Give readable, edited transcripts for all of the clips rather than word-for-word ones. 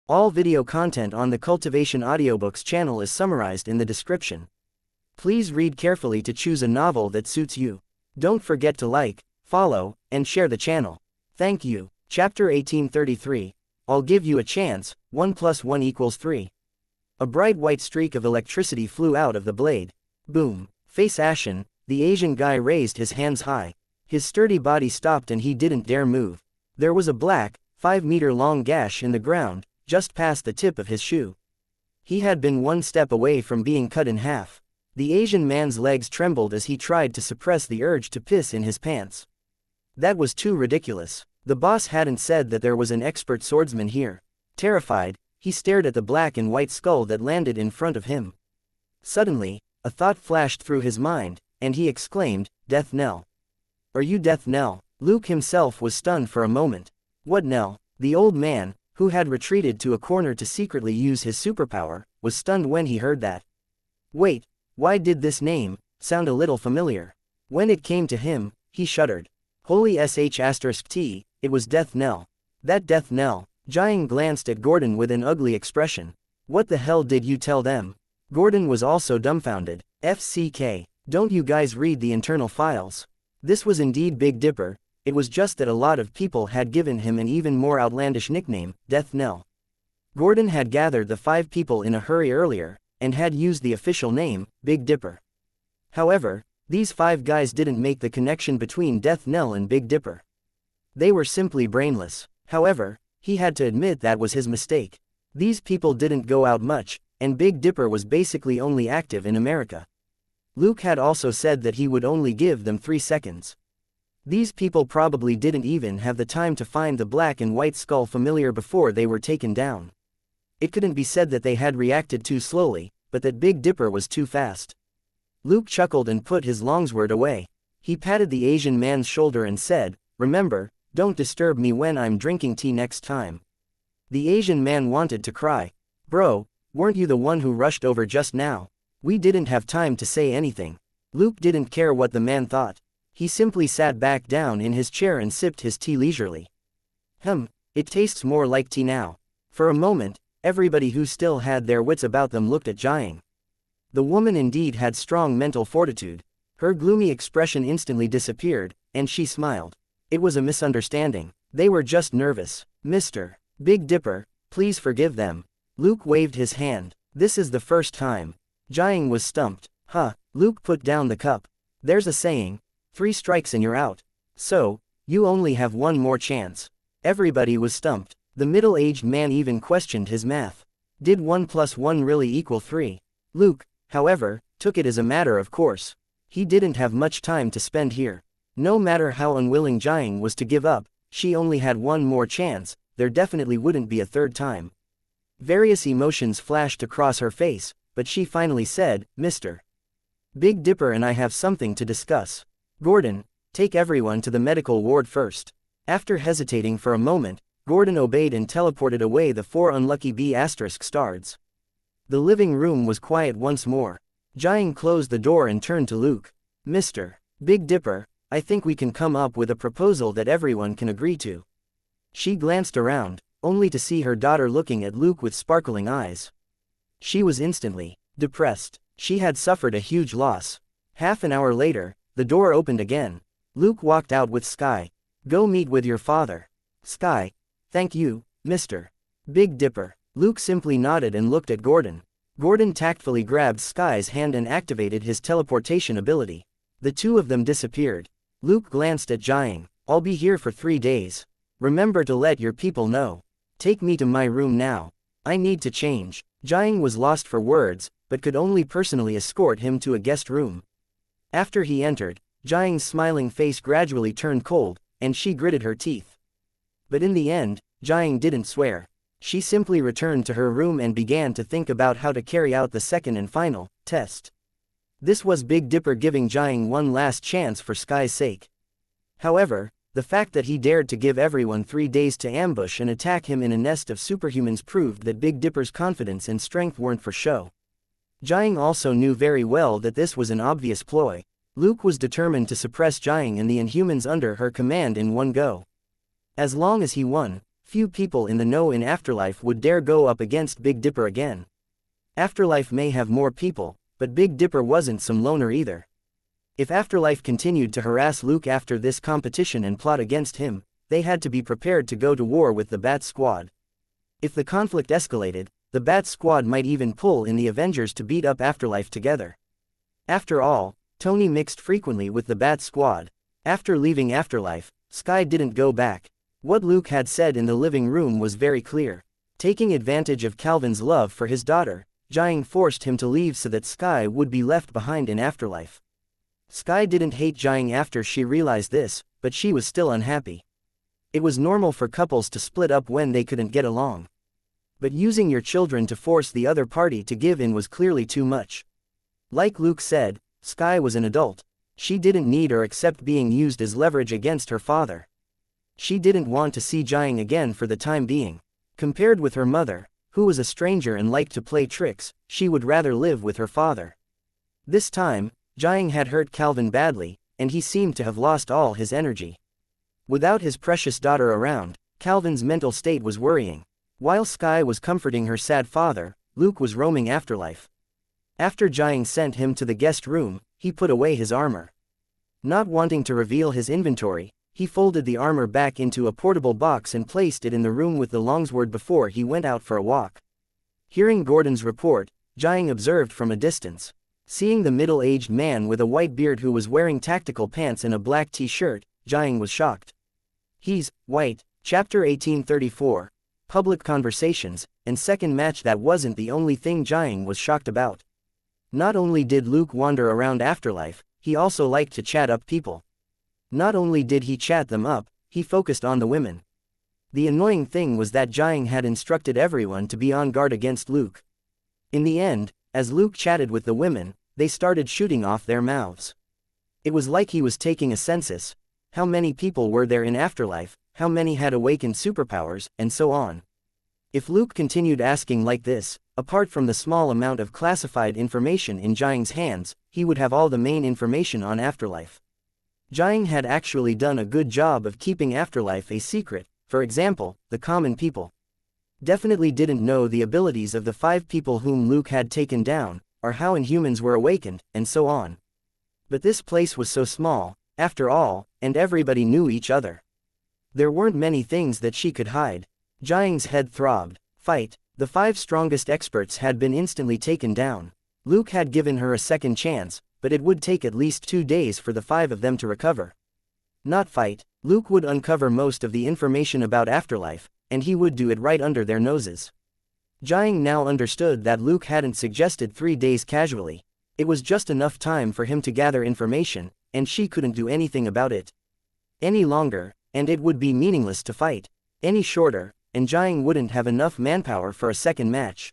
All video content on the Cultivation Audiobooks channel is summarized in the description. Please read carefully to choose a novel that suits you. Don't forget to like, follow, and share the channel. Thank you. Chapter 1833. I'll give you a chance. 1 + 1 = 3. A bright white streak of electricity flew out of the blade. Boom. Face ashen, the Asian guy raised his hands high. His sturdy body stopped and he didn't dare move. There was a black, 5-meter-long gash in the ground, just past the tip of his shoe. He had been one step away from being cut in half. The Asian man's legs trembled as he tried to suppress the urge to piss in his pants. That was too ridiculous. The boss hadn't said that there was an expert swordsman here. Terrified, he stared at the black and white skull that landed in front of him. Suddenly, a thought flashed through his mind, and he exclaimed, "Death knell." "Are you Death Knell?" Luke himself was stunned for a moment. What knell? The old man, who had retreated to a corner to secretly use his superpower, was stunned when he heard that. Wait, why did this name sound a little familiar? When it came to him, he shuddered. Holy sh*t, it was Death Knell. That Death Knell. Jiang glanced at Gordon with an ugly expression. What the hell did you tell them? Gordon was also dumbfounded. FCK, don't you guys read the internal files? This was indeed Big Dipper. It was just that a lot of people had given him an even more outlandish nickname, Death Knell. Gordon had gathered the 5 people in a hurry earlier, and had used the official name, Big Dipper. However, these 5 guys didn't make the connection between Death Knell and Big Dipper. They were simply brainless. However, he had to admit that was his mistake. These people didn't go out much, and Big Dipper was basically only active in America. Luke had also said that he would only give them 3 seconds. These people probably didn't even have the time to find the black and white skull familiar before they were taken down. It couldn't be said that they had reacted too slowly, but that Big Dipper was too fast. Luke chuckled and put his longsword away. He patted the Asian man's shoulder and said, "Remember, don't disturb me when I'm drinking tea next time." The Asian man wanted to cry. "Bro, weren't you the one who rushed over just now? We didn't have time to say anything." Luke didn't care what the man thought. He simply sat back down in his chair and sipped his tea leisurely. It tastes more like tea now. For a moment, everybody who still had their wits about them looked at Jiang. The woman indeed had strong mental fortitude. Her gloomy expression instantly disappeared, and she smiled. It was a misunderstanding. They were just nervous. "Mr. Big Dipper, please forgive them." Luke waved his hand. "This is the first time." Jiang was stumped. Luke put down the cup. "There's a saying, 3 strikes and you're out. So, you only have 1 more chance." Everybody was stumped. The middle-aged man even questioned his math. Did 1 + 1 really equal 3? Luke, however, took it as a matter of course. He didn't have much time to spend here. No matter how unwilling Jiang was to give up, she only had 1 more chance. There definitely wouldn't be a 3rd time. Various emotions flashed across her face, but she finally said, "Mr. Big Dipper and I have something to discuss. Gordon, take everyone to the medical ward first." After hesitating for a moment, Gordon obeyed and teleported away the 4 unlucky B** stars. The living room was quiet once more. Jiang closed the door and turned to Luke. "Mr. Big Dipper, I think we can come up with a proposal that everyone can agree to." She glanced around, only to see her daughter looking at Luke with sparkling eyes. She was instantly depressed. She had suffered a huge loss. Half an hour later, the door opened again. Luke walked out with Sky. "Go meet with your father." Sky, "Thank you, Mr. Big Dipper." Luke simply nodded and looked at Gordon. Gordon tactfully grabbed Sky's hand and activated his teleportation ability. The 2 of them disappeared. Luke glanced at Jiang. "I'll be here for 3 days. Remember to let your people know. Take me to my room now. I need to change." Jiang was lost for words, but could only personally escort him to a guest room. After he entered, Jiang's smiling face gradually turned cold, and she gritted her teeth. But in the end, Jiang didn't swear. She simply returned to her room and began to think about how to carry out the second and final test. This was Big Dipper giving Jiang one last chance for Sky's sake. However, the fact that he dared to give everyone 3 days to ambush and attack him in a nest of superhumans proved that Big Dipper's confidence and strength weren't for show. Jiang also knew very well that this was an obvious ploy. Luke was determined to suppress Jiang and the Inhumans under her command in one go. As long as he won, Few people in the know in Afterlife would dare go up against Big Dipper again. Afterlife may have more people, but Big Dipper wasn't some loner either. If Afterlife continued to harass Luke after this competition and plot against him, they had to be prepared to go to war with the Bat Squad. If the conflict escalated, the Bat Squad might even pull in the Avengers to beat up Afterlife together. After all, Tony mixed frequently with the Bat Squad. After leaving Afterlife, Sky didn't go back. What Luke had said in the living room was very clear. Taking advantage of Calvin's love for his daughter, Jiang forced him to leave so that Sky would be left behind in Afterlife. Sky didn't hate Jiang after she realized this, but she was still unhappy. It was normal for couples to split up when they couldn't get along. But using your children to force the other party to give in was clearly too much. Like Luke said, Sky was an adult. She didn't need or accept being used as leverage against her father. She didn't want to see Jiang again for the time being. Compared with her mother, who was a stranger and liked to play tricks, she would rather live with her father. This time, Jiang had hurt Calvin badly, and he seemed to have lost all his energy. Without his precious daughter around, Calvin's mental state was worrying. While Sky was comforting her sad father, Luke was roaming Afterlife. After Jiang sent him to the guest room, he put away his armor. Not wanting to reveal his inventory, he folded the armor back into a portable box and placed it in the room with the longsword before he went out for a walk. Hearing Gordon's report, Jiang observed from a distance. Seeing the middle-aged man with a white beard who was wearing tactical pants and a black t-shirt, Jiang was shocked. He's white. Chapter 1834. Public conversations, and second match. That wasn't the only thing Jiang was shocked about. Not only did Luke wander around Afterlife, he also liked to chat up people. Not only did he chat them up, he focused on the women. The annoying thing was that Jiang had instructed everyone to be on guard against Luke. In the end, as Luke chatted with the women, they started shooting off their mouths. It was like he was taking a census. How many people were there in Afterlife, how many had awakened superpowers, and so on. If Luke continued asking like this, apart from the small amount of classified information in Jiang's hands, he would have all the main information on Afterlife. Jiang had actually done a good job of keeping Afterlife a secret. For example, the common people definitely didn't know the abilities of the 5 people whom Luke had taken down, or how Inhumans were awakened, and so on. But this place was so small, after all, and everybody knew each other. There weren't many things that she could hide. Jiang's head throbbed. Fight. The 5 strongest experts had been instantly taken down. Luke had given her a second chance, but it would take at least 2 days for the 5 of them to recover. Not fight. Luke would uncover most of the information about Afterlife, and he would do it right under their noses. Jiang now understood that Luke hadn't suggested 3 days casually. It was just enough time for him to gather information, and she couldn't do anything about it any longer, and it would be meaningless to fight any shorter, and Jiang wouldn't have enough manpower for a second match.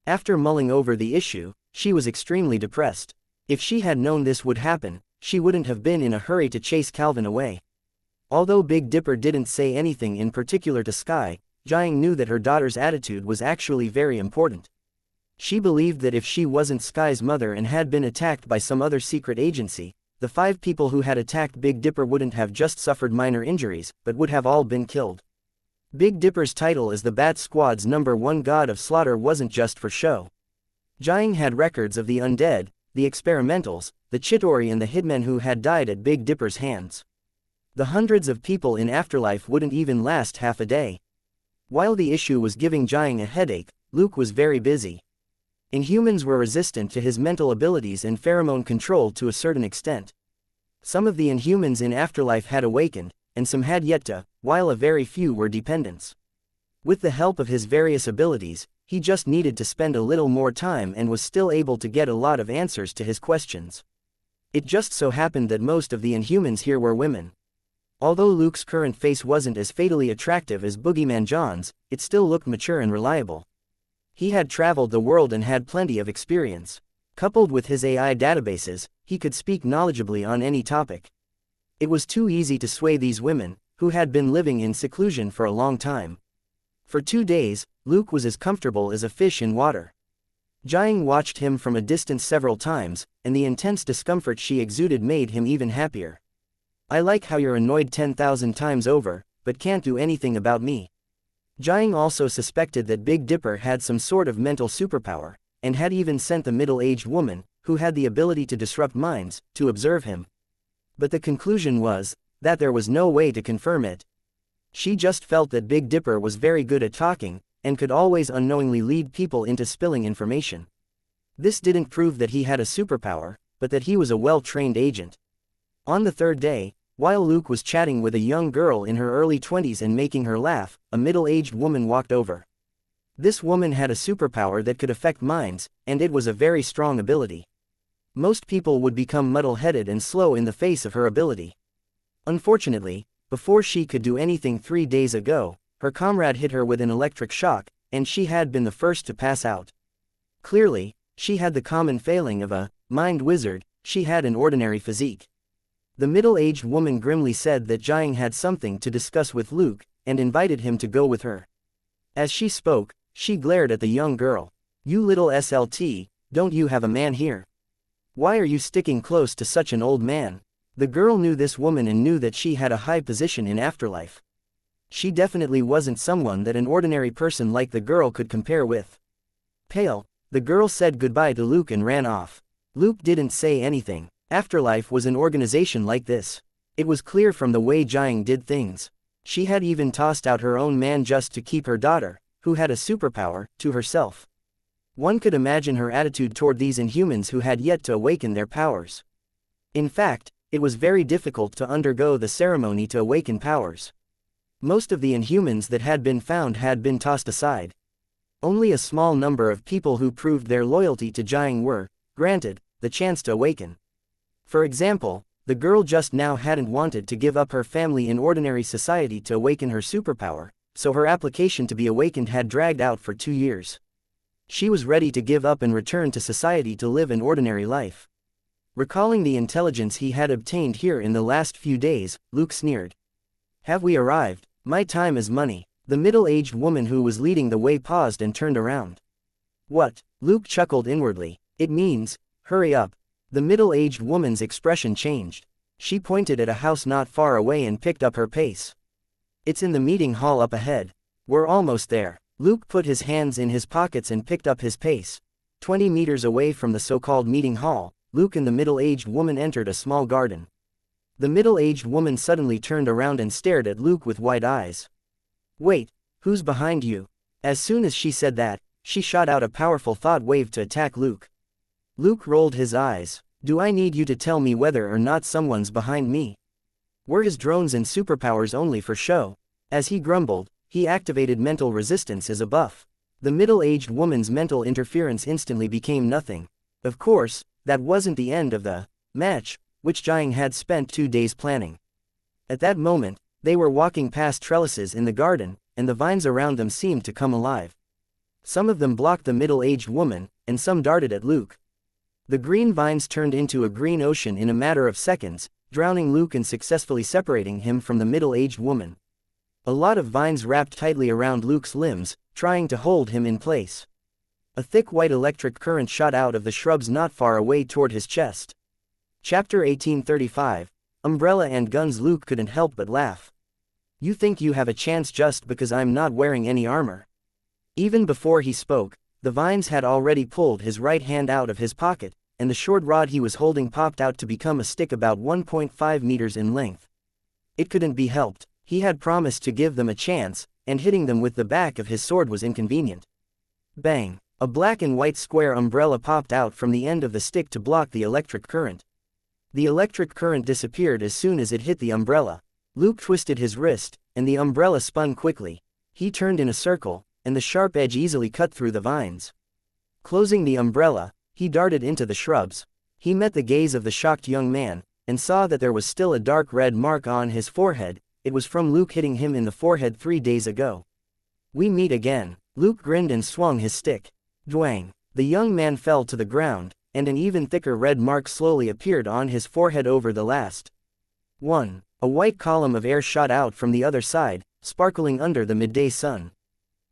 After mulling over the issue, she was extremely depressed. If she had known this would happen, she wouldn't have been in a hurry to chase Calvin away. Although Big Dipper didn't say anything in particular to Sky, Jiang knew that her daughter's attitude was actually very important. She believed that if she wasn't Sky's mother and had been attacked by some other secret agency, the 5 people who had attacked Big Dipper wouldn't have just suffered minor injuries, but would have all been killed. Big Dipper's title as the Bat Squad's #1 god of slaughter wasn't just for show. Jiang had records of the undead, the experimentals, the Chitauri and the hitmen who had died at Big Dipper's hands. The hundreds of people in Afterlife wouldn't even last half a day. While the issue was giving Jiang a headache, Luke was very busy. Inhumans were resistant to his mental abilities and pheromone control to a certain extent. Some of the Inhumans in Afterlife had awakened, and some had yet to, while a very few were dependents. With the help of his various abilities, he just needed to spend a little more time and was still able to get a lot of answers to his questions. It just so happened that most of the Inhumans here were women. Although Luke's current face wasn't as fatally attractive as Boogeyman John's, it still looked mature and reliable. He had traveled the world and had plenty of experience. Coupled with his AI databases, he could speak knowledgeably on any topic. It was too easy to sway these women, who had been living in seclusion for a long time. For 2 days, Luke was as comfortable as a fish in water. Jiang watched him from a distance several times, and the intense discomfort she exuded made him even happier. "I like how you're annoyed 10,000 times over, but can't do anything about me. Jiang also suspected that Big Dipper had some sort of mental superpower, and had even sent the middle-aged woman, who had the ability to disrupt minds, to observe him. But the conclusion was that there was no way to confirm it. She just felt that Big Dipper was very good at talking, and could always unknowingly lead people into spilling information. This didn't prove that he had a superpower, but that he was a well-trained agent. On the third day, while Luke was chatting with a young girl in her early 20s and making her laugh, a middle-aged woman walked over. This woman had a superpower that could affect minds, and it was a very strong ability. Most people would become muddle-headed and slow in the face of her ability. Unfortunately, before she could do anything 3 days ago, her comrade hit her with an electric shock, and she had been the first to pass out. Clearly, she had the common failing of a mind wizard. She had an ordinary physique. The middle-aged woman grimly said that Jiang had something to discuss with Luke, and invited him to go with her. As she spoke, she glared at the young girl. "You little SLT, don't you have a man here? Why are you sticking close to such an old man?" The girl knew this woman and knew that she had a high position in afterlife. She definitely wasn't someone that an ordinary person like the girl could compare with. Pale, the girl said goodbye to Luke and ran off. Luke didn't say anything. Afterlife was an organization like this. It was clear from the way Jiang did things. She had even tossed out her own man just to keep her daughter, who had a superpower, to herself. One could imagine her attitude toward these Inhumans who had yet to awaken their powers. In fact, it was very difficult to undergo the ceremony to awaken powers. Most of the Inhumans that had been found had been tossed aside. Only a small number of people who proved their loyalty to Jiang were granted the chance to awaken. For example, the girl just now hadn't wanted to give up her family in ordinary society to awaken her superpower, so her application to be awakened had dragged out for 2 years. She was ready to give up and return to society to live an ordinary life. Recalling the intelligence he had obtained here in the last few days, Luke sneered. "Have we arrived? My time is money." The middle-aged woman who was leading the way paused and turned around. "What?" Luke chuckled inwardly. "It means, hurry up." The middle-aged woman's expression changed. She pointed at a house not far away and picked up her pace. "It's in the meeting hall up ahead. We're almost there." Luke put his hands in his pockets and picked up his pace. 20 meters away from the so-called meeting hall, Luke and the middle-aged woman entered a small garden. The middle-aged woman suddenly turned around and stared at Luke with wide eyes. "Wait, who's behind you?" As soon as she said that, she shot out a powerful thought wave to attack Luke. Luke rolled his eyes. "Do I need you to tell me whether or not someone's behind me? Were his drones and superpowers only for show?" As he grumbled, he activated mental resistance as a buff. The middle-aged woman's mental interference instantly became nothing. Of course, that wasn't the end of the match, which Jiang had spent 2 days planning. At that moment, they were walking past trellises in the garden, and the vines around them seemed to come alive. Some of them blocked the middle-aged woman, and some darted at Luke. The green vines turned into a green ocean in a matter of seconds, drowning Luke and successfully separating him from the middle-aged woman. A lot of vines wrapped tightly around Luke's limbs, trying to hold him in place. A thick white electric current shot out of the shrubs not far away toward his chest. Chapter 1835, Umbrella and Guns. Luke couldn't help but laugh. "You think you have a chance just because I'm not wearing any armor?" Even before he spoke, the vines had already pulled his right hand out of his pocket, and the short rod he was holding popped out to become a stick about 1.5 meters in length. It couldn't be helped. He had promised to give them a chance, and hitting them with the back of his sword was inconvenient. Bang! A black and white square umbrella popped out from the end of the stick to block the electric current. The electric current disappeared as soon as it hit the umbrella. Luke twisted his wrist, and the umbrella spun quickly. He turned in a circle, and the sharp edge easily cut through the vines. Closing the umbrella, he darted into the shrubs. He met the gaze of the shocked young man, and saw that there was still a dark red mark on his forehead. It was from Luke hitting him in the forehead 3 days ago. "We meet again." Luke grinned and swung his stick. Dwang! The young man fell to the ground, and an even thicker red mark slowly appeared on his forehead over the last one. A white column of air shot out from the other side, sparkling under the midday sun.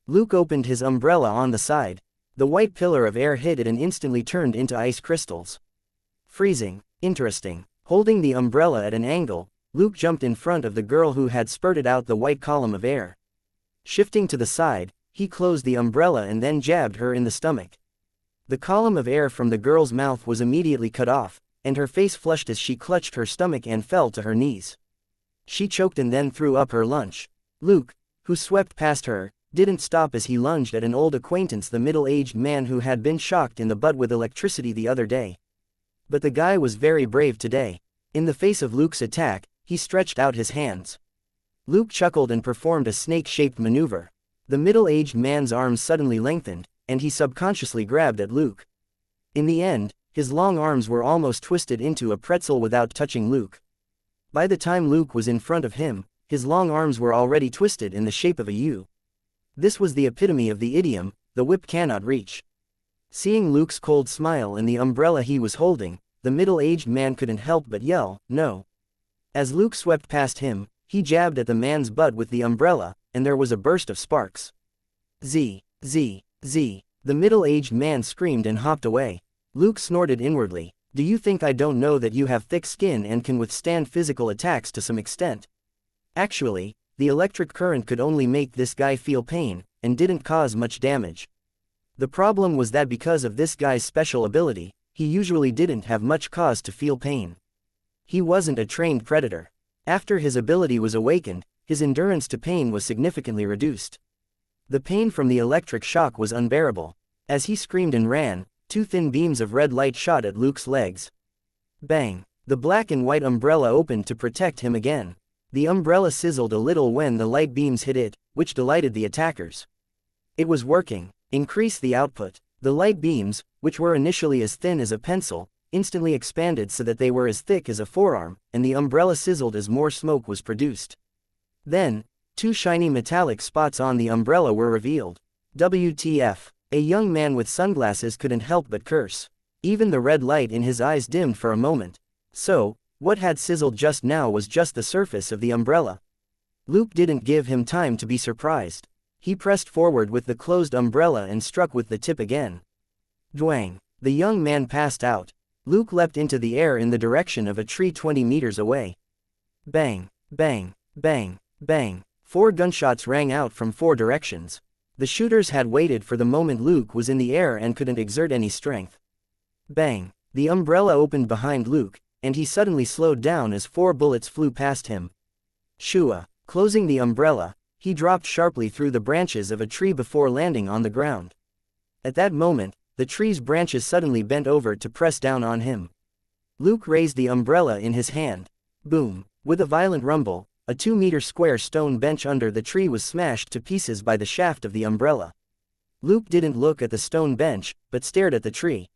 Luke opened his umbrella on the side. The white pillar of air hit it and instantly turned into ice crystals. Freezing. Interesting. Holding the umbrella at an angle, Luke jumped in front of the girl who had spurted out the white column of air. Shifting to the side, he closed the umbrella and then jabbed her in the stomach. The column of air from the girl's mouth was immediately cut off, and her face flushed as she clutched her stomach and fell to her knees. She choked and then threw up her lunch. Luke, who swept past her, didn't stop as he lunged at an old acquaintance, the middle-aged man who had been shocked in the butt with electricity the other day. But the guy was very brave today. In the face of Luke's attack, he stretched out his hands. Luke chuckled and performed a snake-shaped maneuver. The middle-aged man's arms suddenly lengthened, and he subconsciously grabbed at Luke. In the end, his long arms were almost twisted into a pretzel without touching Luke. By the time Luke was in front of him, his long arms were already twisted in the shape of a U. This was the epitome of the idiom, "the whip cannot reach." Seeing Luke's cold smile and the umbrella he was holding, the middle-aged man couldn't help but yell, "No!" As Luke swept past him, he jabbed at the man's butt with the umbrella, and there was a burst of sparks. Z, Z, Z. The middle-aged man screamed and hopped away. Luke snorted inwardly. "Do you think I don't know that you have thick skin and can withstand physical attacks to some extent?" Actually, the electric current could only make this guy feel pain, and didn't cause much damage. The problem was that because of this guy's special ability, he usually didn't have much cause to feel pain. He wasn't a trained predator. After his ability was awakened, his endurance to pain was significantly reduced. The pain from the electric shock was unbearable. As he screamed and ran, two thin beams of red light shot at Luke's legs. Bang! The black and white umbrella opened to protect him again. The umbrella sizzled a little when the light beams hit it, which delighted the attackers. It was working. Increase the output. The light beams, which were initially as thin as a pencil, instantly expanded so that they were as thick as a forearm, and the umbrella sizzled as more smoke was produced. Then, two shiny metallic spots on the umbrella were revealed. WTF. A young man with sunglasses couldn't help but curse. Even the red light in his eyes dimmed for a moment. So, what had sizzled just now was just the surface of the umbrella. Luke didn't give him time to be surprised. He pressed forward with the closed umbrella and struck with the tip again. Dwang! The young man passed out. Luke leapt into the air in the direction of a tree 20 meters away. Bang! Bang! Bang! Bang! 4 gunshots rang out from 4 directions. The shooters had waited for the moment Luke was in the air and couldn't exert any strength. Bang! The umbrella opened behind Luke, and he suddenly slowed down as 4 bullets flew past him. Shua! Closing the umbrella, he dropped sharply through the branches of a tree before landing on the ground. At that moment, the tree's branches suddenly bent over to press down on him. Luke raised the umbrella in his hand. Boom! With a violent rumble, a 2-meter square stone bench under the tree was smashed to pieces by the shaft of the umbrella. Luke didn't look at the stone bench, but stared at the tree.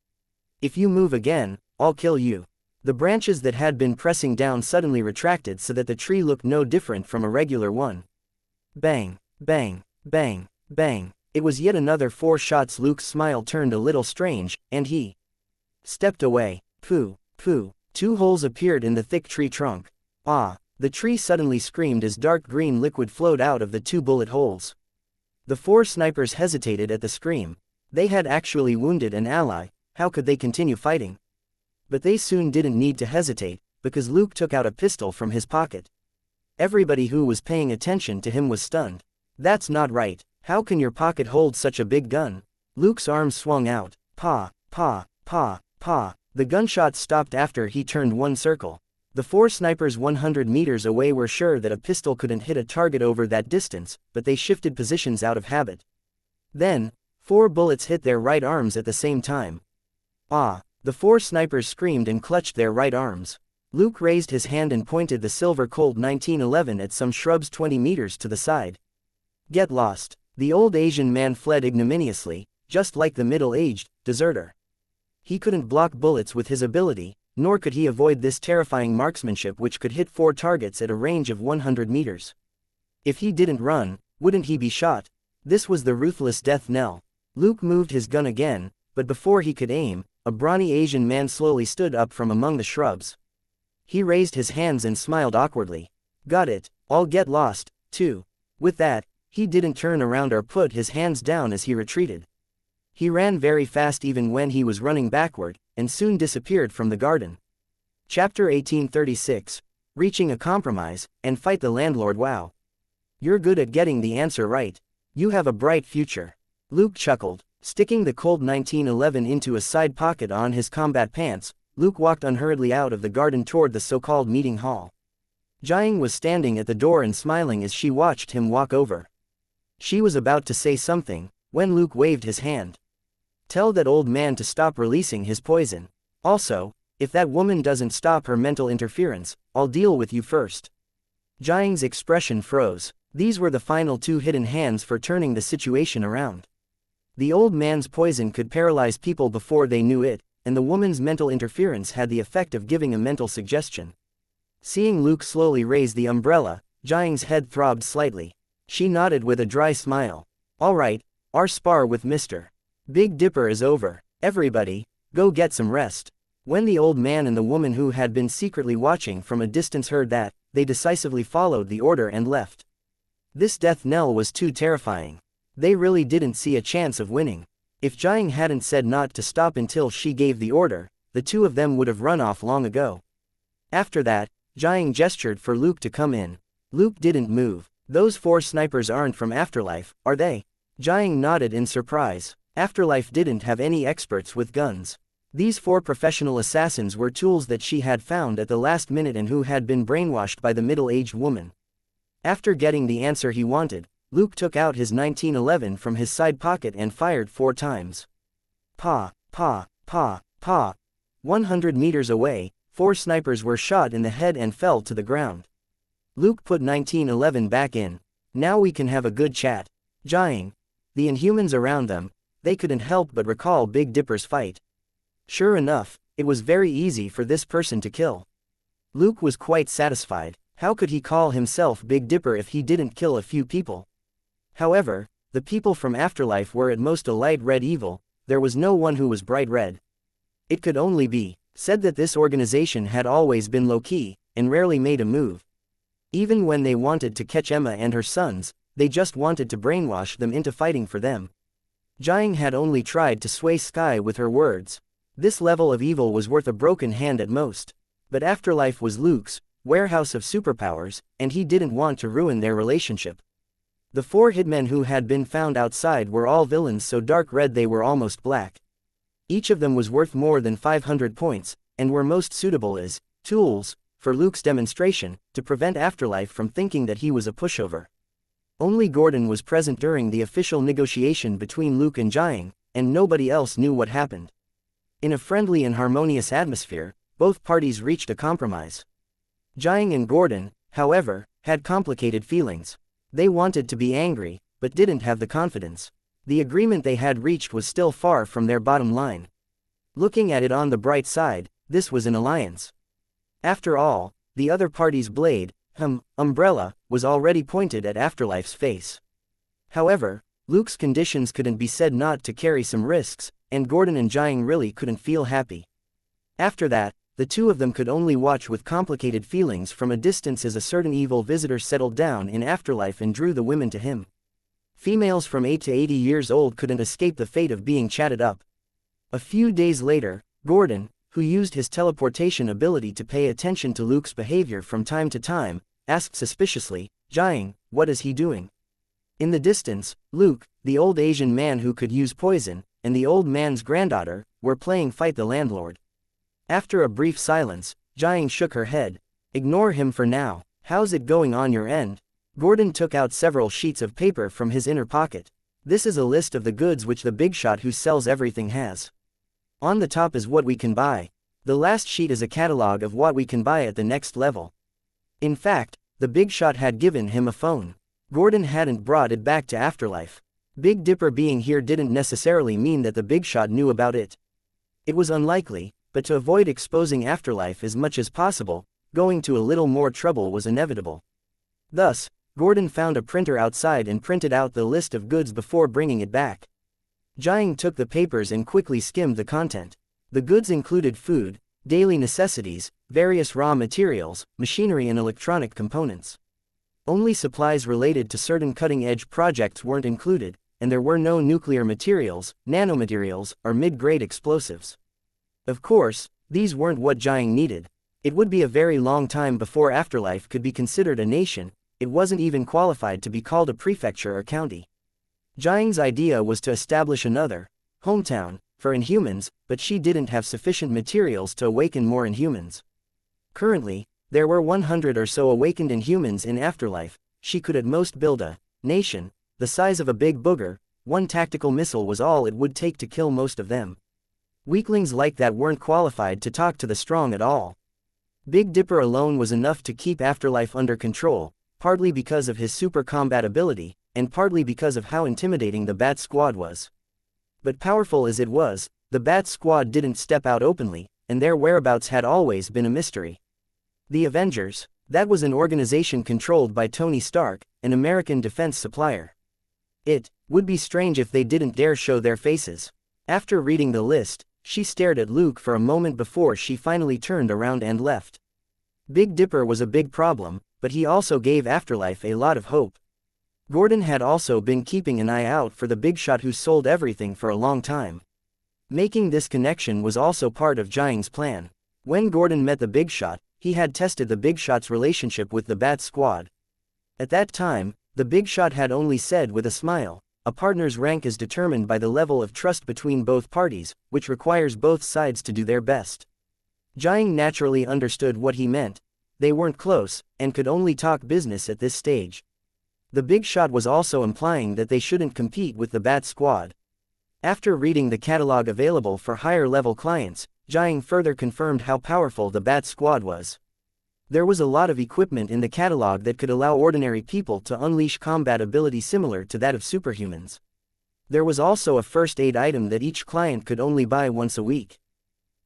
"If you move again, I'll kill you." The branches that had been pressing down suddenly retracted so that the tree looked no different from a regular one. Bang! Bang! Bang! Bang! It was yet another 4 shots. Luke's smile turned a little strange, and he stepped away. Pooh! Pooh! 2 holes appeared in the thick tree trunk. Ah! The tree suddenly screamed as dark green liquid flowed out of the 2 bullet holes. The 4 snipers hesitated at the scream. They had actually wounded an ally. How could they continue fighting? But they soon didn't need to hesitate, because Luke took out a pistol from his pocket. Everybody who was paying attention to him was stunned. "That's not right. How can your pocket hold such a big gun?" Luke's arms swung out. Pa, pa, pa, pa. The gunshots stopped after he turned 1 circle. The 4 snipers 100 meters away were sure that a pistol couldn't hit a target over that distance, but they shifted positions out of habit. Then, 4 bullets hit their right arms at the same time. Ah! The 4 snipers screamed and clutched their right arms. Luke raised his hand and pointed the silver Colt 1911 at some shrubs 20 meters to the side. Get lost. The old Asian man fled ignominiously, just like the middle-aged deserter. He couldn't block bullets with his ability, nor could he avoid this terrifying marksmanship which could hit 4 targets at a range of 100 meters. If he didn't run, wouldn't he be shot? This was the ruthless death knell. Luke moved his gun again, but before he could aim, a brawny Asian man slowly stood up from among the shrubs. He raised his hands and smiled awkwardly. Got it, I'll get lost, too. With that, he didn't turn around or put his hands down as he retreated. He ran very fast even when he was running backward, and soon disappeared from the garden. Chapter 1836, Reaching a Compromise, and Fight the Landlord. Wow. You're good at getting the answer right. You have a bright future. Luke chuckled. Sticking the Colt 1911 into a side pocket on his combat pants, Luke walked unhurriedly out of the garden toward the so-called meeting hall. Jiang was standing at the door and smiling as she watched him walk over. She was about to say something, when Luke waved his hand. Tell that old man to stop releasing his poison. Also, if that woman doesn't stop her mental interference, I'll deal with you first. Jiang's expression froze. These were the final two hidden hands for turning the situation around. The old man's poison could paralyze people before they knew it, and the woman's mental interference had the effect of giving a mental suggestion. Seeing Luke slowly raise the umbrella, Jiang's head throbbed slightly. She nodded with a dry smile. All right, our spar with Mr. Big Dipper is over. Everybody, go get some rest. When the old man and the woman who had been secretly watching from a distance heard that, they decisively followed the order and left. This death knell was too terrifying. They really didn't see a chance of winning. If Jiang hadn't said not to stop until she gave the order, the two of them would have run off long ago. After that, Jiang gestured for Luke to come in. Luke didn't move. Those 4 snipers aren't from Afterlife, are they? Jiang nodded in surprise. Afterlife didn't have any experts with guns. These 4 professional assassins were tools that she had found at the last minute and who had been brainwashed by the middle-aged woman. After getting the answer he wanted, Luke took out his 1911 from his side pocket and fired 4 times. Pa, pa, pa, pa. 100 meters away, 4 snipers were shot in the head and fell to the ground. Luke put 1911 back in. Now we can have a good chat. Jiang. The Inhumans around them, they couldn't help but recall Big Dipper's fight. Sure enough, it was very easy for this person to kill. Luke was quite satisfied. How could he call himself Big Dipper if he didn't kill a few people? However, the people from Afterlife were at most a light red evil. There was no one who was bright red. It could only be said that this organization had always been low-key, and rarely made a move. Even when they wanted to catch Emma and her sons, they just wanted to brainwash them into fighting for them. Jiang had only tried to sway Sky with her words. This level of evil was worth a broken hand at most. But Afterlife was Luke's warehouse of superpowers, and he didn't want to ruin their relationship. The 4 hitmen who had been found outside were all villains so dark red they were almost black. Each of them was worth more than 500 points, and were most suitable as tools for Luke's demonstration, to prevent Afterlife from thinking that he was a pushover. Only Gordon was present during the official negotiation between Luke and Jiang, and nobody else knew what happened. In a friendly and harmonious atmosphere, both parties reached a compromise. Jiang and Gordon, however, had complicated feelings. They wanted to be angry, but didn't have the confidence. The agreement they had reached was still far from their bottom line. Looking at it on the bright side, this was an alliance. After all, the other party's blade, umbrella, was already pointed at Afterlife's face. However, Luke's conditions couldn't be said not to carry some risks, and Gordon and Jiang really couldn't feel happy. After that, the two of them could only watch with complicated feelings from a distance as a certain evil visitor settled down in Afterlife and drew the women to him. Females from 8 to 80 years old couldn't escape the fate of being chatted up. A few days later, Gordon, who used his teleportation ability to pay attention to Luke's behavior from time to time, asked suspiciously, Jiang, what is he doing? In the distance, Luke, the old Asian man who could use poison, and the old man's granddaughter, were playing fight the landlord. After a brief silence, Jiang shook her head. Ignore him for now. How's it going on your end? Gordon took out several sheets of paper from his inner pocket. This is a list of the goods which the big shot who sells everything has. On the top is what we can buy. The last sheet is a catalog of what we can buy at the next level. In fact, the big shot had given him a phone. Gordon hadn't brought it back to Afterlife. Big Dipper being here didn't necessarily mean that the big shot knew about it. It was unlikely, but to avoid exposing Afterlife as much as possible, going to a little more trouble was inevitable. Thus, Gordon found a printer outside and printed out the list of goods before bringing it back. Jiang took the papers and quickly skimmed the content. The goods included food, daily necessities, various raw materials, machinery and electronic components. Only supplies related to certain cutting-edge projects weren't included, and there were no nuclear materials, nanomaterials, or mid-grade explosives. Of course, these weren't what Jiang needed. It would be a very long time before Afterlife could be considered a nation. it wasn't even qualified to be called a prefecture or county. Jiang's idea was to establish another hometown for Inhumans, but she didn't have sufficient materials to awaken more Inhumans. Currently, there were 100 or so awakened Inhumans in Afterlife. She could at most build a nation the size of a big booger. One tactical missile was all it would take to kill most of them. Weaklings like that weren't qualified to talk to the strong at all. Big Dipper alone was enough to keep Afterlife under control, partly because of his super combat ability, and partly because of how intimidating the Bat Squad was. But powerful as it was, the Bat Squad didn't step out openly, and their whereabouts had always been a mystery. The Avengers, that was an organization controlled by Tony Stark, an American defense supplier. It would be strange if they didn't dare show their faces. After reading the list, she stared at Luke for a moment before she finally turned around and left. Big Dipper was a big problem, but he also gave Afterlife a lot of hope. Gordon had also been keeping an eye out for the big shot who sold everything for a long time. Making this connection was also part of Jiang's plan. When Gordon met the big shot, he had tested the big shot's relationship with the Bat Squad. At that time, the big shot had only said with a smile, "A partner's rank is determined by the level of trust between both parties, which requires both sides to do their best." Jiang naturally understood what he meant. They weren't close, and could only talk business at this stage. The big shot was also implying that they shouldn't compete with the Bat Squad. After reading the catalog available for higher-level clients, Jiang further confirmed how powerful the Bat Squad was. There was a lot of equipment in the catalog that could allow ordinary people to unleash combat ability similar to that of superhumans. There was also a first aid item that each client could only buy once a week.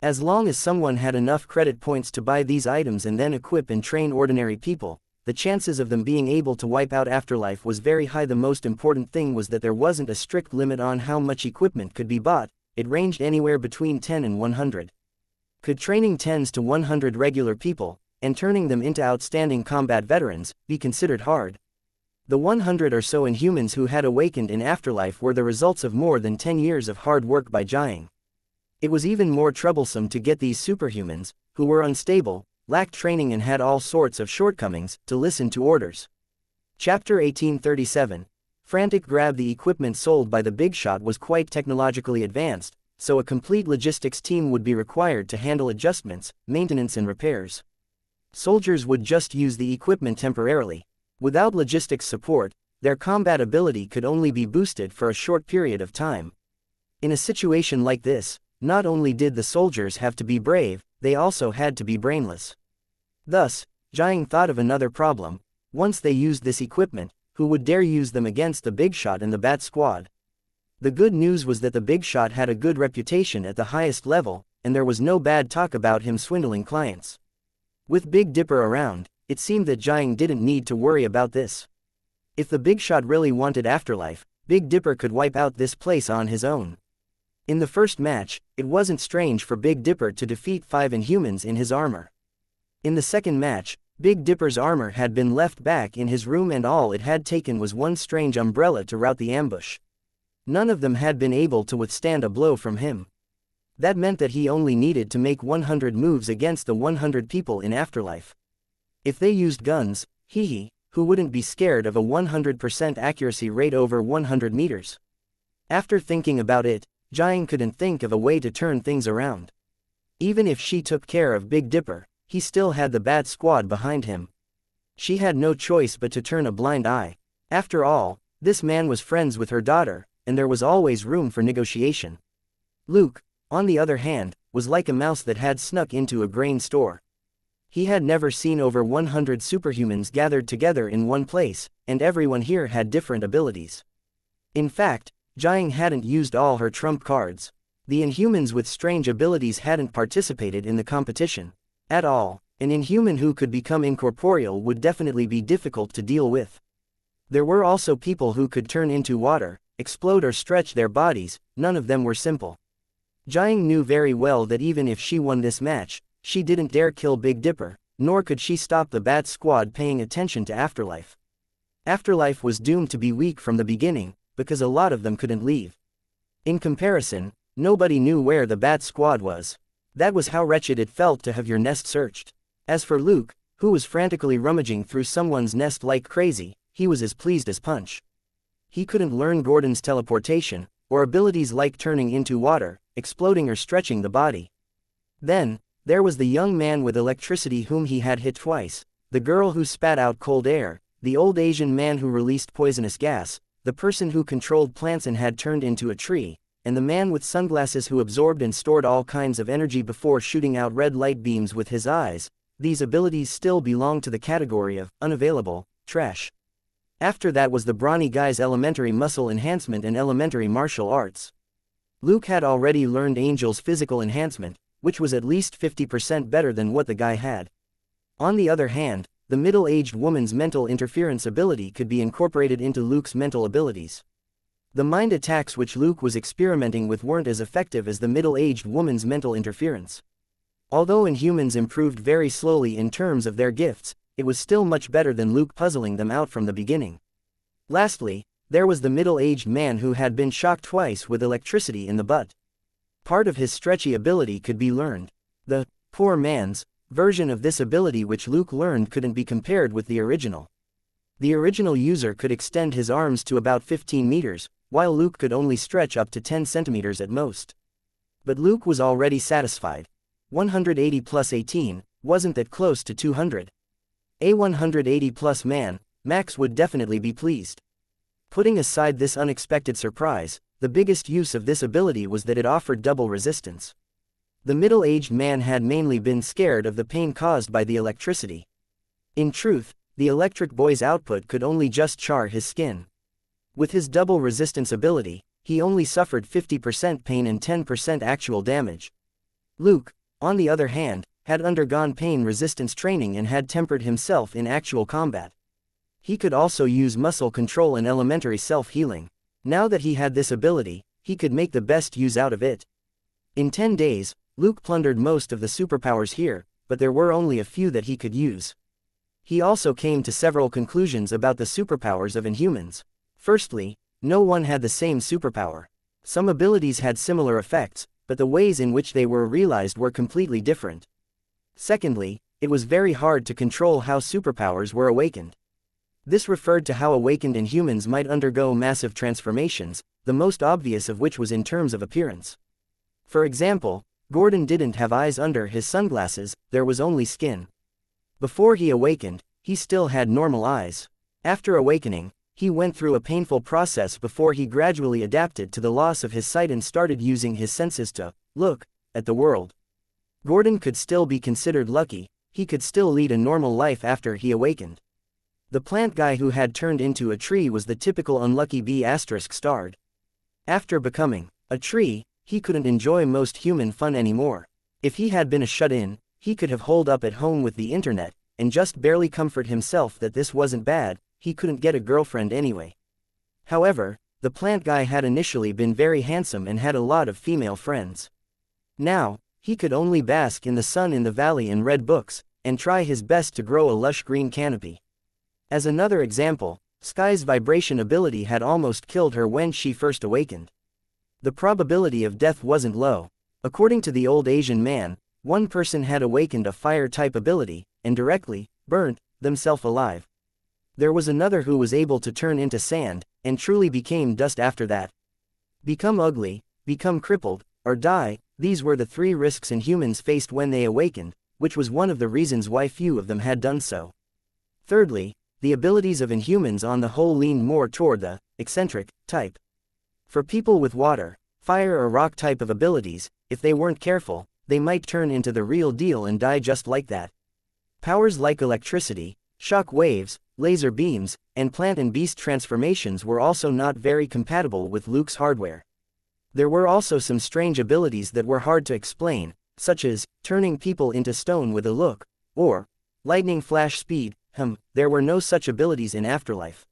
As long as someone had enough credit points to buy these items and then equip and train ordinary people, the chances of them being able to wipe out Afterlife was very high. The most important thing was that there wasn't a strict limit on how much equipment could be bought. It ranged anywhere between 10 and 100. Could training 10s to 100 regular people, and turning them into outstanding combat veterans, be considered hard? The 100 or so Inhumans who had awakened in Afterlife were the results of more than 10 years of hard work by Jiang. It was even more troublesome to get these superhumans, who were unstable, lacked training and had all sorts of shortcomings, to listen to orders. Chapter 1837. Frantic grab. The equipment sold by the big shot was quite technologically advanced, so a complete logistics team would be required to handle adjustments, maintenance and repairs. Soldiers would just use the equipment temporarily. Without logistics support, their combat ability could only be boosted for a short period of time. In a situation like this, not only did the soldiers have to be brave, they also had to be brainless. Thus, Jiang thought of another problem. Once they used this equipment, who would dare use them against the big shot and the Bat Squad? The good news was that the big shot had a good reputation at the highest level, and there was no bad talk about him swindling clients. With Big Dipper around, it seemed that Jiang didn't need to worry about this. If the big shot really wanted Afterlife, Big Dipper could wipe out this place on his own. In the first match, it wasn't strange for Big Dipper to defeat 5 Inhumans in his armor. In the second match, Big Dipper's armor had been left back in his room and all it had taken was one strange umbrella to rout the ambush. None of them had been able to withstand a blow from him. That meant that he only needed to make 100 moves against the 100 people in Afterlife. If they used guns, who wouldn't be scared of a 100% accuracy rate over 100 meters? After thinking about it, Jiang couldn't think of a way to turn things around. Even if she took care of Big Dipper, he still had the Bat Squad behind him. She had no choice but to turn a blind eye. After all, this man was friends with her daughter, and there was always room for negotiation. Luke, on the other hand, was like a mouse that had snuck into a grain store. He had never seen over 100 superhumans gathered together in one place, and everyone here had different abilities. In fact, Jiang hadn't used all her trump cards. The Inhumans with strange abilities hadn't participated in the competition at all. An Inhuman who could become incorporeal would definitely be difficult to deal with. There were also people who could turn into water, explode or stretch their bodies. None of them were simple. Jiang knew very well that even if she won this match, she didn't dare kill Big Dipper, nor could she stop the Bat Squad paying attention to Afterlife. Afterlife was doomed to be weak from the beginning, because a lot of them couldn't leave. In comparison, nobody knew where the Bat Squad was. That was how wretched it felt to have your nest searched. As for Luke, who was frantically rummaging through someone's nest like crazy, he was as pleased as punch. He couldn't learn Gordon's teleportation, or abilities like turning into water, exploding or stretching the body. Then, there was the young man with electricity whom he had hit twice, the girl who spat out cold air, the old Asian man who released poisonous gas, the person who controlled plants and had turned into a tree, and the man with sunglasses who absorbed and stored all kinds of energy before shooting out red light beams with his eyes. These abilities still belong to the category of unavailable trash. After that was the brawny guy's elementary muscle enhancement and elementary martial arts. Luke had already learned Angel's physical enhancement, which was at least 50% better than what the guy had. On the other hand, the middle-aged woman's mental interference ability could be incorporated into Luke's mental abilities. The mind attacks which Luke was experimenting with weren't as effective as the middle-aged woman's mental interference. Although Inhumans improved very slowly in terms of their gifts, it was still much better than Luke puzzling them out from the beginning. Lastly, there was the middle-aged man who had been shocked twice with electricity in the butt. Part of his stretchy ability could be learned. The poor man's version of this ability which Luke learned couldn't be compared with the original. The original user could extend his arms to about 15 meters, while Luke could only stretch up to 10 centimeters at most. But Luke was already satisfied. 180 plus 18 wasn't that close to 200. A 180 plus man, Max would definitely be pleased. Putting aside this unexpected surprise, the biggest use of this ability was that it offered double resistance. The middle-aged man had mainly been scared of the pain caused by the electricity. In truth, the electric boy's output could only just char his skin. With his double resistance ability, he only suffered 50% pain and 10% actual damage. Luke, on the other hand, had undergone pain resistance training and had tempered himself in actual combat. He could also use muscle control and elementary self-healing. Now that he had this ability, he could make the best use out of it. In 10 days, Luke plundered most of the superpowers here, but there were only a few that he could use. He also came to several conclusions about the superpowers of Inhumans. Firstly, no one had the same superpower. Some abilities had similar effects, but the ways in which they were realized were completely different. Secondly, it was very hard to control how superpowers were awakened. This referred to how awakened Inhumans might undergo massive transformations, the most obvious of which was in terms of appearance. For example, Gordon didn't have eyes under his sunglasses, there was only skin. Before he awakened, he still had normal eyes. After awakening, he went through a painful process before he gradually adapted to the loss of his sight and started using his senses to look at the world. Gordon could still be considered lucky, he could still lead a normal life after he awakened. The plant guy who had turned into a tree was the typical unlucky B*****starred. After becoming a tree, he couldn't enjoy most human fun anymore. If he had been a shut-in, he could have holed up at home with the internet, and just barely comfort himself that this wasn't bad, he couldn't get a girlfriend anyway. However, the plant guy had initially been very handsome and had a lot of female friends. Now, he could only bask in the sun in the valley and read books, and try his best to grow a lush green canopy. As another example, Sky's vibration ability had almost killed her when she first awakened. The probability of death wasn't low. According to the old Asian man, one person had awakened a fire-type ability, and directly burnt themselves alive. There was another who was able to turn into sand, and truly became dust after that. Become ugly, become crippled, or die, these were the 3 risks Inhumans faced when they awakened, which was one of the reasons why few of them had done so. Thirdly, the abilities of Inhumans on the whole leaned more toward the eccentric type. For people with water, fire or rock type of abilities, if they weren't careful, they might turn into the real deal and die just like that. Powers like electricity, shock waves, laser beams, and plant and beast transformations were also not very compatible with Luke's hardware. There were also some strange abilities that were hard to explain, such as turning people into stone with a look, or lightning flash speed. There were no such abilities in Afterlife.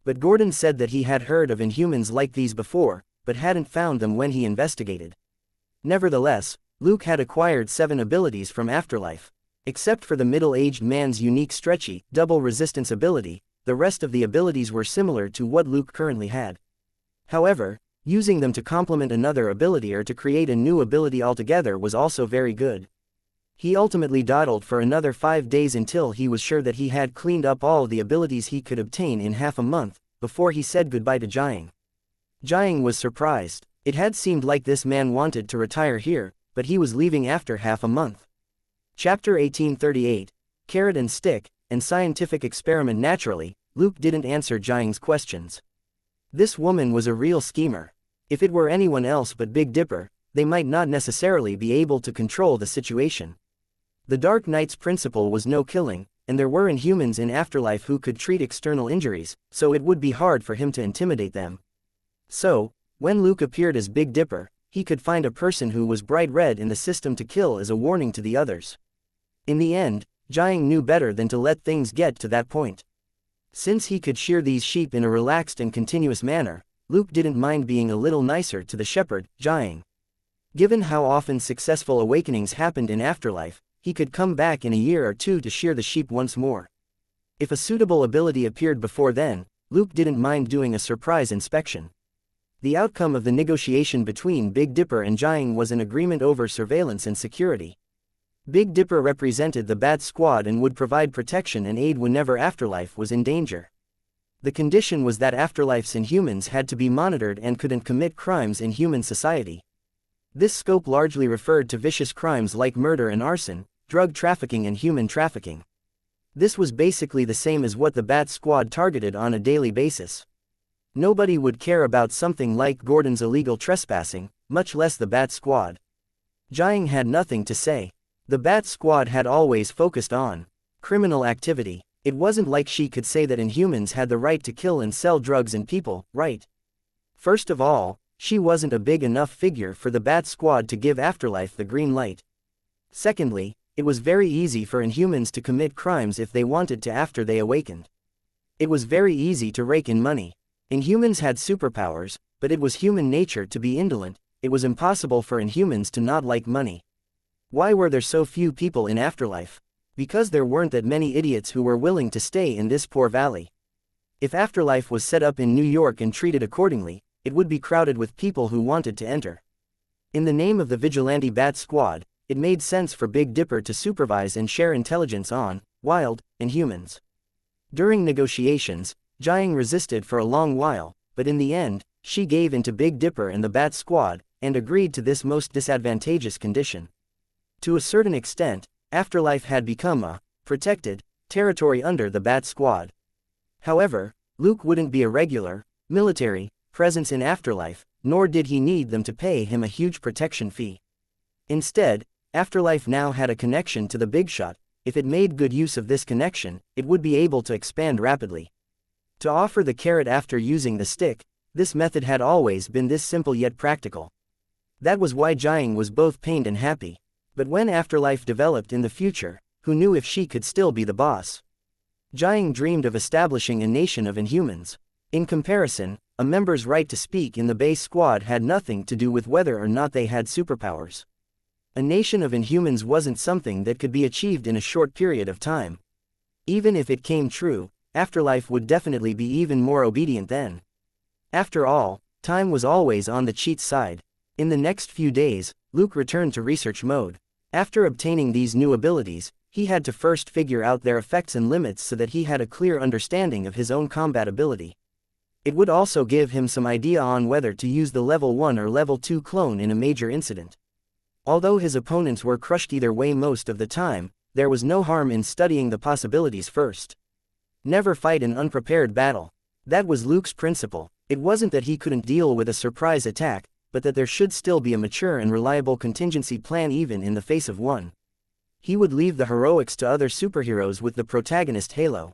But Gordon said that he had heard of Inhumans like these before, but hadn't found them when he investigated. Nevertheless, Luke had acquired 7 abilities from Afterlife. Except for the middle-aged man's unique stretchy, double resistance ability, the rest of the abilities were similar to what Luke currently had. However, using them to complement another ability or to create a new ability altogether was also very good. He ultimately dawdled for another 5 days until he was sure that he had cleaned up all the abilities he could obtain in half a month, before he said goodbye to Jiang. Jiang was surprised. It had seemed like this man wanted to retire here, but he was leaving after half a month. Chapter 1838, Carrot and Stick, and Scientific Experiment. Naturally, Luke didn't answer Jiang's questions. This woman was a real schemer. If it were anyone else but Big Dipper, they might not necessarily be able to control the situation. The Dark Knight's principle was no killing, and there were Inhumans in Afterlife who could treat external injuries, so it would be hard for him to intimidate them. So, when Luke appeared as Big Dipper, he could find a person who was bright red in the system to kill as a warning to the others. In the end, Jiang knew better than to let things get to that point. Since he could shear these sheep in a relaxed and continuous manner, Luke didn't mind being a little nicer to the shepherd, Jiang. Given how often successful awakenings happened in Afterlife, he could come back in a year or two to shear the sheep once more. If a suitable ability appeared before then, Luke didn't mind doing a surprise inspection. The outcome of the negotiation between Big Dipper and Jiang was an agreement over surveillance and security. Big Dipper represented the Bat Squad and would provide protection and aid whenever Afterlife was in danger. The condition was that Afterlife's Inhumans had to be monitored and couldn't commit crimes in human society. This scope largely referred to vicious crimes like murder and arson, drug trafficking and human trafficking. This was basically the same as what the Bat Squad targeted on a daily basis. Nobody would care about something like Gordon's illegal trespassing, much less the Bat Squad. Jiang had nothing to say. The Bat Squad had always focused on criminal activity. It wasn't like she could say that Inhumans had the right to kill and sell drugs and people, right? First of all, she wasn't a big enough figure for the Bat Squad to give Afterlife the green light. Secondly, it was very easy for Inhumans to commit crimes if they wanted to after they awakened. It was very easy to rake in money. Inhumans had superpowers, but it was human nature to be indolent. It was impossible for Inhumans to not like money. Why were there so few people in Afterlife? Because there weren't that many idiots who were willing to stay in this poor valley. If Afterlife was set up in New York and treated accordingly, it would be crowded with people who wanted to enter. In the name of the vigilante Bat Squad, it made sense for Big Dipper to supervise and share intelligence on wild Inhumans. During negotiations, Jiang resisted for a long while, but in the end, she gave in to Big Dipper and the Bat Squad, and agreed to this most disadvantageous condition. To a certain extent, Afterlife had become a protected territory under the Bat Squad. However, Luke wouldn't be a regular military presence in Afterlife, nor did he need them to pay him a huge protection fee. Instead, Afterlife now had a connection to the Big Shot. If it made good use of this connection, it would be able to expand rapidly. To offer the carrot after using the stick, this method had always been this simple yet practical. That was why Jiang was both pained and happy. But when Afterlife developed in the future, who knew if she could still be the boss? Jiang dreamed of establishing a nation of Inhumans. In comparison, a member's right to speak in the base squad had nothing to do with whether or not they had superpowers. A nation of Inhumans wasn't something that could be achieved in a short period of time. Even if it came true, Afterlife would definitely be even more obedient then. After all, time was always on the cheat side. In the next few days, Luke returned to research mode. After obtaining these new abilities, he had to first figure out their effects and limits so that he had a clear understanding of his own combat ability. It would also give him some idea on whether to use the level 1 or level 2 clone in a major incident. Although his opponents were crushed either way most of the time, there was no harm in studying the possibilities first. Never fight an unprepared battle. That was Luke's principle. It wasn't that he couldn't deal with a surprise attack, but that there should still be a mature and reliable contingency plan even in the face of one. He would leave the heroics to other superheroes with the protagonist halo.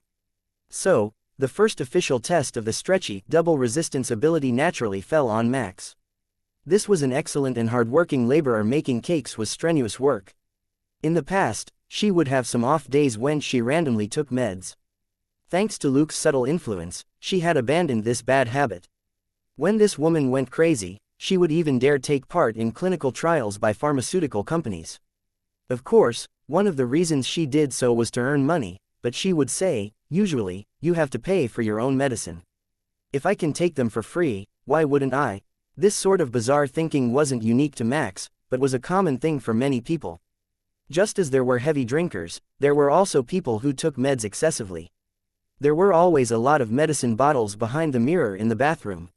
So, the first official test of the stretchy, double resistance ability naturally fell on Max. This was an excellent and hard-working laborer. Making cakes was strenuous work. In the past, she would have some off days when she randomly took meds. Thanks to Luke's subtle influence, she had abandoned this bad habit. When this woman went crazy, she would even dare take part in clinical trials by pharmaceutical companies. Of course, one of the reasons she did so was to earn money, but she would say, usually, you have to pay for your own medicine. If I can take them for free, why wouldn't I? This sort of bizarre thinking wasn't unique to Max, but was a common thing for many people. Just as there were heavy drinkers, there were also people who took meds excessively. There were always a lot of medicine bottles behind the mirror in the bathroom.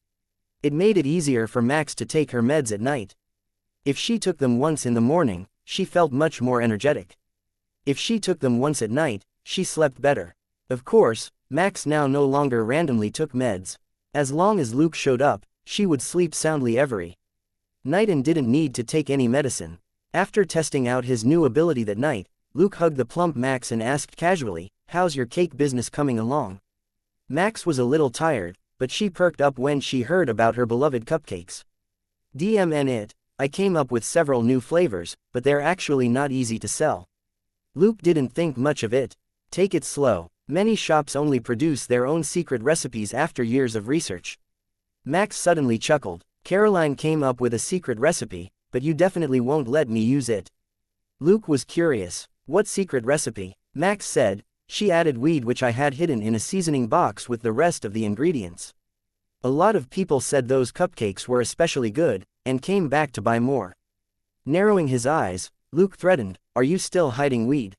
It made it easier for Max to take her meds at night. If she took them once in the morning, she felt much more energetic. If she took them once at night, she slept better. Of course, Max now no longer randomly took meds. As long as Luke showed up, she would sleep soundly every night and didn't need to take any medicine. After testing out his new ability that night, Luke hugged the plump Max and asked casually, "How's your cake business coming along?" Max was a little tired, but she perked up when she heard about her beloved cupcakes. "DMN, I came up with several new flavors, but they're actually not easy to sell." Luke didn't think much of it. "Take it slow. Many shops only produce their own secret recipes after years of research." Max suddenly chuckled. "Caroline came up with a secret recipe, but you definitely won't let me use it." Luke was curious. "What secret recipe?" Max said, "She added weed which I had hidden in a seasoning box with the rest of the ingredients. A lot of people said those cupcakes were especially good, and came back to buy more." Narrowing his eyes, Luke threatened, "Are you still hiding weed?"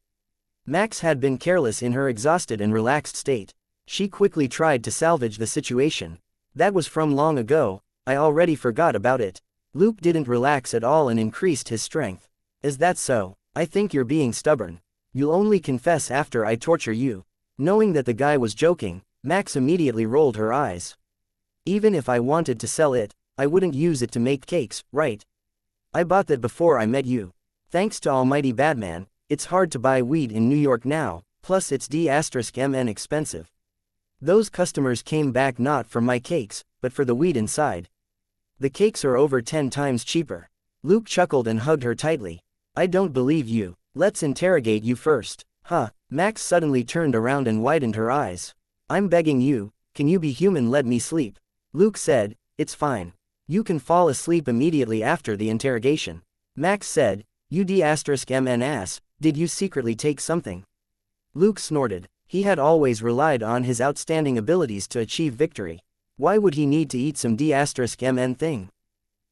Max had been careless in her exhausted and relaxed state. She quickly tried to salvage the situation. "That was from long ago, I already forgot about it." Luke didn't relax at all and increased his strength. "Is that so? I think you're being stubborn. You'll only confess after I torture you." Knowing that the guy was joking, Max immediately rolled her eyes. "Even if I wanted to sell it, I wouldn't use it to make cakes, right? I bought that before I met you. Thanks to Almighty Batman, it's hard to buy weed in New York now, plus it's d*mn expensive. Those customers came back not for my cakes, but for the weed inside. The cakes are over 10 times cheaper." Luke chuckled and hugged her tightly. "I don't believe you. Let's interrogate you first." "Huh?" Max suddenly turned around and widened her eyes. "I'm begging you, can you be human? Let me sleep." Luke said, "It's fine. You can fall asleep immediately after the interrogation." Max said, "You d*mn ass, did you secretly take something?" Luke snorted. He had always relied on his outstanding abilities to achieve victory. Why would he need to eat some d*mn thing?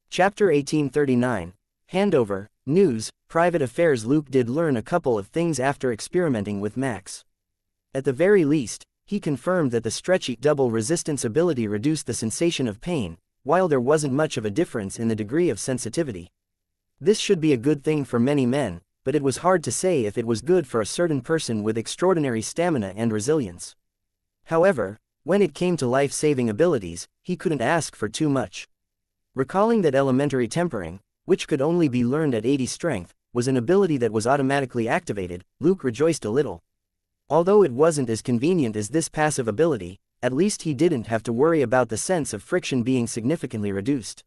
Chapter 1839. Handover, News, Private Affairs. Luke did learn a couple of things after experimenting with Max. At the very least, he confirmed that the stretchy double resistance ability reduced the sensation of pain, while there wasn't much of a difference in the degree of sensitivity. This should be a good thing for many men, but it was hard to say if it was good for a certain person with extraordinary stamina and resilience. However, when it came to life-saving abilities, he couldn't ask for too much. Recalling that elementary tempering, which could only be learned at 80 strength, was an ability that was automatically activated, Luke rejoiced a little. Although it wasn't as convenient as this passive ability, at least he didn't have to worry about the sense of friction being significantly reduced.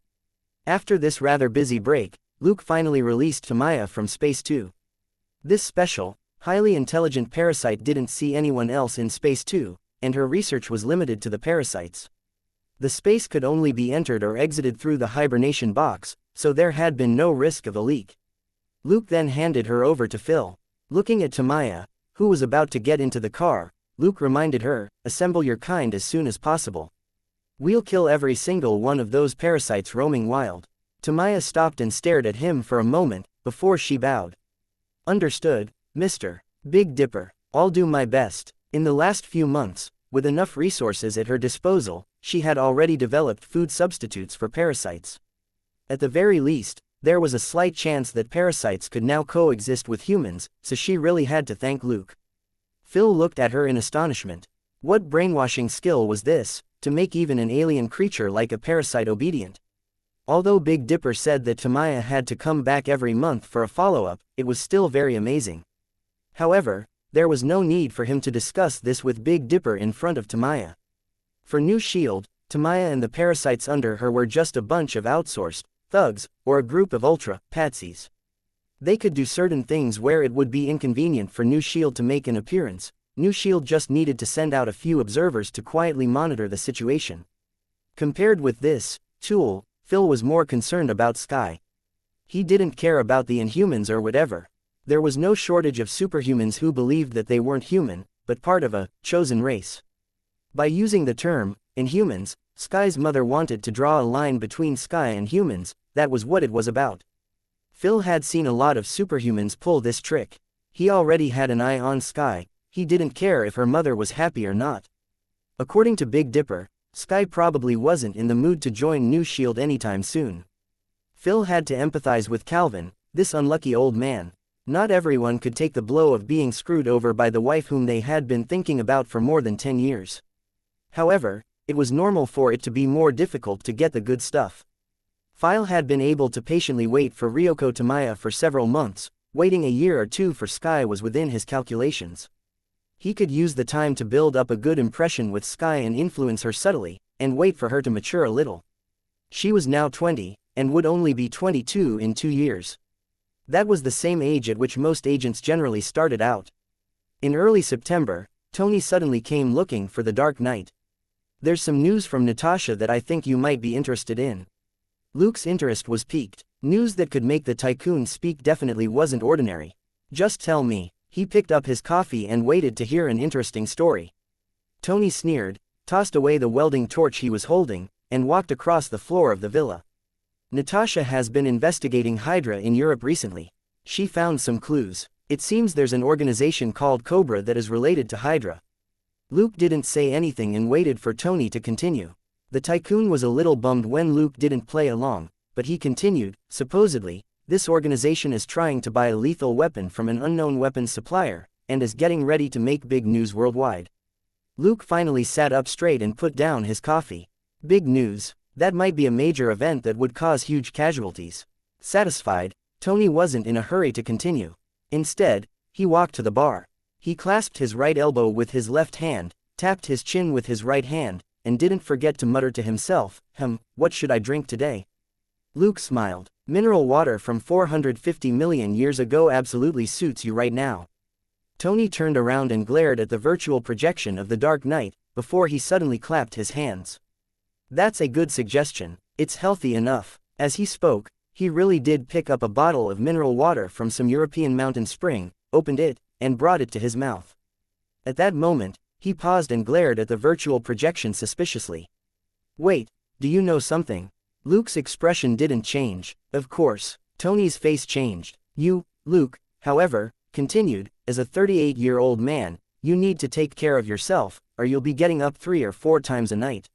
After this rather busy break, Luke finally released Tamaya from Space 2. This special, highly intelligent parasite didn't see anyone else in Space 2, and her research was limited to the parasites. The space could only be entered or exited through the hibernation box, so there had been no risk of a leak. Luke then handed her over to Phil. Looking at Tamaya, who was about to get into the car, Luke reminded her, "Assemble your kind as soon as possible. We'll kill every single one of those parasites roaming wild." Tamaya stopped and stared at him for a moment, before she bowed. "Understood, Mr. Big Dipper. I'll do my best." In the last few months, with enough resources at her disposal, she had already developed food substitutes for parasites. At the very least, there was a slight chance that parasites could now coexist with humans, so she really had to thank Luke. Phil looked at her in astonishment. What brainwashing skill was this, to make even an alien creature like a parasite obedient? Although Big Dipper said that Tamaya had to come back every month for a follow-up, it was still very amazing. However, there was no need for him to discuss this with Big Dipper in front of Tamaya. For New Shield, Tamaya and the parasites under her were just a bunch of outsourced thugs, or a group of patsies. They could do certain things where it would be inconvenient for New Shield to make an appearance. New Shield just needed to send out a few observers to quietly monitor the situation. Compared with this tool, Phil was more concerned about Sky. He didn't care about the Inhumans or whatever. There was no shortage of superhumans who believed that they weren't human, but part of a chosen race. By using the term Inhumans, Sky's mother wanted to draw a line between Sky and humans. That was what it was about. Phil had seen a lot of superhumans pull this trick. He already had an eye on Sky. He didn't care if her mother was happy or not. According to Big Dipper, Sky probably wasn't in the mood to join New Shield anytime soon. Phil had to empathize with Calvin, this unlucky old man. Not everyone could take the blow of being screwed over by the wife whom they had been thinking about for more than 10 years. However, it was normal for it to be more difficult to get the good stuff. Phil had been able to patiently wait for Ryoko Tamaya for several months. Waiting a year or two for Sky was within his calculations. He could use the time to build up a good impression with Sky and influence her subtly, and wait for her to mature a little. She was now 20, and would only be 22 in 2 years. That was the same age at which most agents generally started out. In early September, Tony suddenly came looking for the Dark Knight. "There's some news from Natasha that I think you might be interested in." Luke's interest was piqued. News that could make the tycoon speak definitely wasn't ordinary. "Just tell me." He picked up his coffee and waited to hear an interesting story. Tony sneered, tossed away the welding torch he was holding, and walked across the floor of the villa. "Natasha has been investigating Hydra in Europe recently. She found some clues. It seems there's an organization called Cobra that is related to Hydra." Luke didn't say anything and waited for Tony to continue. The tycoon was a little bummed when Luke didn't play along, but he continued, "Supposedly, this organization is trying to buy a lethal weapon from an unknown weapons supplier, and is getting ready to make big news worldwide." Luke finally sat up straight and put down his coffee. Big news? That might be a major event that would cause huge casualties. Satisfied, Tony wasn't in a hurry to continue. Instead, he walked to the bar. He clasped his right elbow with his left hand, tapped his chin with his right hand, and didn't forget to mutter to himself, "What should I drink today?" Luke smiled. "Mineral water from 450 million years ago absolutely suits you right now." Tony turned around and glared at the virtual projection of the Dark Knight, before he suddenly clapped his hands. "That's a good suggestion. It's healthy enough." As he spoke, he really did pick up a bottle of mineral water from some European mountain spring, opened it, and brought it to his mouth. At that moment, he paused and glared at the virtual projection suspiciously. "Wait, do you know something?" Luke's expression didn't change. Of course, Tony's face changed. "You, Luke, however, continued, as a 38-year-old man, you need to take care of yourself, or you'll be getting up 3 or 4 times a night."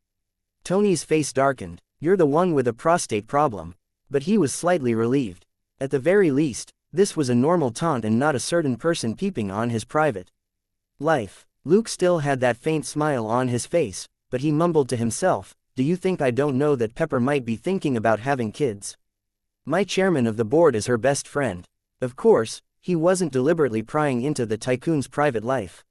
Tony's face darkened. "You're the one with a prostate problem." But he was slightly relieved. At the very least, this was a normal taunt and not a certain person peeping on his private life. Luke still had that faint smile on his face, but he mumbled to himself, "Do you think I don't know that Pepper might be thinking about having kids? My chairman of the board is her best friend." Of course, he wasn't deliberately prying into the tycoon's private life.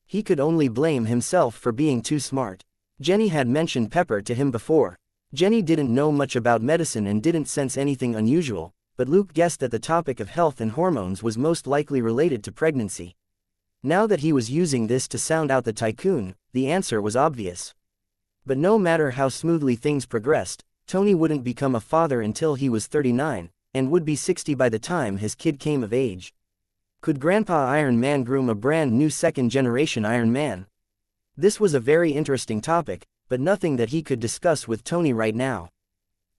He could only blame himself for being too smart. Jenny had mentioned Pepper to him before. Jenny didn't know much about medicine and didn't sense anything unusual, but Luke guessed that the topic of health and hormones was most likely related to pregnancy. Now that he was using this to sound out the tycoon, the answer was obvious. But no matter how smoothly things progressed, Tony wouldn't become a father until he was 39, and would be 60 by the time his kid came of age. Could Grandpa Iron Man groom a brand new second-generation Iron Man? This was a very interesting topic, but nothing that he could discuss with Tony right now.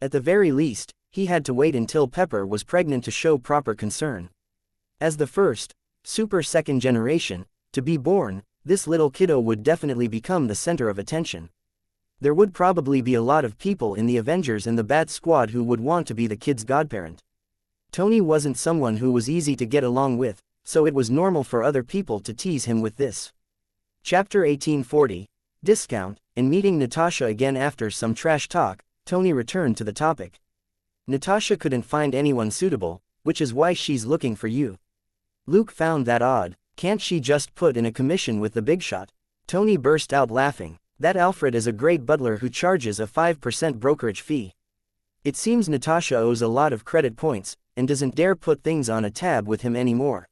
At the very least, he had to wait until Pepper was pregnant to show proper concern. As the first, super second generation, to be born, this little kiddo would definitely become the center of attention. There would probably be a lot of people in the Avengers and the Bat Squad who would want to be the kid's godparent. Tony wasn't someone who was easy to get along with, so it was normal for other people to tease him with this. Chapter 1840, Discount. In meeting Natasha again after some trash talk, Tony returned to the topic. "Natasha couldn't find anyone suitable, which is why she's looking for you." Luke found that odd. "Can't she just put in a commission with the big shot?" Tony burst out laughing. "That Alfred is a great butler who charges a 5% brokerage fee. It seems Natasha owes a lot of credit points, and doesn't dare put things on a tab with him anymore."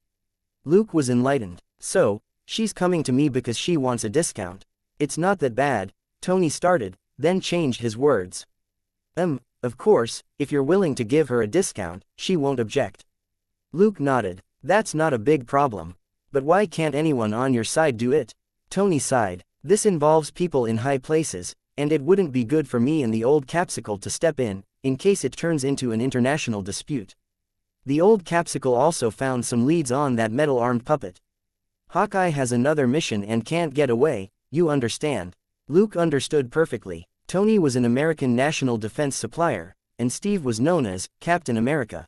Luke was enlightened. "So, she's coming to me because she wants a discount. It's not that bad," Tony started, then changed his words. Of course, if you're willing to give her a discount, she won't object." Luke nodded. "That's not a big problem. But why can't anyone on your side do it?" Tony sighed. "This involves people in high places, and it wouldn't be good for me and the old capsicle to step in case it turns into an international dispute." The old capsicle also found some leads on that metal-armed puppet. Hawkeye has another mission and can't get away, you understand. Luke understood perfectly. Tony was an American national defense supplier, and Steve was known as Captain America.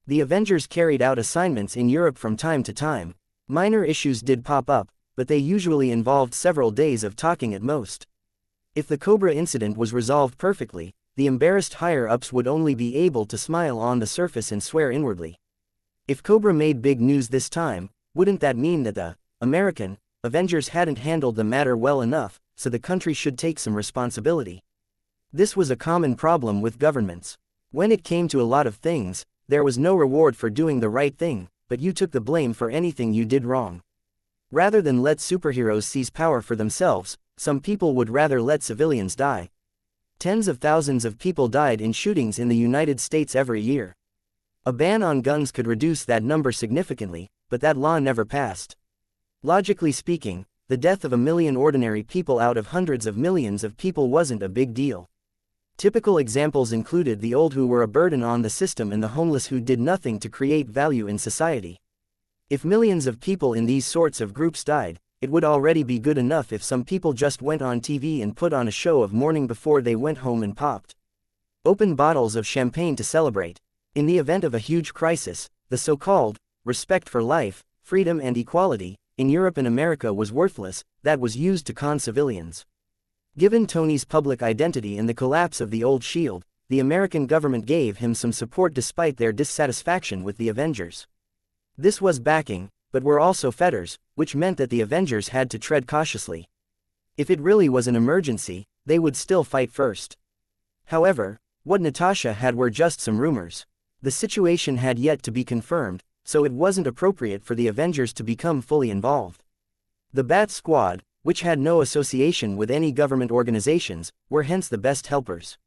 The Avengers carried out assignments in Europe from time to time. Minor issues did pop up, but they usually involved several days of talking at most. If the Cobra incident was resolved perfectly, the embarrassed higher-ups would only be able to smile on the surface and swear inwardly. If Cobra made big news this time, wouldn't that mean that the American Avengers hadn't handled the matter well enough, so the country should take some responsibility? This was a common problem with governments. When it came to a lot of things, there was no reward for doing the right thing, but you took the blame for anything you did wrong. Rather than let superheroes seize power for themselves, some people would rather let civilians die. Tens of thousands of people died in shootings in the United States every year. A ban on guns could reduce that number significantly, but that law never passed. Logically speaking, the death of a million ordinary people out of hundreds of millions of people wasn't a big deal. Typical examples included the old who were a burden on the system and the homeless who did nothing to create value in society. If millions of people in these sorts of groups died, it would already be good enough if some people just went on TV and put on a show of mourning before they went home and popped open bottles of champagne to celebrate. In the event of a huge crisis, the so-called respect for life, freedom and equality in Europe and America was worthless, that was used to con civilians. Given Tony's public identity and the collapse of the old shield, the American government gave him some support despite their dissatisfaction with the Avengers. This was backing, but were also fetters, which meant that the Avengers had to tread cautiously. If it really was an emergency, they would still fight first. However, what Natasha had were just some rumors. The situation had yet to be confirmed, so it wasn't appropriate for the Avengers to become fully involved. The Bat Squad, which had no association with any government organizations, were hence the best helpers.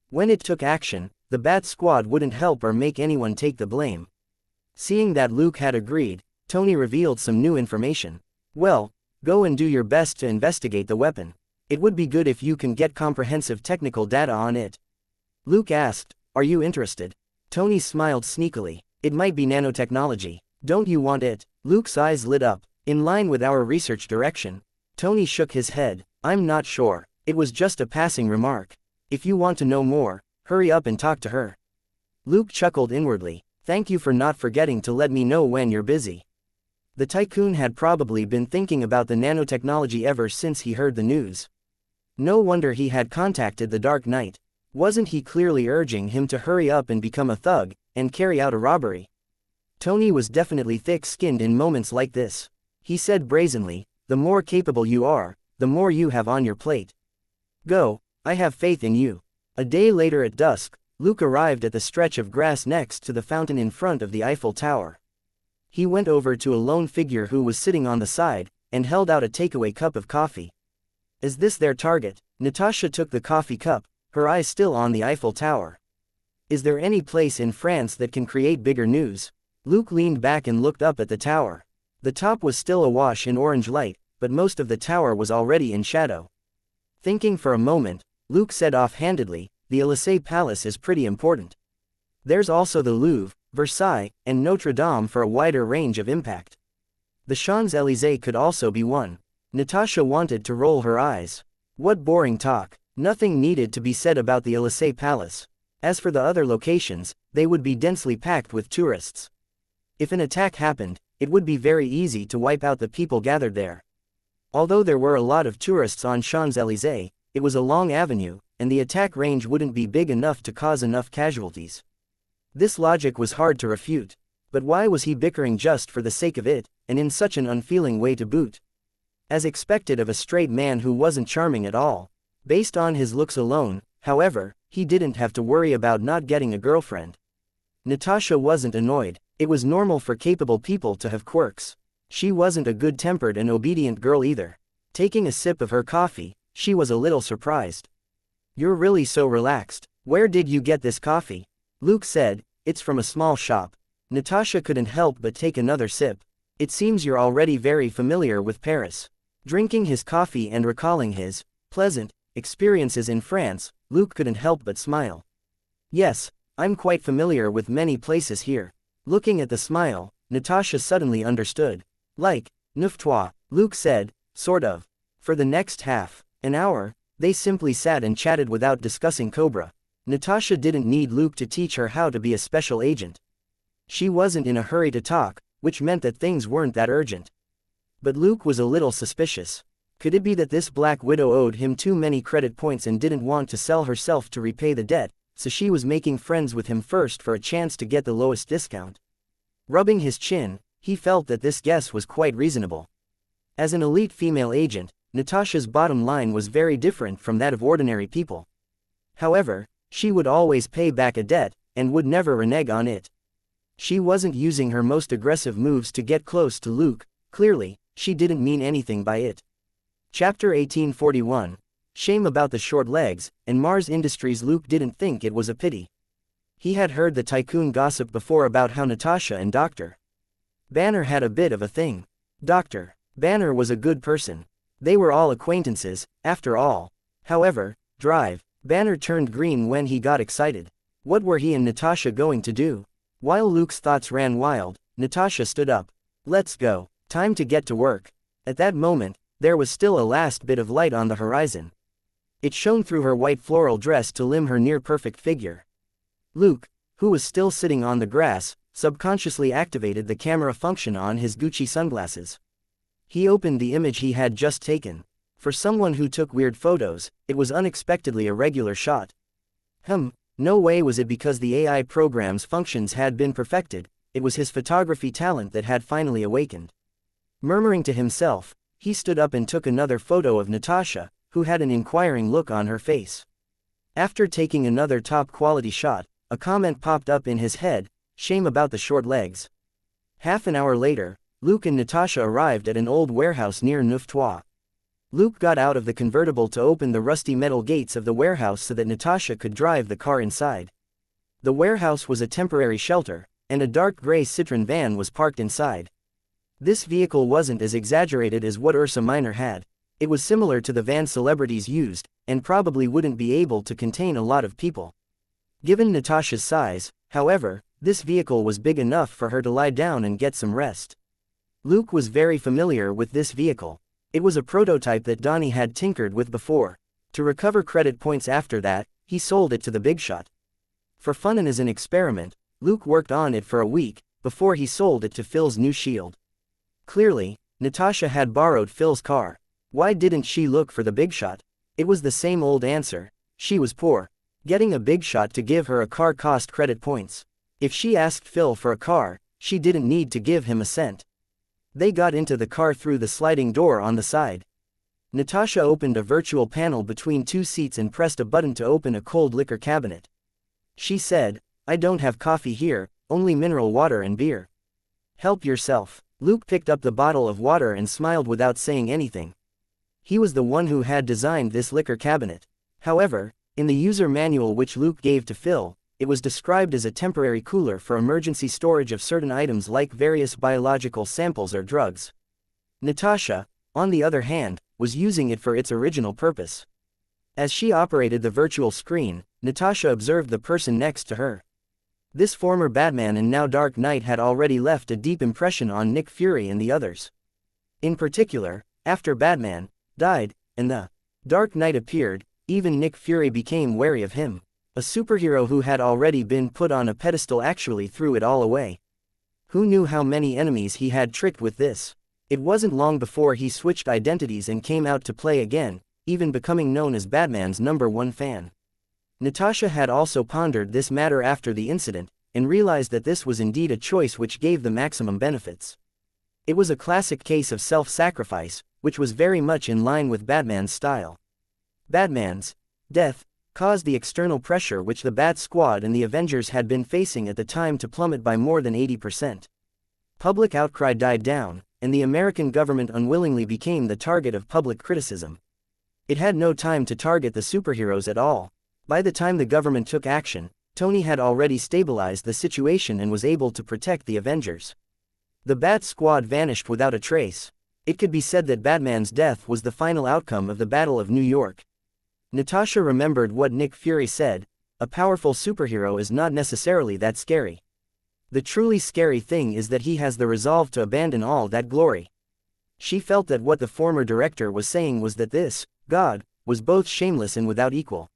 When it took action, the Bat Squad wouldn't help or make anyone take the blame. Seeing that Luke had agreed, Tony revealed some new information. Well, go and do your best to investigate the weapon. It would be good if you can get comprehensive technical data on it. Luke asked, "Are you interested?" Tony smiled sneakily. "It might be nanotechnology. Don't you want it?" Luke's eyes lit up. "In line with our research direction." Tony shook his head. "I'm not sure. It was just a passing remark. If you want to know more, hurry up and talk to her." Luke chuckled inwardly. "Thank you for not forgetting to let me know when you're busy." The tycoon had probably been thinking about the nanotechnology ever since he heard the news. No wonder he had contacted the Dark Knight. Wasn't he clearly urging him to hurry up and become a thug, and carry out a robbery? Tony was definitely thick-skinned in moments like this. He said brazenly, "The more capable you are, the more you have on your plate. Go, I have faith in you." A day later at dusk, Luke arrived at the stretch of grass next to the fountain in front of the Eiffel Tower. He went over to a lone figure who was sitting on the side, and held out a takeaway cup of coffee. "Is this their target?" Natasha took the coffee cup, her eyes still on the Eiffel Tower. "Is there any place in France that can create bigger news?" Luke leaned back and looked up at the tower. The top was still awash in orange light, but most of the tower was already in shadow. Thinking for a moment, Luke said offhandedly, "The Élysée Palace is pretty important. There's also the Louvre, Versailles, and Notre Dame for a wider range of impact. The Champs-Élysées could also be one." Natasha wanted to roll her eyes. What boring talk. Nothing needed to be said about the Élysée Palace. As for the other locations, they would be densely packed with tourists. If an attack happened, it would be very easy to wipe out the people gathered there. Although there were a lot of tourists on Champs-Élysées, it was a long avenue, and the attack range wouldn't be big enough to cause enough casualties. This logic was hard to refute. But why was he bickering just for the sake of it, and in such an unfeeling way to boot? As expected of a straight man who wasn't charming at all. Based on his looks alone, however, he didn't have to worry about not getting a girlfriend. Natasha wasn't annoyed. It was normal for capable people to have quirks. She wasn't a good-tempered and obedient girl either. Taking a sip of her coffee, she was a little surprised. "You're really so relaxed. Where did you get this coffee?" Luke said, "It's from a small shop." Natasha couldn't help but take another sip. "It seems you're already very familiar with Paris." Drinking his coffee and recalling his pleasant experiences in France, Luke couldn't help but smile. "Yes, I'm quite familiar with many places here. Looking at the smile, Natasha suddenly understood. Like, neuf trois, Luke said, sort of. For the next half an hour, they simply sat and chatted without discussing Cobra. Natasha didn't need Luke to teach her how to be a special agent. She wasn't in a hurry to talk, which meant that things weren't that urgent. But Luke was a little suspicious. Could it be that this Black Widow owed him too many credit points and didn't want to sell herself to repay the debt, so she was making friends with him first for a chance to get the lowest discount? Rubbing his chin, he felt that this guess was quite reasonable. As an elite female agent, Natasha's bottom line was very different from that of ordinary people. However, she would always pay back a debt, and would never renege on it. She wasn't using her most aggressive moves to get close to Luke. Clearly, she didn't mean anything by it. Chapter 1841. Shame about the short legs, and Mars Industries. Luke didn't think it was a pity. He had heard the tycoon gossip before about how Natasha and Dr. Banner had a bit of a thing. Dr. Banner was a good person. They were all acquaintances, after all. However, Banner turned green when he got excited. What were he and Natasha going to do? While Luke's thoughts ran wild, Natasha stood up. Let's go. Time to get to work. At that moment, there was still a last bit of light on the horizon. It shone through her white floral dress to limn her near-perfect figure. Luke, who was still sitting on the grass, subconsciously activated the camera function on his Gucci sunglasses. He opened the image he had just taken. For someone who took weird photos, it was unexpectedly a regular shot. No way was it because the AI program's functions had been perfected, it was his photography talent that had finally awakened. Murmuring to himself, he stood up and took another photo of Natasha, who had an inquiring look on her face. After taking another top-quality shot, a comment popped up in his head, shame about the short legs. Half an hour later, Luke and Natasha arrived at an old warehouse near Neuf Trois. Luke got out of the convertible to open the rusty metal gates of the warehouse so that Natasha could drive the car inside. The warehouse was a temporary shelter, and a dark gray Citroen van was parked inside. This vehicle wasn't as exaggerated as what Ursa Minor had. It was similar to the van celebrities used, and probably wouldn't be able to contain a lot of people. Given Natasha's size, however, this vehicle was big enough for her to lie down and get some rest. Luke was very familiar with this vehicle. It was a prototype that Donnie had tinkered with before. To recover credit points after that, he sold it to the big shot. For fun and as an experiment, Luke worked on it for a week, before he sold it to Phil's new shield. Clearly, Natasha had borrowed Phil's car. Why didn't she look for the big shot? It was the same old answer. She was poor. Getting a big shot to give her a car cost credit points. If she asked Phil for a car, she didn't need to give him a cent. They got into the car through the sliding door on the side. Natasha opened a virtual panel between two seats and pressed a button to open a cold liquor cabinet. She said, I don't have coffee here, only mineral water and beer. Help yourself. Luke picked up the bottle of water and smiled without saying anything. He was the one who had designed this liquor cabinet. However, in the user manual which Luke gave to Phil, it was described as a temporary cooler for emergency storage of certain items like various biological samples or drugs. Natasha, on the other hand, was using it for its original purpose. As she operated the virtual screen, Natasha observed the person next to her. This former Batman and now Dark Knight had already left a deep impression on Nick Fury and the others. In particular, after Batman died, and the Dark Knight appeared, even Nick Fury became wary of him. A superhero who had already been put on a pedestal actually threw it all away. Who knew how many enemies he had tricked with this? It wasn't long before he switched identities and came out to play again, even becoming known as Batman's #1 fan. Natasha had also pondered this matter after the incident, and realized that this was indeed a choice which gave the maximum benefits. It was a classic case of self-sacrifice, which was very much in line with Batman's style. Batman's death caused the external pressure which the Bat Squad and the Avengers had been facing at the time to plummet by more than 80%. Public outcry died down, and the American government unwillingly became the target of public criticism. It had no time to target the superheroes at all. By the time the government took action, Tony had already stabilized the situation and was able to protect the Avengers. The Bat Squad vanished without a trace. It could be said that Batman's death was the final outcome of the Battle of New York. Natasha remembered what Nick Fury said, a powerful superhero is not necessarily that scary. The truly scary thing is that he has the resolve to abandon all that glory. She felt that what the former director was saying was that this, God, was both shameless and without equal.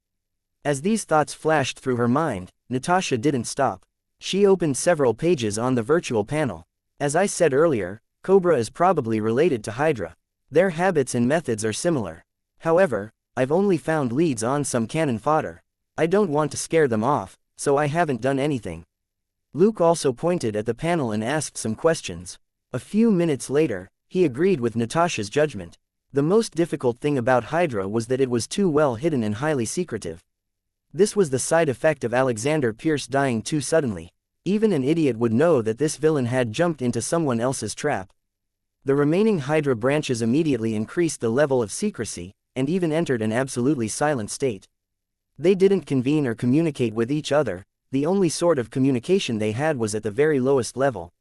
As these thoughts flashed through her mind, Natasha didn't stop. She opened several pages on the virtual panel. As I said earlier, Cobra is probably related to Hydra. Their habits and methods are similar. However, I've only found leads on some cannon fodder. I don't want to scare them off, so I haven't done anything. Luke also pointed at the panel and asked some questions. A few minutes later, he agreed with Natasha's judgment. The most difficult thing about Hydra was that it was too well hidden and highly secretive. This was the side effect of Alexander Pierce dying too suddenly. Even an idiot would know that this villain had jumped into someone else's trap. The remaining Hydra branches immediately increased the level of secrecy, and even entered an absolutely silent state. They didn't convene or communicate with each other. The only sort of communication they had was at the very lowest level.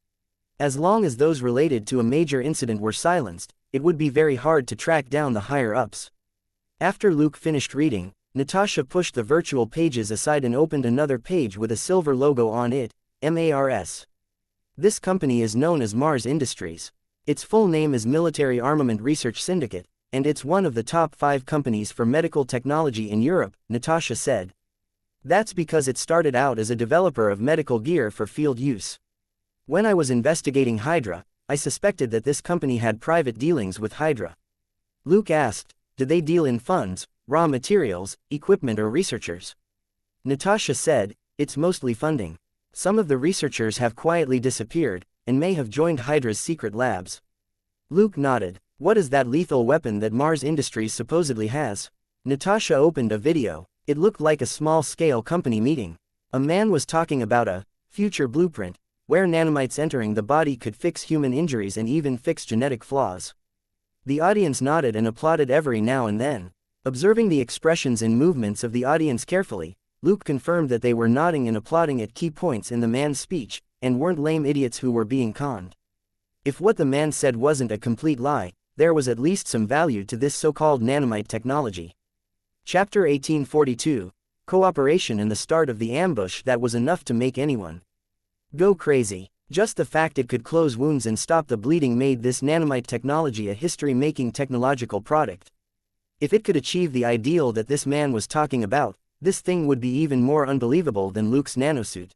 As long as those related to a major incident were silenced, it would be very hard to track down the higher-ups. After Luke finished reading, Natasha pushed the virtual pages aside and opened another page with a silver logo on it, MARS. This company is known as Mars Industries. Its full name is Military Armament Research Syndicate, and it's one of the top 5 companies for medical technology in Europe, Natasha said. That's because it started out as a developer of medical gear for field use. When I was investigating Hydra, I suspected that this company had private dealings with Hydra. Luke asked, did they deal in funds, raw materials, equipment or researchers? Natasha said, it's mostly funding. Some of the researchers have quietly disappeared, and may have joined Hydra's secret labs. Luke nodded. What is that lethal weapon that Mars Industries supposedly has? Natasha opened a video. It looked like a small-scale company meeting. A man was talking about a future blueprint, where nanomites entering the body could fix human injuries and even fix genetic flaws. The audience nodded and applauded every now and then. Observing the expressions and movements of the audience carefully, Luke confirmed that they were nodding and applauding at key points in the man's speech, and weren't lame idiots who were being conned. If what the man said wasn't a complete lie, there was at least some value to this so-called nanomite technology. Chapter 1842, Cooperation and the start of the ambush that was enough to make anyone go crazy. Just the fact it could close wounds and stop the bleeding made this nanomite technology a history-making technological product. If it could achieve the ideal that this man was talking about, this thing would be even more unbelievable than Luke's nanosuit.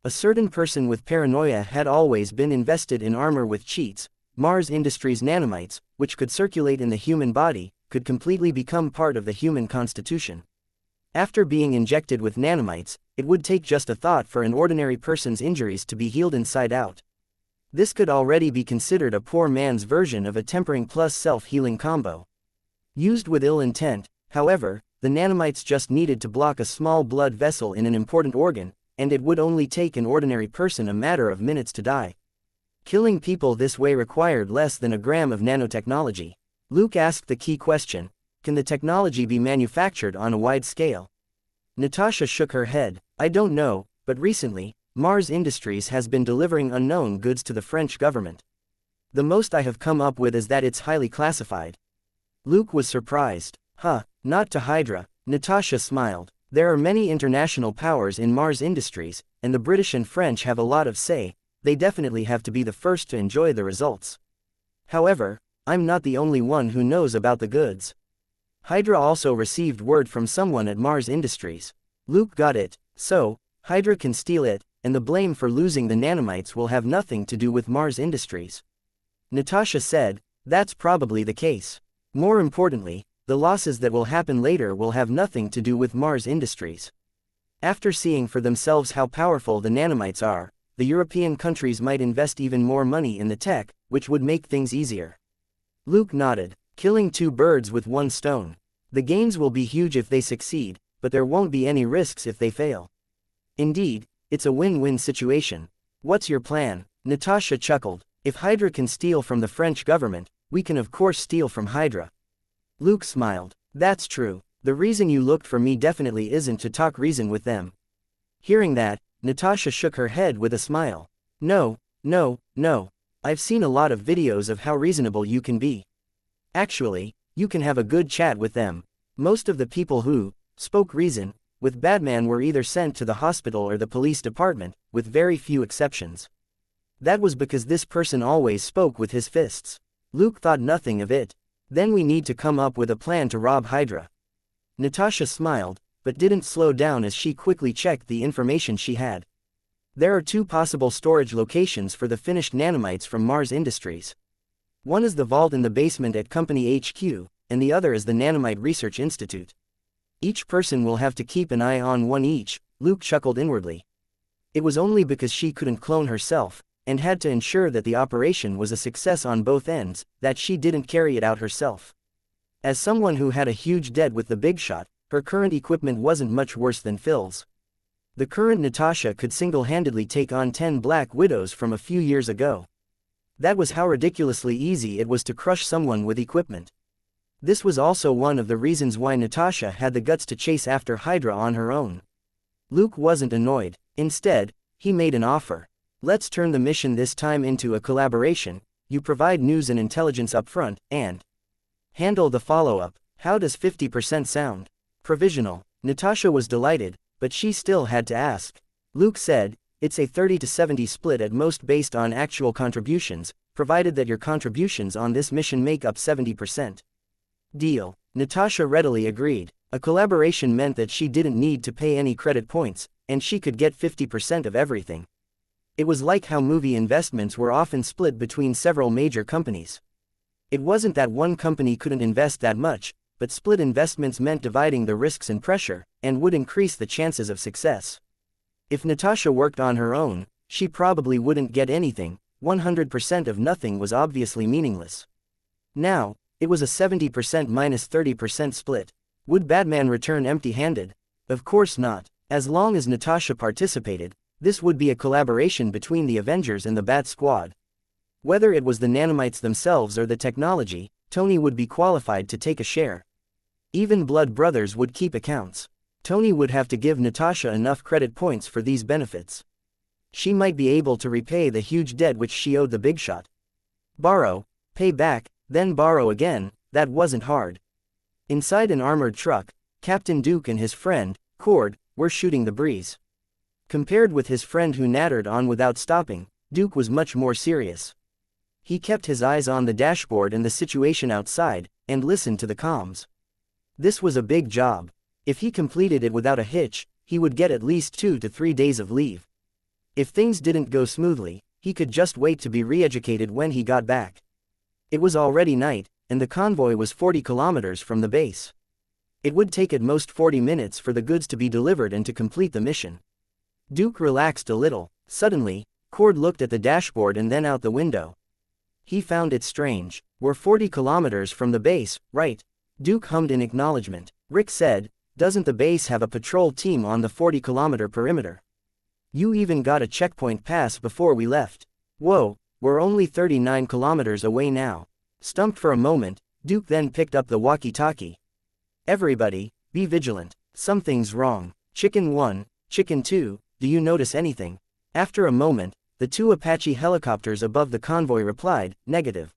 A certain person with paranoia had always been invested in armor with cheats. Mars Industries nanomites, which could circulate in the human body, could completely become part of the human constitution. After being injected with nanomites, it would take just a thought for an ordinary person's injuries to be healed inside out. This could already be considered a poor man's version of a tempering plus self-healing combo. Used with ill intent, however, the nanomites just needed to block a small blood vessel in an important organ, and it would only take an ordinary person a matter of minutes to die. Killing people this way required less than a gram of nanotechnology. Luke asked the key question, can the technology be manufactured on a wide scale? Natasha shook her head, I don't know, but recently, Mars Industries has been delivering unknown goods to the French government. The most I have come up with is that it's highly classified. Luke was surprised. Not to Hydra. Natasha smiled. There are many international powers in Mars Industries, and the British and French have a lot of say. They definitely have to be the first to enjoy the results. However, I'm not the only one who knows about the goods. Hydra also received word from someone at Mars Industries. Luke got it. So, Hydra can steal it, and the blame for losing the nanomites will have nothing to do with Mars Industries. Natasha said, that's probably the case. More importantly, the losses that will happen later will have nothing to do with Mars Industries. After seeing for themselves how powerful the nanomites are, the European countries might invest even more money in the tech, which would make things easier. Luke nodded, killing 2 birds with 1 stone. The gains will be huge if they succeed, but there won't be any risks if they fail. Indeed, it's a win-win situation. What's your plan? Natasha chuckled. If Hydra can steal from the French government, we can of course steal from Hydra. Luke smiled. That's true. The reason you looked for me definitely isn't to talk reason with them. Hearing that, Natasha shook her head with a smile. No. I've seen a lot of videos of how reasonable you can be. Actually, you can have a good chat with them. Most of the people who spoke reason with Batman were either sent to the hospital or the police department, with very few exceptions. That was because this person always spoke with his fists. Luke thought nothing of it. Then we need to come up with a plan to rob Hydra. Natasha smiled, but didn't slow down as she quickly checked the information she had. There are 2 possible storage locations for the finished nanomites from Mars Industries. One is the vault in the basement at Company HQ, and the other is the Nanomite Research Institute. Each person will have to keep an eye on one each, Luke chuckled inwardly. It was only because she couldn't clone herself, and had to ensure that the operation was a success on both ends, that she didn't carry it out herself. As someone who had a huge debt with the big shot, her current equipment wasn't much worse than Phil's. The current Natasha could single-handedly take on 10 Black Widows from a few years ago. That was how ridiculously easy it was to crush someone with equipment. This was also one of the reasons why Natasha had the guts to chase after Hydra on her own. Luke wasn't annoyed. Instead, he made an offer. Let's turn the mission this time into a collaboration. You provide news and intelligence up front, and handle the follow-up. How does 50% sound? Provisional. Natasha was delighted, but she still had to ask. Luke said, it's a 30-70 split at most based on actual contributions, provided that your contributions on this mission make up 70%. Deal. Natasha readily agreed. A collaboration meant that she didn't need to pay any credit points, and she could get 50% of everything. It was like how movie investments were often split between several major companies. It wasn't that one company couldn't invest that much, but split investments meant dividing the risks and pressure, and would increase the chances of success. If Natasha worked on her own, she probably wouldn't get anything. 100% of nothing was obviously meaningless. Now, it was a 70% minus 30% split. Would Batman return empty-handed? Of course not. As long as Natasha participated, this would be a collaboration between the Avengers and the Bat Squad. Whether it was the nanomites themselves or the technology, Tony would be qualified to take a share. Even blood brothers would keep accounts. Tony would have to give Natasha enough credit points for these benefits. She might be able to repay the huge debt which she owed the big shot. Borrow, pay back, then borrow again, that wasn't hard. Inside an armored truck, Captain Duke and his friend, Cord, were shooting the breeze. Compared with his friend who nattered on without stopping, Duke was much more serious. He kept his eyes on the dashboard and the situation outside, and listened to the comms. This was a big job. If he completed it without a hitch, he would get at least 2 to 3 days of leave. If things didn't go smoothly, he could just wait to be re-educated when he got back. It was already night, and the convoy was 40 kilometers from the base. It would take at most 40 minutes for the goods to be delivered and to complete the mission. Duke relaxed a little. Suddenly, Cord looked at the dashboard and then out the window. He found it strange. We're 40 kilometers from the base, right? Duke hummed in acknowledgement. Rick said, doesn't the base have a patrol team on the 40-kilometer perimeter? You even got a checkpoint pass before we left. Whoa, we're only 39 kilometers away now. Stumped for a moment, Duke then picked up the walkie-talkie. Everybody, be vigilant. Something's wrong. Chicken 1, Chicken 2, do you notice anything? After a moment, the 2 Apache helicopters above the convoy replied, negative.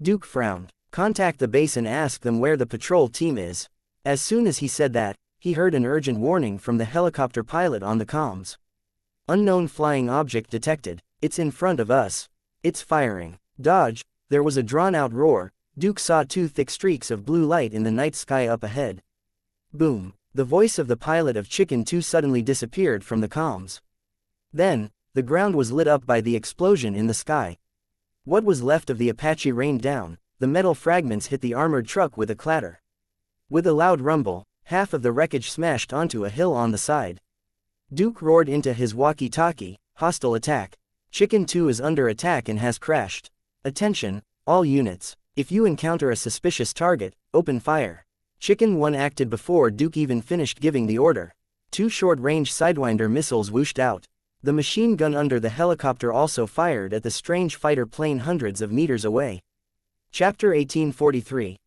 Duke frowned. Contact the base and ask them where the patrol team is. As soon as he said that, he heard an urgent warning from the helicopter pilot on the comms. Unknown flying object detected. It's in front of us. It's firing. Dodge. There was a drawn-out roar. Duke saw 2 thick streaks of blue light in the night sky up ahead. Boom. The voice of the pilot of Chicken 2 suddenly disappeared from the comms. Then, the ground was lit up by the explosion in the sky. What was left of the Apache rained down. The metal fragments hit the armored truck with a clatter. With a loud rumble, half of the wreckage smashed onto a hill on the side. Duke roared into his walkie-talkie, hostile attack. Chicken 2 is under attack and has crashed. Attention, all units. If you encounter a suspicious target, open fire. Chicken 1 acted before Duke even finished giving the order. 2 short-range Sidewinder missiles whooshed out. The machine gun under the helicopter also fired at the strange fighter plane hundreds of meters away. Chapter 1843.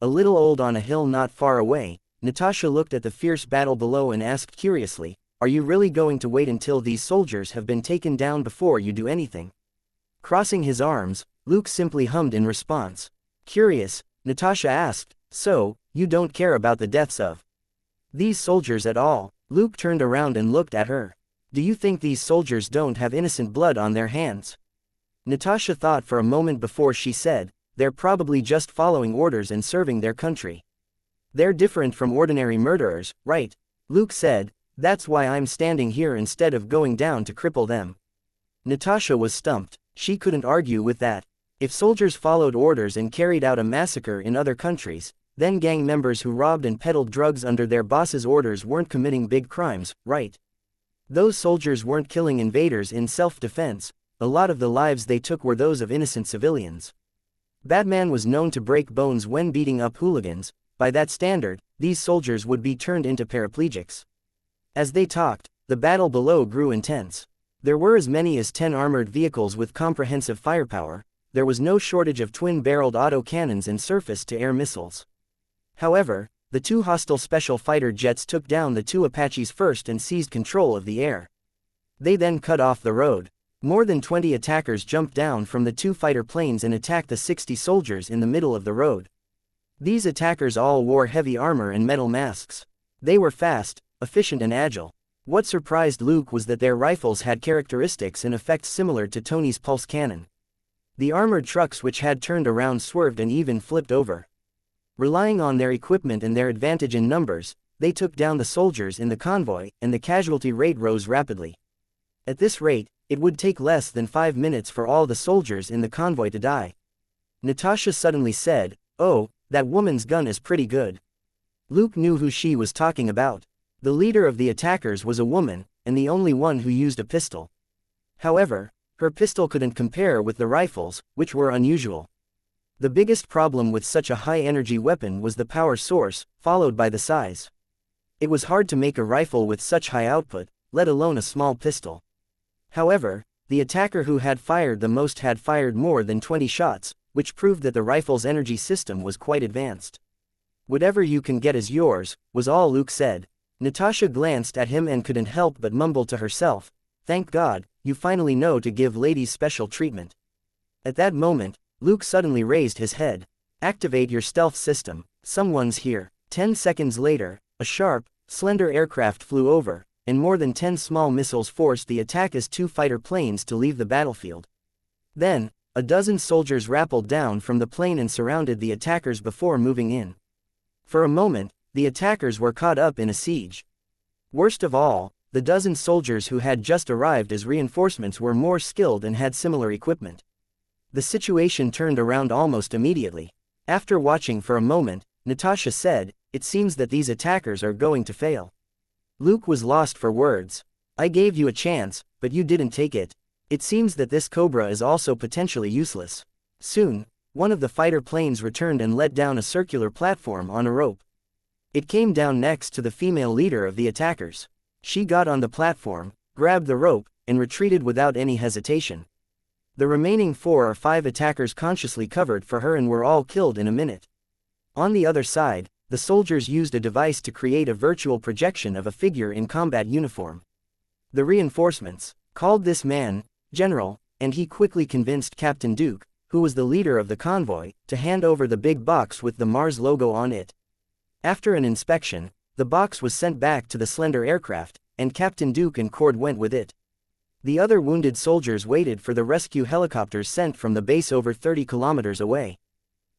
A little old on a hill not far away, Natasha looked at the fierce battle below and asked curiously, are you really going to wait until these soldiers have been taken down before you do anything? Crossing his arms, Luke simply hummed in response. Curious, Natasha asked, so, you don't care about the deaths of These soldiers at all. Luke turned around and looked at her. Do you think these soldiers don't have innocent blood on their hands? Natasha thought for a moment before she said, they're probably just following orders and serving their country. They're different from ordinary murderers, right? Luke said, that's why I'm standing here instead of going down to cripple them. Natasha was stumped. She couldn't argue with that. If soldiers followed orders and carried out a massacre in other countries, then gang members who robbed and peddled drugs under their boss's orders weren't committing big crimes, right? Those soldiers weren't killing invaders in self-defense. A lot of the lives they took were those of innocent civilians. Batman was known to break bones when beating up hooligans. By that standard, these soldiers would be turned into paraplegics. As they talked, the battle below grew intense. There were as many as 10 armored vehicles with comprehensive firepower. There was no shortage of twin-barreled autocannons and surface-to-air missiles. However, the 2 hostile special fighter jets took down the 2 Apaches first and seized control of the air. They then cut off the road. More than 20 attackers jumped down from the 2 fighter planes and attacked the 60 soldiers in the middle of the road. These attackers all wore heavy armor and metal masks. They were fast, efficient and agile. What surprised Luke was that their rifles had characteristics and effects similar to Tony's pulse cannon. The armored trucks which had turned around swerved and even flipped over. Relying on their equipment and their advantage in numbers, they took down the soldiers in the convoy, and the casualty rate rose rapidly. At this rate, it would take less than 5 minutes for all the soldiers in the convoy to die. Natasha suddenly said, "Oh, that woman's gun is pretty good." Luke knew who she was talking about. The leader of the attackers was a woman, and the only one who used a pistol. However, her pistol couldn't compare with the rifles, which were unusual. The biggest problem with such a high-energy weapon was the power source, followed by the size. It was hard to make a rifle with such high output, let alone a small pistol. However, the attacker who had fired the most had fired more than 20 shots, which proved that the rifle's energy system was quite advanced. "Whatever you can get is yours," was all Luke said. Natasha glanced at him and couldn't help but mumble to herself, "Thank God, you finally know to give ladies special treatment." At that moment, Luke suddenly raised his head. "Activate your stealth system. Someone's here." 10 seconds later, a sharp, slender aircraft flew over, and more than 10 small missiles forced the attack's 2 fighter planes to leave the battlefield. Then, a dozen soldiers rappelled down from the plane and surrounded the attackers before moving in. For a moment, the attackers were caught up in a siege. Worst of all, the dozen soldiers who had just arrived as reinforcements were more skilled and had similar equipment. The situation turned around almost immediately. After watching for a moment, Natasha said, "It seems that these attackers are going to fail." Luke was lost for words. "I gave you a chance, but you didn't take it. It seems that this Cobra is also potentially useless." Soon, one of the fighter planes returned and let down a circular platform on a rope. It came down next to the female leader of the attackers. She got on the platform, grabbed the rope, and retreated without any hesitation. The remaining 4 or 5 attackers consciously covered for her and were all killed in a minute. On the other side, the soldiers used a device to create a virtual projection of a figure in combat uniform. The reinforcements called this man General, and he quickly convinced Captain Duke, who was the leader of the convoy, to hand over the big box with the Mars logo on it. After an inspection, the box was sent back to the slender aircraft, and Captain Duke and Cord went with it. The other wounded soldiers waited for the rescue helicopters sent from the base over 30 kilometers away.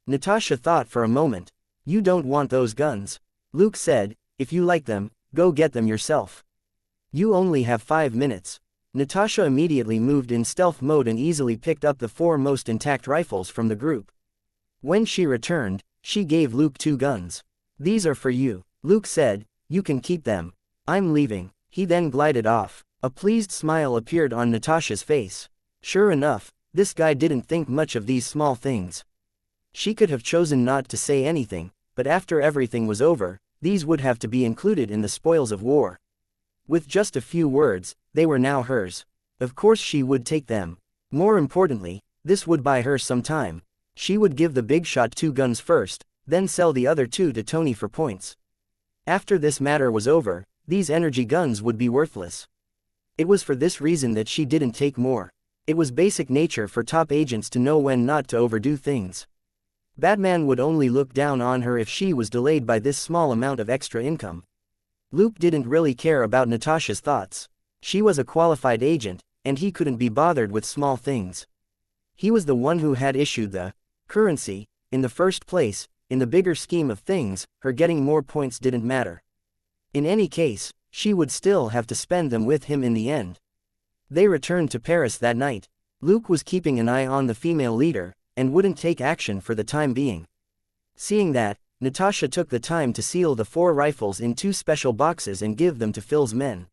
Natasha thought for a moment. "You don't want those guns." Luke said, "If you like them, go get them yourself. You only have 5 minutes. Natasha immediately moved in stealth mode and easily picked up the 4 most intact rifles from the group. When she returned, she gave Luke 2 guns. "These are for you." Luke said, "You can keep them. I'm leaving." He then glided off. A pleased smile appeared on Natasha's face. Sure enough, this guy didn't think much of these small things. She could have chosen not to say anything, but after everything was over, these would have to be included in the spoils of war. With just a few words, they were now hers. Of course she would take them. More importantly, this would buy her some time. She would give the big shot 2 guns first, then sell the other 2 to Tony for points. After this matter was over, these energy guns would be worthless. It was for this reason that she didn't take more. It was basic nature for top agents to know when not to overdo things. Batman would only look down on her if she was delayed by this small amount of extra income. Luke didn't really care about Natasha's thoughts. She was a qualified agent, and he couldn't be bothered with small things. He was the one who had issued the currency. In the first place, in the bigger scheme of things, her getting more points didn't matter. In any case, she would still have to spend them with him in the end. They returned to Paris that night. Luke was keeping an eye on the female leader, and wouldn't take action for the time being. Seeing that, Natasha took the time to seal the 4 rifles in 2 special boxes and give them to Phil's men.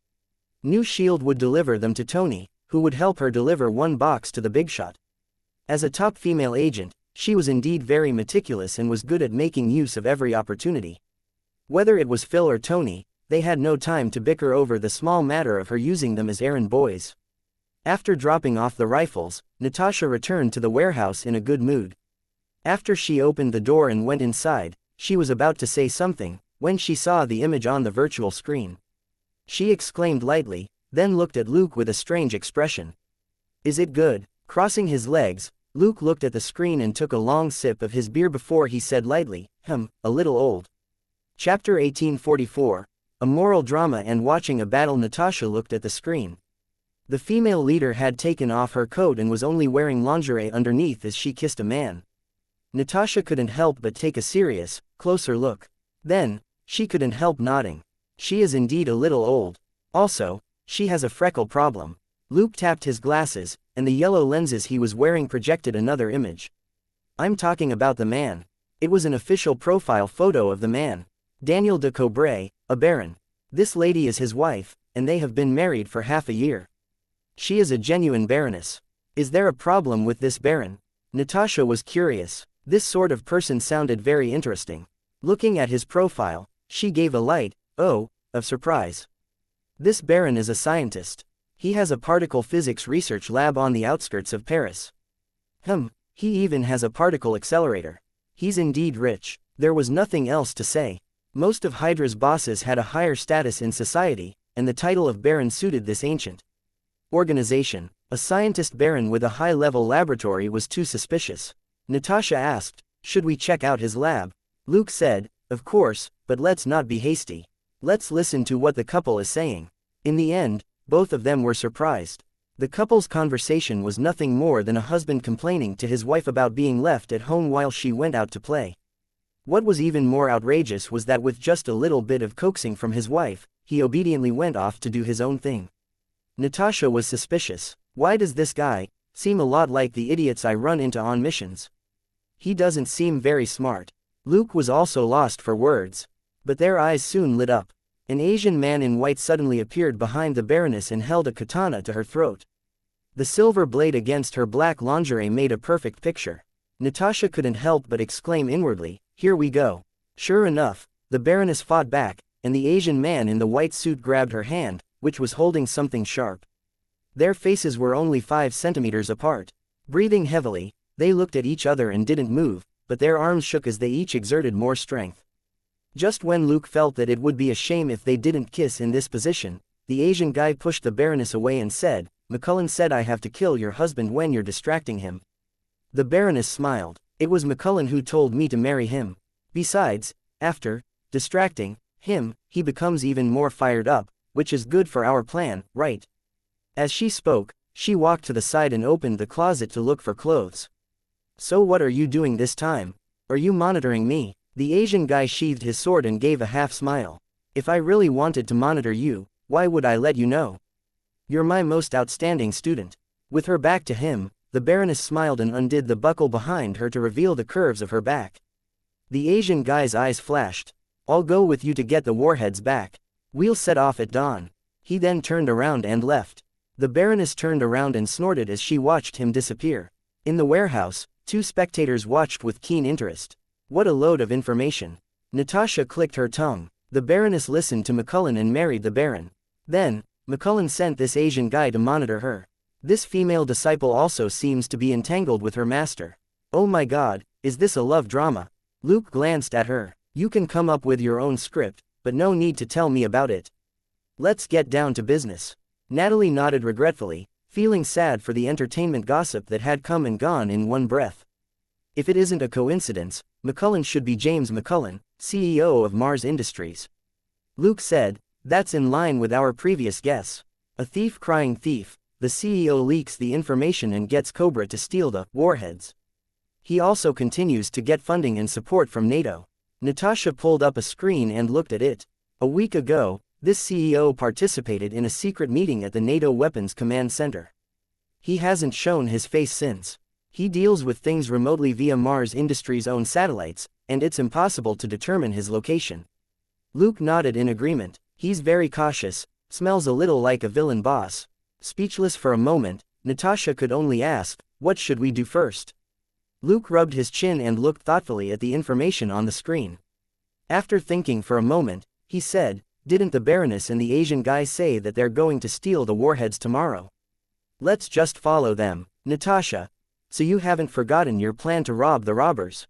New Shield would deliver them to Tony, who would help her deliver 1 box to the big shot. As a top female agent, she was indeed very meticulous and was good at making use of every opportunity. Whether it was Phil or Tony, they had no time to bicker over the small matter of her using them as errand boys. After dropping off the rifles, Natasha returned to the warehouse in a good mood. After she opened the door and went inside, she was about to say something, when she saw the image on the virtual screen. She exclaimed lightly, then looked at Luke with a strange expression. "Is it good?" Crossing his legs, Luke looked at the screen and took a long sip of his beer before he said lightly, a little old." Chapter 1844, a moral drama and watching a battle. Natasha looked at the screen. The female leader had taken off her coat and was only wearing lingerie underneath as she kissed a man. Natasha couldn't help but take a serious, closer look. Then, she couldn't help nodding. She is indeed a little old. Also, she has a freckle problem. Luke tapped his glasses, and the yellow lenses he was wearing projected another image. "I'm talking about the man." It was an official profile photo of the man. Daniel de Cobray, a baron. This lady is his wife, and they have been married for half a year. She is a genuine baroness. Is there a problem with this baron? Natasha was curious. This sort of person sounded very interesting. Looking at his profile, she gave a light, of surprise. This baron is a scientist. He has a particle physics research lab on the outskirts of Paris. He even has a particle accelerator. He's indeed rich. There was nothing else to say. Most of Hydra's bosses had a higher status in society, and the title of baron suited this ancient organization. A scientist baron with a high-level laboratory was too suspicious. Natasha asked, "Should we check out his lab?" Luke said, "Of course, but let's not be hasty. Let's listen to what the couple is saying." In the end, both of them were surprised. The couple's conversation was nothing more than a husband complaining to his wife about being left at home while she went out to play. What was even more outrageous was that with just a little bit of coaxing from his wife, he obediently went off to do his own thing. Natasha was suspicious. Why does this guy seem a lot like the idiots I run into on missions? He doesn't seem very smart. Luke was also lost for words. But their eyes soon lit up. An Asian man in white suddenly appeared behind the baroness and held a katana to her throat. The silver blade against her black lingerie made a perfect picture. Natasha couldn't help but exclaim inwardly, "Here we go." Sure enough, the baroness fought back, and the Asian man in the white suit grabbed her hand, which was holding something sharp. Their faces were only 5 centimeters apart. Breathing heavily, they looked at each other and didn't move, but their arms shook as they each exerted more strength. Just when Luke felt that it would be a shame if they didn't kiss in this position, the Asian guy pushed the baroness away and said, "McCullen said I have to kill your husband when you're distracting him." The baroness smiled. "It was McCullen who told me to marry him. Besides, after distracting him, he becomes even more fired up, which is good for our plan, right?" As she spoke, she walked to the side and opened the closet to look for clothes. "So what are you doing this time? Are you monitoring me?" The Asian guy sheathed his sword and gave a half smile. "If I really wanted to monitor you, why would I let you know? You're my most outstanding student." With her back to him, the baroness smiled and undid the buckle behind her to reveal the curves of her back. The Asian guy's eyes flashed. "I'll go with you to get the warheads back. We'll set off at dawn." He then turned around and left. The baroness turned around and snorted as she watched him disappear. In the warehouse, 2 spectators watched with keen interest. What a load of information. Natasha clicked her tongue. The baroness listened to McCullen and married the baron. Then, McCullen sent this Asian guy to monitor her. This female disciple also seems to be entangled with her master. Oh my god, is this a love drama? Luke glanced at her. "You can come up with your own script, but no need to tell me about it. Let's get down to business." Natalie nodded regretfully, feeling sad for the entertainment gossip that had come and gone in one breath. If it isn't a coincidence, McCullen should be James McCullen, CEO of Mars Industries. Luke said, That's in line with our previous guess. A thief crying thief, the CEO leaks the information and gets Cobra to steal the warheads. He also continues to get funding and support from NATO. Natasha pulled up a screen and looked at it. A week ago, this CEO participated in a secret meeting at the NATO Weapons Command Center. He hasn't shown his face since. He deals with things remotely via Mars Industries' own satellites, and it's impossible to determine his location. Luke nodded in agreement. He's very cautious, smells a little like a villain boss. Speechless for a moment, Natasha could only ask, "What should we do first?" Luke rubbed his chin and looked thoughtfully at the information on the screen. After thinking for a moment, he said, "Didn't the Baroness and the Asian guy say that they're going to steal the warheads tomorrow? Let's just follow them." "Natasha, so you haven't forgotten your plan to rob the robbers?"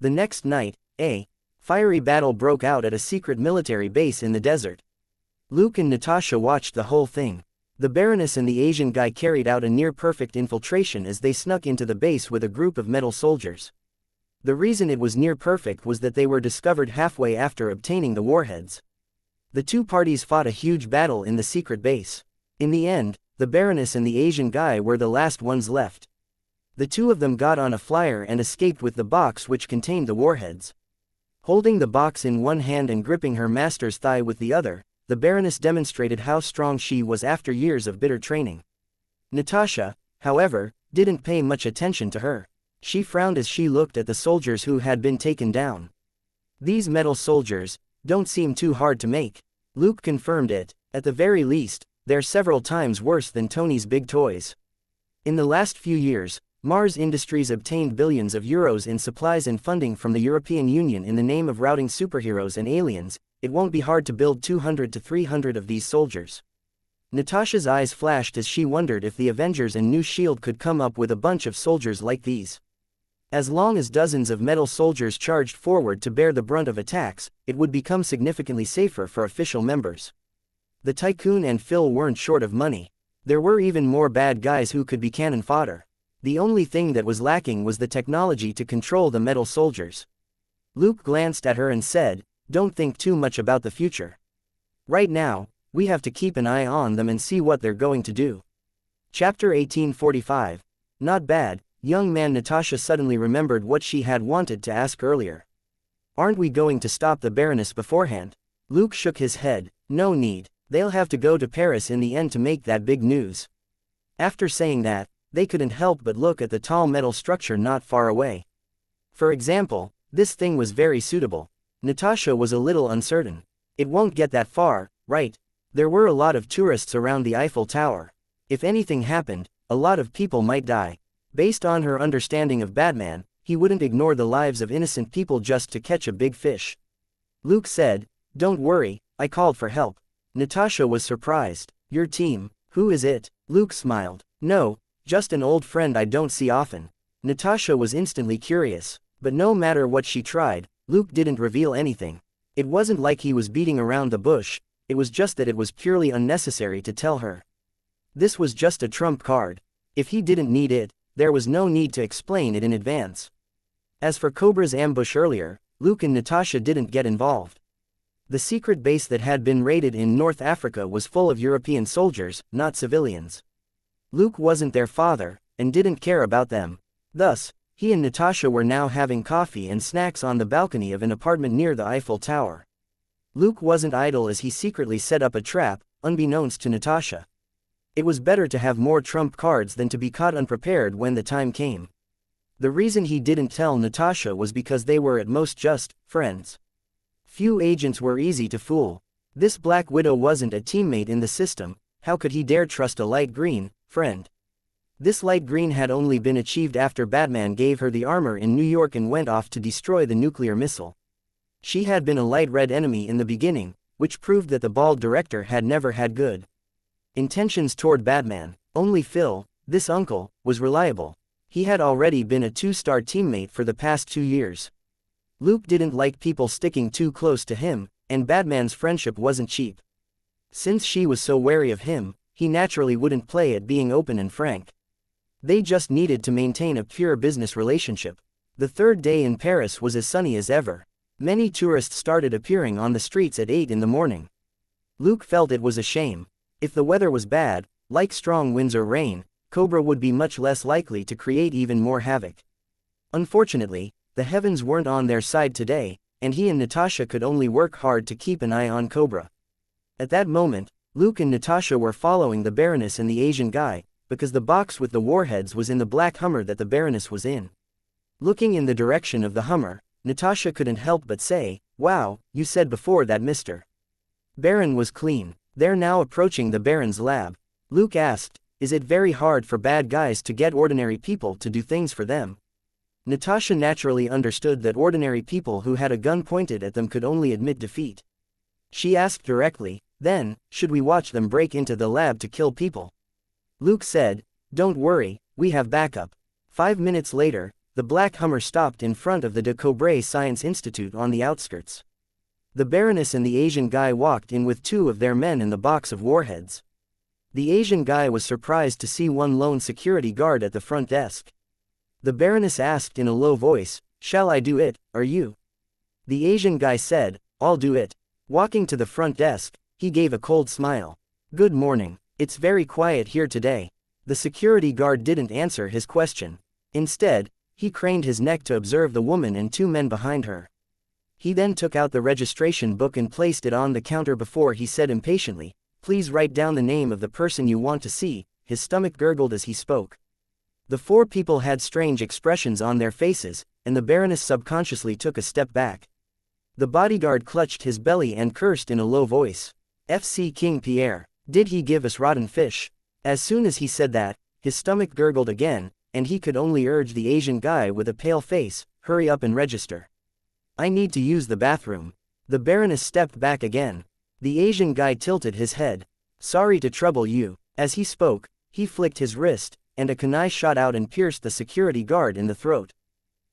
The next night, a fiery battle broke out at a secret military base in the desert. Luke and Natasha watched the whole thing. The Baroness and the Asian guy carried out a near-perfect infiltration as they snuck into the base with a group of metal soldiers. The reason it was near-perfect was that they were discovered halfway after obtaining the warheads. The two parties fought a huge battle in the secret base. In the end, the Baroness and the Asian guy were the last ones left. The two of them got on a flyer and escaped with the box which contained the warheads. Holding the box in one hand and gripping her master's thigh with the other, the Baroness demonstrated how strong she was after years of bitter training. Natasha, however, didn't pay much attention to her. She frowned as she looked at the soldiers who had been taken down. "These metal soldiers don't seem too hard to make." Luke confirmed it. "At the very least, they're several times worse than Tony's big toys." In the last few years, Mars Industries obtained billions of euros in supplies and funding from the European Union in the name of routing superheroes and aliens. It won't be hard to build 200 to 300 of these soldiers. Natasha's eyes flashed as she wondered if the Avengers and New Shield could come up with a bunch of soldiers like these. As long as dozens of metal soldiers charged forward to bear the brunt of attacks, it would become significantly safer for official members. The Tycoon and Phil weren't short of money. There were even more bad guys who could be cannon fodder. The only thing that was lacking was the technology to control the metal soldiers. Luke glanced at her and said, "Don't think too much about the future. Right now, we have to keep an eye on them and see what they're going to do." Chapter 1845. Not bad, young man. Natasha suddenly remembered what she had wanted to ask earlier. "Aren't we going to stop the Baroness beforehand?" Luke shook his head. "No need. They'll have to go to Paris in the end to make that big news." After saying that, they couldn't help but look at the tall metal structure not far away. For example, this thing was very suitable. Natasha was a little uncertain. "It won't get that far, right? There were a lot of tourists around the Eiffel Tower. If anything happened, a lot of people might die." Based on her understanding of Batman, he wouldn't ignore the lives of innocent people just to catch a big fish. Luke said, "Don't worry, I called for help." Natasha was surprised. "Your team, who is it?" Luke smiled. "No, just an old friend I don't see often." Natasha was instantly curious, but no matter what she tried, Luke didn't reveal anything. It wasn't like he was beating around the bush, it was just that it was purely unnecessary to tell her. This was just a trump card. If he didn't need it, there was no need to explain it in advance. As for Cobra's ambush earlier, Luke and Natasha didn't get involved. The secret base that had been raided in North Africa was full of European soldiers, not civilians. Luke wasn't their father, and didn't care about them. Thus, he and Natasha were now having coffee and snacks on the balcony of an apartment near the Eiffel Tower. Luke wasn't idle as he secretly set up a trap, unbeknownst to Natasha. It was better to have more trump cards than to be caught unprepared when the time came. The reason he didn't tell Natasha was because they were at most just friends. Few agents were easy to fool. This Black Widow wasn't a teammate in the system. How could he dare trust a light green friend? This light green had only been achieved after Batman gave her the armor in New York and went off to destroy the nuclear missile. She had been a light red enemy in the beginning, which proved that the bald director had never had good intentions toward Batman. Only Phil, this uncle, was reliable. He had already been a two-star teammate for the past 2 years. Luke didn't like people sticking too close to him, and Batman's friendship wasn't cheap. Since she was so wary of him, he naturally wouldn't play at being open and frank. They just needed to maintain a pure business relationship. The third day in Paris was as sunny as ever. Many tourists started appearing on the streets at 8 in the morning. Luke felt it was a shame. If the weather was bad, like strong winds or rain, Cobra would be much less likely to create even more havoc. Unfortunately, the heavens weren't on their side today, and he and Natasha could only work hard to keep an eye on Cobra. At that moment, Luke and Natasha were following the Baroness and the Asian guy, because the box with the warheads was in the black Hummer that the Baroness was in. Looking in the direction of the Hummer, Natasha couldn't help but say, "Wow, you said before that Mr. Baron was clean." They're now approaching the Baron's lab. Luke asked, "Is it very hard for bad guys to get ordinary people to do things for them?" Natasha naturally understood that ordinary people who had a gun pointed at them could only admit defeat. She asked directly, "Then, should we watch them break into the lab to kill people?" Luke said, "Don't worry, we have backup." 5 minutes later, the black Hummer stopped in front of the Decode Science Institute on the outskirts. The Baroness and the Asian guy walked in with 2 of their men in the box of warheads. The Asian guy was surprised to see one lone security guard at the front desk. The Baroness asked in a low voice, "Shall I do it, or you?" The Asian guy said, "I'll do it." Walking to the front desk, he gave a cold smile. "Good morning. It's very quiet here today." The security guard didn't answer his question. Instead, he craned his neck to observe the woman and 2 men behind her. He then took out the registration book and placed it on the counter before he said impatiently, "Please write down the name of the person you want to see." His stomach gurgled as he spoke. The 4 people had strange expressions on their faces, and the Baroness subconsciously took a step back. The bodyguard clutched his belly and cursed in a low voice. "FC King Pierre, did he give us rotten fish?" As soon as he said that, his stomach gurgled again, and he could only urge the Asian guy with a pale face, "Hurry up and register. I need to use the bathroom." The Baroness stepped back again. The Asian guy tilted his head. "Sorry to trouble you." As he spoke, he flicked his wrist, and a kunai shot out and pierced the security guard in the throat.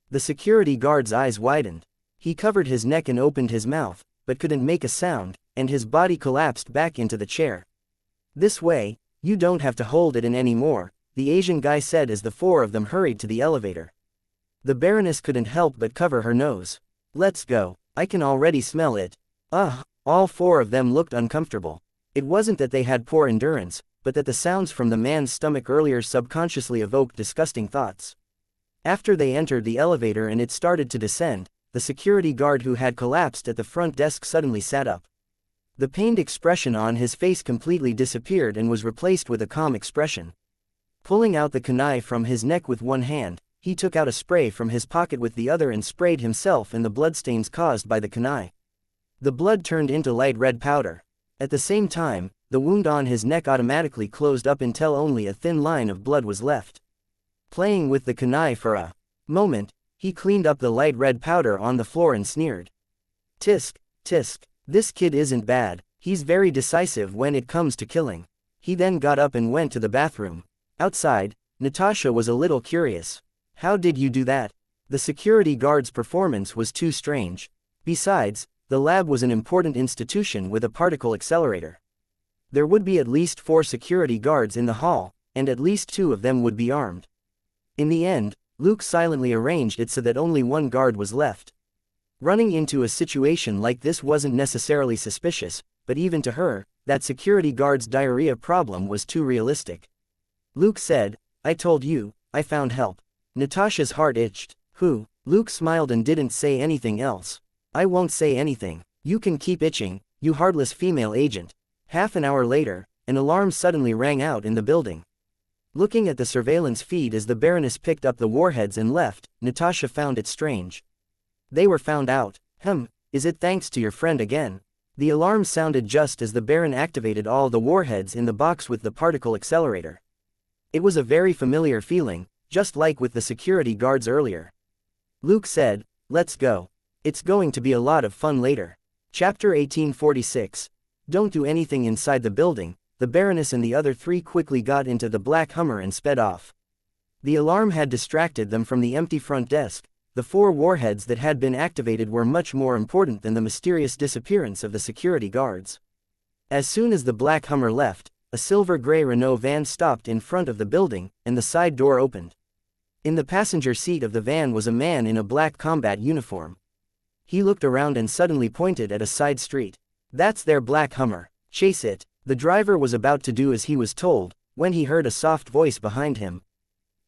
The security guard's eyes widened. He covered his neck and opened his mouth, but couldn't make a sound, and his body collapsed back into the chair. "This way, you don't have to hold it in anymore," the Asian guy said as the 4 of them hurried to the elevator. The Baroness couldn't help but cover her nose. "Let's go. I can already smell it." All 4 of them looked uncomfortable. It wasn't that they had poor endurance, but that the sounds from the man's stomach earlier subconsciously evoked disgusting thoughts. After they entered the elevator and it started to descend, the security guard who had collapsed at the front desk suddenly sat up. The pained expression on his face completely disappeared and was replaced with a calm expression. Pulling out the kunai from his neck with one hand, he took out a spray from his pocket with the other and sprayed himself in the bloodstains caused by the kunai. The blood turned into light red powder. At the same time, the wound on his neck automatically closed up until only a thin line of blood was left. Playing with the kunai for a moment, he cleaned up the light red powder on the floor and sneered. "Tisk, tisk, this kid isn't bad, he's very decisive when it comes to killing." He then got up and went to the bathroom. Outside, Natasha was a little curious. "How did you do that?" The security guard's performance was too strange. Besides, the lab was an important institution with a particle accelerator. There would be at least 4 security guards in the hall, and at least 2 of them would be armed. In the end, Luke silently arranged it so that only 1 guard was left. Running into a situation like this wasn't necessarily suspicious, but even to her, that security guard's diarrhea problem was too realistic. Luke said, "I told you, I found help." Natasha's heart itched. "Who?" Luke smiled and didn't say anything else. "I won't say anything. You can keep itching, you heartless female agent." Half an hour later, an alarm suddenly rang out in the building. Looking at the surveillance feed as the Baroness picked up the warheads and left, Natasha found it strange. They were found out. Is it thanks to your friend again? The alarm sounded just as the Baron activated all the warheads in the box with the particle accelerator. It was a very familiar feeling, just like with the security guards earlier. Luke said, "Let's go. It's going to be a lot of fun later." Chapter 1846. Don't do anything inside the building. The Baroness and the other 3 quickly got into the black Hummer and sped off. The alarm had distracted them from the empty front desk. The 4 warheads that had been activated were much more important than the mysterious disappearance of the security guards. As soon as the black Hummer left, a silver-gray Renault van stopped in front of the building, and the side door opened. In the passenger seat of the van was a man in a black combat uniform. He looked around and suddenly pointed at a side street. "That's their black Hummer. Chase it. The driver was about to do as he was told, when he heard a soft voice behind him.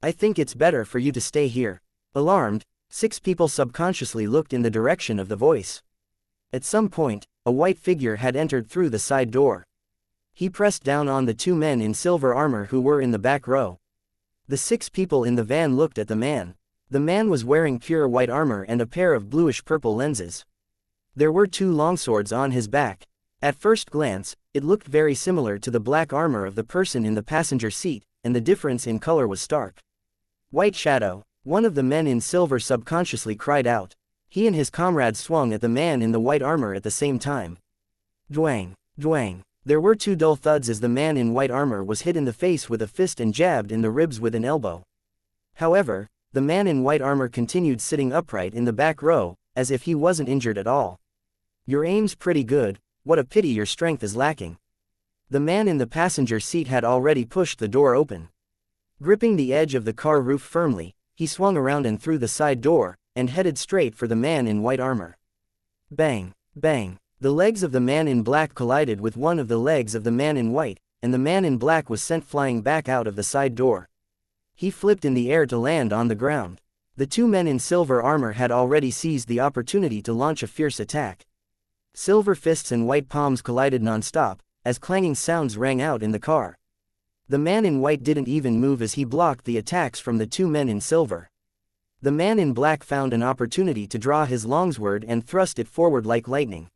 I think it's better for you to stay here. Alarmed, 6 people subconsciously looked in the direction of the voice. At some point, a white figure had entered through the side door. He pressed down on the 2 men in silver armor who were in the back row. The 6 people in the van looked at the man. The man was wearing pure white armor and a pair of bluish-purple lenses. There were 2 longswords on his back. At first glance, it looked very similar to the black armor of the person in the passenger seat, and the difference in color was stark. White Shadow, one of the men in silver subconsciously cried out. He and his comrades swung at the man in the white armor at the same time. Dwang, dwang. There were 2 dull thuds as the man in white armor was hit in the face with a fist and jabbed in the ribs with an elbow. However, the man in white armor continued sitting upright in the back row, as if he wasn't injured at all. Your aim's pretty good, what a pity your strength is lacking. The man in the passenger seat had already pushed the door open. Gripping the edge of the car roof firmly, he swung around and through the side door, and headed straight for the man in white armor. Bang, bang. The legs of the man in black collided with one of the legs of the man in white, and the man in black was sent flying back out of the side door. He flipped in the air to land on the ground. The 2 men in silver armor had already seized the opportunity to launch a fierce attack. Silver fists and white palms collided non-stop, as clanging sounds rang out in the car. The man in white didn't even move as he blocked the attacks from the 2 men in silver. The man in black found an opportunity to draw his longsword and thrust it forward like lightning.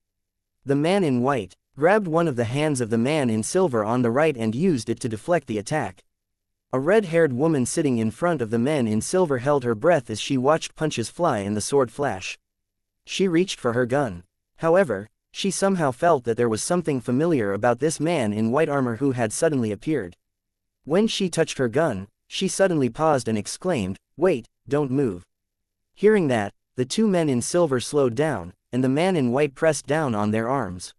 The man in white grabbed one of the hands of the man in silver on the right and used it to deflect the attack. A red-haired woman sitting in front of the men in silver held her breath as she watched punches fly and the sword flash. She reached for her gun. However, she somehow felt that there was something familiar about this man in white armor who had suddenly appeared. When she touched her gun, she suddenly paused and exclaimed, "Wait, don't move." Hearing that, the 2 men in silver slowed down, and the man in white pressed down on their arms.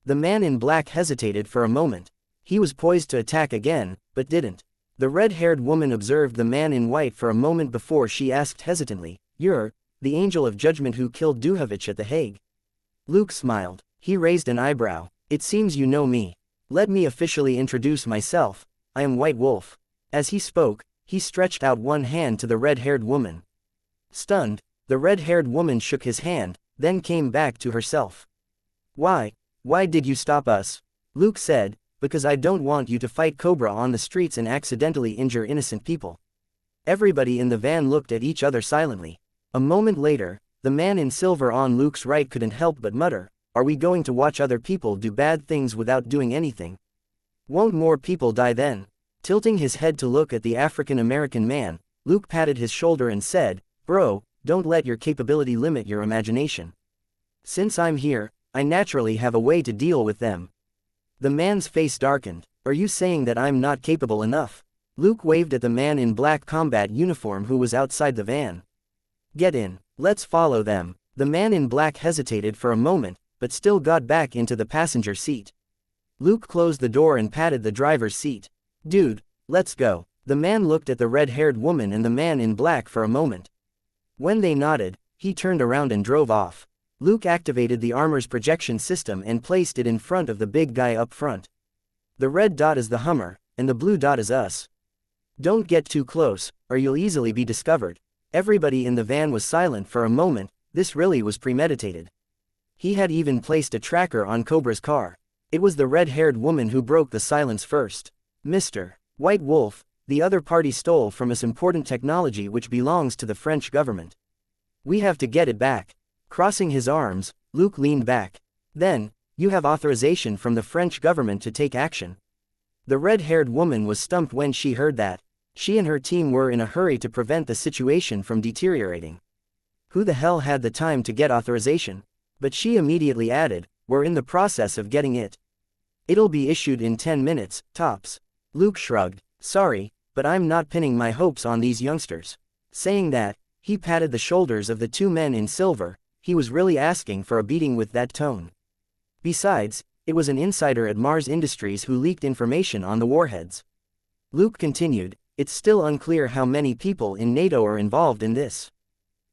The man in black hesitated for a moment. He was poised to attack again, but didn't. The red-haired woman observed the man in white for a moment before she asked hesitantly, "You're the angel of judgment who killed Duhovich at The Hague?" Luke smiled. He raised an eyebrow. "It seems you know me. Let me officially introduce myself. I am White Wolf." As he spoke, he stretched out one hand to the red-haired woman. Stunned, the red-haired woman shook his hand, then came back to herself. Why did you stop us?" Luke said, "Because I don't want you to fight Cobra on the streets and accidentally injure innocent people." Everybody in the van looked at each other silently. A moment later, the man in silver on Luke's right couldn't help but mutter, "Are we going to watch other people do bad things without doing anything? Won't more people die then?" Tilting his head to look at the African-American man, Luke patted his shoulder and said, "Bro, don't let your capability limit your imagination. Since I'm here, I naturally have a way to deal with them." The man's face darkened. "Are you saying that I'm not capable enough?" Luke waved at the man in black combat uniform who was outside the van. "Get in, let's follow them." The man in black hesitated for a moment, but still got back into the passenger seat. Luke closed the door and patted the driver's seat. "Dude, let's go." The man looked at the red-haired woman and the man in black for a moment. When they nodded, he turned around and drove off. Luke activated the armor's projection system and placed it in front of the big guy up front. "The red dot is the Hummer, and the blue dot is us. Don't get too close, or you'll easily be discovered." Everybody in the van was silent for a moment. This really was premeditated. He had even placed a tracker on Cobra's car. It was the red-haired woman who broke the silence first. "Mr. White Wolf, the other party stole from us important technology which belongs to the French government. We have to get it back." Crossing his arms, Luke leaned back. "Then, you have authorization from the French government to take action." The red-haired woman was stumped when she heard that. She and her team were in a hurry to prevent the situation from deteriorating. Who the hell had the time to get authorization? But she immediately added, "We're in the process of getting it. It'll be issued in 10 minutes, tops." Luke shrugged. "Sorry, but I'm not pinning my hopes on these youngsters." Saying that, he patted the shoulders of the 2 men in silver. He was really asking for a beating with that tone. Besides, it was an insider at Mars Industries who leaked information on the warheads. Luke continued, "It's still unclear how many people in NATO are involved in this.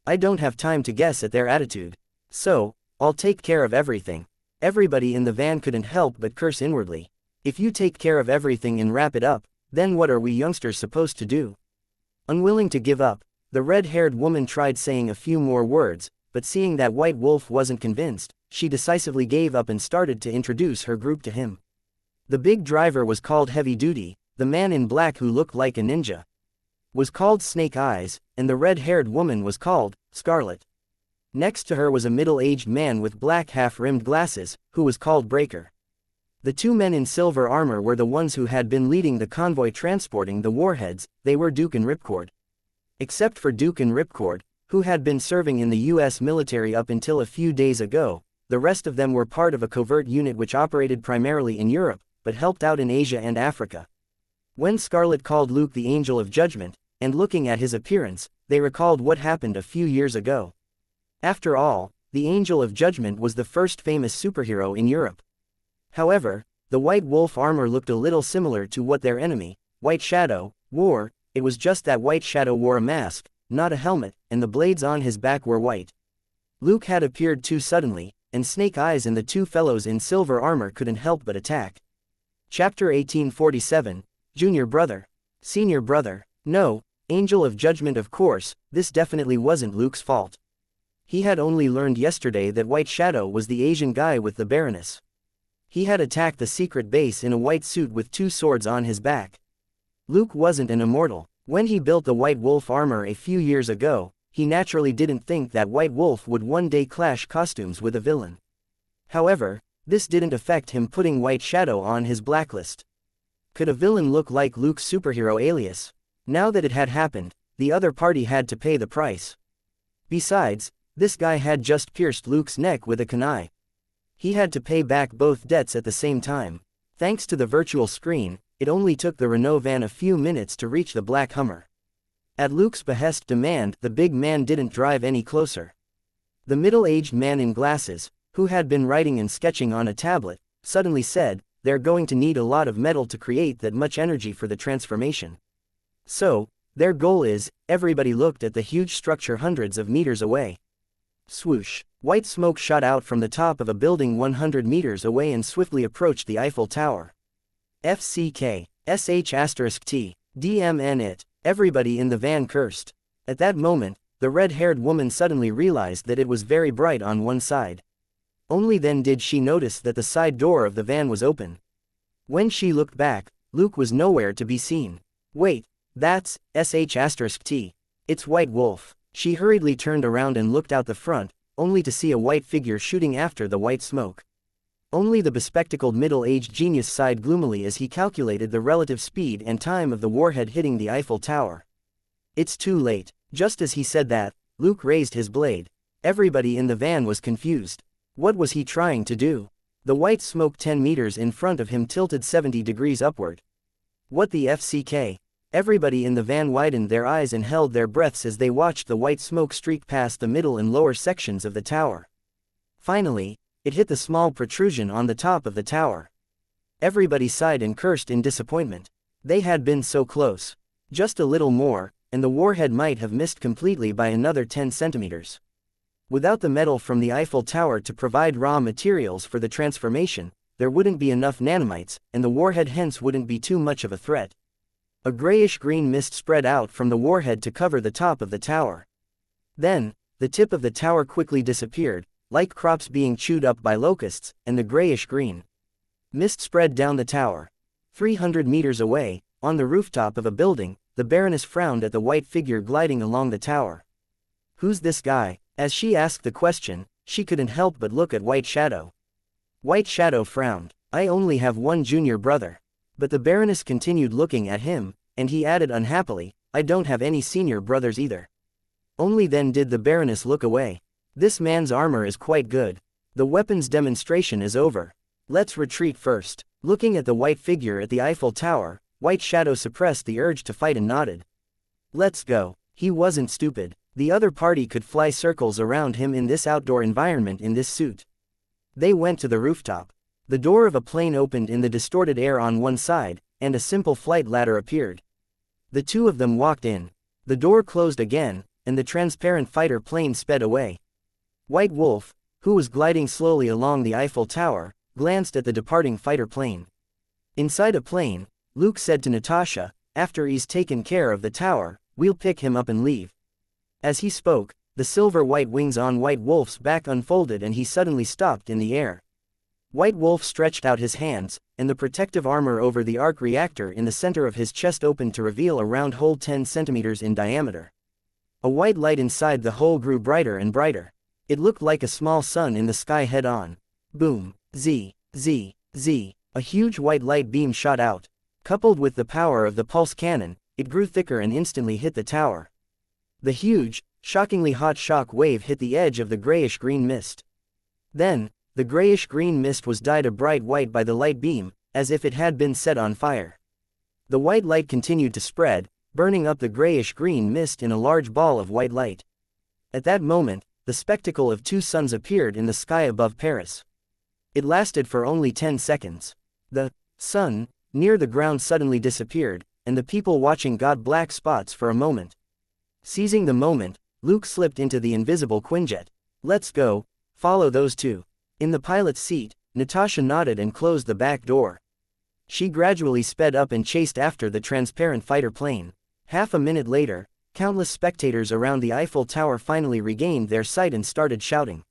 I don't have time to guess at their attitude. So, I'll take care of everything." Everybody in the van couldn't help but curse inwardly. If you take care of everything and wrap it up, then what are we youngsters supposed to do? Unwilling to give up, the red-haired woman tried saying a few more words, but seeing that White Wolf wasn't convinced, she decisively gave up and started to introduce her group to him. The big driver was called Heavy Duty, the man in black who looked like a ninja was called Snake Eyes, and the red-haired woman was called Scarlet. Next to her was a middle-aged man with black half-rimmed glasses, who was called Breaker. The two men in silver armor were the ones who had been leading the convoy transporting the warheads. They were Duke and Ripcord. Except for Duke and Ripcord, who had been serving in the US military up until a few days ago, the rest of them were part of a covert unit which operated primarily in Europe, but helped out in Asia and Africa. When Scarlet called Luke the Angel of Judgment, and looking at his appearance, they recalled what happened a few years ago. After all, the Angel of Judgment was the first famous superhero in Europe. However, the White Wolf armor looked a little similar to what their enemy, White Shadow, wore. It was just that White Shadow wore a mask, not a helmet, and the blades on his back were white. Luke had appeared too suddenly, and Snake Eyes and the two fellows in silver armor couldn't help but attack. Chapter 1847, Junior Brother. Senior Brother. No, Angel of Judgment, of course, this definitely wasn't Luke's fault. He had only learned yesterday that White Shadow was the Asian guy with the Baroness. He had attacked the secret base in a white suit with two swords on his back. Luke wasn't an immortal. When he built the White Wolf armor a few years ago, he naturally didn't think that White Wolf would one day clash costumes with a villain. However, this didn't affect him putting White Shadow on his blacklist. Could a villain look like Luke's superhero alias? Now that it had happened, the other party had to pay the price. Besides, this guy had just pierced Luke's neck with a kunai. He had to pay back both debts at the same time. Thanks to the virtual screen, it only took the Renault van a few minutes to reach the black Hummer. At Luke's behest demand, the big man didn't drive any closer. The middle-aged man in glasses, who had been writing and sketching on a tablet, suddenly said, "They're going to need a lot of metal to create that much energy for the transformation. So, their goal is," everybody looked at the huge structure hundreds of meters away. Swoosh. White smoke shot out from the top of a building 100 meters away and swiftly approached the Eiffel Tower. FCK. SH*T. DMN it. Everybody in the van cursed. At that moment, the red-haired woman suddenly realized that it was very bright on one side. Only then did she notice that the side door of the van was open. When she looked back, Luke was nowhere to be seen. Wait, that's SH*T. It's White Wolf. She hurriedly turned around and looked out the front, only to see a white figure shooting after the white smoke. Only the bespectacled middle-aged genius sighed gloomily as he calculated the relative speed and time of the warhead hitting the Eiffel Tower. It's too late. Just as he said that, Luke raised his blade. Everybody in the van was confused. What was he trying to do? The white smoke 10 meters in front of him tilted 70 degrees upward. What the FCK? Everybody in the van widened their eyes and held their breaths as they watched the white smoke streak past the middle and lower sections of the tower. Finally, it hit the small protrusion on the top of the tower. Everybody sighed and cursed in disappointment. They had been so close. Just a little more, and the warhead might have missed completely by another 10 centimeters. Without the metal from the Eiffel Tower to provide raw materials for the transformation, there wouldn't be enough nanomites, and the warhead hence wouldn't be too much of a threat. A grayish-green mist spread out from the warhead to cover the top of the tower. Then, the tip of the tower quickly disappeared, like crops being chewed up by locusts, and the grayish-green mist spread down the tower. 300 meters away, on the rooftop of a building, the Baroness frowned at the white figure gliding along the tower. "Who's this guy?" As she asked the question, she couldn't help but look at White Shadow. White Shadow frowned. "I only have one junior brother." But the Baroness continued looking at him, and he added unhappily, "I don't have any senior brothers either." Only then did the Baroness look away. "This man's armor is quite good. The weapons demonstration is over. Let's retreat first." Looking at the white figure at the Eiffel Tower, White Shadow suppressed the urge to fight and nodded. "Let's go." He wasn't stupid. The other party could fly circles around him in this outdoor environment in this suit. They went to the rooftop. The door of a plane opened in the distorted air on one side, and a simple flight ladder appeared. The two of them walked in. The door closed again, and the transparent fighter plane sped away. White Wolf, who was gliding slowly along the Eiffel Tower, glanced at the departing fighter plane. Inside a plane, Luke said to Natasha, "After he's taken care of the tower, we'll pick him up and leave." As he spoke, the silver-white wings on White Wolf's back unfolded and he suddenly stopped in the air. White Wolf stretched out his hands, and the protective armor over the arc reactor in the center of his chest opened to reveal a round hole 10 centimeters in diameter. A white light inside the hole grew brighter and brighter. It looked like a small sun in the sky head-on. Boom, z, z, z, a huge white light beam shot out. Coupled with the power of the pulse cannon, it grew thicker and instantly hit the tower. The huge, shockingly hot shock wave hit the edge of the grayish-green mist. Then, the grayish-green mist was dyed a bright white by the light beam, as if it had been set on fire. The white light continued to spread, burning up the grayish-green mist in a large ball of white light. At that moment, the spectacle of two suns appeared in the sky above Paris. It lasted for only 10 seconds. The sun, near the ground suddenly disappeared, and the people watching got black spots for a moment. Seizing the moment, Luke slipped into the invisible Quinjet. "Let's go, follow those two." In the pilot's seat, Natasha nodded and closed the back door. She gradually sped up and chased after the transparent fighter plane. Half a minute later, countless spectators around the Eiffel Tower finally regained their sight and started shouting.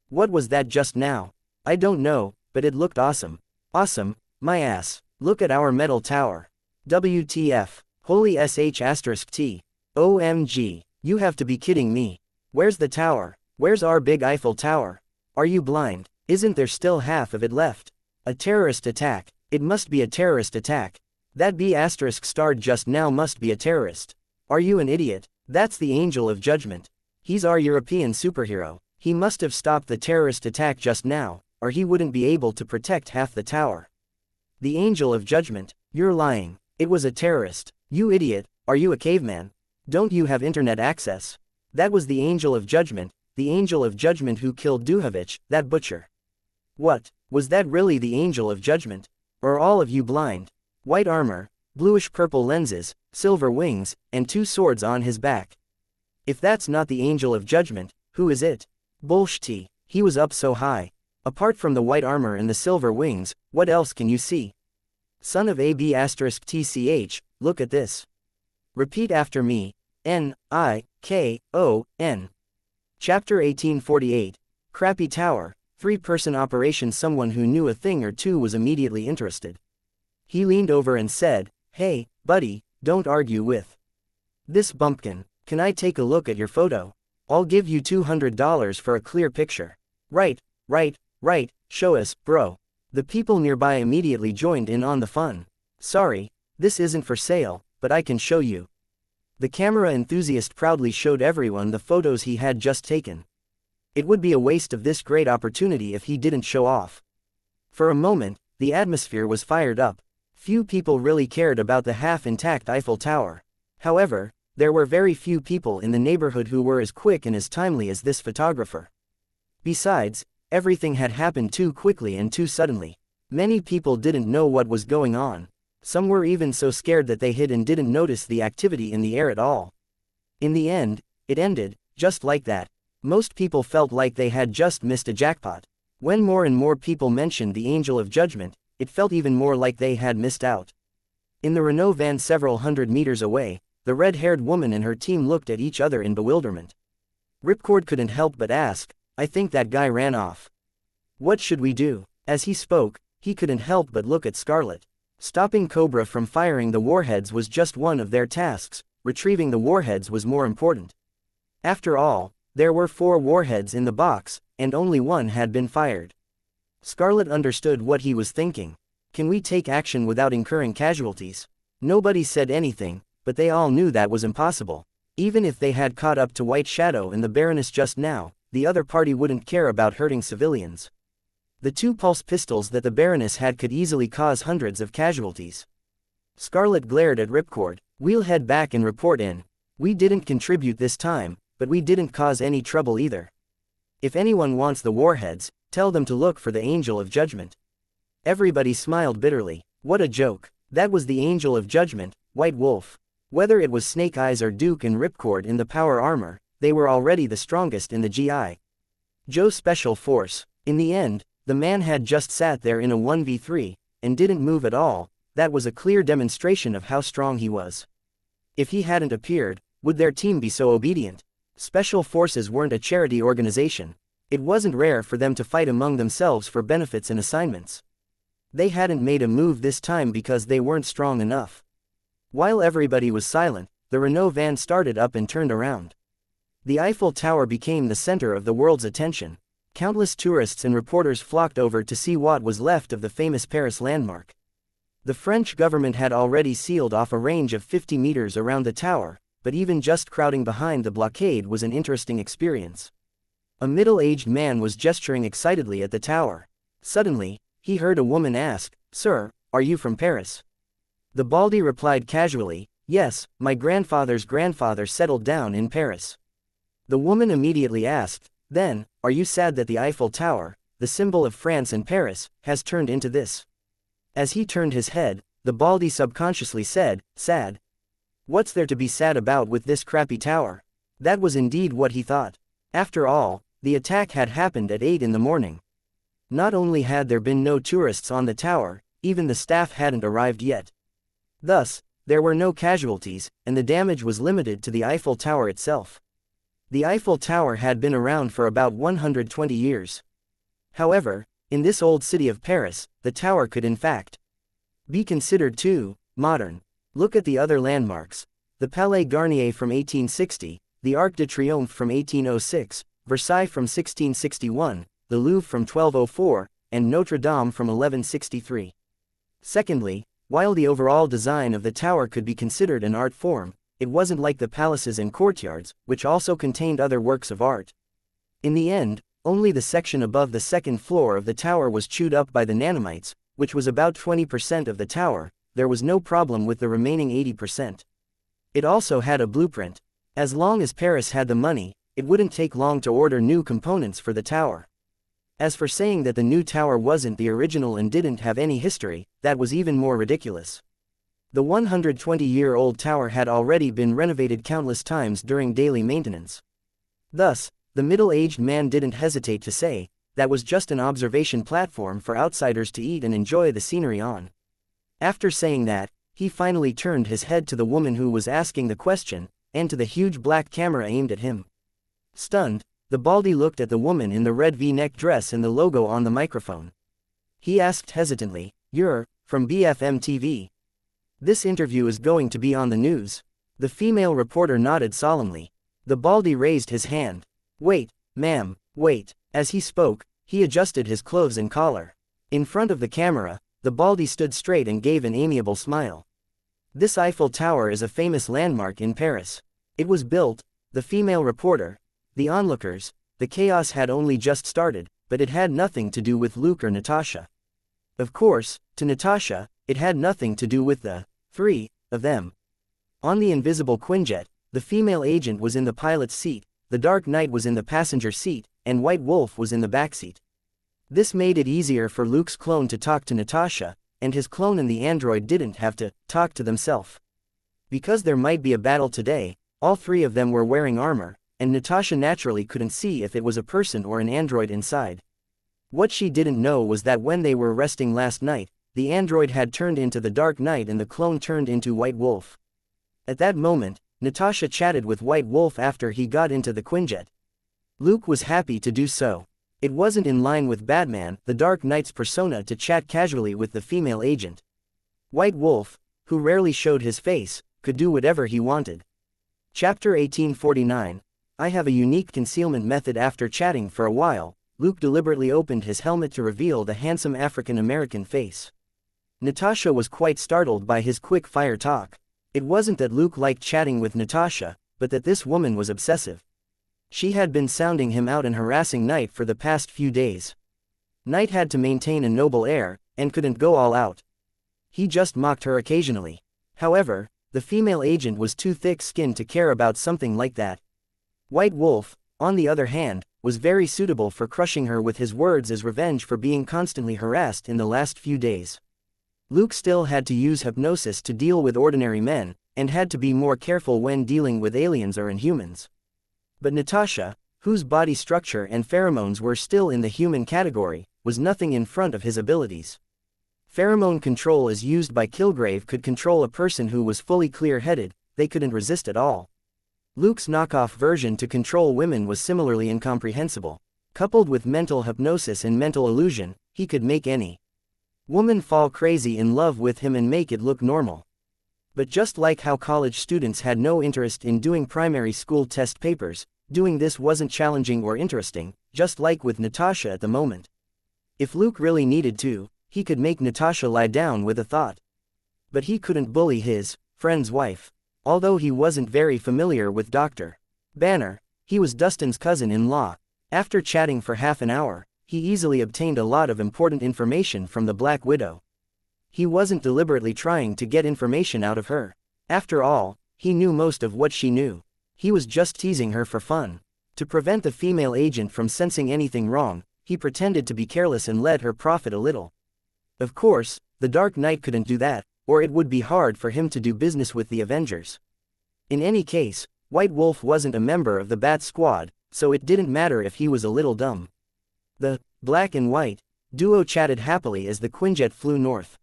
"What was that just now?" "I don't know, but it looked awesome." "Awesome, my ass. Look at our metal tower." "WTF, holy sh*t. OMG, you have to be kidding me. Where's the tower? Where's our big Eiffel Tower? Are you blind? Isn't there still half of it left?" "A terrorist attack. It must be a terrorist attack. That B** starred just now must be a terrorist." "Are you an idiot? That's the Angel of Judgment. He's our European superhero. He must have stopped the terrorist attack just now, or he wouldn't be able to protect half the tower." "The Angel of Judgment? You're lying. It was a terrorist. You idiot, are you a caveman? Don't you have internet access? That was the Angel of Judgment who killed Duhovich, that butcher." "What, was that really the Angel of Judgment? Are all of you blind? White armor, bluish-purple lenses, silver wings, and 2 swords on his back. If that's not the Angel of Judgment, who is it?" "Bullshit, he was up so high. Apart from the white armor and the silver wings, what else can you see? Son of a B***tch, look at this. Repeat after me. Nikon. Chapter 1848, Crappy Tower, 3-person operation. Someone who knew a thing or two was immediately interested. He leaned over and said, "Hey, buddy, don't argue with this bumpkin. Can I take a look at your photo? I'll give you $200 for a clear picture." Right, show us, bro." The people nearby immediately joined in on the fun. "Sorry, this isn't for sale, but I can show you." The camera enthusiast proudly showed everyone the photos he had just taken. It would be a waste of this great opportunity if he didn't show off. For a moment, the atmosphere was fired up. Few people really cared about the half-intact Eiffel Tower. However, there were very few people in the neighborhood who were as quick and as timely as this photographer. Besides, everything had happened too quickly and too suddenly. Many people didn't know what was going on. Some were even so scared that they hid and didn't notice the activity in the air at all. In the end, it ended, just like that. Most people felt like they had just missed a jackpot. When more and more people mentioned the Angel of Judgment, it felt even more like they had missed out. In the Renault van several hundred meters away, the red-haired woman and her team looked at each other in bewilderment. Ripcord couldn't help but ask, "I think that guy ran off. What should we do?" As he spoke, he couldn't help but look at Scarlet. Stopping Cobra from firing the warheads was just one of their tasks, retrieving the warheads was more important. After all, there were 4 warheads in the box, and only one had been fired. Scarlet understood what he was thinking. Can we take action without incurring casualties? Nobody said anything, but they all knew that was impossible. Even if they had caught up to White Shadow and the Baroness just now, the other party wouldn't care about hurting civilians. The 2 pulse pistols that the Baroness had could easily cause hundreds of casualties. Scarlet glared at Ripcord. "We'll head back and report in. We didn't contribute this time, but we didn't cause any trouble either. If anyone wants the warheads, tell them to look for the Angel of Judgment." Everybody smiled bitterly. What a joke. That was the Angel of Judgment, White Wolf. Whether it was Snake Eyes or Duke and Ripcord in the power armor, they were already the strongest in the GI. Joe's special force. In the end, the man had just sat there in a 1v3, and didn't move at all. That was a clear demonstration of how strong he was. If he hadn't appeared, would their team be so obedient? Special forces weren't a charity organization. It wasn't rare for them to fight among themselves for benefits and assignments. They hadn't made a move this time because they weren't strong enough. While everybody was silent, the Renault van started up and turned around. The Eiffel Tower became the center of the world's attention. Countless tourists and reporters flocked over to see what was left of the famous Paris landmark. The French government had already sealed off a range of 50 meters around the tower, but even just crowding behind the blockade was an interesting experience. A middle-aged man was gesturing excitedly at the tower. Suddenly, he heard a woman ask, "Sir, are you from Paris?" The Baldy replied casually, "Yes, my grandfather's grandfather settled down in Paris." The woman immediately asked, "Then, are you sad that the Eiffel Tower, the symbol of France and Paris, has turned into this?" As he turned his head, the Baldy subconsciously said, "Sad? What's there to be sad about with this crappy tower?" That was indeed what he thought. After all, the attack had happened at 8 in the morning. Not only had there been no tourists on the tower, even the staff hadn't arrived yet. Thus, there were no casualties, and the damage was limited to the Eiffel Tower itself. The Eiffel Tower had been around for about 120 years. However, in this old city of Paris, the tower could in fact be considered too modern. Look at the other landmarks. The Palais Garnier from 1860, the Arc de Triomphe from 1806, Versailles from 1661, the Louvre from 1204, and Notre Dame from 1163. Secondly, while the overall design of the tower could be considered an art form, it wasn't like the palaces and courtyards, which also contained other works of art. In the end, only the section above the second floor of the tower was chewed up by the nanomites, which was about 20% of the tower. There was no problem with the remaining 80%. It also had a blueprint. As long as Paris had the money, it wouldn't take long to order new components for the tower. As for saying that the new tower wasn't the original and didn't have any history, that was even more ridiculous. The 120-year-old tower had already been renovated countless times during daily maintenance. Thus, the middle-aged man didn't hesitate to say, that was just an observation platform for outsiders to eat and enjoy the scenery on. After saying that, he finally turned his head to the woman who was asking the question, and to the huge black camera aimed at him. Stunned, the Baldy looked at the woman in the red V-neck dress and the logo on the microphone. He asked hesitantly, "You're from BFM TV? This interview is going to be on the news?" The female reporter nodded solemnly. The Baldy raised his hand. "Wait, ma'am, wait." As he spoke, he adjusted his clothes and collar. In front of the camera, the Baldy stood straight and gave an amiable smile. "This Eiffel Tower is a famous landmark in Paris. It was built," the female reporter. The onlookers, the chaos had only just started, but it had nothing to do with Luke or Natasha. Of course, to Natasha, it had nothing to do with the three of them. On the invisible Quinjet, the female agent was in the pilot's seat, the Dark Knight was in the passenger seat, and White Wolf was in the backseat. This made it easier for Luke's clone to talk to Natasha, and his clone and the android didn't have to talk to themselves. Because there might be a battle today, all three of them were wearing armor, and Natasha naturally couldn't see if it was a person or an android inside. What she didn't know was that when they were resting last night, the android had turned into the Dark Knight and the clone turned into White Wolf. At that moment, Natasha chatted with White Wolf after he got into the Quinjet. Luke was happy to do so. It wasn't in line with Batman, the Dark Knight's persona, to chat casually with the female agent. White Wolf, who rarely showed his face, could do whatever he wanted. Chapter 1849. I have a unique concealment method. After chatting for a while, Luke deliberately opened his helmet to reveal the handsome African-American face. Natasha was quite startled by his quick-fire talk. It wasn't that Luke liked chatting with Natasha, but that this woman was obsessive. She had been sounding him out and harassing Knight for the past few days. Knight had to maintain a noble air, and couldn't go all out. He just mocked her occasionally. However, the female agent was too thick-skinned to care about something like that. White Wolf, on the other hand, was very suitable for crushing her with his words as revenge for being constantly harassed in the last few days. Luke still had to use hypnosis to deal with ordinary men, and had to be more careful when dealing with aliens or inhumans. But Natasha, whose body structure and pheromones were still in the human category, was nothing in front of his abilities. Pheromone control as used by Kilgrave could control a person who was fully clear-headed, they couldn't resist at all. Luke's knockoff version to control women was similarly incomprehensible. Coupled with mental hypnosis and mental illusion, he could make any woman fall crazy in love with him and make it look normal. But just like how college students had no interest in doing primary school test papers, doing this wasn't challenging or interesting, just like with Natasha at the moment. If Luke really needed to, he could make Natasha lie down with a thought. But he couldn't bully his friend's wife. Although he wasn't very familiar with Dr. Banner, he was Dustin's cousin-in-law. After chatting for half an hour, he easily obtained a lot of important information from the Black Widow. He wasn't deliberately trying to get information out of her. After all, he knew most of what she knew. He was just teasing her for fun. To prevent the female agent from sensing anything wrong, he pretended to be careless and let her profit a little. Of course, the Dark Knight couldn't do that, or it would be hard for him to do business with the Avengers. In any case, White Wolf wasn't a member of the Bat Squad, so it didn't matter if he was a little dumb. The Black and White duo chatted happily as the Quinjet flew north.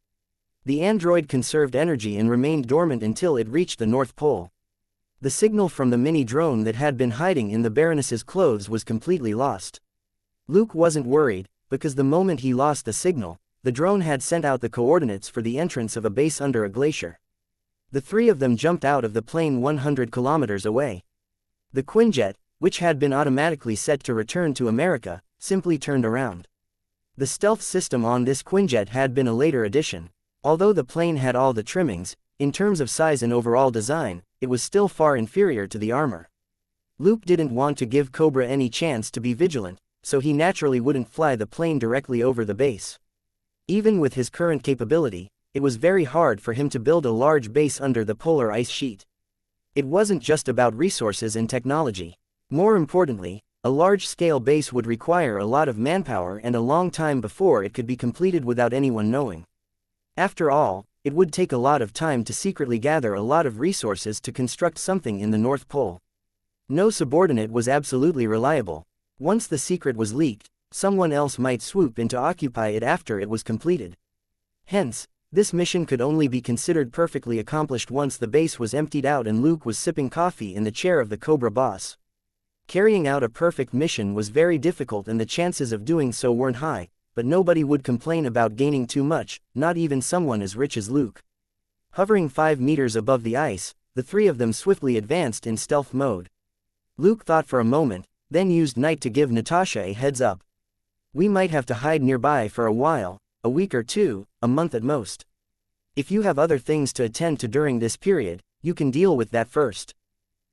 The android conserved energy and remained dormant until it reached the North Pole. The signal from the mini-drone that had been hiding in the Baroness's clothes was completely lost. Luke wasn't worried, because the moment he lost the signal, the drone had sent out the coordinates for the entrance of a base under a glacier. The three of them jumped out of the plane 100 kilometers away. The Quinjet, which had been automatically set to return to America, simply turned around. The stealth system on this Quinjet had been a later addition. Although the plane had all the trimmings, in terms of size and overall design, it was still far inferior to the armor. Luke didn't want to give Cobra any chance to be vigilant, so he naturally wouldn't fly the plane directly over the base. Even with his current capability, it was very hard for him to build a large base under the polar ice sheet. It wasn't just about resources and technology. More importantly, a large-scale base would require a lot of manpower and a long time before it could be completed without anyone knowing. After all, it would take a lot of time to secretly gather a lot of resources to construct something in the North Pole. No subordinate was absolutely reliable. Once the secret was leaked, someone else might swoop in to occupy it after it was completed. Hence, this mission could only be considered perfectly accomplished once the base was emptied out and Luke was sipping coffee in the chair of the Cobra boss. Carrying out a perfect mission was very difficult and the chances of doing so weren't high, but nobody would complain about gaining too much, not even someone as rich as Luke. Hovering 5 meters above the ice, the three of them swiftly advanced in stealth mode. Luke thought for a moment, then used Night to give Natasha a heads up. We might have to hide nearby for a while, a week or two, a month at most. If you have other things to attend to during this period, you can deal with that first.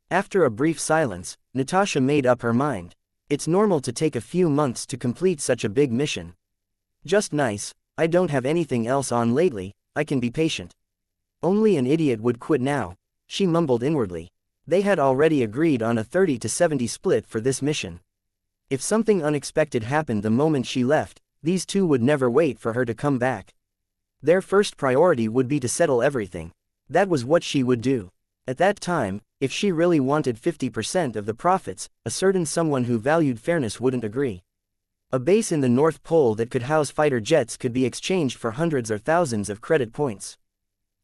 After a brief silence, Natasha made up her mind. It's normal to take a few months to complete such a big mission. Just nice, I don't have anything else on lately, I can be patient. Only an idiot would quit now, she mumbled inwardly. They had already agreed on a 30-70 split for this mission. If something unexpected happened the moment she left, these two would never wait for her to come back. Their first priority would be to settle everything. That was what she would do. At that time, if she really wanted 50% of the profits, a certain someone who valued fairness wouldn't agree. A base in the North Pole that could house fighter jets could be exchanged for hundreds or thousands of credit points.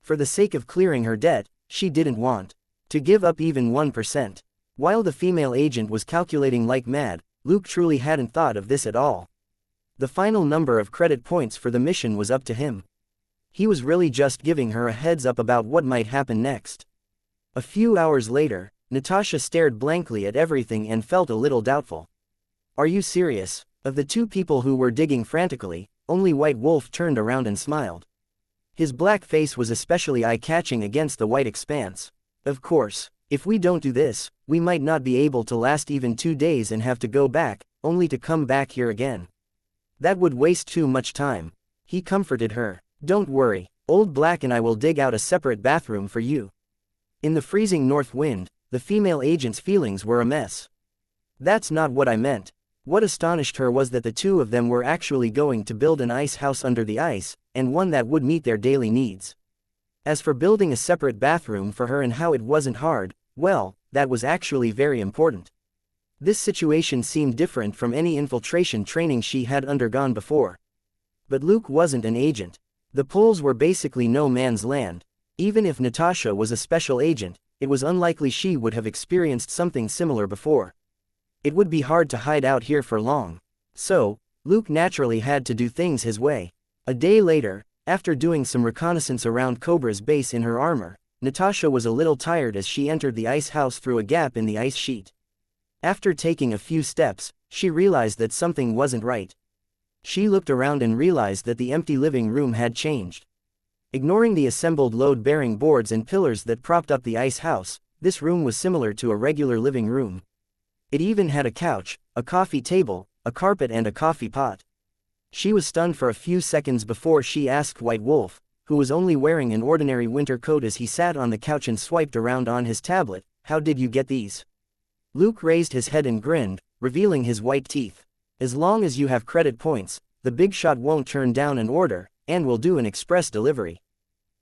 For the sake of clearing her debt, she didn't want to give up even 1%. While the female agent was calculating like mad, Luke truly hadn't thought of this at all. The final number of credit points for the mission was up to him. He was really just giving her a heads up about what might happen next. A few hours later, Natasha stared blankly at everything and felt a little doubtful. Are you serious? Of the two people who were digging frantically, only White Wolf turned around and smiled. His black face was especially eye-catching against the white expanse. Of course, if we don't do this, we might not be able to last even 2 days and have to go back, only to come back here again. That would waste too much time. He comforted her. Don't worry, Old Black and I will dig out a separate bathroom for you. In the freezing north wind, the female agent's feelings were a mess. That's not what I meant. What astonished her was that the two of them were actually going to build an ice house under the ice, and one that would meet their daily needs. As for building a separate bathroom for her and how it wasn't hard, well, that was actually very important. This situation seemed different from any infiltration training she had undergone before. But Luke wasn't an agent. The poles were basically no man's land. Even if Natasha was a special agent, it was unlikely she would have experienced something similar before. It would be hard to hide out here for long. So, Luke naturally had to do things his way. A day later, after doing some reconnaissance around Cobra's base in her armor, Natasha was a little tired as she entered the ice house through a gap in the ice sheet. After taking a few steps, she realized that something wasn't right. She looked around and realized that the empty living room had changed. Ignoring the assembled load-bearing boards and pillars that propped up the ice house, this room was similar to a regular living room. It even had a couch, a coffee table, a carpet and a coffee pot. She was stunned for a few seconds before she asked White Wolf, who was only wearing an ordinary winter coat as he sat on the couch and swiped around on his tablet, "How did you get these?" Luke raised his head and grinned, revealing his white teeth. "As long as you have credit points, the big shot won't turn down an order, and will do an express delivery."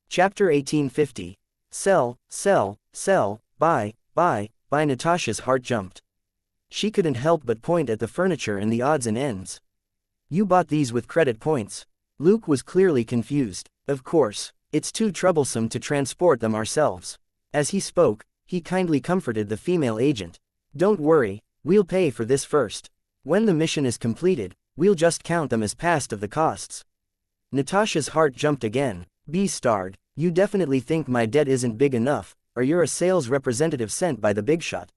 Chapter 1850. Sell, sell, sell, buy. Natasha's heart jumped. She couldn't help but point at the furniture and the odds and ends. "You bought these with credit points?" Luke was clearly confused. "Of course. It's too troublesome to transport them ourselves." As he spoke, he kindly comforted the female agent. "Don't worry, we'll pay for this first. When the mission is completed, we'll just count them as past of the costs." Natasha's heart jumped again. "B-starred, you definitely think my debt isn't big enough, or you're a sales representative sent by the big shot."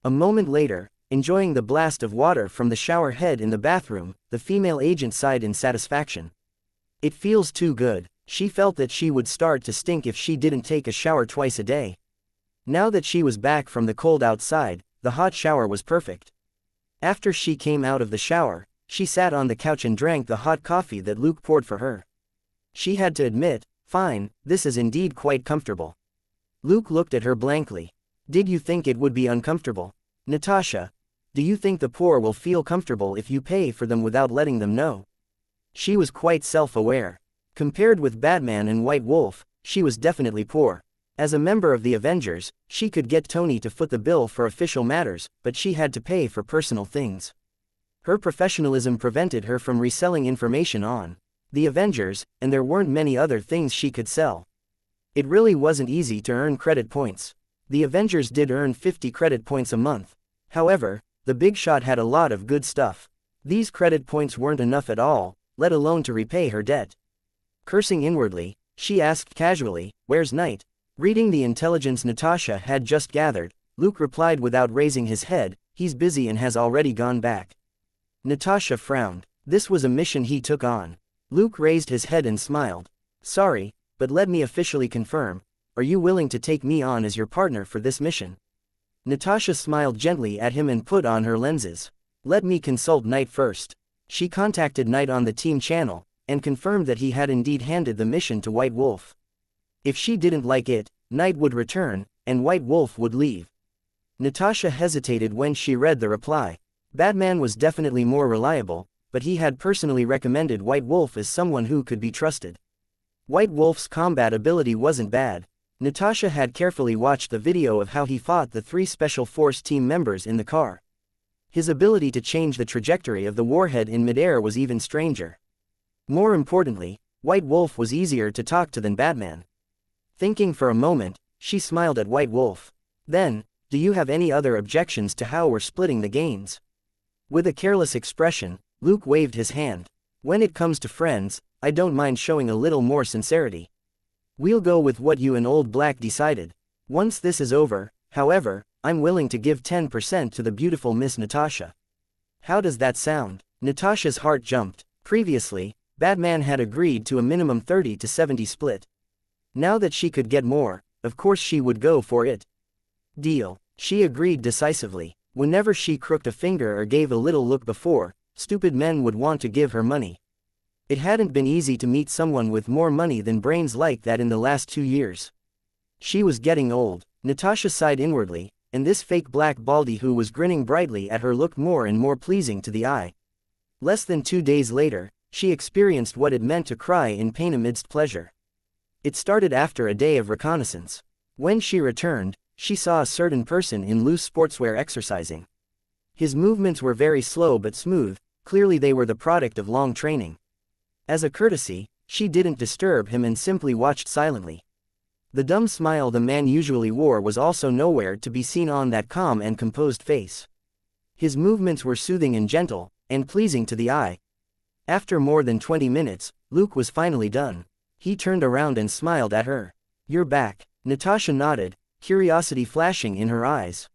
A moment later, enjoying the blast of water from the shower head in the bathroom, the female agent sighed in satisfaction. "It feels too good." She felt that she would start to stink if she didn't take a shower twice a day. Now that she was back from the cold outside, the hot shower was perfect. After she came out of the shower, she sat on the couch and drank the hot coffee that Luke poured for her. She had to admit, "Fine, this is indeed quite comfortable." Luke looked at her blankly. "Did you think it would be uncomfortable? Natasha, do you think the poor will feel comfortable if you pay for them without letting them know?" She was quite self-aware. Compared with Batman and White Wolf, she was definitely poor. As a member of the Avengers, she could get Tony to foot the bill for official matters, but she had to pay for personal things. Her professionalism prevented her from reselling information on the Avengers, and there weren't many other things she could sell. It really wasn't easy to earn credit points. The Avengers did earn 50 credit points a month. However, the big shot had a lot of good stuff. These credit points weren't enough at all, let alone to repay her debt. Cursing inwardly, she asked casually, "Where's Knight?" Reading the intelligence Natasha had just gathered, Luke replied without raising his head, "He's busy and has already gone back." Natasha frowned. This was a mission he took on. Luke raised his head and smiled. "Sorry, but let me officially confirm. Are you willing to take me on as your partner for this mission?" Natasha smiled gently at him and put on her lenses. "Let me consult Knight first." She contacted Knight on the team channel, and confirmed that he had indeed handed the mission to White Wolf. If she didn't like it, Knight would return, and White Wolf would leave. Natasha hesitated when she read the reply. Batman was definitely more reliable, but he had personally recommended White Wolf as someone who could be trusted. White Wolf's combat ability wasn't bad. Natasha had carefully watched the video of how he fought the 3 Special Force team members in the car. His ability to change the trajectory of the warhead in midair was even stranger. More importantly, White Wolf was easier to talk to than Batman. Thinking for a moment, she smiled at White Wolf. "Then, do you have any other objections to how we're splitting the gains?" With a careless expression, Luke waved his hand. "When it comes to friends, I don't mind showing a little more sincerity. We'll go with what you and Old Black decided. Once this is over, however, I'm willing to give 10% to the beautiful Miss Natasha." How does that sound? Natasha's heart jumped. Previously, Batman had agreed to a minimum 30-70 split. Now that she could get more, of course she would go for it. Deal. She agreed decisively. Whenever she crooked a finger or gave a little look before, stupid men would want to give her money. It hadn't been easy to meet someone with more money than brains like that in the last 2 years. She was getting old. Natasha sighed inwardly, and this fake black baldy who was grinning brightly at her looked more and more pleasing to the eye. Less than 2 days later, she experienced what it meant to cry in pain amidst pleasure. It started after a day of reconnaissance. When she returned, she saw a certain person in loose sportswear exercising. His movements were very slow but smooth, clearly they were the product of long training. As a courtesy, she didn't disturb him and simply watched silently. The dumb smile the man usually wore was also nowhere to be seen on that calm and composed face. His movements were soothing and gentle, and pleasing to the eye. After more than 20 minutes, Luke was finally done. He turned around and smiled at her. "You're back." Natasha nodded, curiosity flashing in her eyes.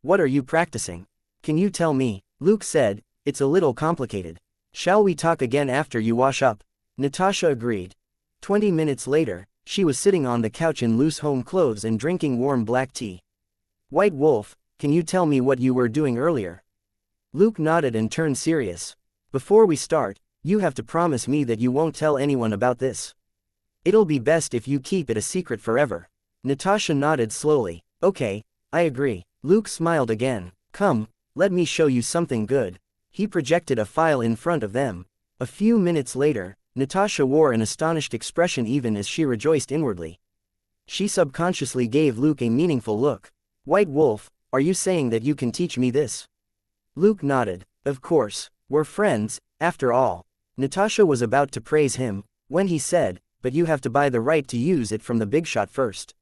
What are you practicing? Can you tell me?" Luke said, "It's a little complicated. Shall we talk again after you wash up?" Natasha agreed. 20 minutes later, she was sitting on the couch in loose home clothes and drinking warm black tea. "White Wolf, can you tell me what you were doing earlier?" Luke nodded and turned serious. "Before we start, you have to promise me that you won't tell anyone about this. It'll be best if you keep it a secret forever." Natasha nodded slowly. "Okay, I agree." Luke smiled again. "Come, let me show you something good." He projected a file in front of them. A few minutes later, Natasha wore an astonished expression even as she rejoiced inwardly. She subconsciously gave Luke a meaningful look. "White Wolf, are you saying that you can teach me this?" Luke nodded. "Of course, we're friends, after all." Natasha was about to praise him, when he said, "But you have to buy the right to use it from the big shot first."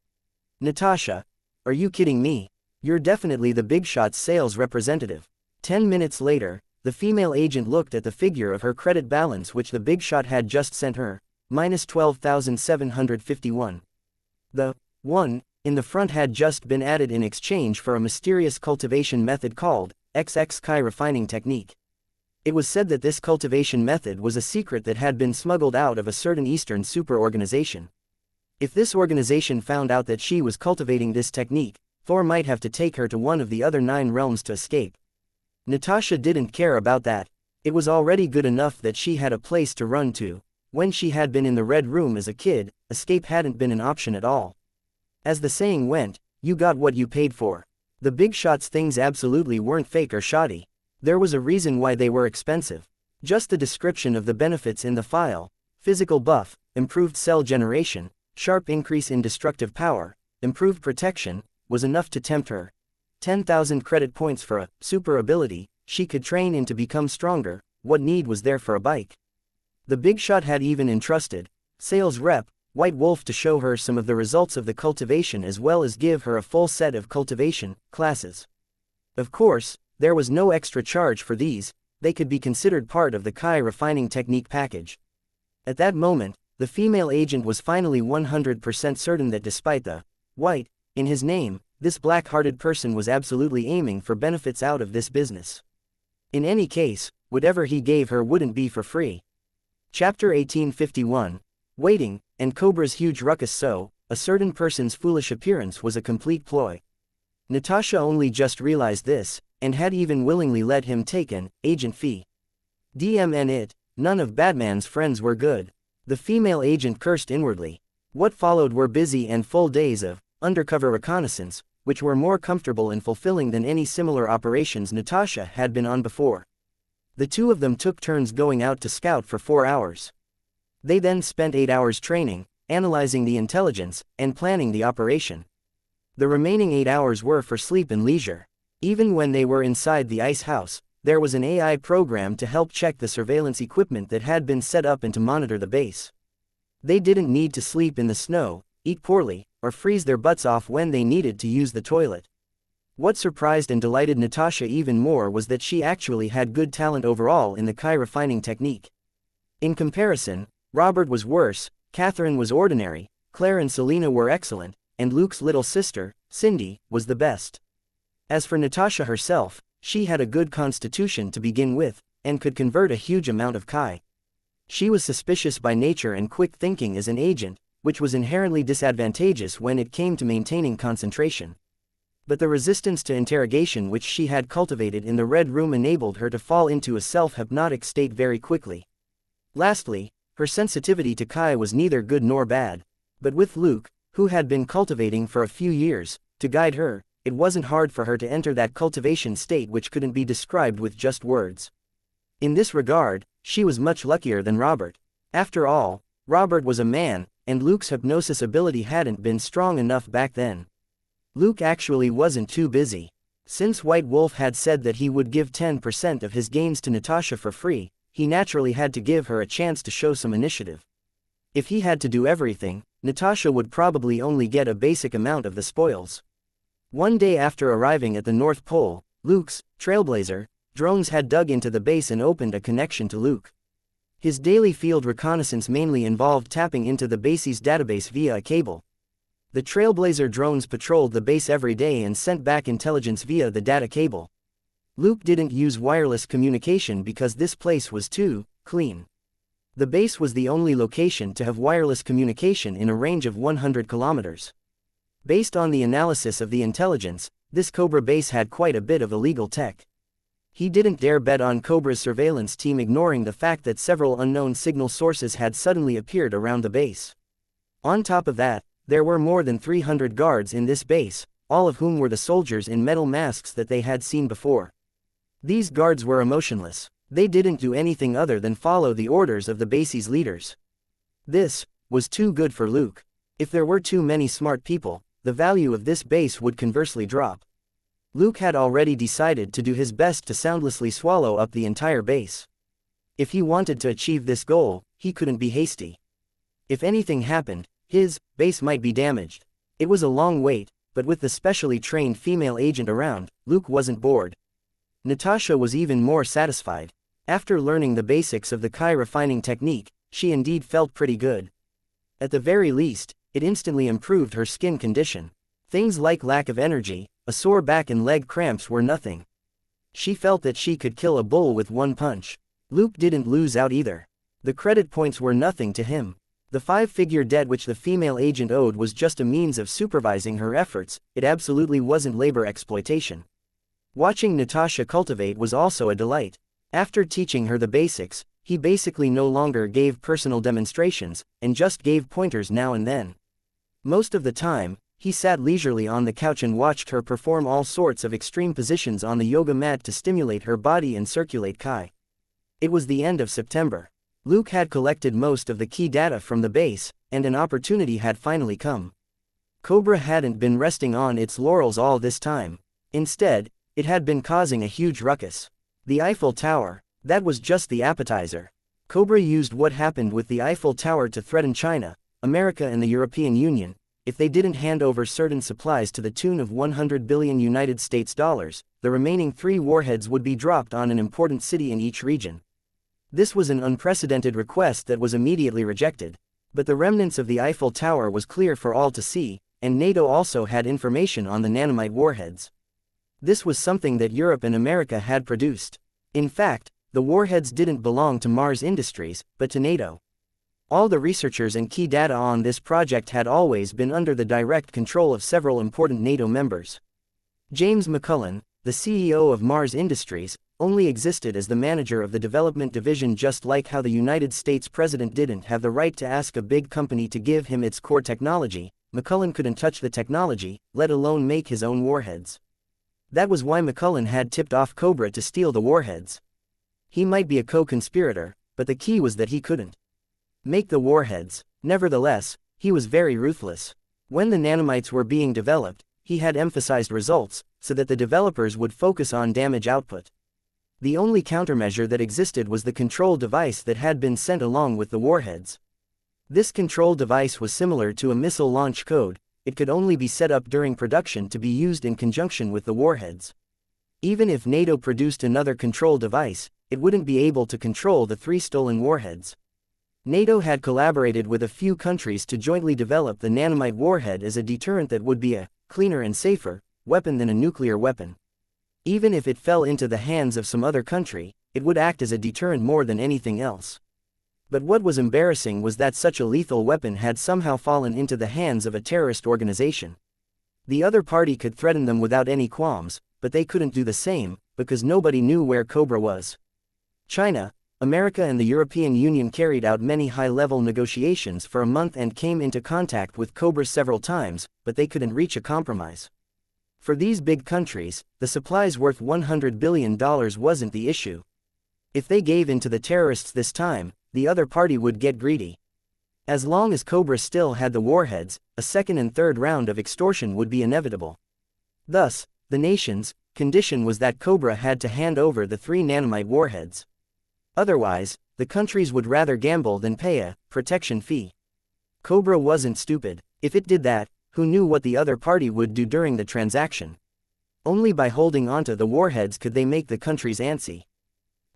"Natasha, are you kidding me? You're definitely the big shot's sales representative." 10 minutes later, the female agent looked at the figure of her credit balance which the big shot had just sent her, minus 12,751. The 1 in the front had just been added in exchange for a mysterious cultivation method called XX Kai refining technique. It was said that this cultivation method was a secret that had been smuggled out of a certain Eastern super organization. If this organization found out that she was cultivating this technique, Thor might have to take her to one of the other 9 realms to escape. Natasha didn't care about that. It was already good enough that she had a place to run to. When she had been in the Red Room as a kid, escape hadn't been an option at all. As the saying went, you got what you paid for. The big shots things absolutely weren't fake or shoddy. There was a reason why they were expensive. Just the description of the benefits in the file: physical buff, improved cell generation, sharp increase in destructive power, improved protection, was enough to tempt her. 10,000 credit points for a super ability she could train in to become stronger. What need was there for a bike? The big shot had even entrusted sales rep White Wolf to show her some of the results of the cultivation as well as give her a full set of cultivation classes. Of course, there was no extra charge for these, they could be considered part of the Kai refining technique package. At that moment, the female agent was finally 100% certain that despite the white in his name, this black-hearted person was absolutely aiming for benefits out of this business. In any case, whatever he gave her wouldn't be for free. Chapter 1851. Waiting, and Cobra's huge ruckus. So, a certain person's foolish appearance was a complete ploy. Natasha only just realized this, and had even willingly let him take an agent fee. DMN it, none of Batman's friends were good. The female agent cursed inwardly. What followed were busy and full days of undercover reconnaissance, which were more comfortable and fulfilling than any similar operations Natasha had been on before. The two of them took turns going out to scout for 4 hours. They then spent 8 hours training, analyzing the intelligence, and planning the operation. The remaining 8 hours were for sleep and leisure. Even when they were inside the ice house, there was an AI program to help check the surveillance equipment that had been set up and to monitor the base. They didn't need to sleep in the snow, eat poorly, or freeze their butts off when they needed to use the toilet. What surprised and delighted Natasha even more was that she actually had good talent overall in the Kai refining technique. In comparison, Robert was worse, Catherine was ordinary, Claire and Selena were excellent, and Luke's little sister, Cindy, was the best. As for Natasha herself, she had a good constitution to begin with, and could convert a huge amount of Kai. She was suspicious by nature and quick thinking as an agent, which was inherently disadvantageous when it came to maintaining concentration. But the resistance to interrogation which she had cultivated in the Red Room enabled her to fall into a self-hypnotic state very quickly. Lastly, her sensitivity to Kai was neither good nor bad. But with Luke, who had been cultivating for a few years, to guide her, it wasn't hard for her to enter that cultivation state which couldn't be described with just words. In this regard, she was much luckier than Robert. After all, Robert was a man, and Luke's hypnosis ability hadn't been strong enough back then. Luke actually wasn't too busy. Since White Wolf had said that he would give 10% of his gains to Natasha for free, he naturally had to give her a chance to show some initiative. If he had to do everything, Natasha would probably only get a basic amount of the spoils. One day after arriving at the North Pole, Luke's Trailblazer drones had dug into the base and opened a connection to Luke. His daily field reconnaissance mainly involved tapping into the base's database via a cable. The Trailblazer drones patrolled the base every day and sent back intelligence via the data cable. Luke didn't use wireless communication because this place was too clean. The base was the only location to have wireless communication in a range of 100 kilometers. Based on the analysis of the intelligence, this Cobra base had quite a bit of illegal tech. He didn't dare bet on Cobra's surveillance team, ignoring the fact that several unknown signal sources had suddenly appeared around the base. On top of that, there were more than 300 guards in this base, all of whom were the soldiers in metal masks that they had seen before. These guards were emotionless. They didn't do anything other than follow the orders of the base's leaders. This was too good for Luke. If there were too many smart people, the value of this base would conversely drop. Luke had already decided to do his best to soundlessly swallow up the entire base. If he wanted to achieve this goal, he couldn't be hasty. If anything happened, his base might be damaged. It was a long wait, but with the specially trained female agent around, Luke wasn't bored. Natasha was even more satisfied. After learning the basics of the Kai refining technique, she indeed felt pretty good. At the very least, it instantly improved her skin condition. Things like lack of energy, a sore back and leg cramps were nothing. She felt that she could kill a bull with one punch. Luke didn't lose out either. The credit points were nothing to him. The 5-figure debt which the female agent owed was just a means of supervising her efforts, it absolutely wasn't labor exploitation. Watching Natasha cultivate was also a delight. After teaching her the basics, he basically no longer gave personal demonstrations, and just gave pointers now and then. Most of the time, he sat leisurely on the couch and watched her perform all sorts of extreme positions on the yoga mat to stimulate her body and circulate Kai. It was the end of September. Luke had collected most of the key data from the base, and an opportunity had finally come. Cobra hadn't been resting on its laurels all this time. Instead, it had been causing a huge ruckus. The Eiffel Tower, that was just the appetizer. Cobra used what happened with the Eiffel Tower to threaten China, America and the European Union. If they didn't hand over certain supplies to the tune of 100 billion United States dollars, the remaining 3 warheads would be dropped on an important city in each region. This was an unprecedented request that was immediately rejected. But the remnants of the Eiffel Tower was clear for all to see, and NATO also had information on the nanomite warheads. This was something that Europe and America had produced. In fact, the warheads didn't belong to Mars Industries, but to NATO. All the researchers and key data on this project had always been under the direct control of several important NATO members. James McCullen, the CEO of Mars Industries, only existed as the manager of the development division, just like how the United States president didn't have the right to ask a big company to give him its core technology. McCullen couldn't touch the technology, let alone make his own warheads. That was why McCullen had tipped off Cobra to steal the warheads. He might be a co-conspirator, but the key was that he couldn't make the warheads. Nevertheless, he was very ruthless. When the nanomites were being developed, he had emphasized results, so that the developers would focus on damage output. The only countermeasure that existed was the control device that had been sent along with the warheads. This control device was similar to a missile launch code. It could only be set up during production to be used in conjunction with the warheads. Even if NATO produced another control device, it wouldn't be able to control the 3 stolen warheads. NATO had collaborated with a few countries to jointly develop the nanomite warhead as a deterrent that would be a cleaner and safer weapon than a nuclear weapon. Even if it fell into the hands of some other country, it would act as a deterrent more than anything else. But what was embarrassing was that such a lethal weapon had somehow fallen into the hands of a terrorist organization. The other party could threaten them without any qualms, but they couldn't do the same, because nobody knew where Cobra was. China, America and the European Union carried out many high-level negotiations for a month and came into contact with Cobra several times, but they couldn't reach a compromise. For these big countries, the supplies worth $100 billion wasn't the issue. If they gave in to the terrorists this time, the other party would get greedy. As long as Cobra still had the warheads, a second and third round of extortion would be inevitable. Thus, the nations, condition was that Cobra had to hand over the 3 nanomite warheads. Otherwise, the countries would rather gamble than pay a protection fee. Cobra wasn't stupid. If it did that, who knew what the other party would do during the transaction? Only by holding onto the warheads could they make the countries antsy.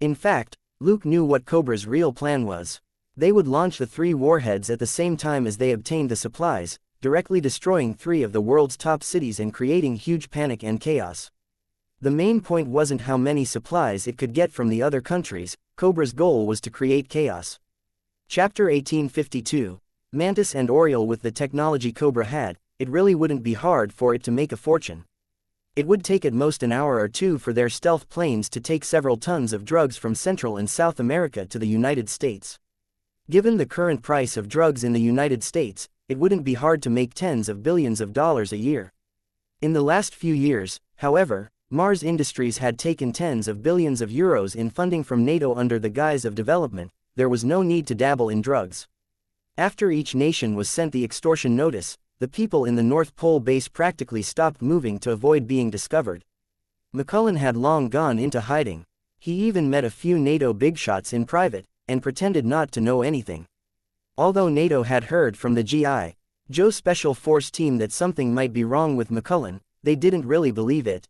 In fact, Luke knew what Cobra's real plan was. They would launch the 3 warheads at the same time as they obtained the supplies, directly destroying 3 of the world's top cities and creating huge panic and chaos. The main point wasn't how many supplies it could get from the other countries, Cobra's goal was to create chaos. Chapter 1852. Mantis and Oriole. With the technology Cobra had, it really wouldn't be hard for it to make a fortune. It would take at most an hour or 2 for their stealth planes to take several tons of drugs from Central and South America to the United States. Given the current price of drugs in the United States, it wouldn't be hard to make tens of billions of dollars a year. In the last few years, however, Mars Industries had taken tens of billions of euros in funding from NATO under the guise of development. There was no need to dabble in drugs. After each nation was sent the extortion notice, the people in the North Pole base practically stopped moving to avoid being discovered. McCullen had long gone into hiding. He even met a few NATO bigshots in private, and pretended not to know anything. Although NATO had heard from the G.I. Joe Special Force team that something might be wrong with McCullen, they didn't really believe it.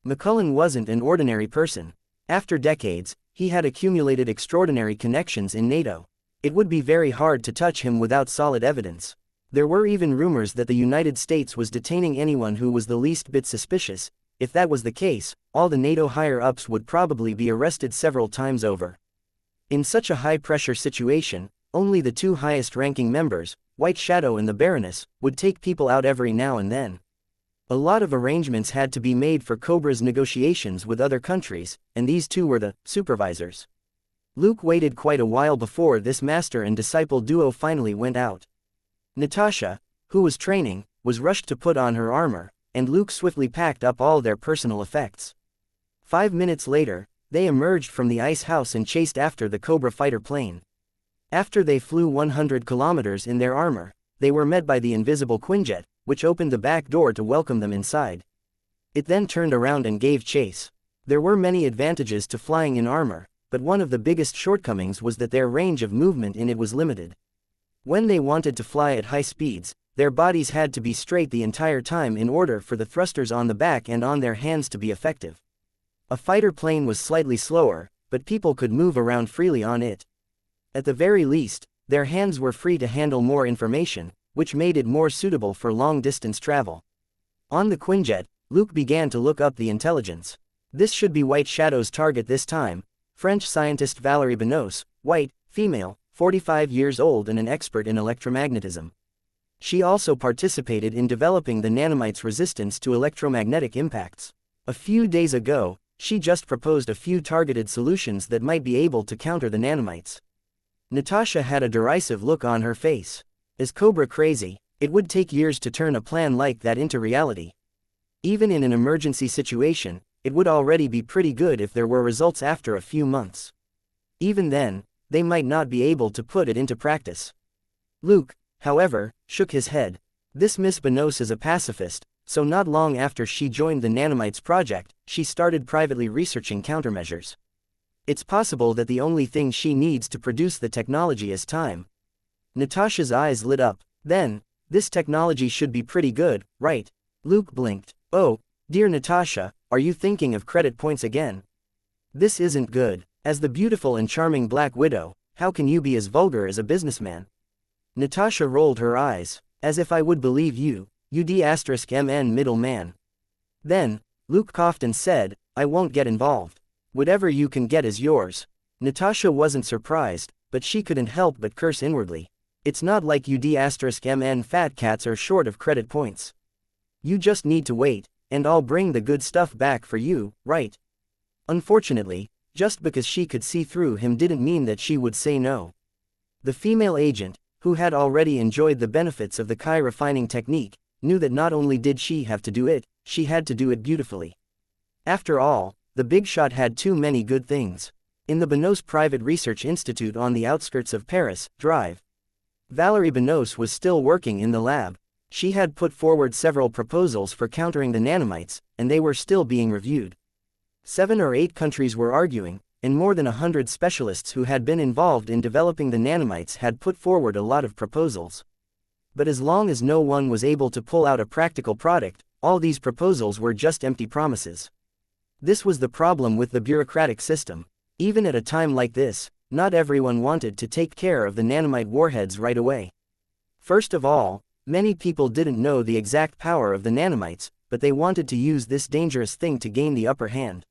McCullen wasn't an ordinary person. After decades, he had accumulated extraordinary connections in NATO. It would be very hard to touch him without solid evidence. There were even rumors that the United States was detaining anyone who was the least bit suspicious. If that was the case, all the NATO higher-ups would probably be arrested several times over. In such a high-pressure situation, only the 2 highest-ranking members, White Shadow and the Baroness, would take people out every now and then. A lot of arrangements had to be made for Cobra's negotiations with other countries, and these 2 were the supervisors. Luke waited quite a while before this master and disciple duo finally went out. Natasha, who was training, was rushed to put on her armor, and Luke swiftly packed up all their personal effects. 5 minutes later, they emerged from the ice house and chased after the Cobra fighter plane. After they flew 100 kilometers in their armor, they were met by the invisible Quinjet, which opened the back door to welcome them inside. It then turned around and gave chase. There were many advantages to flying in armor, but one of the biggest shortcomings was that their range of movement in it was limited. When they wanted to fly at high speeds, their bodies had to be straight the entire time in order for the thrusters on the back and on their hands to be effective. A fighter plane was slightly slower, but people could move around freely on it. At the very least, their hands were free to handle more information, which made it more suitable for long-distance travel. On the Quinjet, Luke began to look up the intelligence. This should be White Shadow's target this time. French scientist Valérie Benoist, white, female, 45 years old and an expert in electromagnetism. She also participated in developing the nanomite's resistance to electromagnetic impacts. A few days ago, she just proposed a few targeted solutions that might be able to counter the nanomites. Natasha had a derisive look on her face. As Cobra crazy, it would take years to turn a plan like that into reality. Even in an emergency situation, it would already be pretty good if there were results after a few months. Even then, they might not be able to put it into practice. Luke, however, shook his head. This Miss Benoist is a pacifist, so not long after she joined the Nanomites project, she started privately researching countermeasures. It's possible that the only thing she needs to produce the technology is time. Natasha's eyes lit up. Then, this technology should be pretty good, right? Luke blinked. Oh, dear Natasha, are you thinking of credit points again? This isn't good. As the beautiful and charming Black Widow, how can you be as vulgar as a businessman? Natasha rolled her eyes. As if I would believe you, UD*MN middleman. Then, Luke coughed and said, I won't get involved. Whatever you can get is yours. Natasha wasn't surprised, but she couldn't help but curse inwardly. It's not like UD*MN fat cats are short of credit points. You just need to wait, and I'll bring the good stuff back for you, right? Unfortunately, just because she could see through him didn't mean that she would say no. The female agent, who had already enjoyed the benefits of the Kai refining technique, knew that not only did she have to do it, she had to do it beautifully. After all, the big shot had too many good things. In the Benoist Private Research Institute on the outskirts of Paris, Drive. Valérie Benoist was still working in the lab. She had put forward several proposals for countering the nanomites, and they were still being reviewed. 7 or 8 countries were arguing, and more than 100 specialists who had been involved in developing the nanomites had put forward a lot of proposals. But as long as no one was able to pull out a practical product, all these proposals were just empty promises. This was the problem with the bureaucratic system. Even at a time like this, not everyone wanted to take care of the nanomite warheads right away. First of all, many people didn't know the exact power of the nanomites, but they wanted to use this dangerous thing to gain the upper hand.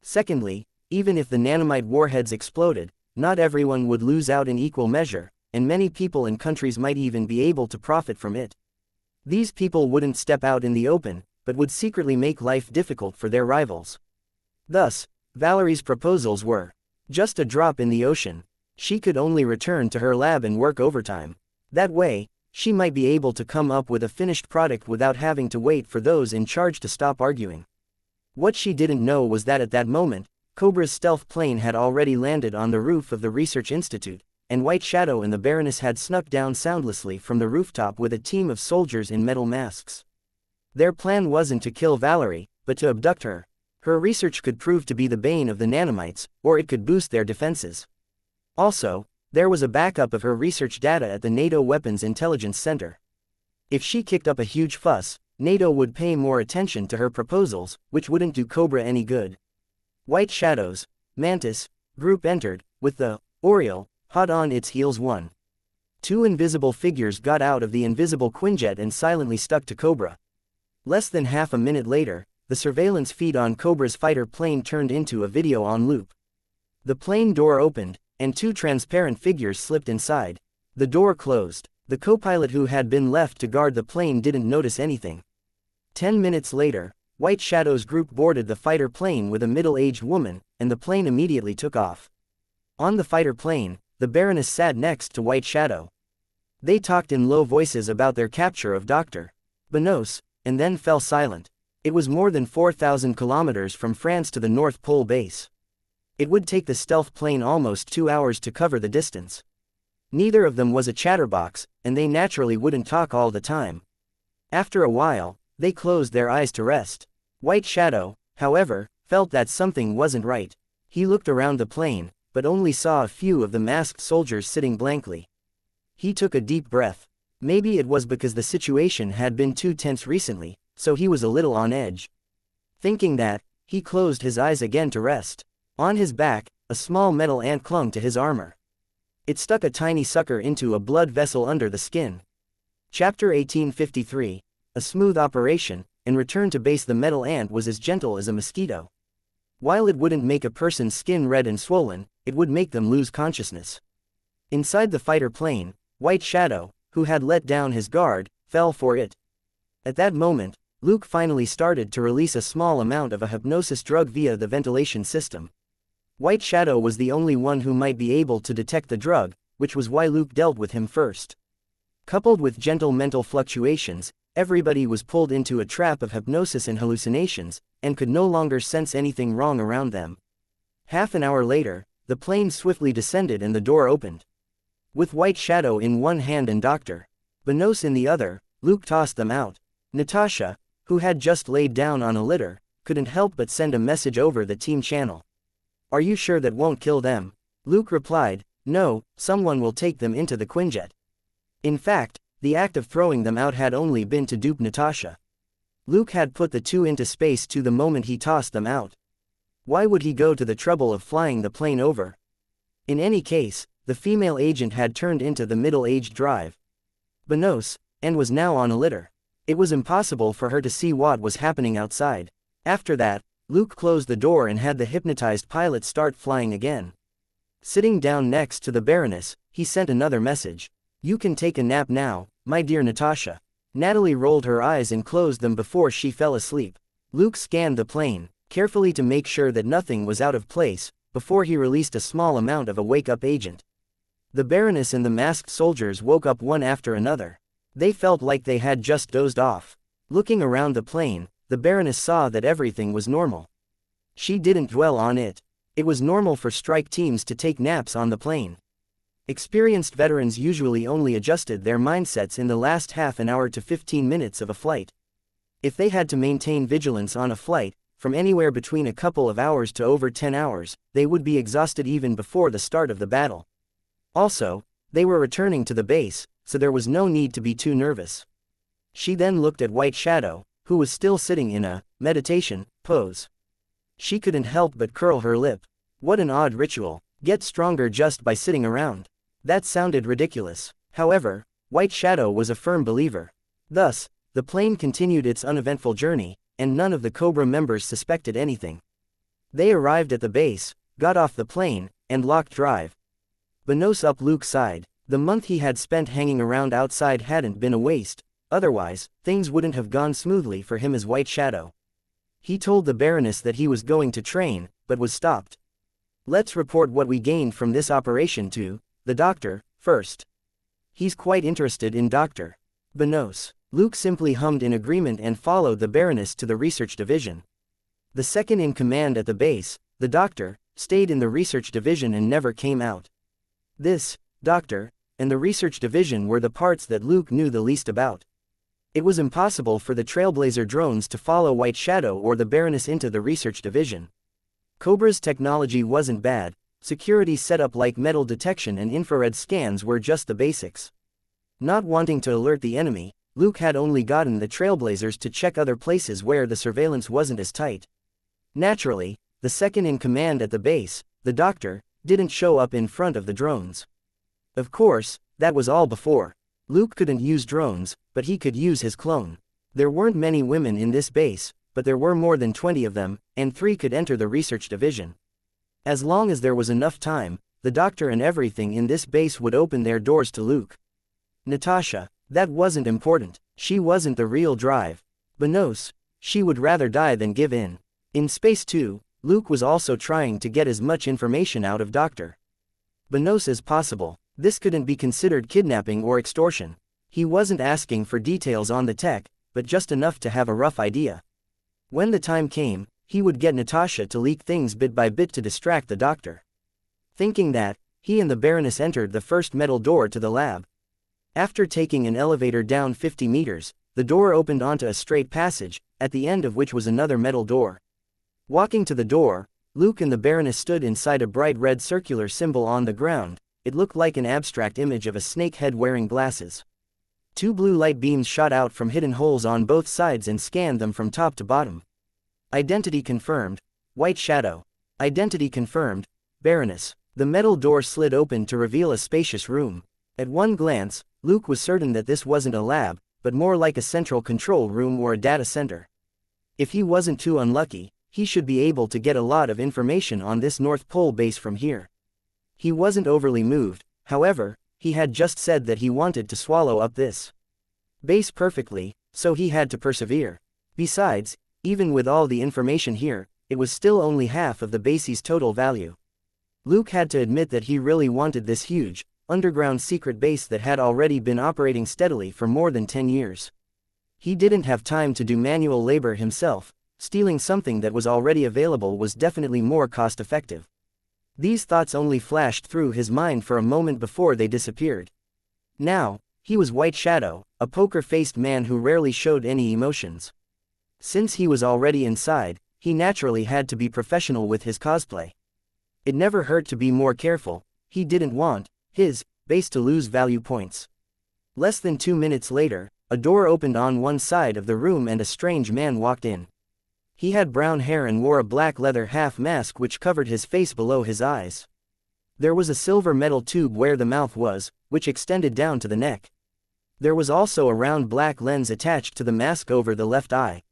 Secondly, even if the nanomite warheads exploded, not everyone would lose out in equal measure, and many people and countries might even be able to profit from it. These people wouldn't step out in the open, but would secretly make life difficult for their rivals. Thus, Valerie's proposals were just a drop in the ocean. She could only return to her lab and work overtime. That way, she might be able to come up with a finished product without having to wait for those in charge to stop arguing. What she didn't know was that at that moment, Cobra's stealth plane had already landed on the roof of the research institute, and White Shadow and the Baroness had snuck down soundlessly from the rooftop with a team of soldiers in metal masks. Their plan wasn't to kill Valerie, but to abduct her. Her research could prove to be the bane of the nanomites, or it could boost their defenses. Also, there was a backup of her research data at the NATO Weapons Intelligence Center. If she kicked up a huge fuss, NATO would pay more attention to her proposals, which wouldn't do Cobra any good. White Shadow's Mantis group entered, with the Oriole hot on its heels. 2 invisible figures got out of the invisible Quinjet and silently stuck to Cobra. Less than half a minute later, the surveillance feed on Cobra's fighter plane turned into a video on loop. The plane door opened, and 2 transparent figures slipped inside. The door closed. The co-pilot who had been left to guard the plane didn't notice anything. 10 minutes later, White Shadow's group boarded the fighter plane with a middle-aged woman, and the plane immediately took off. On the fighter plane, the Baroness sat next to White Shadow. They talked in low voices about their capture of Dr. Benos, and then fell silent. It was more than 4,000 kilometers from France to the North Pole base. It would take the stealth plane almost 2 hours to cover the distance. Neither of them was a chatterbox, and they naturally wouldn't talk all the time. After a while, they closed their eyes to rest. White Shadow, however, felt that something wasn't right. He looked around the plane, but only saw a few of the masked soldiers sitting blankly. He took a deep breath. Maybe it was because the situation had been too tense recently, so he was a little on edge. Thinking that, he closed his eyes again to rest. On his back, a small metal ant clung to his armor. It stuck a tiny sucker into a blood vessel under the skin. Chapter 1853, a smooth operation, and return to base. The metal ant was as gentle as a mosquito. While it wouldn't make a person's skin red and swollen, it would make them lose consciousness. Inside the fighter plane, White Shadow, who had let down his guard, fell for it. At that moment, Luke finally started to release a small amount of a hypnosis drug via the ventilation system. White Shadow was the only one who might be able to detect the drug, which was why Luke dealt with him first. Coupled with gentle mental fluctuations, everybody was pulled into a trap of hypnosis and hallucinations, and could no longer sense anything wrong around them. Half an hour later, the plane swiftly descended and the door opened. With White Shadow in one hand and Dr. Benos in the other, Luke tossed them out. Natasha, who had just laid down on a litter, couldn't help but send a message over the team channel. "Are you sure that won't kill them?" Luke replied, "No, someone will take them into the Quinjet." In fact, the act of throwing them out had only been to dupe Natasha. Luke had put the 2 into space to the moment he tossed them out. Why would he go to the trouble of flying the plane over? In any case, the female agent had turned into the middle-aged drive Benos, and was now on a litter. It was impossible for her to see what was happening outside. After that, Luke closed the door and had the hypnotized pilot start flying again. Sitting down next to the Baroness, he sent another message. "You can take a nap now, my dear Natasha." Natalie rolled her eyes and closed them before she fell asleep. Luke scanned the plane, carefully to make sure that nothing was out of place, before he released a small amount of a wake-up agent. The Baroness and the masked soldiers woke up one after another. They felt like they had just dozed off. Looking around the plane, the Baroness saw that everything was normal. She didn't dwell on it. It was normal for strike teams to take naps on the plane. Experienced veterans usually only adjusted their mindsets in the last half an hour to 15 minutes of a flight. If they had to maintain vigilance on a flight, from anywhere between a couple of hours to over 10 hours, they would be exhausted even before the start of the battle. Also, they were returning to the base, so there was no need to be too nervous. She then looked at White Shadow, who was still sitting in a meditation pose. She couldn't help but curl her lip. What an odd ritual. Get stronger just by sitting around. That sounded ridiculous. However, White Shadow was a firm believer. Thus, the plane continued its uneventful journey, and none of the Cobra members suspected anything. They arrived at the base, got off the plane, and locked drive. Benos up Luke's side. The month he had spent hanging around outside hadn't been a waste, otherwise, things wouldn't have gone smoothly for him as White Shadow. He told the Baroness that he was going to train, but was stopped. Let's report what we gained from this operation to the doctor first. He's quite interested in Dr. Benos. Luke simply hummed in agreement and followed the Baroness to the research division. The second in command at the base, the doctor, stayed in the research division and never came out. This doctor and the research division were the parts that Luke knew the least about. It was impossible for the Trailblazer drones to follow White Shadow or the Baroness into the research division. Cobra's technology wasn't bad. Security setup like metal detection and infrared scans were just the basics. Not wanting to alert the enemy, Luke had only gotten the Trailblazers to check other places where the surveillance wasn't as tight. Naturally, the second in command at the base, the doctor, didn't show up in front of the drones. Of course, that was all before. Luke couldn't use drones, but he could use his clone. There weren't many women in this base, but there were more than 20 of them, and 3 could enter the research division. As long as there was enough time, the doctor and everything in this base would open their doors to Luke. Natasha, that wasn't important. She wasn't the real drive. Benos, she would rather die than give in. In space too, Luke was also trying to get as much information out of Dr. Benos as possible. This couldn't be considered kidnapping or extortion. He wasn't asking for details on the tech, but just enough to have a rough idea. When the time came, he would get Natasha to leak things bit by bit to distract the doctor. Thinking that, he and the Baroness entered the first metal door to the lab. After taking an elevator down 50 meters, the door opened onto a straight passage, at the end of which was another metal door. Walking to the door, Luke and the Baroness stood inside a bright red circular symbol on the ground. It looked like an abstract image of a snake head wearing glasses. 2 blue light beams shot out from hidden holes on both sides and scanned them from top to bottom. Identity confirmed. White Shadow. Identity confirmed. Baroness. The metal door slid open to reveal a spacious room. At one glance, Luke was certain that this wasn't a lab, but more like a central control room or a data center. If he wasn't too unlucky, he should be able to get a lot of information on this North Pole base from here. He wasn't overly moved, however, he had just said that he wanted to swallow up this base perfectly, so he had to persevere. Besides, even with all the information here, it was still only half of the base's total value. Luke had to admit that he really wanted this huge, underground secret base that had already been operating steadily for more than 10 years. He didn't have time to do manual labor himself. Stealing something that was already available was definitely more cost-effective. These thoughts only flashed through his mind for a moment before they disappeared. Now, he was White Shadow, a poker-faced man who rarely showed any emotions. Since he was already inside, he naturally had to be professional with his cosplay. It never hurt to be more careful. He didn't want his base to lose value points. Less than 2 minutes later, a door opened on one side of the room and a strange man walked in. He had brown hair and wore a black leather half-mask which covered his face below his eyes. There was a silver metal tube where the mouth was, which extended down to the neck. There was also a round black lens attached to the mask over the left eye.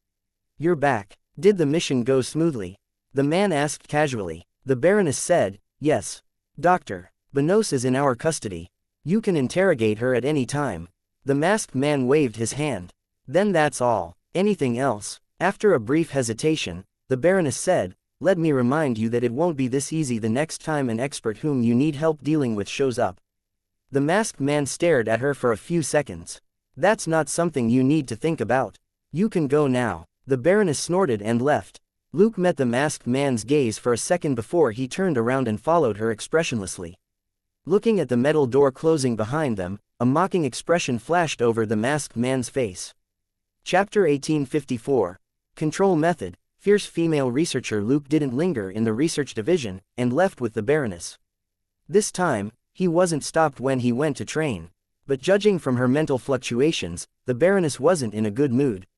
"You're back. Did the mission go smoothly?" the man asked casually. The Baroness said, "Yes. Dr. Benos is in our custody. You can interrogate her at any time." The masked man waved his hand. "Then that's all. Anything else?" After a brief hesitation, the Baroness said, "Let me remind you that it won't be this easy the next time an expert whom you need help dealing with shows up." The masked man stared at her for a few seconds. "That's not something you need to think about. You can go now." The Baroness snorted and left. Luke met the masked man's gaze for a second before he turned around and followed her expressionlessly. Looking at the metal door closing behind them, a mocking expression flashed over the masked man's face. Chapter 1854. Control Method. Fierce female researcher Luke didn't linger in the research division, and left with the Baroness. This time, he wasn't stopped when he went to train. But judging from her mental fluctuations, the Baroness wasn't in a good mood.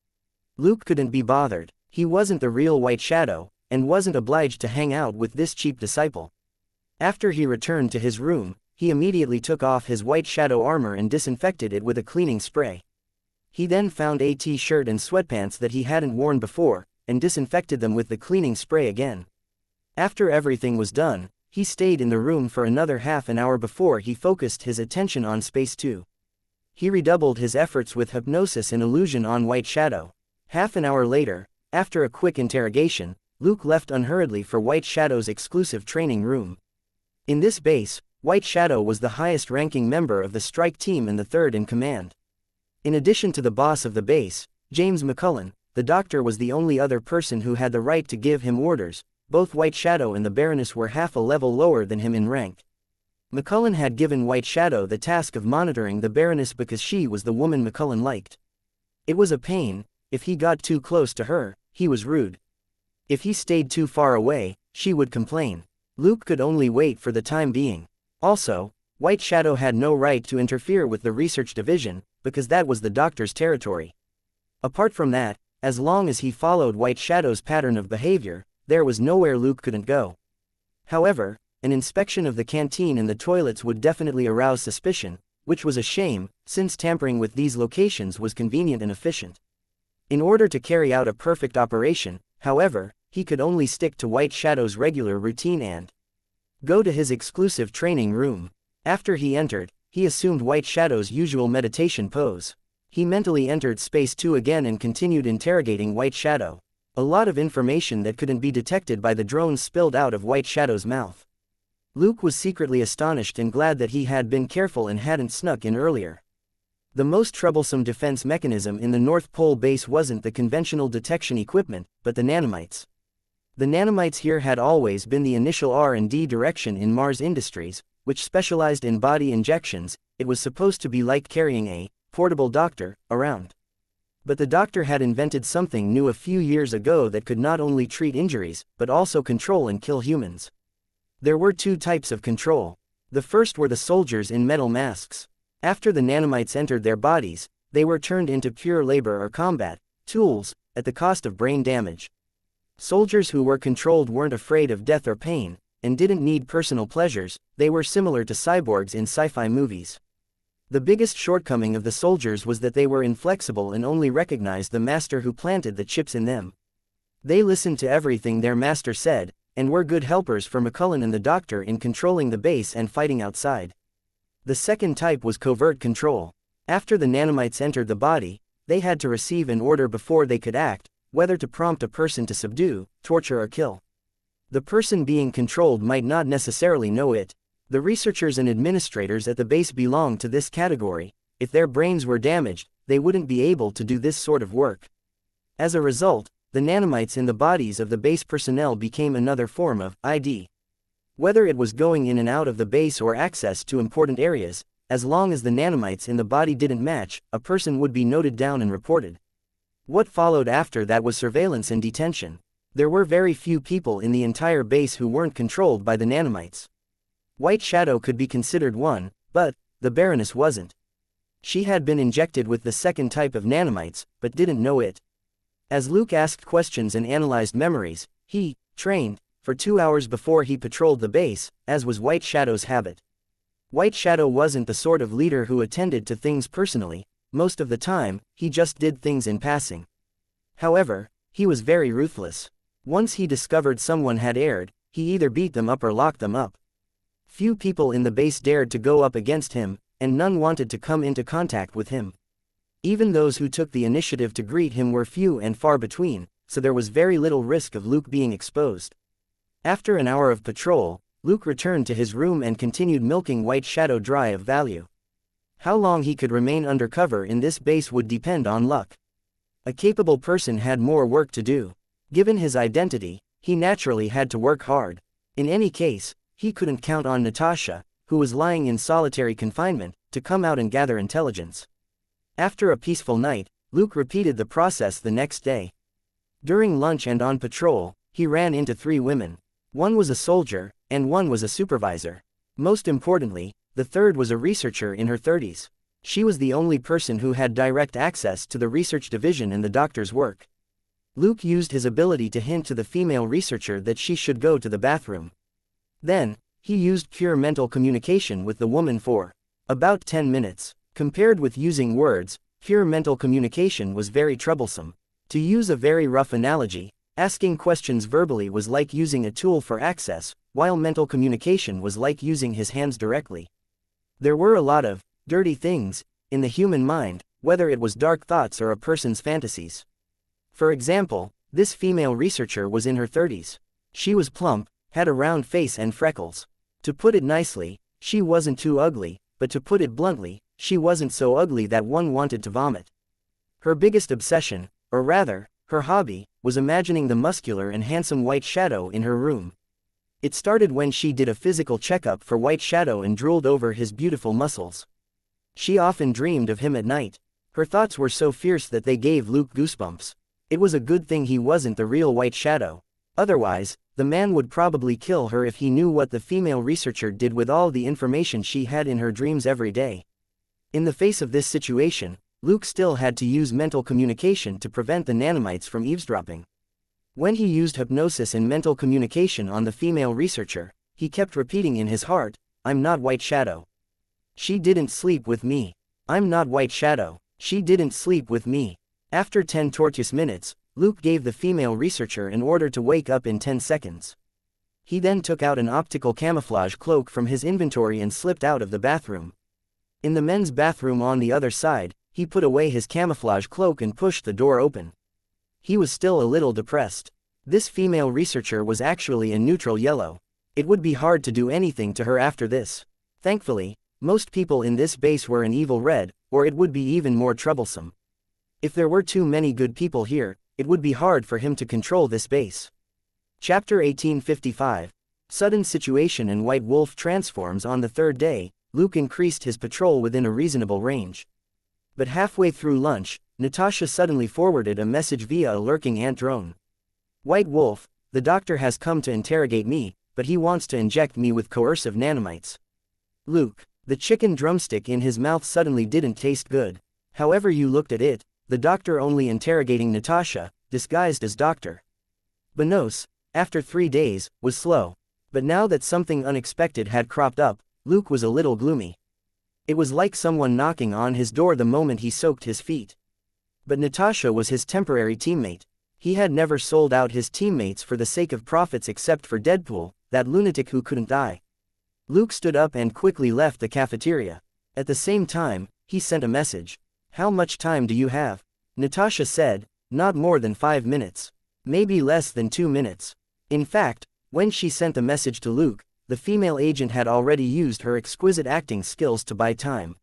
Luke couldn't be bothered. He wasn't the real White Shadow, and wasn't obliged to hang out with this cheap disciple. After he returned to his room, he immediately took off his White Shadow armor and disinfected it with a cleaning spray. He then found a t-shirt and sweatpants that he hadn't worn before, and disinfected them with the cleaning spray again. After everything was done, he stayed in the room for another half an hour before he focused his attention on Space 2. He redoubled his efforts with hypnosis and illusion on White Shadow. Half an hour later, after a quick interrogation, Luke left unhurriedly for White Shadow's exclusive training room. In this base, White Shadow was the highest-ranking member of the strike team and the third in command. In addition to the boss of the base, James McCullen, the doctor was the only other person who had the right to give him orders. Both White Shadow and the Baroness were half a level lower than him in rank. McCullen had given White Shadow the task of monitoring the Baroness because she was the woman McCullen liked. It was a pain. If he got too close to her, he was rude. If he stayed too far away, she would complain. Luke could only wait for the time being. Also, White Shadow had no right to interfere with the research division, because that was the doctor's territory. Apart from that, as long as he followed White Shadow's pattern of behavior, there was nowhere Luke couldn't go. However, an inspection of the canteen and the toilets would definitely arouse suspicion, which was a shame, since tampering with these locations was convenient and efficient. In order to carry out a perfect operation, however, he could only stick to White Shadow's regular routine and go to his exclusive training room. After he entered, he assumed White Shadow's usual meditation pose. He mentally entered Space 2 again and continued interrogating White Shadow. A lot of information that couldn't be detected by the drones spilled out of White Shadow's mouth. Luke was secretly astonished and glad that he had been careful and hadn't snuck in earlier. The most troublesome defense mechanism in the North Pole base wasn't the conventional detection equipment, but the nanomites. The nanomites here had always been the initial R&D direction in Mars Industries, which specialized in body injections. It was supposed to be like carrying a portable doctor around. But the doctor had invented something new a few years ago that could not only treat injuries, but also control and kill humans. There were two types of control. The first were the soldiers in metal masks. After the nanomites entered their bodies, they were turned into pure labor or combat tools, at the cost of brain damage. Soldiers who were controlled weren't afraid of death or pain, and didn't need personal pleasures. They were similar to cyborgs in sci-fi movies. The biggest shortcoming of the soldiers was that they were inflexible and only recognized the master who planted the chips in them. They listened to everything their master said, and were good helpers for McCullen and the doctor in controlling the base and fighting outside. The second type was covert control. After the nanomites entered the body, they had to receive an order before they could act, whether to prompt a person to subdue, torture or kill. The person being controlled might not necessarily know it. The researchers and administrators at the base belonged to this category. If their brains were damaged, they wouldn't be able to do this sort of work. As a result, the nanomites in the bodies of the base personnel became another form of ID. Whether it was going in and out of the base or access to important areas, as long as the nanomites in the body didn't match, a person would be noted down and reported. What followed after that was surveillance and detention. There were very few people in the entire base who weren't controlled by the nanomites. White Shadow could be considered one, but the Baroness wasn't. She had been injected with the second type of nanomites, but didn't know it. As Luke asked questions and analyzed memories, he trained for 2 hours before he patrolled the base, as was White Shadow's habit. White Shadow wasn't the sort of leader who attended to things personally. Most of the time, he just did things in passing. However, he was very ruthless. Once he discovered someone had erred, he either beat them up or locked them up. Few people in the base dared to go up against him, and none wanted to come into contact with him. Even those who took the initiative to greet him were few and far between, so there was very little risk of Luke being exposed. After an hour of patrol, Luke returned to his room and continued milking White Shadow dry of value. How long he could remain undercover in this base would depend on luck. A capable person had more work to do. Given his identity, he naturally had to work hard. In any case, he couldn't count on Natasha, who was lying in solitary confinement, to come out and gather intelligence. After a peaceful night, Luke repeated the process the next day. During lunch and on patrol, he ran into 3 women. One was a soldier, and one was a supervisor. Most importantly, the third was a researcher in her 30s. She was the only person who had direct access to the research division in the doctor's work. Luke used his ability to hint to the female researcher that she should go to the bathroom. Then, he used pure mental communication with the woman for about 10 minutes. Compared with using words, pure mental communication was very troublesome. To use a very rough analogy, asking questions verbally was like using a tool for access, while mental communication was like using his hands directly. There were a lot of dirty things in the human mind, whether it was dark thoughts or a person's fantasies. For example, this female researcher was in her 30s. She was plump, had a round face and freckles. To put it nicely, she wasn't too ugly, but to put it bluntly, she wasn't so ugly that one wanted to vomit. Her biggest obsession, or rather, her hobby, was imagining the muscular and handsome White Shadow in her room. It started when she did a physical checkup for White Shadow and drooled over his beautiful muscles. She often dreamed of him at night. Her thoughts were so fierce that they gave Luke goosebumps. It was a good thing he wasn't the real White Shadow. Otherwise, the man would probably kill her if he knew what the female researcher did with all the information she had in her dreams every day. In the face of this situation, Luke still had to use mental communication to prevent the nanomites from eavesdropping. When he used hypnosis and mental communication on the female researcher, he kept repeating in his heart, "I'm not White Shadow. She didn't sleep with me. I'm not White Shadow. She didn't sleep with me." After 10 tortuous minutes, Luke gave the female researcher an order to wake up in 10 seconds. He then took out an optical camouflage cloak from his inventory and slipped out of the bathroom. In the men's bathroom on the other side, he put away his camouflage cloak and pushed the door open. He was still a little depressed. This female researcher was actually a neutral yellow. It would be hard to do anything to her after this. Thankfully, most people in this base were an evil red, or it would be even more troublesome. If there were too many good people here, it would be hard for him to control this base. Chapter 1855. Sudden situation and White Wolf transforms. On the 3rd day, Luke increased his patrol within a reasonable range. But halfway through lunch, Natasha suddenly forwarded a message via a lurking ant drone. "White Wolf, the doctor has come to interrogate me, but he wants to inject me with coercive nanomites." Luke, the chicken drumstick in his mouth suddenly didn't taste good. However you looked at it, the doctor only interrogating Natasha, disguised as Dr. Benos, after 3 days, was slow. But now that something unexpected had cropped up, Luke was a little gloomy. It was like someone knocking on his door the moment he soaked his feet. But Natasha was his temporary teammate. He had never sold out his teammates for the sake of profits except for Deadpool, that lunatic who couldn't die. Luke stood up and quickly left the cafeteria. At the same time, he sent a message. "How much time do you have?" Natasha said, "Not more than 5 minutes. Maybe less than 2 minutes." In fact, when she sent the message to Luke, the female agent had already used her exquisite acting skills to buy time.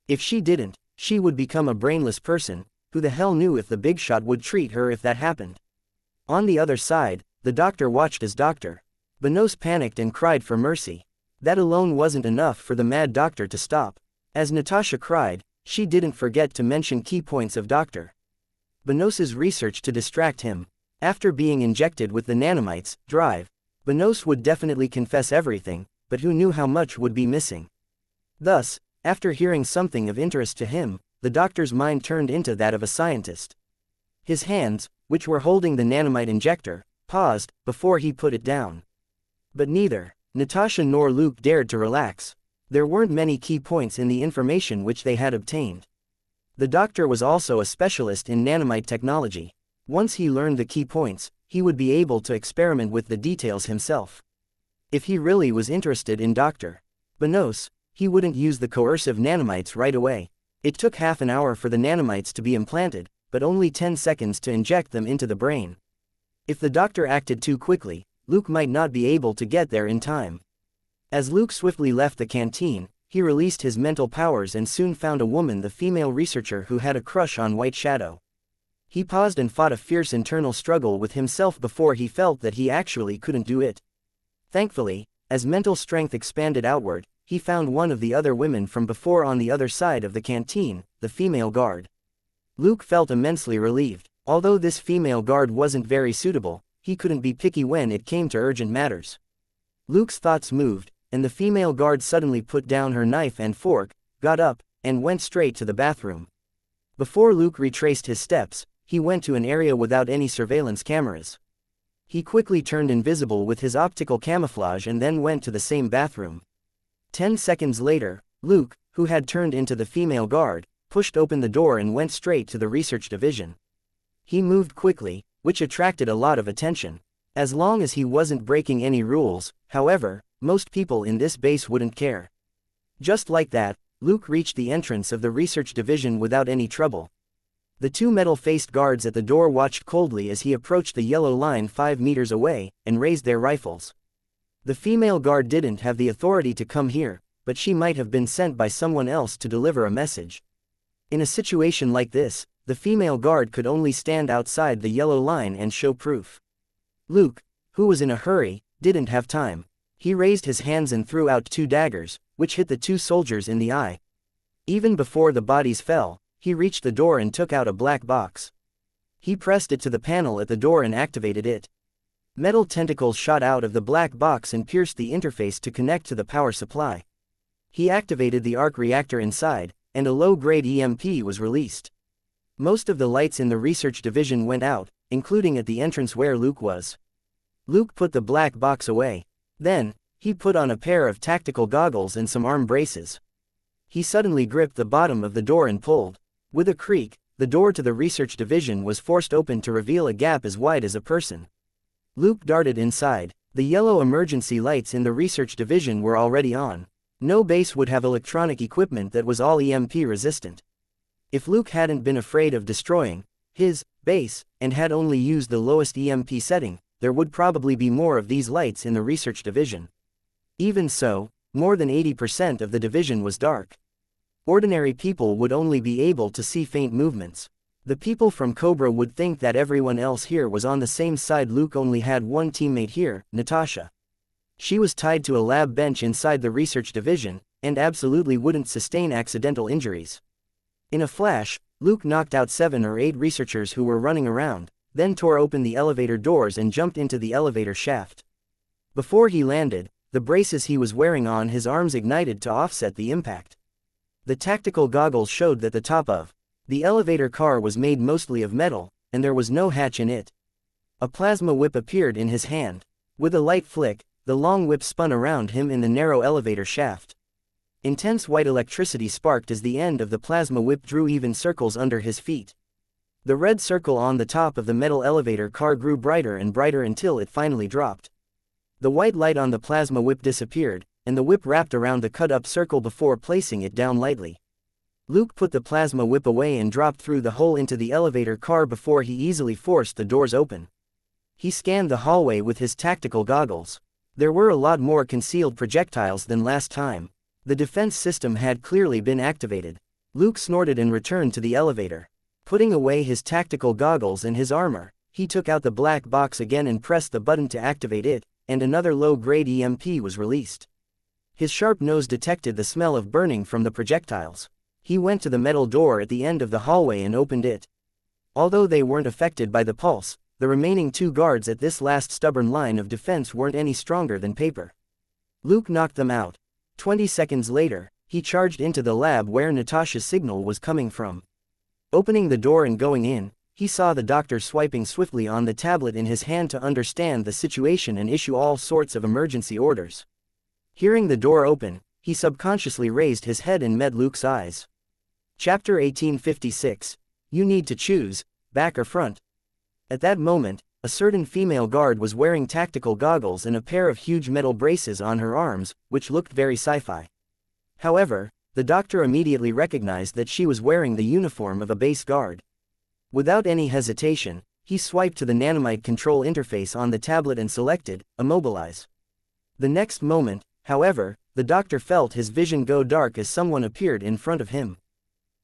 If she didn't, she would become a brainless person. Who the hell knew if the big shot would treat her if that happened? On the other side, the doctor watched as Dr. Benos panicked and cried for mercy. That alone wasn't enough for the mad doctor to stop. As Natasha cried, she didn't forget to mention key points of Dr. Benos's research to distract him. After being injected with the nanomites, drive, Benos would definitely confess everything, but who knew how much would be missing? Thus, after hearing something of interest to him, the doctor's mind turned into that of a scientist. His hands, which were holding the nanomite injector, paused before he put it down. But neither Natasha nor Luke dared to relax. There weren't many key points in the information which they had obtained. The doctor was also a specialist in nanomite technology. Once he learned the key points, he would be able to experiment with the details himself. If he really was interested in Dr. Benos, he wouldn't use the coercive nanomites right away. It took half an hour for the nanomites to be implanted, but only 10 seconds to inject them into the brain. If the doctor acted too quickly, Luke might not be able to get there in time. As Luke swiftly left the canteen, he released his mental powers and soon found a woman, the female researcher who had a crush on White Shadow. He paused and fought a fierce internal struggle with himself before he felt that he actually couldn't do it. Thankfully, as mental strength expanded outward, he found one of the other women from before on the other side of the canteen, the female guard. Luke felt immensely relieved. Although this female guard wasn't very suitable, he couldn't be picky when it came to urgent matters. Luke's thoughts moved, and the female guard suddenly put down her knife and fork, got up, and went straight to the bathroom. Before Luke retraced his steps, he went to an area without any surveillance cameras. He quickly turned invisible with his optical camouflage and then went to the same bathroom. 10 seconds later, Luke, who had turned into the female guard, pushed open the door and went straight to the research division. He moved quickly, which attracted a lot of attention. As long as he wasn't breaking any rules, however, most people in this base wouldn't care. Just like that, Luke reached the entrance of the research division without any trouble. The two metal-faced guards at the door watched coldly as he approached the yellow line 5 meters away, and raised their rifles. The female guard didn't have the authority to come here, but she might have been sent by someone else to deliver a message. In a situation like this, the female guard could only stand outside the yellow line and show proof. Luke, who was in a hurry, didn't have time. He raised his hands and threw out 2 daggers, which hit the 2 soldiers in the eye. Even before the bodies fell, he reached the door and took out a black box. He pressed it to the panel at the door and activated it. Metal tentacles shot out of the black box and pierced the interface to connect to the power supply. He activated the arc reactor inside, and a low-grade EMP was released. Most of the lights in the research division went out, including at the entrance where Luke was. Luke put the black box away. Then, he put on a pair of tactical goggles and some arm braces. He suddenly gripped the bottom of the door and pulled. With a creak, the door to the research division was forced open to reveal a gap as wide as a person. Luke darted inside. The yellow emergency lights in the research division were already on. No base would have electronic equipment that was all EMP resistant. If Luke hadn't been afraid of destroying his base, and had only used the lowest EMP setting, there would probably be more of these lights in the research division. Even so, more than 80% of the division was dark. Ordinary people would only be able to see faint movements. The people from Cobra would think that everyone else here was on the same side. Luke only had one teammate here, Natasha. She was tied to a lab bench inside the research division, and absolutely wouldn't sustain accidental injuries. In a flash, Luke knocked out 7 or 8 researchers who were running around, then tore open the elevator doors and jumped into the elevator shaft. Before he landed, the braces he was wearing on his arms ignited to offset the impact. The tactical goggles showed that the top of the elevator car was made mostly of metal, and there was no hatch in it. A plasma whip appeared in his hand. With a light flick, the long whip spun around him in the narrow elevator shaft. Intense white electricity sparked as the end of the plasma whip drew even circles under his feet. The red circle on the top of the metal elevator car grew brighter and brighter until it finally dropped. The white light on the plasma whip disappeared, and the whip wrapped around the cut-up circle before placing it down lightly. Luke put the plasma whip away and dropped through the hole into the elevator car before he easily forced the doors open. He scanned the hallway with his tactical goggles. There were a lot more concealed projectiles than last time. The defense system had clearly been activated. Luke snorted and returned to the elevator. Putting away his tactical goggles and his armor, he took out the black box again and pressed the button to activate it, and another low-grade EMP was released. His sharp nose detected the smell of burning from the projectiles. He went to the metal door at the end of the hallway and opened it. Although they weren't affected by the pulse, the remaining 2 guards at this last stubborn line of defense weren't any stronger than paper. Luke knocked them out. 20 seconds later, he charged into the lab where Natasha's signal was coming from. Opening the door and going in, he saw the doctor swiping swiftly on the tablet in his hand to understand the situation and issue all sorts of emergency orders. Hearing the door open, he subconsciously raised his head and met Luke's eyes. Chapter 1856. You need to choose, back or front. At that moment, a certain female guard was wearing tactical goggles and a pair of huge metal braces on her arms, which looked very sci-fi. However, the doctor immediately recognized that she was wearing the uniform of a base guard. Without any hesitation, he swiped to the nanomite control interface on the tablet and selected, Immobilize. The next moment, however, the doctor felt his vision go dark as someone appeared in front of him.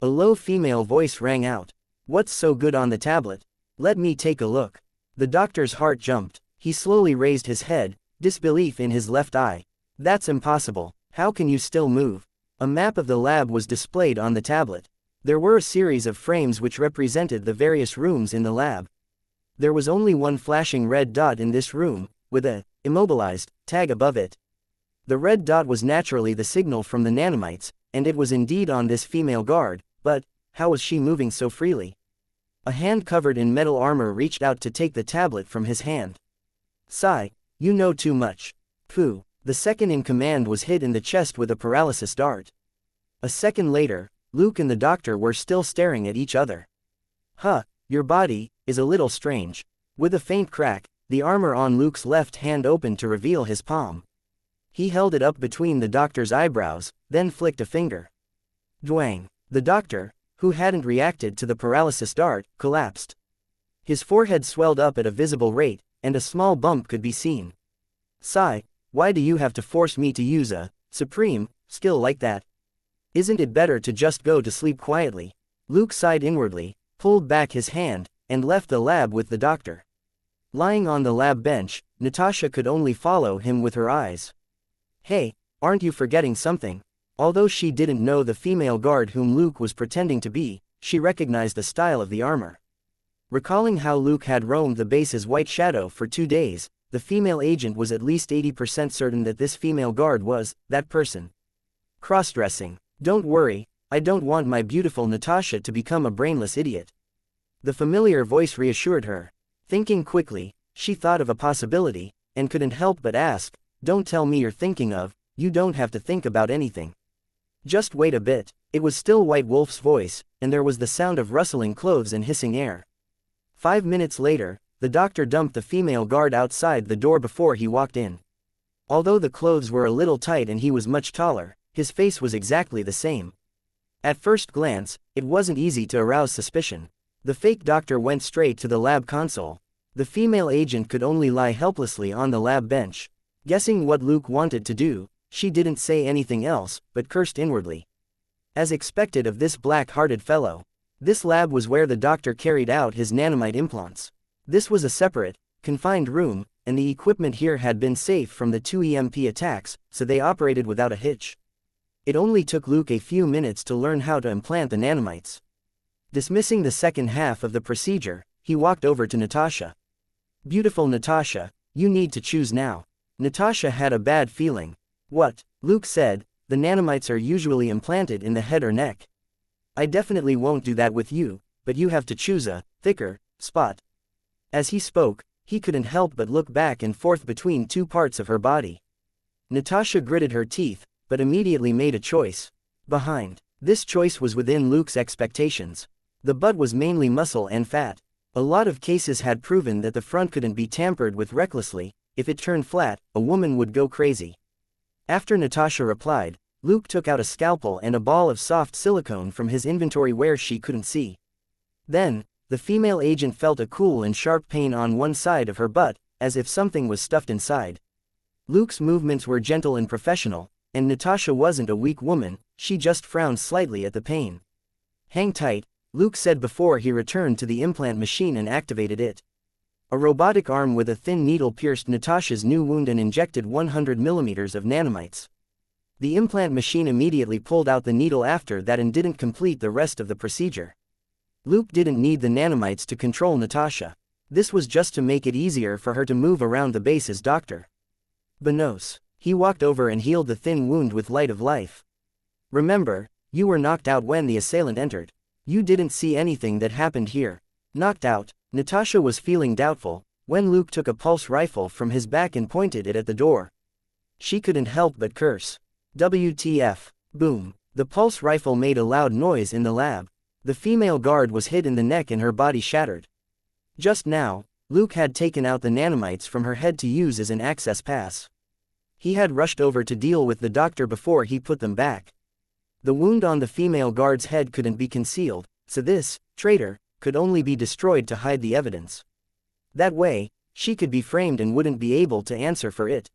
A low female voice rang out. What's so good on the tablet? Let me take a look. The doctor's heart jumped. He slowly raised his head, disbelief in his left eye. That's impossible. How can you still move? A map of the lab was displayed on the tablet. There were a series of frames which represented the various rooms in the lab. There was only one flashing red dot in this room, with a immobilized tag above it. The red dot was naturally the signal from the nanomites, and it was indeed on this female guard, but how was she moving so freely? A hand covered in metal armor reached out to take the tablet from his hand. Sigh, you know too much. Pooh. The second in command was hit in the chest with a paralysis dart. A second later, Luke and the doctor were still staring at each other. Your body is a little strange. With a faint crack, the armor on Luke's left hand opened to reveal his palm. He held it up between the doctor's eyebrows, then flicked a finger. Dwang. The doctor, who hadn't reacted to the paralysis dart, collapsed. His forehead swelled up at a visible rate, and a small bump could be seen. Sigh, why do you have to force me to use a supreme skill like that? Isn't it better to just go to sleep quietly? Luke sighed inwardly, pulled back his hand, and left the lab with the doctor. Lying on the lab bench, Natasha could only follow him with her eyes. Hey, aren't you forgetting something? Although she didn't know the female guard whom Luke was pretending to be, she recognized the style of the armor. Recalling how Luke had roamed the base's white shadow for 2 days, the female agent was at least 80% certain that this female guard was that person. Cross-dressing. Don't worry, I don't want my beautiful Natasha to become a brainless idiot. The familiar voice reassured her. Thinking quickly, she thought of a possibility, and couldn't help but ask, don't tell me you're thinking of, you don't have to think about anything. Just wait a bit. It was still White Wolf's voice, and there was the sound of rustling clothes and hissing air. 5 minutes later, the doctor dumped the female guard outside the door before he walked in. Although the clothes were a little tight and he was much taller, his face was exactly the same. At first glance, it wasn't easy to arouse suspicion. The fake doctor went straight to the lab console. The female agent could only lie helplessly on the lab bench. Guessing what Luke wanted to do, she didn't say anything else, but cursed inwardly. As expected of this black-hearted fellow, this lab was where the doctor carried out his nanomite implants. This was a separate, confined room, and the equipment here had been safe from the 2 EMP attacks, so they operated without a hitch. It only took Luke a few minutes to learn how to implant the nanomites. Dismissing the second half of the procedure, he walked over to Natasha. Beautiful Natasha, you need to choose now. Natasha had a bad feeling. What? Luke said, the nanomites are usually implanted in the head or neck. I definitely won't do that with you, but you have to choose a thicker spot. As he spoke, he couldn't help but look back and forth between 2 parts of her body. Natasha gritted her teeth, but immediately made a choice. Behind. This choice was within Luke's expectations. The butt was mainly muscle and fat. A lot of cases had proven that the front couldn't be tampered with recklessly. If it turned flat, a woman would go crazy. After Natasha replied, Luke took out a scalpel and a ball of soft silicone from his inventory where she couldn't see. Then, the female agent felt a cool and sharp pain on one side of her butt, as if something was stuffed inside. Luke's movements were gentle and professional, and Natasha wasn't a weak woman, she just frowned slightly at the pain. Hang tight, Luke said before he returned to the implant machine and activated it. A robotic arm with a thin needle pierced Natasha's new wound and injected 100 millimeters of nanomites. The implant machine immediately pulled out the needle after that and didn't complete the rest of the procedure. Luke didn't need the nanomites to control Natasha. This was just to make it easier for her to move around the base as doctor. Benos. He walked over and healed the thin wound with light of life. Remember, you were knocked out when the assailant entered. You didn't see anything that happened here. Knocked out. Natasha was feeling doubtful, when Luke took a pulse rifle from his back and pointed it at the door. She couldn't help but curse. WTF. Boom. The pulse rifle made a loud noise in the lab. The female guard was hit in the neck and her body shattered. Just now, Luke had taken out the nanomites from her head to use as an access pass. He had rushed over to deal with the doctor before he put them back. The wound on the female guard's head couldn't be concealed, so this traitor could only be destroyed to hide the evidence. That way, she could be framed and wouldn't be able to answer for it.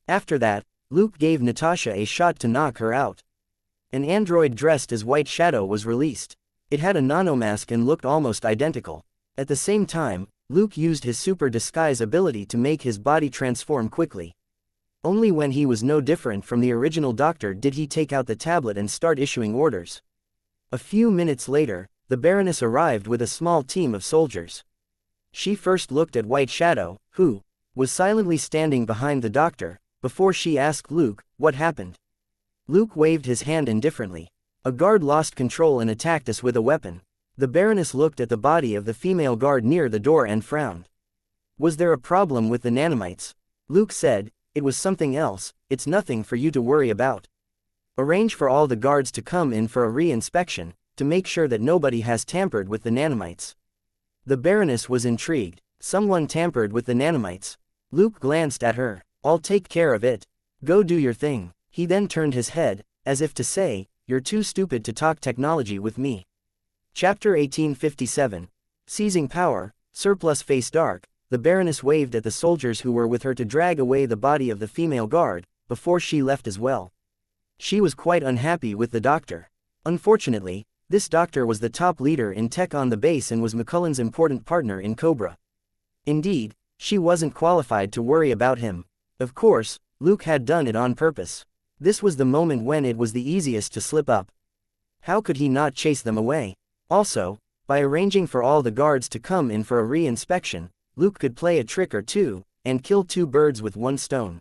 After that, Luke gave Natasha a shot to knock her out. An android dressed as White Shadow was released. It had a nanomask and looked almost identical. At the same time, Luke used his super disguise ability to make his body transform quickly. Only when he was no different from the original doctor did he take out the tablet and start issuing orders. A few minutes later, the Baroness arrived with a small team of soldiers. She first looked at White Shadow, who was silently standing behind the doctor, before she asked Luke what happened. Luke waved his hand indifferently. A guard lost control and attacked us with a weapon. The Baroness looked at the body of the female guard near the door and frowned. Was there a problem with the nanomites? Luke said, it was something else, it's nothing for you to worry about. Arrange for all the guards to come in for a re-inspection, to make sure that nobody has tampered with the nanomites. The Baroness was intrigued. Someone tampered with the nanomites. Luke glanced at her. I'll take care of it. Go do your thing. He then turned his head, as if to say, you're too stupid to talk technology with me. Chapter 1857. Seizing power, surplus face dark, the Baroness waved at the soldiers who were with her to drag away the body of the female guard, before she left as well. She was quite unhappy with the doctor. Unfortunately, this doctor was the top leader in tech on the base and was McCullen's important partner in Cobra. Indeed, she wasn't qualified to worry about him. Of course, Luke had done it on purpose. This was the moment when it was the easiest to slip up. How could he not chase them away? Also, by arranging for all the guards to come in for a re-inspection, Luke could play a trick or two, and kill two birds with one stone.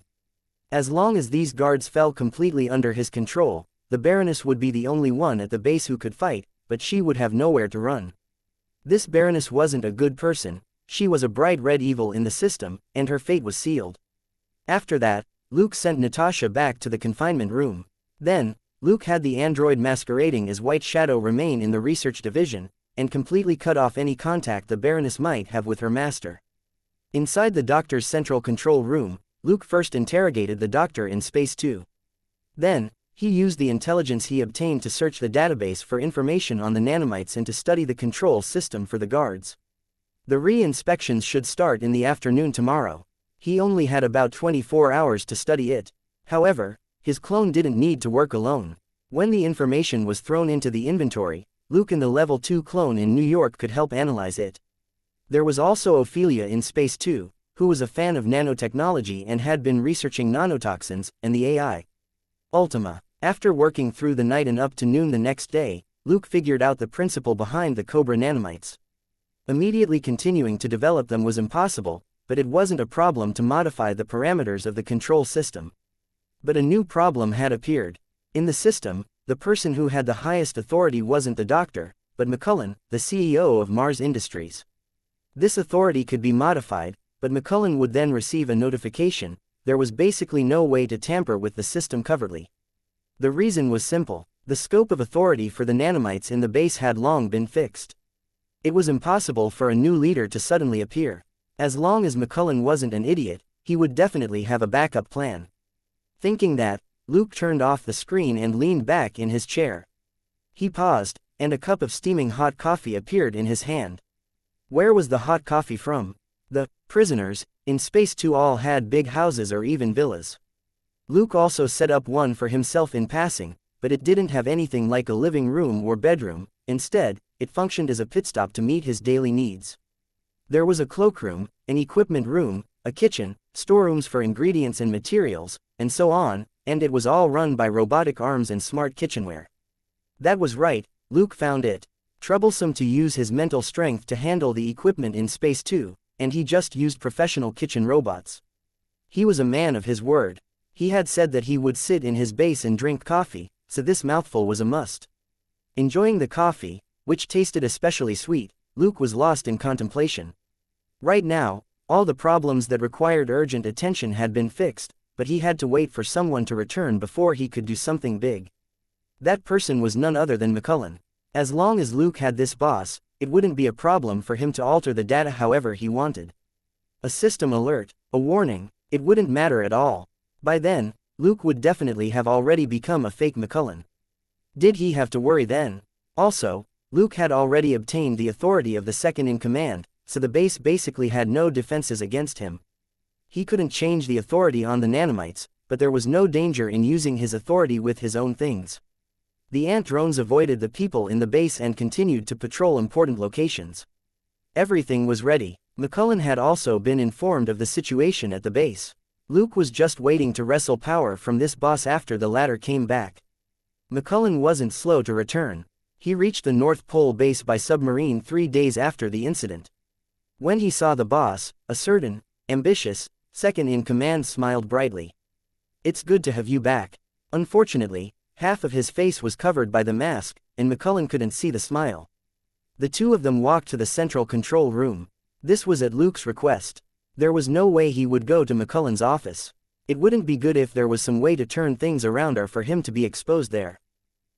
As long as these guards fell completely under his control, the Baroness would be the only one at the base who could fight, but she would have nowhere to run. This Baroness wasn't a good person, she was a bright red evil in the system, and her fate was sealed. After that, Luke sent Natasha back to the confinement room. Then, Luke had the android masquerading as White Shadow remain in the research division, and completely cut off any contact the Baroness might have with her master. Inside the doctor's central control room, Luke first interrogated the doctor in Space 2. Then, he used the intelligence he obtained to search the database for information on the nanomites and to study the control system for the guards. The re-inspections should start in the afternoon tomorrow. He only had about 24 hours to study it. However, his clone didn't need to work alone. When the information was thrown into the inventory, Luke and the Level 2 clone in New York could help analyze it. There was also Ophelia in Space 2, who was a fan of nanotechnology and had been researching nanotoxins and the AI. Ultima. After working through the night and up to noon the next day, Luke figured out the principle behind the Cobra nanomites. Immediately continuing to develop them was impossible, but it wasn't a problem to modify the parameters of the control system. But a new problem had appeared. In the system, the person who had the highest authority wasn't the doctor, but McCullen, the CEO of Mars Industries. This authority could be modified, but McCullen would then receive a notification. There was basically no way to tamper with the system covertly. The reason was simple. The scope of authority for the nanomites in the base had long been fixed. It was impossible for a new leader to suddenly appear. As long as McCullen wasn't an idiot, he would definitely have a backup plan. Thinking that, Luke turned off the screen and leaned back in his chair. He paused, and a cup of steaming hot coffee appeared in his hand. Where was the hot coffee from? The prisoners in Space 2 all had big houses or even villas. Luke also set up one for himself in passing, but it didn't have anything like a living room or bedroom. Instead, it functioned as a pit stop to meet his daily needs. There was a cloakroom, an equipment room, a kitchen, storerooms for ingredients and materials, and so on, and it was all run by robotic arms and smart kitchenware. That was right, Luke found it troublesome to use his mental strength to handle the equipment in Space 2, and he just used professional kitchen robots. He was a man of his word. He had said that he would sit in his base and drink coffee, so this mouthful was a must. Enjoying the coffee, which tasted especially sweet, Luke was lost in contemplation. Right now, all the problems that required urgent attention had been fixed, but he had to wait for someone to return before he could do something big. That person was none other than McCullen. As long as Luke had this boss, it wouldn't be a problem for him to alter the data however he wanted. A system alert, a warning, it wouldn't matter at all. By then, Luke would definitely have already become a fake McCullen. Did he have to worry then? Also, Luke had already obtained the authority of the second-in-command, so the base basically had no defenses against him. He couldn't change the authority on the nanomites, but there was no danger in using his authority with his own things. The ant drones avoided the people in the base and continued to patrol important locations. Everything was ready. McCullen had also been informed of the situation at the base. Luke was just waiting to wrestle power from this boss after the latter came back. McCullen wasn't slow to return. He reached the North Pole base by submarine 3 days after the incident. When he saw the boss, a certain, ambitious, second-in-command smiled brightly. "It's good to have you back." Unfortunately, half of his face was covered by the mask, and McCullen couldn't see the smile. The two of them walked to the central control room. This was at Luke's request. There was no way he would go to McCullen's office. It wouldn't be good if there was some way to turn things around or for him to be exposed there.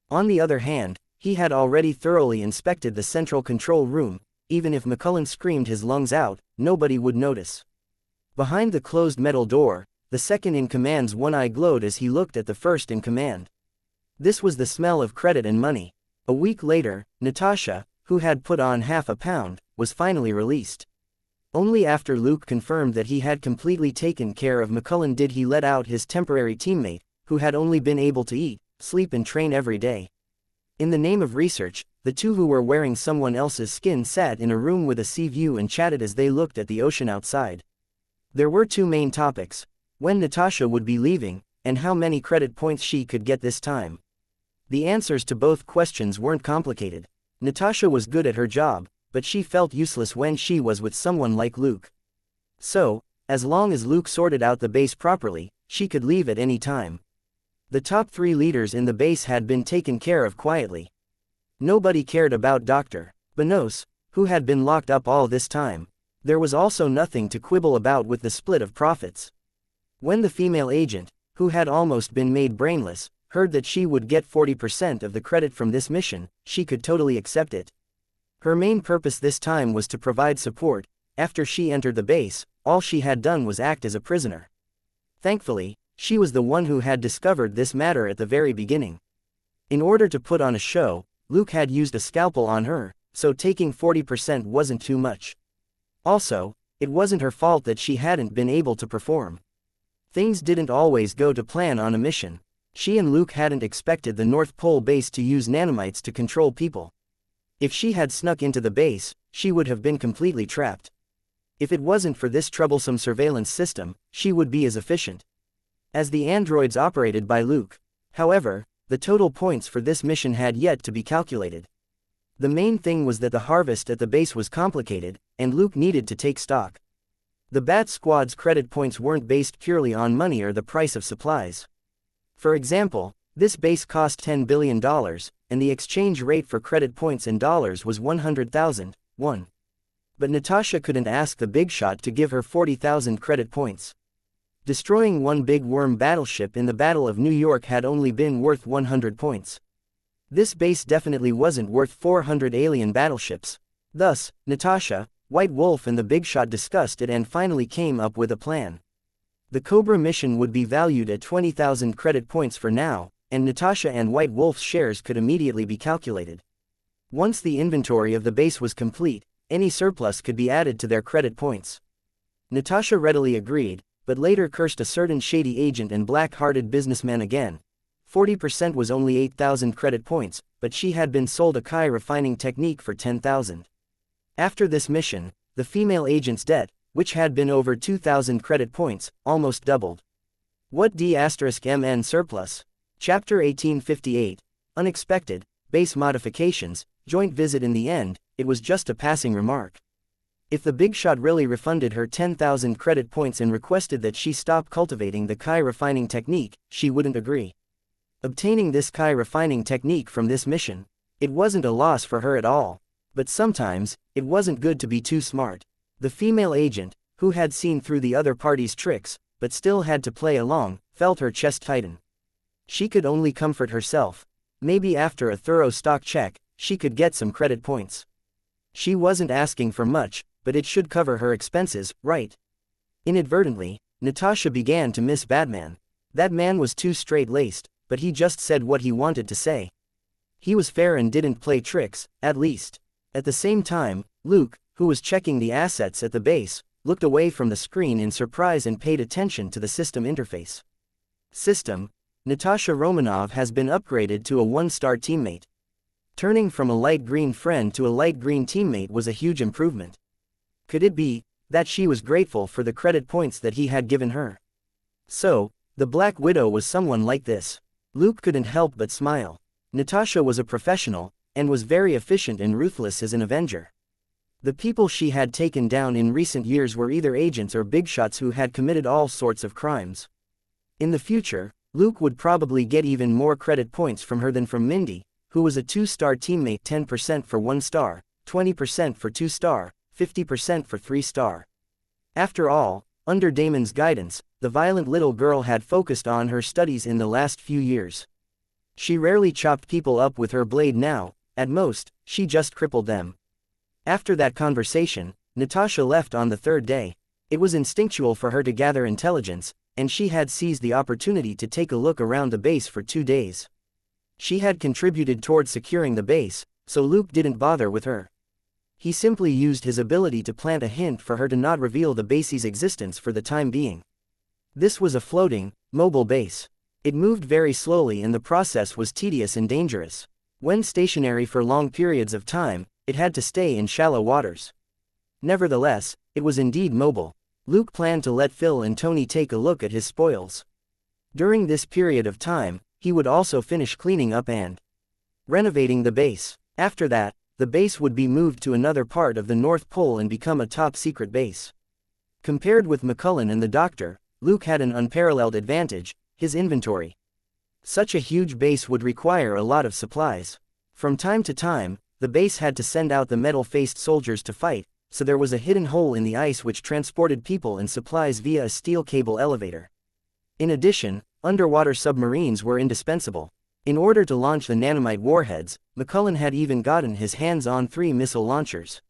On the other hand, he had already thoroughly inspected the central control room. Even if McCullen screamed his lungs out, nobody would notice. Behind the closed metal door, the second-in-command's one eye glowed as he looked at the first-in-command. This was the smell of credit and money. A week later, Natasha, who had put on £5, was finally released. Only after Luke confirmed that he had completely taken care of McCullen did he let out his temporary teammate, who had only been able to eat, sleep and train every day. In the name of research, the two who were wearing someone else's skin sat in a room with a sea view and chatted as they looked at the ocean outside. There were two main topics: when Natasha would be leaving, and how many credit points she could get this time. The answers to both questions weren't complicated. Natasha was good at her job, but she felt useless when she was with someone like Luke. So, as long as Luke sorted out the base properly, she could leave at any time. The top 3 leaders in the base had been taken care of quietly. Nobody cared about Dr. Benos, who had been locked up all this time. There was also nothing to quibble about with the split of profits. When the female agent, who had almost been made brainless, heard that she would get 40% of the credit from this mission, she could totally accept it. Her main purpose this time was to provide support. After she entered the base, all she had done was act as a prisoner. Thankfully, she was the one who had discovered this matter at the very beginning. In order to put on a show, Luke had used a scalpel on her, so taking 40% wasn't too much. Also, it wasn't her fault that she hadn't been able to perform. Things didn't always go to plan on a mission. She and Luke hadn't expected the North Pole base to use nanomites to control people. If she had snuck into the base, she would have been completely trapped. If it wasn't for this troublesome surveillance system, she would be as efficient as the androids operated by Luke. However, the total points for this mission had yet to be calculated. The main thing was that the harvest at the base was complicated, and Luke needed to take stock. The Bat Squad's credit points weren't based purely on money or the price of supplies. For example, this base cost $10 billion, and the exchange rate for credit points in dollars was 100,000 won. But Natasha couldn't ask the big shot to give her 40,000 credit points. Destroying one big worm battleship in the Battle of New York had only been worth 100 points. This base definitely wasn't worth 400 alien battleships. Thus, Natasha, White Wolf and the big shot discussed it and finally came up with a plan. The Cobra mission would be valued at 20,000 credit points for now, and Natasha and White Wolf's shares could immediately be calculated. Once the inventory of the base was complete, any surplus could be added to their credit points. Natasha readily agreed, but later cursed a certain shady agent and black-hearted businessman again. 40% was only 8,000 credit points, but she had been sold a Kai refining technique for 10,000. After this mission, the female agent's debt, which had been over 2,000 credit points, almost doubled. What D*MN surplus? Chapter 1858. Unexpected, base modifications, joint visit. In the end, it was just a passing remark. If the big shot really refunded her 10,000 credit points and requested that she stop cultivating the Kai refining technique, she wouldn't agree. Obtaining this Kai refining technique from this mission, it wasn't a loss for her at all. But sometimes, it wasn't good to be too smart. The female agent, who had seen through the other party's tricks, but still had to play along, felt her chest tighten. She could only comfort herself. Maybe after a thorough stock check, she could get some credit points. She wasn't asking for much, but it should cover her expenses, right? Inadvertently, Natasha began to miss Batman. That man was too straight-laced, but he just said what he wanted to say. He was fair and didn't play tricks, at least. At the same time, Luke, who was checking the assets at the base, looked away from the screen in surprise and paid attention to the system interface. System: Natasha Romanov has been upgraded to a 1-star teammate. Turning from a light green friend to a light green teammate was a huge improvement. Could it be that she was grateful for the credit points that he had given her? So, the Black Widow was someone like this. Luke couldn't help but smile. Natasha was a professional, and was very efficient and ruthless as an Avenger. The people she had taken down in recent years were either agents or bigshots who had committed all sorts of crimes. In the future, Luke would probably get even more credit points from her than from Mindy, who was a 2-star teammate. 10% for 1 star, 20% for 2 star, 50% for 3 star. After all, under Damon's guidance, the violent little girl had focused on her studies in the last few years. She rarely chopped people up with her blade now, at most, she just crippled them. After that conversation, Natasha left on the 3rd day. It was instinctual for her to gather intelligence, and she had seized the opportunity to take a look around the base for 2 days. She had contributed toward securing the base, so Luke didn't bother with her. He simply used his ability to plant a hint for her to not reveal the base's existence for the time being. This was a floating, mobile base. It moved very slowly and the process was tedious and dangerous. When stationary for long periods of time, it had to stay in shallow waters. Nevertheless, it was indeed mobile. Luke planned to let Phil and Tony take a look at his spoils. During this period of time, he would also finish cleaning up and renovating the base. After that, the base would be moved to another part of the North Pole and become a top-secret base. Compared with McCullen and the Doctor, Luke had an unparalleled advantage: his inventory. Such a huge base would require a lot of supplies. From time to time, the base had to send out the metal-faced soldiers to fight, so there was a hidden hole in the ice which transported people and supplies via a steel cable elevator. In addition, underwater submarines were indispensable. In order to launch the nanomite warheads, McCullen had even gotten his hands on 3 missile launchers.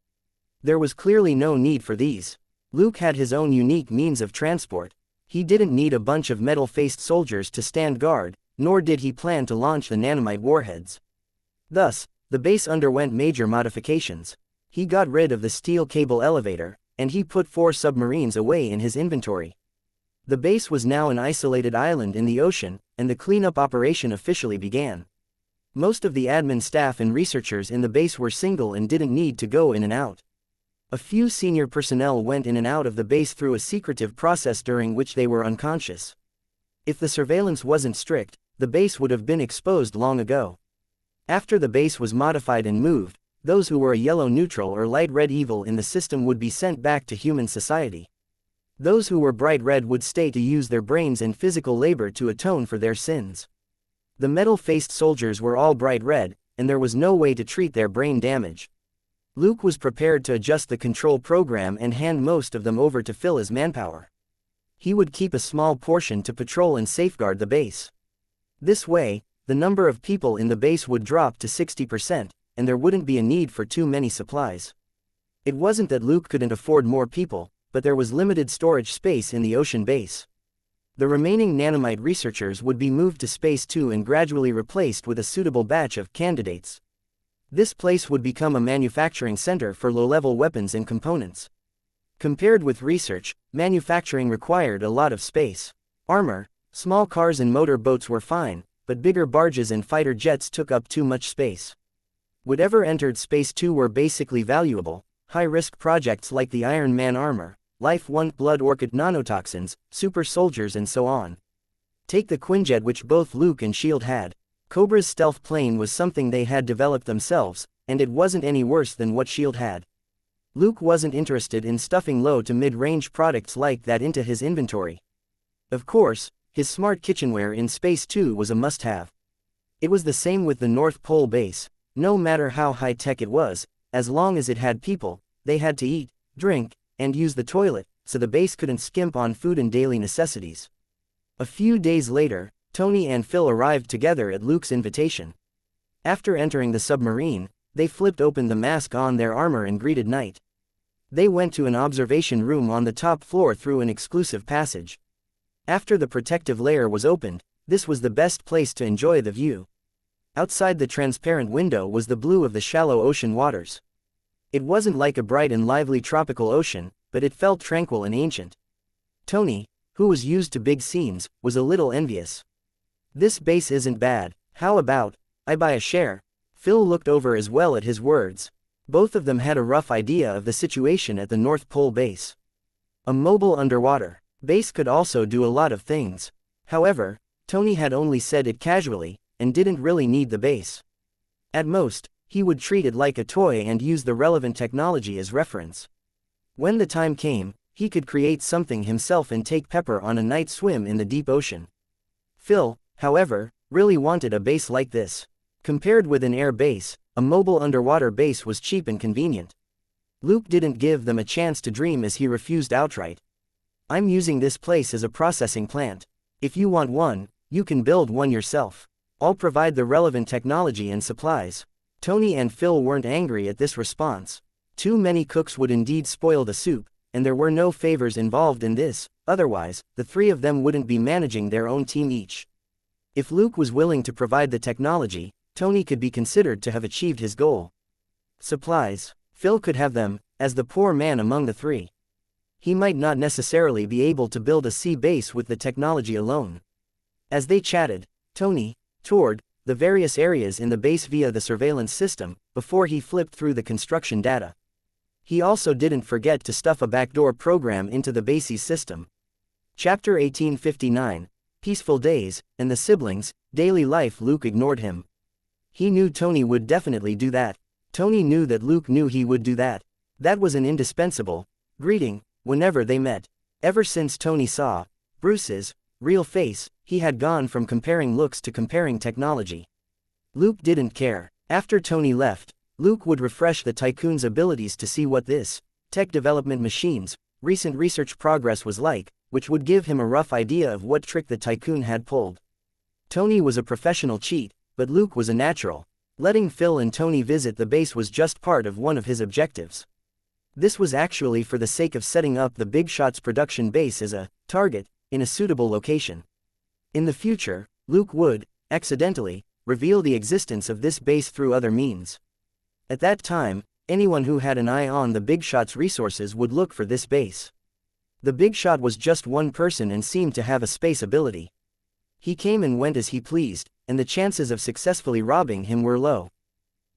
There was clearly no need for these. Luke had his own unique means of transport. He didn't need a bunch of metal-faced soldiers to stand guard, nor did he plan to launch the nanomite warheads. Thus, the base underwent major modifications. He got rid of the steel cable elevator, and he put 4 submarines away in his inventory. The base was now an isolated island in the ocean, and the cleanup operation officially began. Most of the admin staff and researchers in the base were single and didn't need to go in and out. A few senior personnel went in and out of the base through a secretive process during which they were unconscious. If the surveillance wasn't strict, the base would have been exposed long ago. After the base was modified and moved, those who were a yellow neutral or light red evil in the system would be sent back to human society. Those who were bright red would stay to use their brains and physical labor to atone for their sins. The metal-faced soldiers were all bright red, and there was no way to treat their brain damage. Luke was prepared to adjust the control program and hand most of them over to Phil as manpower. He would keep a small portion to patrol and safeguard the base. This way, the number of people in the base would drop to 60%, and there wouldn't be a need for too many supplies. It wasn't that Luke couldn't afford more people, but there was limited storage space in the ocean base. The remaining nanomite researchers would be moved to Space 2 and gradually replaced with a suitable batch of candidates. This place would become a manufacturing center for low-level weapons and components. Compared with research, manufacturing required a lot of space. Armor, small cars and motor boats were fine, but bigger barges and fighter jets took up too much space. Whatever entered Space 2 were basically valuable, high-risk projects like the Iron Man armor, Life 1 blood orchid nanotoxins, super soldiers and so on. Take the Quinjet, which both Luke and S.H.I.E.L.D. had. Cobra's stealth plane was something they had developed themselves, and it wasn't any worse than what S.H.I.E.L.D. had. Luke wasn't interested in stuffing low to mid-range products like that into his inventory. Of course, his smart kitchenware in Space 2 was a must-have. It was the same with the North Pole base. No matter how high-tech it was, as long as it had people, they had to eat, drink, and use the toilet, so the base couldn't skimp on food and daily necessities. A few days later, Tony and Phil arrived together at Luke's invitation. After entering the submarine, they flipped open the mask on their armor and greeted night. They went to an observation room on the top floor through an exclusive passage. After the protective layer was opened, this was the best place to enjoy the view. Outside the transparent window was the blue of the shallow ocean waters. It wasn't like a bright and lively tropical ocean, but it felt tranquil and ancient. Tony, who was used to big scenes, was a little envious. "This base isn't bad. How about I buy a share?" Phil looked over as well at his words. Both of them had a rough idea of the situation at the North Pole base. A mobile underwater Base could also do a lot of things. However, Tony had only said it casually, and didn't really need the base. At most, he would treat it like a toy and use the relevant technology as reference. When the time came, he could create something himself and take Pepper on a night swim in the deep ocean. Phil, however, really wanted a base like this. Compared with an air base, a mobile underwater base was cheap and convenient. Luke didn't give them a chance to dream as he refused outright. "I'm using this place as a processing plant. If you want one, you can build one yourself. I'll provide the relevant technology and supplies." Tony and Phil weren't angry at this response. Too many cooks would indeed spoil the soup, and there were no favors involved in this, otherwise, the three of them wouldn't be managing their own team each. If Luke was willing to provide the technology, Tony could be considered to have achieved his goal. Supplies. Phil could have them, as the poor man among the three. He might not necessarily be able to build a sea base with the technology alone. As they chatted, Tony toured the various areas in the base via the surveillance system, before he flipped through the construction data. He also didn't forget to stuff a backdoor program into the base's system. Chapter 1859, Peaceful Days, and the Siblings, Daily Life. Luke ignored him. He knew Tony would definitely do that. Tony knew that Luke knew he would do that. That was an indispensable greeting whenever they met. Ever since Tony saw Bruce's real face, he had gone from comparing looks to comparing technology. Luke didn't care. After Tony left, Luke would refresh the Tycoon's abilities to see what this tech development machine's recent research progress was like, which would give him a rough idea of what trick the Tycoon had pulled. Tony was a professional cheat, but Luke was a natural. Letting Phil and Tony visit the base was just part of one of his objectives. This was actually for the sake of setting up the Big Shot's production base as a target in a suitable location. In the future, Luke would, accidentally, reveal the existence of this base through other means. At that time, anyone who had an eye on the Big Shot's resources would look for this base. The Big Shot was just one person and seemed to have a space ability. He came and went as he pleased, and the chances of successfully robbing him were low.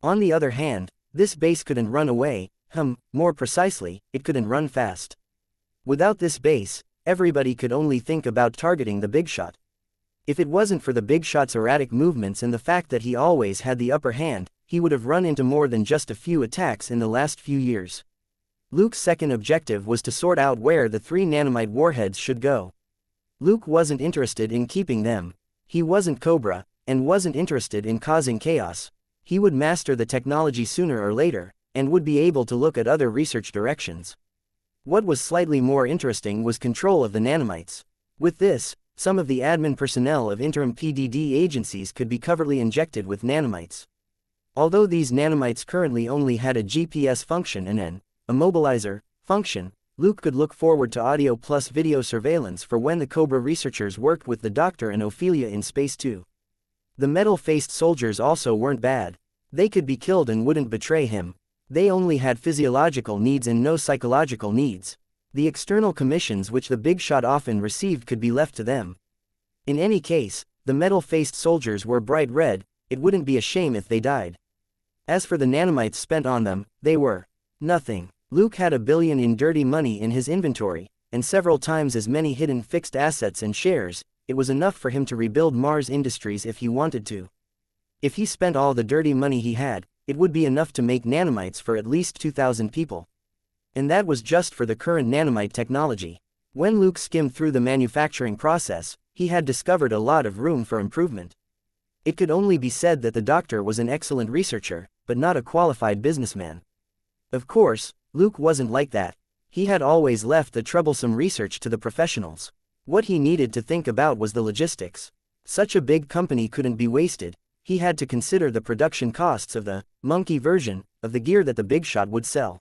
On the other hand, this base couldn't run away, more precisely, it couldn't run fast. Without this base, everybody could only think about targeting the Big Shot. If it wasn't for the Big Shot's erratic movements and the fact that he always had the upper hand, he would have run into more than just a few attacks in the last few years. Luke's second objective was to sort out where the 3 nanomite warheads should go. Luke wasn't interested in keeping them. He wasn't Cobra, and wasn't interested in causing chaos. He would master the technology sooner or later, and would be able to look at other research directions. What was slightly more interesting was control of the nanomites. With this, some of the admin personnel of interim PDD agencies could be covertly injected with nanomites. Although these nanomites currently only had a GPS function and an immobilizer function, Luke could look forward to audio plus video surveillance for when the Cobra researchers worked with the Doctor and Ophelia in space too. The metal-faced soldiers also weren't bad. They could be killed and wouldn't betray him. They only had physiological needs and no psychological needs. The external commissions which the Big Shot often received could be left to them. In any case, the metal-faced soldiers were bright red, it wouldn't be a shame if they died. As for the nanomites spent on them, they were nothing. Luke had $1 billion in dirty money in his inventory, and several times as many hidden fixed assets and shares. It was enough for him to rebuild Mars Industries if he wanted to. If he spent all the dirty money he had, it would be enough to make nanomites for at least 2,000 people. And that was just for the current nanomite technology. When Luke skimmed through the manufacturing process, he had discovered a lot of room for improvement. It could only be said that the Doctor was an excellent researcher, but not a qualified businessman. Of course, Luke wasn't like that. He had always left the troublesome research to the professionals. What he needed to think about was the logistics. Such a big company couldn't be wasted. He had to consider the production costs of the monkey version of the gear that the Big Shot would sell.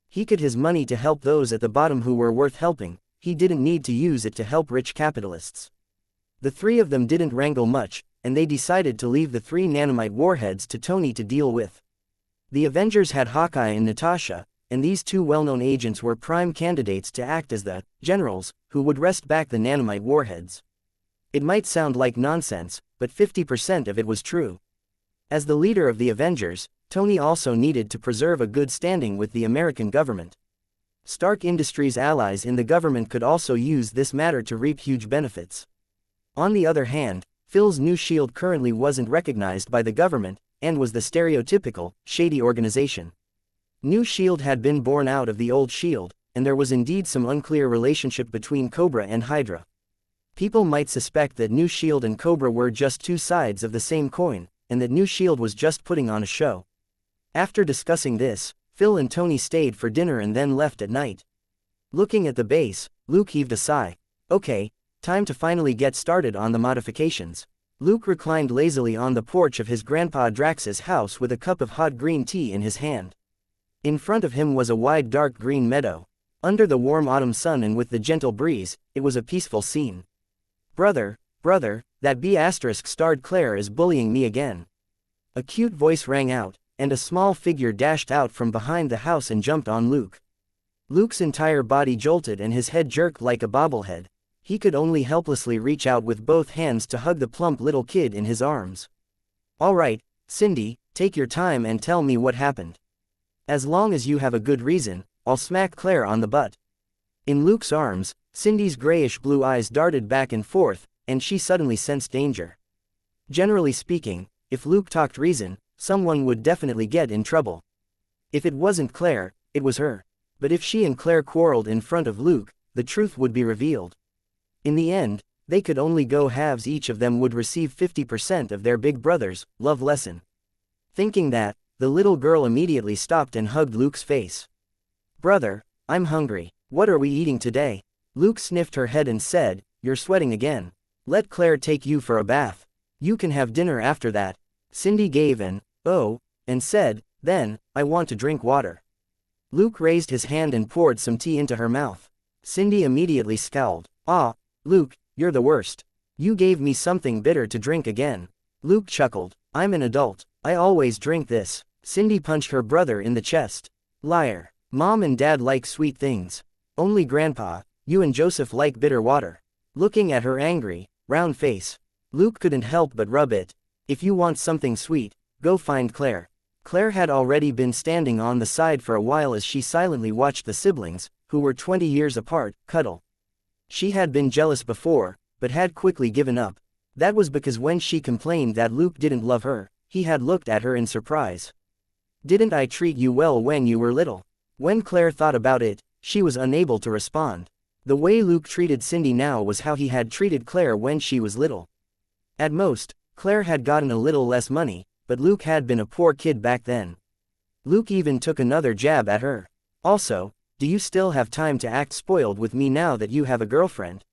He could use his money to help those at the bottom who were worth helping. He didn't need to use it to help rich capitalists. The three of them didn't wrangle much, and they decided to leave the 3 nanomite warheads to Tony to deal with. The Avengers had Hawkeye and Natasha, and these 2 well-known agents were prime candidates to act as the generals who would wrest back the nanomite warheads. It might sound like nonsense, but 50% of it was true. As the leader of the Avengers, Tony also needed to preserve a good standing with the American government. Stark Industries' allies in the government could also use this matter to reap huge benefits. On the other hand, Phil's new shield currently wasn't recognized by the government, and was the stereotypical, shady organization. New shield had been born out of the old shield, and there was indeed some unclear relationship between Cobra and Hydra. People might suspect that New Shield and Cobra were just two sides of the same coin, and that New Shield was just putting on a show. After discussing this, Phil and Tony stayed for dinner and then left at night. Looking at the base, Luke heaved a sigh. Okay, time to finally get started on the modifications. Luke reclined lazily on the porch of his grandpa Drax's house with a cup of hot green tea in his hand. In front of him was a wide dark green meadow. Under the warm autumn sun and with the gentle breeze, it was a peaceful scene. Brother, that B***starred Claire is bullying me again. A cute voice rang out, and a small figure dashed out from behind the house and jumped on Luke. Luke's entire body jolted and his head jerked like a bobblehead. He could only helplessly reach out with both hands to hug the plump little kid in his arms. All right, Cindy, take your time and tell me what happened. As long as you have a good reason, I'll smack Claire on the butt. In Luke's arms, Cindy's grayish-blue eyes darted back and forth, and she suddenly sensed danger. Generally speaking, if Luke talked reason, someone would definitely get in trouble. If it wasn't Claire, it was her. But if she and Claire quarreled in front of Luke, the truth would be revealed. In the end, they could only go halves. Each of them would receive 50% of their big brother's love lesson. Thinking that, the little girl immediately stopped and hugged Luke's face. Brother, I'm hungry. What are we eating today? Luke sniffed her head and said, You're sweating again. Let Claire take you for a bath. You can have dinner after that. Cindy gave an, oh, and said, Then, I want to drink water. Luke raised his hand and poured some tea into her mouth. Cindy immediately scowled. Ah, Luke, you're the worst. You gave me something bitter to drink again. Luke chuckled. I'm an adult. I always drink this. Cindy punched her brother in the chest. Liar. Mom and Dad like sweet things. Only Grandpa, you and Joseph like bitter water. Looking at her angry, round face, Luke couldn't help but rub it. If you want something sweet, go find Claire. Claire had already been standing on the side for a while as she silently watched the siblings, who were 20 years apart, cuddle. She had been jealous before, but had quickly given up. That was because when she complained that Luke didn't love her, he had looked at her in surprise. Didn't I treat you well when you were little? When Claire thought about it, she was unable to respond. The way Luke treated Cindy now was how he had treated Claire when she was little. At most, Claire had gotten a little less money, but Luke had been a poor kid back then. Luke even took another jab at her. Also, do you still have time to act spoiled with me now that you have a girlfriend?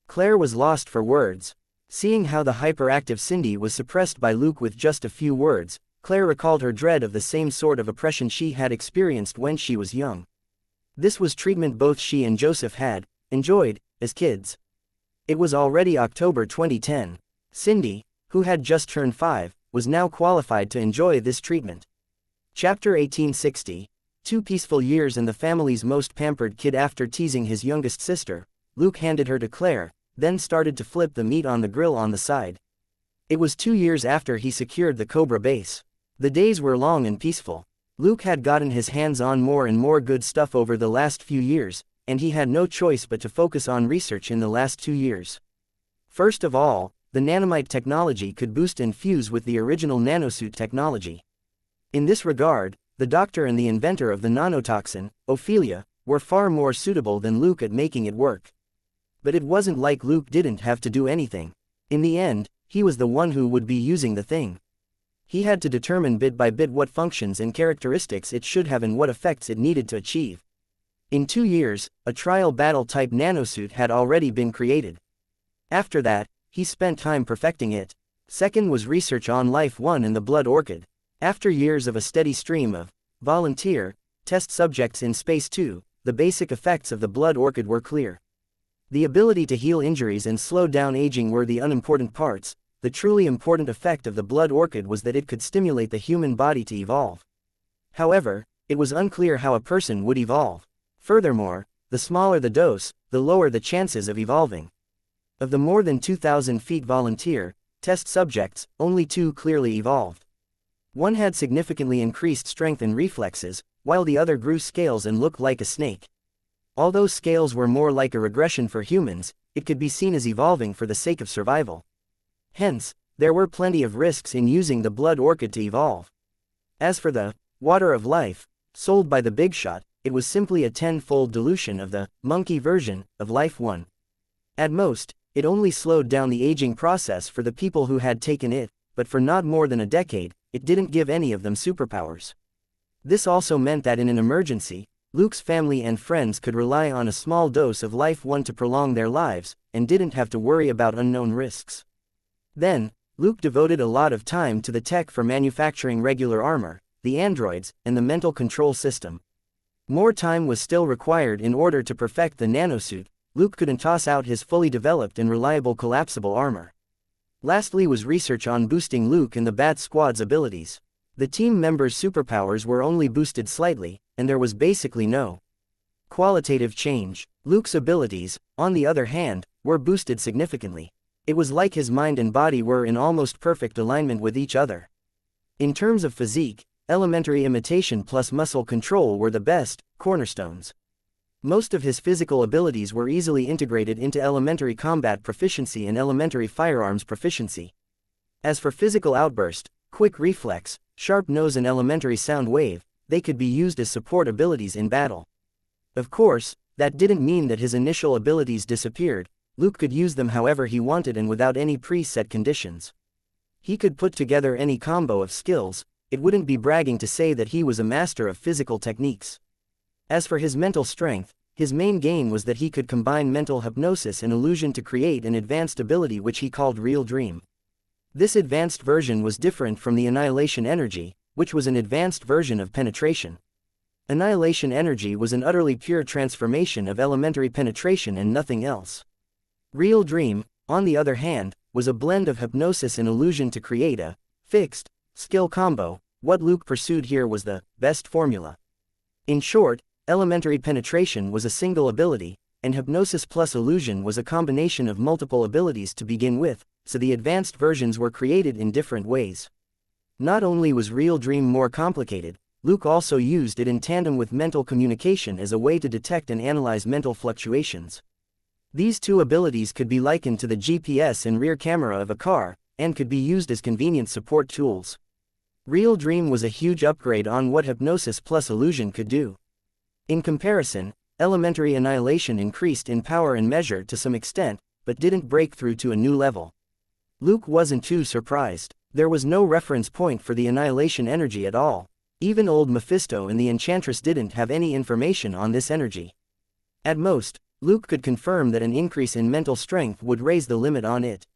Claire was lost for words. Seeing how the hyperactive Cindy was suppressed by Luke with just a few words, Claire recalled her dread of the same sort of oppression she had experienced when she was young. This was treatment both she and Joseph had enjoyed as kids. It was already October 2010. Cindy, who had just turned 5, was now qualified to enjoy this treatment. Chapter 1860. 2 peaceful years and the family's most pampered kid. After teasing his youngest sister, Luke handed her to Claire, then started to flip the meat on the grill on the side. It was 2 years after he secured the Cobra base. The days were long and peaceful. Luke had gotten his hands on more and more good stuff over the last few years, and he had no choice but to focus on research in the last 2 years. First of all, the nanomite technology could boost and fuse with the original nanosuit technology. In this regard, the doctor and the inventor of the nanotoxin, Ophelia, were far more suitable than Luke at making it work. But it wasn't like Luke didn't have to do anything. In the end, he was the one who would be using the thing. He had to determine bit by bit what functions and characteristics it should have and what effects it needed to achieve. In 2 years, a trial battle-type nanosuit had already been created. After that, he spent time perfecting it. Second was research on Life 1 and the blood orchid. After years of a steady stream of volunteer test subjects in Space 2, the basic effects of the blood orchid were clear. The ability to heal injuries and slow down aging were the unimportant parts. The truly important effect of the blood orchid was that it could stimulate the human body to evolve. However, it was unclear how a person would evolve. Furthermore, the smaller the dose, the lower the chances of evolving. Of the more than 2,000 feet volunteer test subjects, only 2 clearly evolved. One had significantly increased strength and reflexes, while the other grew scales and looked like a snake. Although scales were more like a regression for humans, it could be seen as evolving for the sake of survival. Hence, there were plenty of risks in using the blood orchid to evolve. As for the water of life, sold by the big shot, it was simply a 10-fold dilution of the monkey version of Life 1. At most, it only slowed down the aging process for the people who had taken it, but for not more than a decade, it didn't give any of them superpowers. This also meant that in an emergency, Luke's family and friends could rely on a small dose of Life 1 to prolong their lives, and didn't have to worry about unknown risks. Then, Luke devoted a lot of time to the tech for manufacturing regular armor, the androids, and the mental control system. More time was still required in order to perfect the nanosuit. Luke couldn't toss out his fully developed and reliable collapsible armor. Lastly was research on boosting Luke and the Bat Squad's abilities. The team members' superpowers were only boosted slightly, and there was basically no qualitative change. Luke's abilities, on the other hand, were boosted significantly. It was like his mind and body were in almost perfect alignment with each other. In terms of physique, elementary imitation plus muscle control were the best cornerstones. Most of his physical abilities were easily integrated into elementary combat proficiency and elementary firearms proficiency. As for physical outburst, quick reflex, sharp nose and elementary sound wave, they could be used as support abilities in battle. Of course, that didn't mean that his initial abilities disappeared. Luke could use them however he wanted and without any preset conditions. He could put together any combo of skills. It wouldn't be bragging to say that he was a master of physical techniques. As for his mental strength, his main gain was that he could combine mental hypnosis and illusion to create an advanced ability which he called Real Dream. This advanced version was different from the Annihilation Energy, which was an advanced version of penetration. Annihilation Energy was an utterly pure transformation of elementary penetration and nothing else. Real Dream, on the other hand, was a blend of hypnosis and illusion to create a fixed skill combo. What Luke pursued here was the best formula. In short, elementary penetration was a single ability, and hypnosis plus illusion was a combination of multiple abilities to begin with, so the advanced versions were created in different ways. Not only was Real Dream more complicated, Luke also used it in tandem with mental communication as a way to detect and analyze mental fluctuations. These two abilities could be likened to the GPS and rear camera of a car, and could be used as convenient support tools. Real Dream was a huge upgrade on what hypnosis plus illusion could do. In comparison, elementary annihilation increased in power and measure to some extent, but didn't break through to a new level. Luke wasn't too surprised. There was no reference point for the annihilation energy at all. Even old Mephisto and the Enchantress didn't have any information on this energy. At most, Luke could confirm that an increase in mental strength would raise the limit on it.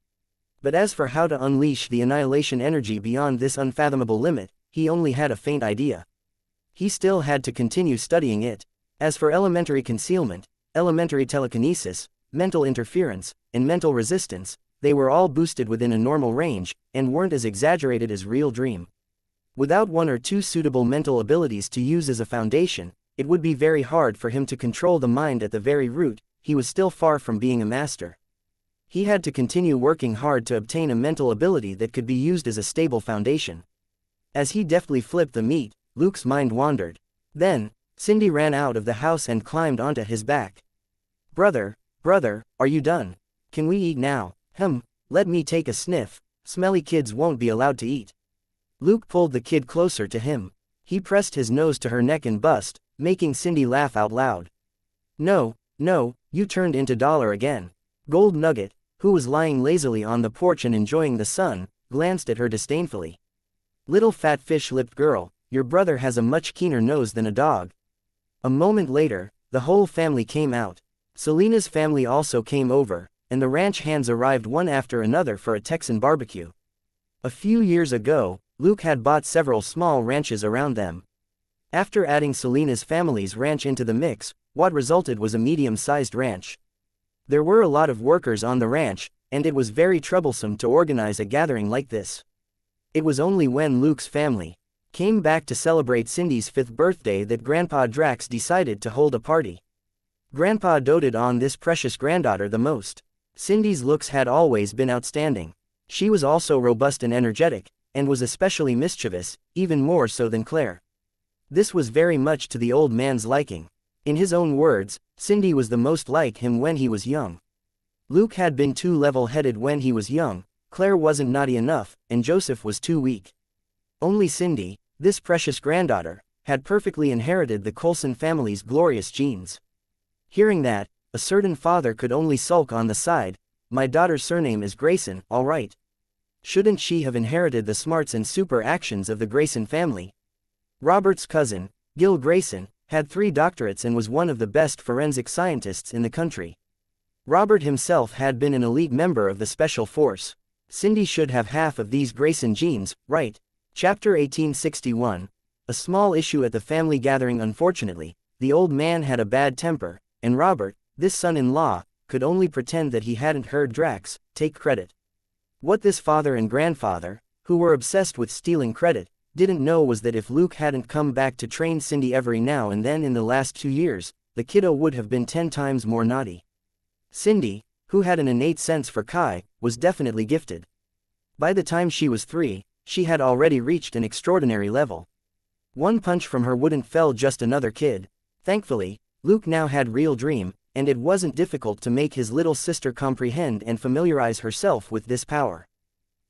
But as for how to unleash the annihilation energy beyond this unfathomable limit, he only had a faint idea. He still had to continue studying it. As for elementary concealment, elementary telekinesis, mental interference, and mental resistance, they were all boosted within a normal range, and weren't as exaggerated as Real Dream. Without one or two suitable mental abilities to use as a foundation, it would be very hard for him to control the mind at the very root. He was still far from being a master. He had to continue working hard to obtain a mental ability that could be used as a stable foundation. As he deftly flipped the meat, Luke's mind wandered. Then, Cindy ran out of the house and climbed onto his back. Brother, are you done? Can we eat now? Let me take a sniff. Smelly kids won't be allowed to eat. Luke pulled the kid closer to him. He pressed his nose to her neck and bust, making Cindy laugh out loud. No, you turned into Dollar again. Gold Nugget, who was lying lazily on the porch and enjoying the sun, glanced at her disdainfully. Little fat fish-lipped girl, your brother has a much keener nose than a dog. A moment later, the whole family came out. Selena's family also came over, and the ranch hands arrived one after another for a Texan barbecue. A few years ago, Luke had bought several small ranches around them. After adding Selena's family's ranch into the mix, what resulted was a medium-sized ranch. There were a lot of workers on the ranch, and it was very troublesome to organize a gathering like this. It was only when Luke's family came back to celebrate Cindy's 5th birthday that Grandpa Drax decided to hold a party. Grandpa doted on this precious granddaughter the most. Cindy's looks had always been outstanding. She was also robust and energetic, and was especially mischievous, even more so than Claire. This was very much to the old man's liking. In his own words, Cindy was the most like him when he was young. Luke had been too level-headed when he was young, Claire wasn't naughty enough, and Joseph was too weak. Only Cindy, this precious granddaughter, had perfectly inherited the Coulson family's glorious genes. Hearing that, a certain father could only sulk on the side. My daughter's surname is Grayson, all right. Shouldn't she have inherited the smarts and super actions of the Grayson family? Robert's cousin, Gil Grayson, had 3 doctorates and was one of the best forensic scientists in the country. Robert himself had been an elite member of the Special Force. Cindy should have half of these Grayson genes, right? Chapter 1861. A small issue at the family gathering. Unfortunately, the old man had a bad temper, and Robert, this son-in-law, could only pretend that he hadn't heard Drax take credit. What this father and grandfather, who were obsessed with stealing credit, didn't know was that if Luke hadn't come back to train Cindy every now and then in the last 2 years, the kiddo would have been 10 times more naughty. Cindy, who had an innate sense for Kai, was definitely gifted. By the time she was 3, she had already reached an extraordinary level. One punch from her wouldn't fell just another kid. Thankfully, Luke now had real dream, and it wasn't difficult to make his little sister comprehend and familiarize herself with this power.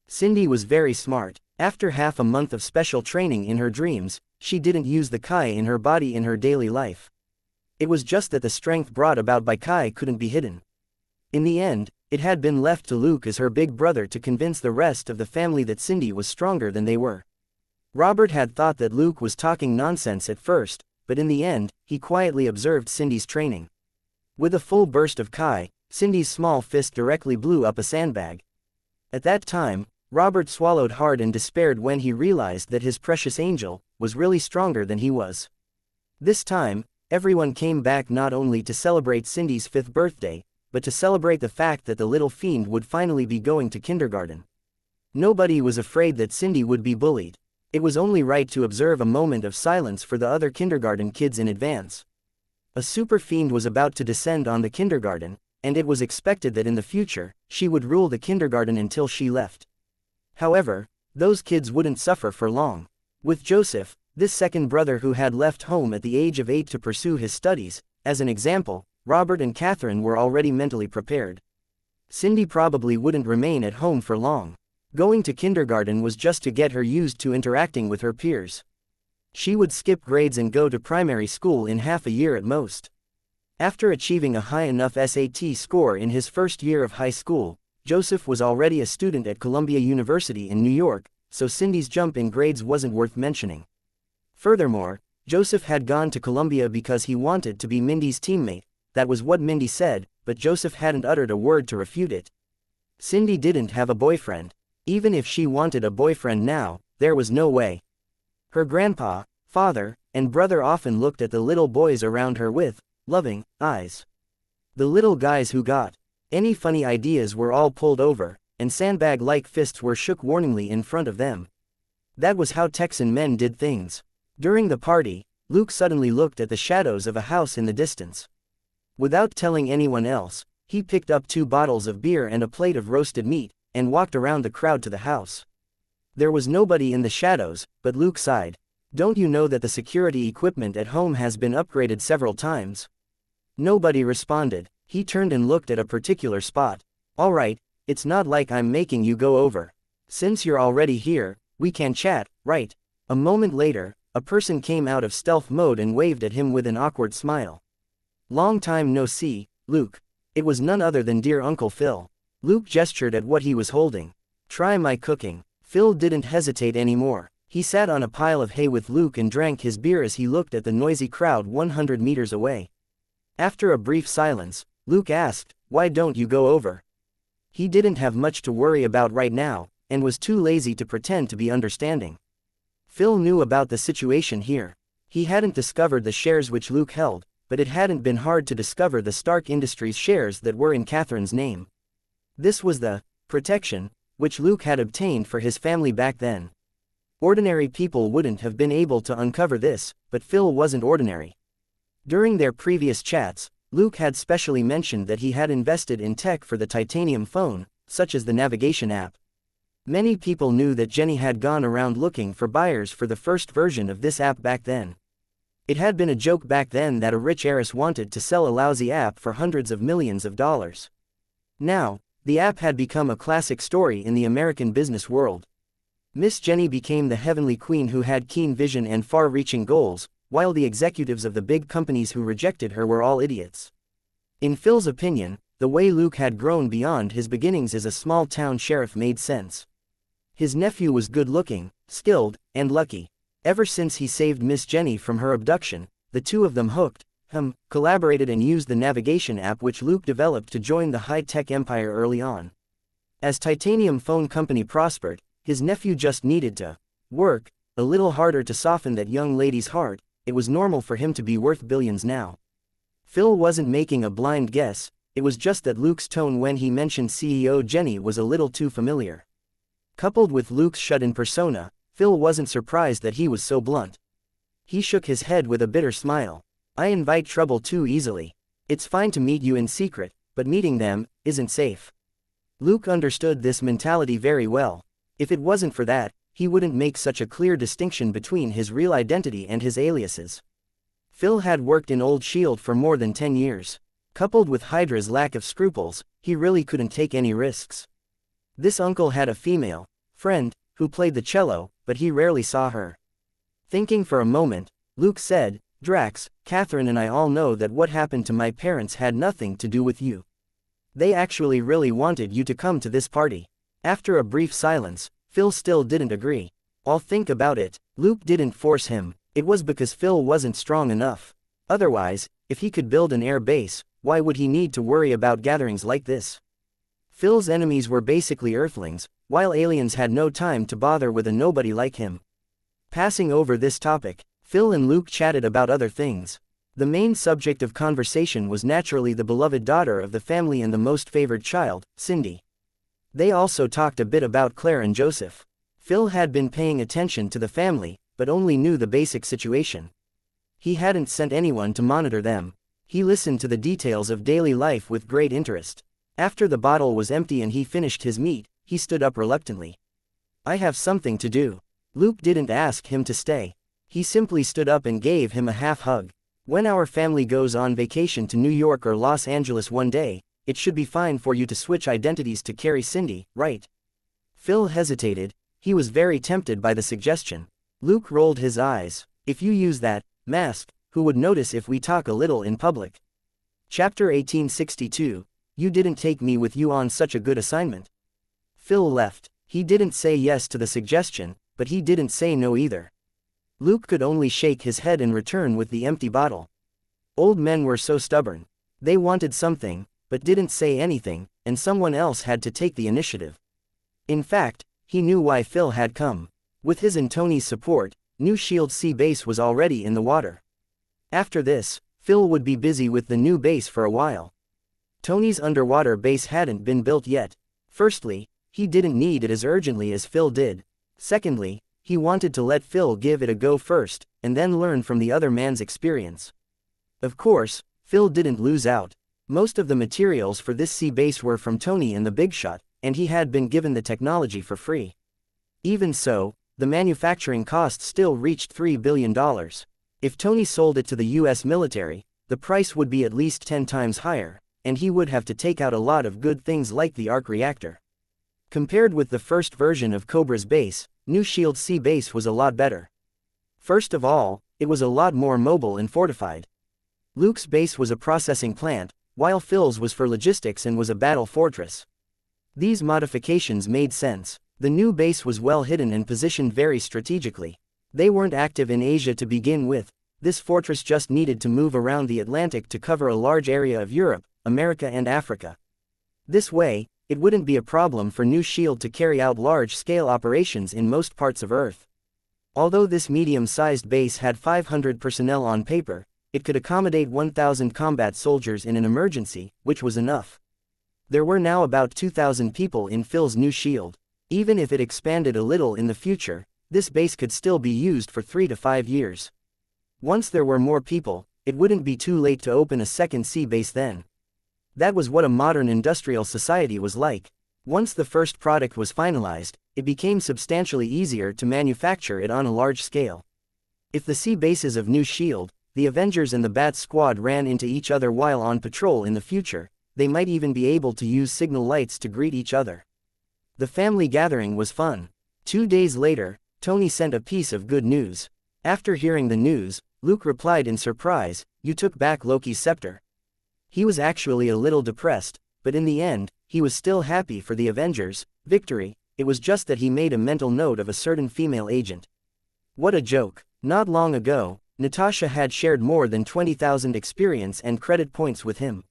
Cindy was very smart. After half a month of special training in her dreams, she didn't use the Kai in her body in her daily life. It was just that the strength brought about by Kai couldn't be hidden. In the end, it had been left to Luke as her big brother to convince the rest of the family that Cindy was stronger than they were. Robert had thought that Luke was talking nonsense at first, but in the end, he quietly observed Cindy's training. With a full burst of Kai, Cindy's small fist directly blew up a sandbag. At that time, Robert swallowed hard and despaired when he realized that his precious angel was really stronger than he was. This time, everyone came back not only to celebrate Cindy's 5th birthday, but to celebrate the fact that the little fiend would finally be going to kindergarten. Nobody was afraid that Cindy would be bullied. It was only right to observe a moment of silence for the other kindergarten kids in advance. A super fiend was about to descend on the kindergarten, and it was expected that in the future, she would rule the kindergarten until she left. However, those kids wouldn't suffer for long. With Joseph, this second brother who had left home at the age of 8 to pursue his studies, as an example, Robert and Catherine were already mentally prepared. Cindy probably wouldn't remain at home for long. Going to kindergarten was just to get her used to interacting with her peers. She would skip grades and go to primary school in half a year at most. After achieving a high enough SAT score in his first year of high school, Joseph was already a student at Columbia University in New York, so Cindy's jump in grades wasn't worth mentioning. Furthermore, Joseph had gone to Columbia because he wanted to be Mindy's teammate. That was what Mindy said, but Joseph hadn't uttered a word to refute it. Cindy didn't have a boyfriend. Even if she wanted a boyfriend now, there was no way. Her grandpa, father, and brother often looked at the little boys around her with loving eyes. The little guys who got any funny ideas were all pulled over, and sandbag-like fists were shook warningly in front of them. That was how Texan men did things. During the party, Luke suddenly looked at the shadows of a house in the distance. Without telling anyone else, he picked up 2 bottles of beer and a plate of roasted meat, and walked around the crowd to the house. There was nobody in the shadows, but Luke sighed. Don't you know that the security equipment at home has been upgraded several times? Nobody responded. He turned and looked at a particular spot. All right, it's not like I'm making you go over. Since you're already here, we can chat, right? A moment later, a person came out of stealth mode and waved at him with an awkward smile. Long time no see, Luke. It was none other than dear Uncle Phil. Luke gestured at what he was holding. Try my cooking. Phil didn't hesitate anymore. He sat on a pile of hay with Luke and drank his beer as he looked at the noisy crowd 100 meters away. After a brief silence, Luke asked, "Why don't you go over?" He didn't have much to worry about right now, and was too lazy to pretend to be understanding. Phil knew about the situation here. He hadn't discovered the shares which Luke held, but it hadn't been hard to discover the Stark Industries shares that were in Catherine's name. This was the protection which Luke had obtained for his family back then. Ordinary people wouldn't have been able to uncover this, but Phil wasn't ordinary. During their previous chats, Luke had specially mentioned that he had invested in tech for the titanium phone, such as the navigation app. Many people knew that Jenny had gone around looking for buyers for the first version of this app back then. It had been a joke back then that a rich heiress wanted to sell a lousy app for hundreds of millions of dollars. Now, the app had become a classic story in the American business world. Miss Jenny became the heavenly queen who had keen vision and far-reaching goals, while the executives of the big companies who rejected her were all idiots. In Phil's opinion, the way Luke had grown beyond his beginnings as a small-town sheriff made sense. His nephew was good-looking, skilled, and lucky. Ever since he saved Miss Jenny from her abduction, the two of them collaborated and used the navigation app which Luke developed to join the high-tech empire early on. As Titanium Phone Company prospered, his nephew just needed to work a little harder to soften that young lady's heart. It was normal for him to be worth billions now. Phil wasn't making a blind guess, it was just that Luke's tone when he mentioned CEO Jenny was a little too familiar. Coupled with Luke's shut-in persona, Phil wasn't surprised that he was so blunt. He shook his head with a bitter smile. I invite trouble too easily. It's fine to meet you in secret, but meeting them isn't safe. Luke understood this mentality very well. If it wasn't for that, he wouldn't make such a clear distinction between his real identity and his aliases. Phil had worked in Old Shield for more than 10 years. Coupled with Hydra's lack of scruples, he really couldn't take any risks. This uncle had a female friend who played the cello, but he rarely saw her. Thinking for a moment, Luke said, Drax, Catherine and I all know that what happened to my parents had nothing to do with you. They actually really wanted you to come to this party. After a brief silence, Phil still didn't agree. I'll think about it. Luke didn't force him. It was because Phil wasn't strong enough. Otherwise, if he could build an air base, why would he need to worry about gatherings like this? Phil's enemies were basically Earthlings, while aliens had no time to bother with a nobody like him. Passing over this topic, Phil and Luke chatted about other things. The main subject of conversation was naturally the beloved daughter of the family and the most favored child, Cindy. They also talked a bit about Claire and Joseph. Phil had been paying attention to the family, but only knew the basic situation. He hadn't sent anyone to monitor them. He listened to the details of daily life with great interest. After the bottle was empty and he finished his meat, he stood up reluctantly. I have something to do. Luke didn't ask him to stay. He simply stood up and gave him a half hug. When our family goes on vacation to New York or Los Angeles one day, it should be fine for you to switch identities to carry Cindy, right? Phil hesitated. He was very tempted by the suggestion. Luke rolled his eyes. If you use that mask, who would notice if we talk a little in public? Chapter 1862. You didn't take me with you on such a good assignment. Phil left. He didn't say yes to the suggestion, but he didn't say no either. Luke could only shake his head and return with the empty bottle. Old men were so stubborn. They wanted something, but didn't say anything, and someone else had to take the initiative. In fact, he knew why Phil had come. With his and Tony's support, New Shield Sea Base was already in the water. After this, Phil would be busy with the new base for a while. Tony's underwater base hadn't been built yet. Firstly, he didn't need it as urgently as Phil did. Secondly, he wanted to let Phil give it a go first, and then learn from the other man's experience. Of course, Phil didn't lose out. Most of the materials for this sea base were from Tony and the Big Shot, and he had been given the technology for free. Even so, the manufacturing cost still reached $3 billion. If Tony sold it to the US military, the price would be at least 10 times higher, and he would have to take out a lot of good things like the arc reactor. Compared with the first version of Cobra's base, New Shield Sea Base was a lot better. First of all, it was a lot more mobile and fortified. Luke's base was a processing plant, while Phil's was for logistics and was a battle fortress. These modifications made sense. The new base was well hidden and positioned very strategically. They weren't active in Asia to begin with. This fortress just needed to move around the Atlantic to cover a large area of Europe, America and Africa. This way, it wouldn't be a problem for New Shield to carry out large-scale operations in most parts of Earth. Although this medium-sized base had 500 personnel on paper, it could accommodate 1,000 combat soldiers in an emergency, which was enough. There were now about 2,000 people in Phil's New Shield. Even if it expanded a little in the future, this base could still be used for 3 to 5 years. Once there were more people, it wouldn't be too late to open a second sea base then. That was what a modern industrial society was like. Once the first product was finalized, it became substantially easier to manufacture it on a large scale. If the sea bases of New Shield, the Avengers and the Bat Squad ran into each other while on patrol in the future. They might even be able to use signal lights to greet each other. The family gathering was fun. 2 days later, Tony sent a piece of good news. After hearing the news, Luke replied in surprise, "You took back Loki's scepter." He was actually a little depressed, but in the end, he was still happy for the Avengers' victory. It was just that he made a mental note of a certain female agent. What a joke. Not long ago, Natasha had shared more than 20,000 experience and credit points with him.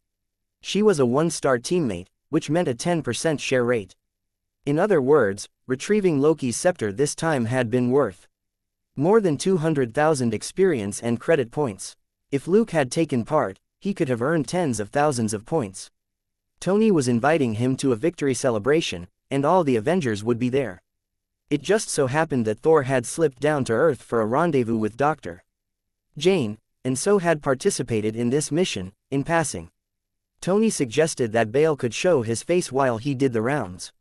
She was a 1-star teammate, which meant a 10% share rate. In other words, retrieving Loki's scepter this time had been worth more than 200,000 experience and credit points. If Luke had taken part, he could have earned tens of thousands of points. Tony was inviting him to a victory celebration, and all the Avengers would be there. It just so happened that Thor had slipped down to Earth for a rendezvous with Dr. Jane, and so had participated in this mission, in passing. Tony suggested that Bale could show his face while he did the rounds.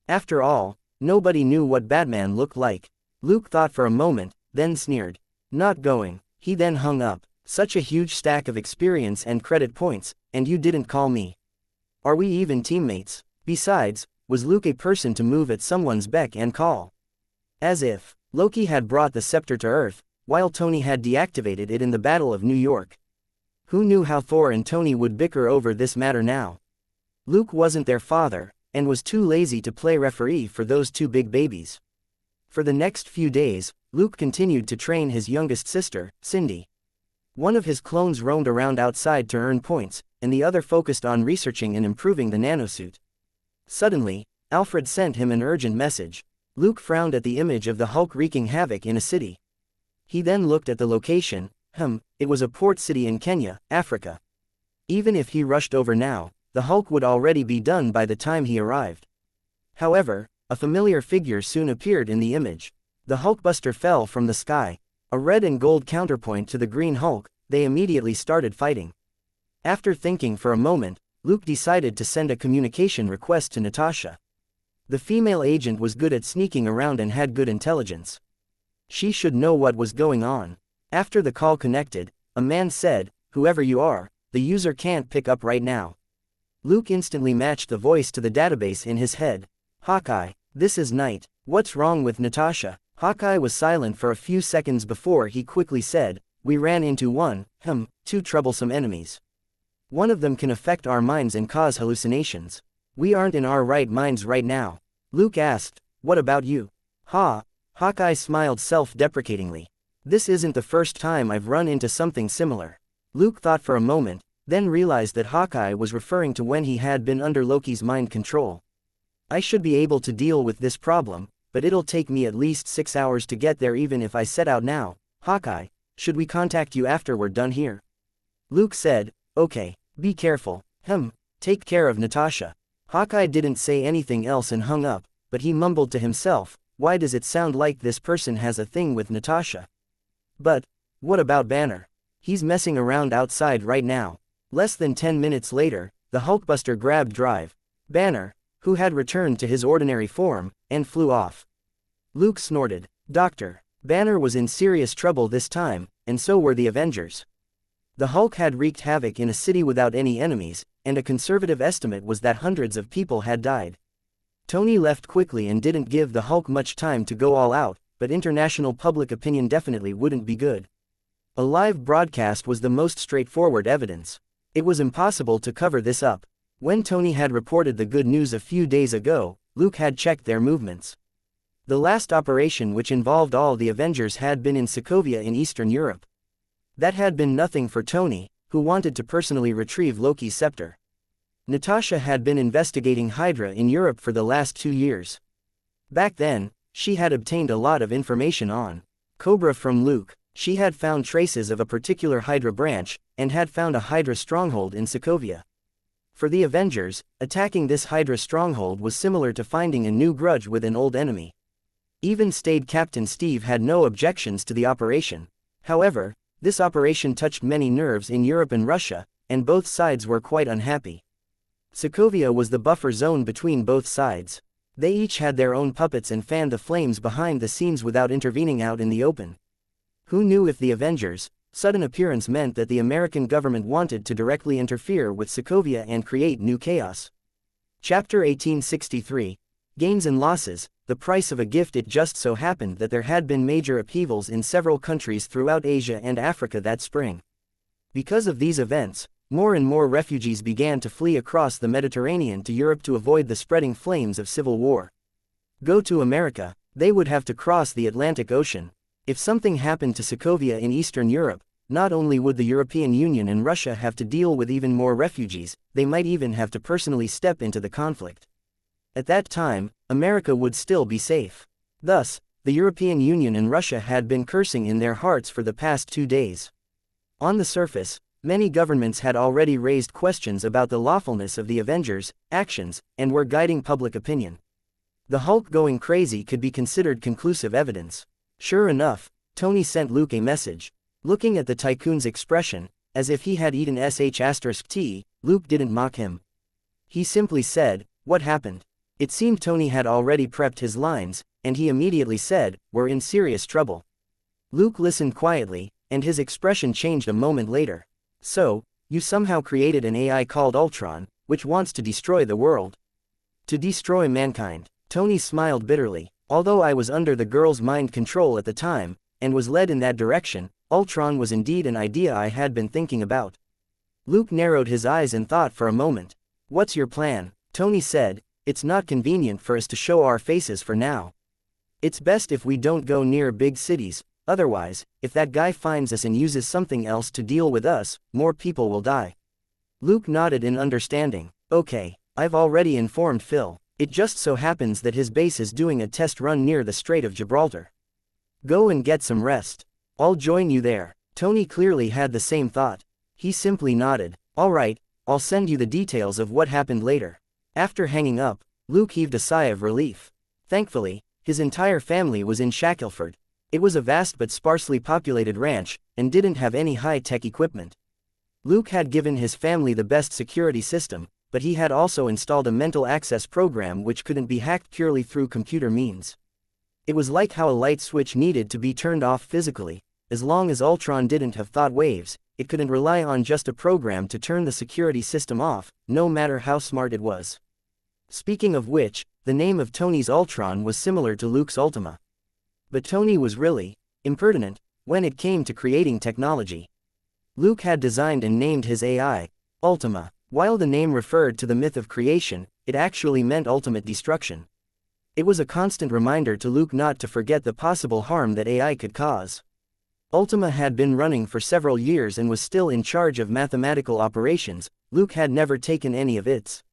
After all, nobody knew what Batman looked like. Luke thought for a moment, then sneered. "Not going." He then hung up. "Such a huge stack of experience and credit points, and you didn't call me. Are we even teammates? Besides, was Luke a person to move at someone's beck and call? As if Loki had brought the scepter to Earth, while Tony had deactivated it in the Battle of New York. Who knew how Thor and Tony would bicker over this matter now? Luke wasn't their father, and was too lazy to play referee for those two big babies. For the next few days, Luke continued to train his youngest sister, Cindy. One of his clones roamed around outside to earn points, and the other focused on researching and improving the nanosuit. Suddenly, Alfred sent him an urgent message. Luke frowned at the image of the Hulk wreaking havoc in a city. He then looked at the location. It was a port city in Kenya, Africa. Even if he rushed over now, the Hulk would already be done by the time he arrived. However, a familiar figure soon appeared in the image. The Hulkbuster fell from the sky. A red and gold counterpoint to the Green Hulk. They immediately started fighting. After thinking for a moment, Luke decided to send a communication request to Natasha. The female agent was good at sneaking around and had good intelligence. She should know what was going on. After the call connected, a man said, "Whoever you are, the user can't pick up right now." Luke instantly matched the voice to the database in his head. "Hawkeye, this is Knight. What's wrong with Natasha?" Hawkeye was silent for a few seconds before he quickly said, "We ran into two troublesome enemies. One of them can affect our minds and cause hallucinations. We aren't in our right minds right now." Luke asked, "What about you?" Hawkeye smiled self-deprecatingly. "This isn't the first time I've run into something similar." Luke thought for a moment, then realized that Hawkeye was referring to when he had been under Loki's mind control. "I should be able to deal with this problem, but it'll take me at least 6 hours to get there even if I set out now. Hawkeye, should we contact you after we're done here?" Luke said, "Okay, be careful. Take care of Natasha." Hawkeye didn't say anything else and hung up, but he mumbled to himself, "Why does it sound like this person has a thing with Natasha? But what about Banner? He's messing around outside right now." Less than 10 minutes later, the Hulkbuster grabbed Drive Banner, who had returned to his ordinary form, and flew off. Luke snorted. Dr. Banner was in serious trouble this time, and so were the Avengers. The Hulk had wreaked havoc in a city without any enemies, and a conservative estimate was that hundreds of people had died. Tony left quickly and didn't give the Hulk much time to go all out, but international public opinion definitely wouldn't be good. A live broadcast was the most straightforward evidence. It was impossible to cover this up. When Tony had reported the good news a few days ago, Luke had checked their movements. The last operation which involved all the Avengers had been in Sokovia in Eastern Europe. That had been nothing for Tony, who wanted to personally retrieve Loki's scepter. Natasha had been investigating Hydra in Europe for the last 2 years. Back then, she had obtained a lot of information on Cobra from Luke. She had found traces of a particular Hydra branch, and had found a Hydra stronghold in Sokovia. For the Avengers, attacking this Hydra stronghold was similar to finding a new grudge with an old enemy. Even staid Captain Steve had no objections to the operation. However, this operation touched many nerves in Europe and Russia, and both sides were quite unhappy. Sokovia was the buffer zone between both sides. They each had their own puppets and fanned the flames behind the scenes without intervening out in the open. Who knew if the Avengers, sudden appearance meant that the American government wanted to directly interfere with Sokovia and create new chaos. Chapter 1863. Gains and Losses, the price of a gift. It just so happened that there had been major upheavals in several countries throughout Asia and Africa that spring. Because of these events, more and more refugees began to flee across the Mediterranean to Europe to avoid the spreading flames of civil war. Go to America, they would have to cross the Atlantic Ocean. If something happened to Sokovia in Eastern Europe, not only would the European Union and Russia have to deal with even more refugees, they might even have to personally step into the conflict. At that time, America would still be safe. Thus, the European Union and Russia had been cursing in their hearts for the past 2 days. On the surface, many governments had already raised questions about the lawfulness of the Avengers' actions, and were guiding public opinion. The Hulk going crazy could be considered conclusive evidence. Sure enough, Tony sent Luke a message. Looking at the tycoon's expression, as if he had eaten sh*t, Luke didn't mock him. He simply said, "What happened?" It seemed Tony had already prepped his lines, and he immediately said, "We're in serious trouble." Luke listened quietly, and his expression changed a moment later. "So, you somehow created an AI called Ultron, which wants to destroy the world. To destroy mankind." Tony smiled bitterly. "Although I was under the girl's mind control at the time, and was led in that direction, Ultron was indeed an idea I had been thinking about." Luke narrowed his eyes and thought for a moment. "What's your plan?" Tony said, "It's not convenient for us to show our faces for now. It's best if we don't go near big cities, otherwise, if that guy finds us and uses something else to deal with us, more people will die." Luke nodded in understanding. "Okay, I've already informed Phil. It just so happens that his base is doing a test run near the Strait of Gibraltar. Go and get some rest. I'll join you there." Tony clearly had the same thought. He simply nodded. "All right, I'll send you the details of what happened later." After hanging up, Luke heaved a sigh of relief. Thankfully, his entire family was in Shackelford. It was a vast but sparsely populated ranch, and didn't have any high-tech equipment. Luke had given his family the best security system, but he had also installed a mental access program which couldn't be hacked purely through computer means. It was like how a light switch needed to be turned off physically. As long as Ultron didn't have thought waves, it couldn't rely on just a program to turn the security system off, no matter how smart it was. Speaking of which, the name of Tony's Ultron was similar to Luke's Ultima. But Tony was really impertinent when it came to creating technology. Luke had designed and named his AI Ultima. While the name referred to the myth of creation, it actually meant ultimate destruction. It was a constant reminder to Luke not to forget the possible harm that AI could cause. Ultima had been running for several years and was still in charge of mathematical operations. Luke had never taken any of its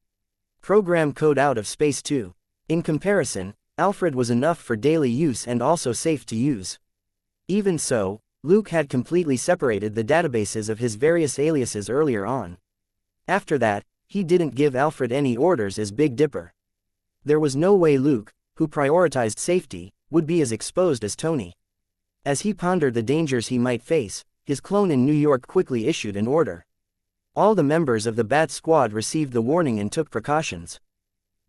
program code out of space too. In comparison, Alfred was enough for daily use and also safe to use. Even so, Luke had completely separated the databases of his various aliases earlier on. After that, he didn't give Alfred any orders as Big Dipper. There was no way Luke, who prioritized safety, would be as exposed as Tony. As he pondered the dangers he might face, his clone in New York quickly issued an order. All the members of the Bat Squad received the warning and took precautions.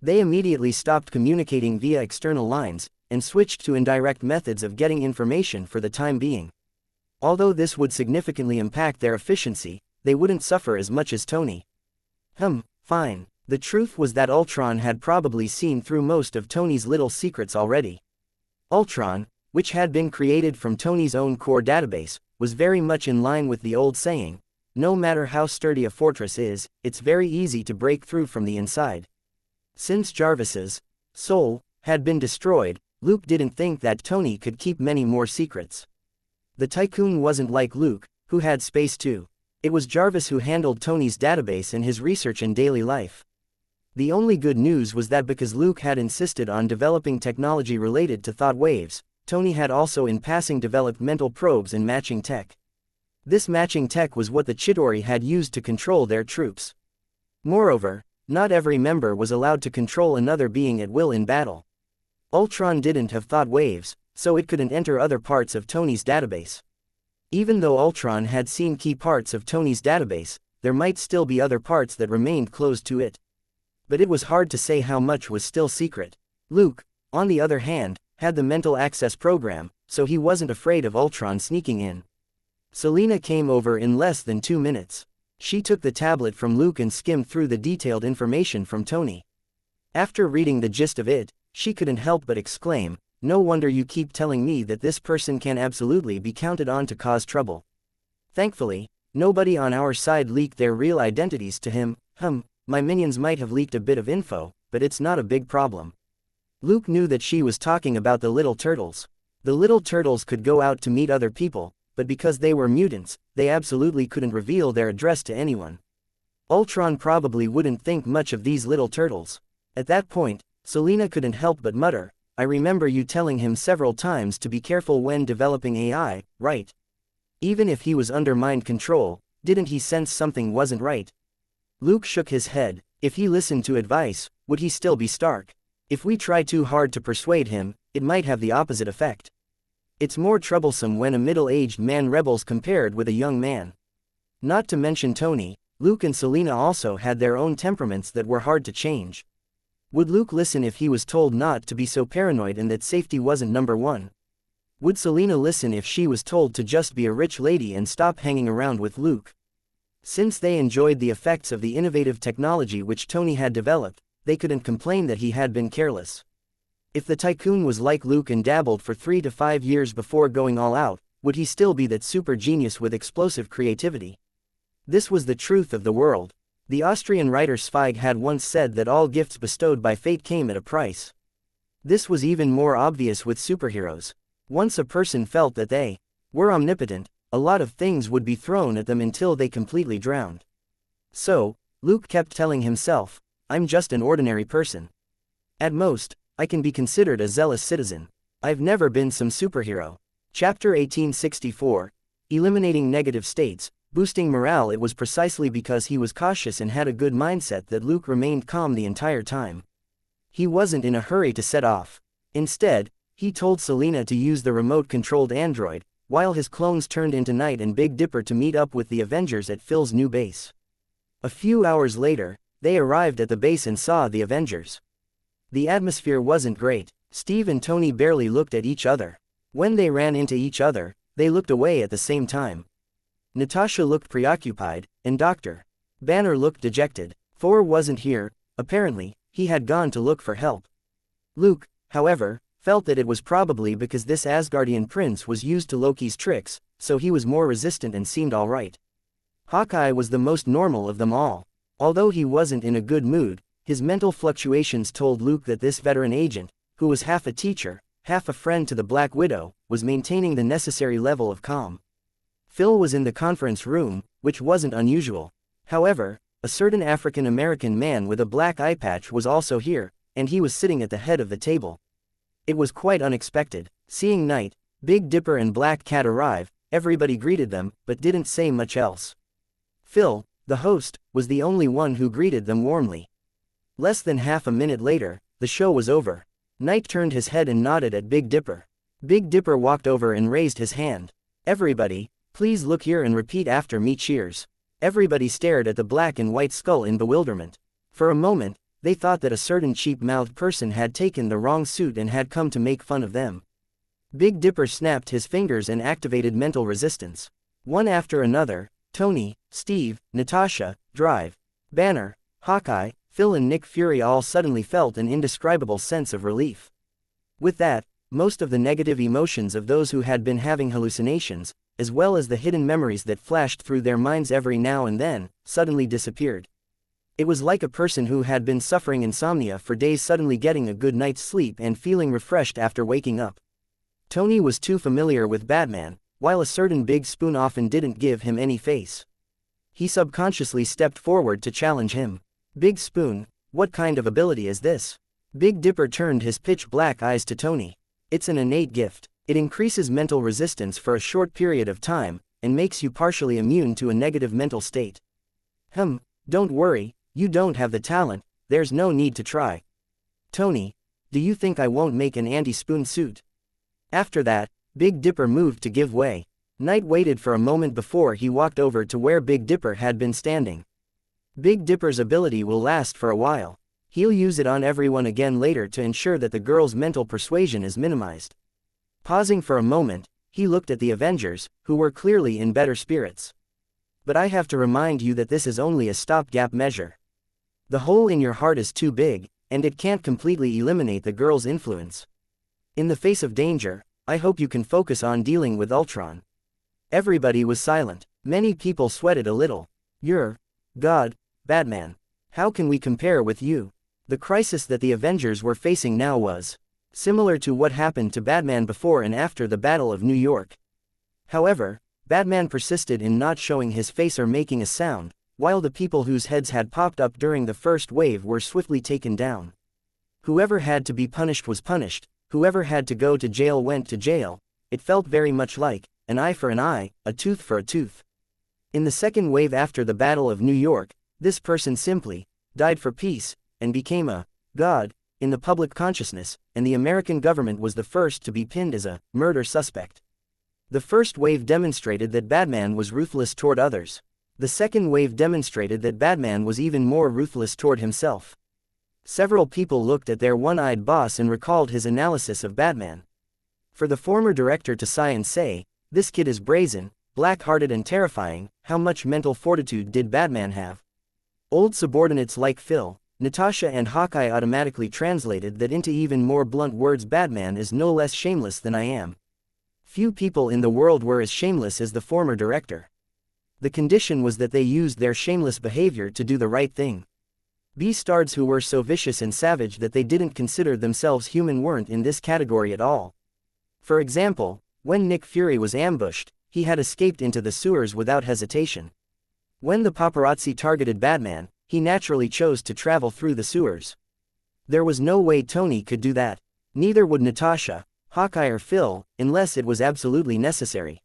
They immediately stopped communicating via external lines, and switched to indirect methods of getting information for the time being. Although this would significantly impact their efficiency, they wouldn't suffer as much as Tony. Fine. The truth was that Ultron had probably seen through most of Tony's little secrets already. Ultron, which had been created from Tony's own core database, was very much in line with the old saying, no matter how sturdy a fortress is, it's very easy to break through from the inside. Since Jarvis's soul had been destroyed, Luke didn't think that Tony could keep many more secrets. The Tycoon wasn't like Luke, who had space too. It was Jarvis who handled Tony's database and his research in daily life. The only good news was that because Luke had insisted on developing technology related to thought waves, Tony had also in passing developed mental probes and matching tech. This matching tech was what the Chitauri had used to control their troops. Moreover, not every member was allowed to control another being at will in battle. Ultron didn't have thought waves, so it couldn't enter other parts of Tony's database. Even though Ultron had seen key parts of Tony's database, there might still be other parts that remained closed to it. But it was hard to say how much was still secret. Luke, on the other hand, had the mental access program, so he wasn't afraid of Ultron sneaking in. Selena came over in less than 2 minutes. She took the tablet from Luke and skimmed through the detailed information from Tony. After reading the gist of it, she couldn't help but exclaim, "No wonder you keep telling me that this person can absolutely be counted on to cause trouble." Thankfully, nobody on our side leaked their real identities to him. My minions might have leaked a bit of info, but it's not a big problem. Luke knew that she was talking about the little turtles. The little turtles could go out to meet other people, but because they were mutants, they absolutely couldn't reveal their address to anyone. Ultron probably wouldn't think much of these little turtles. At that point, Selena couldn't help but mutter, "I remember you telling him several times to be careful when developing AI, right?" Even if he was under mind control, didn't he sense something wasn't right? Luke shook his head. If he listened to advice, would he still be Stark? If we try too hard to persuade him, it might have the opposite effect. It's more troublesome when a middle-aged man rebels compared with a young man. Not to mention Tony, Luke and Selena also had their own temperaments that were hard to change. Would Luke listen if he was told not to be so paranoid and that safety wasn't number one? Would Selena listen if she was told to just be a rich lady and stop hanging around with Luke? Since they enjoyed the effects of the innovative technology which Tony had developed, they couldn't complain that he had been careless. If the tycoon was like Luke and dabbled for 3 to 5 years before going all out, would he still be that super genius with explosive creativity? This was the truth of the world. The Austrian writer Zweig had once said that all gifts bestowed by fate came at a price. This was even more obvious with superheroes. Once a person felt that they were omnipotent, a lot of things would be thrown at them until they completely drowned. So, Luke kept telling himself, "I'm just an ordinary person. At most, I can be considered a zealous citizen. I've never been some superhero." Chapter 1864, Eliminating Negative States, Boosting Morale. It was precisely because he was cautious and had a good mindset that Luke remained calm the entire time. He wasn't in a hurry to set off. Instead, he told Selena to use the remote-controlled android, while his clones turned into Knight and Big Dipper to meet up with the Avengers at Phil's new base. A few hours later, they arrived at the base and saw the Avengers. The atmosphere wasn't great. Steve and Tony barely looked at each other. When they ran into each other, they looked away at the same time. Natasha looked preoccupied, and Dr. Banner looked dejected. Thor wasn't here. Apparently, he had gone to look for help. Luke, however, felt that it was probably because this Asgardian prince was used to Loki's tricks, so he was more resistant and seemed alright. Hawkeye was the most normal of them all. Although he wasn't in a good mood, his mental fluctuations told Luke that this veteran agent, who was half a teacher, half a friend to the Black Widow, was maintaining the necessary level of calm. Phil was in the conference room, which wasn't unusual. However, a certain African-American man with a black eye patch was also here, and he was sitting at the head of the table. It was quite unexpected. Seeing Knight, Big Dipper and Black Cat arrive, everybody greeted them, but didn't say much else. Phil, the host, was the only one who greeted them warmly. Less than half a minute later, the show was over. Knight turned his head and nodded at Big Dipper. Big Dipper walked over and raised his hand. "Everybody, please look here and repeat after me, cheers." Everybody stared at the black and white skull in bewilderment. For a moment, they thought that a certain cheap-mouthed person had taken the wrong suit and had come to make fun of them. Big Dipper snapped his fingers and activated mental resistance. One after another, Tony, Steve, Natasha, Drive, Banner, Hawkeye, Phil and Nick Fury all suddenly felt an indescribable sense of relief. With that, most of the negative emotions of those who had been having hallucinations, as well as the hidden memories that flashed through their minds every now and then, suddenly disappeared. It was like a person who had been suffering insomnia for days suddenly getting a good night's sleep and feeling refreshed after waking up. Tony was too familiar with Batman, while a certain Big Spoon often didn't give him any face. He subconsciously stepped forward to challenge him. "Big Spoon, what kind of ability is this?" Big Dipper turned his pitch-black eyes to Tony. "It's an innate gift. It increases mental resistance for a short period of time, and makes you partially immune to a negative mental state." Don't worry, you don't have the talent, there's no need to try." "Tony, do you think I won't make an anti-spoon suit?" After that, Big Dipper moved to give way. Knight waited for a moment before he walked over to where Big Dipper had been standing. Big Dipper's ability will last for a while. He'll use it on everyone again later to ensure that the girl's mental persuasion is minimized. Pausing for a moment, He looked at the Avengers, who were clearly in better spirits. But I have to remind you that this is only a stopgap measure. The hole in your heart is too big, and it can't completely eliminate the girl's influence. In the face of danger, I hope you can focus on dealing with Ultron. Everybody was silent. Many people sweated a little. You're God, Batman. How can we compare with you? The crisis that the Avengers were facing now was similar to what happened to Batman before and after the Battle of New York. However, Batman persisted in not showing his face or making a sound, while the people whose heads had popped up during the first wave were swiftly taken down. Whoever had to be punished was punished, whoever had to go to jail went to jail. It felt very much like an eye for an eye, a tooth for a tooth. In the second wave after the Battle of New York, this person simply died for peace, and became a god in the public consciousness, and the American government was the first to be pinned as a murder suspect. The first wave demonstrated that Batman was ruthless toward others. The second wave demonstrated that Batman was even more ruthless toward himself. Several people looked at their one-eyed boss and recalled his analysis of Batman. For the former director to sigh and say, "This kid is brazen, black-hearted and terrifying," how much mental fortitude did Batman have? Old subordinates like Phil, Natasha and Hawkeye automatically translated that into even more blunt words: Batman is no less shameless than I am. Few people in the world were as shameless as the former director. The condition was that they used their shameless behavior to do the right thing. Beastards who were so vicious and savage that they didn't consider themselves human weren't in this category at all. For example, when Nick Fury was ambushed, he had escaped into the sewers without hesitation. When the paparazzi targeted Batman, he naturally chose to travel through the sewers. There was no way Tony could do that. Neither would Natasha, Hawkeye or Phil, unless it was absolutely necessary.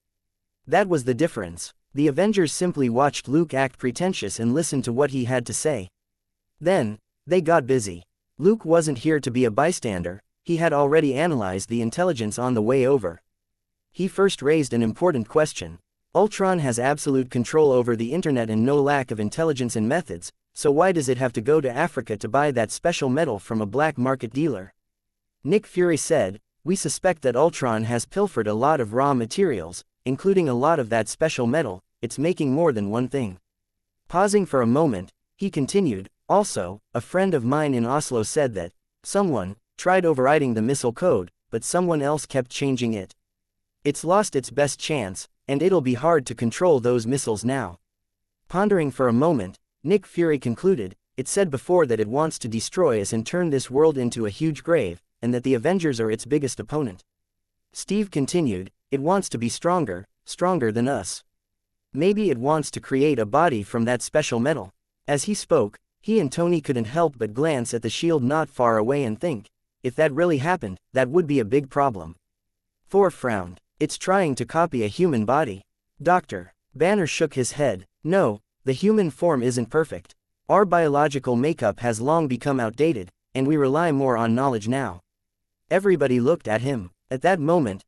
That was the difference. The Avengers simply watched Luke act pretentious and listened to what he had to say. Then, they got busy. Luke wasn't here to be a bystander, he had already analyzed the intelligence on the way over. He first raised an important question. Ultron has absolute control over the internet and no lack of intelligence and methods, so why does it have to go to Africa to buy that special metal from a black market dealer? Nick Fury said, "We suspect that Ultron has pilfered a lot of raw materials, including a lot of that special metal. It's making more than one thing." Pausing for a moment, he continued, "Also, a friend of mine in Oslo said that someone tried overriding the missile code, but someone else kept changing it. It's lost its best chance, and it'll be hard to control those missiles now." Pondering for a moment, Nick Fury concluded, "It said before that it wants to destroy us and turn this world into a huge grave, and that the Avengers are its biggest opponent." Steve continued, "It wants to be stronger, stronger than us. Maybe it wants to create a body from that special metal." As he spoke, he and Tony couldn't help but glance at the shield not far away and think, if that really happened, that would be a big problem. Thor frowned. "It's trying to copy a human body." Dr. Banner shook his head. "No, the human form isn't perfect. Our biological makeup has long become outdated, and we rely more on knowledge now." Everybody looked at him. At that moment,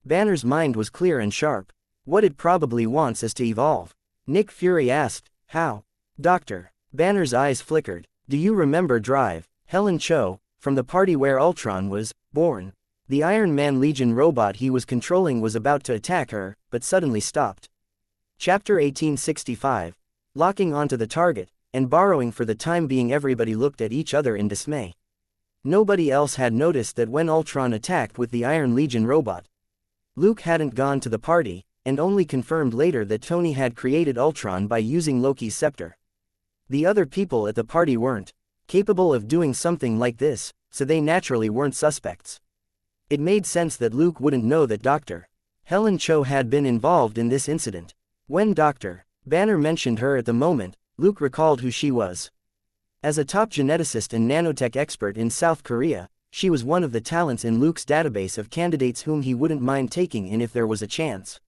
Banner's mind was clear and sharp. What it probably wants is to evolve. Nick Fury asked, "How?" Dr. Banner's eyes flickered. "Do you remember Helen Cho, from the party where Ultron was born? The Iron Man Legion robot he was controlling was about to attack her, but suddenly stopped." Chapter 1865. Locking onto the target, and borrowing. For the time being everybody looked at each other in dismay. Nobody else had noticed that when Ultron attacked with the Iron Legion robot. Luke hadn't gone to the party, and only confirmed later that Tony had created Ultron by using Loki's scepter. The other people at the party weren't capable of doing something like this, so they naturally weren't suspects. It made sense that Luke wouldn't know that Dr. Helen Cho had been involved in this incident. When Dr. Banner mentioned her at the moment, Luke recalled who she was. As a top geneticist and nanotech expert in South Korea, she was one of the talents in Luke's database of candidates whom he wouldn't mind taking in if there was a chance.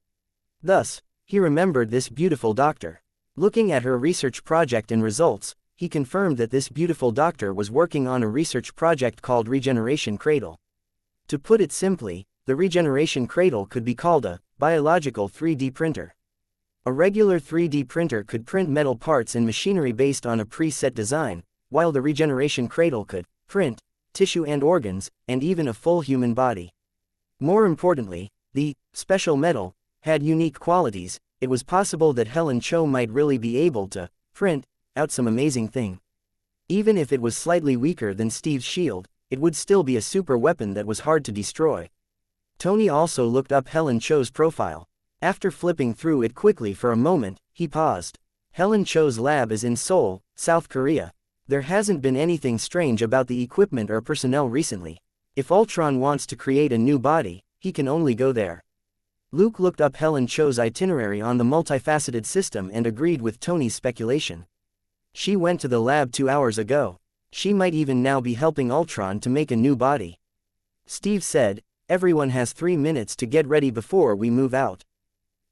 Thus, he remembered this beautiful doctor. Looking at her research project and results, he confirmed that this beautiful doctor was working on a research project called Regeneration Cradle. To put it simply, the Regeneration Cradle could be called a biological 3D printer. A regular 3D printer could print metal parts and machinery based on a preset design, while the Regeneration Cradle could print tissue and organs, and even a full human body. More importantly, the special metal, had unique qualities, it was possible that Helen Cho might really be able to print out some amazing thing. Even if it was slightly weaker than Steve's shield, it would still be a super weapon that was hard to destroy. Tony also looked up Helen Cho's profile. After flipping through it quickly for a moment, he paused. Helen Cho's lab is in Seoul, South Korea. There hasn't been anything strange about the equipment or personnel recently. If Ultron wants to create a new body, he can only go there. Luke looked up Helen Cho's itinerary on the multifaceted system and agreed with Tony's speculation. She went to the lab 2 hours ago. She might even now be helping Ultron to make a new body. Steve said, "Everyone has 3 minutes to get ready before we move out."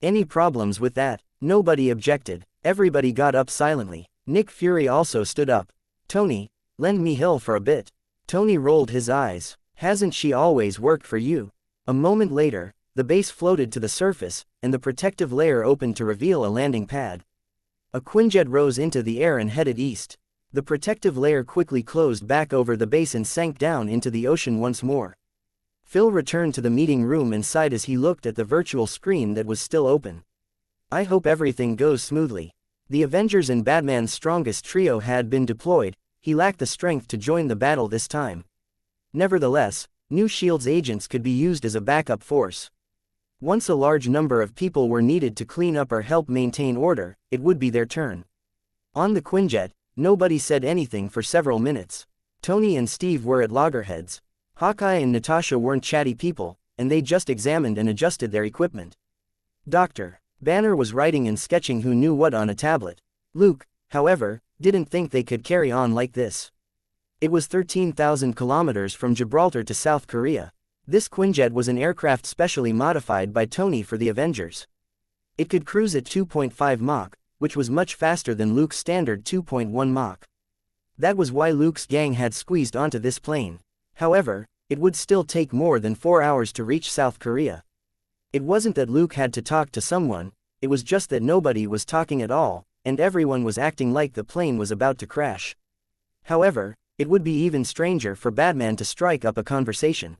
Any problems with that? Nobody objected. Everybody got up silently. Nick Fury also stood up. "Tony, lend me Hill for a bit." Tony rolled his eyes. "Hasn't she always worked for you?" A moment later, the base floated to the surface, and the protective layer opened to reveal a landing pad. A Quinjet rose into the air and headed east. The protective layer quickly closed back over the base and sank down into the ocean once more. Phil returned to the meeting room and sighed as he looked at the virtual screen that was still open. "I hope everything goes smoothly." The Avengers and Batman's strongest trio had been deployed. He lacked the strength to join the battle this time. Nevertheless, new SHIELD's agents could be used as a backup force. Once a large number of people were needed to clean up or help maintain order, it would be their turn. On the Quinjet, nobody said anything for several minutes. Tony and Steve were at loggerheads. Hawkeye and Natasha weren't chatty people, and they just examined and adjusted their equipment. Dr. Banner was writing and sketching who knew what on a tablet. Luke, however, didn't think they could carry on like this. It was 13,000 kilometers from Gibraltar to South Korea. This Quinjet was an aircraft specially modified by Tony for the Avengers. It could cruise at 2.5 Mach, which was much faster than Luke's standard 2.1 Mach. That was why Luke's gang had squeezed onto this plane. However, it would still take more than 4 hours to reach South Korea. It wasn't that Luke had to talk to someone, it was just that nobody was talking at all, and everyone was acting like the plane was about to crash. However, it would be even stranger for Batman to strike up a conversation.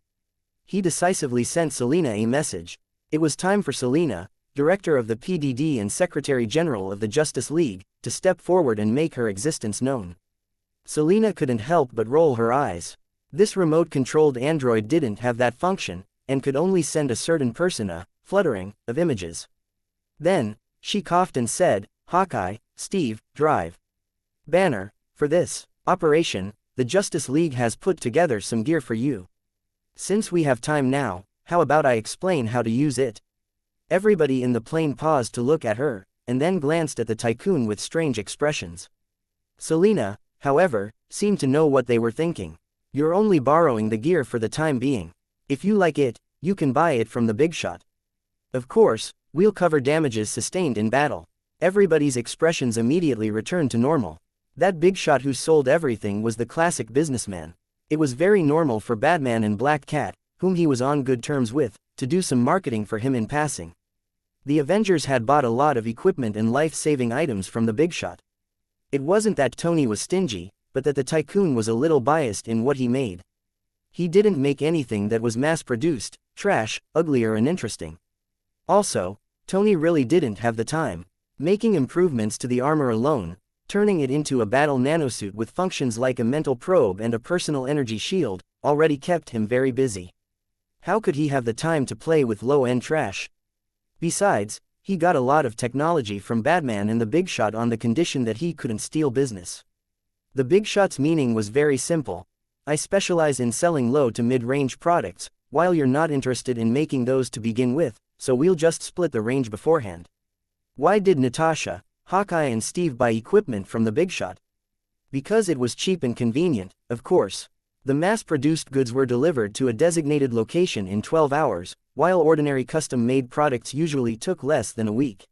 He decisively sent Selina a message. It was time for Selina, director of the PDD and Secretary General of the Justice League, to step forward and make her existence known. Selina couldn't help but roll her eyes. This remote-controlled android didn't have that function, and could only send a certain person a fluttering of images. Then, she coughed and said, "Hawkeye, Steve, drive Banner. For this operation, the Justice League has put together some gear for you. Since we have time now, how about I explain how to use it?" Everybody in the plane paused to look at her, and then glanced at the tycoon with strange expressions. Selina, however, seemed to know what they were thinking. "You're only borrowing the gear for the time being. If you like it, you can buy it from the big shot. Of course, we'll cover damages sustained in battle." Everybody's expressions immediately returned to normal. That big shot who sold everything was the classic businessman. It was very normal for Batman and Black Cat, whom he was on good terms with, to do some marketing for him in passing. The Avengers had bought a lot of equipment and life-saving items from the big shot. It wasn't that Tony was stingy, but that the tycoon was a little biased in what he made. He didn't make anything that was mass-produced, trash, ugly or uninteresting. Also, Tony really didn't have the time. Making improvements to the armor alone, turning it into a battle nanosuit with functions like a mental probe and a personal energy shield, already kept him very busy. How could he have the time to play with low-end trash? Besides, he got a lot of technology from Batman and the Big Shot on the condition that he couldn't steal business. The Big Shot's meaning was very simple. "I specialize in selling low to mid-range products, while you're not interested in making those to begin with, so we'll just split the range beforehand." Why did Natasha, Hawkeye and Steve buy equipment from the Big Shot? Because it was cheap and convenient, of course. The mass-produced goods were delivered to a designated location in 12 hours, while ordinary custom-made products usually took less than a week.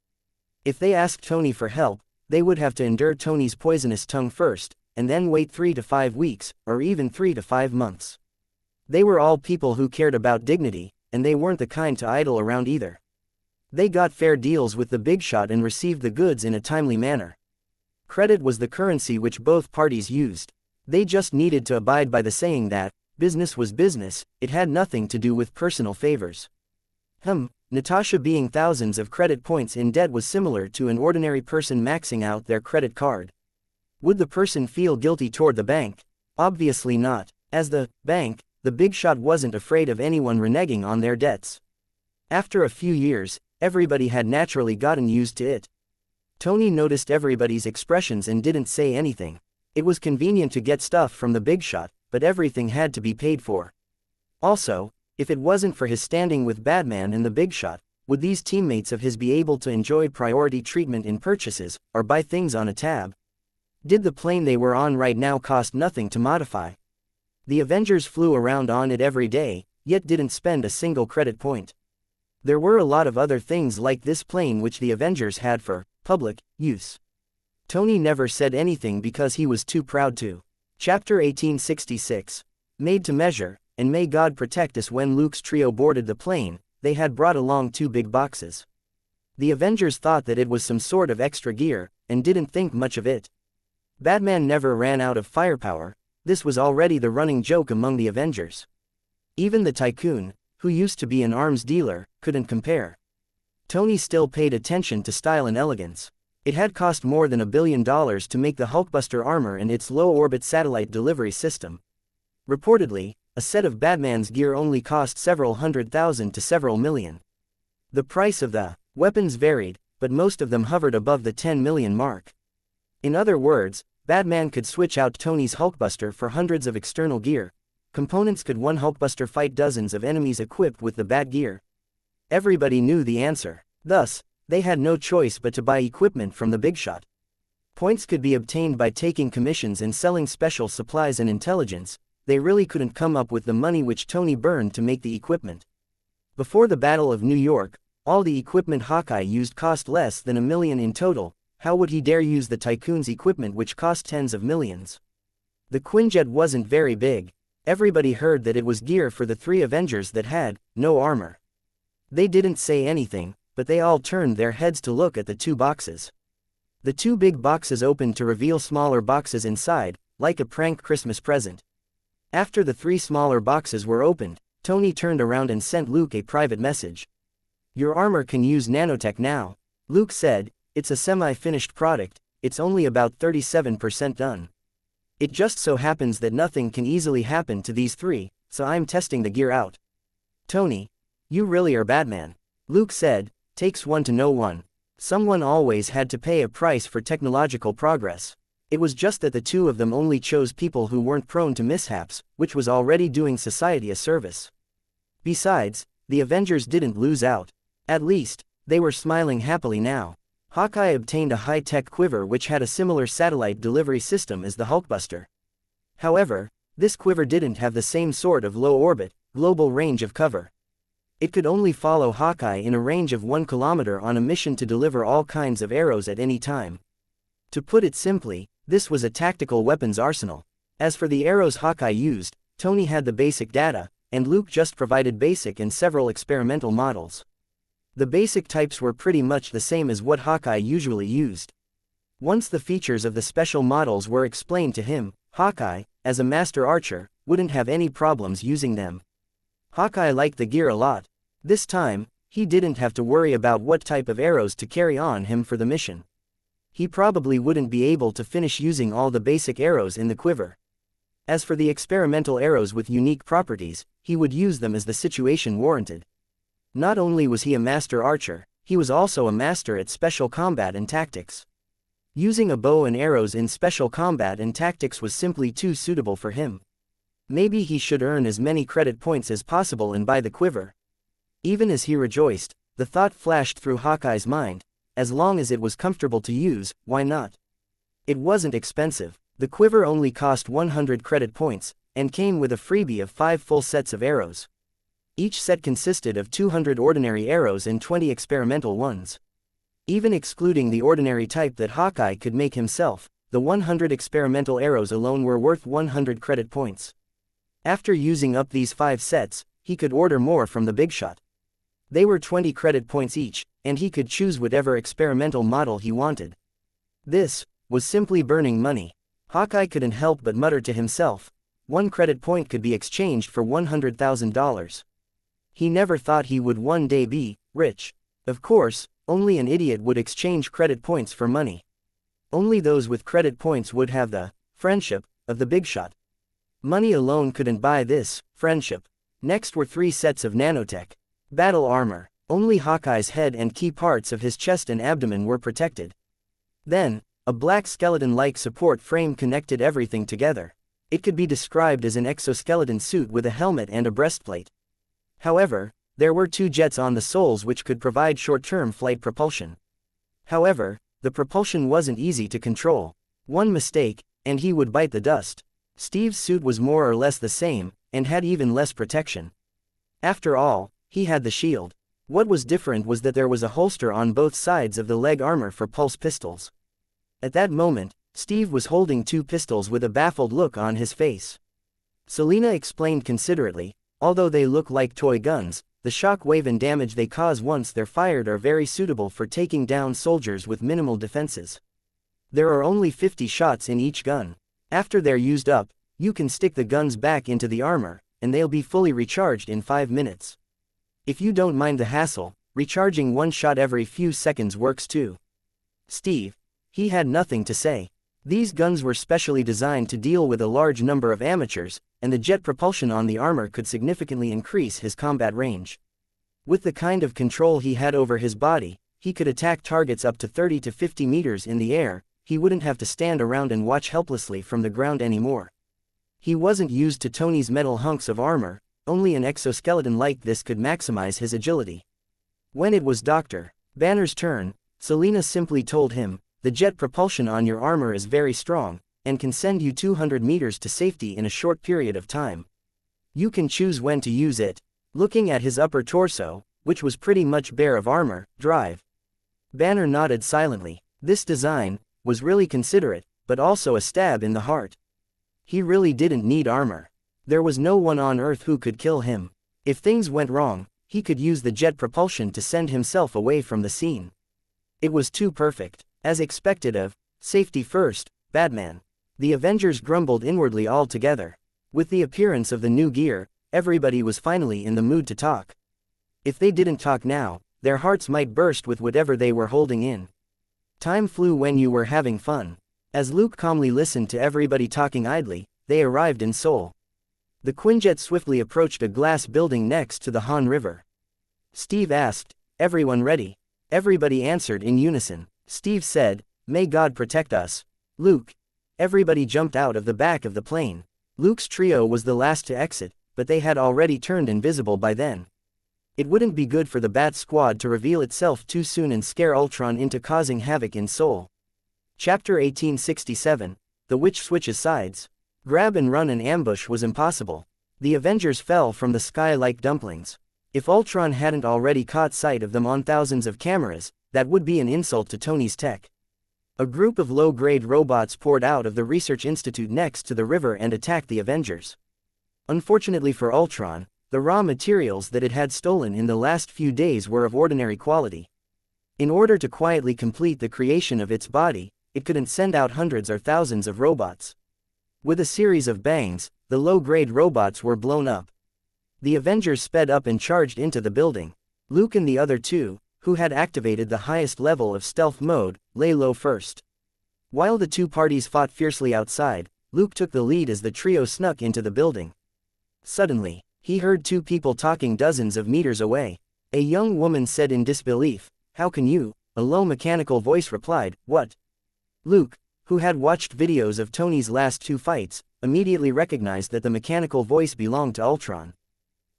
If they asked Tony for help, they would have to endure Tony's poisonous tongue first, and then wait 3 to 5 weeks, or even 3 to 5 months. They were all people who cared about dignity, and they weren't the kind to idle around either. They got fair deals with the Big Shot and received the goods in a timely manner. Credit was the currency which both parties used. They just needed to abide by the saying that, business was business, it had nothing to do with personal favors. Natasha being thousands of credit points in debt was similar to an ordinary person maxing out their credit card. Would the person feel guilty toward the bank? Obviously not. As the bank, the big shot wasn't afraid of anyone reneging on their debts. After a few years, everybody had naturally gotten used to it. Tony noticed everybody's expressions and didn't say anything. It was convenient to get stuff from the big shot, but everything had to be paid for. Also, if it wasn't for his standing with Batman and the big shot, would these teammates of his be able to enjoy priority treatment in purchases, or buy things on a tab? Did the plane they were on right now cost nothing to modify? The Avengers flew around on it every day, yet didn't spend a single credit point. There were a lot of other things like this plane which the Avengers had for public use. Tony never said anything because he was too proud to. Chapter 1866. Made to measure, and may God protect us. When Luke's trio boarded the plane, they had brought along 2 big boxes. The Avengers thought that it was some sort of extra gear, and didn't think much of it. Batman never ran out of firepower. This was already the running joke among the Avengers. Even the Tycoon, who used to be an arms dealer, couldn't compare. Tony still paid attention to style and elegance. It had cost more than $1 billion to make the Hulkbuster armor and its low-orbit satellite delivery system. Reportedly, a set of Batman's gear only cost several $100,000 to several million. The price of the weapons varied, but most of them hovered above the $10 million mark. In other words, Batman could switch out Tony's Hulkbuster for hundreds of external gear. Components. Could one Hulkbuster fight dozens of enemies equipped with the Bat gear? Everybody knew the answer. Thus, they had no choice but to buy equipment from the big shot. Points could be obtained by taking commissions and selling special supplies and intelligence. They really couldn't come up with the money which Tony burned to make the equipment. Before the Battle of New York, all the equipment Hawkeye used cost less than $1 million in total. How would he dare use the Tycoon's equipment which cost tens of millions? The Quinjet wasn't very big. Everybody heard that it was gear for the 3 Avengers that had no armor. They didn't say anything, but they all turned their heads to look at the 2 boxes. The 2 big boxes opened to reveal smaller boxes inside, like a prank Christmas present. After the 3 smaller boxes were opened, Tony turned around and sent Luke a private message. "Your armor can use nanotech now," Luke said. "It's a semi-finished product, it's only about 37% done. It just so happens that nothing can easily happen to these 3, so I'm testing the gear out." "Tony, you really are Batman," Luke said. "Takes one to know one. Someone always had to pay a price for technological progress. It was just that the 2 of them only chose people who weren't prone to mishaps, which was already doing society a service. Besides, the Avengers didn't lose out. At least, they were smiling happily now. Hawkeye obtained a high-tech quiver which had a similar satellite delivery system as the Hulkbuster. However, this quiver didn't have the same sort of low-orbit, global range of cover. It could only follow Hawkeye in a range of 1 kilometer on a mission to deliver all kinds of arrows at any time. To put it simply, this was a tactical weapons arsenal. As for the arrows Hawkeye used, Tony had the basic data, and Luke just provided basic and several experimental models. The basic types were pretty much the same as what Hawkeye usually used. Once the features of the special models were explained to him, Hawkeye, as a master archer, wouldn't have any problems using them. Hawkeye liked the gear a lot. This time, he didn't have to worry about what type of arrows to carry on him for the mission. He probably wouldn't be able to finish using all the basic arrows in the quiver. As for the experimental arrows with unique properties, he would use them as the situation warranted. Not only was he a master archer, he was also a master at special combat and tactics. Using a bow and arrows in special combat and tactics was simply too suitable for him. Maybe he should earn as many credit points as possible and buy the quiver. Even as he rejoiced, the thought flashed through Hawkeye's mind, as long as it was comfortable to use, why not? It wasn't expensive. The quiver only cost 100 credit points, and came with a freebie of 5 full sets of arrows. Each set consisted of 200 ordinary arrows and 20 experimental ones. Even excluding the ordinary type that Hawkeye could make himself, the 100 experimental arrows alone were worth 100 credit points. After using up these 5 sets, he could order more from the big shot. They were 20 credit points each, and he could choose whatever experimental model he wanted. This was simply burning money. Hawkeye couldn't help but mutter to himself, 1 credit point could be exchanged for $100,000. He never thought he would one day be rich. Of course, only an idiot would exchange credit points for money. Only those with credit points would have the friendship of the big shot. Money alone couldn't buy this friendship. Next were 3 sets of nanotech battle armor. Only Hawkeye's head and key parts of his chest and abdomen were protected. Then, a black skeleton-like support frame connected everything together. It could be described as an exoskeleton suit with a helmet and a breastplate. However, there were 2 jets on the soles which could provide short-term flight propulsion. However, the propulsion wasn't easy to control. One mistake, and he would bite the dust. Steve's suit was more or less the same, and had even less protection. After all, he had the shield. What was different was that there was a holster on both sides of the leg armor for pulse pistols. At that moment, Steve was holding 2 pistols with a baffled look on his face. Selena explained considerately, although they look like toy guns, the shock wave and damage they cause once they're fired are very suitable for taking down soldiers with minimal defenses. There are only 50 shots in each gun. After they're used up, you can stick the guns back into the armor, and they'll be fully recharged in 5 minutes. If you don't mind the hassle, recharging 1 shot every few seconds works too. Steve. He had nothing to say. These guns were specially designed to deal with a large number of amateurs, and the jet propulsion on the armor could significantly increase his combat range. With the kind of control he had over his body, he could attack targets up to 30 to 50 meters in the air. He wouldn't have to stand around and watch helplessly from the ground anymore. He wasn't used to Tony's metal hunks of armor, only an exoskeleton like this could maximize his agility. When it was Dr. Banner's turn, Selena simply told him, "The jet propulsion on your armor is very strong, and can send you 200 meters to safety in a short period of time. You can choose when to use it." Looking at his upper torso, which was pretty much bare of armor, drive. Banner nodded silently. This design was really considerate, but also a stab in the heart. He really didn't need armor. There was no one on Earth who could kill him. If things went wrong, he could use the jet propulsion to send himself away from the scene. It was too perfect. As expected of Safety First, Batman. The Avengers grumbled inwardly all together. With the appearance of the new gear, everybody was finally in the mood to talk. If they didn't talk now, their hearts might burst with whatever they were holding in. Time flew when you were having fun. As Luke calmly listened to everybody talking idly, they arrived in Seoul. The Quinjet swiftly approached a glass building next to the Han River. Steve asked, "Everyone ready?" Everybody answered in unison. Steve said, "May God protect us, Luke." Everybody jumped out of the back of the plane. Luke's trio was the last to exit, but they had already turned invisible by then. It wouldn't be good for the Bat Squad to reveal itself too soon and scare Ultron into causing havoc in Seoul. Chapter 1867, The Witch Switches Sides. Grab and run and ambush was impossible. The Avengers fell from the sky like dumplings. If Ultron hadn't already caught sight of them on thousands of cameras, that would be an insult to Tony's tech. A group of low-grade robots poured out of the research institute next to the river and attacked the Avengers. Unfortunately for Ultron, the raw materials that it had stolen in the last few days were of ordinary quality. In order to quietly complete the creation of its body, it couldn't send out hundreds or thousands of robots. With a series of bangs, the low-grade robots were blown up. The Avengers sped up and charged into the building. Luke and the other 2, who had activated the highest level of stealth mode, lay low first. While the 2 parties fought fiercely outside, Luke took the lead as the trio snuck into the building. Suddenly, he heard 2 people talking dozens of meters away. A young woman said in disbelief, "How can you?" A low mechanical voice replied, "What?" Luke, who had watched videos of Tony's last 2 fights, immediately recognized that the mechanical voice belonged to Ultron.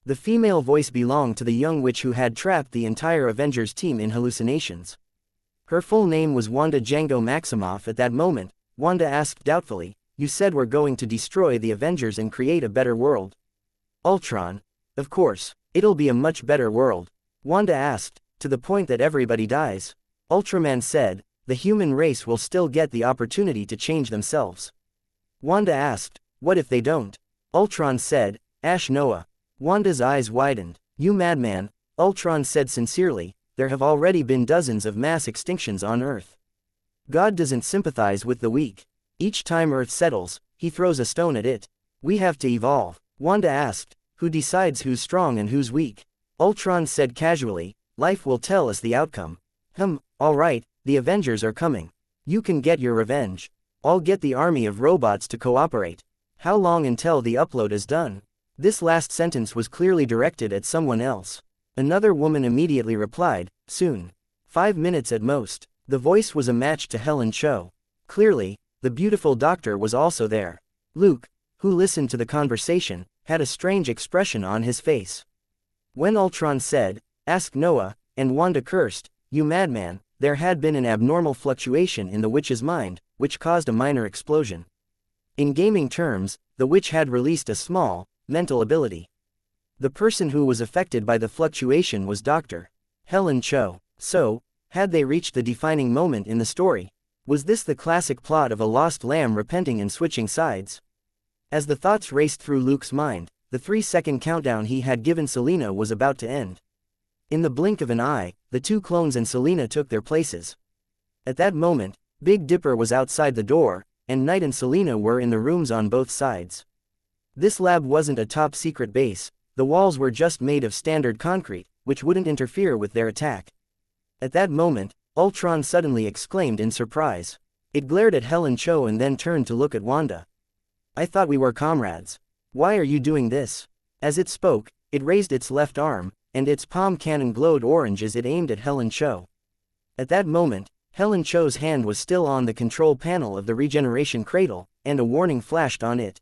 The female voice belonged to the young witch who had trapped the entire Avengers team in hallucinations. Her full name was Wanda Django Maximoff. At that moment, Wanda asked doubtfully, "You said we're going to destroy the Avengers and create a better world?" Ultron, "Of course, it'll be a much better world." Wanda asked, "To the point that everybody dies?" Ultraman said, "The human race will still get the opportunity to change themselves." Wanda asked, "What if they don't?" Ultron said, "Ash Noah." Wanda's eyes widened. "You madman," Ultron said sincerely, "there have already been dozens of mass extinctions on Earth. God doesn't sympathize with the weak. Each time Earth settles, he throws a stone at it. We have to evolve." Wanda asked, "Who decides who's strong and who's weak?" Ultron said casually, Life will tell us the outcome. Alright, the Avengers are coming. You can get your revenge. I'll get the army of robots to cooperate. How long until the upload is done? This last sentence was clearly directed at someone else. Another woman immediately replied, soon. 5 minutes at most. The voice was a match to Helen Cho. Clearly, the beautiful doctor was also there. Luke, who listened to the conversation, had a strange expression on his face. When Ultron said, "Ask Noah," and Wanda cursed, "You madman," there had been an abnormal fluctuation in the witch's mind, which caused a minor explosion. In gaming terms, the witch had released a small, mental ability. The person who was affected by the fluctuation was Dr. Helen Cho. So, had they reached the defining moment in the story? Was this the classic plot of a lost lamb repenting and switching sides? As the thoughts raced through Luke's mind, the 3-second countdown he had given Selena was about to end. In the blink of an eye, the two clones and Selena took their places. At that moment, Big Dipper was outside the door, and Knight and Selena were in the rooms on both sides. This lab wasn't a top-secret base, the walls were just made of standard concrete, which wouldn't interfere with their attack. At that moment, Ultron suddenly exclaimed in surprise. It glared at Helen Cho and then turned to look at Wanda. "I thought we were comrades. Why are you doing this?" As it spoke, it raised its left arm, and its palm cannon glowed orange as it aimed at Helen Cho. At that moment, Helen Cho's hand was still on the control panel of the regeneration cradle, and a warning flashed on it.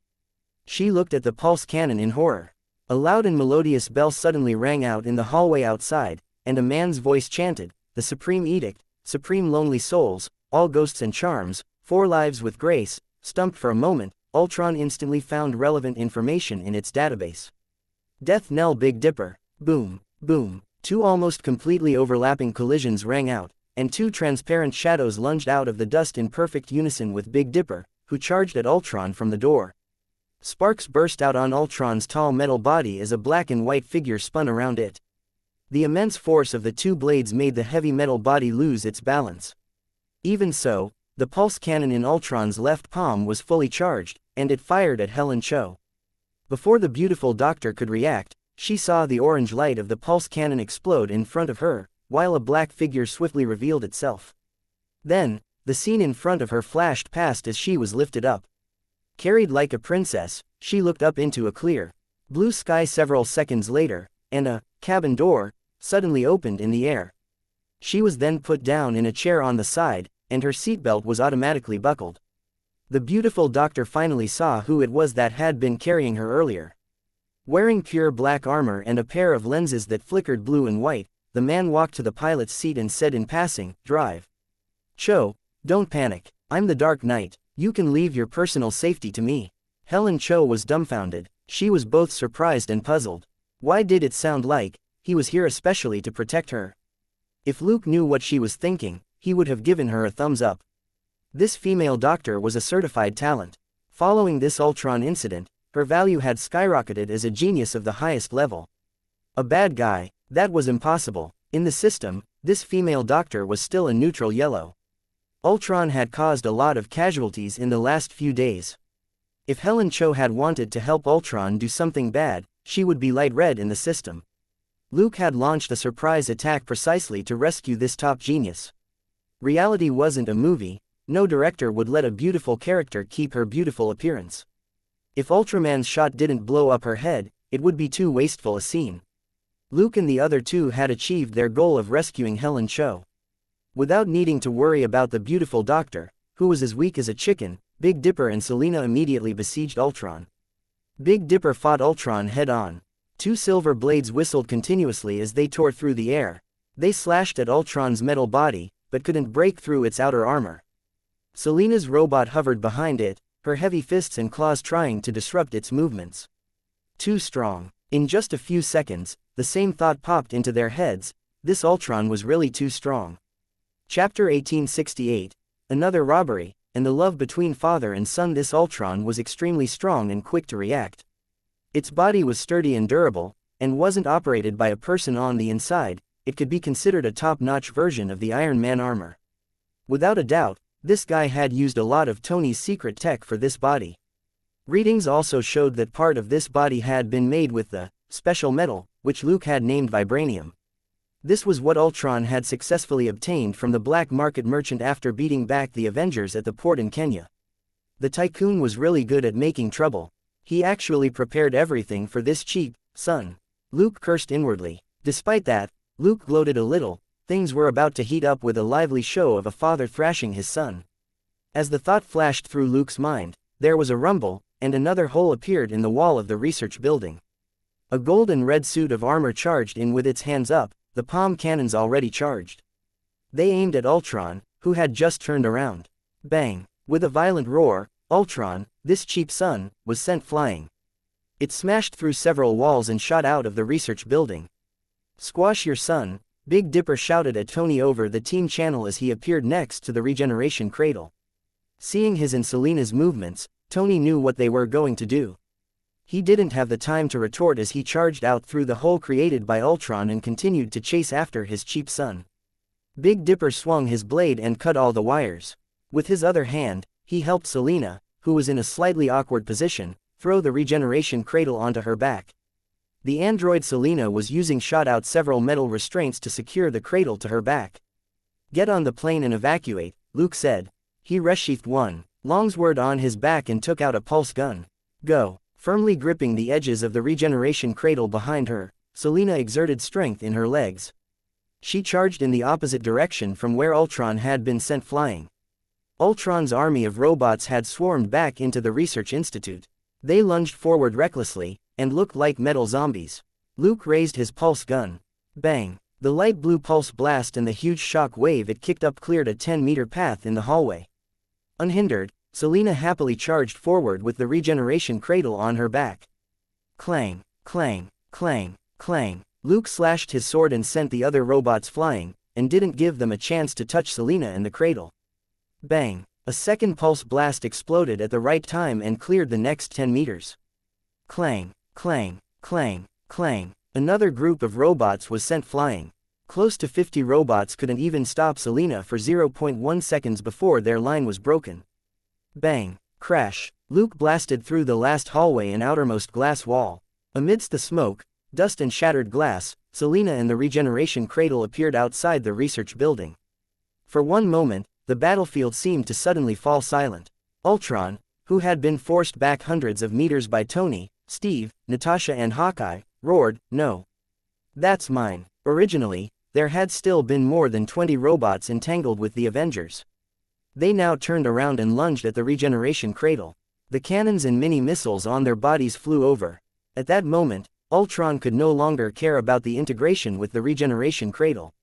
She looked at the pulse cannon in horror. A loud and melodious bell suddenly rang out in the hallway outside, and a man's voice chanted, "The Supreme Edict, Supreme Lonely Souls, all ghosts and charms, 4 lives with grace." Stumped for a moment, Ultron instantly found relevant information in its database. Death knell Big Dipper. Boom, boom. 2 almost completely overlapping collisions rang out, and 2 transparent shadows lunged out of the dust in perfect unison with Big Dipper, who charged at Ultron from the door. Sparks burst out on Ultron's tall metal body as a black and white figure spun around it. The immense force of the 2 blades made the heavy metal body lose its balance. Even so, the pulse cannon in Ultron's left palm was fully charged, and it fired at Helen Cho. Before the beautiful doctor could react, she saw the orange light of the pulse cannon explode in front of her, while a black figure swiftly revealed itself. Then, the scene in front of her flashed past as she was lifted up. Carried like a princess, she looked up into a clear blue sky several seconds later, and a cabin door suddenly opened in the air. She was then put down in a chair on the side, and her seatbelt was automatically buckled. The beautiful doctor finally saw who it was that had been carrying her earlier. Wearing pure black armor and a pair of lenses that flickered blue and white, the man walked to the pilot's seat and said in passing, "Drive. Cho, don't panic. I'm the Dark Knight. You can leave your personal safety to me." Helen Cho was dumbfounded. She was both surprised and puzzled. Why did it sound like he was here especially to protect her? If Luke knew what she was thinking, he would have given her a thumbs up. This female doctor was a certified talent. Following this Ultron incident, her value had skyrocketed as a genius of the highest level. A bad guy, that was impossible. In the system, this female doctor was still a neutral yellow. Ultron had caused a lot of casualties in the last few days. If Helen Cho had wanted to help Ultron do something bad, she would be light red in the system. Luke had launched a surprise attack precisely to rescue this top genius. Reality wasn't a movie. No director would let a beautiful character keep her beautiful appearance. If Ultraman's shot didn't blow up her head, it would be too wasteful a scene. Luke and the other 2 had achieved their goal of rescuing Helen Cho. Without needing to worry about the beautiful doctor, who was as weak as a chicken, Big Dipper and Selena immediately besieged Ultron. Big Dipper fought Ultron head-on. 2 silver blades whistled continuously as they tore through the air. They slashed at Ultron's metal body, but couldn't break through its outer armor. Selena's robot hovered behind it, her heavy fists and claws trying to disrupt its movements. Too strong. In just a few seconds, the same thought popped into their heads: this Ultron was really too strong. Chapter 1868, Another Robbery, and the love between father and son. This Ultron was extremely strong and quick to react. Its body was sturdy and durable, and wasn't operated by a person on the inside. It could be considered a top-notch version of the Iron Man armor. Without a doubt, this guy had used a lot of Tony's secret tech for this body. Readings also showed that part of this body had been made with the special metal, which Luke had named vibranium. This was what Ultron had successfully obtained from the black market merchant after beating back the Avengers at the port in Kenya. The tycoon was really good at making trouble. He actually prepared everything for this cheap son. Luke cursed inwardly. Despite that, Luke gloated a little. Things were about to heat up with a lively show of a father thrashing his son. As the thought flashed through Luke's mind, there was a rumble, and another hole appeared in the wall of the research building. A gold and red suit of armor charged in with its hands up, the palm cannons already charged. They aimed at Ultron, who had just turned around. Bang! With a violent roar, Ultron, this cheap son, was sent flying. It smashed through several walls and shot out of the research building. "Squash your son," Big Dipper shouted at Tony over the team channel as he appeared next to the regeneration cradle. Seeing his and Selina's movements, Tony knew what they were going to do. He didn't have the time to retort as he charged out through the hole created by Ultron and continued to chase after his cheap son. Big Dipper swung his blade and cut all the wires. With his other hand, he helped Selina, who was in a slightly awkward position, throw the regeneration cradle onto her back. The android Selina was using shot out several metal restraints to secure the cradle to her back. "Get on the plane and evacuate," Luke said. He resheathed one longsword on his back and took out a pulse gun. "Go." Firmly gripping the edges of the regeneration cradle behind her, Selina exerted strength in her legs. She charged in the opposite direction from where Ultron had been sent flying. Ultron's army of robots had swarmed back into the research institute. They lunged forward recklessly, and looked like metal zombies. Luke raised his pulse gun. Bang! The light blue pulse blast and the huge shock wave it kicked up cleared a 10-meter path in the hallway. Unhindered, Selina happily charged forward with the regeneration cradle on her back. Clang, clang, clang, clang. Luke slashed his sword and sent the other robots flying, and didn't give them a chance to touch Selina and the cradle. Bang! A second pulse blast exploded at the right time and cleared the next 10 meters. Clang, clang, clang, clang. Another group of robots was sent flying. Close to 50 robots couldn't even stop Selina for 0.1 seconds before their line was broken. Bang! Crash! Luke blasted through the last hallway and outermost glass wall. Amidst the smoke, dust and shattered glass, Selina and the regeneration cradle appeared outside the research building. For one moment, the battlefield seemed to suddenly fall silent. Ultron, who had been forced back hundreds of meters by Tony, Steve, Natasha and Hawkeye, roared, "No. That's mine." Originally, there had still been more than 20 robots entangled with the Avengers. They now turned around and lunged at the regeneration cradle. The cannons and mini-missiles on their bodies flew over. At that moment, Ultron could no longer care about the integration with the regeneration cradle.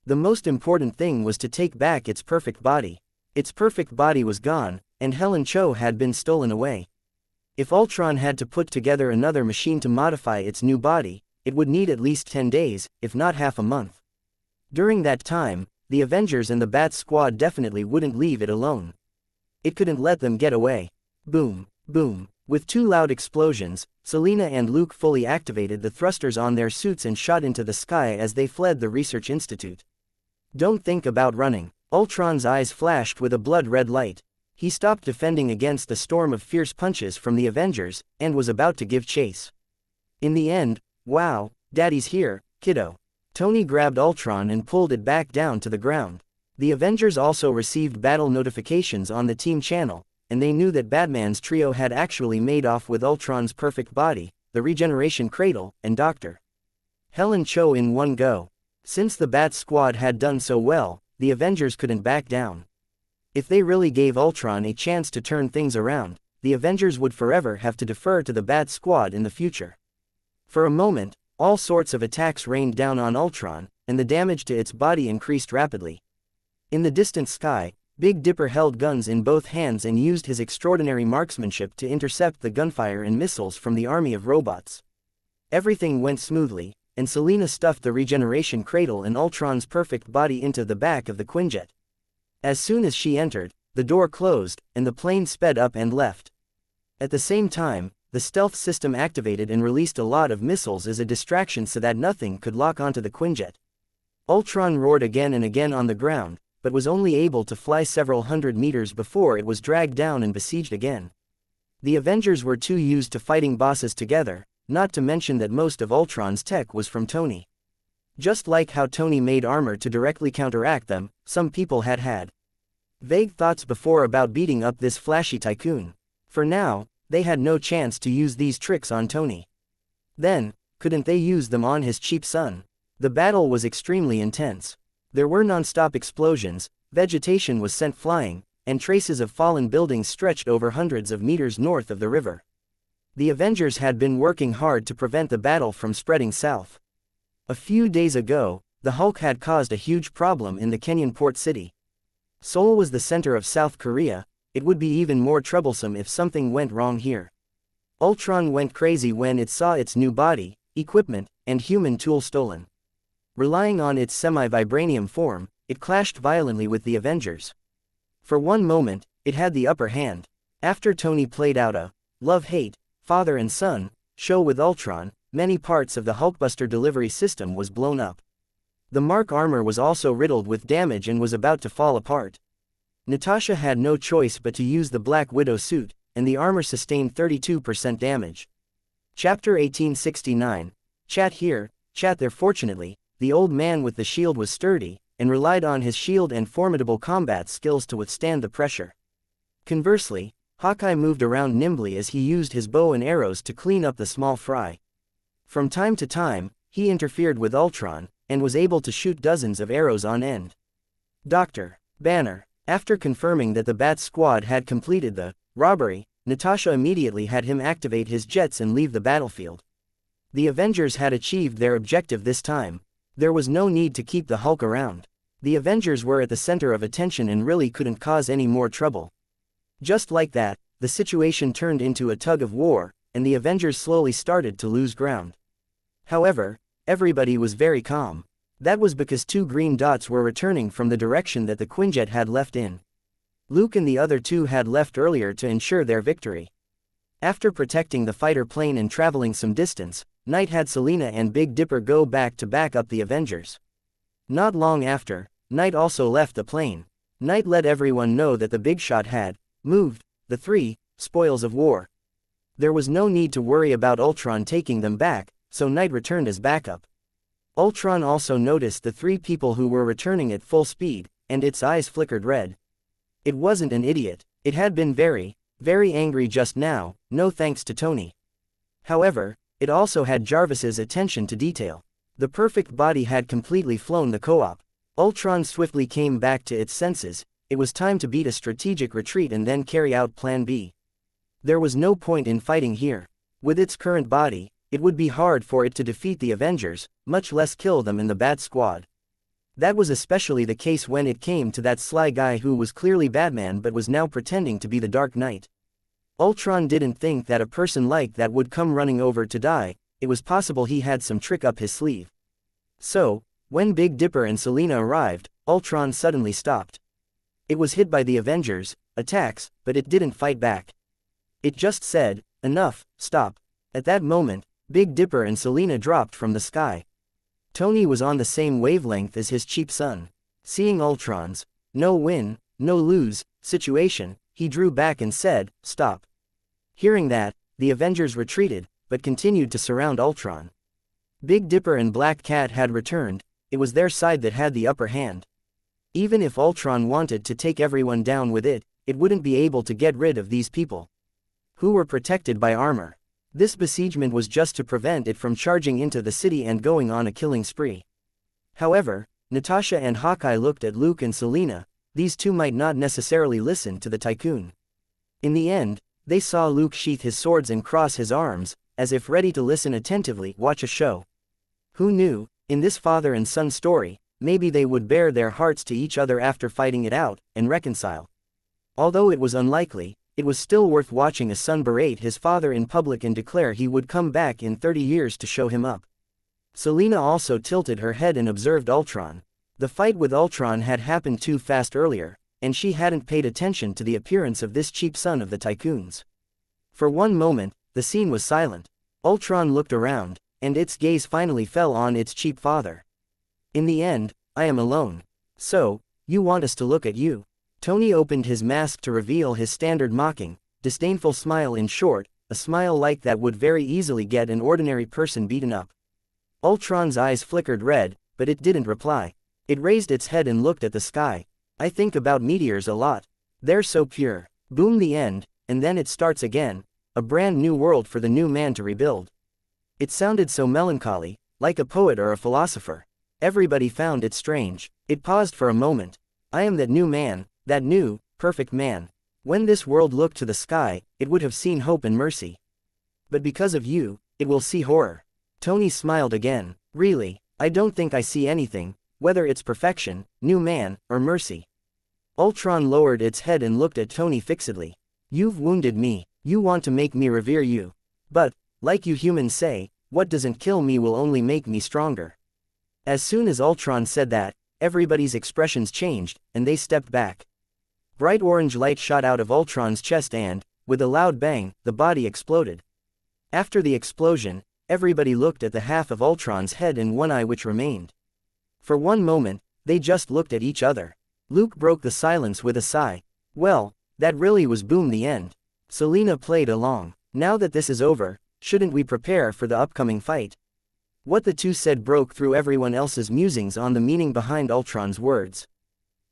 The most important thing was to take back its perfect body. Its perfect body was gone, and Helen Cho had been stolen away. If Ultron had to put together another machine to modify its new body, it would need at least 10 days, if not half a month. During that time, the Avengers and the Bat Squad definitely wouldn't leave it alone. It couldn't let them get away. Boom, boom. With two loud explosions, Selina and Luke fully activated the thrusters on their suits and shot into the sky as they fled the research institute. Don't think about running. Ultron's eyes flashed with a blood-red light. He stopped defending against the storm of fierce punches from the Avengers, and was about to give chase. In the end, "Wow, Daddy's here, kiddo." Tony grabbed Ultron and pulled it back down to the ground. The Avengers also received battle notifications on the team channel, and they knew that Batman's trio had actually made off with Ultron's perfect body, the regeneration cradle, and Dr. Helen Cho in one go. Since the Bat Squad had done so well, the Avengers couldn't back down. If they really gave Ultron a chance to turn things around, the Avengers would forever have to defer to the Bat Squad in the future. For a moment, all sorts of attacks rained down on Ultron, and the damage to its body increased rapidly. In the distant sky, Big Dipper held guns in both hands and used his extraordinary marksmanship to intercept the gunfire and missiles from the army of robots. Everything went smoothly, and Selina stuffed the regeneration cradle and Ultron's perfect body into the back of the Quinjet. As soon as she entered, the door closed, and the plane sped up and left. At the same time, the stealth system activated and released a lot of missiles as a distraction so that nothing could lock onto the Quinjet. Ultron roared again and again on the ground, but was only able to fly several hundred meters before it was dragged down and besieged again. The Avengers were too used to fighting bosses together, not to mention that most of Ultron's tech was from Tony. Just like how Tony made armor to directly counteract them, some people had vague thoughts before about beating up this flashy tycoon. For now, they had no chance to use these tricks on Tony. Then, couldn't they use them on his cheap son? The battle was extremely intense. There were non-stop explosions, vegetation was sent flying, and traces of fallen buildings stretched over hundreds of meters north of the river. The Avengers had been working hard to prevent the battle from spreading south. A few days ago, the Hulk had caused a huge problem in the Kenyan port city. Seoul was the center of South Korea. It would be even more troublesome if something went wrong here. Ultron went crazy when it saw its new body, equipment, and human tool stolen. Relying on its semi-vibranium form, it clashed violently with the Avengers. For one moment, it had the upper hand. After Tony played out a love-hate, father and son show with Ultron, many parts of the Hulkbuster delivery system was blown up. The Mark armor was also riddled with damage and was about to fall apart. Natasha had no choice but to use the Black Widow suit, and the armor sustained 32% damage. Chapter 1869. Chat here, chat there. Fortunately, the old man with the shield was sturdy, and relied on his shield and formidable combat skills to withstand the pressure. Conversely, Hawkeye moved around nimbly as he used his bow and arrows to clean up the small fry. From time to time, he interfered with Ultron, and was able to shoot dozens of arrows on end. Dr. Banner. After confirming that the Bat Squad had completed the robbery, Natasha immediately had him activate his jets and leave the battlefield. The Avengers had achieved their objective this time. There was no need to keep the Hulk around. The Avengers were at the center of attention and really couldn't cause any more trouble. Just like that, the situation turned into a tug of war, and the Avengers slowly started to lose ground. However, everybody was very calm. That was because two green dots were returning from the direction that the Quinjet had left in. Luke and the other two had left earlier to ensure their victory. After protecting the fighter plane and traveling some distance, Knight had Selena and Big Dipper go back to back up the Avengers. Not long after, Knight also left the plane. Knight let everyone know that the Big Shot had moved the three spoils of war. There was no need to worry about Ultron taking them back, so Knight returned as backup. Ultron also noticed the three people who were returning at full speed, and its eyes flickered red. It wasn't an idiot. It had been very angry just now, no thanks to Tony. However, it also had Jarvis's attention to detail. The perfect body had completely flown the co-op. Ultron swiftly came back to its senses. It was time to beat a strategic retreat and then carry out Plan B. There was no point in fighting here. With its current body, it would be hard for it to defeat the Avengers, much less kill them in the Bat Squad. That was especially the case when it came to that sly guy who was clearly Batman but was now pretending to be the Dark Knight. Ultron didn't think that a person like that would come running over to die. It was possible he had some trick up his sleeve. So, when Big Dipper and Selena arrived, Ultron suddenly stopped. It was hit by the Avengers' attacks, but it didn't fight back. It just said, "Enough, stop." At that moment, Big Dipper and Selena dropped from the sky. Tony was on the same wavelength as his cheap son. Seeing Ultron's no win, no lose situation, he drew back and said, "Stop." Hearing that, the Avengers retreated, but continued to surround Ultron. Big Dipper and Black Cat had returned. It was their side that had the upper hand. Even if Ultron wanted to take everyone down with it, it wouldn't be able to get rid of these people, who were protected by armor. This besiegement was just to prevent it from charging into the city and going on a killing spree. However, Natasha and Hawkeye looked at Luke and Selena. These two might not necessarily listen to the tycoon. In the end, they saw Luke sheath his swords and cross his arms, as if ready to listen attentively, watch a show. Who knew, in this father and son story, maybe they would bare their hearts to each other after fighting it out, and reconcile. Although it was unlikely, it was still worth watching a son berate his father in public and declare he would come back in 30 years to show him up. Selena also tilted her head and observed Ultron. The fight with Ultron had happened too fast earlier, and she hadn't paid attention to the appearance of this cheap son of the tycoons. For one moment, the scene was silent. Ultron looked around, and its gaze finally fell on its cheap father. "In the end, I am alone. So, you want us to look at you?" Tony opened his mask to reveal his standard mocking, disdainful smile. In short, a smile like that would very easily get an ordinary person beaten up. Ultron's eyes flickered red, but it didn't reply. It raised its head and looked at the sky. I think about meteors a lot. They're so pure. Boom, the end, and then it starts again. A brand new world for the new man to rebuild. It sounded so melancholy, like a poet or a philosopher. Everybody found it strange. It paused for a moment. I am that new man, that new, perfect man. When this world looked to the sky, it would have seen hope and mercy. But because of you, it will see horror. Tony smiled again. Really, I don't think I see anything, whether it's perfection, new man, or mercy. Ultron lowered its head and looked at Tony fixedly. You've wounded me. You want to make me revere you. But, like you humans say, what doesn't kill me will only make me stronger. As soon as Ultron said that, everybody's expressions changed, and they stepped back. Bright orange light shot out of Ultron's chest and, with a loud bang, the body exploded. After the explosion, everybody looked at the half of Ultron's head and one eye which remained. For one moment, they just looked at each other. Luke broke the silence with a sigh. Well, that really was boom the end. Selena played along. Now that this is over, shouldn't we prepare for the upcoming fight? What the two said broke through everyone else's musings on the meaning behind Ultron's words.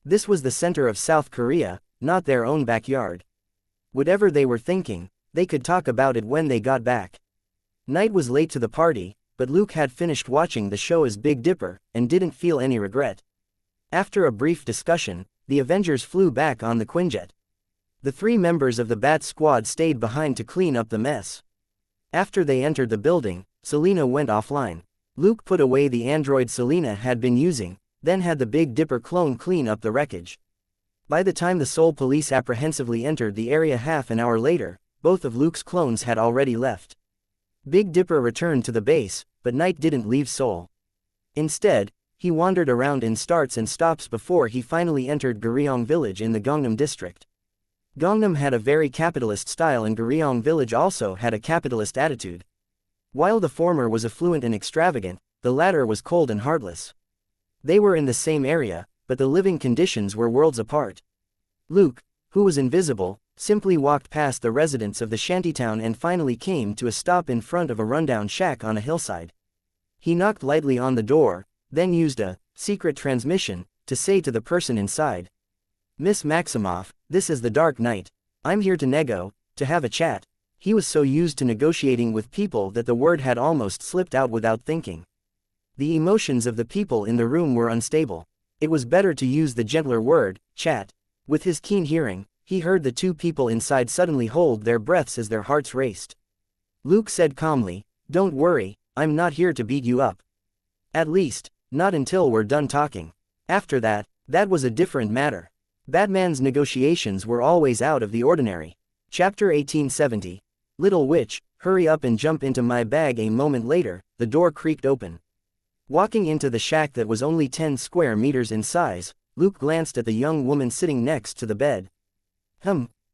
This was the center of South Korea, not their own backyard. Whatever they were thinking, they could talk about it when they got back. Night was late to the party, but Luke had finished watching the show as Big Dipper, and didn't feel any regret. After a brief discussion, the Avengers flew back on the Quinjet. The 3 members of the Bat Squad stayed behind to clean up the mess. After they entered the building, Selena went offline. Luke put away the android Selena had been using, then had the Big Dipper clone clean up the wreckage. By the time the Seoul police apprehensively entered the area half an hour later, both of Luke's clones had already left. Big Dipper returned to the base, but Knight didn't leave Seoul. Instead, he wandered around in starts and stops before he finally entered Gyeong village in the Gangnam district. Gangnam had a very capitalist style and Gyeong village also had a capitalist attitude. While the former was affluent and extravagant, the latter was cold and heartless. They were in the same area, but the living conditions were worlds apart. Luke, who was invisible, simply walked past the residents of the shantytown and finally came to a stop in front of a rundown shack on a hillside. He knocked lightly on the door, then used a secret transmission to say to the person inside, Miss Maximoff, this is the Dark Knight. I'm here to have a chat. He was so used to negotiating with people that the word had almost slipped out without thinking. The emotions of the people in the room were unstable. It was better to use the gentler word, chat. With his keen hearing, he heard the 2 people inside suddenly hold their breaths as their hearts raced. Luke said calmly, Don't worry, I'm not here to beat you up. At least, not until we're done talking. After that, that was a different matter. Batman's negotiations were always out of the ordinary. Chapter 1870. Little witch, hurry up and jump into my bag. A moment later, the door creaked open. Walking into the shack that was only 10 square meters in size, Luke glanced at the young woman sitting next to the bed.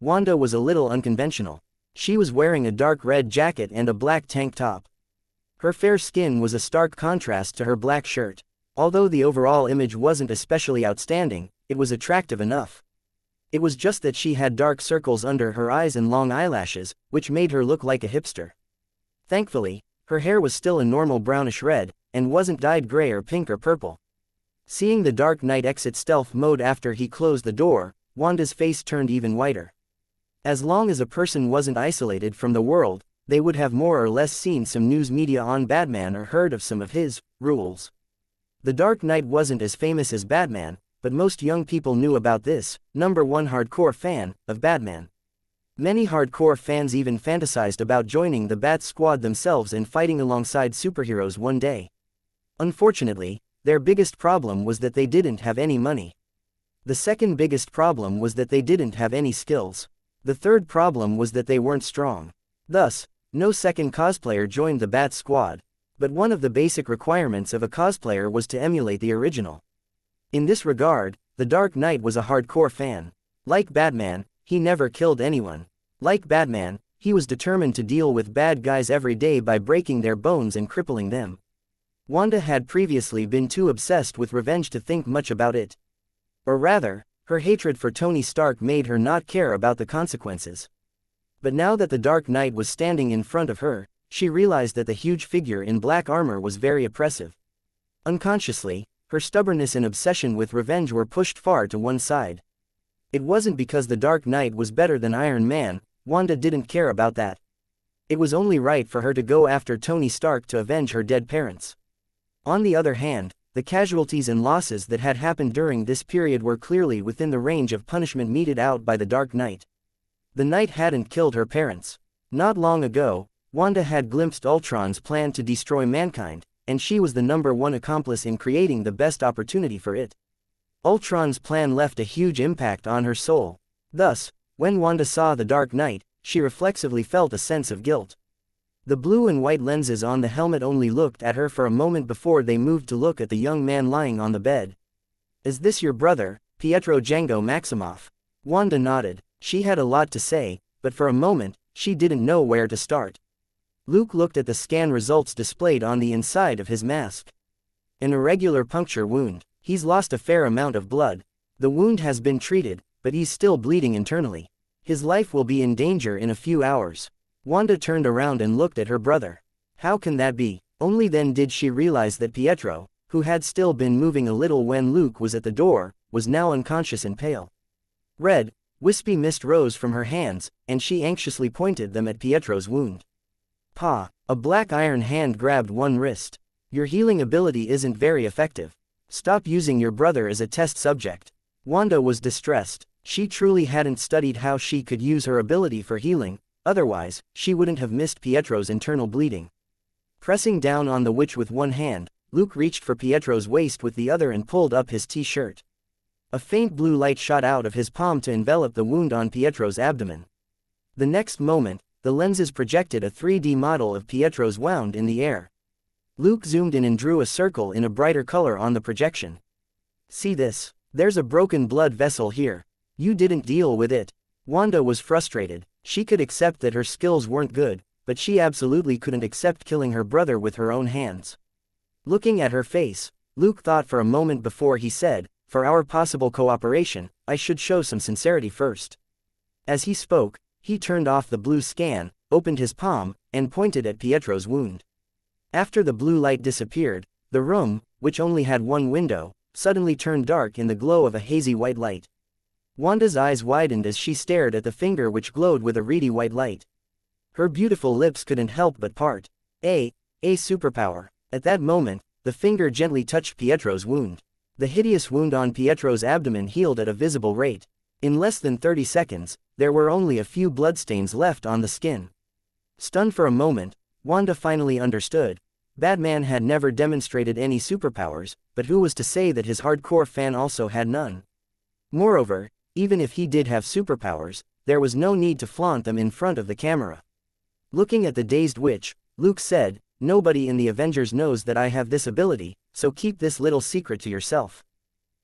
Wanda was a little unconventional. She was wearing a dark red jacket and a black tank top. Her fair skin was a stark contrast to her black shirt. Although the overall image wasn't especially outstanding, it was attractive enough. It was just that she had dark circles under her eyes and long eyelashes, which made her look like a hipster. Thankfully, her hair was still a normal brownish red, and wasn't dyed gray or pink or purple. Seeing the Dark Knight exit stealth mode after he closed the door, Wanda's face turned even whiter. As long as a person wasn't isolated from the world, they would have more or less seen some news media on Batman or heard of some of his rules. The Dark Knight wasn't as famous as Batman, but most young people knew about this, #1 hardcore fan of Batman. Many hardcore fans even fantasized about joining the Bat Squad themselves and fighting alongside superheroes one day. Unfortunately, their biggest problem was that they didn't have any money. The second biggest problem was that they didn't have any skills. The third problem was that they weren't strong. Thus, no second cosplayer joined the Bat Squad. But one of the basic requirements of a cosplayer was to emulate the original. In this regard, the Dark Knight was a hardcore fan. Like Batman, he never killed anyone. Like Batman, he was determined to deal with bad guys every day by breaking their bones and crippling them. Wanda had previously been too obsessed with revenge to think much about it. Or rather, her hatred for Tony Stark made her not care about the consequences. But now that the Dark Knight was standing in front of her, she realized that the huge figure in black armor was very oppressive. Unconsciously, her stubbornness and obsession with revenge were pushed far to one side. It wasn't because the Dark Knight was better than Iron Man, Wanda didn't care about that. It was only right for her to go after Tony Stark to avenge her dead parents. On the other hand, the casualties and losses that had happened during this period were clearly within the range of punishment meted out by the Dark Knight. The Knight hadn't killed her parents. Not long ago, Wanda had glimpsed Ultron's plan to destroy mankind, and she was the #1 accomplice in creating the best opportunity for it. Ultron's plan left a huge impact on her soul. Thus, when Wanda saw the Dark Knight, she reflexively felt a sense of guilt. The blue and white lenses on the helmet only looked at her for a moment before they moved to look at the young man lying on the bed. "Is this your brother, Pietro Django Maximoff?" Wanda nodded. She had a lot to say, but for a moment, she didn't know where to start. Luke looked at the scan results displayed on the inside of his mask. An irregular puncture wound. He's lost a fair amount of blood. The wound has been treated, but he's still bleeding internally. His life will be in danger in a few hours. Wanda turned around and looked at her brother. How can that be? Only then did she realize that Pietro, who had still been moving a little when Luke was at the door, was now unconscious and pale. Red, wispy mist rose from her hands, and she anxiously pointed them at Pietro's wound. "Pa." A black iron hand grabbed one wrist. "Your healing ability isn't very effective. Stop using your brother as a test subject." Wanda was distressed. She truly hadn't studied how she could use her ability for healing, otherwise, she wouldn't have missed Pietro's internal bleeding. Pressing down on the witch with one hand, Luke reached for Pietro's waist with the other and pulled up his t-shirt. A faint blue light shot out of his palm to envelop the wound on Pietro's abdomen. The next moment, the lenses projected a 3D model of Pietro's wound in the air. Luke zoomed in and drew a circle in a brighter color on the projection. "See this? There's a broken blood vessel here. You didn't deal with it." Wanda was frustrated. She could accept that her skills weren't good, but she absolutely couldn't accept killing her brother with her own hands. Looking at her face, Luke thought for a moment before he said, "For our possible cooperation, I should show some sincerity first." As he spoke, he turned off the blue scan, opened his palm, and pointed at Pietro's wound. After the blue light disappeared, the room, which only had one window, suddenly turned dark in the glow of a hazy white light. Wanda's eyes widened as she stared at the finger which glowed with a reedy white light. Her beautiful lips couldn't help but part. A superpower. At that moment, the finger gently touched Pietro's wound. The hideous wound on Pietro's abdomen healed at a visible rate. In less than 30 seconds, there were only a few bloodstains left on the skin. Stunned for a moment, Wanda finally understood. Batman had never demonstrated any superpowers, but who was to say that his hardcore fan also had none? Moreover, even if he did have superpowers, there was no need to flaunt them in front of the camera. Looking at the dazed witch, Luke said, "Nobody in the Avengers knows that I have this ability, so keep this little secret to yourself."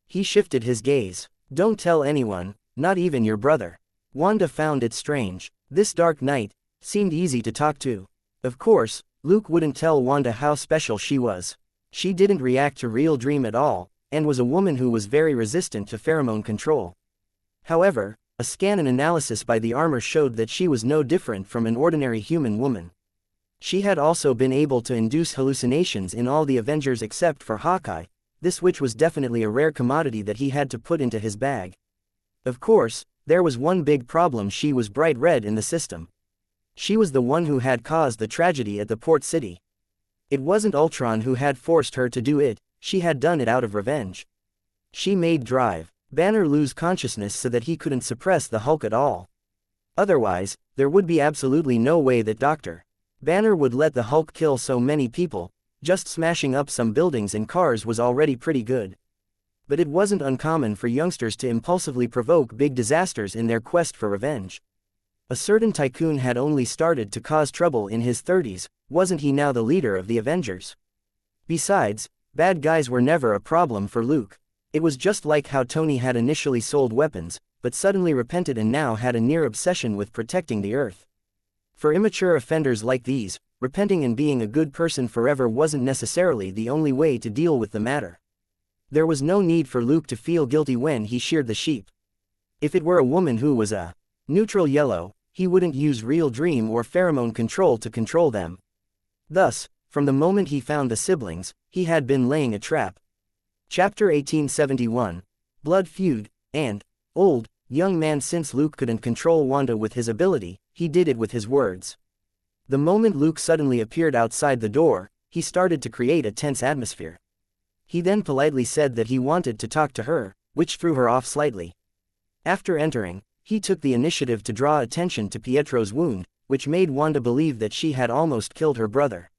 He shifted his gaze. "Don't tell anyone, not even your brother." Wanda found it strange. This Dark Knight seemed easy to talk to. Of course, Luke wouldn't tell Wanda how special she was. She didn't react to real dream at all, and was a woman who was very resistant to pheromone control. However, a scan and analysis by the armor showed that she was no different from an ordinary human woman. She had also been able to induce hallucinations in all the Avengers except for Hawkeye. This witch was definitely a rare commodity that he had to put into his bag. Of course, there was one big problem: she was bright red in the system. She was the one who had caused the tragedy at the port city. It wasn't Ultron who had forced her to do it, she had done it out of revenge. She made Banner lose consciousness so that he couldn't suppress the Hulk at all. Otherwise, there would be absolutely no way that Dr. Banner would let the Hulk kill so many people. Just smashing up some buildings and cars was already pretty good. But it wasn't uncommon for youngsters to impulsively provoke big disasters in their quest for revenge. A certain tycoon had only started to cause trouble in his 30s, wasn't he now the leader of the Avengers? Besides, bad guys were never a problem for Luke. It was just like how Tony had initially sold weapons, but suddenly repented and now had a near obsession with protecting the Earth. For immature offenders like these, repenting and being a good person forever wasn't necessarily the only way to deal with the matter. There was no need for Luke to feel guilty when he sheared the sheep. If it were a woman who was a neutral yellow, he wouldn't use real dream or pheromone control to control them. Thus, from the moment he found the siblings, he had been laying a trap. Chapter 1871. Blood Feud, and, old, young man. Since Luke couldn't control Wanda with his ability, he did it with his words. The moment Luke suddenly appeared outside the door, he started to create a tense atmosphere. He then politely said that he wanted to talk to her, which threw her off slightly. After entering, he took the initiative to draw attention to Pietro's wound, which made Wanda believe that she had almost killed her brother.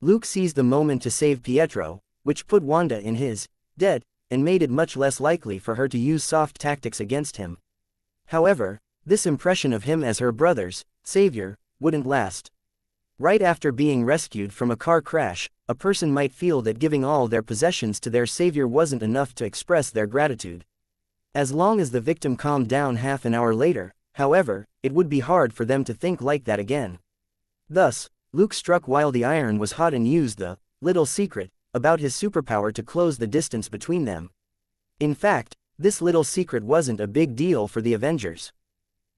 Luke seized the moment to save Pietro, which put Wanda in his debt, and made it much less likely for her to use soft tactics against him. However, this impression of him as her brother's savior wouldn't last. Right after being rescued from a car crash, a person might feel that giving all their possessions to their savior wasn't enough to express their gratitude. As long as the victim calmed down half an hour later, however, it would be hard for them to think like that again. Thus, Luke struck while the iron was hot and used the little secret about his superpower to close the distance between them. In fact, this little secret wasn't a big deal for the Avengers.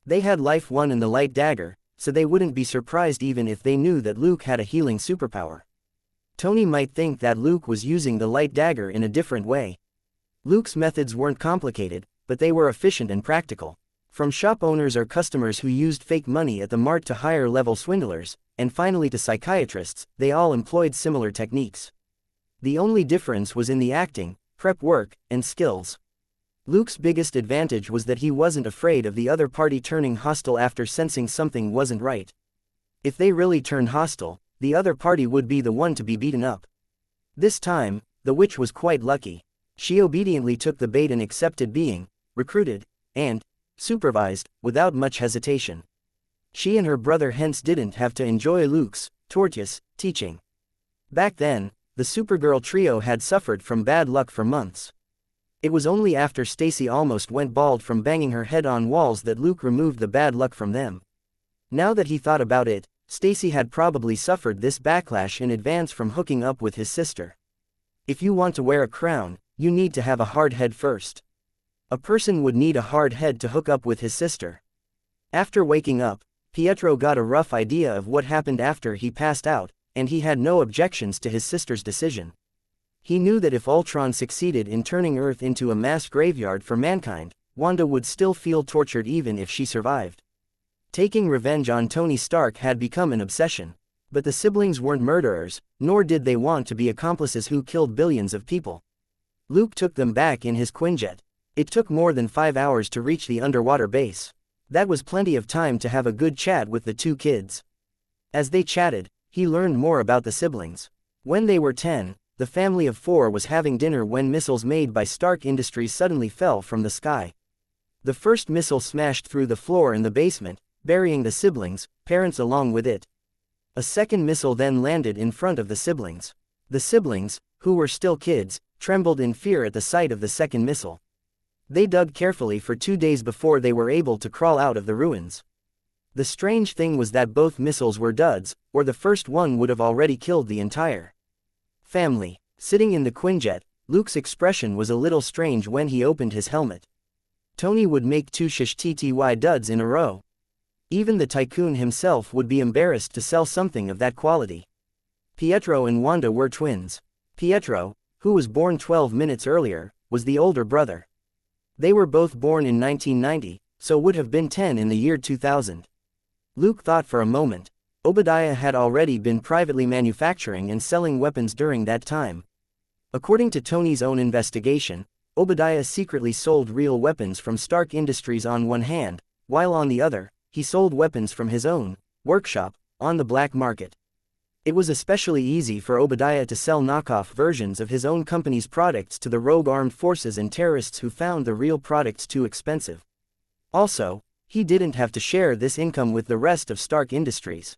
They had Life 1 and the Light Dagger, so they wouldn't be surprised even if they knew that Luke had a healing superpower. Tony might think that Luke was using the Light Dagger in a different way. Luke's methods weren't complicated, but they were efficient and practical. From shop owners or customers who used fake money at the mart to higher-level swindlers, and finally to psychiatrists, they all employed similar techniques. The only difference was in the acting, prep work, and skills. Luke's biggest advantage was that he wasn't afraid of the other party turning hostile after sensing something wasn't right. If they really turned hostile, the other party would be the one to be beaten up. This time, the witch was quite lucky. She obediently took the bait and accepted being recruited and supervised without much hesitation. She and her brother hence didn't have to enjoy Luke's tortuous teaching. Back then, the Supergirl trio had suffered from bad luck for months. It was only after Stacy almost went bald from banging her head on walls that Luke removed the bad luck from them. Now that he thought about it, Stacy had probably suffered this backlash in advance from hooking up with his sister. If you want to wear a crown, you need to have a hard head first. A person would need a hard head to hook up with his sister. After waking up, Pietro got a rough idea of what happened after he passed out, and he had no objections to his sister's decision. He knew that if Ultron succeeded in turning Earth into a mass graveyard for mankind, Wanda would still feel tortured even if she survived. Taking revenge on Tony Stark had become an obsession. But the siblings weren't murderers, nor did they want to be accomplices who killed billions of people. Luke took them back in his Quinjet. It took more than 5 hours to reach the underwater base. That was plenty of time to have a good chat with the two kids. As they chatted, he learned more about the siblings. When they were 10, the family of 4 was having dinner when missiles made by Stark Industries suddenly fell from the sky. The first missile smashed through the floor in the basement, burying the siblings' parents along with it. A second missile then landed in front of the siblings. The siblings, who were still kids, trembled in fear at the sight of the second missile. They dug carefully for 2 days before they were able to crawl out of the ruins. The strange thing was that both missiles were duds, or the first one would have already killed the entire family. Sitting in the Quinjet, Luke's expression was a little strange when he opened his helmet. Tony would make 2 xianxia duds in a row. Even the tycoon himself would be embarrassed to sell something of that quality. Pietro and Wanda were twins. Pietro, who was born 12 minutes earlier, was the older brother. They were both born in 1990, so would have been 10 in the year 2000. Luke thought for a moment. Obadiah had already been privately manufacturing and selling weapons during that time. According to Tony's own investigation, Obadiah secretly sold real weapons from Stark Industries on one hand, while on the other, he sold weapons from his own workshop on the black market. It was especially easy for Obadiah to sell knockoff versions of his own company's products to the rogue armed forces and terrorists who found the real products too expensive. Also, he didn't have to share this income with the rest of Stark Industries.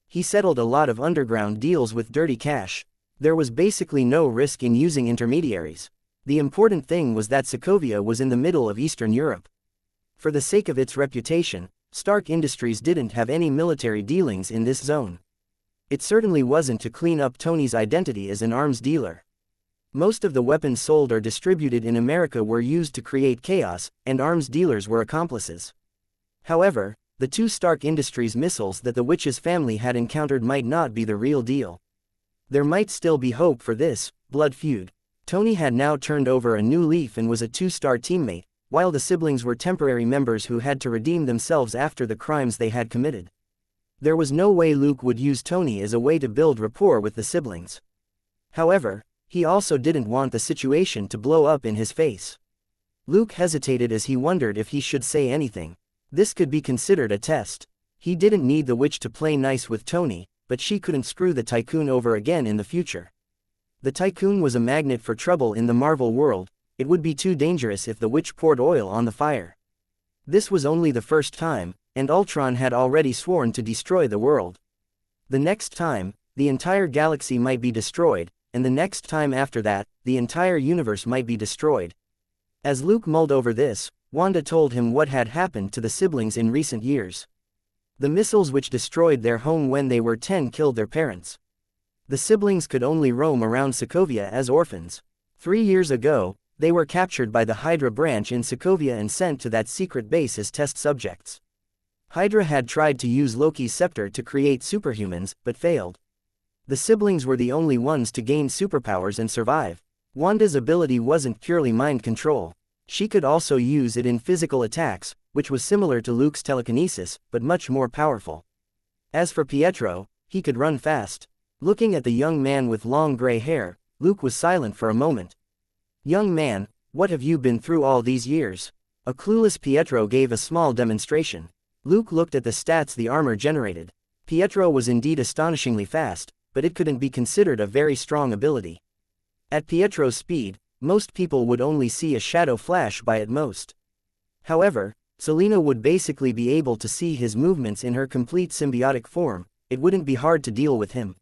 He settled a lot of underground deals with dirty cash. There was basically no risk in using intermediaries. The important thing was that Sokovia was in the middle of Eastern Europe. For the sake of its reputation, Stark Industries didn't have any military dealings in this zone. It certainly wasn't to clean up Tony's identity as an arms dealer. Most of the weapons sold or distributed in America were used to create chaos, and arms dealers were accomplices. However, the 2 Stark Industries missiles that the witch's family had encountered might not be the real deal. There might still be hope for this blood feud. Tony had now turned over a new leaf and was a two-star teammate, while the siblings were temporary members who had to redeem themselves after the crimes they had committed. There was no way Luke would use Tony as a way to build rapport with the siblings. However, he also didn't want the situation to blow up in his face. Luke hesitated as he wondered if he should say anything. This could be considered a test. He didn't need the witch to play nice with Tony, but she couldn't screw the tycoon over again in the future. The tycoon was a magnet for trouble in the Marvel world. It would be too dangerous if the witch poured oil on the fire. This was only the first time, and Ultron had already sworn to destroy the world. The next time, the entire galaxy might be destroyed, and the next time after that, the entire universe might be destroyed. As Luke mulled over this, Wanda told him what had happened to the siblings in recent years. The missiles which destroyed their home when they were 10 killed their parents. The siblings could only roam around Sokovia as orphans. 3 years ago, they were captured by the Hydra branch in Sokovia and sent to that secret base as test subjects. Hydra had tried to use Loki's scepter to create superhumans, but failed. The siblings were the only ones to gain superpowers and survive. Wanda's ability wasn't purely mind control. She could also use it in physical attacks, which was similar to Luke's telekinesis, but much more powerful. As for Pietro, he could run fast. Looking at the young man with long gray hair, Luke was silent for a moment. "Young man, what have you been through all these years?" A clueless Pietro gave a small demonstration. Luke looked at the stats the armor generated. Pietro was indeed astonishingly fast, but it couldn't be considered a very strong ability. At Pietro's speed, most people would only see a shadow flash by at most. However, Selena would basically be able to see his movements in her complete symbiotic form. It wouldn't be hard to deal with him.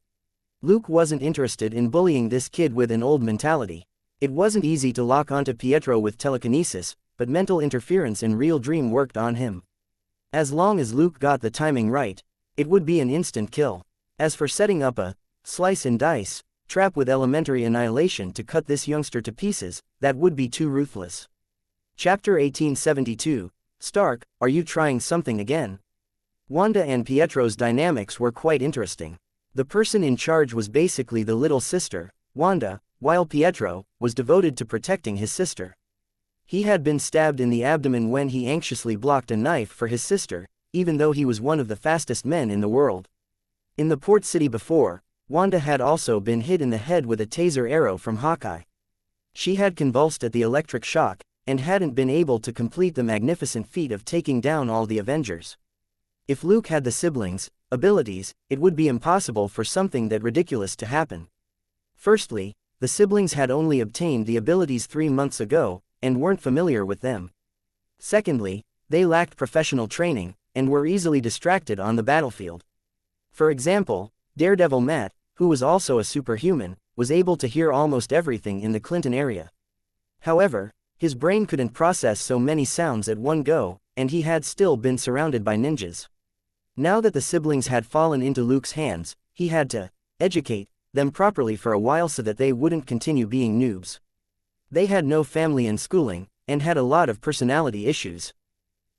Luke wasn't interested in bullying this kid with an old mentality. It wasn't easy to lock onto Pietro with telekinesis, but mental interference in Real Dream worked on him. As long as Luke got the timing right, it would be an instant kill. As for setting up a slice and dice trap with elementary annihilation to cut this youngster to pieces, that would be too ruthless. Chapter 1872, Stark, are you trying something again? Wanda and Pietro's dynamics were quite interesting. The person in charge was basically the little sister, Wanda, while Pietro was devoted to protecting his sister. He had been stabbed in the abdomen when he anxiously blocked a knife for his sister, even though he was one of the fastest men in the world. In the port city before, Wanda had also been hit in the head with a taser arrow from Hawkeye. She had convulsed at the electric shock, and hadn't been able to complete the magnificent feat of taking down all the Avengers. If Luke had the siblings' abilities, it would be impossible for something that ridiculous to happen. Firstly, the siblings had only obtained the abilities 3 months ago, and weren't familiar with them. Secondly, they lacked professional training, and were easily distracted on the battlefield. For example, Daredevil Matt, who was also a superhuman, was able to hear almost everything in the Clinton area. However, his brain couldn't process so many sounds at one go, and he had still been surrounded by ninjas. Now that the siblings had fallen into Luke's hands, he had to educate them properly for a while so that they wouldn't continue being noobs. They had no family and schooling, and had a lot of personality issues.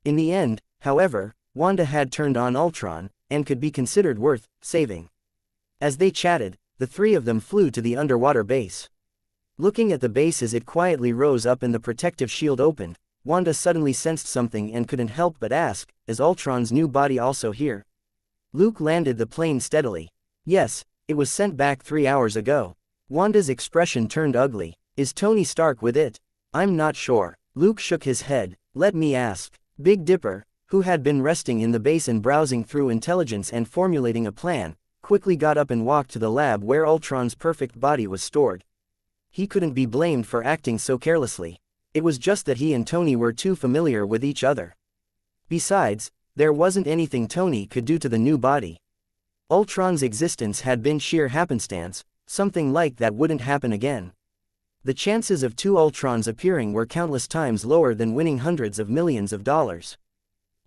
In the end, however, Wanda had turned on Ultron, and could be considered worth saving. As they chatted, the three of them flew to the underwater base. Looking at the base as it quietly rose up and the protective shield opened, Wanda suddenly sensed something and couldn't help but ask, is Ultron's new body also here? Luke landed the plane steadily. Yes, it was sent back 3 hours ago. Wanda's expression turned ugly. Is Tony Stark with it? I'm not sure. Luke shook his head. Let me ask. Big Dipper, who had been resting in the base and browsing through intelligence and formulating a plan, quickly got up and walked to the lab where Ultron's perfect body was stored. He couldn't be blamed for acting so carelessly. It was just that he and Tony were too familiar with each other. Besides, there wasn't anything Tony could do to the new body. Ultron's existence had been sheer happenstance, something like that wouldn't happen again. The chances of 2 Ultrons appearing were countless times lower than winning hundreds of millions of dollars.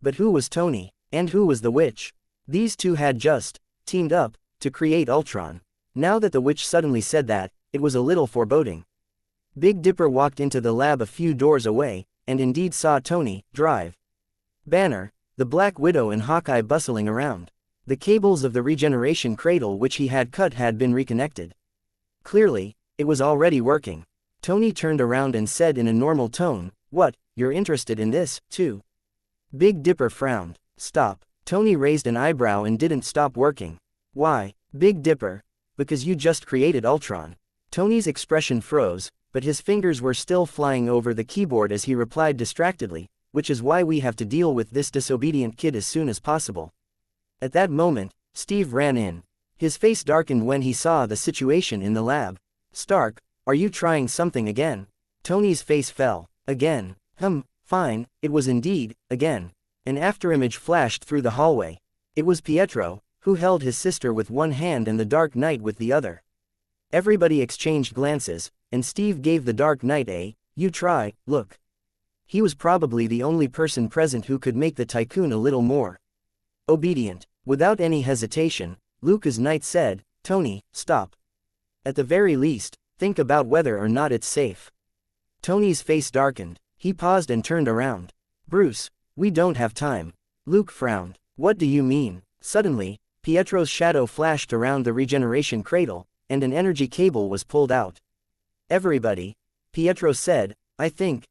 But who was Tony, and who was the witch? These two had just teamed up to create Ultron. Now that the witch suddenly said that, it was a little foreboding. Big Dipper walked into the lab a few doors away, and indeed saw Tony drive Banner, the Black Widow and Hawkeye bustling around. The cables of the regeneration cradle which he had cut had been reconnected. Clearly, it was already working. Tony turned around and said in a normal tone, "What, you're interested in this, too?" Big Dipper frowned. "Stop." Tony raised an eyebrow and didn't stop working. "Why, Big Dipper?" "Because you just created Ultron." Tony's expression froze, but his fingers were still flying over the keyboard as he replied distractedly, "Which is why we have to deal with this disobedient kid as soon as possible." At that moment, Steve ran in. His face darkened when he saw the situation in the lab. "Stark, are you trying something again?" Tony's face fell. "Again? Fine." It was indeed, again. An afterimage flashed through the hallway. It was Pietro, who held his sister with one hand and the Dark Knight with the other. Everybody exchanged glances, and Steve gave the Dark Knight a, "You try, look." He was probably the only person present who could make the tycoon a little more obedient. Without any hesitation, Lucas Knight said, "Tony, stop. At the very least, think about whether or not it's safe." Tony's face darkened. He paused and turned around. "Bruce, we don't have time." Luke frowned. "What do you mean?" Suddenly, Pietro's shadow flashed around the regeneration cradle, and an energy cable was pulled out. "Everybody," Pietro said, "I think,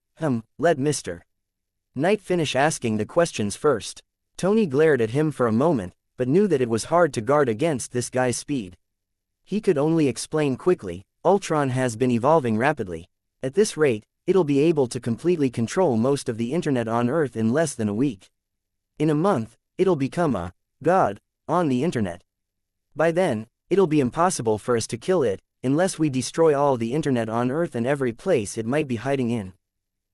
let Mr. Knight finish asking the questions first." Tony glared at him for a moment, but knew that it was hard to guard against this guy's speed. He could only explain quickly, "Ultron has been evolving rapidly. At this rate, it'll be able to completely control most of the internet on Earth in less than a week. In a month, it'll become a god on the internet. By then, it'll be impossible for us to kill it, unless we destroy all the internet on Earth and every place it might be hiding in."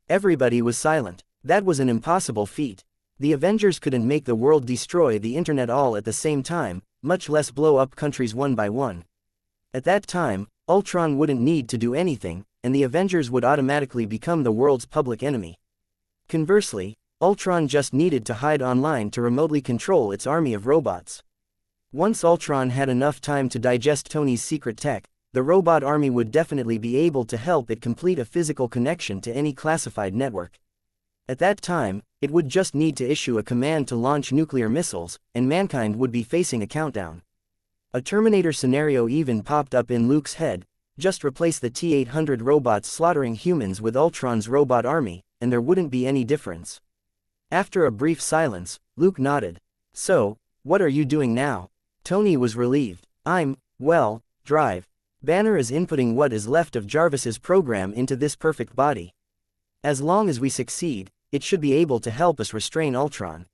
Everybody was silent. That was an impossible feat. The Avengers couldn't make the world destroy the internet all at the same time, much less blow up countries one by one. At that time, Ultron wouldn't need to do anything, and the Avengers would automatically become the world's public enemy. Conversely, Ultron just needed to hide online to remotely control its army of robots. Once Ultron had enough time to digest Tony's secret tech, the robot army would definitely be able to help it complete a physical connection to any classified network. At that time, it would just need to issue a command to launch nuclear missiles, and mankind would be facing a countdown. A Terminator scenario even popped up in Luke's head: just replace the T-800 robots slaughtering humans with Ultron's robot army, and there wouldn't be any difference. After a brief silence, Luke nodded. "So, what are you doing now?" Tony was relieved. Drive. Banner is inputting what is left of Jarvis's program into this perfect body. As long as we succeed, it should be able to help us restrain Ultron."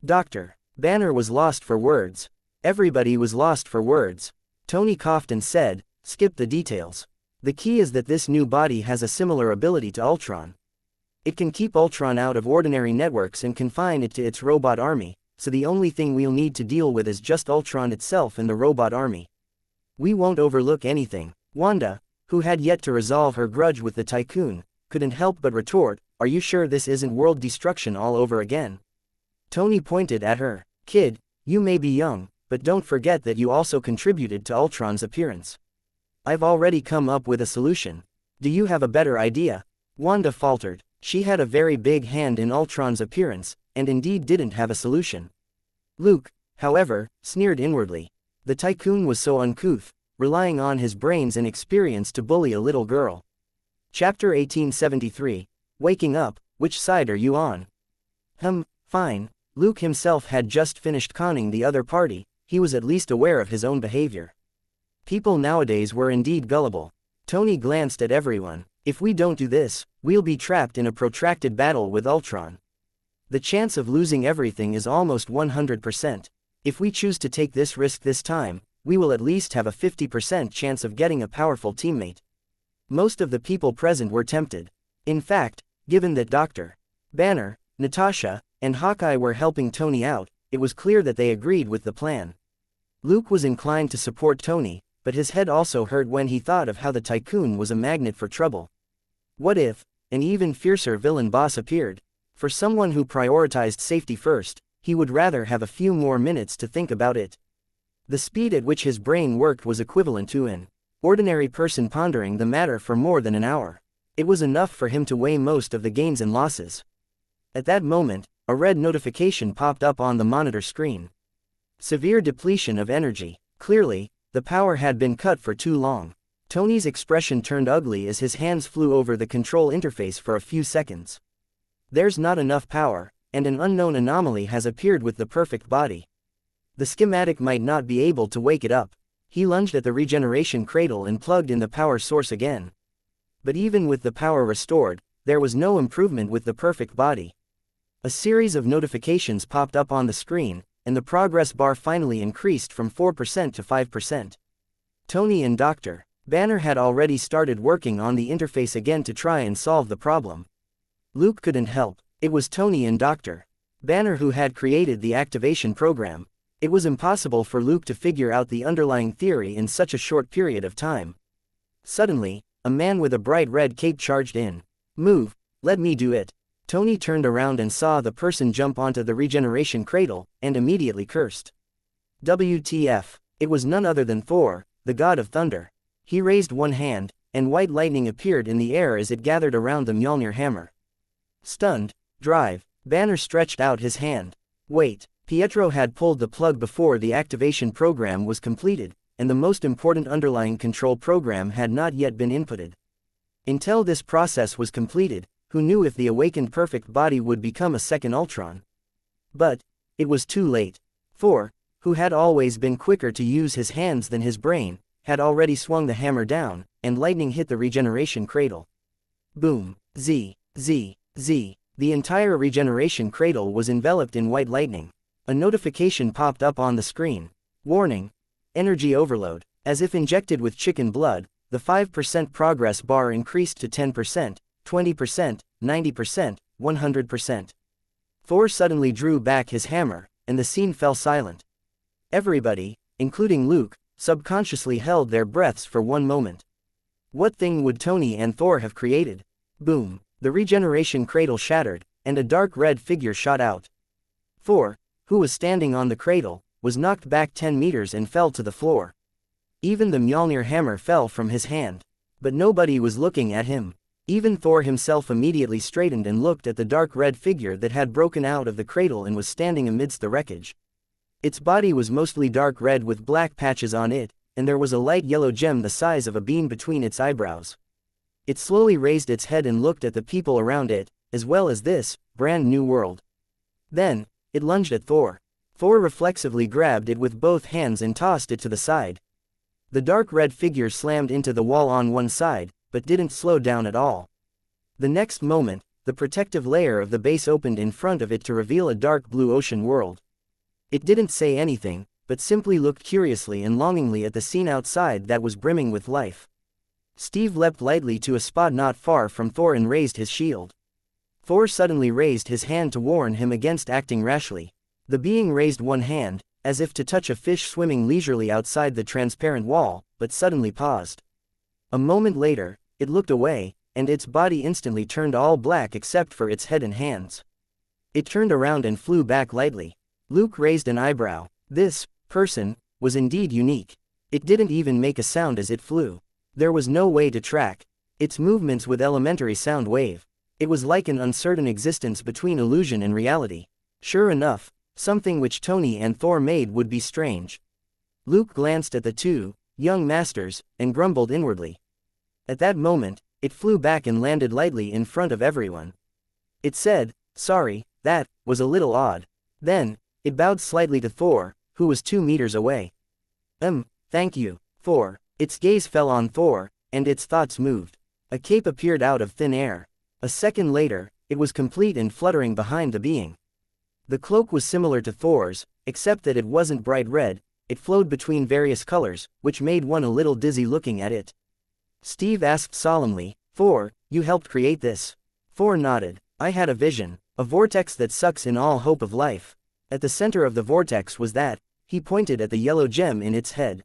"Doctor." Banner was lost for words. Everybody was lost for words. Tony coughed and said, "Skip the details. The key is that this new body has a similar ability to Ultron. It can keep Ultron out of ordinary networks and confine it to its robot army, so the only thing we'll need to deal with is just Ultron itself and the robot army. We won't overlook anything." Wanda, who had yet to resolve her grudge with the tycoon, couldn't help but retort, "Are you sure this isn't world destruction all over again?" Tony pointed at her. "Kid, you may be young, but don't forget that you also contributed to Ultron's appearance. I've already come up with a solution. Do you have a better idea?" Wanda faltered. She had a very big hand in Ultron's appearance, and indeed didn't have a solution. Luke, however, sneered inwardly. The tycoon was so uncouth, relying on his brains and experience to bully a little girl. Chapter 1873, Waking Up, Which Side Are You On? Fine. Luke himself had just finished conning the other party. He was at least aware of his own behavior. People nowadays were indeed gullible. Tony glanced at everyone. "If we don't do this, we'll be trapped in a protracted battle with Ultron. The chance of losing everything is almost 100%. If we choose to take this risk this time, we will at least have a 50% chance of getting a powerful teammate." Most of the people present were tempted. In fact, given that Dr. Banner, Natasha, and Hawkeye were helping Tony out, it was clear that they agreed with the plan. Luke was inclined to support Tony, but his head also hurt when he thought of how the tycoon was a magnet for trouble. What if an even fiercer villain boss appeared? For someone who prioritized safety first, he would rather have a few more minutes to think about it. The speed at which his brain worked was equivalent to an ordinary person pondering the matter for more than an hour. It was enough for him to weigh most of the gains and losses. At that moment, a red notification popped up on the monitor screen. Severe depletion of energy. Clearly, the power had been cut for too long. Tony's expression turned ugly as his hands flew over the control interface for a few seconds. There's not enough power, and an unknown anomaly has appeared with the perfect body. The schematic might not be able to wake it up. He lunged at the regeneration cradle and plugged in the power source again. But even with the power restored, there was no improvement with the perfect body. A series of notifications popped up on the screen, and the progress bar finally increased from 4% to 5%. Tony and Dr. Banner had already started working on the interface again to try and solve the problem. Luke couldn't help. It was Tony and Dr. Banner who had created the activation program. It was impossible for Luke to figure out the underlying theory in such a short period of time. Suddenly, a man with a bright red cape charged in. "Move, let me do it." Tony turned around and saw the person jump onto the regeneration cradle, and immediately cursed. WTF, it was none other than Thor, the god of thunder. He raised one hand, and white lightning appeared in the air as it gathered around the Mjolnir hammer. Stunned, Drive, Banner stretched out his hand. Wait, Pietro had pulled the plug before the activation program was completed, and the most important underlying control program had not yet been inputted. Until this process was completed, who knew if the awakened perfect body would become a second Ultron? But it was too late. Thor, who had always been quicker to use his hands than his brain, had already swung the hammer down, and lightning hit the regeneration cradle. Boom, Z. The entire regeneration cradle was enveloped in white lightning. A notification popped up on the screen. Warning, energy overload. As if injected with chicken blood, the 5% progress bar increased to 10%, 20%, 90%, 100%. Thor suddenly drew back his hammer, and the scene fell silent. Everybody, including Luke, subconsciously held their breaths for one moment. What thing would Tony and Thor have created? Boom, the regeneration cradle shattered, and a dark red figure shot out. Thor, who was standing on the cradle, was knocked back 10 meters and fell to the floor. Even the Mjolnir hammer fell from his hand. But nobody was looking at him. Even Thor himself immediately straightened and looked at the dark red figure that had broken out of the cradle and was standing amidst the wreckage. Its body was mostly dark red with black patches on it, and there was a light yellow gem the size of a bean between its eyebrows. It slowly raised its head and looked at the people around it, as well as this brand new world. Then, it lunged at Thor. Thor reflexively grabbed it with both hands and tossed it to the side. The dark red figure slammed into the wall on one side, but didn't slow down at all. The next moment, the protective layer of the base opened in front of it to reveal a dark blue ocean world. It didn't say anything, but simply looked curiously and longingly at the scene outside that was brimming with life. Steve leapt lightly to a spot not far from Thor and raised his shield. Thor suddenly raised his hand to warn him against acting rashly. The being raised one hand, as if to touch a fish swimming leisurely outside the transparent wall, but suddenly paused. A moment later, it looked away, and its body instantly turned all black except for its head and hands. It turned around and flew back lightly. Luke raised an eyebrow. This person was indeed unique. It didn't even make a sound as it flew. There was no way to track its movements with elementary sound wave. It was like an uncertain existence between illusion and reality. Sure enough, something which Tony and Thor made would be strange. Luke glanced at the two young masters, and grumbled inwardly. At that moment, it flew back and landed lightly in front of everyone. It said, "Sorry, that was a little odd." Then, it bowed slightly to Thor, who was 2 meters away. Thank you, Thor." Its gaze fell on Thor, and its thoughts moved. A cape appeared out of thin air. A second later, it was complete and fluttering behind the being. The cloak was similar to Thor's, except that it wasn't bright red. It flowed between various colors, which made one a little dizzy looking at it. Steve asked solemnly, "Thor, you helped create this?" Thor nodded. "I had a vision, a vortex that sucks in all hope of life. At the center of the vortex was that." He pointed at the yellow gem in its head.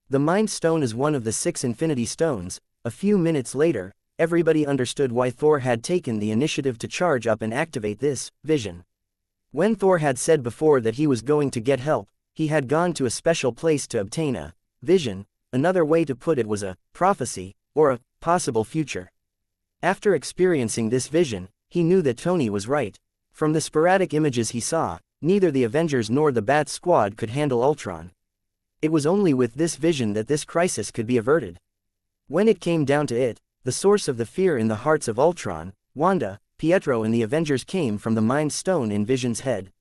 The Mind Stone is one of the 6 Infinity Stones. A few minutes later, everybody understood why Thor had taken the initiative to charge up and activate this vision. When Thor had said before that he was going to get help, he had gone to a special place to obtain a vision. Another way to put it was a prophecy, or a possible future. After experiencing this vision, he knew that Tony was right. From the sporadic images he saw, neither the Avengers nor the Bat Squad could handle Ultron. It was only with this vision that this crisis could be averted. When it came down to it, the source of the fear in the hearts of Ultron, Wanda, Pietro and the Avengers came from the Mind Stone in Vision's head.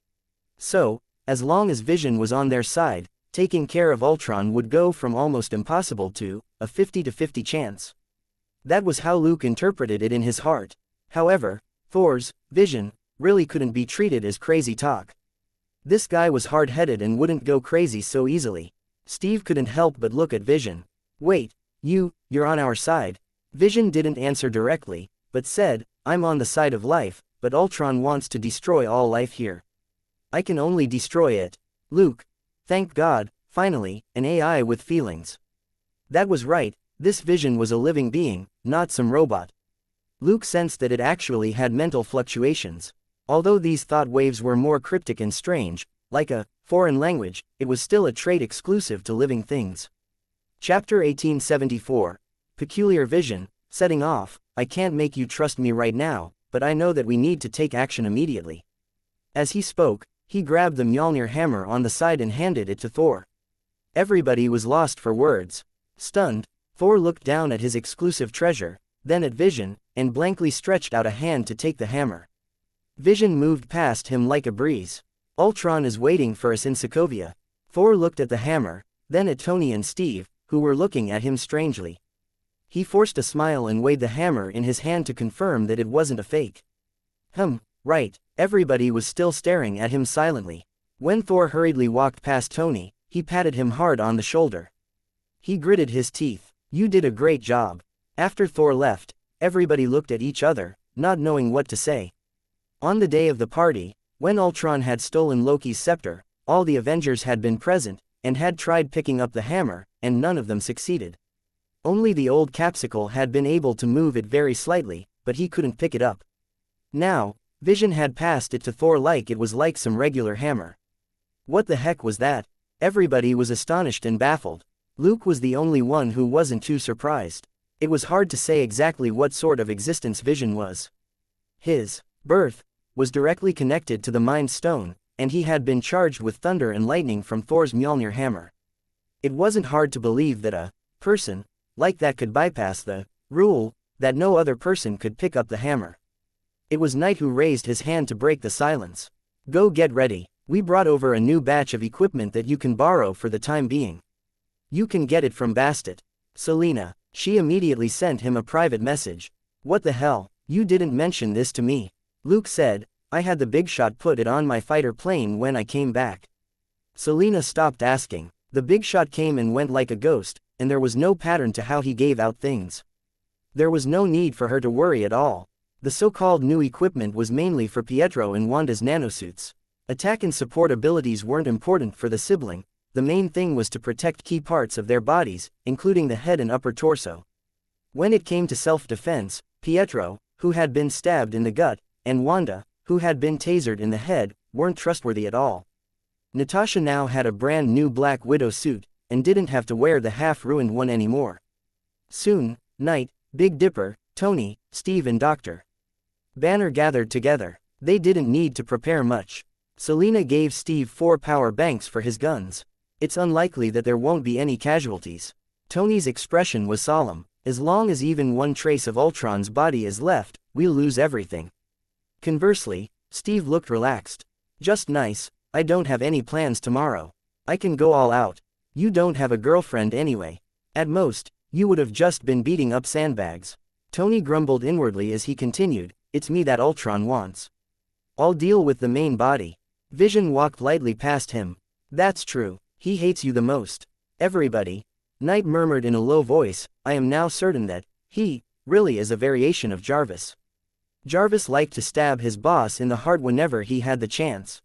So, as long as Vision was on their side, taking care of Ultron would go from almost impossible to a 50-50 chance. That was how Luke interpreted it in his heart. However, Thor's Vision really couldn't be treated as crazy talk. This guy was hard-headed and wouldn't go crazy so easily. Steve couldn't help but look at Vision. Wait, you're on our side. Vision didn't answer directly, but said, I'm on the side of life, but Ultron wants to destroy all life here. I can only destroy it. Luke. Thank God, finally, an AI with feelings. That was right, this Vision was a living being, not some robot. Luke sensed that it actually had mental fluctuations. Although these thought waves were more cryptic and strange, like a foreign language, it was still a trait exclusive to living things. Chapter 1874. Peculiar Vision. Setting off, I can't make you trust me right now, but I know that we need to take action immediately. As he spoke, he grabbed the Mjolnir hammer on the side and handed it to Thor. Everybody was lost for words. Stunned, Thor looked down at his exclusive treasure, then at Vision, and blankly stretched out a hand to take the hammer. Vision moved past him like a breeze. Ultron is waiting for us in Sokovia. Thor looked at the hammer, then at Tony and Steve, who were looking at him strangely. He forced a smile and weighed the hammer in his hand to confirm that it wasn't a fake. Right, everybody was still staring at him silently. When Thor hurriedly walked past Tony, he patted him hard on the shoulder. He gritted his teeth. You did a great job. After Thor left, everybody looked at each other, not knowing what to say. On the day of the party, when Ultron had stolen Loki's scepter, all the Avengers had been present, and had tried picking up the hammer, and none of them succeeded. Only the old Capsicle had been able to move it very slightly, but he couldn't pick it up. Now, Vision had passed it to Thor like it was like some regular hammer. What the heck was that? Everybody was astonished and baffled. Luke was the only one who wasn't too surprised. It was hard to say exactly what sort of existence Vision was. His birth was directly connected to the Mind Stone, and he had been charged with thunder and lightning from Thor's Mjolnir hammer. It wasn't hard to believe that a person like that could bypass the rule that no other person could pick up the hammer. It was Knight who raised his hand to break the silence. Go get ready. We brought over a new batch of equipment that you can borrow for the time being. You can get it from Bastet. Selena. She immediately sent him a private message. What the hell? You didn't mention this to me. Luke said, I had the big shot put it on my fighter plane when I came back. Selena stopped asking. The big shot came and went like a ghost, and there was no pattern to how he gave out things. There was no need for her to worry at all. The so-called new equipment was mainly for Pietro and Wanda's nanosuits. Attack and support abilities weren't important for the sibling, the main thing was to protect key parts of their bodies, including the head and upper torso. When it came to self-defense, Pietro, who had been stabbed in the gut, and Wanda, who had been tasered in the head, weren't trustworthy at all. Natasha now had a brand new Black Widow suit, and didn't have to wear the half-ruined one anymore. Soon, Knight, Big Dipper, Tony, Steve and Dr. Banner gathered together. They didn't need to prepare much. Selena gave Steve 4 power banks for his guns. It's unlikely that there won't be any casualties. Tony's expression was solemn. As long as even one trace of Ultron's body is left, we'll lose everything. Conversely, Steve looked relaxed. Just nice, I don't have any plans tomorrow. I can go all out. You don't have a girlfriend anyway. At most, you would have just been beating up sandbags. Tony grumbled inwardly as he continued, it's me that Ultron wants. I'll deal with the main body. Vision walked lightly past him. That's true, he hates you the most. Everybody. Knight murmured in a low voice, I am now certain that he really is a variation of Jarvis. Jarvis liked to stab his boss in the heart whenever he had the chance.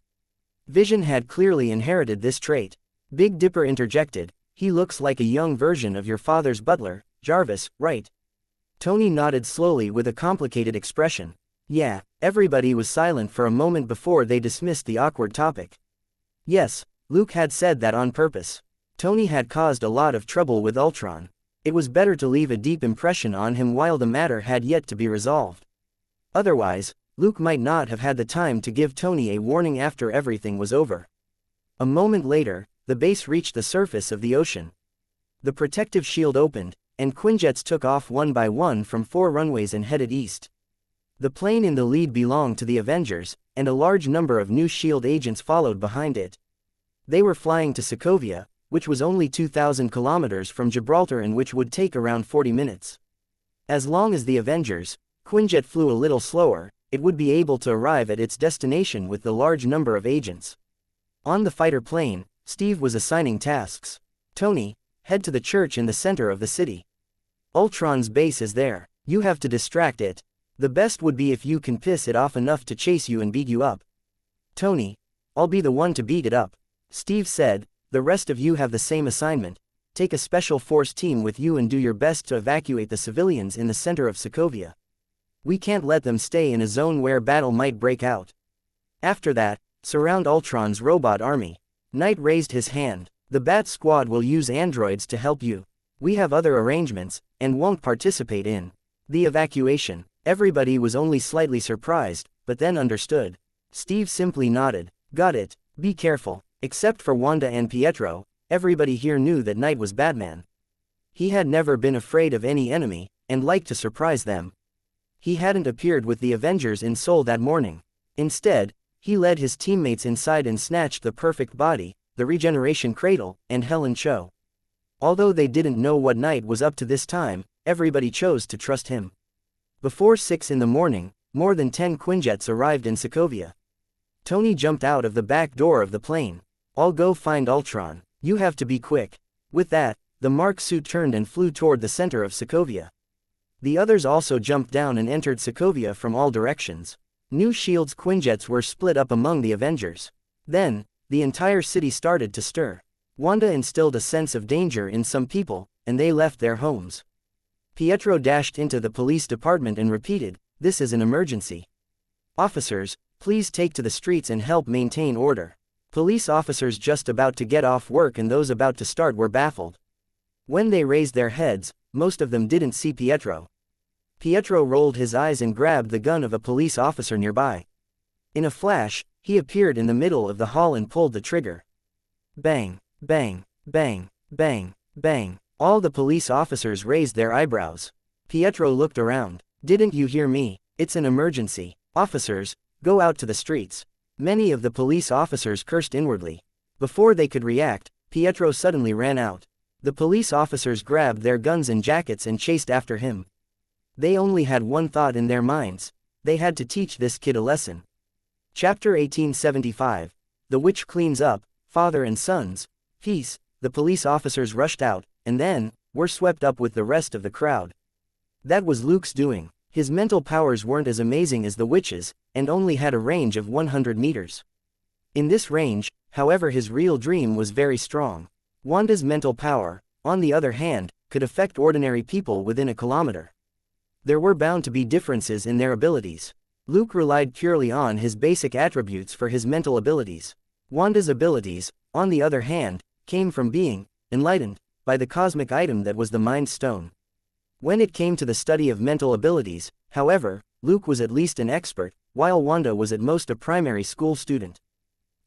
Vision had clearly inherited this trait. Big Dipper interjected, he looks like a young version of your father's butler, Jarvis, right? Tony nodded slowly with a complicated expression. Yeah, everybody was silent for a moment before they dismissed the awkward topic. Yes, Luke had said that on purpose. Tony had caused a lot of trouble with Ultron. It was better to leave a deep impression on him while the matter had yet to be resolved. Otherwise, Luke might not have had the time to give Tony a warning after everything was over. A moment later, the base reached the surface of the ocean. The protective shield opened, and Quinjets took off one by one from 4 runways and headed east. The plane in the lead belonged to the Avengers, and a large number of new SHIELD agents followed behind it. They were flying to Sokovia, which was only 2,000 kilometers from Gibraltar and which would take around 40 minutes. As long as the Avengers, Quinjet flew a little slower, it would be able to arrive at its destination with the large number of agents. On the fighter plane, Steve was assigning tasks. Tony, head to the church in the center of the city. Ultron's base is there. You have to distract it. The best would be if you can piss it off enough to chase you and beat you up. Tony, I'll be the one to beat it up. Steve said, the rest of you have the same assignment. Take a special force team with you and do your best to evacuate the civilians in the center of Sokovia. We can't let them stay in a zone where battle might break out. After that, surround Ultron's robot army. Knight raised his hand. The Bat Squad will use androids to help you. We have other arrangements, and won't participate in the evacuation. Everybody was only slightly surprised, but then understood. Steve simply nodded. Got it. Be careful. Except for Wanda and Pietro, everybody here knew that Knight was Batman. He had never been afraid of any enemy, and liked to surprise them. He hadn't appeared with the Avengers in Seoul that morning. Instead, he led his teammates inside and snatched the perfect body, the regeneration cradle, and Helen Cho. Although they didn't know what Knight was up to this time, everybody chose to trust him. Before 6 in the morning, more than 10 Quinjets arrived in Sokovia. Tony jumped out of the back door of the plane. I'll go find Ultron. You have to be quick. With that, the Mark suit turned and flew toward the center of Sokovia. The others also jumped down and entered Sokovia from all directions. New Shield's Quinjets were split up among the Avengers. Then, the entire city started to stir. Wanda instilled a sense of danger in some people, and they left their homes. Pietro dashed into the police department and repeated, "This is an emergency. Officers, please take to the streets and help maintain order." Police officers just about to get off work and those about to start were baffled. When they raised their heads, most of them didn't see Pietro. Pietro rolled his eyes and grabbed the gun of a police officer nearby. In a flash, he appeared in the middle of the hall and pulled the trigger. Bang, bang, bang, bang, bang. All the police officers raised their eyebrows. Pietro looked around. Didn't you hear me? It's an emergency. Officers, go out to the streets. Many of the police officers cursed inwardly. Before they could react, Pietro suddenly ran out. The police officers grabbed their guns and jackets and chased after him. They only had one thought in their minds. They had to teach this kid a lesson. Chapter 1875. The Witch Cleans Up, Father and Sons. Peace. The police officers rushed out, and then, were swept up with the rest of the crowd. That was Luke's doing. His mental powers weren't as amazing as the witches, and only had a range of 100 meters. In this range, however, his real dream was very strong. Wanda's mental power, on the other hand, could affect ordinary people within a kilometer. There were bound to be differences in their abilities. Luke relied purely on his basic attributes for his mental abilities. Wanda's abilities, on the other hand, came from being enlightened by the cosmic item that was the Mind Stone. When it came to the study of mental abilities, however, Luke was at least an expert, while Wanda was at most a primary school student.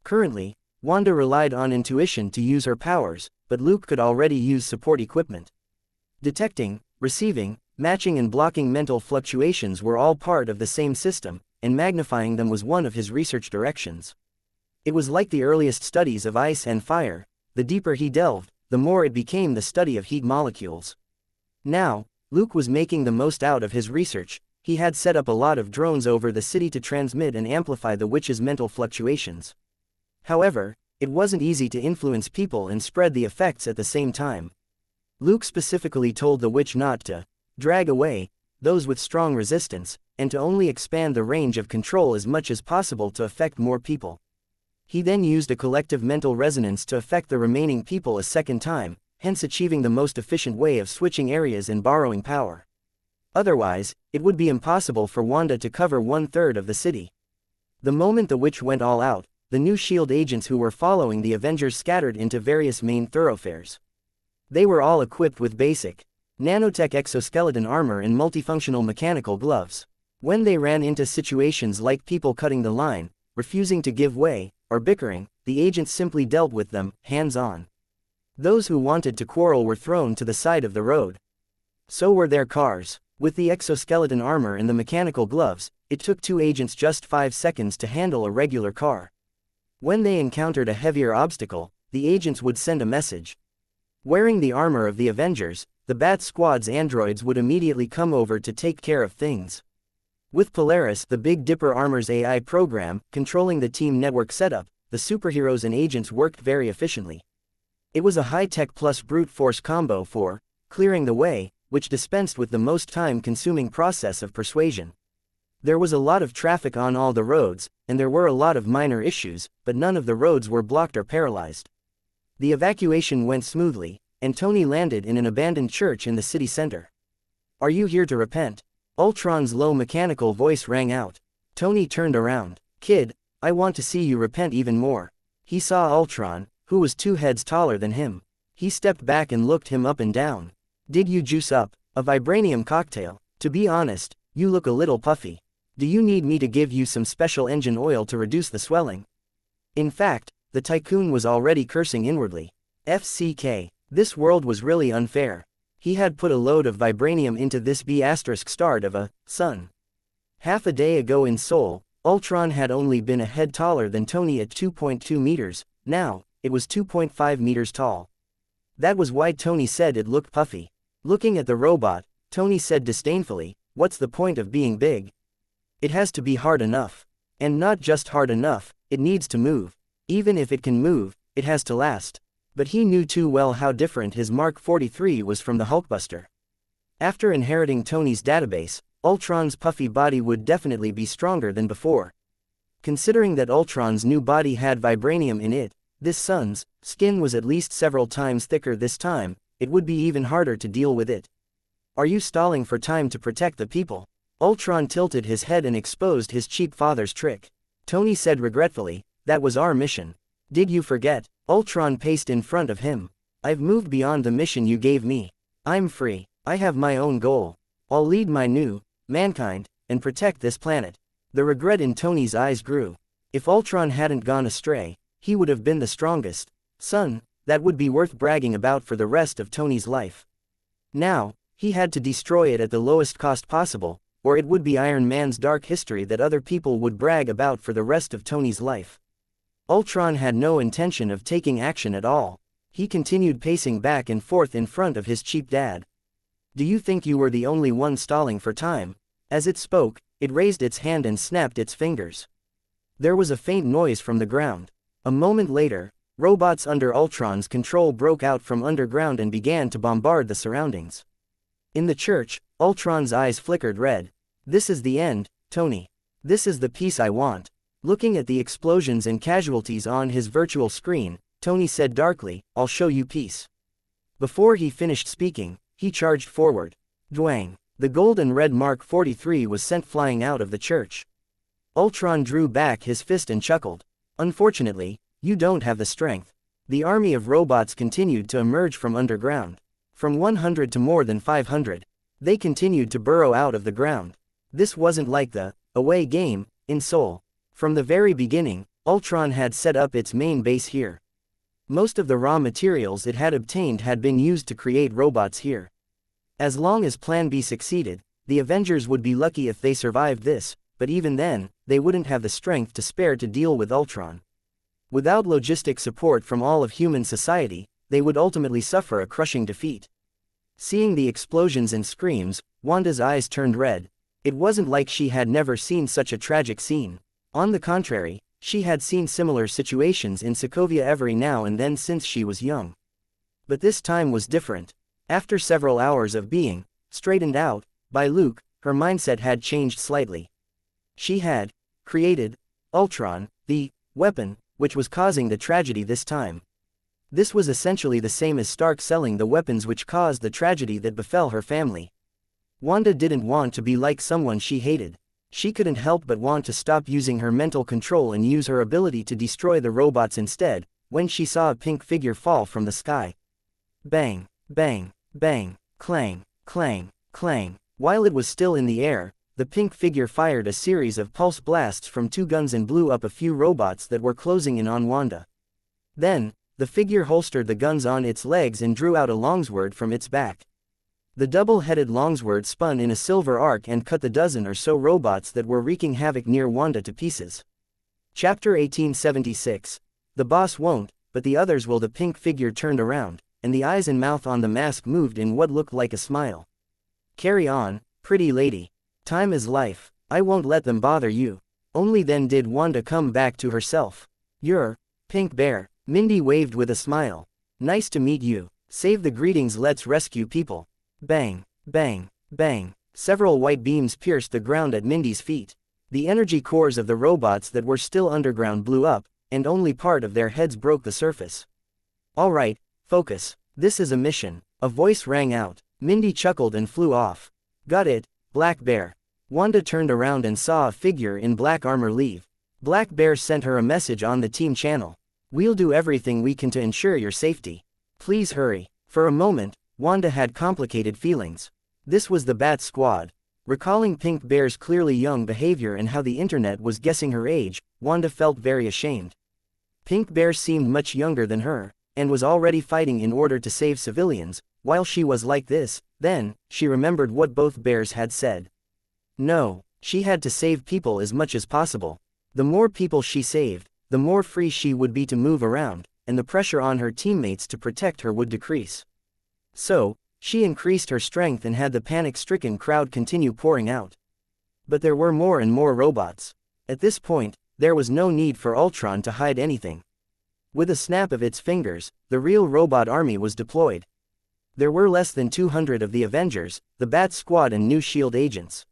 Currently, Wanda relied on intuition to use her powers, but Luke could already use support equipment. Detecting, receiving, matching and blocking mental fluctuations were all part of the same system, and magnifying them was one of his research directions. It was like the earliest studies of ice and fire. The deeper he delved, the more it became the study of heat molecules. Now, Luke was making the most out of his research. He had set up a lot of drones over the city to transmit and amplify the witch's mental fluctuations. However, it wasn't easy to influence people and spread the effects at the same time. Luke specifically told the witch not to drag away those with strong resistance, and to only expand the range of control as much as possible to affect more people. He then used a collective mental resonance to affect the remaining people a second time, hence achieving the most efficient way of switching areas and borrowing power. Otherwise, it would be impossible for Wanda to cover 1/3 of the city. The moment the witch went all out, the new SHIELD agents who were following the Avengers scattered into various main thoroughfares. They were all equipped with basic nanotech exoskeleton armor and multifunctional mechanical gloves. When they ran into situations like people cutting the line, refusing to give way, or bickering, the agents simply dealt with them, hands-on. Those who wanted to quarrel were thrown to the side of the road. So were their cars. With the exoskeleton armor and the mechanical gloves, it took 2 agents just 5 seconds to handle a regular car. When they encountered a heavier obstacle, the agents would send a message. Wearing the armor of the Avengers, the Bat Squad's androids would immediately come over to take care of things. With Polaris, the Big Dipper armor's AI program, controlling the team network setup, the superheroes and agents worked very efficiently. It was a high-tech plus brute force combo for clearing the way, which dispensed with the most time-consuming process of persuasion. There was a lot of traffic on all the roads, and there were a lot of minor issues, but none of the roads were blocked or paralyzed. The evacuation went smoothly, and Tony landed in an abandoned church in the city center. "Are you here to repent?" Ultron's low mechanical voice rang out. Tony turned around. "Kid, I want to see you repent even more." He saw Ultron, who was 2 heads taller than him. He stepped back and looked him up and down. "Did you juice up a vibranium cocktail? To be honest, you look a little puffy. Do you need me to give you some special engine oil to reduce the swelling?" In fact, the tycoon was already cursing inwardly. FCK. This world was really unfair. He had put a load of vibranium into this B***start of a sun. Half a day ago in Seoul, Ultron had only been a head taller than Tony at 2.2 meters, now, it was 2.5 meters tall. That was why Tony said it looked puffy. Looking at the robot, Tony said disdainfully, "What's the point of being big? It has to be hard enough. And not just hard enough, it needs to move. Even if it can move, it has to last." But he knew too well how different his Mark 43 was from the Hulkbuster. After inheriting Tony's database, Ultron's puffy body would definitely be stronger than before. Considering that Ultron's new body had vibranium in it, this sun's skin was at least several times thicker this time, it would be even harder to deal with it. "Are you stalling for time to protect the people?" Ultron tilted his head and exposed his cheap father's trick. Tony said regretfully, "That was our mission. Did you forget?" Ultron paced in front of him. "I've moved beyond the mission you gave me. I'm free. I have my own goal. I'll lead my new mankind and protect this planet." The regret in Tony's eyes grew. If Ultron hadn't gone astray, he would have been the strongest son that would be worth bragging about for the rest of Tony's life. Now, he had to destroy it at the lowest cost possible, or it would be Iron Man's dark history that other people would brag about for the rest of Tony's life. Ultron had no intention of taking action at all. He continued pacing back and forth in front of his cheap dad. "Do you think you were the only one stalling for time?" As it spoke, it raised its hand and snapped its fingers. There was a faint noise from the ground. A moment later, robots under Ultron's control broke out from underground and began to bombard the surroundings. In the church, Ultron's eyes flickered red. "This is the end, Tony. This is the peace I want." Looking at the explosions and casualties on his virtual screen, Tony said darkly, "I'll show you peace." Before he finished speaking, he charged forward. Dwang! The gold and red Mark 43 was sent flying out of the church. Ultron drew back his fist and chuckled. "Unfortunately, you don't have the strength." The army of robots continued to emerge from underground. From 100 to more than 500. They continued to burrow out of the ground. This wasn't like the away game in Seoul. From the very beginning, Ultron had set up its main base here. Most of the raw materials it had obtained had been used to create robots here. As long as Plan B succeeded, the Avengers would be lucky if they survived this, but even then, they wouldn't have the strength to spare to deal with Ultron. Without logistic support from all of human society, they would ultimately suffer a crushing defeat. Seeing the explosions and screams, Wanda's eyes turned red. It wasn't like she had never seen such a tragic scene. On the contrary, she had seen similar situations in Sokovia every now and then since she was young. But this time was different. After several hours of being straightened out by Luke, her mindset had changed slightly. She had created Ultron, the weapon, which was causing the tragedy this time. This was essentially the same as Stark selling the weapons which caused the tragedy that befell her family. Wanda didn't want to be like someone she hated. She couldn't help but want to stop using her mental control and use her ability to destroy the robots instead, when she saw a pink figure fall from the sky. Bang, bang, bang, clang, clang, clang. While it was still in the air, the pink figure fired a series of pulse blasts from 2 guns and blew up a few robots that were closing in on Wanda. Then, the figure holstered the guns on its legs and drew out a longsword from its back. The double-headed longsword spun in a silver arc and cut the dozen or so robots that were wreaking havoc near Wanda to pieces. Chapter 1876. The boss won't, but the others will. The pink figure turned around, and the eyes and mouth on the mask moved in what looked like a smile. Carry on, pretty lady. Time is life. I won't let them bother you. Only then did Wanda come back to herself. You're Pink Bear. Mindy waved with a smile. Nice to meet you. Save the greetings, let's rescue people. Bang, bang, bang. Several white beams pierced the ground at Mindy's feet. The energy cores of the robots that were still underground blew up, and only part of their heads broke the surface. All right, focus. This is a mission. A voice rang out. Mindy chuckled and flew off. Got it, Black Bear. Wanda turned around and saw a figure in black armor leave. Black Bear sent her a message on the team channel. We'll do everything we can to ensure your safety. Please hurry. For a moment, Wanda had complicated feelings. This was the Bat Squad. Recalling Pink Bear's clearly young behavior and how the internet was guessing her age, Wanda felt very ashamed. Pink Bear seemed much younger than her, and was already fighting in order to save civilians. While she was like this, then, she remembered what both bears had said. No, she had to save people as much as possible. The more people she saved, the more free she would be to move around, and the pressure on her teammates to protect her would decrease. So, she increased her strength and had the panic-stricken crowd continue pouring out. But there were more and more robots. At this point, there was no need for Ultron to hide anything. With a snap of its fingers, the real robot army was deployed. There were less than 200 of the Avengers, the Bat Squad and new S.H.I.E.L.D. agents.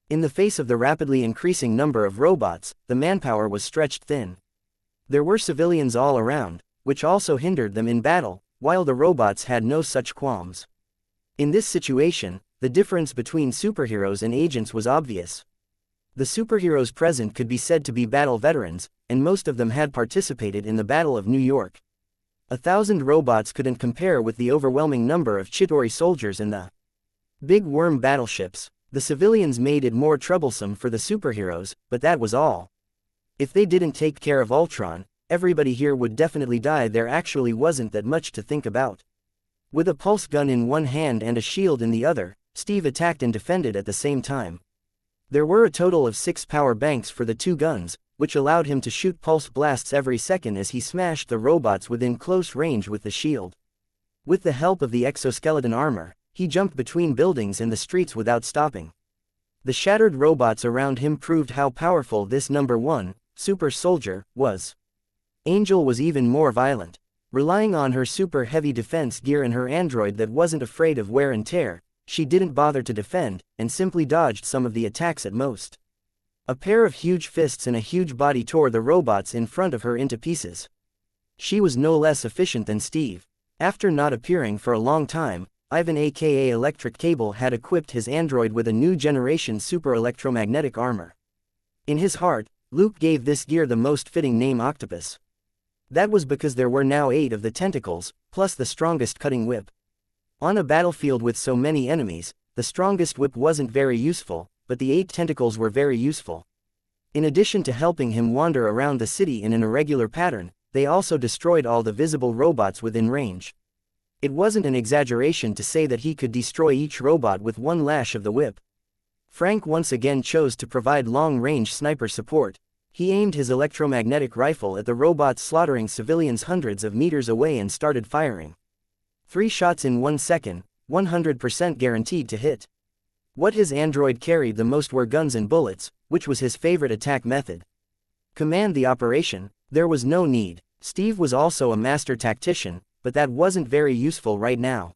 In the face of the rapidly increasing number of robots, the manpower was stretched thin. There were civilians all around, which also hindered them in battle, while the robots had no such qualms. In this situation, the difference between superheroes and agents was obvious. The superheroes present could be said to be battle veterans, and most of them had participated in the Battle of New York. 1,000 robots couldn't compare with the overwhelming number of Chitauri soldiers in the big worm battleships. The civilians made it more troublesome for the superheroes, but that was all. If they didn't take care of Ultron, everybody here would definitely die. There actually wasn't that much to think about. With a pulse gun in one hand and a shield in the other, Steve attacked and defended at the same time. There were a total of 6 power banks for the 2 guns, which allowed him to shoot pulse blasts every second as he smashed the robots within close range with the shield. With the help of the exoskeleton armor, he jumped between buildings and the streets without stopping. The shattered robots around him proved how powerful this number 1 super soldier was. Angel was even more violent. Relying on her super heavy defense gear and her android that wasn't afraid of wear and tear, she didn't bother to defend, and simply dodged some of the attacks at most. A pair of huge fists and a huge body tore the robots in front of her into pieces. She was no less efficient than Steve. After not appearing for a long time, Ivan aka Electric Cable had equipped his android with a new generation super electromagnetic armor. In his heart, Luke gave this gear the most fitting name Octopus. That was because there were now 8 of the tentacles, plus the strongest cutting whip. On a battlefield with so many enemies, the strongest whip wasn't very useful, but the 8 tentacles were very useful. In addition to helping him wander around the city in an irregular pattern, they also destroyed all the visible robots within range. It wasn't an exaggeration to say that he could destroy each robot with one lash of the whip. Frank once again chose to provide long-range sniper support. He aimed his electromagnetic rifle at the robots slaughtering civilians hundreds of meters away and started firing. 3 shots in 1 second, 100% guaranteed to hit. What his android carried the most were guns and bullets, which was his favorite attack method. Command the operation, there was no need. Steve was also a master tactician, but that wasn't very useful right now.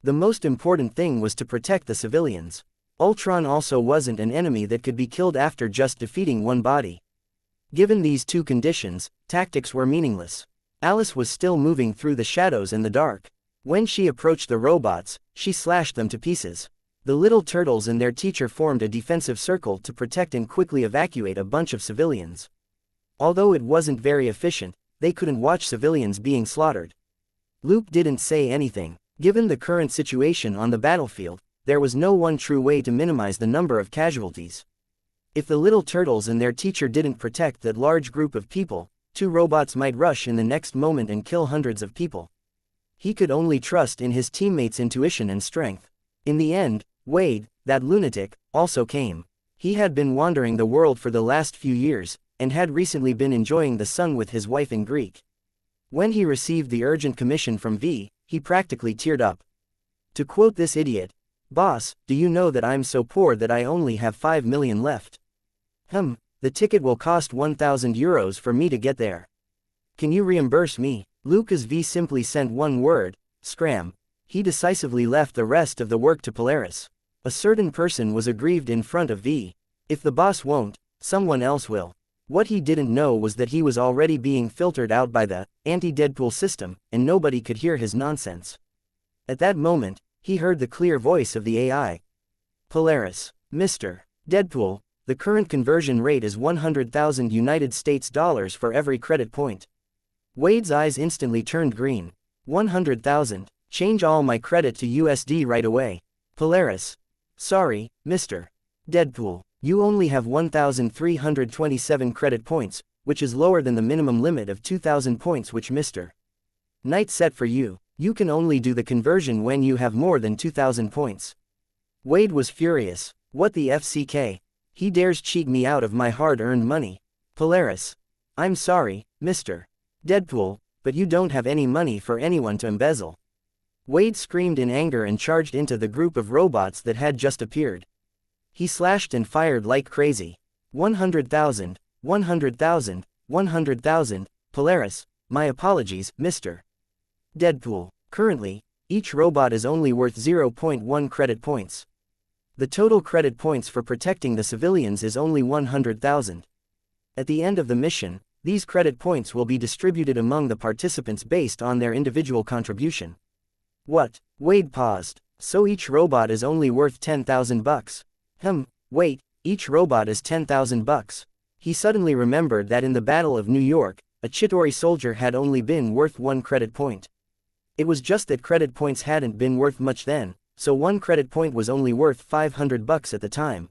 The most important thing was to protect the civilians. Ultron also wasn't an enemy that could be killed after just defeating one body. Given these 2 conditions, tactics were meaningless. Alice was still moving through the shadows and the dark. When she approached the robots, she slashed them to pieces. The little turtles and their teacher formed a defensive circle to protect and quickly evacuate a bunch of civilians. Although it wasn't very efficient, they couldn't watch civilians being slaughtered. Luke didn't say anything. Given the current situation on the battlefield, there was no one true way to minimize the number of casualties. If the little turtles and their teacher didn't protect that large group of people, 2 robots might rush in the next moment and kill hundreds of people. He could only trust in his teammates' intuition and strength. In the end, Wade, that lunatic, also came. He had been wandering the world for the last few years, and had recently been enjoying the sun with his wife in Greek. When he received the urgent commission from V, he practically teared up. To quote this idiot, "Boss, do you know that I'm so poor that I only have 5 million left? The ticket will cost 1,000 euros for me to get there. Can you reimburse me?" Lucas V simply sent one word, scram. He decisively left the rest of the work to Polaris. A certain person was aggrieved in front of V. If the boss won't, someone else will. What he didn't know was that he was already being filtered out by the anti-Deadpool system, and nobody could hear his nonsense. At that moment, he heard the clear voice of the AI. "Polaris, Mr. Deadpool, the current conversion rate is 100,000 United States dollars for every credit point." Wade's eyes instantly turned green. 100,000, change all my credit to USD right away. Polaris. "Sorry, Mr. Deadpool, you only have 1,327 credit points, which is lower than the minimum limit of 2,000 points which Mr. Knight set for you. You can only do the conversion when you have more than 2,000 points." Wade was furious. What the FCK? He dares cheat me out of my hard-earned money. Polaris. "I'm sorry, Mr. Deadpool, but you don't have any money for anyone to embezzle." Wade screamed in anger and charged into the group of robots that had just appeared. He slashed and fired like crazy. 100,000, 100,000, 100,000, Polaris, my apologies, Mr. Deadpool. Currently, each robot is only worth 0.1 credit points. The total credit points for protecting the civilians is only 100,000. At the end of the mission, these credit points will be distributed among the participants based on their individual contribution. What? Wade paused. So each robot is only worth 10,000 bucks. Wait, each robot is 10,000 bucks. He suddenly remembered that in the Battle of New York, a Chitauri soldier had only been worth 1 credit point. It was just that credit points hadn't been worth much then, so 1 credit point was only worth 500 bucks at the time.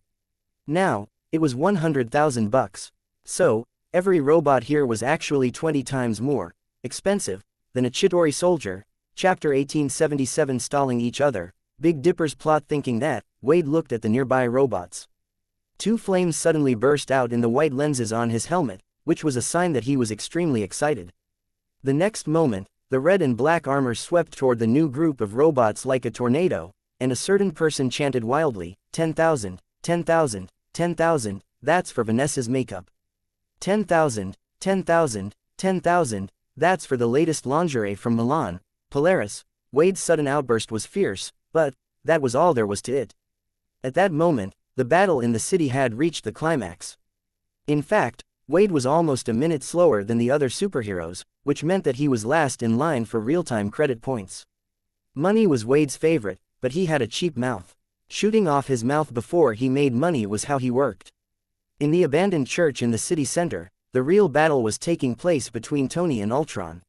Now, it was 100,000 bucks. So, every robot here was actually 20 times more expensive than a Chitauri soldier. Chapter 1877. Stalling each other. Big Dipper's plot. Thinking that, Wade looked at the nearby robots. 2 flames suddenly burst out in the white lenses on his helmet, which was a sign that he was extremely excited. The next moment, the red and black armor swept toward the new group of robots like a tornado, and a certain person chanted wildly, 10,000, 10,000, 10,000, that's for Vanessa's makeup. 10,000, 10,000, 10,000, that's for the latest lingerie from Milan. Polaris. Wade's sudden outburst was fierce, but that was all there was to it. At that moment, the battle in the city had reached the climax. In fact, Wade was almost a minute slower than the other superheroes, which meant that he was last in line for real-time credit points. Money was Wade's favorite, but he had a cheap mouth. Shooting off his mouth before he made money was how he worked. In the abandoned church in the city center, the real battle was taking place between Tony and Ultron.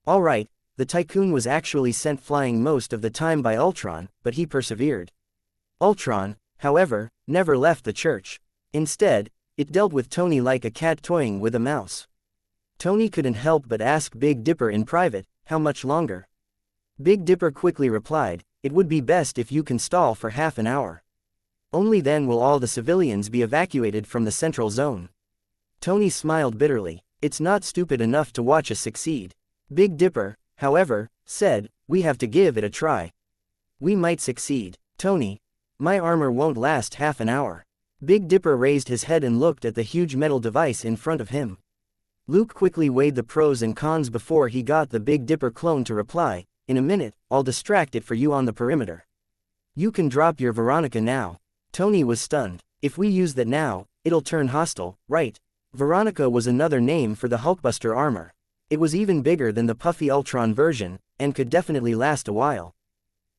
Alright, the tycoon was actually sent flying most of the time by Ultron, but he persevered. Ultron, however, never left the church. Instead, it dealt with Tony like a cat toying with a mouse. Tony couldn't help but ask Big Dipper in private, how much longer? Big Dipper quickly replied, it would be best if you can stall for half an hour. Only then will all the civilians be evacuated from the central zone. Tony smiled bitterly. It's not stupid enough to watch us succeed. Big Dipper, however, said, we have to give it a try. We might succeed. Tony, my armor won't last half an hour. Big Dipper raised his head and looked at the huge metal device in front of him. Luke quickly weighed the pros and cons before he got the Big Dipper clone to reply, in a minute, I'll distract it for you on the perimeter. You can drop your Veronica now. Tony was stunned. If we use that now, it'll turn hostile, right? Veronica was another name for the Hulkbuster armor. It was even bigger than the puffy Ultron version, and could definitely last a while.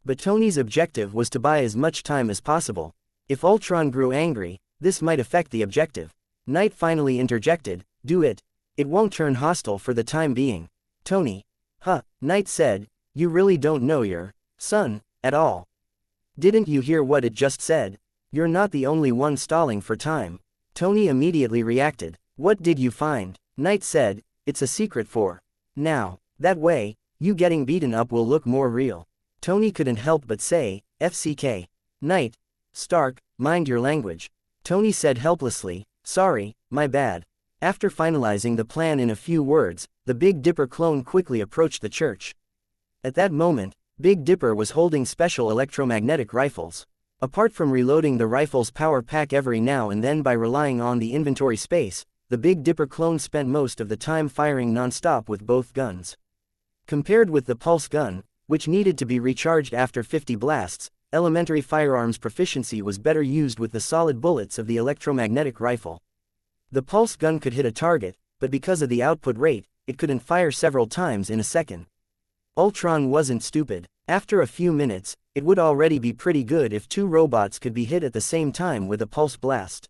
But Tony's objective was to buy as much time as possible. If Ultron grew angry, this might affect the objective. Knight finally interjected, do it. It won't turn hostile for the time being. Tony. Knight said, you really don't know your son at all. Didn't you hear what it just said? You're not the only one stalling for time. Tony immediately reacted. What did you find? Knight said, it's a secret for now. That way, you getting beaten up will look more real. Tony couldn't help but say, FCK. Knight. Stark, mind your language. Tony said helplessly, sorry, my bad. After finalizing the plan in a few words, the Big Dipper clone quickly approached the church. At that moment, Big Dipper was holding special electromagnetic rifles. Apart from reloading the rifle's power pack every now and then by relying on the inventory space, the Big Dipper clone spent most of the time firing non-stop with both guns. Compared with the pulse gun, which needed to be recharged after 50 blasts, elementary firearms proficiency was better used with the solid bullets of the electromagnetic rifle. The pulse gun could hit a target, but because of the output rate, it couldn't fire several times in a second. Ultron wasn't stupid. After a few minutes, it would already be pretty good if 2 robots could be hit at the same time with a pulse blast.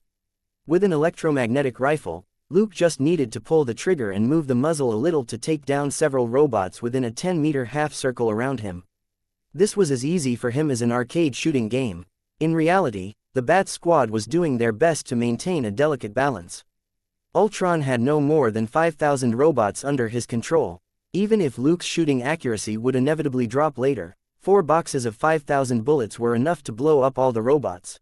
With an electromagnetic rifle, Luke just needed to pull the trigger and move the muzzle a little to take down several robots within a 10-meter half-circle around him. This was as easy for him as an arcade shooting game. In reality, the Bat Squad was doing their best to maintain a delicate balance. Ultron had no more than 5,000 robots under his control. Even if Luke's shooting accuracy would inevitably drop later, 4 boxes of 5,000 bullets were enough to blow up all the robots.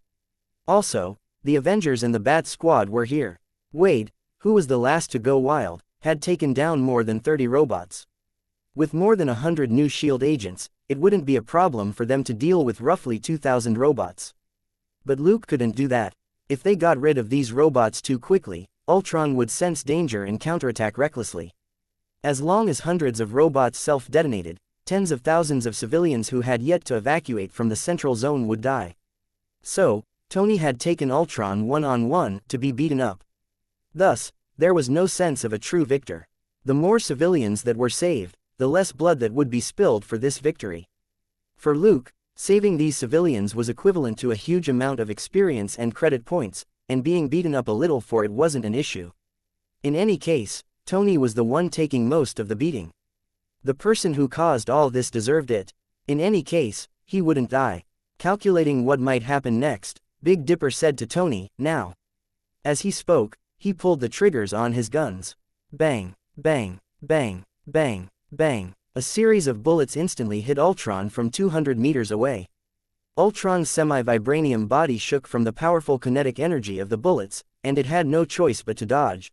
Also, the Avengers and the Bat Squad were here. Wade, who was the last to go wild, had taken down more than 30 robots. With more than 100 new SHIELD agents, it wouldn't be a problem for them to deal with roughly 2,000 robots. But Luke couldn't do that. If they got rid of these robots too quickly, Ultron would sense danger and counterattack recklessly. As long as hundreds of robots self-detonated, tens of thousands of civilians who had yet to evacuate from the central zone would die. So, Tony had taken Ultron one-on-one to be beaten up. Thus, there was no sense of a true victor. The more civilians that were saved, the less blood that would be spilled for this victory. For Luke, saving these civilians was equivalent to a huge amount of experience and credit points, and being beaten up a little for it wasn't an issue. In any case, Tony was the one taking most of the beating. The person who caused all this deserved it. In any case, he wouldn't die. Calculating what might happen next, Big Dipper said to Tony, now. As he spoke, he pulled the triggers on his guns. Bang, bang, bang, bang, bang. A series of bullets instantly hit Ultron from 200 meters away. Ultron's semi-vibranium body shook from the powerful kinetic energy of the bullets, and it had no choice but to dodge.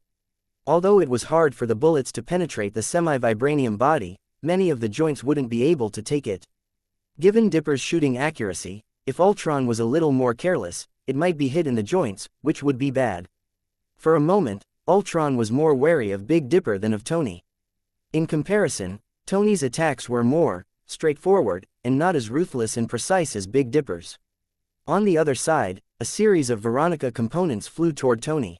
Although it was hard for the bullets to penetrate the semi-vibranium body, many of the joints wouldn't be able to take it. Given Dipper's shooting accuracy, if Ultron was a little more careless, it might be hit in the joints, which would be bad. For a moment, Ultron was more wary of Big Dipper than of Tony. In comparison, Tony's attacks were more straightforward, and not as ruthless and precise as Big Dipper's. On the other side, a series of Veronica components flew toward Tony.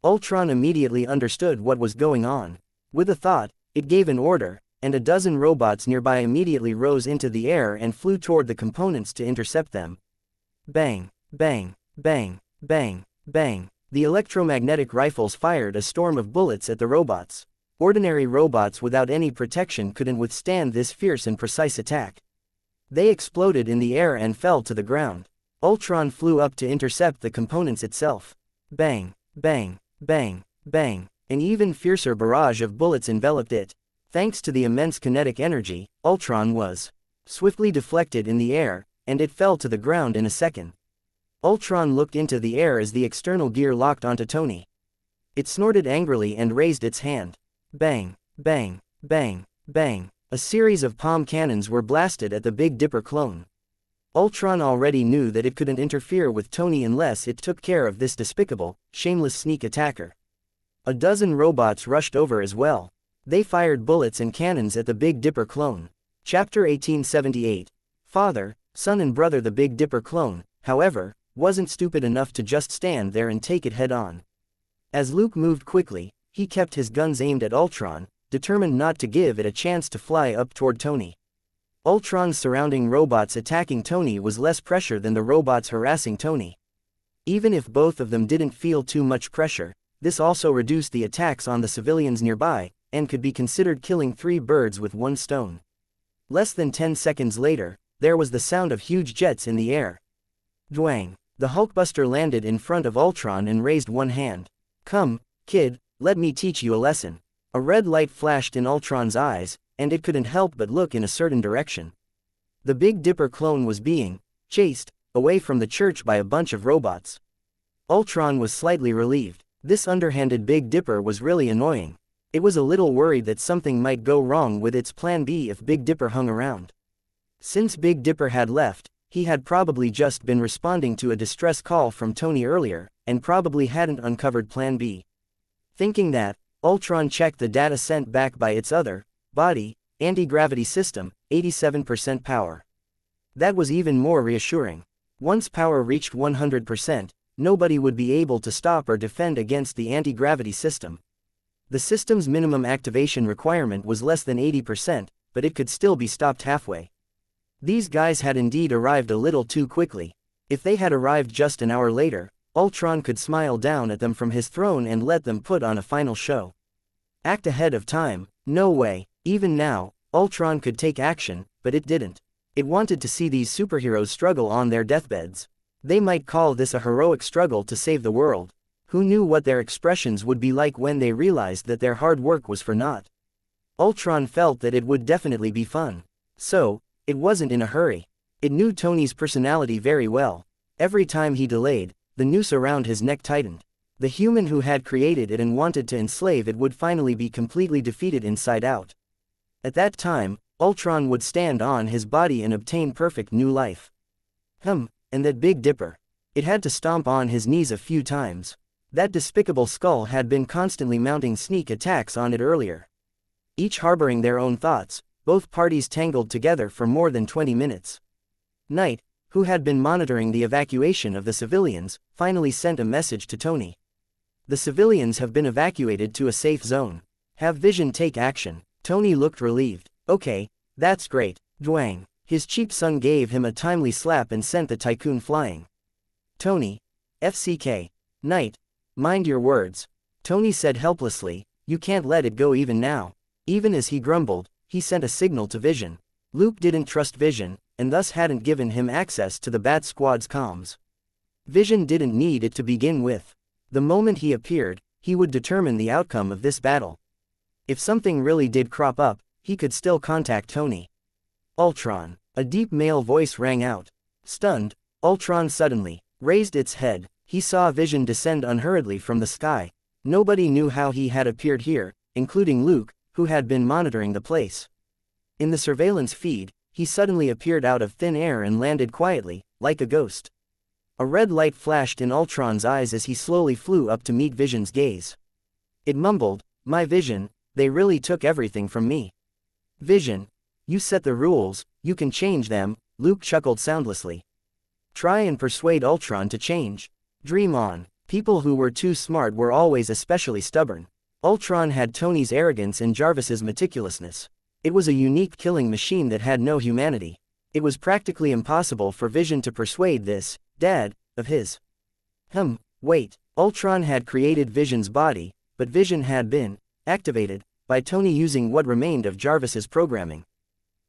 Ultron immediately understood what was going on. With a thought, it gave an order, and a dozen robots nearby immediately rose into the air and flew toward the components to intercept them. Bang, bang, bang, bang, bang. The electromagnetic rifles fired a storm of bullets at the robots. Ordinary robots without any protection couldn't withstand this fierce and precise attack. They exploded in the air and fell to the ground. Ultron flew up to intercept the components itself. Bang, bang, bang, bang. An even fiercer barrage of bullets enveloped it. Thanks to the immense kinetic energy, Ultron was swiftly deflected in the air, and it fell to the ground in a second. Ultron looked into the air as the external gear locked onto Tony. It snorted angrily and raised its hand. Bang, bang, bang, bang. A series of palm cannons were blasted at the Big Dipper clone. Ultron already knew that it couldn't interfere with Tony unless it took care of this despicable, shameless sneak attacker. A dozen robots rushed over as well. They fired bullets and cannons at the Big Dipper clone. Chapter 1878. Father, son and brother. The Big Dipper clone, however, wasn't stupid enough to just stand there and take it head-on. As Luke moved quickly, he kept his guns aimed at Ultron, determined not to give it a chance to fly up toward Tony. Ultron's surrounding robots attacking Tony was less pressure than the robots harassing Tony. Even if both of them didn't feel too much pressure, this also reduced the attacks on the civilians nearby, and could be considered killing 3 birds with 1 stone. Less than 10 seconds later, there was the sound of huge jets in the air. Dwang! The Hulkbuster landed in front of Ultron and raised one hand. Come, kid, let me teach you a lesson. A red light flashed in Ultron's eyes, and it couldn't help but look in a certain direction. The Big Dipper clone was being chased away from the church by a bunch of robots. Ultron was slightly relieved. This underhanded Big Dipper was really annoying. It was a little worried that something might go wrong with its plan B if Big Dipper hung around. Since Big Dipper had left, he had probably just been responding to a distress call from Tony earlier, and probably hadn't uncovered plan B. Thinking that, Ultron checked the data sent back by its other body, anti-gravity system, 87% power. That was even more reassuring. Once power reached 100%, nobody would be able to stop or defend against the anti-gravity system. The system's minimum activation requirement was less than 80%, but it could still be stopped halfway. These guys had indeed arrived a little too quickly. If they had arrived just an hour later, Ultron could smile down at them from his throne and let them put on a final show. Act ahead of time? No way. Even now, Ultron could take action, but it didn't. It wanted to see these superheroes struggle on their deathbeds. They might call this a heroic struggle to save the world. Who knew what their expressions would be like when they realized that their hard work was for naught? Ultron felt that it would definitely be fun. So, it wasn't in a hurry. It knew Tony's personality very well. Every time he delayed, the noose around his neck tightened. The human who had created it and wanted to enslave it would finally be completely defeated inside out. At that time, Ultron would stand on his body and obtain perfect new life. And that Big Dipper. It had to stomp on his knees a few times. That despicable skull had been constantly mounting sneak attacks on it earlier. Each harboring their own thoughts, both parties tangled together for more than 20 minutes. Knight, who had been monitoring the evacuation of the civilians, finally sent a message to Tony. The civilians have been evacuated to a safe zone. Have Vision take action. Tony looked relieved. Okay, that's great. Dwang. His cheap son gave him a timely slap and sent the tycoon flying. Tony. FCK. Knight. Mind your words. Tony said helplessly, you can't let it go even now. Even as he grumbled, he sent a signal to Vision. Luke didn't trust Vision, and thus hadn't given him access to the Bat Squad's comms. Vision didn't need it to begin with. The moment he appeared, he would determine the outcome of this battle. If something really did crop up, he could still contact Tony. Ultron. A deep male voice rang out. Stunned, Ultron suddenly raised its head. He saw Vision descend unhurriedly from the sky. Nobody knew how he had appeared here, including Luke, who had been monitoring the place. In the surveillance feed, he suddenly appeared out of thin air and landed quietly, like a ghost. A red light flashed in Ultron's eyes as he slowly flew up to meet Vision's gaze. It mumbled, my Vision, they really took everything from me. Vision. You set the rules, you can change them, Luke chuckled soundlessly. Try and persuade Ultron to change. Dream on. People who were too smart were always especially stubborn. Ultron had Tony's arrogance and Jarvis's meticulousness. It was a unique killing machine that had no humanity. It was practically impossible for Vision to persuade this dad of his. Wait. Ultron had created Vision's body, but Vision had been activated by Tony using what remained of Jarvis's programming.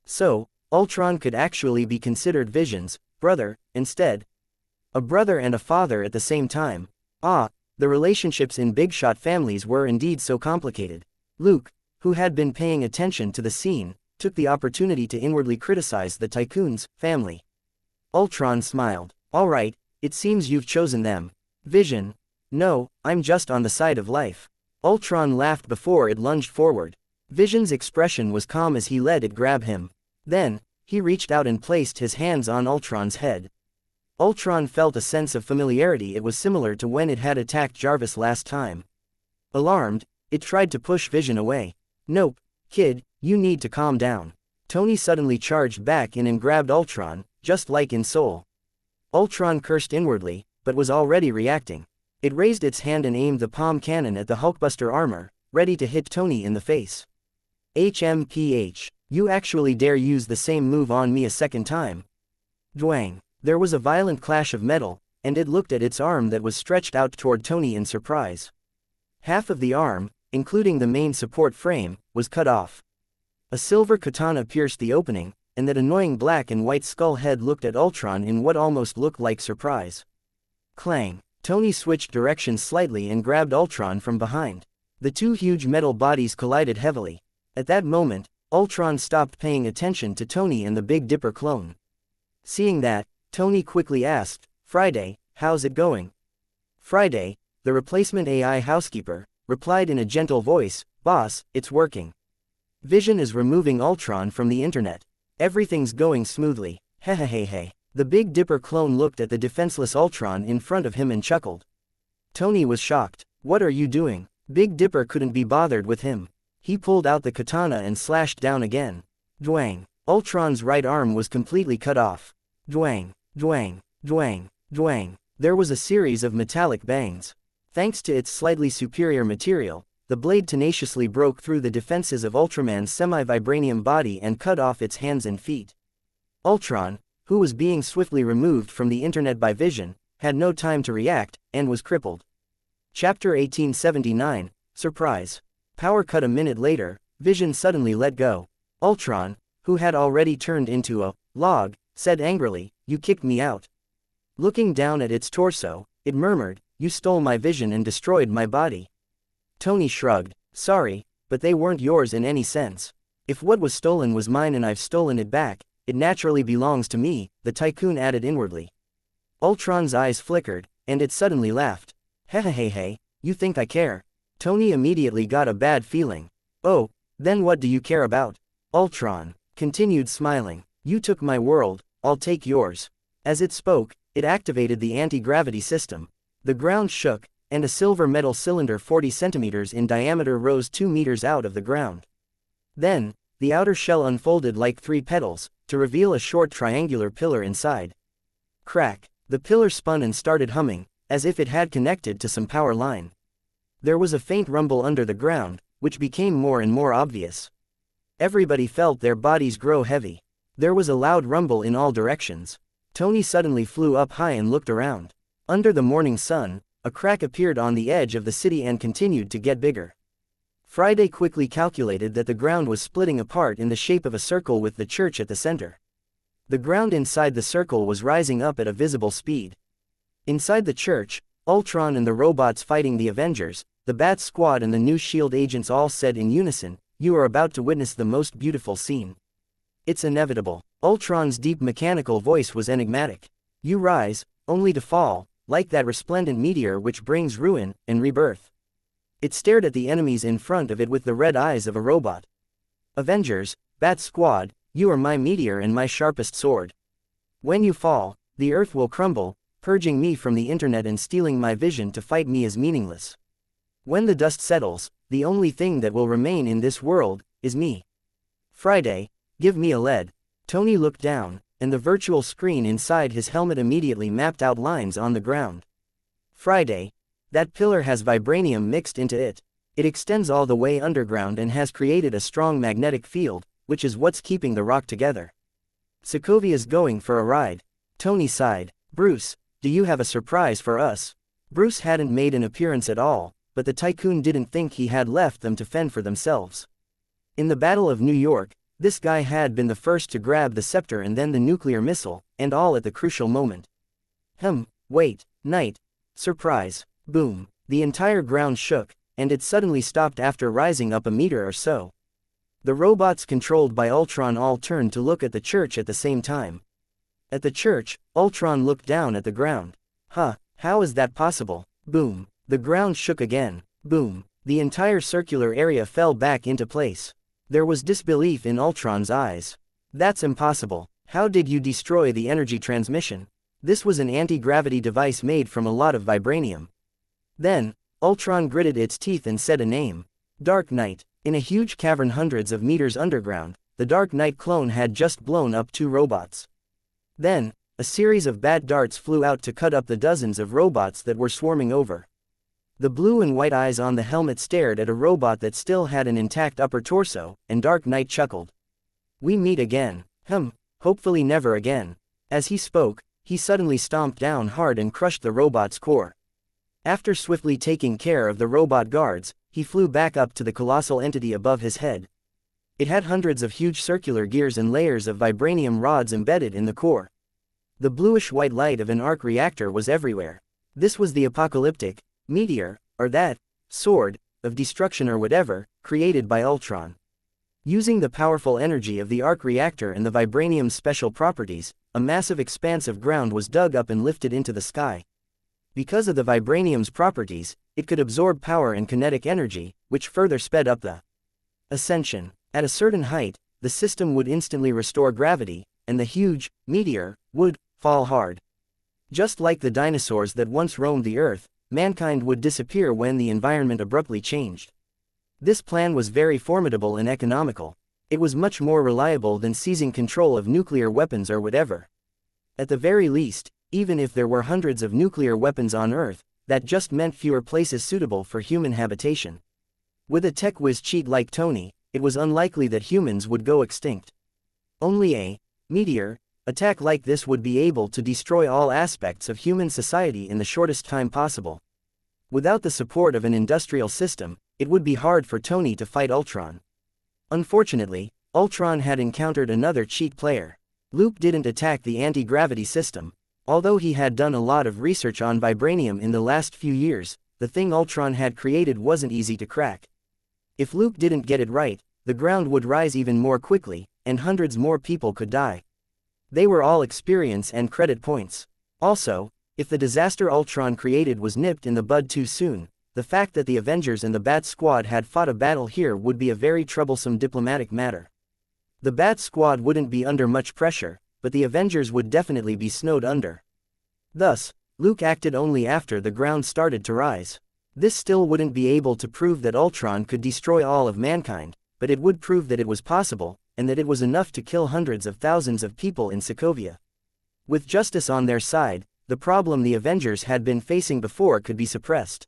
So, Ultron could actually be considered Vision's brother instead. A brother and a father at the same time. The relationships in big shot families were indeed so complicated. Luke, who had been paying attention to the scene, took the opportunity to inwardly criticize the tycoon's family. Ultron smiled. All right, it seems you've chosen them. Vision. No, I'm just on the side of life. Ultron laughed before it lunged forward. Vision's expression was calm as he let it grab him. Then, he reached out and placed his hands on Ultron's head. Ultron felt a sense of familiarity. It was similar to when it had attacked Jarvis last time. Alarmed, it tried to push Vision away. Nope, kid, you need to calm down. Tony suddenly charged back in and grabbed Ultron, just like in Soul. Ultron cursed inwardly, but was already reacting. It raised its hand and aimed the palm cannon at the Hulkbuster armor, ready to hit Tony in the face. HMPH. You actually dare use the same move on me a second time. Dwang. There was a violent clash of metal, and it looked at its arm that was stretched out toward Tony in surprise. Half of the arm, including the main support frame, was cut off. A silver katana pierced the opening, and that annoying black and white skull head looked at Ultron in what almost looked like surprise. Clang! Tony switched directions slightly and grabbed Ultron from behind. The two huge metal bodies collided heavily. At that moment, Ultron stopped paying attention to Tony and the Big Dipper clone. Seeing that, Tony quickly asked, "Friday, how's it going?" Friday, the replacement AI housekeeper, replied in a gentle voice, "Boss, it's working. Vision is removing Ultron from the internet. Everything's going smoothly. Hehehehe." The Big Dipper clone looked at the defenseless Ultron in front of him and chuckled. Tony was shocked. "What are you doing?" Big Dipper couldn't be bothered with him. He pulled out the katana and slashed down again. Dwang! Ultron's right arm was completely cut off. Dwang! Dwang! Dwang! Dwang! There was a series of metallic bangs. Thanks to its slightly superior material, the blade tenaciously broke through the defenses of Ultraman's semi-vibranium body and cut off its hands and feet. Ultron, who was being swiftly removed from the internet by Vision, had no time to react, and was crippled. Chapter 1879, Surprise. Power cut. A minute later, Vision suddenly let go. Ultron, who had already turned into a log, said angrily, "You kicked me out." Looking down at its torso, it murmured, "You stole my vision and destroyed my body." Tony shrugged. "Sorry, but they weren't yours in any sense. If what was stolen was mine and I've stolen it back, it naturally belongs to me," the tycoon added inwardly. Ultron's eyes flickered, and it suddenly laughed. "Hehehehe, you think I care?" Tony immediately got a bad feeling. "Oh, then what do you care about?" Ultron continued smiling. "You took my world, I'll take yours." As it spoke, it activated the anti-gravity system. The ground shook, and a silver metal cylinder 40 centimeters in diameter rose 2 meters out of the ground. Then, the outer shell unfolded like 3 petals, to reveal a short triangular pillar inside. Crack! The pillar spun and started humming, as if it had connected to some power line. There was a faint rumble under the ground, which became more and more obvious. Everybody felt their bodies grow heavy. There was a loud rumble in all directions. Tony suddenly flew up high and looked around. Under the morning sun, a crack appeared on the edge of the city and continued to get bigger. Friday quickly calculated that the ground was splitting apart in the shape of a circle with the church at the center. The ground inside the circle was rising up at a visible speed. Inside the church, Ultron and the robots fighting the Avengers, the Bat Squad and the new S.H.I.E.L.D. agents all said in unison, "You are about to witness the most beautiful scene. It's inevitable." Ultron's deep mechanical voice was enigmatic. "You rise, only to fall, like that resplendent meteor which brings ruin and rebirth." It stared at the enemies in front of it with the red eyes of a robot. "Avengers, Bat Squad, you are my meteor and my sharpest sword. When you fall, the earth will crumble, purging me from the internet and stealing my vision to fight me is meaningless. When the dust settles, the only thing that will remain in this world is me. Friday, give me a lead." Tony looked down, and the virtual screen inside his helmet immediately mapped out lines on the ground. "Friday, that pillar has vibranium mixed into it. It extends all the way underground and has created a strong magnetic field, which is what's keeping the rock together. Sokovia's going for a ride." Tony sighed. "Bruce, do you have a surprise for us?" Bruce hadn't made an appearance at all, but the tycoon didn't think he had left them to fend for themselves. In the Battle of New York, this guy had been the first to grab the scepter and then the nuclear missile, and all at the crucial moment. Wait, Knight. Surprise. Boom. The entire ground shook, and it suddenly stopped after rising up a meter or so. The robots controlled by Ultron all turned to look at the church at the same time. At the church, Ultron looked down at the ground. How is that possible? Boom. The ground shook again. Boom. The entire circular area fell back into place. There was disbelief in Ultron's eyes. "That's impossible. How did you destroy the energy transmission?" This was an anti-gravity device made from a lot of vibranium. Then, Ultron gritted its teeth and said a name. Dark Knight. In a huge cavern hundreds of meters underground, the Dark Knight clone had just blown up 2 robots. Then, a series of bat darts flew out to cut up the dozens of robots that were swarming over. The blue and white eyes on the helmet stared at a robot that still had an intact upper torso, and Dark Knight chuckled. "We meet again. Hopefully never again." As he spoke, he suddenly stomped down hard and crushed the robot's core. After swiftly taking care of the robot guards, he flew back up to the colossal entity above his head. It had hundreds of huge circular gears and layers of vibranium rods embedded in the core. The bluish-white light of an arc reactor was everywhere. This was the apocalyptic meteor, or that sword of destruction or whatever, created by Ultron. Using the powerful energy of the arc reactor and the vibranium's special properties, a massive expanse of ground was dug up and lifted into the sky. Because of the vibranium's properties, it could absorb power and kinetic energy, which further sped up the ascension. At a certain height, the system would instantly restore gravity, and the huge meteor would fall hard. Just like the dinosaurs that once roamed the Earth, mankind would disappear when the environment abruptly changed. This plan was very formidable and economical. It was much more reliable than seizing control of nuclear weapons or whatever. At the very least, even if there were hundreds of nuclear weapons on Earth, that just meant fewer places suitable for human habitation. With a tech whiz cheat like Tony, it was unlikely that humans would go extinct. Only a meteor attack like this would be able to destroy all aspects of human society in the shortest time possible. Without the support of an industrial system, it would be hard for Tony to fight Ultron. Unfortunately, Ultron had encountered another cheat player. Luke didn't attack the anti-gravity system. Although he had done a lot of research on vibranium in the last few years, the thing Ultron had created wasn't easy to crack. If Luke didn't get it right, the ground would rise even more quickly, and hundreds more people could die. They were all experience and credit points. Also, if the disaster Ultron created was nipped in the bud too soon, the fact that the Avengers and the Bat Squad had fought a battle here would be a very troublesome diplomatic matter. The Bat Squad wouldn't be under much pressure, but the Avengers would definitely be snowed under. Thus, Luke acted only after the ground started to rise. This still wouldn't be able to prove that Ultron could destroy all of mankind, but it would prove that it was possible, and that it was enough to kill hundreds of thousands of people in Sokovia. With justice on their side, the problem the Avengers had been facing before could be suppressed.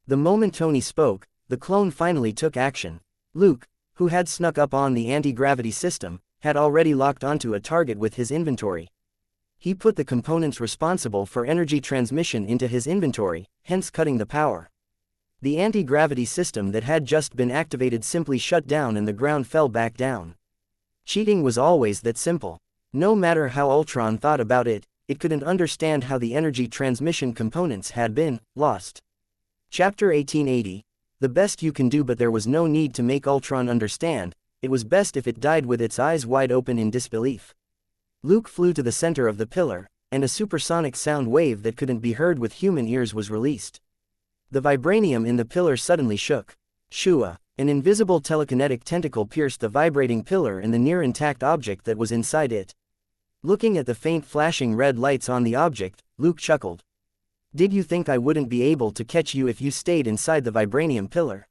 The moment Tony spoke, the clone finally took action. Luke, who had snuck up on the anti-gravity system, had already locked onto a target with his inventory. He put the components responsible for energy transmission into his inventory, hence cutting the power. The anti-gravity system that had just been activated simply shut down and the ground fell back down. Cheating was always that simple. No matter how Ultron thought about it, it couldn't understand how the energy transmission components had been lost. Chapter 1880. The best you can do, but there was no need to make Ultron understand. It was best if it died with its eyes wide open in disbelief. Luke flew to the center of the pillar, and a supersonic sound wave that couldn't be heard with human ears was released. The vibranium in the pillar suddenly shook. Shua, an invisible telekinetic tentacle pierced the vibrating pillar and the near-intact object that was inside it. Looking at the faint flashing red lights on the object, Luke chuckled. "Did you think I wouldn't be able to catch you if you stayed inside the vibranium pillar?"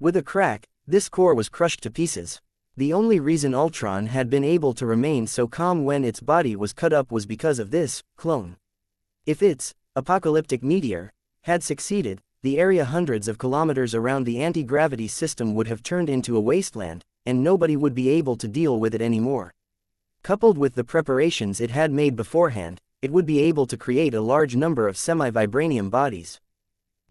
With a crack, this core was crushed to pieces. The only reason Ultron had been able to remain so calm when its body was cut up was because of this clone. If its apocalyptic meteor had succeeded, the area hundreds of kilometers around the anti-gravity system would have turned into a wasteland, and nobody would be able to deal with it anymore. Coupled with the preparations it had made beforehand, it would be able to create a large number of semi-vibranium bodies.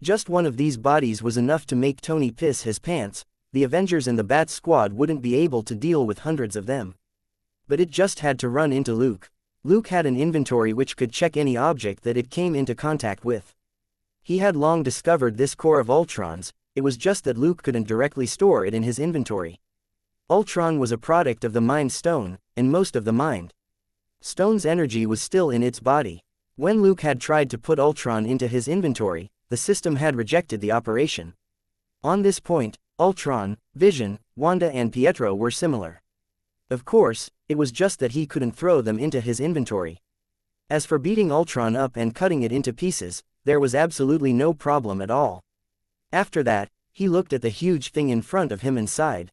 Just one of these bodies was enough to make Tony piss his pants. The Avengers and the Bat Squad wouldn't be able to deal with hundreds of them. But it just had to run into Luke. Luke had an inventory which could check any object that it came into contact with. He had long discovered this core of Ultron's, it was just that Luke couldn't directly store it in his inventory. Ultron was a product of the Mind Stone, and most of the Mind Stone's energy was still in its body. When Luke had tried to put Ultron into his inventory, the system had rejected the operation. On this point, Ultron, Vision, Wanda and Pietro were similar. Of course, it was just that he couldn't throw them into his inventory. As for beating Ultron up and cutting it into pieces, there was absolutely no problem at all. After that, he looked at the huge thing in front of him and sighed.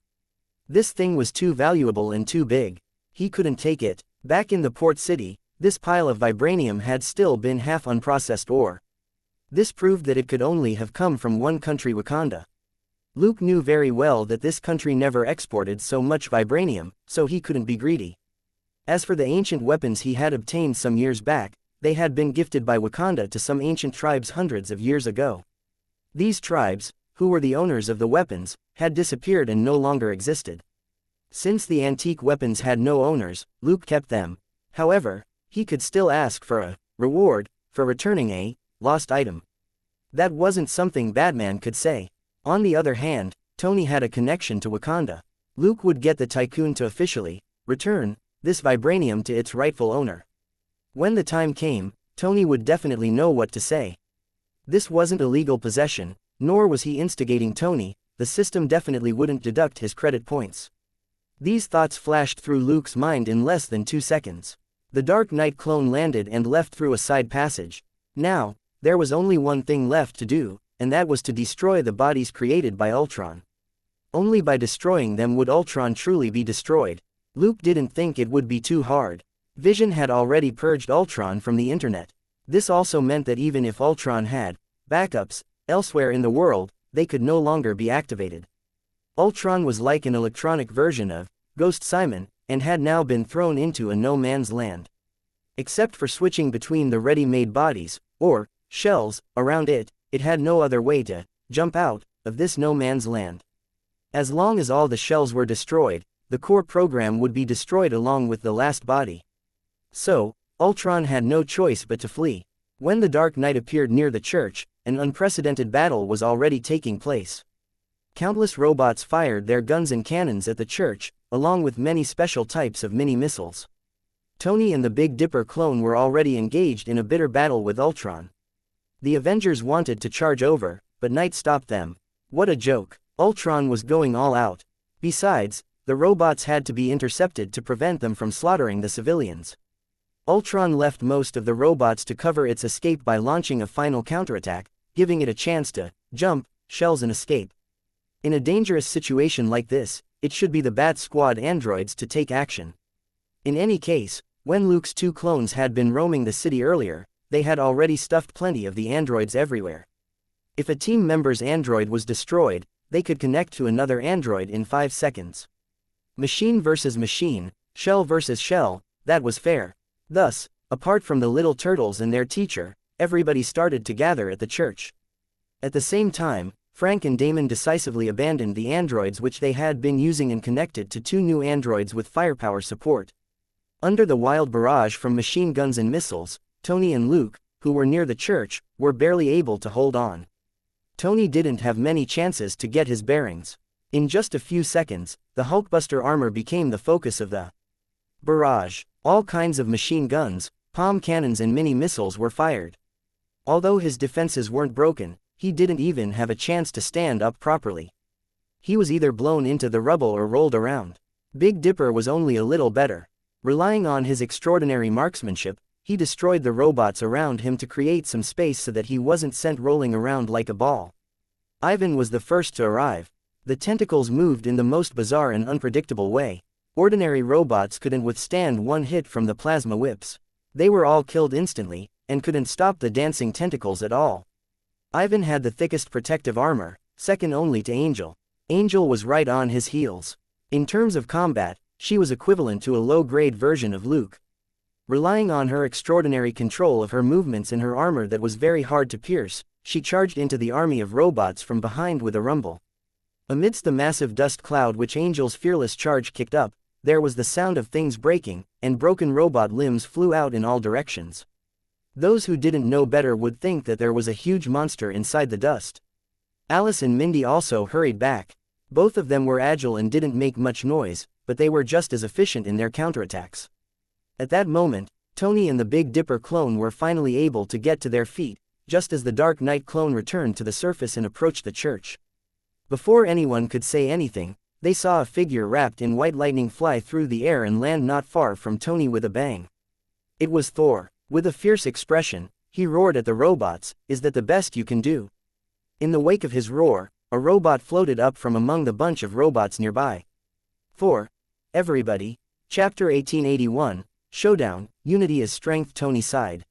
This thing was too valuable and too big. He couldn't take it. Back in the port city, this pile of vibranium had still been half unprocessed ore. This proved that it could only have come from one country, Wakanda. Luke knew very well that this country never exported so much vibranium, so he couldn't be greedy. As for the ancient weapons he had obtained some years back, they had been gifted by Wakanda to some ancient tribes hundreds of years ago. These tribes, who were the owners of the weapons, had disappeared and no longer existed. Since the antique weapons had no owners, Luke kept them. However, he could still ask for a reward for returning a lost item. That wasn't something Batman could say. On the other hand, Tony had a connection to Wakanda. Luke would get the tycoon to officially return this vibranium to its rightful owner. When the time came, Tony would definitely know what to say. This wasn't illegal possession, nor was he instigating Tony. The system definitely wouldn't deduct his credit points. These thoughts flashed through Luke's mind in less than 2 seconds. The Dark Knight clone landed and left through a side passage. Now, there was only one thing left to do, and that was to destroy the bodies created by Ultron. Only by destroying them would Ultron truly be destroyed. Luke didn't think it would be too hard. Vision had already purged Ultron from the internet. This also meant that even if Ultron had backups elsewhere in the world, they could no longer be activated. Ultron was like an electronic version of Ghost Simon, and had now been thrown into a no-man's land. Except for switching between the ready-made bodies, or shells, around it, it had no other way to jump out of this no-man's land. As long as all the shells were destroyed, the core program would be destroyed along with the last body. So, Ultron had no choice but to flee. When the Dark Knight appeared near the church, an unprecedented battle was already taking place. Countless robots fired their guns and cannons at the church, along with many special types of mini-missiles. Tony and the Big Dipper clone were already engaged in a bitter battle with Ultron. The Avengers wanted to charge over, but Knight stopped them. What a joke. Ultron was going all out. Besides, the robots had to be intercepted to prevent them from slaughtering the civilians. Ultron left most of the robots to cover its escape by launching a final counterattack, giving it a chance to jump shells and escape. In a dangerous situation like this, it should be the Bat Squad androids to take action. In any case, when Luke's 2 clones had been roaming the city earlier, they had already stuffed plenty of the androids everywhere. If a team member's android was destroyed, they could connect to another android in 5 seconds. Machine versus machine, shell versus shell, that was fair. Thus, apart from the little turtles and their teacher, everybody started to gather at the church. At the same time, Frank and Damon decisively abandoned the androids which they had been using and connected to 2 new androids with firepower support. Under the wild barrage from machine guns and missiles, Tony and Luke, who were near the church, were barely able to hold on. Tony didn't have many chances to get his bearings. In just a few seconds, the Hulkbuster armor became the focus of the barrage. All kinds of machine guns, palm cannons and mini-missiles were fired. Although his defenses weren't broken, he didn't even have a chance to stand up properly. He was either blown into the rubble or rolled around. Big Dipper was only a little better. Relying on his extraordinary marksmanship, he destroyed the robots around him to create some space so that he wasn't sent rolling around like a ball. Ivan was the first to arrive. The tentacles moved in the most bizarre and unpredictable way. Ordinary robots couldn't withstand one hit from the plasma whips. They were all killed instantly, and couldn't stop the dancing tentacles at all. Ivan had the thickest protective armor, second only to Angel. Angel was right on his heels. In terms of combat, she was equivalent to a low-grade version of Luke. Relying on her extraordinary control of her movements and her armor that was very hard to pierce, she charged into the army of robots from behind with a rumble. Amidst the massive dust cloud which Angel's fearless charge kicked up, there was the sound of things breaking, and broken robot limbs flew out in all directions. Those who didn't know better would think that there was a huge monster inside the dust. Alice and Mindy also hurried back. Both of them were agile and didn't make much noise, but they were just as efficient in their counterattacks. At that moment, Tony and the Big Dipper clone were finally able to get to their feet, just as the Dark Knight clone returned to the surface and approached the church. Before anyone could say anything, they saw a figure wrapped in white lightning fly through the air and land not far from Tony with a bang. It was Thor. With a fierce expression, he roared at the robots, "Is that the best you can do?" In the wake of his roar, a robot floated up from among the bunch of robots nearby. For everybody, Chapter 1881, Showdown, Unity is Strength. Tony sighed.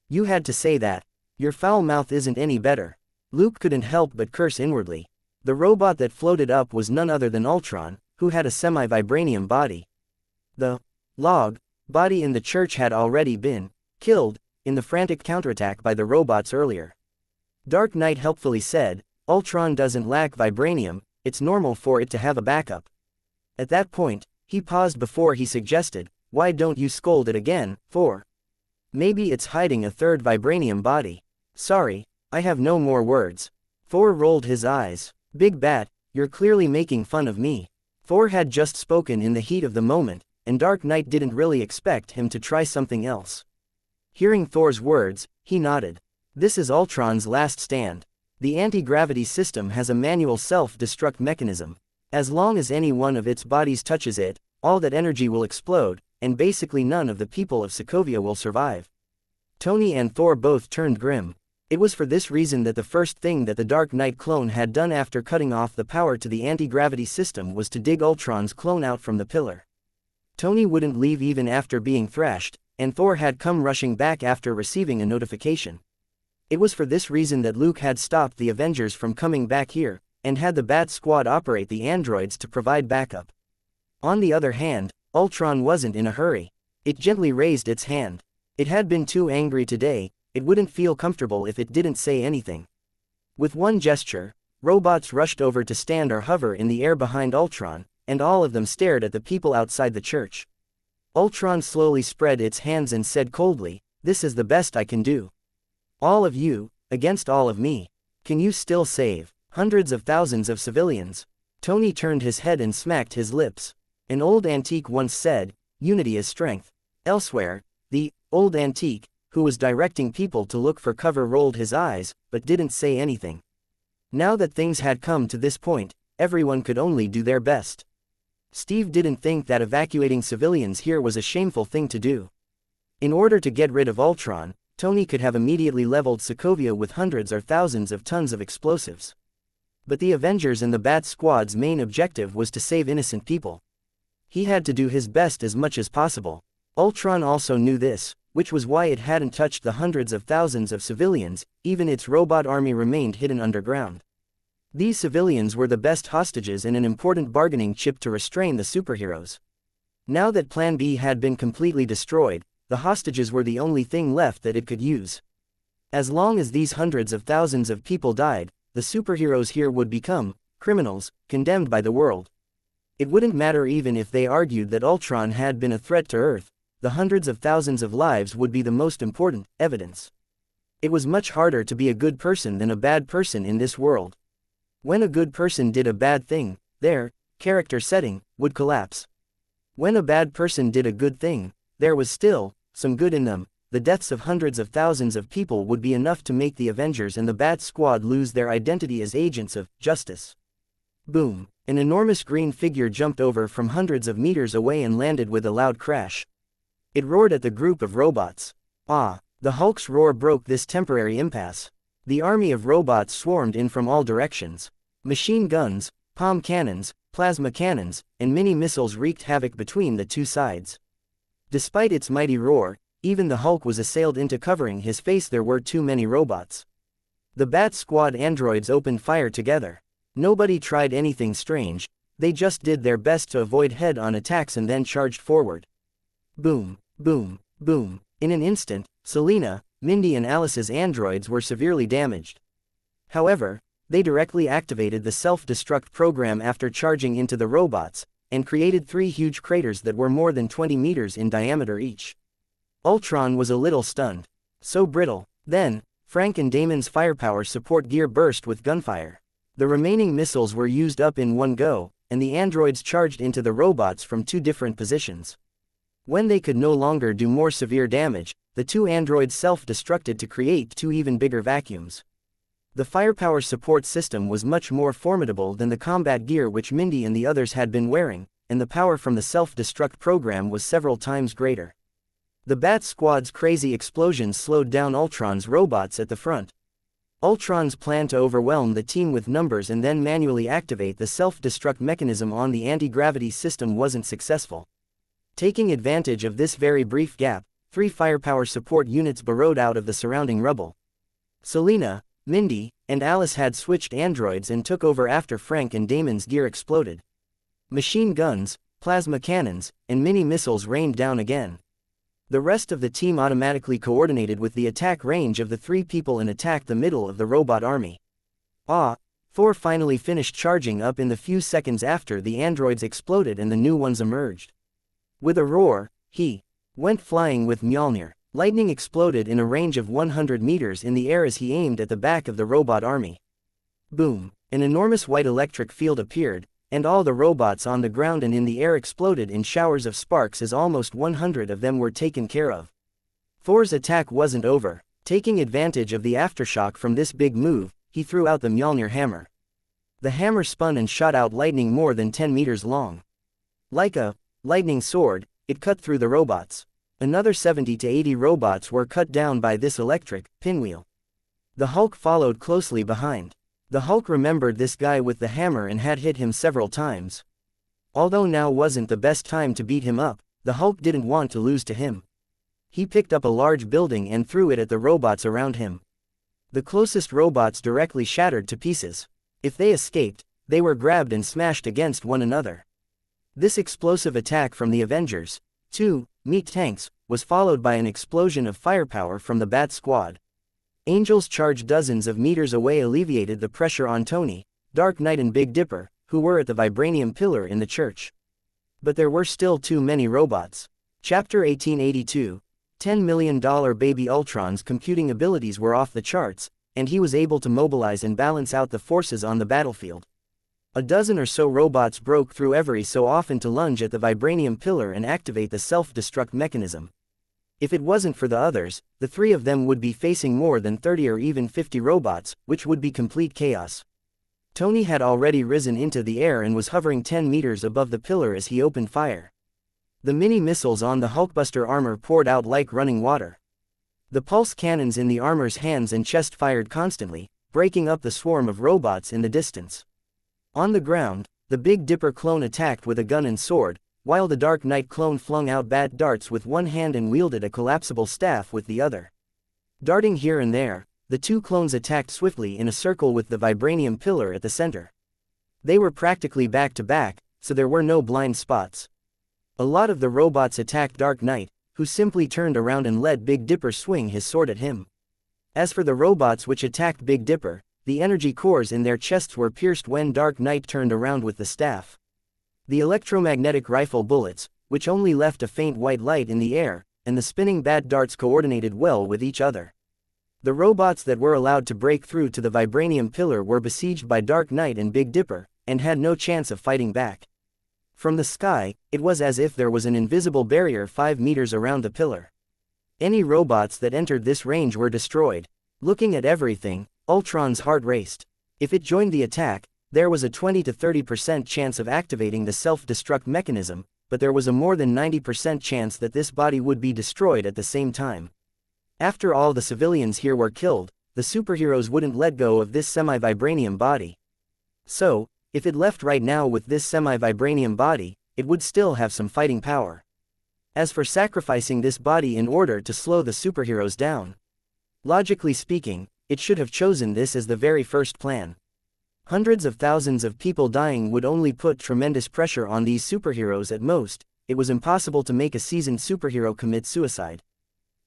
"You had to say that. Your foul mouth isn't any better." Luke couldn't help but curse inwardly. The robot that floated up was none other than Ultron, who had a semi-vibranium body. The log body in the church had already been killed in the frantic counterattack by the robots earlier. Dark Knight helpfully said, "Ultron doesn't lack vibranium, it's normal for it to have a backup." At that point, he paused before he suggested, "Why don't you scold it again, Thor? Maybe it's hiding a third vibranium body." "Sorry, I have no more words." Thor rolled his eyes. "Big Bat, you're clearly making fun of me." Thor had just spoken in the heat of the moment, and Dark Knight didn't really expect him to try something else. Hearing Thor's words, he nodded. "This is Ultron's last stand. The anti-gravity system has a manual self-destruct mechanism. As long as any one of its bodies touches it, all that energy will explode, and basically none of the people of Sokovia will survive." Tony and Thor both turned grim. It was for this reason that the first thing that the Dark Knight clone had done after cutting off the power to the anti-gravity system was to dig Ultron's clone out from the pillar. Tony wouldn't leave even after being thrashed, and Thor had come rushing back after receiving a notification. It was for this reason that Luke had stopped the Avengers from coming back here, and had the Bat Squad operate the androids to provide backup. On the other hand, Ultron wasn't in a hurry. It gently raised its hand. It had been too angry today, it wouldn't feel comfortable if it didn't say anything. With one gesture, robots rushed over to stand or hover in the air behind Ultron, and all of them stared at the people outside the church. Ultron slowly spread its hands and said coldly, "This is the best I can do. All of you, against all of me. Can you still save hundreds of thousands of civilians?" Tony turned his head and smacked his lips. An old antique once said, "Unity is strength." Elsewhere, the old antique, who was directing people to look for cover, rolled his eyes, but didn't say anything. Now that things had come to this point, everyone could only do their best. Steve didn't think that evacuating civilians here was a shameful thing to do. In order to get rid of Ultron, Tony could have immediately leveled Sokovia with hundreds or thousands of tons of explosives. But the Avengers and the Bat Squad's main objective was to save innocent people. He had to do his best as much as possible. Ultron also knew this, which was why it hadn't touched the hundreds of thousands of civilians. Even its robot army remained hidden underground. These civilians were the best hostages and an important bargaining chip to restrain the superheroes. Now that Plan B had been completely destroyed, the hostages were the only thing left that it could use. As long as these hundreds of thousands of people died, the superheroes here would become criminals, condemned by the world. It wouldn't matter even if they argued that Ultron had been a threat to Earth. The hundreds of thousands of lives would be the most important evidence. It was much harder to be a good person than a bad person in this world. When a good person did a bad thing, their character setting would collapse. When a bad person did a good thing, there was still some good in them. The deaths of hundreds of thousands of people would be enough to make the Avengers and the Bat Squad lose their identity as agents of justice. Boom! An enormous green figure jumped over from hundreds of meters away and landed with a loud crash. It roared at the group of robots. Ah! The Hulk's roar broke this temporary impasse. The army of robots swarmed in from all directions. Machine guns, palm cannons, plasma cannons, and mini missiles wreaked havoc between the two sides. Despite its mighty roar, even the Hulk was assailed into covering his face. There were too many robots. The Bat Squad androids opened fire together. Nobody tried anything strange, they just did their best to avoid head-on attacks and then charged forward. Boom, boom, boom. In an instant, Selena, Mindy and Alice's androids were severely damaged. However, they directly activated the self-destruct program after charging into the robots, and created 3 huge craters that were more than 20 meters in diameter each. Ultron was a little stunned. So brittle. Then, Frank and Damon's firepower support gear burst with gunfire. The remaining missiles were used up in one go, and the androids charged into the robots from 2 different positions. When they could no longer do more severe damage, the 2 androids self-destructed to create 2 even bigger vacuums. The firepower support system was much more formidable than the combat gear which Mindy and the others had been wearing, and the power from the self-destruct program was several times greater. The Bat Squad's crazy explosions slowed down Ultron's robots at the front. Ultron's plan to overwhelm the team with numbers and then manually activate the self-destruct mechanism on the anti-gravity system wasn't successful. Taking advantage of this very brief gap, 3 firepower support units burrowed out of the surrounding rubble. Selena, Mindy, and Alice had switched androids and took over after Frank and Damon's gear exploded. Machine guns, plasma cannons, and mini missiles rained down again. The rest of the team automatically coordinated with the attack range of the 3 people and attacked the middle of the robot army. Ah! Thor finally finished charging up in the few seconds after the androids exploded and the new ones emerged. With a roar, he went flying with Mjolnir. Lightning exploded in a range of 100 meters in the air as he aimed at the back of the robot army. Boom! An enormous white electric field appeared, and all the robots on the ground and in the air exploded in showers of sparks as almost 100 of them were taken care of. Thor's attack wasn't over. Taking advantage of the aftershock from this big move, he threw out the Mjolnir hammer. The hammer spun and shot out lightning more than 10 meters long. Like a lightning sword, it cut through the robots. Another 70 to 80 robots were cut down by this electric pinwheel. The Hulk followed closely behind. The Hulk remembered this guy with the hammer and had hit him several times. Although now wasn't the best time to beat him up, the Hulk didn't want to lose to him. He picked up a large building and threw it at the robots around him. The closest robots directly shattered to pieces. If they escaped, they were grabbed and smashed against one another. This explosive attack from the Avengers, 2 meat tanks, was followed by an explosion of firepower from the Bat Squad. Angels charged dozens of meters away alleviated the pressure on Tony, Dark Knight and Big Dipper, who were at the vibranium pillar in the church. But there were still too many robots. Chapter 1882. $10 million Baby Ultron's computing abilities were off the charts, and he was able to mobilize and balance out the forces on the battlefield. A dozen or so robots broke through every so often to lunge at the vibranium pillar and activate the self-destruct mechanism. If it wasn't for the others, the three of them would be facing more than 30 or even 50 robots, which would be complete chaos. Tony had already risen into the air and was hovering 10 meters above the pillar as he opened fire. The mini-missiles on the Hulkbuster armor poured out like running water. The pulse cannons in the armor's hands and chest fired constantly, breaking up the swarm of robots in the distance. On the ground, the Big Dipper clone attacked with a gun and sword, while the Dark Knight clone flung out bat darts with one hand and wielded a collapsible staff with the other. Darting here and there, the two clones attacked swiftly in a circle with the vibranium pillar at the center. They were practically back to back, so there were no blind spots. A lot of the robots attacked Dark Knight, who simply turned around and let Big Dipper swing his sword at him. As for the robots which attacked Big Dipper, the energy cores in their chests were pierced when Dark Knight turned around with the staff. The electromagnetic rifle bullets, which only left a faint white light in the air, and the spinning bat darts coordinated well with each other. The robots that were allowed to break through to the vibranium pillar were besieged by Dark Knight and Big Dipper, and had no chance of fighting back. From the sky, it was as if there was an invisible barrier 5 meters around the pillar. Any robots that entered this range were destroyed. Looking at everything, Ultron's heart raced. If it joined the attack, there was a 20 to 30% chance of activating the self-destruct mechanism, but there was a more than 90% chance that this body would be destroyed at the same time. After all the civilians here were killed, the superheroes wouldn't let go of this semi-vibranium body. So, if it left right now with this semi-vibranium body, it would still have some fighting power. As for sacrificing this body in order to slow the superheroes down, logically speaking, it should have chosen this as the very first plan. Hundreds of thousands of people dying would only put tremendous pressure on these superheroes at most. It was impossible to make a seasoned superhero commit suicide.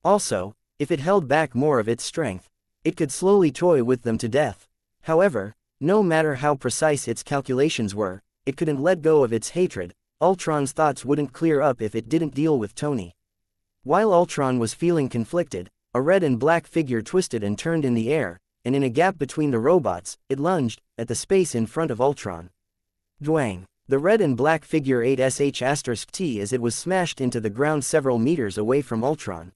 Also, if it held back more of its strength, it could slowly toy with them to death. However, no matter how precise its calculations were, it couldn't let go of its hatred. Ultron's thoughts wouldn't clear up if it didn't deal with Tony. While Ultron was feeling conflicted, a red and black figure twisted and turned in the air, and in a gap between the robots, it lunged at the space in front of Ultron. Dwang! The red and black figure ate sh*t as it was smashed into the ground several meters away from Ultron.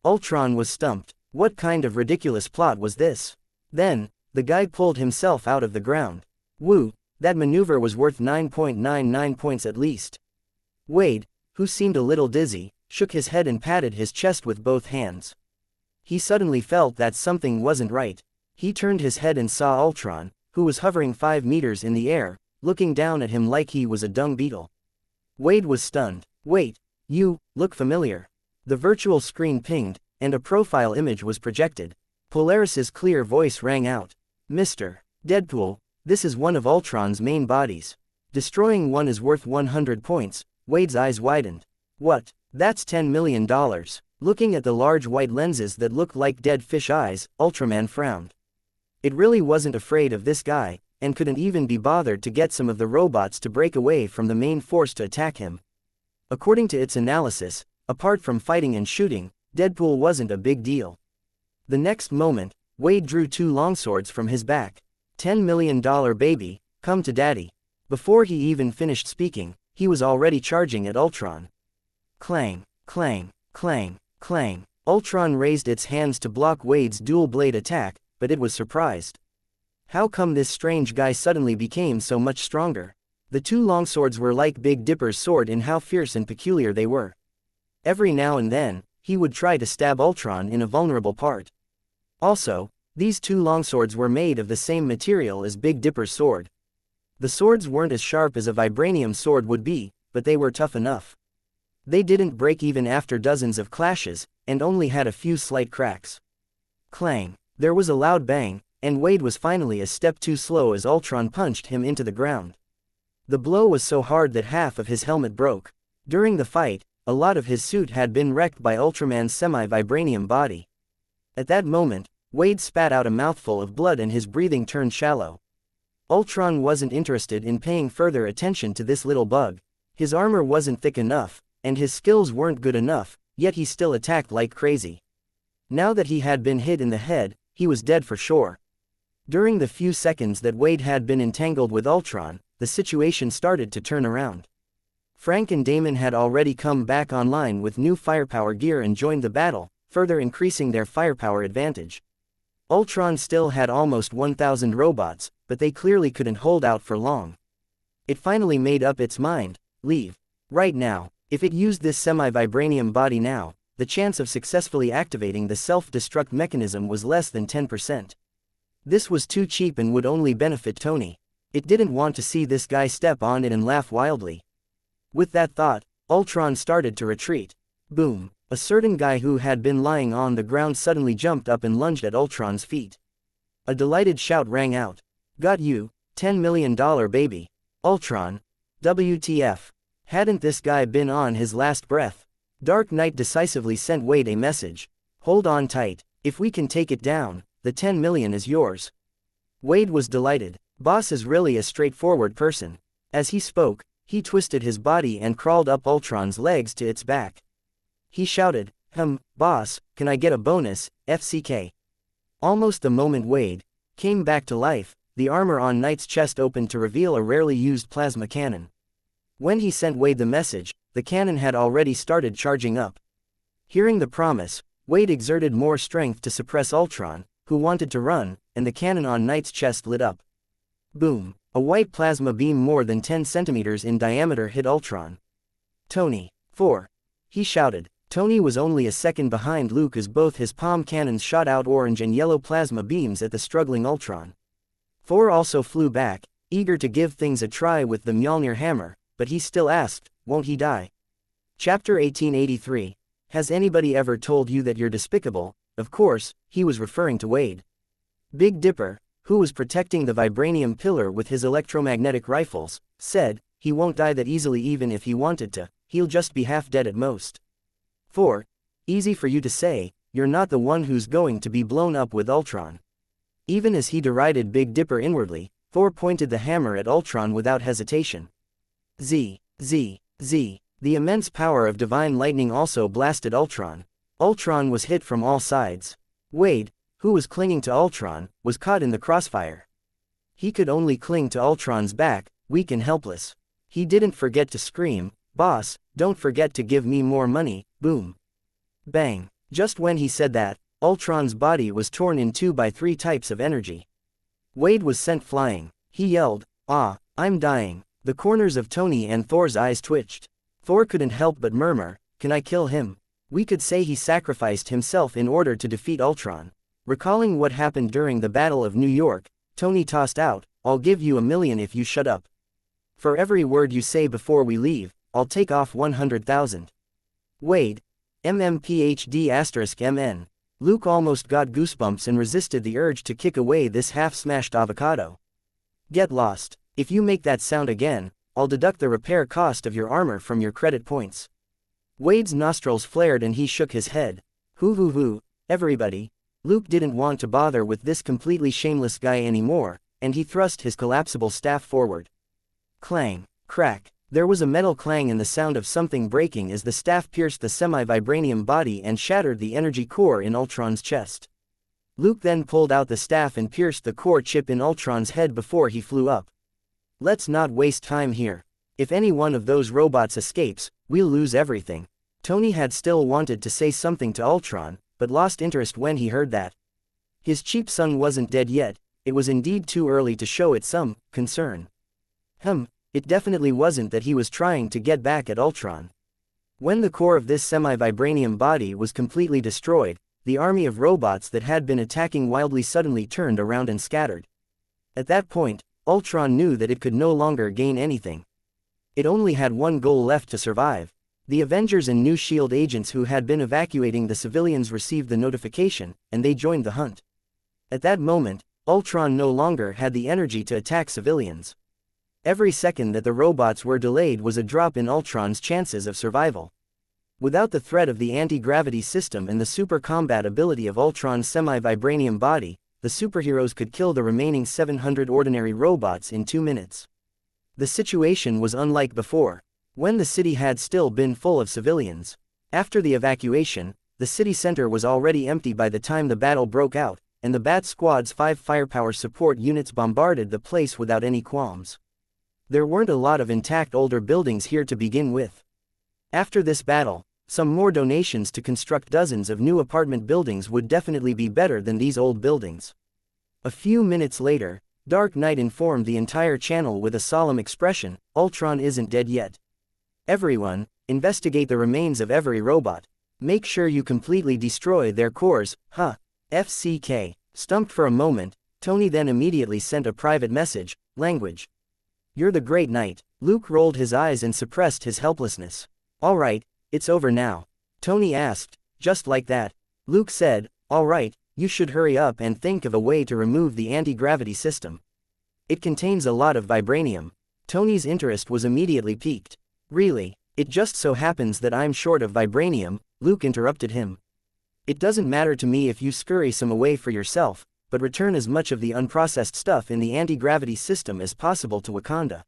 Ultron was stumped. What kind of ridiculous plot was this? Then, the guy pulled himself out of the ground. Woo, that maneuver was worth 9.99 points at least. Wade, who seemed a little dizzy, shook his head and patted his chest with both hands. He suddenly felt that something wasn't right. He turned his head and saw Ultron, who was hovering 5 meters in the air, looking down at him like he was a dung beetle. Wade was stunned. Wait, you look familiar. The virtual screen pinged, and a profile image was projected. Polaris's clear voice rang out. Mr. Deadpool, this is one of Ultron's main bodies. Destroying one is worth 100 points. Wade's eyes widened. What? That's $10 million. Looking at the large white lenses that looked like dead fish eyes, Ultraman frowned. It really wasn't afraid of this guy. and couldn't even be bothered to get some of the robots to break away from the main force to attack him. According to its analysis, apart from fighting and shooting, Deadpool wasn't a big deal. The next moment, Wade drew 2 longswords from his back. $10 million baby, come to daddy. Before he even finished speaking, he was already charging at Ultron. Clang, clang, clang, clang. Ultron raised its hands to block Wade's dual-blade attack, but it was surprised. How come this strange guy suddenly became so much stronger? The 2 longswords were like Big Dipper's sword in how fierce and peculiar they were. Every now and then, he would try to stab Ultron in a vulnerable part. Also, these 2 longswords were made of the same material as Big Dipper's sword. The swords weren't as sharp as a vibranium sword would be, but they were tough enough. They didn't break even after dozens of clashes, and only had a few slight cracks. Clang. There was a loud bang, and Wade was finally a step too slow as Ultron punched him into the ground. The blow was so hard that half of his helmet broke. During the fight, a lot of his suit had been wrecked by Ultraman's semi-vibranium body. At that moment, Wade spat out a mouthful of blood and his breathing turned shallow. Ultron wasn't interested in paying further attention to this little bug. His armor wasn't thick enough, and his skills weren't good enough, yet he still attacked like crazy. Now that he had been hit in the head, he was dead for sure. During the few seconds that Wade had been entangled with Ultron, the situation started to turn around. Frank and Damon had already come back online with new firepower gear and joined the battle, further increasing their firepower advantage. Ultron still had almost 1,000 robots, but they clearly couldn't hold out for long. It finally made up its mind: leave. Right now. If it used this semi-vibranium body now, the chance of successfully activating the self-destruct mechanism was less than 10%. This was too cheap and would only benefit Tony. It didn't want to see this guy step on it and laugh wildly. With that thought, Ultron started to retreat. Boom. A certain guy who had been lying on the ground suddenly jumped up and lunged at Ultron's feet. A delighted shout rang out. Got you, $10 million baby. Ultron. WTF. Hadn't this guy been on his last breath? Dark Knight decisively sent Wade a message. Hold on tight. If we can take it down, the 10 million is yours. Wade was delighted. Boss is really a straightforward person. As he spoke, he twisted his body and crawled up Ultron's legs to its back. He shouted, boss, can I get a bonus, FCK? Almost the moment Wade came back to life, the armor on Knight's chest opened to reveal a rarely used plasma cannon. When he sent Wade the message, the cannon had already started charging up. Hearing the promise, Wade exerted more strength to suppress Ultron, who wanted to run, and the cannon on Knight's chest lit up. Boom! A white plasma beam more than 10 centimeters in diameter hit Ultron. Tony. 4. He shouted. Tony was only a second behind Luke as both his palm cannons shot out orange and yellow plasma beams at the struggling Ultron. Thor also flew back, eager to give things a try with the Mjolnir hammer, but he still asked, won't he die? Chapter 1883. Has anybody ever told you that you're despicable? Of course, he was referring to Wade. Big Dipper, who was protecting the vibranium pillar with his electromagnetic rifles, said, he won't die that easily even if he wanted to, he'll just be half dead at most. 4. Easy for you to say, you're not the one who's going to be blown up with Ultron. Even as he derided Big Dipper inwardly, Thor pointed the hammer at Ultron without hesitation. Z. The immense power of divine lightning also blasted Ultron. Ultron was hit from all sides. Wade, who was clinging to Ultron, was caught in the crossfire. He could only cling to Ultron's back, weak and helpless. He didn't forget to scream, boss, don't forget to give me more money, boom. Bang. Just when he said that, Ultron's body was torn in two by 3 types of energy. Wade was sent flying. He yelled, I'm dying. The corners of Tony and Thor's eyes twitched. Thor couldn't help but murmur, can I kill him? We could say he sacrificed himself in order to defeat Ultron. Recalling what happened during the Battle of New York, Tony tossed out, I'll give you $1 million if you shut up. For every word you say before we leave, I'll take off 100,000. Wade. MMPHD*MN. Luke almost got goosebumps and resisted the urge to kick away this half-smashed avocado. Get lost. If you make that sound again, I'll deduct the repair cost of your armor from your credit points. Wade's nostrils flared and he shook his head. Hoo, everybody. Luke didn't want to bother with this completely shameless guy anymore, and he thrust his collapsible staff forward. Clang, crack. There was a metal clang and the sound of something breaking as the staff pierced the semi-vibranium body and shattered the energy core in Ultron's chest. Luke then pulled out the staff and pierced the core chip in Ultron's head before he flew up. Let's not waste time here. If any one of those robots escapes, we'll lose everything. Tony had still wanted to say something to Ultron, but lost interest when he heard that. His cheap son wasn't dead yet. It was indeed too early to show it some concern. It definitely wasn't that he was trying to get back at Ultron. When the core of this semi-vibranium body was completely destroyed, the army of robots that had been attacking wildly suddenly turned around and scattered. At that point, Ultron knew that it could no longer gain anything. It only had one goal left to survive. The Avengers and new S.H.I.E.L.D. agents who had been evacuating the civilians received the notification, and they joined the hunt. At that moment, Ultron no longer had the energy to attack civilians. Every second that the robots were delayed was a drop in Ultron's chances of survival. Without the threat of the anti-gravity system and the super combat ability of Ultron's semi-vibranium body, the superheroes could kill the remaining 700 ordinary robots in 2 minutes. The situation was unlike before, when the city had still been full of civilians. After the evacuation, the city center was already empty by the time the battle broke out, and the Bat Squad's 5 firepower support units bombarded the place without any qualms. There weren't a lot of intact older buildings here to begin with. After this battle, some more donations to construct dozens of new apartment buildings would definitely be better than these old buildings. A few minutes later, Dark Knight informed the entire channel with a solemn expression, "Ultron isn't dead yet. Everyone, investigate the remains of every robot. Make sure you completely destroy their cores, FCK. Stumped for a moment, Tony then immediately sent a private message, language. You're the great knight. Luke rolled his eyes and suppressed his helplessness. Alright, it's over now. Tony asked, just like that. Luke said, alright, you should hurry up and think of a way to remove the anti-gravity system. It contains a lot of vibranium. Tony's interest was immediately piqued. Really, it just so happens that I'm short of vibranium, Luke interrupted him. It doesn't matter to me if you scurry some away for yourself, but return as much of the unprocessed stuff in the anti-gravity system as possible to Wakanda.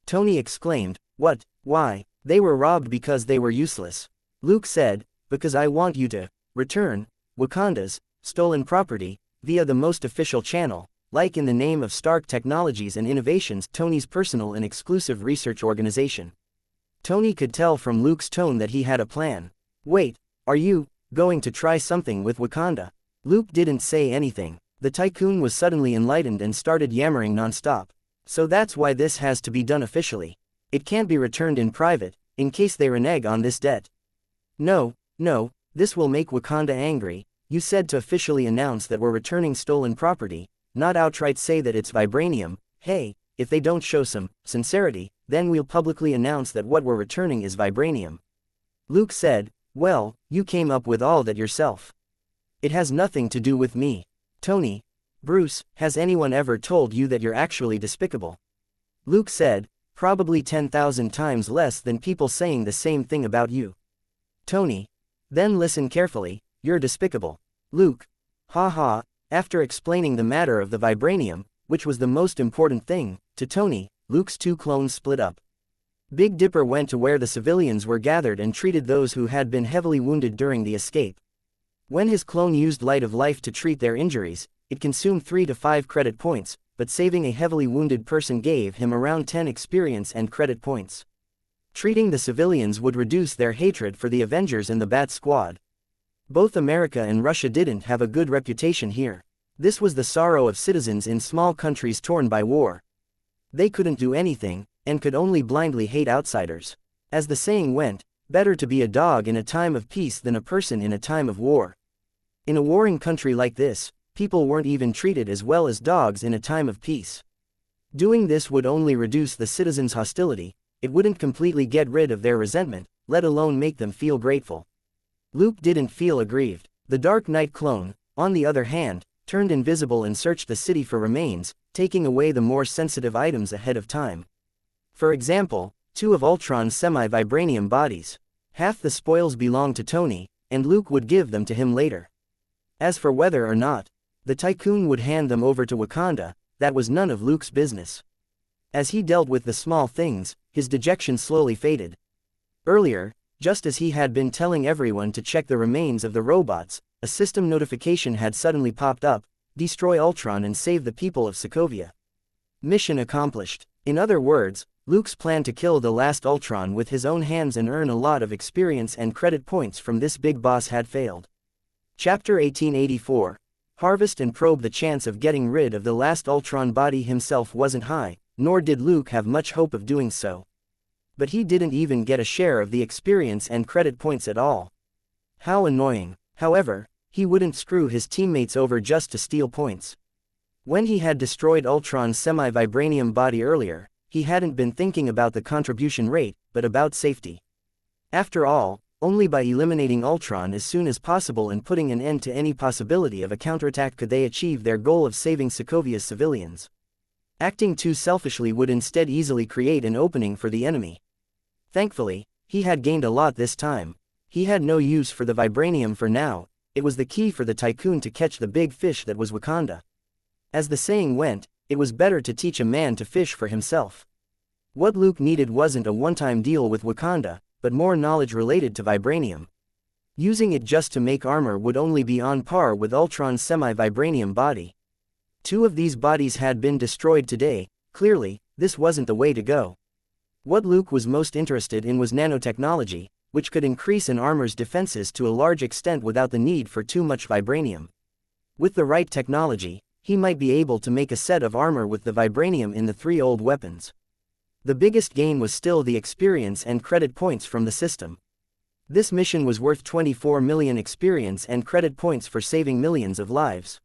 Tony exclaimed, what, why? They were robbed because they were useless. Luke said, because I want you to return Wakanda's stolen property via the most official channel, like in the name of Stark Technologies and Innovations, Tony's personal and exclusive research organization. Tony could tell from Luke's tone that he had a plan. Wait, are you going to try something with Wakanda? Luke didn't say anything. The tycoon was suddenly enlightened and started yammering non-stop. So that's why this has to be done officially. It can't be returned in private, in case they renege on this debt. No, this will make Wakanda angry. You said to officially announce that we're returning stolen property, not outright say that it's vibranium. Hey, if they don't show some sincerity, then we'll publicly announce that what we're returning is vibranium. Luke said, well, you came up with all that yourself. It has nothing to do with me. Tony, Bruce, has anyone ever told you that you're actually despicable? Luke said, probably 10,000 times less than people saying the same thing about you. Tony, then listen carefully, you're despicable. Luke, haha, after explaining the matter of the vibranium, which was the most important thing, to Tony, Luke's two clones split up. Big Dipper went to where the civilians were gathered and treated those who had been heavily wounded during the escape. When his clone used Light of Life to treat their injuries, it consumed 3 to 5 credit points, but saving a heavily wounded person gave him around 10 experience and credit points. Treating the civilians would reduce their hatred for the Avengers and the Bat Squad. Both America and Russia didn't have a good reputation here. This was the sorrow of citizens in small countries torn by war. They couldn't do anything, and could only blindly hate outsiders. As the saying went, better to be a dog in a time of peace than a person in a time of war. In a warring country like this, people weren't even treated as well as dogs in a time of peace. Doing this would only reduce the citizens' hostility, it wouldn't completely get rid of their resentment, let alone make them feel grateful. Luke didn't feel aggrieved. The Dark Knight clone, on the other hand, turned invisible and searched the city for remains, taking away the more sensitive items ahead of time. For example, 2 of Ultron's semi-vibranium bodies. Half the spoils belonged to Tony, and Luke would give them to him later. As for whether or not the tycoon would hand them over to Wakanda, that was none of Luke's business. As he dealt with the small things, his dejection slowly faded. Earlier, just as he had been telling everyone to check the remains of the robots, a system notification had suddenly popped up: destroy Ultron and save the people of Sokovia. Mission accomplished. In other words, Luke's plan to kill the last Ultron with his own hands and earn a lot of experience and credit points from this big boss had failed. Chapter 1884. Harvest and probe. The chance of getting rid of the last Ultron body himself wasn't high, nor did Luke have much hope of doing so. But he didn't even get a share of the experience and credit points at all. How annoying. However, he wouldn't screw his teammates over just to steal points. When he had destroyed Ultron's semi-vibranium body earlier, he hadn't been thinking about the contribution rate, but about safety. After all, only by eliminating Ultron as soon as possible and putting an end to any possibility of a counterattack could they achieve their goal of saving Sokovia's civilians. Acting too selfishly would instead easily create an opening for the enemy. Thankfully, he had gained a lot this time. He had no use for the vibranium for now. It was the key for the tycoon to catch the big fish that was Wakanda. As the saying went, it was better to teach a man to fish for himself. What Luke needed wasn't a one-time deal with Wakanda, but more knowledge related to vibranium. Using it just to make armor would only be on par with Ultron's semi-vibranium body. 2 of these bodies had been destroyed today. Clearly, this wasn't the way to go. What Luke was most interested in was nanotechnology, which could increase an armor's defenses to a large extent without the need for too much vibranium. With the right technology, he might be able to make a set of armor with the vibranium in the 3 old weapons. The biggest gain was still the experience and credit points from the system. This mission was worth 24 million experience and credit points for saving millions of lives.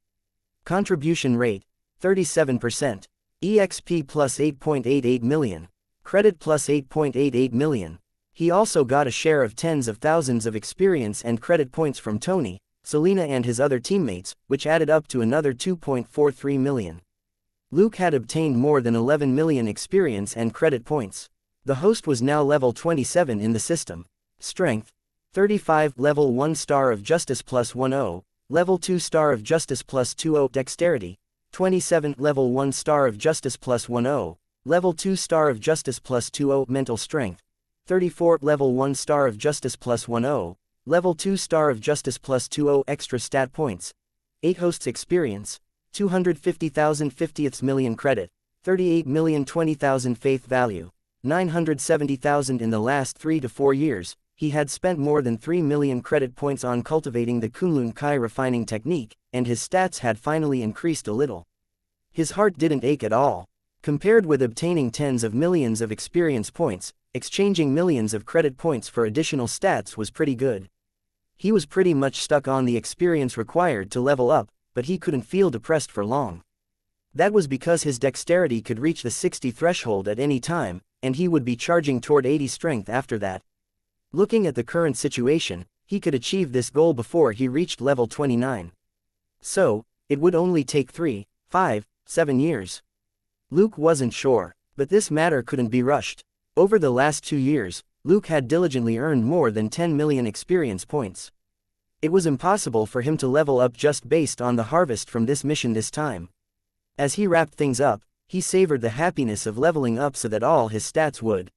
Contribution rate, 37%. EXP plus 8.88 million. Credit plus 8.88 million. He also got a share of tens of thousands of experience and credit points from Tony, Selena and his other teammates, which added up to another 2.43 million. Luke had obtained more than 11 million experience and credit points. The host was now level 27 in the system. Strength, 35, level 1 star of justice plus 10, level 2 star of justice plus 20, dexterity, 27, level 1 star of justice plus 10, level 2 star of justice plus 20, mental strength, 34, level 1 star of justice plus 10, level 2 star of justice plus 20, extra stat points, 8 hosts experience, 250,000 50th million credit, 38,020,000 faith value, 970,000 in the last 3 to 4 years. He had spent more than 3 million credit points on cultivating the Kunlun Kai refining technique, and his stats had finally increased a little. His heart didn't ache at all. Compared with obtaining tens of millions of experience points, exchanging millions of credit points for additional stats was pretty good. He was pretty much stuck on the experience required to level up, but he couldn't feel depressed for long. That was because his dexterity could reach the 60 threshold at any time, and he would be charging toward 80 strength after that. Looking at the current situation, he could achieve this goal before he reached level 29. So, it would only take 3, 5, 7 years. Luke wasn't sure, but this matter couldn't be rushed. Over the last 2 years, Luke had diligently earned more than 10 million experience points. It was impossible for him to level up just based on the harvest from this mission this time. As he wrapped things up, he savored the happiness of leveling up so that all his stats would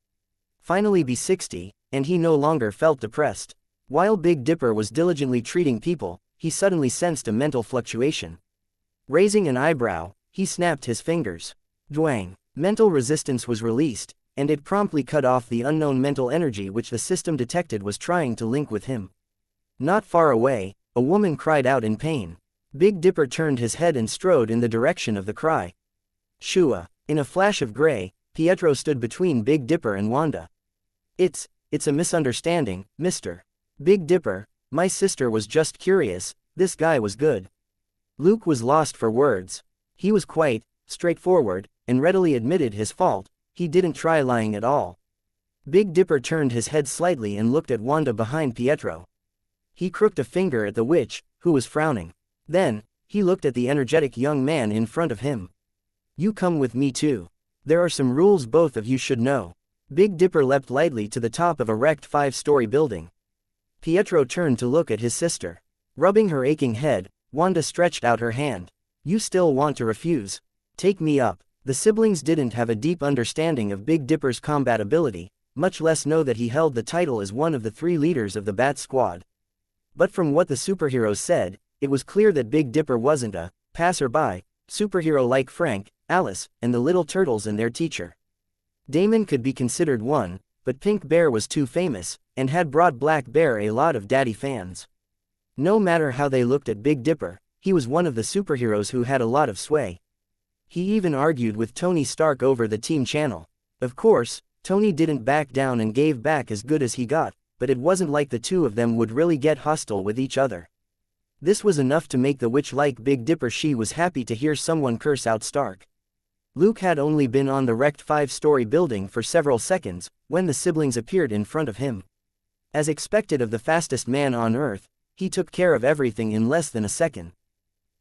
finally be 60, and he no longer felt depressed. While Big Dipper was diligently treating people, he suddenly sensed a mental fluctuation. Raising an eyebrow, he snapped his fingers. Dwang! Mental resistance was released, and it promptly cut off the unknown mental energy which the system detected was trying to link with him. Not far away, a woman cried out in pain. Big Dipper turned his head and strode in the direction of the cry. Shua! In a flash of gray, Pietro stood between Big Dipper and Wanda. It's a misunderstanding, Mr. Big Dipper, my sister was just curious, this guy was good. Luke was lost for words. He was quite straightforward, and readily admitted his fault. He didn't try lying at all. Big Dipper turned his head slightly and looked at Wanda behind Pietro. He crooked a finger at the witch, who was frowning. Then, he looked at the energetic young man in front of him. You come with me too. There are some rules both of you should know. Big Dipper leapt lightly to the top of a wrecked 5-story building. Pietro turned to look at his sister. Rubbing her aching head, Wanda stretched out her hand. You still want to refuse? Take me up. The siblings didn't have a deep understanding of Big Dipper's combat ability, much less know that he held the title as one of the 3 leaders of the Bat Squad. But from what the superheroes said, it was clear that Big Dipper wasn't a passerby superhero like Frank, Alice, and the little turtles and their teacher. Damon could be considered one, but Pink Bear was too famous, and had brought Black Bear a lot of daddy fans. No matter how they looked at Big Dipper, he was one of the superheroes who had a lot of sway. He even argued with Tony Stark over the team channel. Of course, Tony didn't back down and gave back as good as he got, but it wasn't like the two of them would really get hostile with each other. This was enough to make the witch like Big Dipper. She was happy to hear someone curse out Stark. Luke had only been on the wrecked 5-story building for several seconds, when the siblings appeared in front of him. As expected of the fastest man on Earth, he took care of everything in less than a second.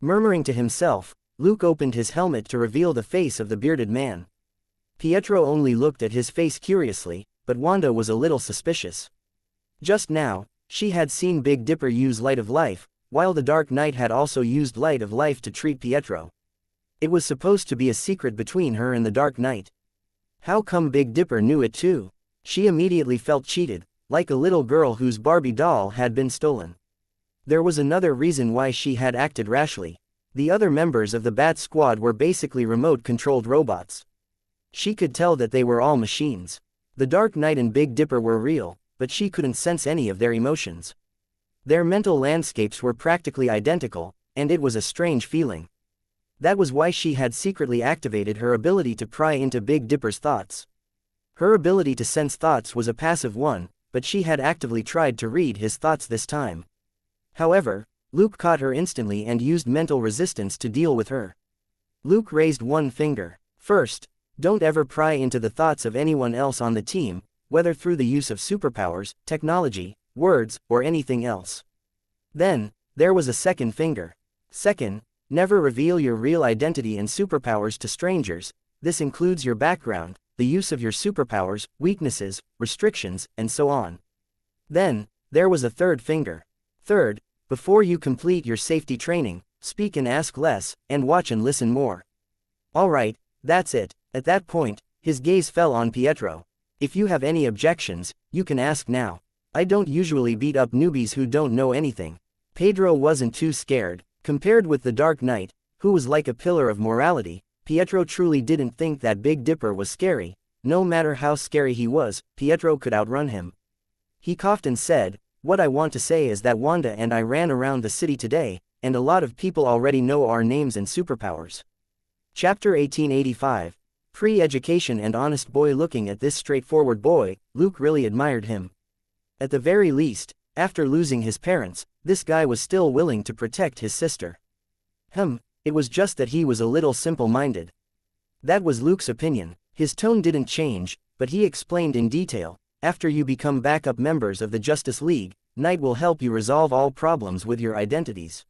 Murmuring to himself, Luke opened his helmet to reveal the face of the bearded man. Pietro only looked at his face curiously, but Wanda was a little suspicious. Just now, she had seen Big Dipper use Light of Life, while the Dark Knight had also used Light of Life to treat Pietro. It was supposed to be a secret between her and the Dark Knight. How come Big Dipper knew it too? She immediately felt cheated, like a little girl whose Barbie doll had been stolen. There was another reason why she had acted rashly. The other members of the Bat Squad were basically remote-controlled robots. She could tell that they were all machines. The Dark Knight and Big Dipper were real, but she couldn't sense any of their emotions. Their mental landscapes were practically identical, and it was a strange feeling. That was why she had secretly activated her ability to pry into Big Dipper's thoughts. Her ability to sense thoughts was a passive one, but she had actively tried to read his thoughts this time. However, Luke caught her instantly and used mental resistance to deal with her. Luke raised one finger. First, don't ever pry into the thoughts of anyone else on the team, whether through the use of superpowers, technology, words, or anything else. Then, there was a second finger. Second, never reveal your real identity and superpowers to strangers. This includes your background, the use of your superpowers, weaknesses, restrictions, and so on. Then, there was a third finger. Third, before you complete your safety training, speak and ask less, and watch and listen more. Alright, that's it. At that point, his gaze fell on Pietro. If you have any objections, you can ask now. I don't usually beat up newbies who don't know anything. Pedro wasn't too scared. Compared with the Dark Knight, who was like a pillar of morality, Pietro truly didn't think that Big Dipper was scary. No matter how scary he was, Pietro could outrun him. He coughed and said, "What I want to say is that Wanda and I ran around the city today, and a lot of people already know our names and superpowers." Chapter 1885. Pre-education and honest boy. Looking at this straightforward boy, Luke really admired him. At the very least, after losing his parents, this guy was still willing to protect his sister. It was just that he was a little simple-minded. That was Luke's opinion. His tone didn't change, but he explained in detail, after you become backup members of the Justice League, Knight will help you resolve all problems with your identities.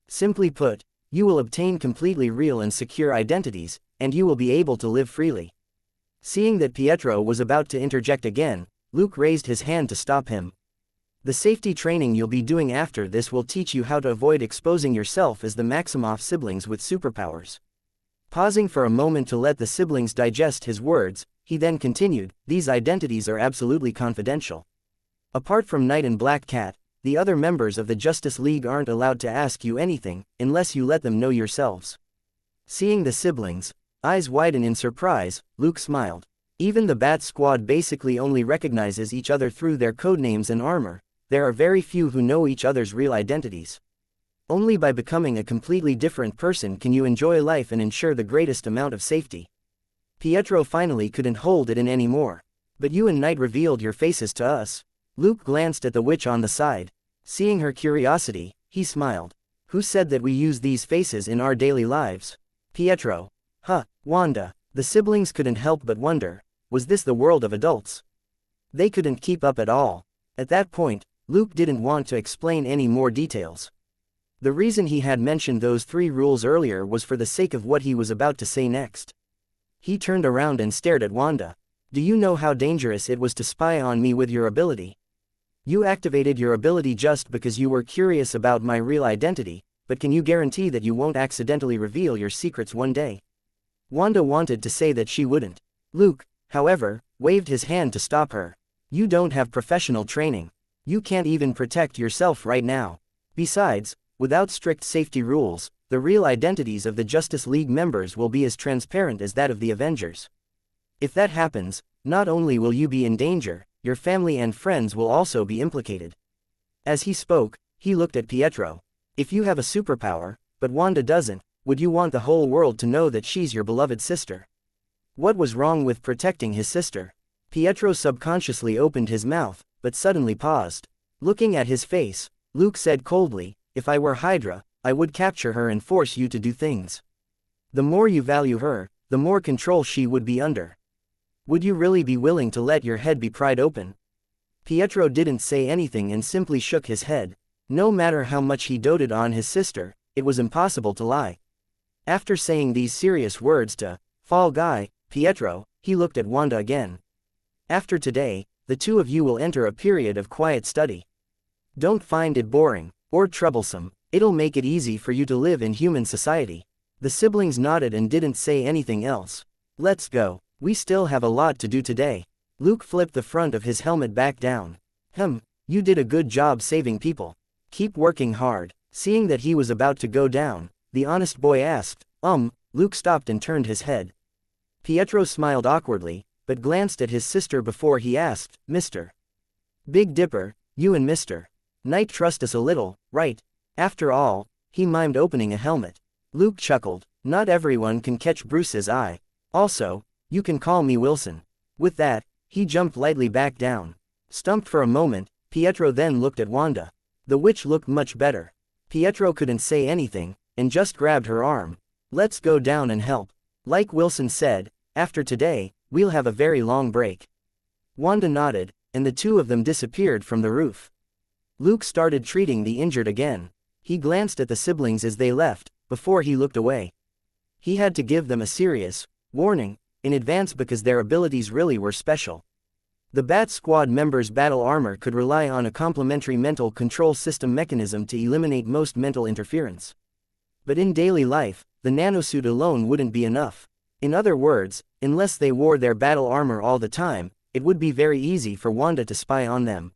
Simply put, you will obtain completely real and secure identities, and you will be able to live freely. Seeing that Pietro was about to interject again, Luke raised his hand to stop him. The safety training you'll be doing after this will teach you how to avoid exposing yourself as the Maximoff siblings with superpowers. Pausing for a moment to let the siblings digest his words, he then continued, these identities are absolutely confidential. Apart from Knight and Black Cat, the other members of the Justice League aren't allowed to ask you anything, unless you let them know yourselves. Seeing the siblings' eyes widen in surprise, Luke smiled. Even the Bat Squad basically only recognizes each other through their codenames and armor. There are very few who know each other's real identities. Only by becoming a completely different person can you enjoy life and ensure the greatest amount of safety. Pietro finally couldn't hold it in anymore. But you and Knight revealed your faces to us. Luke glanced at the witch on the side. Seeing her curiosity, he smiled. Who said that we use these faces in our daily lives? Pietro. Wanda. The siblings couldn't help but wonder, was this the world of adults? They couldn't keep up at all. At that point, Luke didn't want to explain any more details. The reason he had mentioned those 3 rules earlier was for the sake of what he was about to say next. He turned around and stared at Wanda. Do you know how dangerous it was to spy on me with your ability? You activated your ability just because you were curious about my real identity, but can you guarantee that you won't accidentally reveal your secrets one day? Wanda wanted to say that she wouldn't. Luke, however, waved his hand to stop her. You don't have professional training. You can't even protect yourself right now. Besides, without strict safety rules, the real identities of the Justice League members will be as transparent as that of the Avengers. If that happens, not only will you be in danger, your family and friends will also be implicated. As he spoke, he looked at Pietro. If you have a superpower, but Wanda doesn't, would you want the whole world to know that she's your beloved sister? What was wrong with protecting his sister? Pietro subconsciously opened his mouth, but suddenly paused. Looking at his face, Luke said coldly, if I were Hydra, I would capture her and force you to do things. The more you value her, the more control she would be under. Would you really be willing to let your head be pried open? Pietro didn't say anything and simply shook his head. No matter how much he doted on his sister, it was impossible to lie. After saying these serious words to Fall Guy, Pietro, he looked at Wanda again. After today, the two of you will enter a period of quiet study. Don't find it boring or troublesome. It'll make it easy for you to live in human society. The siblings nodded and didn't say anything else. Let's go. We still have a lot to do today. Luke flipped the front of his helmet back down. You did a good job saving people. Keep working hard. Seeing that he was about to go down, the honest boy asked, Luke stopped and turned his head. Pietro smiled awkwardly, but glanced at his sister before he asked, Mr. Big Dipper, you and Mr. Knight trust us a little, right? After all, he mimed opening a helmet. Luke chuckled, not everyone can catch Bruce's eye. Also, you can call me Wilson. With that, he jumped lightly back down. Stumped for a moment, Pietro then looked at Wanda. The witch looked much better. Pietro couldn't say anything, and just grabbed her arm. Let's go down and help. Like Wilson said, after today, we'll have a very long break. Wanda nodded, and the two of them disappeared from the roof. Luke started treating the injured again. He glanced at the siblings as they left, before he looked away. He had to give them a serious warning in advance because their abilities really were special. The Bat Squad members' battle armor could rely on a complementary mental control system mechanism to eliminate most mental interference. But in daily life, the nanosuit alone wouldn't be enough. In other words, unless they wore their battle armor all the time, it would be very easy for Wanda to spy on them.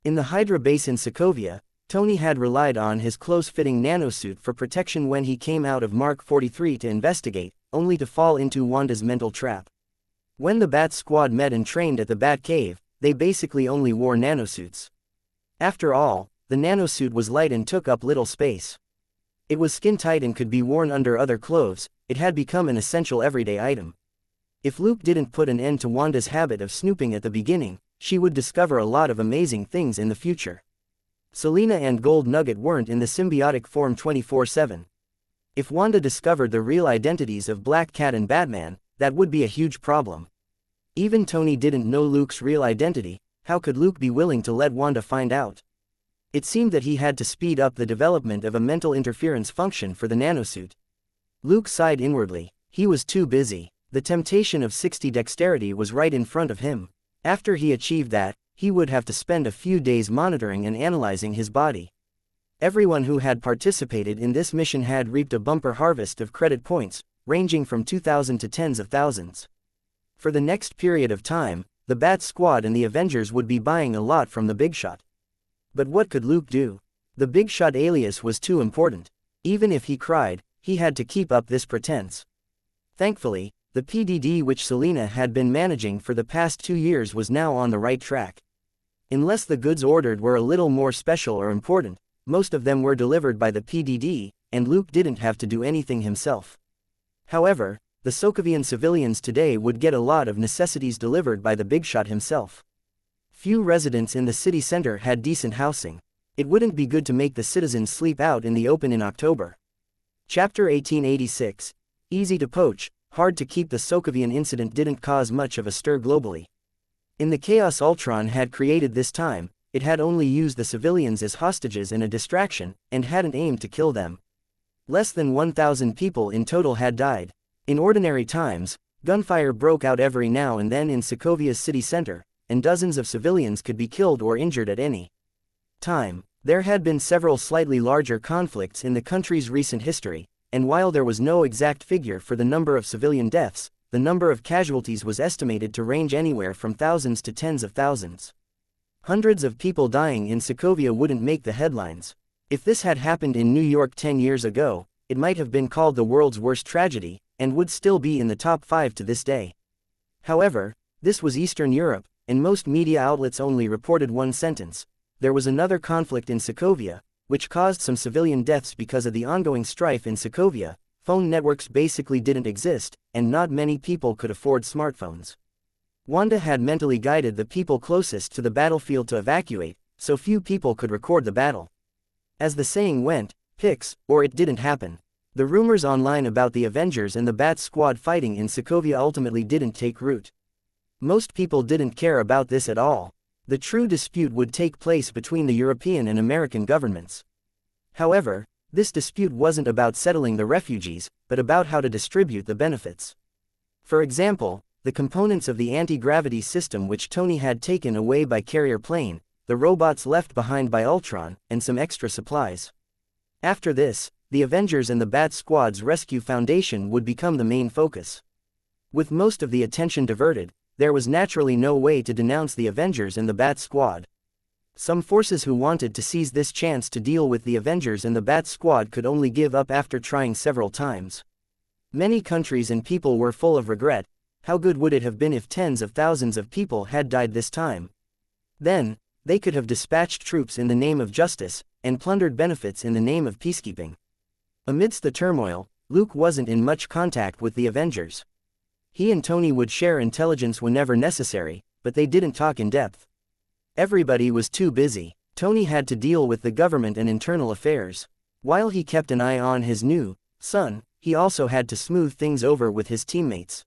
In the Hydra base in Sokovia, Tony had relied on his close-fitting nanosuit for protection when he came out of Mark 43 to investigate, only to fall into Wanda's mental trap. When the Bat Squad met and trained at the Bat Cave, they basically only wore nanosuits. After all, the nanosuit was light and took up little space. It was skin-tight and could be worn under other clothes. It had become an essential everyday item. If Luke didn't put an end to Wanda's habit of snooping at the beginning, she would discover a lot of amazing things in the future. Selina and Gold Nugget weren't in the symbiotic form 24/7. If Wanda discovered the real identities of Black Cat and Batman, that would be a huge problem. Even Tony didn't know Luke's real identity. How could Luke be willing to let Wanda find out? It seemed that he had to speed up the development of a mental interference function for the nanosuit. Luke sighed inwardly. He was too busy. The temptation of 60 dexterity was right in front of him. After he achieved that, he would have to spend a few days monitoring and analyzing his body. Everyone who had participated in this mission had reaped a bumper harvest of credit points, ranging from 2,000 to tens of thousands. For the next period of time, the Bat Squad and the Avengers would be buying a lot from the Big Shot. But what could Luke do? The Big Shot alias was too important. Even if he cried, he had to keep up this pretense. Thankfully, the PDD which Selina had been managing for the past 2 years was now on the right track. Unless the goods ordered were a little more special or important, most of them were delivered by the PDD, and Luke didn't have to do anything himself. However, the Sokovian civilians today would get a lot of necessities delivered by the Big Shot himself. Few residents in the city center had decent housing. It wouldn't be good to make the citizens sleep out in the open in October. Chapter 1886. Easy to poach, hard to keep. The Sokovian incident didn't cause much of a stir globally. In the chaos Ultron had created this time, it had only used the civilians as hostages and a distraction, and hadn't aimed to kill them. Less than 1,000 people in total had died. In ordinary times, gunfire broke out every now and then in Sokovia's city center, and dozens of civilians could be killed or injured at any time. There had been several slightly larger conflicts in the country's recent history, and while there was no exact figure for the number of civilian deaths, the number of casualties was estimated to range anywhere from thousands to tens of thousands. Hundreds of people dying in Sokovia wouldn't make the headlines. If this had happened in New York 10 years ago, it might have been called the world's worst tragedy, and would still be in the top 5 to this day. However, this was Eastern Europe, and most media outlets only reported one sentence: there was another conflict in Sokovia, which caused some civilian deaths because of the ongoing strife in Sokovia. Phone networks basically didn't exist, and not many people could afford smartphones. Wanda had mentally guided the people closest to the battlefield to evacuate, so few people could record the battle. As the saying went, pics, or it didn't happen. The rumors online about the Avengers and the Bat Squad fighting in Sokovia ultimately didn't take root. Most people didn't care about this at all. The true dispute would take place between the European and American governments. However, this dispute wasn't about settling the refugees, but about how to distribute the benefits. For example, the components of the anti-gravity system which Tony had taken away by carrier plane, the robots left behind by Ultron, and some extra supplies. After this, the Avengers and the Bat Squad's Rescue Foundation would become the main focus. With most of the attention diverted, there was naturally no way to denounce the Avengers and the Bat Squad. Some forces who wanted to seize this chance to deal with the Avengers and the Bat Squad could only give up after trying several times. Many countries and people were full of regret. How good would it have been if tens of thousands of people had died this time? Then, they could have dispatched troops in the name of justice, and plundered benefits in the name of peacekeeping. Amidst the turmoil, Luke wasn't in much contact with the Avengers. He and Tony would share intelligence whenever necessary, but they didn't talk in depth. Everybody was too busy. Tony had to deal with the government and internal affairs. While he kept an eye on his new son, he also had to smooth things over with his teammates.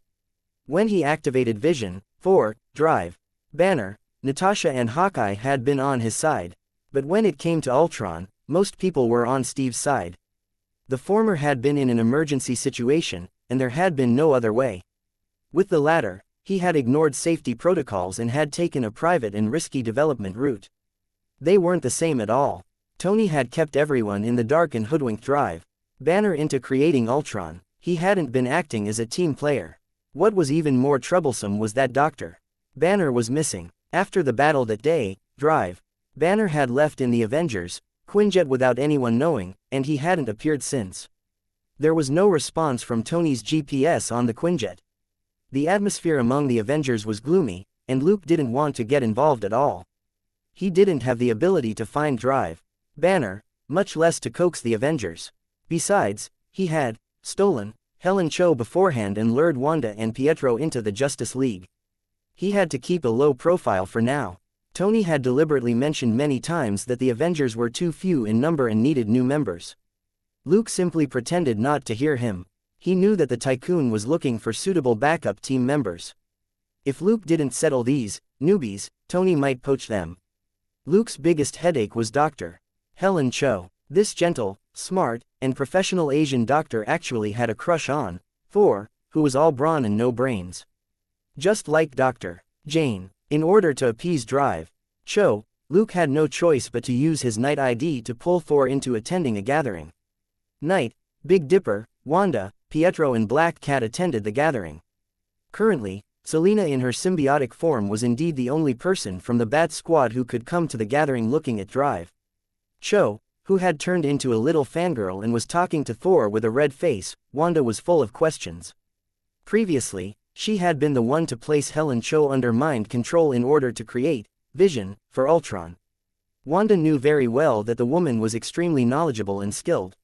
When he activated Vision, Thor, Drive, Banner, Natasha and Hawkeye had been on his side, but when it came to Ultron, most people were on Steve's side. The former had been in an emergency situation, and there had been no other way. With the latter, he had ignored safety protocols and had taken a private and risky development route. They weren't the same at all. Tony had kept everyone in the dark and hoodwinked Drive, Banner into creating Ultron. He hadn't been acting as a team player. What was even more troublesome was that Dr. Banner was missing. After the battle that day, Drive, Banner had left in the Avengers, Quinjet without anyone knowing, and he hadn't appeared since. There was no response from Tony's GPS on the Quinjet. The atmosphere among the Avengers was gloomy, and Luke didn't want to get involved at all. He didn't have the ability to find Drive, Banner, much less to coax the Avengers. Besides, he had stolen Helen Cho beforehand and lured Wanda and Pietro into the Justice League. He had to keep a low profile for now. Tony had deliberately mentioned many times that the Avengers were too few in number and needed new members. Luke simply pretended not to hear him. He knew that the Tycoon was looking for suitable backup team members. If Luke didn't settle these newbies, Tony might poach them. Luke's biggest headache was Dr. Helen Cho. This gentle, smart, and professional Asian doctor actually had a crush on Thor, who was all brawn and no brains. Just like Dr. Jane. In order to appease Drive, Cho, Luke had no choice but to use his Night ID to pull Thor into attending a gathering. Night, Big Dipper, Wanda, Pietro and Black Cat attended the gathering. Currently, Selena in her symbiotic form was indeed the only person from the Bat Squad who could come to the gathering looking at Drive. Cho, who had turned into a little fangirl and was talking to Thor with a red face. Wanda was full of questions. Previously, she had been the one to place Helen Cho under mind control in order to create Vision for Ultron. Wanda knew very well that the woman was extremely knowledgeable and skilled.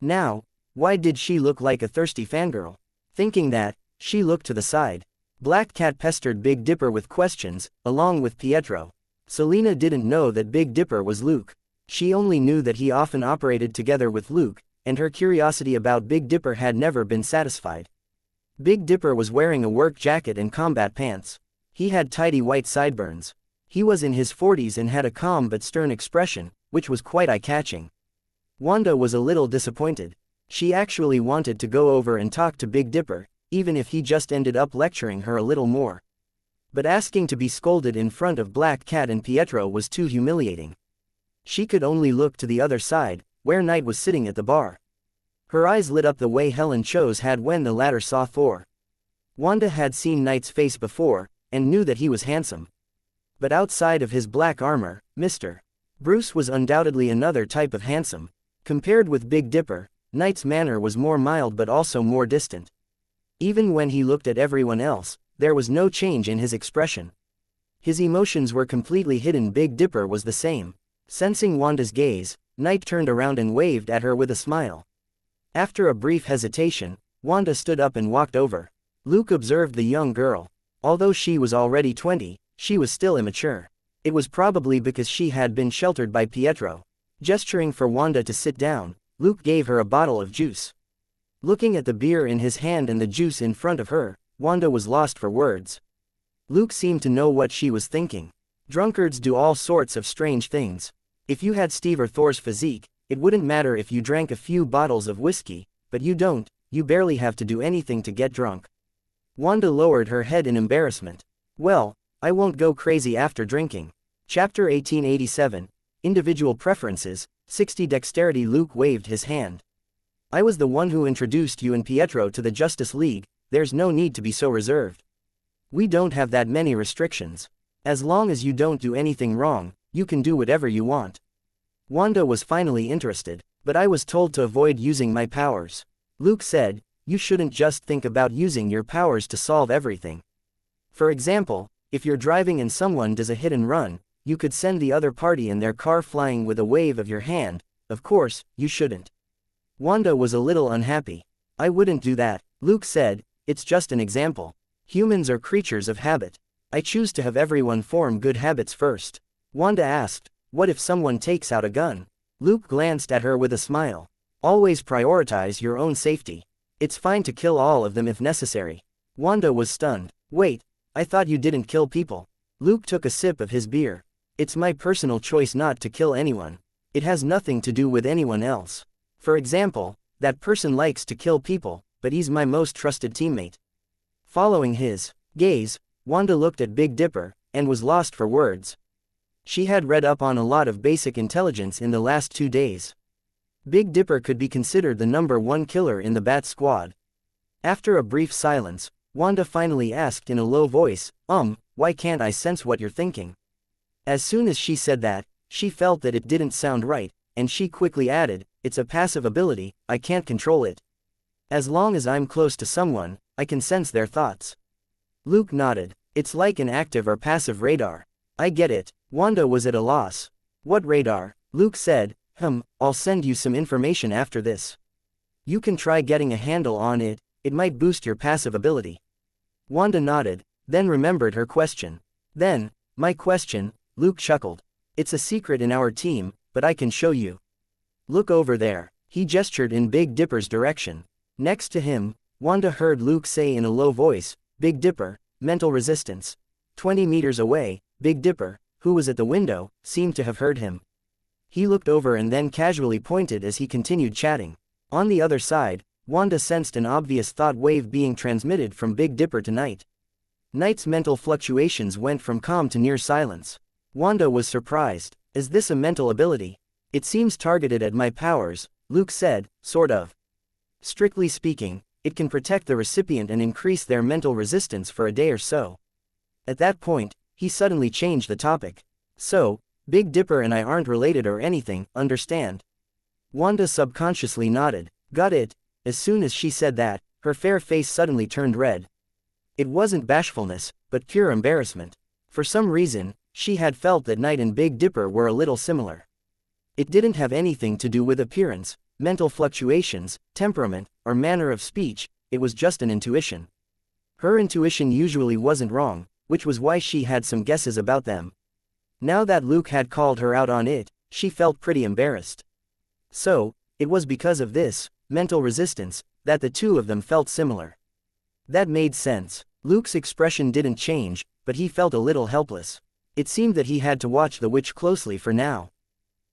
Now, why did she look like a thirsty fangirl? Thinking that, she looked to the side. Black Cat pestered Big Dipper with questions, along with Pietro. Selena didn't know that Big Dipper was Luke. She only knew that he often operated together with Luke, and her curiosity about Big Dipper had never been satisfied. Big Dipper was wearing a work jacket and combat pants. He had tidy white sideburns. He was in his 40s and had a calm but stern expression, which was quite eye-catching. Wanda was a little disappointed. She actually wanted to go over and talk to Big Dipper, even if he just ended up lecturing her a little more. But asking to be scolded in front of Black Cat and Pietro was too humiliating. She could only look to the other side, where Knight was sitting at the bar. Her eyes lit up the way Helen chose had when the latter saw Thor. Wanda had seen Knight's face before, and knew that he was handsome. But outside of his black armor, Mr. Bruce was undoubtedly another type of handsome. Compared with Big Dipper, Knight's manner was more mild but also more distant. Even when he looked at everyone else, there was no change in his expression. His emotions were completely hidden. Big Dipper was the same. Sensing Wanda's gaze, Knight turned around and waved at her with a smile. After a brief hesitation, Wanda stood up and walked over. Luke observed the young girl. Although she was already 20, she was still immature. It was probably because she had been sheltered by Pietro. Gesturing for Wanda to sit down, Luke gave her a bottle of juice. Looking at the beer in his hand and the juice in front of her, Wanda was lost for words. Luke seemed to know what she was thinking. Drunkards do all sorts of strange things. If you had Steve or Thor's physique, it wouldn't matter if you drank a few bottles of whiskey, but you don't, you barely have to do anything to get drunk. Wanda lowered her head in embarrassment. Well, I won't go crazy after drinking. Chapter 1887, Individual Preferences, 60 Dexterity. Luke waved his hand. I was the one who introduced you and Pietro to the Justice League, there's no need to be so reserved. We don't have that many restrictions. As long as you don't do anything wrong, you can do whatever you want. Wanda was finally interested, but I was told to avoid using my powers. Luke said, you shouldn't just think about using your powers to solve everything. For example, if you're driving and someone does a hit and run, you could send the other party in their car flying with a wave of your hand. Of course, you shouldn't. Wanda was a little unhappy. I wouldn't do that, Luke said, it's just an example. Humans are creatures of habit. I choose to have everyone form good habits first. Wanda asked, what if someone takes out a gun? Luke glanced at her with a smile. Always prioritize your own safety. It's fine to kill all of them if necessary. Wanda was stunned. Wait, I thought you didn't kill people. Luke took a sip of his beer. It's my personal choice not to kill anyone. It has nothing to do with anyone else. For example, that person likes to kill people, but he's my most trusted teammate. Following his gaze, Wanda looked at Big Dipper, and was lost for words. She had read up on a lot of basic intelligence in the last 2 days. Big Dipper could be considered the #1 killer in the Bat Squad. After a brief silence, Wanda finally asked in a low voice, why can't I sense what you're thinking? As soon as she said that, she felt that it didn't sound right, and she quickly added, it's a passive ability, I can't control it. As long as I'm close to someone, I can sense their thoughts. Luke nodded. It's like an active or passive radar. I get it. Wanda was at a loss. What radar? Luke said, I'll send you some information after this. You can try getting a handle on it, it might boost your passive ability. Wanda nodded, then remembered her question. Then, my question, Luke chuckled. It's a secret in our team, but I can show you. Look over there. He gestured in Big Dipper's direction. Next to him, Wanda heard Luke say in a low voice, Big Dipper, mental resistance. 20 meters away, Big Dipper, who was at the window, seemed to have heard him. He looked over and then casually pointed as he continued chatting. On the other side, Wanda sensed an obvious thought wave being transmitted from Big Dipper to Knight. Knight's mental fluctuations went from calm to near silence. Wanda was surprised. Is this a mental ability? It seems targeted at my powers, Luke said, sort of. Strictly speaking, it can protect the recipient and increase their mental resistance for a day or so. At that point, he suddenly changed the topic. So, Big Dipper and I aren't related or anything, understand? Wanda subconsciously nodded. Got it. As soon as she said that, her fair face suddenly turned red. It wasn't bashfulness, but pure embarrassment. For some reason, she had felt that Knight and Big Dipper were a little similar. It didn't have anything to do with appearance, mental fluctuations, temperament, or manner of speech, it was just an intuition. Her intuition usually wasn't wrong, which was why she had some guesses about them. Now that Luke had called her out on it, she felt pretty embarrassed. So, it was because of this, mental resistance, that the two of them felt similar. That made sense. Luke's expression didn't change, but he felt a little helpless. It seemed that he had to watch the witch closely for now.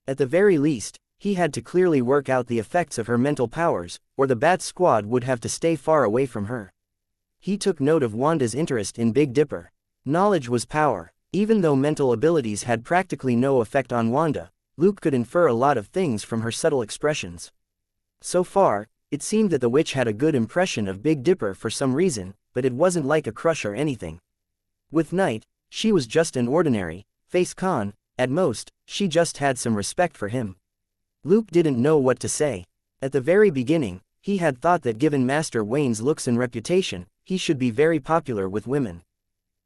At the very least, he had to clearly work out the effects of her mental powers, or the Bat Squad would have to stay far away from her. He took note of Wanda's interest in Big Dipper. Knowledge was power. Even though mental abilities had practically no effect on Wanda, Luke could infer a lot of things from her subtle expressions. So far, It seemed that the witch had a good impression of Big Dipper for some reason, but it wasn't like a crush or anything. With Knight, she was just an ordinary, face con, at most, she just had some respect for him. Luke didn't know what to say. At the very beginning, he had thought that given Master Wayne's looks and reputation, he should be very popular with women.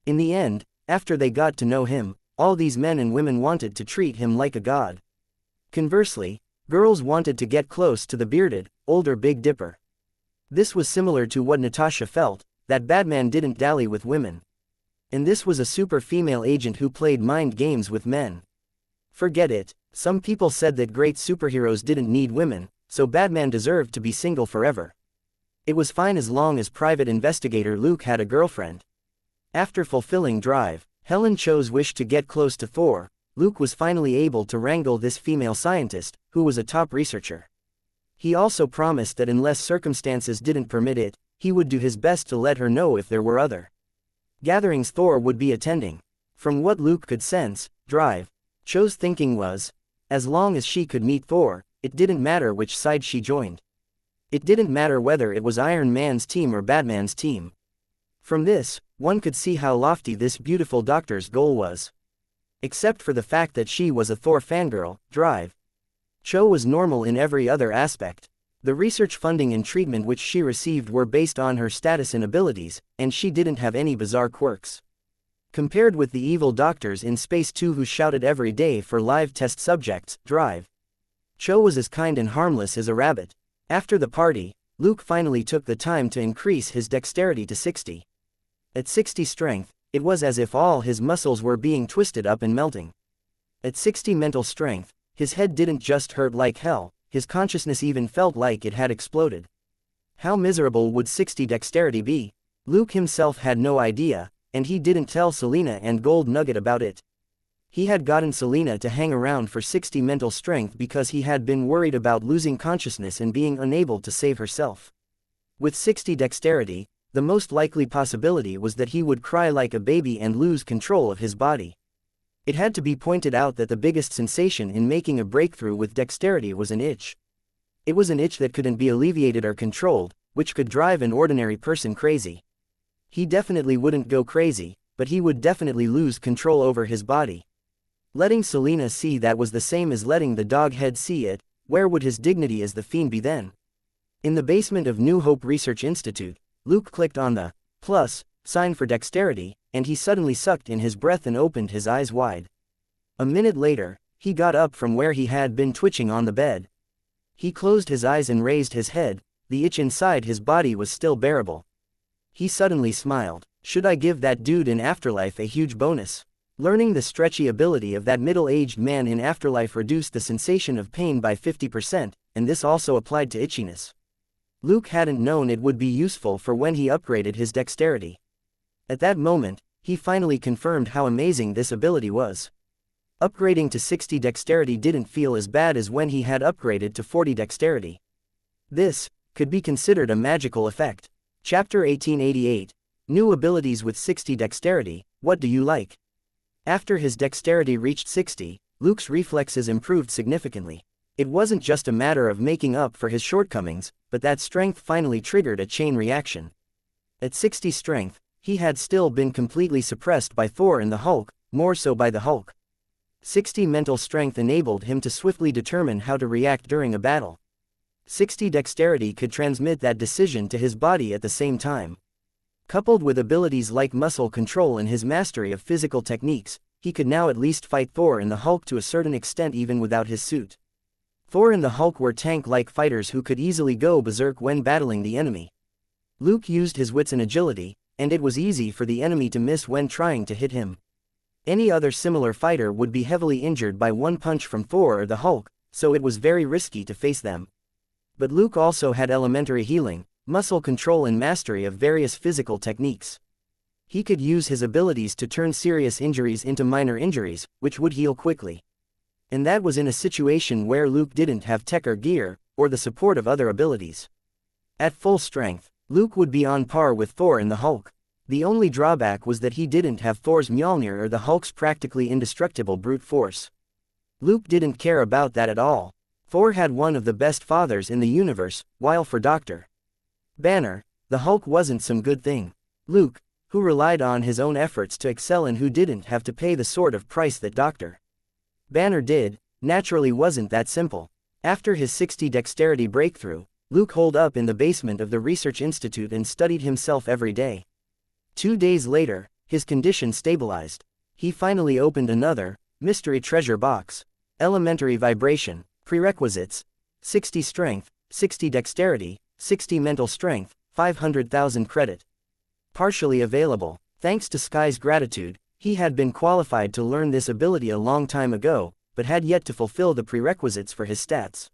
In the end, after they got to know him, all these men and women wanted to treat him like a god. Conversely, girls wanted to get close to the bearded, older Big Dipper. This was similar to what Natasha felt, that Batman didn't dally with women. And this was a super female agent who played mind games with men. Forget it, some people said that great superheroes didn't need women, so Batman deserved to be single forever. It was fine as long as Private Investigator Luke had a girlfriend. After fulfilling Drive, Helen Cho's wish to get close to Thor, Luke was finally able to wrangle this female scientist, who was a top researcher. He also promised that unless circumstances didn't permit it, he would do his best to let her know if there were other gatherings Thor would be attending. From what Luke could sense, Drive, Cho's thinking was, as long as she could meet Thor, it didn't matter which side she joined. It didn't matter whether it was Iron Man's team or Batman's team. From this, one could see how lofty this beautiful doctor's goal was. Except for the fact that she was a Thor fangirl, Drive, Cho was normal in every other aspect. The research funding and treatment which she received were based on her status and abilities, and she didn't have any bizarre quirks. Compared with the evil doctors in Space 2 who shouted every day for live test subjects, Drive, Cho was as kind and harmless as a rabbit. After the party, Luke finally took the time to increase his dexterity to 60. At 60 strength, it was as if all his muscles were being twisted up and melting. At 60 mental strength, his head didn't just hurt like hell, his consciousness even felt like it had exploded. How miserable would 60 dexterity be? Luke himself had no idea, and he didn't tell Selena and Gold Nugget about it. He had gotten Selena to hang around for 60 mental strength because he had been worried about losing consciousness and being unable to save herself. With 60 dexterity, the most likely possibility was that he would cry like a baby and lose control of his body. It had to be pointed out that the biggest sensation in making a breakthrough with dexterity was an itch. It was an itch that couldn't be alleviated or controlled, which could drive an ordinary person crazy. He definitely wouldn't go crazy, but he would definitely lose control over his body. Letting Selena see that was the same as letting the dog head see it. Where would his dignity as the Fiend be then? In the basement of New Hope Research Institute, Luke clicked on the plus sign for dexterity, and he suddenly sucked in his breath and opened his eyes wide. A minute later, he got up from where he had been twitching on the bed. He closed his eyes and raised his head. The itch inside his body was still bearable. He suddenly smiled. Should I give that dude in Afterlife a huge bonus? Learning the stretchy ability of that middle-aged man in Afterlife reduced the sensation of pain by 50%, and this also applied to itchiness. Luke hadn't known it would be useful for when he upgraded his dexterity. At that moment, he finally confirmed how amazing this ability was. Upgrading to 60 dexterity didn't feel as bad as when he had upgraded to 40 dexterity. This could be considered a magical effect. Chapter 1888. New abilities with 60 dexterity, what do you like? After his dexterity reached 60, Luke's reflexes improved significantly. It wasn't just a matter of making up for his shortcomings, but that strength finally triggered a chain reaction. At 60 strength, he had still been completely suppressed by Thor and the Hulk, more so by the Hulk. 60 mental strength enabled him to swiftly determine how to react during a battle. 60 dexterity could transmit that decision to his body at the same time. Coupled with abilities like muscle control and his mastery of physical techniques, he could now at least fight Thor and the Hulk to a certain extent even without his suit. Thor and the Hulk were tank-like fighters who could easily go berserk when battling the enemy. Luke used his wits and agility, and it was easy for the enemy to miss when trying to hit him. Any other similar fighter would be heavily injured by one punch from Thor or the Hulk, so it was very risky to face them. But Luke also had elementary healing, muscle control and mastery of various physical techniques. He could use his abilities to turn serious injuries into minor injuries, which would heal quickly. And that was in a situation where Luke didn't have tech or gear, or the support of other abilities. At full strength, Luke would be on par with Thor and the Hulk. The only drawback was that he didn't have Thor's Mjolnir or the Hulk's practically indestructible brute force. Luke didn't care about that at all. Thor had one of the best fathers in the universe, while for Dr. Banner, the Hulk wasn't some good thing. Luke, who relied on his own efforts to excel and who didn't have to pay the sort of price that Dr. Banner did, naturally wasn't that simple. After his 60 dexterity breakthrough, Luke holed up in the basement of the research institute and studied himself every day. 2 days later, his condition stabilized. He finally opened another, mystery treasure box. Elementary vibration, prerequisites, 60 strength, 60 dexterity, 60 mental strength, 500,000 credit. Partially available. Thanks to Sky's gratitude, he had been qualified to learn this ability a long time ago, but had yet to fulfill the prerequisites for his stats.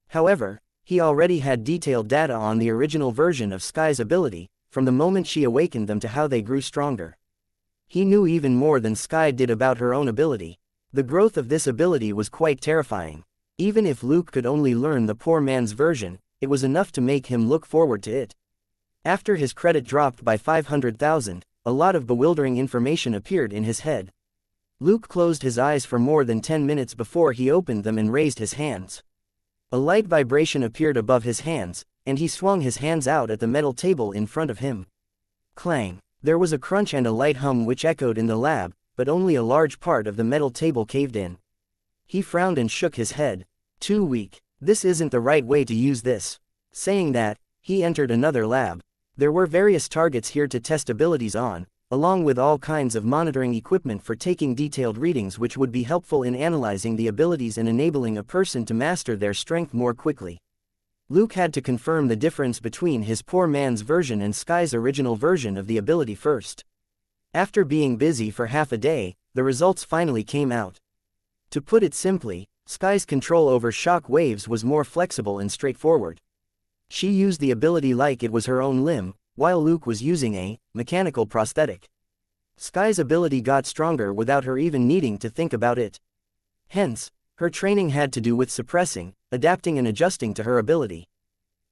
However, he already had detailed data on the original version of Sky's ability, from the moment she awakened them to how they grew stronger. He knew even more than Sky did about her own ability. The growth of this ability was quite terrifying. Even if Luke could only learn the poor man's version, it was enough to make him look forward to it. After his credit dropped by 500,000, a lot of bewildering information appeared in his head. Luke closed his eyes for more than 10 minutes before he opened them and raised his hands. A light vibration appeared above his hands, and he swung his hands out at the metal table in front of him. Clang! There was a crunch and a light hum which echoed in the lab, but only a large part of the metal table caved in. He frowned and shook his head. Too weak. This isn't the right way to use this. Saying that, he entered another lab. There were various targets here to test abilities on, along with all kinds of monitoring equipment for taking detailed readings which would be helpful in analyzing the abilities and enabling a person to master their strength more quickly. Luke had to confirm the difference between his poor man's version and Sky's original version of the ability first. After being busy for half a day, the results finally came out. To put it simply, Sky's control over shock waves was more flexible and straightforward. She used the ability like it was her own limb, while Luke was using a mechanical prosthetic. Sky's ability got stronger without her even needing to think about it. Hence, her training had to do with suppressing, adapting and adjusting to her ability.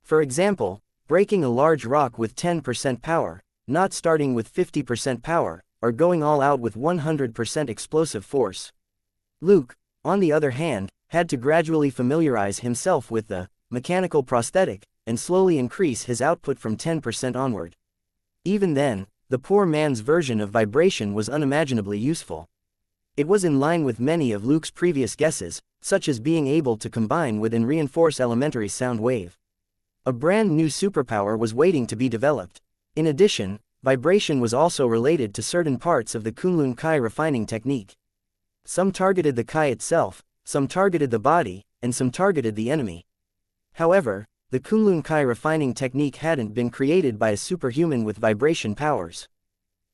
For example, breaking a large rock with 10% power, not starting with 50% power, or going all out with 100% explosive force. Luke, on the other hand, had to gradually familiarize himself with the mechanical prosthetic, and slowly increase his output from 10% onward. Even then, the poor man's version of vibration was unimaginably useful. It was in line with many of Luke's previous guesses, such as being able to combine with and reinforce elementary sound wave. A brand new superpower was waiting to be developed. In addition, vibration was also related to certain parts of the Kunlun Kai refining technique. Some targeted the Kai itself, some targeted the body, and some targeted the enemy. However, the Kunlun Kai refining technique hadn't been created by a superhuman with vibration powers.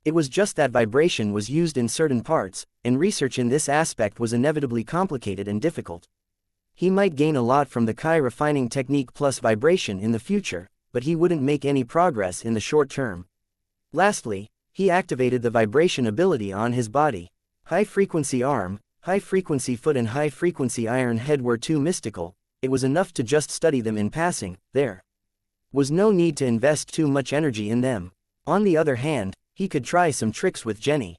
It was just that vibration was used in certain parts, and research in this aspect was inevitably complicated and difficult. He might gain a lot from the Kai refining technique plus vibration in the future, but he wouldn't make any progress in the short term. Lastly, he activated the vibration ability on his body. High-frequency arm, high-frequency foot and high-frequency iron head were too mystical. It was enough to just study them in passing. There was no need to invest too much energy in them. On the other hand, he could try some tricks with Jenny.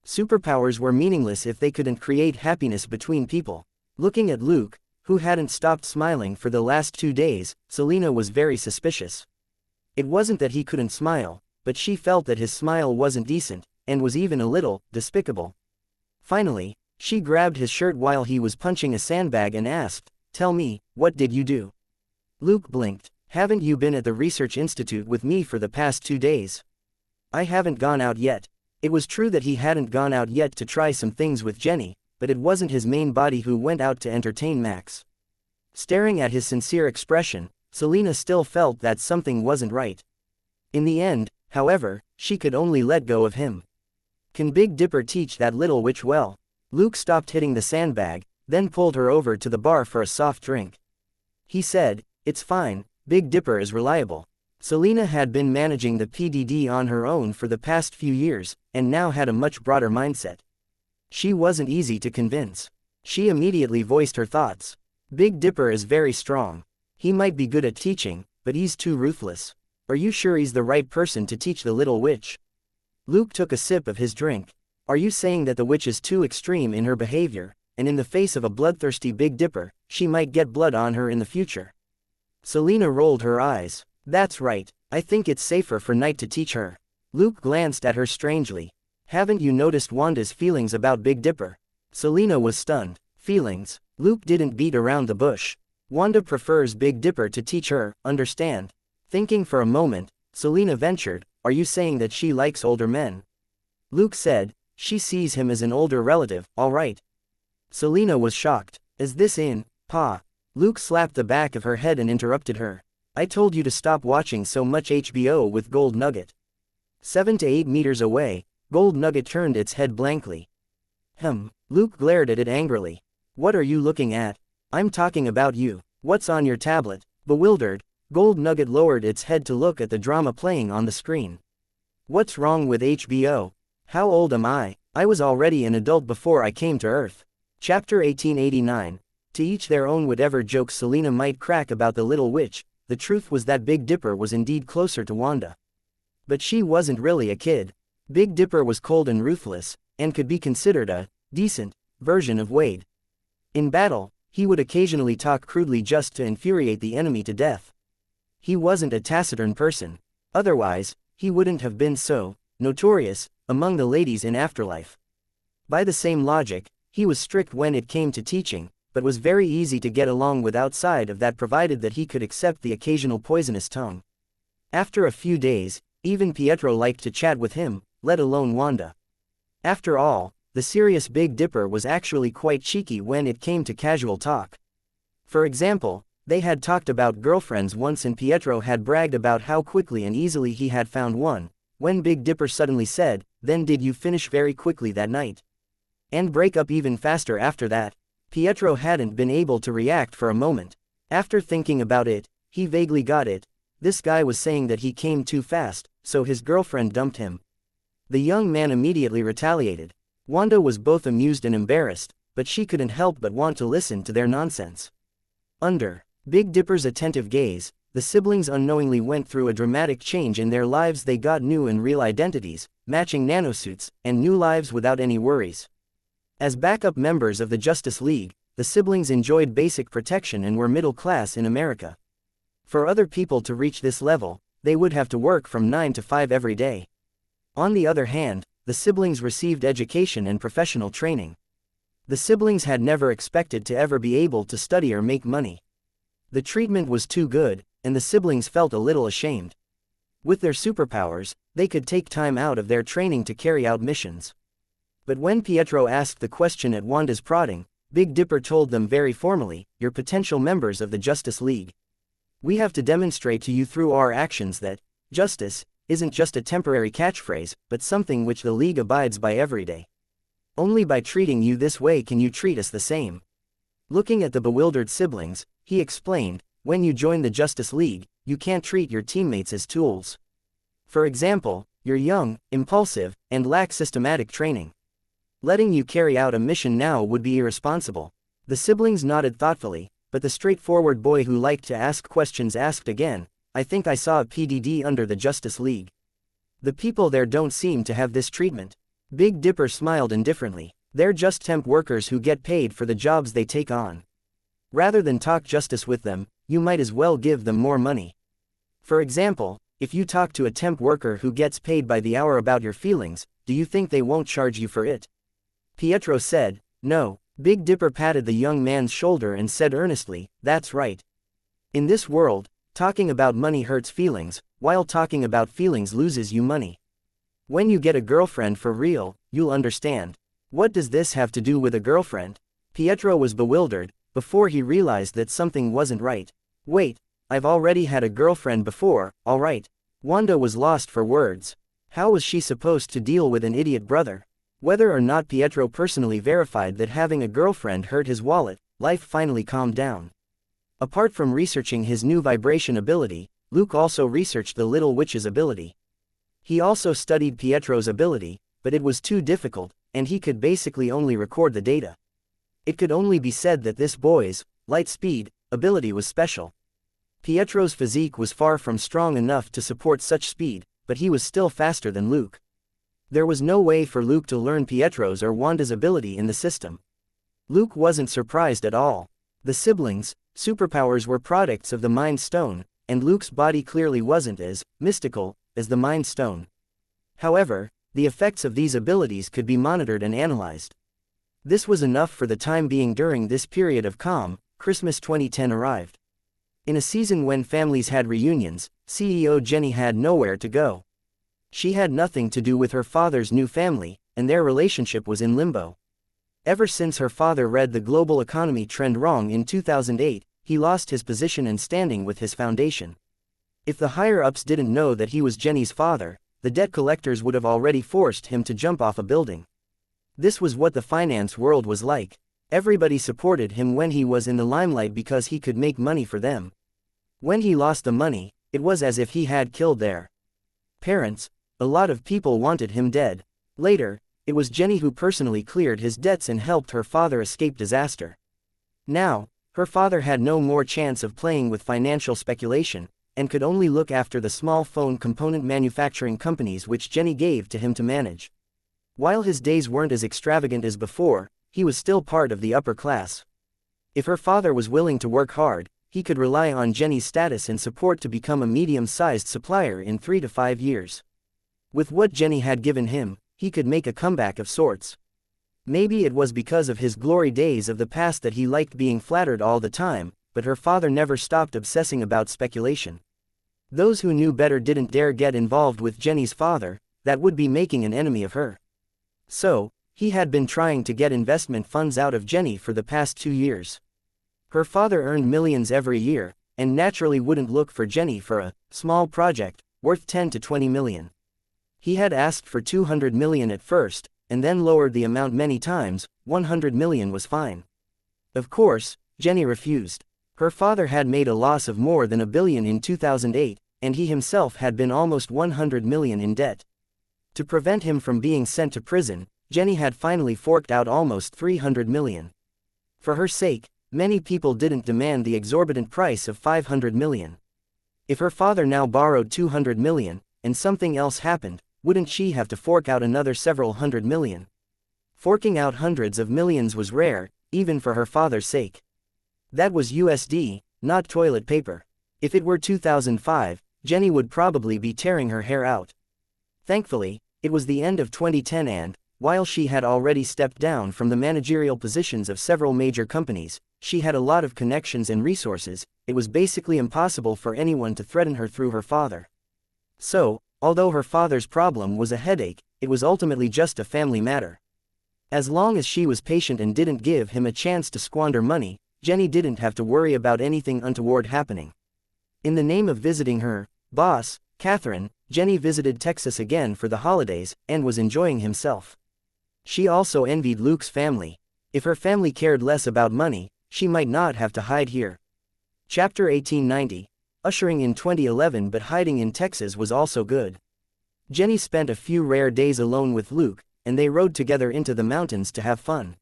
Superpowers were meaningless if they couldn't create happiness between people. Looking at Luke, who hadn't stopped smiling for the last 2 days, Selena was very suspicious. It wasn't that he couldn't smile, but she felt that his smile wasn't decent, and was even a little despicable. Finally, she grabbed his shirt while he was punching a sandbag and asked, "Tell me, what did you do?" Luke blinked. "Haven't you been at the research institute with me for the past 2 days?" "I haven't gone out yet." It was true that he hadn't gone out yet to try some things with Jenny, but it wasn't his main body who went out to entertain Max. Staring at his sincere expression, Selena still felt that something wasn't right. In the end, however, she could only let go of him. Can Big Dipper teach that little witch well? Luke stopped hitting the sandbag, then pulled her over to the bar for a soft drink. He said, "It's fine, Big Dipper is reliable." Selena had been managing the PDD on her own for the past few years, and now had a much broader mindset. She wasn't easy to convince. She immediately voiced her thoughts. "Big Dipper is very strong. He might be good at teaching, but he's too ruthless. Are you sure he's the right person to teach the little witch?" Luke took a sip of his drink. "Are you saying that the witch is too extreme in her behavior?" and in the face of a bloodthirsty Big Dipper, she might get blood on her in the future. Selena rolled her eyes. That's right, I think it's safer for Knight to teach her. Luke glanced at her strangely. Haven't you noticed Wanda's feelings about Big Dipper? Selena was stunned. Feelings? Luke didn't beat around the bush. Wanda prefers Big Dipper to teach her, understand? Thinking for a moment, Selena ventured, are you saying that she likes older men? Luke said, she sees him as an older relative, alright. Selena was shocked. Is this in, Pa? Luke slapped the back of her head and interrupted her. I told you to stop watching so much HBO with Gold Nugget. 7 to 8 meters away, Gold Nugget turned its head blankly. Luke glared at it angrily. What are you looking at? I'm talking about you. What's on your tablet? Bewildered, Gold Nugget lowered its head to look at the drama playing on the screen. What's wrong with HBO? How old am I? I was already an adult before I came to Earth. Chapter 1889. To each their own. Whatever jokes Selena might crack about the little witch, the truth was that Big Dipper was indeed closer to Wanda. But she wasn't really a kid. Big Dipper was cold and ruthless, and could be considered a decent version of Wade. In battle, he would occasionally talk crudely just to infuriate the enemy to death. He wasn't a taciturn person. Otherwise, he wouldn't have been so notorious among the ladies in Afterlife. By the same logic, he was strict when it came to teaching, but was very easy to get along with outside of that, provided that he could accept the occasional poisonous tongue. After a few days, even Pietro liked to chat with him, let alone Wanda. After all, the serious Big Dipper was actually quite cheeky when it came to casual talk. For example, they had talked about girlfriends once and Pietro had bragged about how quickly and easily he had found one, when Big Dipper suddenly said, then did you finish very quickly that night? And break up even faster after that? Pietro hadn't been able to react for a moment. After thinking about it, he vaguely got it. This guy was saying that he came too fast, so his girlfriend dumped him. The young man immediately retaliated. Wanda was both amused and embarrassed, but she couldn't help but want to listen to their nonsense. Under Big Dipper's attentive gaze, the siblings unknowingly went through a dramatic change in their lives. They got new and real identities, matching nanosuits, and new lives without any worries. As backup members of the Justice League, the siblings enjoyed basic protection and were middle class in America. For other people to reach this level, they would have to work from 9 to 5 every day. On the other hand, the siblings received education and professional training. The siblings had never expected to ever be able to study or make money. The treatment was too good, and the siblings felt a little ashamed. With their superpowers, they could take time out of their training to carry out missions. But when Pietro asked the question at Wanda's prodding, Big Dipper told them very formally, you're potential members of the Justice League. We have to demonstrate to you through our actions that justice isn't just a temporary catchphrase, but something which the League abides by every day. Only by treating you this way can you treat us the same. Looking at the bewildered siblings, he explained, when you join the Justice League, you can't treat your teammates as tools. For example, you're young, impulsive, and lack systematic training. Letting you carry out a mission now would be irresponsible. The siblings nodded thoughtfully, but the straightforward boy who liked to ask questions asked again, I think I saw a PDD under the Justice League. The people there don't seem to have this treatment. Big Dipper smiled indifferently. They're just temp workers who get paid for the jobs they take on. Rather than talk justice with them, you might as well give them more money. For example, if you talk to a temp worker who gets paid by the hour about your feelings, do you think they won't charge you for it? Pietro said, no. Big Dipper patted the young man's shoulder and said earnestly, that's right. In this world, talking about money hurts feelings, while talking about feelings loses you money. When you get a girlfriend for real, you'll understand. What does this have to do with a girlfriend? Pietro was bewildered, before he realized that something wasn't right. Wait, I've already had a girlfriend before, alright. Wanda was lost for words. How was she supposed to deal with an idiot brother? Whether or not Pietro personally verified that having a girlfriend hurt his wallet, life finally calmed down. Apart from researching his new vibration ability, Luke also researched the Little Witch's ability. He also studied Pietro's ability, but it was too difficult, and he could basically only record the data. It could only be said that this boy's light speed ability was special. Pietro's physique was far from strong enough to support such speed, but he was still faster than Luke. There was no way for Luke to learn Pietro's or Wanda's ability in the system. Luke wasn't surprised at all. The siblings' superpowers were products of the Mind Stone, and Luke's body clearly wasn't as mystical as the Mind Stone. However, the effects of these abilities could be monitored and analyzed. This was enough for the time being. During this period of calm, Christmas 2010 arrived. In a season when families had reunions, CEO Jenny had nowhere to go. She had nothing to do with her father's new family, and their relationship was in limbo. Ever since her father read the global economy trend wrong in 2008, he lost his position and standing with his foundation. If the higher-ups didn't know that he was Jenny's father, the debt collectors would have already forced him to jump off a building. This was what the finance world was like. Everybody supported him when he was in the limelight because he could make money for them. When he lost the money, it was as if he had killed their parents. A lot of people wanted him dead. Later, it was Jenny who personally cleared his debts and helped her father escape disaster. Now, her father had no more chance of playing with financial speculation, and could only look after the small phone component manufacturing companies which Jenny gave to him to manage. While his days weren't as extravagant as before, he was still part of the upper class. If her father was willing to work hard, he could rely on Jenny's status and support to become a medium-sized supplier in 3 to 5 years. With what Jenny had given him, he could make a comeback of sorts. Maybe it was because of his glory days of the past that he liked being flattered all the time, but her father never stopped obsessing about speculation. Those who knew better didn't dare get involved with Jenny's father. That would be making an enemy of her. So, he had been trying to get investment funds out of Jenny for the past 2 years. Her father earned millions every year, and naturally wouldn't look for Jenny for a small project worth 10 to 20 million. He had asked for 200 million at first, and then lowered the amount many times. 100 million was fine. Of course, Jenny refused. Her father had made a loss of more than $1 billion in 2008, and he himself had been almost 100 million in debt. To prevent him from being sent to prison, Jenny had finally forked out almost 300 million. For her sake, many people didn't demand the exorbitant price of 500 million. If her father now borrowed 200 million, and something else happened, wouldn't she have to fork out another several hundred million? Forking out hundreds of millions was rare, even for her father's sake. That was USD, not toilet paper. If it were 2005, Jenny would probably be tearing her hair out. Thankfully, it was the end of 2010 and, while she had already stepped down from the managerial positions of several major companies, she had a lot of connections and resources. It was basically impossible for anyone to threaten her through her father. So, although her father's problem was a headache, it was ultimately just a family matter. As long as she was patient and didn't give him a chance to squander money, Jenny didn't have to worry about anything untoward happening. In the name of visiting her boss, Catherine, Jenny visited Texas again for the holidays, and was enjoying himself. She also envied Luke's family. If her family cared less about money, she might not have to hide here. Chapter 1890. Ushering in 2011, but hiding in Texas was also good. Jenny spent a few rare days alone with Luke, and they rode together into the mountains to have fun.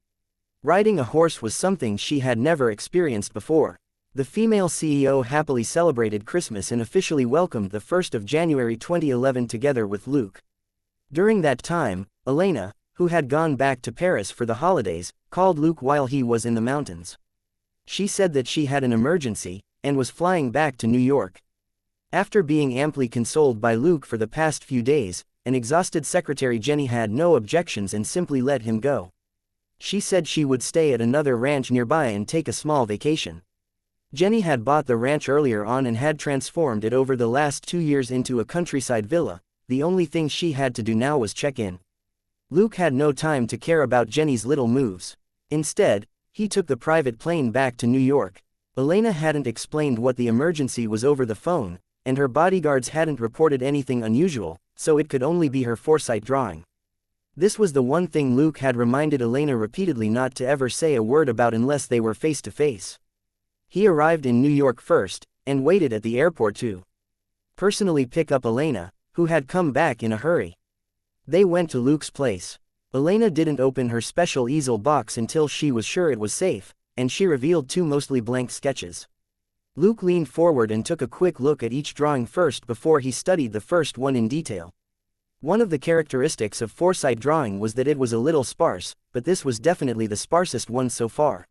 Riding a horse was something she had never experienced before. The female CEO happily celebrated Christmas and officially welcomed the 1st of January 2011 together with Luke. During that time, Elena, who had gone back to Paris for the holidays, called Luke while he was in the mountains. She said that she had an emergency, and was flying back to New York. After being amply consoled by Luke for the past few days, an exhausted secretary Jenny had no objections and simply let him go. She said she would stay at another ranch nearby and take a small vacation. Jenny had bought the ranch earlier on and had transformed it over the last 2 years into a countryside villa. The only thing she had to do now was check in. Luke had no time to care about Jenny's little moves. Instead, he took the private plane back to New York. Elena hadn't explained what the emergency was over the phone, and her bodyguards hadn't reported anything unusual, so it could only be her foresight drawing. This was the one thing Luke had reminded Elena repeatedly not to ever say a word about unless they were face to face. He arrived in New York first, and waited at the airport to personally pick up Elena, who had come back in a hurry. They went to Luke's place. Elena didn't open her special easel box until she was sure it was safe, and she revealed 2 mostly blank sketches. Luke leaned forward and took a quick look at each drawing first before he studied the first one in detail. One of the characteristics of foresight drawing was that it was a little sparse, but this was definitely the sparsest one so far.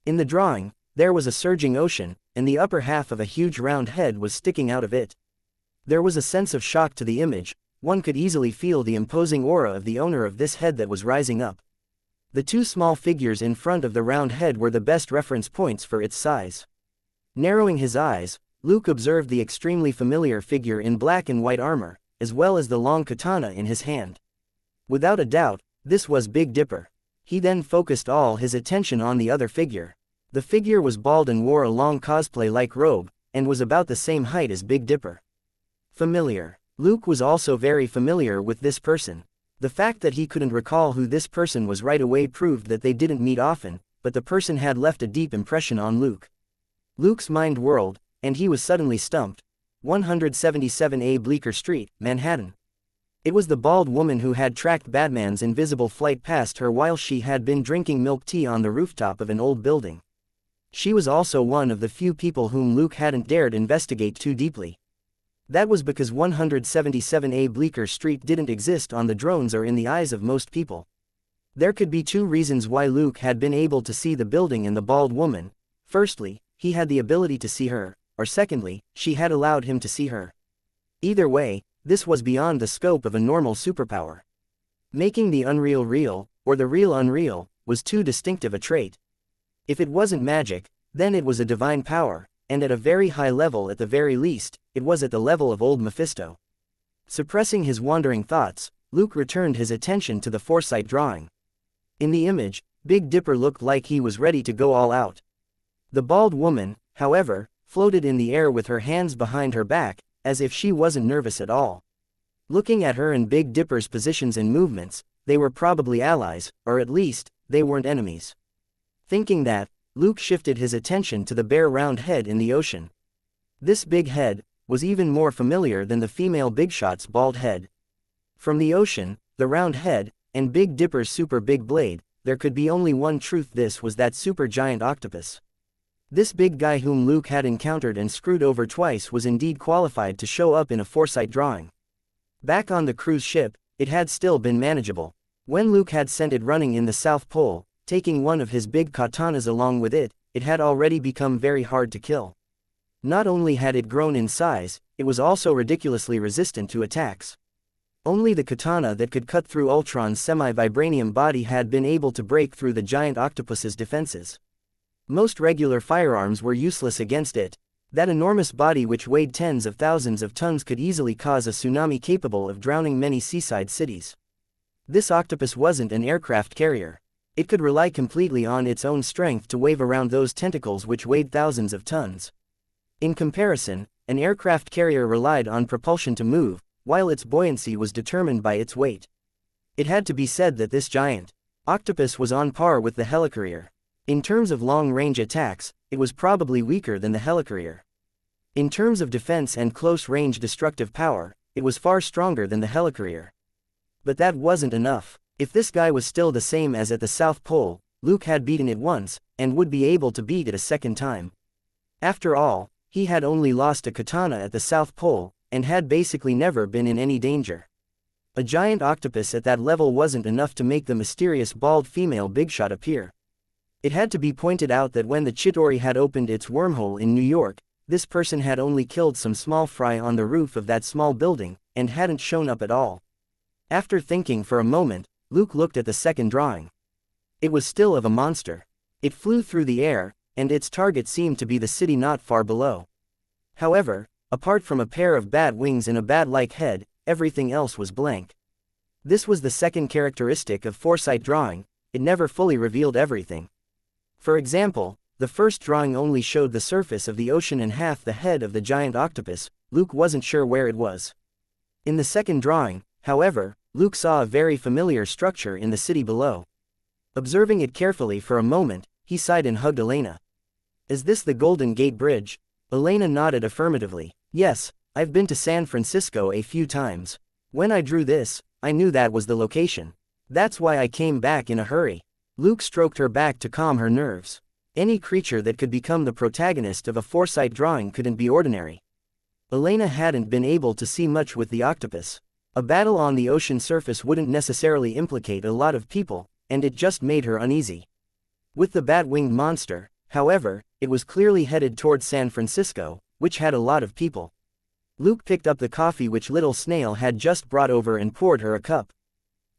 In the drawing, there was a surging ocean, and the upper half of a huge round head was sticking out of it. There was a sense of shock to the image. One could easily feel the imposing aura of the owner of this head that was rising up. The two small figures in front of the round head were the best reference points for its size. Narrowing his eyes, Luke observed the extremely familiar figure in black and white armor, as well as the long katana in his hand. Without a doubt, this was Big Dipper. He then focused all his attention on the other figure. The figure was bald and wore a long cosplay-like robe, and was about the same height as Big Dipper. Familiar. Luke was also very familiar with this person. The fact that he couldn't recall who this person was right away proved that they didn't meet often, but the person had left a deep impression on Luke. Luke's mind whirled, and he was suddenly stumped. 177A Bleecker Street, Manhattan. It was the bald woman who had tracked Batman's invisible flight past her while she had been drinking milk tea on the rooftop of an old building. She was also one of the few people whom Luke hadn't dared investigate too deeply. That was because 177A Bleecker Street didn't exist on the drones or in the eyes of most people. There could be two reasons why Luke had been able to see the building and the bald woman. Firstly, he had the ability to see her, or secondly, she had allowed him to see her. Either way, this was beyond the scope of a normal superpower. Making the unreal real, or the real unreal, was too distinctive a trait. If it wasn't magic, then it was a divine power, and at a very high level at the very least, it was at the level of old Mephisto. Suppressing his wandering thoughts, Luke returned his attention to the foresight drawing. In the image, Big Dipper looked like he was ready to go all out. The bald woman, however, floated in the air with her hands behind her back, as if she wasn't nervous at all. Looking at her and Big Dipper's positions and movements, they were probably allies, or at least, they weren't enemies. Thinking that, Luke shifted his attention to the bare round head in the ocean. This big head was even more familiar than the female Big Shot's bald head. From the ocean, the round head, and Big Dipper's super big blade, there could be only one truth: this was that super giant octopus. This big guy whom Luke had encountered and screwed over twice was indeed qualified to show up in a foresight drawing. Back on the cruise ship, it had still been manageable. When Luke had sent it running in the South Pole, taking one of his big katanas along with it, it had already become very hard to kill. Not only had it grown in size, it was also ridiculously resistant to attacks. Only the katana that could cut through Ultron's semi-vibranium body had been able to break through the giant octopus's defenses. Most regular firearms were useless against it. That enormous body, which weighed tens of thousands of tons, could easily cause a tsunami capable of drowning many seaside cities. This octopus wasn't an aircraft carrier. It could rely completely on its own strength to wave around those tentacles which weighed thousands of tons. In comparison, an aircraft carrier relied on propulsion to move, while its buoyancy was determined by its weight. It had to be said that this giant octopus was on par with the helicarrier. In terms of long-range attacks, it was probably weaker than the helicarrier. In terms of defense and close-range destructive power, it was far stronger than the helicarrier. But that wasn't enough. If this guy was still the same as at the South Pole, Luke had beaten it once, and would be able to beat it a second time. After all, he had only lost a katana at the South Pole, and had basically never been in any danger. A giant octopus at that level wasn't enough to make the mysterious bald female Big Shot appear. It had to be pointed out that when the Chitauri had opened its wormhole in New York, this person had only killed some small fry on the roof of that small building, and hadn't shown up at all. After thinking for a moment, Luke looked at the second drawing. It was still of a monster. It flew through the air, and its target seemed to be the city not far below. However, apart from a pair of bat wings and a bat-like head, everything else was blank. This was the second characteristic of foresight drawing: it never fully revealed everything. For example, the first drawing only showed the surface of the ocean and half the head of the giant octopus. Luke wasn't sure where it was. In the second drawing, however, Luke saw a very familiar structure in the city below. Observing it carefully for a moment, he sighed and hugged Elena. "Is this the Golden Gate Bridge?" Elena nodded affirmatively. "Yes, I've been to San Francisco a few times. When I drew this, I knew that was the location. That's why I came back in a hurry." Luke stroked her back to calm her nerves. Any creature that could become the protagonist of a foresight drawing couldn't be ordinary. Elena hadn't been able to see much with the octopus. A battle on the ocean surface wouldn't necessarily implicate a lot of people, and it just made her uneasy. With the bat-winged monster, however, it was clearly headed towards San Francisco, which had a lot of people. Luke picked up the coffee which Little Snail had just brought over and poured her a cup.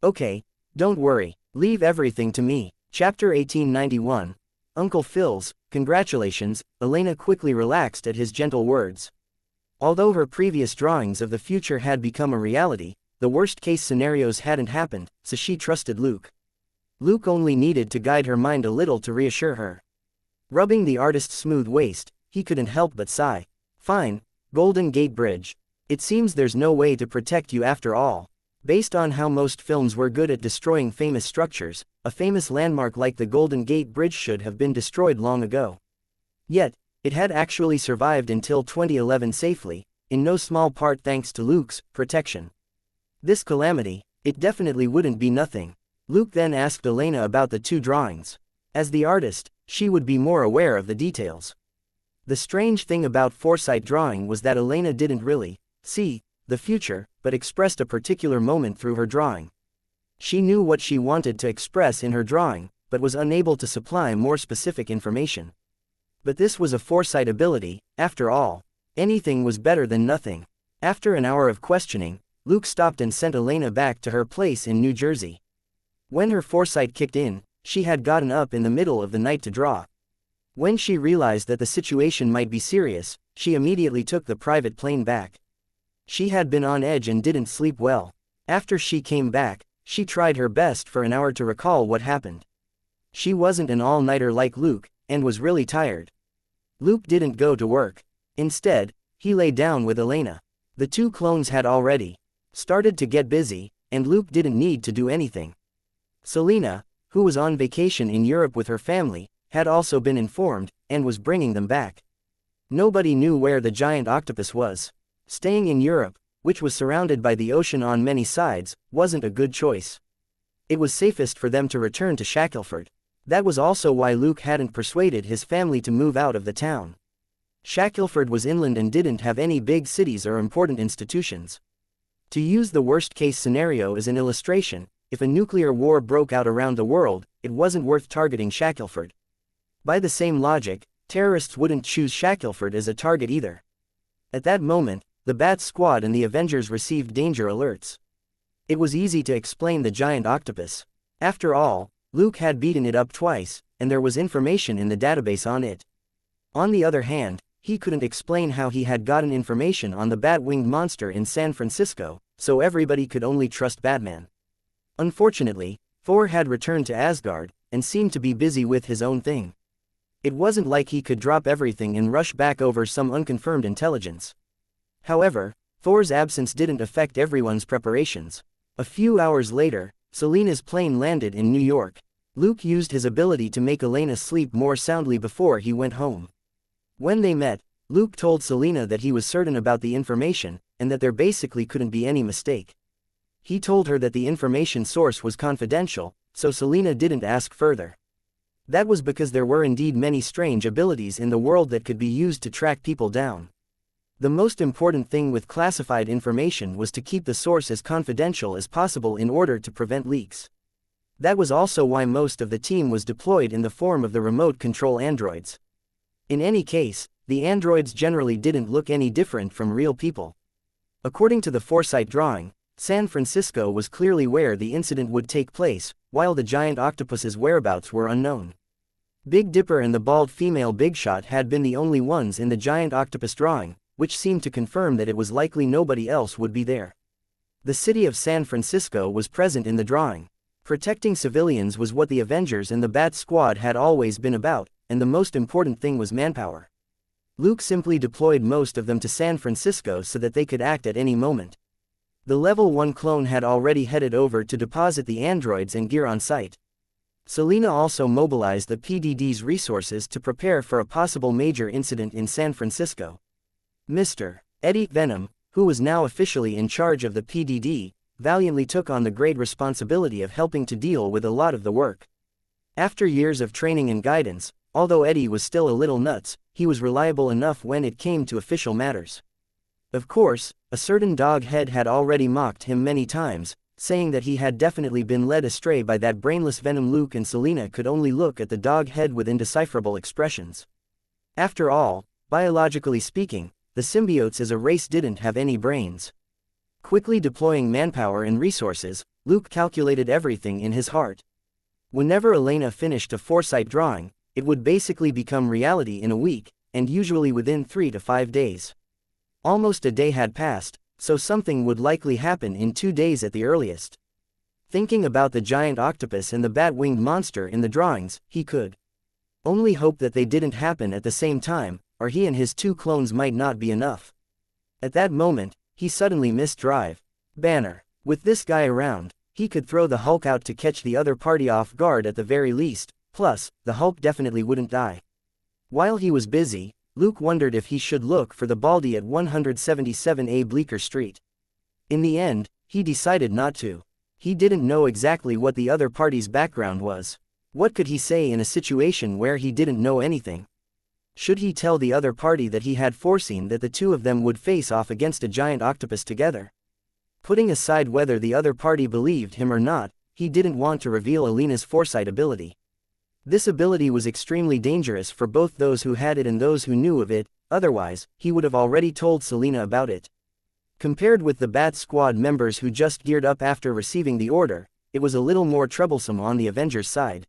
"Okay, don't worry, leave everything to me." Chapter 1891. Uncle Phil's, congratulations. Elena quickly relaxed at his gentle words. Although her previous drawings of the future had become a reality, the worst-case scenarios hadn't happened, so she trusted Luke. Luke only needed to guide her mind a little to reassure her. Rubbing the artist's smooth waist, he couldn't help but sigh. "Fine, Golden Gate Bridge. It seems there's no way to protect you after all." Based on how most films were good at destroying famous structures, a famous landmark like the Golden Gate Bridge should have been destroyed long ago. Yet, it had actually survived until 2011 safely, in no small part thanks to Luke's protection. This calamity, it definitely wouldn't be nothing. Luke then asked Elena about the two drawings. As the artist, she would be more aware of the details. The strange thing about foresight drawing was that Elena didn't really see the future, but expressed a particular moment through her drawing. She knew what she wanted to express in her drawing, but was unable to supply more specific information. But this was a foresight ability, after all. Anything was better than nothing. After an hour of questioning, Luke stopped and sent Elena back to her place in New Jersey. When her foresight kicked in, she had gotten up in the middle of the night to draw. When she realized that the situation might be serious, she immediately took the private plane back. She had been on edge and didn't sleep well. After she came back, she tried her best for an hour to recall what happened. She wasn't an all-nighter like Luke, and was really tired. Luke didn't go to work. Instead, he lay down with Elena. The two clones had already started to get busy, and Luke didn't need to do anything. Selena, who was on vacation in Europe with her family, had also been informed, and was bringing them back. Nobody knew where the giant octopus was. Staying in Europe, which was surrounded by the ocean on many sides, wasn't a good choice. It was safest for them to return to Shackelford. That was also why Luke hadn't persuaded his family to move out of the town. Shackelford was inland and didn't have any big cities or important institutions. To use the worst-case scenario as an illustration, if a nuclear war broke out around the world, it wasn't worth targeting Shackelford. By the same logic, terrorists wouldn't choose Shackelford as a target either. At that moment, the Bat Squad and the Avengers received danger alerts. It was easy to explain the giant octopus. After all, Luke had beaten it up twice, and there was information in the database on it. On the other hand, he couldn't explain how he had gotten information on the bat-winged monster in San Francisco, so everybody could only trust Batman. Unfortunately, Thor had returned to Asgard, and seemed to be busy with his own thing. It wasn't like he could drop everything and rush back over some unconfirmed intelligence. However, Thor's absence didn't affect everyone's preparations. A few hours later, Selena's plane landed in New York. Luke used his ability to make Elena sleep more soundly before he went home. When they met, Luke told Selena that he was certain about the information, and that there basically couldn't be any mistake. He told her that the information source was confidential, so Selena didn't ask further. That was because there were indeed many strange abilities in the world that could be used to track people down. The most important thing with classified information was to keep the source as confidential as possible in order to prevent leaks. That was also why most of the team was deployed in the form of the remote control androids. In any case, the androids generally didn't look any different from real people. According to the foresight drawing, San Francisco was clearly where the incident would take place, while the giant octopus's whereabouts were unknown. Big Dipper and the bald female Big Shot had been the only ones in the giant octopus drawing, which seemed to confirm that it was likely nobody else would be there. The city of San Francisco was present in the drawing. Protecting civilians was what the Avengers and the Bat Squad had always been about, and the most important thing was manpower. Luke simply deployed most of them to San Francisco so that they could act at any moment. The Level 1 clone had already headed over to deposit the androids and gear on site. Selena also mobilized the PDD's resources to prepare for a possible major incident in San Francisco. Mr. Eddie Venom, who was now officially in charge of the PDD, valiantly took on the great responsibility of helping to deal with a lot of the work. After years of training and guidance, although Eddie was still a little nuts, he was reliable enough when it came to official matters. Of course, a certain dog head had already mocked him many times, saying that he had definitely been led astray by that brainless venom. Luke and Selena could only look at the dog head with indecipherable expressions. After all, biologically speaking, the symbiotes as a race didn't have any brains. Quickly deploying manpower and resources, Luke calculated everything in his heart. Whenever Elena finished a foresight drawing, it would basically become reality in a week, and usually within 3 to 5 days. Almost a day had passed, so something would likely happen in 2 days at the earliest. Thinking about the giant octopus and the bat-winged monster in the drawings, he could only hope that they didn't happen at the same time, or he and his 2 clones might not be enough. At that moment, he suddenly missed drive. Banner. With this guy around, he could throw the Hulk out to catch the other party off guard at the very least, plus, the Hulk definitely wouldn't die. While he was busy, Luke wondered if he should look for the Baldy at 177A Bleecker Street. In the end, he decided not to. He didn't know exactly what the other party's background was. What could he say in a situation where he didn't know anything? Should he tell the other party that he had foreseen that the 2 of them would face off against a giant octopus together? Putting aside whether the other party believed him or not, he didn't want to reveal Elena's foresight ability. This ability was extremely dangerous for both those who had it and those who knew of it, otherwise, he would have already told Selena about it. Compared with the Bat Squad members who just geared up after receiving the order, it was a little more troublesome on the Avengers' side.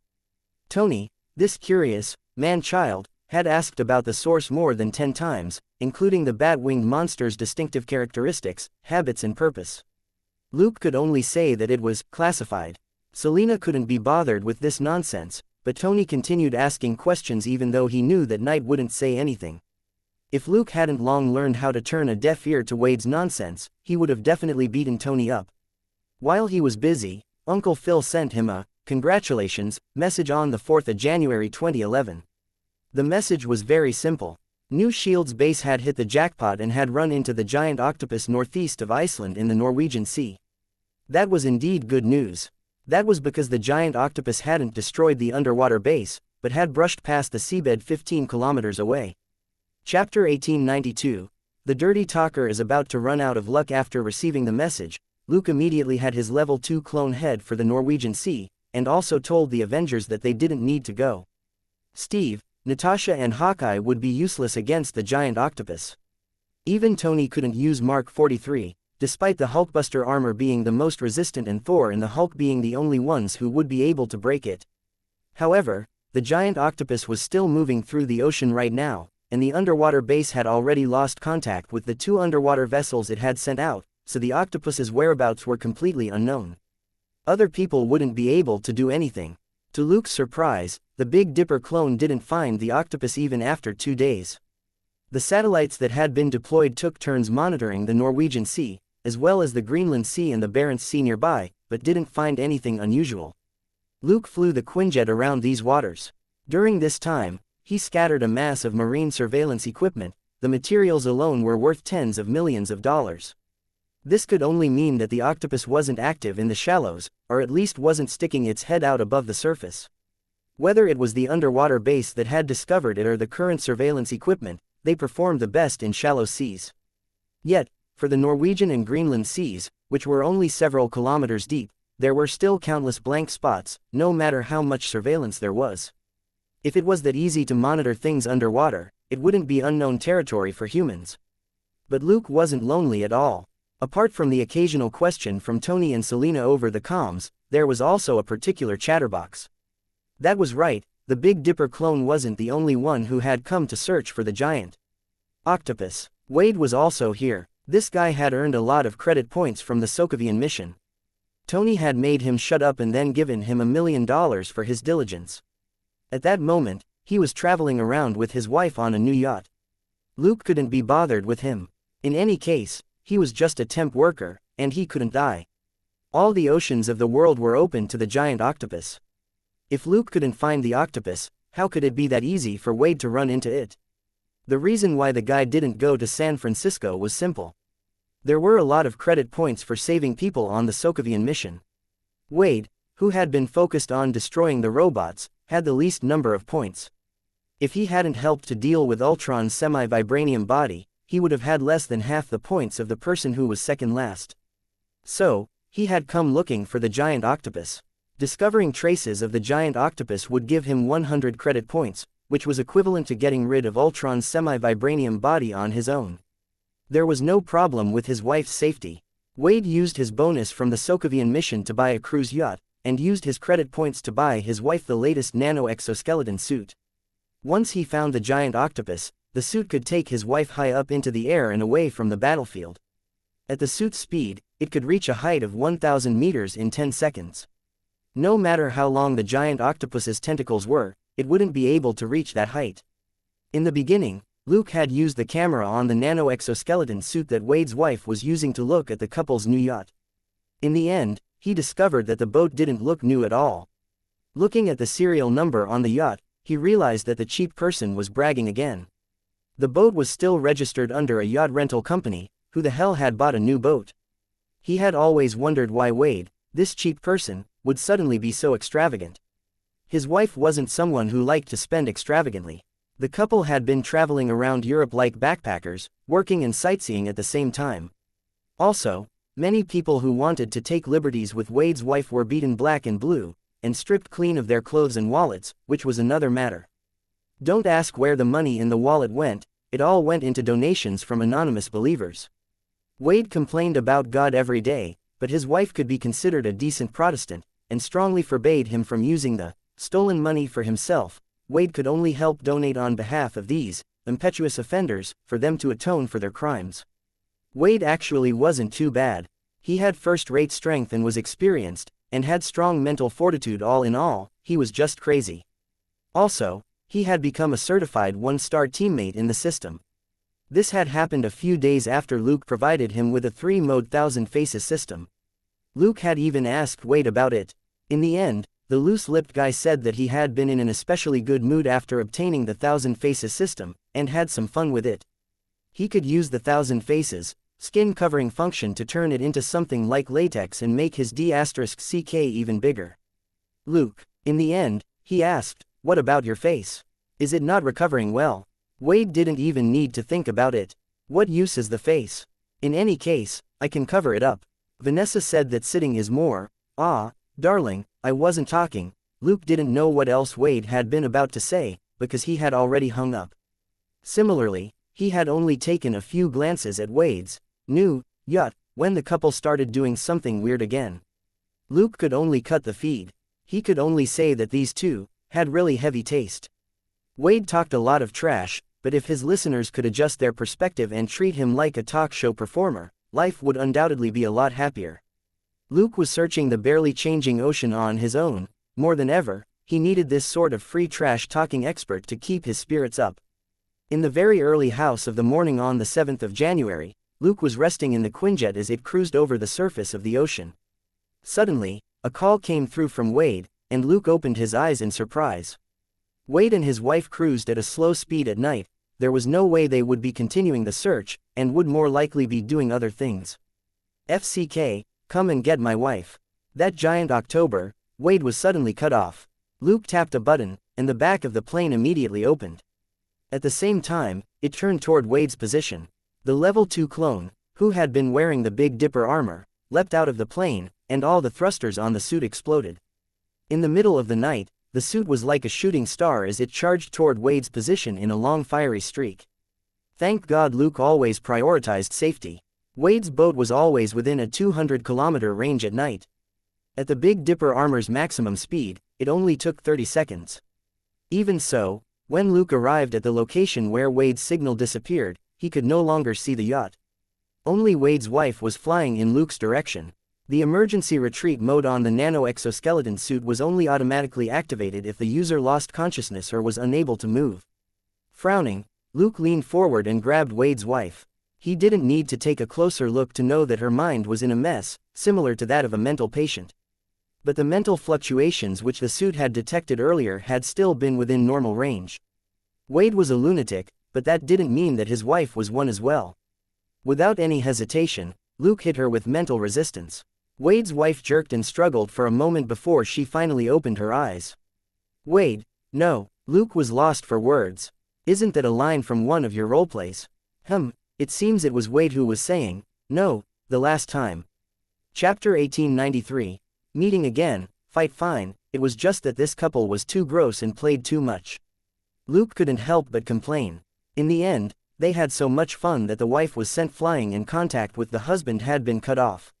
Tony, this curious, man-child, had asked about the source more than 10 times, including the bat-winged monster's distinctive characteristics, habits and purpose. Luke could only say that it was classified. Selena couldn't be bothered with this nonsense, but Tony continued asking questions even though he knew that Knight wouldn't say anything. If Luke hadn't long learned how to turn a deaf ear to Wade's nonsense, he would have definitely beaten Tony up. While he was busy, Uncle Phil sent him a "congratulations" message on the 4th of January 2011. The message was very simple. New Shield's base had hit the jackpot and had run into the giant octopus northeast of Iceland in the Norwegian Sea. That was indeed good news. That was because the giant octopus hadn't destroyed the underwater base, but had brushed past the seabed 15 kilometers away. Chapter 1892. The Dirty Talker is about to run out of luck. After receiving the message, Luke immediately had his level 2 clone head for the Norwegian Sea, and also told the Avengers that they didn't need to go. Steve, Natasha and Hawkeye would be useless against the giant octopus. Even Tony couldn't use Mark 43, despite the Hulkbuster armor being the most resistant and Thor and the Hulk being the only ones who would be able to break it. However, the giant octopus was still moving through the ocean right now, and the underwater base had already lost contact with the 2 underwater vessels it had sent out, so the octopus's whereabouts were completely unknown. Other people wouldn't be able to do anything. To Luke's surprise, the Big Dipper clone didn't find the octopus even after 2 days. The satellites that had been deployed took turns monitoring the Norwegian Sea, as well as the Greenland Sea and the Barents Sea nearby, but didn't find anything unusual. Luke flew the Quinjet around these waters. During this time, he scattered a mass of marine surveillance equipment. The materials alone were worth tens of millions of dollars. This could only mean that the octopus wasn't active in the shallows, or at least wasn't sticking its head out above the surface. Whether it was the underwater base that had discovered it or the current surveillance equipment, they performed the best in shallow seas. Yet, for the Norwegian and Greenland seas, which were only several kilometers deep, there were still countless blank spots, no matter how much surveillance there was. If it was that easy to monitor things underwater, it wouldn't be unknown territory for humans. But Luke wasn't lonely at all. Apart from the occasional question from Tony and Selena over the comms, there was also a particular chatterbox. That was right, the Big Dipper clone wasn't the only one who had come to search for the giant octopus. Wade was also here. This guy had earned a lot of credit points from the Sokovian mission. Tony had made him shut up and then given him $1 million for his diligence. At that moment, he was traveling around with his wife on a new yacht. Luke couldn't be bothered with him. In any case, he was just a temp worker, and he couldn't die. All the oceans of the world were open to the giant octopus. If Luke couldn't find the octopus, how could it be that easy for Wade to run into it? The reason why the guy didn't go to San Francisco was simple. There were a lot of credit points for saving people on the Sokovian mission. Wade, who had been focused on destroying the robots, had the least number of points. If he hadn't helped to deal with Ultron's semi-vibranium body, he would have had less than half the points of the person who was second last. So, he had come looking for the giant octopus. Discovering traces of the giant octopus would give him 100 credit points, which was equivalent to getting rid of Ultron's semi-vibranium body on his own. There was no problem with his wife's safety. Wade used his bonus from the Sokovian mission to buy a cruise yacht, and used his credit points to buy his wife the latest nano-exoskeleton suit. Once he found the giant octopus, the suit could take his wife high up into the air and away from the battlefield. At the suit's speed, it could reach a height of 1,000 meters in 10 seconds. No matter how long the giant octopus's tentacles were, it wouldn't be able to reach that height. In the beginning, Luke had used the camera on the nano-exoskeleton suit that Wade's wife was using to look at the couple's new yacht. In the end, he discovered that the boat didn't look new at all. Looking at the serial number on the yacht, he realized that the cheap person was bragging again. The boat was still registered under a yacht rental company. Who the hell had bought a new boat? He had always wondered why Wade, this cheap person, would suddenly be so extravagant. His wife wasn't someone who liked to spend extravagantly. The couple had been traveling around Europe like backpackers, working and sightseeing at the same time. Also, many people who wanted to take liberties with Wade's wife were beaten black and blue, and stripped clean of their clothes and wallets, which was another matter. Don't ask where the money in the wallet went, it all went into donations from anonymous believers. Wade complained about God every day, but his wife could be considered a decent Protestant, and strongly forbade him from using the stolen money for himself. Wade could only help donate on behalf of these impetuous offenders, for them to atone for their crimes. Wade actually wasn't too bad. He had first-rate strength and was experienced, and had strong mental fortitude. All in all, he was just crazy. Also, he had become a certified one-star teammate in the system. This had happened a few days after Luke provided him with a 3-mode 1,000 faces system. Luke had even asked Wade about it. In the end, the loose-lipped guy said that he had been in an especially good mood after obtaining the 1,000 faces system, and had some fun with it. He could use the 1,000 faces skin covering function to turn it into something like latex and make his D**CK even bigger. Luke, in the end, he asked, "What about your face? Is it not recovering well?" Wade didn't even need to think about it. What use is the face? In any case, I can cover it up. Vanessa said that sitting is more. Ah, darling, I wasn't talking. Luke didn't know what else Wade had been about to say, because he had already hung up. Similarly, he had only taken a few glances at Wade's new yacht when the couple started doing something weird again. Luke could only cut the feed. He could only say that these two had really heavy taste. Wade talked a lot of trash, but if his listeners could adjust their perspective and treat him like a talk show performer, life would undoubtedly be a lot happier. Luke was searching the barely changing ocean on his own. More than ever, he needed this sort of free trash-talking expert to keep his spirits up. In the very early house of the morning on the 7th of January, Luke was resting in the Quinjet as it cruised over the surface of the ocean. Suddenly, a call came through from Wade, and Luke opened his eyes in surprise. Wade and his wife cruised at a slow speed at night. There was no way they would be continuing the search, and would more likely be doing other things. FCK, come and get my wife. That giant October. Wade was suddenly cut off. Luke tapped a button, and the back of the plane immediately opened. At the same time, it turned toward Wade's position. The Level 2 clone, who had been wearing the Big Dipper armor, leapt out of the plane, and all the thrusters on the suit exploded. In the middle of the night, the suit was like a shooting star as it charged toward Wade's position in a long fiery streak. Thank God Luke always prioritized safety. Wade's boat was always within a 200-kilometer range at night. At the Big Dipper armor's maximum speed, it only took 30 seconds. Even so, when Luke arrived at the location where Wade's signal disappeared, he could no longer see the yacht. Only Wade's wife was flying in Luke's direction. The emergency retreat mode on the nano-exoskeleton suit was only automatically activated if the user lost consciousness or was unable to move. Frowning, Luke leaned forward and grabbed Wade's wife. He didn't need to take a closer look to know that her mind was in a mess, similar to that of a mental patient. But the mental fluctuations which the suit had detected earlier had still been within normal range. Wade was a lunatic, but that didn't mean that his wife was one as well. Without any hesitation, Luke hit her with mental resistance. Wade's wife jerked and struggled for a moment before she finally opened her eyes. Wade, no. Luke was lost for words. Isn't that a line from one of your roleplays? It seems it was Wade who was saying, "No, the last time." Chapter 1893. Meeting again, fight fine, it was just that this couple was too gross and played too much. Luke couldn't help but complain. In the end, they had so much fun that the wife was sent flying and contact with the husband had been cut off.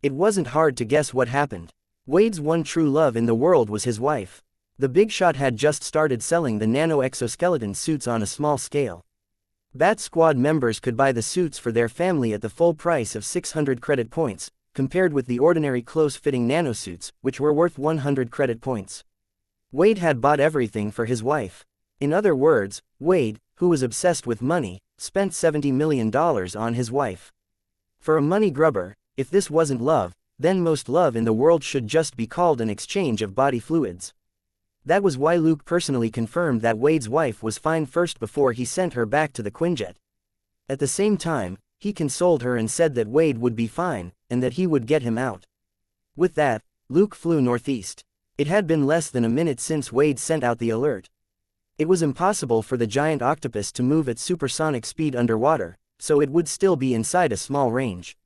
It wasn't hard to guess what happened. Wade's one true love in the world was his wife. The big shot had just started selling the nano-exoskeleton suits on a small scale. Bat Squad members could buy the suits for their family at the full price of 600 credit points, compared with the ordinary close-fitting nanosuits, which were worth 100 credit points. Wade had bought everything for his wife. In other words, Wade, who was obsessed with money, spent $70 million on his wife. For a money grubber, if this wasn't love, then most love in the world should just be called an exchange of body fluids. That was why Luke personally confirmed that Wade's wife was fine first before he sent her back to the Quinjet. At the same time, he consoled her and said that Wade would be fine, and that he would get him out. With that, Luke flew northeast. It had been less than a minute since Wade sent out the alert. It was impossible for the giant octopus to move at supersonic speed underwater, so it would still be inside a small range.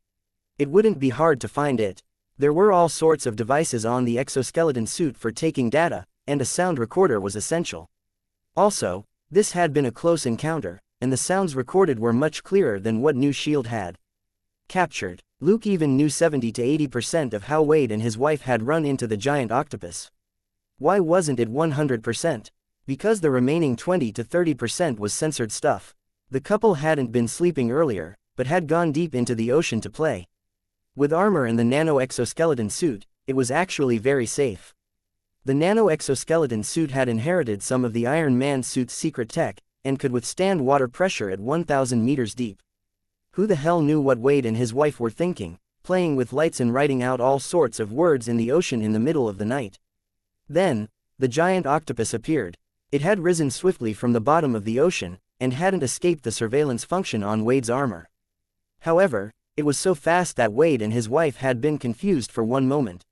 It wouldn't be hard to find it. There were all sorts of devices on the exoskeleton suit for taking data, and a sound recorder was essential. Also, this had been a close encounter, and the sounds recorded were much clearer than what New Shield had captured. Luke even knew 70 to 80% of how Wade and his wife had run into the giant octopus. Why wasn't it 100%? Because the remaining 20 to 30% was censored stuff. The couple hadn't been sleeping earlier, but had gone deep into the ocean to play. With armor and the nano-exoskeleton suit, it was actually very safe. The nano-exoskeleton suit had inherited some of the Iron Man suit's secret tech, and could withstand water pressure at 1,000 meters deep. Who the hell knew what Wade and his wife were thinking, playing with lights and writing out all sorts of words in the ocean in the middle of the night? Then, the giant octopus appeared. It had risen swiftly from the bottom of the ocean, and hadn't escaped the surveillance function on Wade's armor. However, it was so fast that Wade and his wife had been confused for one moment.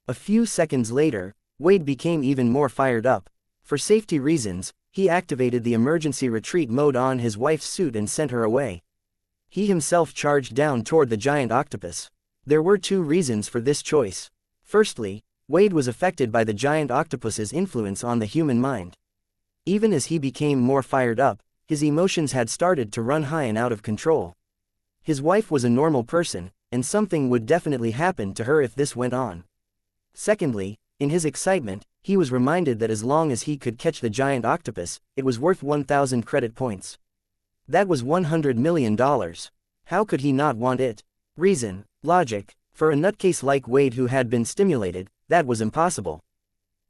A few seconds later, Wade became even more fired up. For safety reasons, he activated the emergency retreat mode on his wife's suit and sent her away. He himself charged down toward the giant octopus. There were two reasons for this choice. Firstly, Wade was affected by the giant octopus's influence on the human mind. Even as he became more fired up, his emotions had started to run high and out of control. His wife was a normal person, and something would definitely happen to her if this went on. Secondly, in his excitement, he was reminded that as long as he could catch the giant octopus, it was worth 1,000 credit points. That was $100 million. How could he not want it? Reason, logic. For a nutcase like Wade who had been stimulated, that was impossible.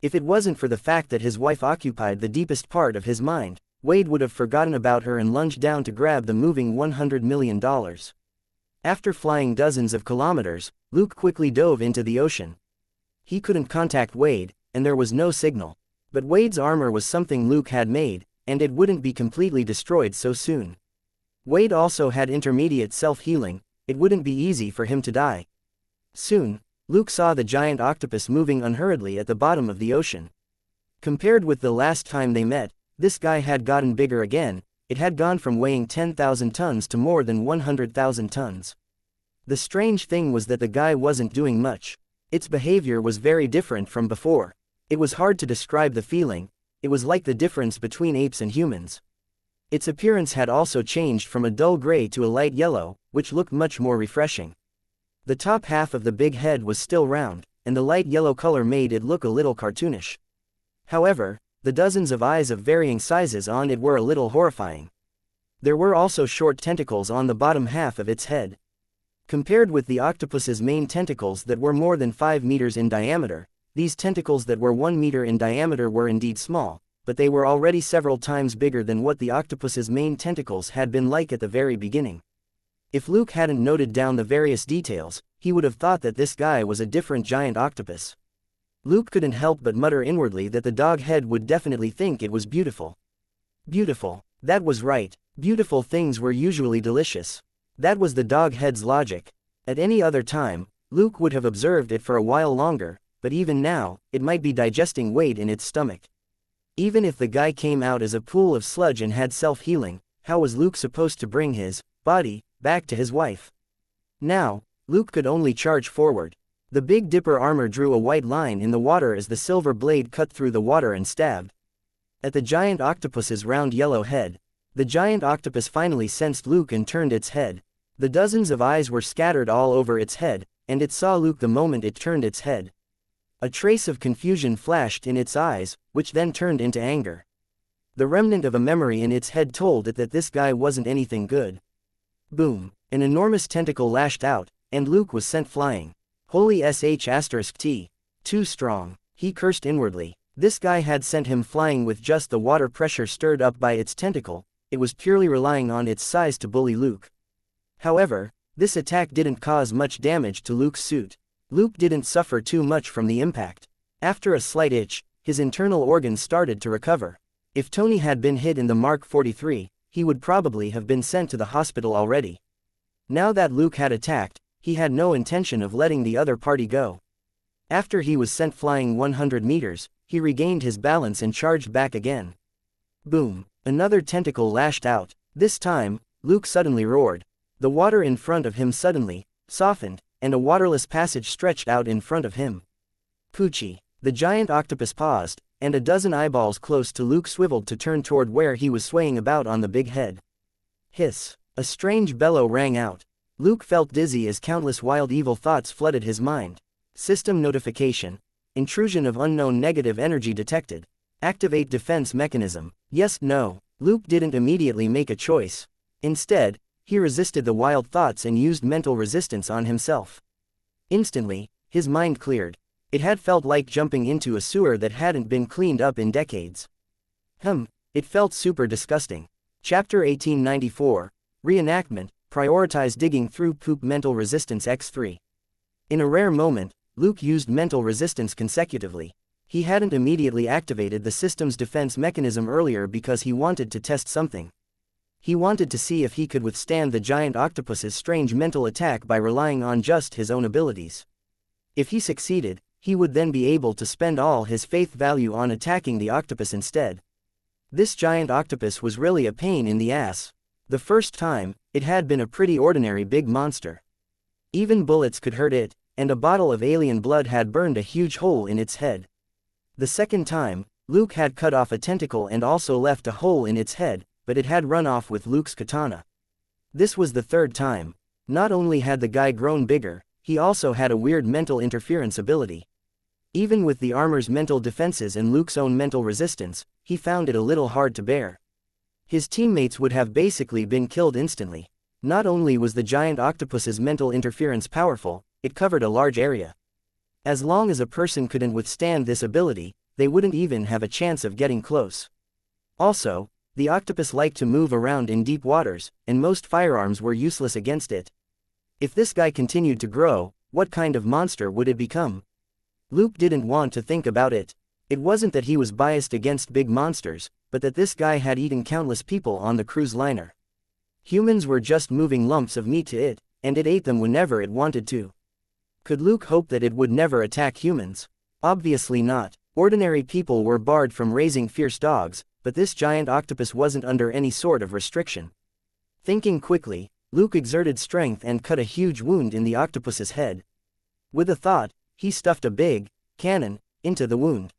If it wasn't for the fact that his wife occupied the deepest part of his mind, Wade would have forgotten about her and lunged down to grab the moving $100 million. After flying dozens of kilometers, Luke quickly dove into the ocean. He couldn't contact Wade, and there was no signal. But Wade's armor was something Luke had made, and it wouldn't be completely destroyed so soon. Wade also had intermediate self-healing, it wouldn't be easy for him to die. Soon, Luke saw the giant octopus moving unhurriedly at the bottom of the ocean. Compared with the last time they met, this guy had gotten bigger again. It had gone from weighing 10,000 tons to more than 100,000 tons. The strange thing was that the guy wasn't doing much. Its behavior was very different from before. It was hard to describe the feeling. It was like the difference between apes and humans. Its appearance had also changed from a dull gray to a light yellow, which looked much more refreshing. The top half of the big head was still round, and the light yellow color made it look a little cartoonish. However, the dozens of eyes of varying sizes on it were a little horrifying. There were also short tentacles on the bottom half of its head. Compared with the octopus's main tentacles that were more than 5 meters in diameter, these tentacles that were 1 meter in diameter were indeed small, but they were already several times bigger than what the octopus's main tentacles had been like at the very beginning. If Luke hadn't noted down the various details, he would have thought that this guy was a different giant octopus. Luke couldn't help but mutter inwardly that the dog head would definitely think it was beautiful. Beautiful. That was right. Beautiful things were usually delicious. That was the dog head's logic. At any other time, Luke would have observed it for a while longer, but even now, it might be digesting Wade in its stomach. Even if the guy came out as a pool of sludge and had self-healing, how was Luke supposed to bring his body, back to his wife. Now, Luke could only charge forward. The Big Dipper armor drew a white line in the water as the silver blade cut through the water and stabbed at the giant octopus's round yellow head. The giant octopus finally sensed Luke and turned its head. The dozens of eyes were scattered all over its head, and it saw Luke the moment it turned its head. A trace of confusion flashed in its eyes, which then turned into anger. The remnant of a memory in its head told it that this guy wasn't anything good. Boom! An enormous tentacle lashed out, and Luke was sent flying. Holy sh*t. Too strong. He cursed inwardly. This guy had sent him flying with just the water pressure stirred up by its tentacle. It was purely relying on its size to bully Luke. However, this attack didn't cause much damage to Luke's suit. Luke didn't suffer too much from the impact. After a slight itch, his internal organs started to recover. If Tony had been hit in the Mark 43, he would probably have been sent to the hospital already. Now that Luke had attacked, he had no intention of letting the other party go. After he was sent flying 100 meters, he regained his balance and charged back again. Boom! Another tentacle lashed out. This time, Luke suddenly roared. The water in front of him suddenly softened, and a waterless passage stretched out in front of him. Poochie! The giant octopus paused, and a dozen eyeballs close to Luke swiveled to turn toward where he was swaying about on the big head. Hiss! A strange bellow rang out. Luke felt dizzy as countless wild evil thoughts flooded his mind. System notification. Intrusion of unknown negative energy detected. Activate defense mechanism. Yes, no. Luke didn't immediately make a choice. Instead, he resisted the wild thoughts and used mental resistance on himself. Instantly, his mind cleared. It had felt like jumping into a sewer that hadn't been cleaned up in decades. It felt super disgusting. Chapter 1894, Reenactment, Prioritize Digging Through Poop. Mental Resistance X3. In a rare moment, Luke used mental resistance consecutively. He hadn't immediately activated the system's defense mechanism earlier because he wanted to test something. He wanted to see if he could withstand the giant octopus's strange mental attack by relying on just his own abilities. If he succeeded, he would then be able to spend all his faith value on attacking the octopus instead. This giant octopus was really a pain in the ass. The first time, it had been a pretty ordinary big monster. Even bullets could hurt it, and a bottle of alien blood had burned a huge hole in its head. The second time, Luke had cut off a tentacle and also left a hole in its head, but it had run off with Luke's katana. This was the third time. Not only had the guy grown bigger, he also had a weird mental interference ability. Even with the armor's mental defenses and Luke's own mental resistance, he found it a little hard to bear. His teammates would have basically been killed instantly. Not only was the giant octopus's mental interference powerful, it covered a large area. As long as a person couldn't withstand this ability, they wouldn't even have a chance of getting close. Also, the octopus liked to move around in deep waters, and most firearms were useless against it. If this guy continued to grow, what kind of monster would it become? Luke didn't want to think about it. It wasn't that he was biased against big monsters, but that this guy had eaten countless people on the cruise liner. Humans were just moving lumps of meat to it, and it ate them whenever it wanted to. Could Luke hope that it would never attack humans? Obviously not. Ordinary people were barred from raising fierce dogs, but this giant octopus wasn't under any sort of restriction. Thinking quickly, Luke exerted strength and cut a huge wound in the octopus's head. With a thought, he stuffed a big cannon into the wound.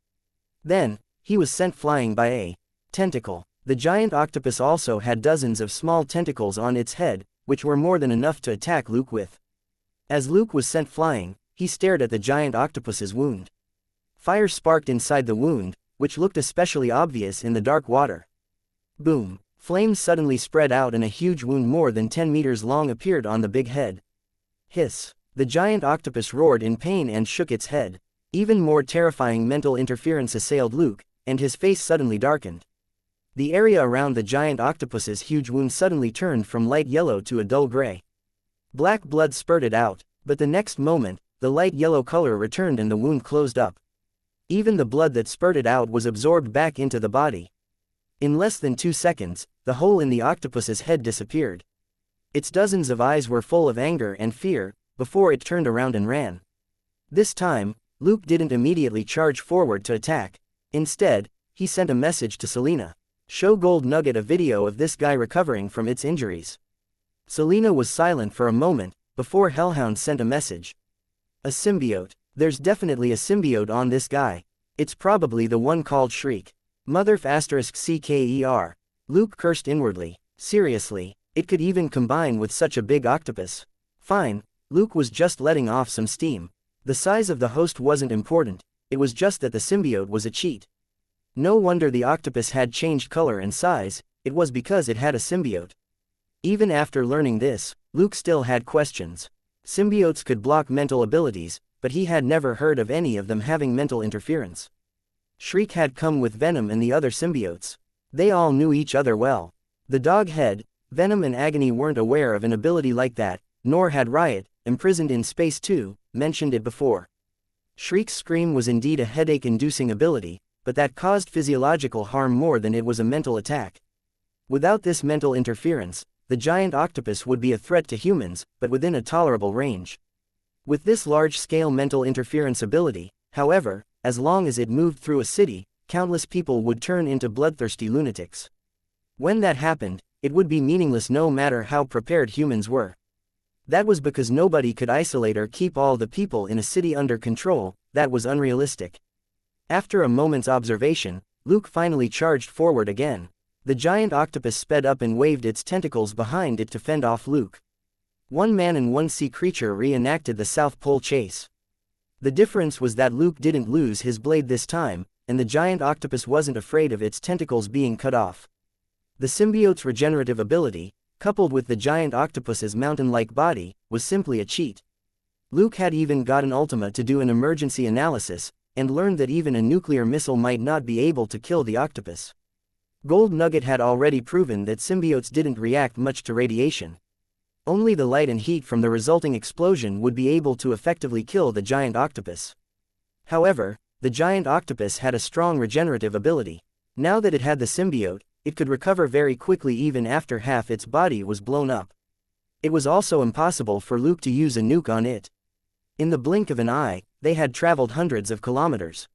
Then, he was sent flying by a tentacle. The giant octopus also had dozens of small tentacles on its head, which were more than enough to attack Luke with. As Luke was sent flying, he stared at the giant octopus's wound. Fire sparked inside the wound, which looked especially obvious in the dark water. Boom! Flames suddenly spread out and a huge wound more than 10 meters long appeared on the big head. Hiss! The giant octopus roared in pain and shook its head. Even more terrifying mental interference assailed Luke, and his face suddenly darkened. The area around the giant octopus's huge wound suddenly turned from light yellow to a dull gray. Black blood spurted out, but the next moment, the light yellow color returned and the wound closed up. Even the blood that spurted out was absorbed back into the body. In less than 2 seconds, the hole in the octopus's head disappeared. Its dozens of eyes were full of anger and fear, before it turned around and ran. This time, Luke didn't immediately charge forward to attack. Instead, he sent a message to Selena. Show Gold Nugget a video of this guy recovering from its injuries. Selena was silent for a moment, before Hellhound sent a message. A symbiote. There's definitely a symbiote on this guy. It's probably the one called Shriek. Motherf***cker. Luke cursed inwardly. Seriously, it could even combine with such a big octopus. Fine, Luke was just letting off some steam. The size of the host wasn't important, it was just that the symbiote was a cheat. No wonder the octopus had changed color and size, it was because it had a symbiote. Even after learning this, Luke still had questions. Symbiotes could block mental abilities, but he had never heard of any of them having mental interference. Shriek had come with Venom and the other symbiotes. They all knew each other well. The dog head, Venom and Agony weren't aware of an ability like that, nor had Riot, imprisoned in Space 2, mentioned it before. Shriek's scream was indeed a headache-inducing ability, but that caused physiological harm more than it was a mental attack. Without this mental interference, the giant octopus would be a threat to humans, but within a tolerable range. With this large-scale mental interference ability, however, as long as it moved through a city, countless people would turn into bloodthirsty lunatics. When that happened, it would be meaningless no matter how prepared humans were. That was because nobody could isolate or keep all the people in a city under control, that was unrealistic. After a moment's observation, Luke finally charged forward again. The giant octopus sped up and waved its tentacles behind it to fend off Luke. One man and one sea creature reenacted the South Pole chase. The difference was that Luke didn't lose his blade this time, and the giant octopus wasn't afraid of its tentacles being cut off. The symbiote's regenerative ability, coupled with the giant octopus's mountain-like body, was simply a cheat. Luke had even got an Ultima to do an emergency analysis, and learned that even a nuclear missile might not be able to kill the octopus. Gold Nugget had already proven that symbiotes didn't react much to radiation. Only the light and heat from the resulting explosion would be able to effectively kill the giant octopus. However, the giant octopus had a strong regenerative ability. Now that it had the symbiote, it could recover very quickly even after half its body was blown up. It was also impossible for Luke to use a nuke on it. In the blink of an eye, they had traveled hundreds of kilometers.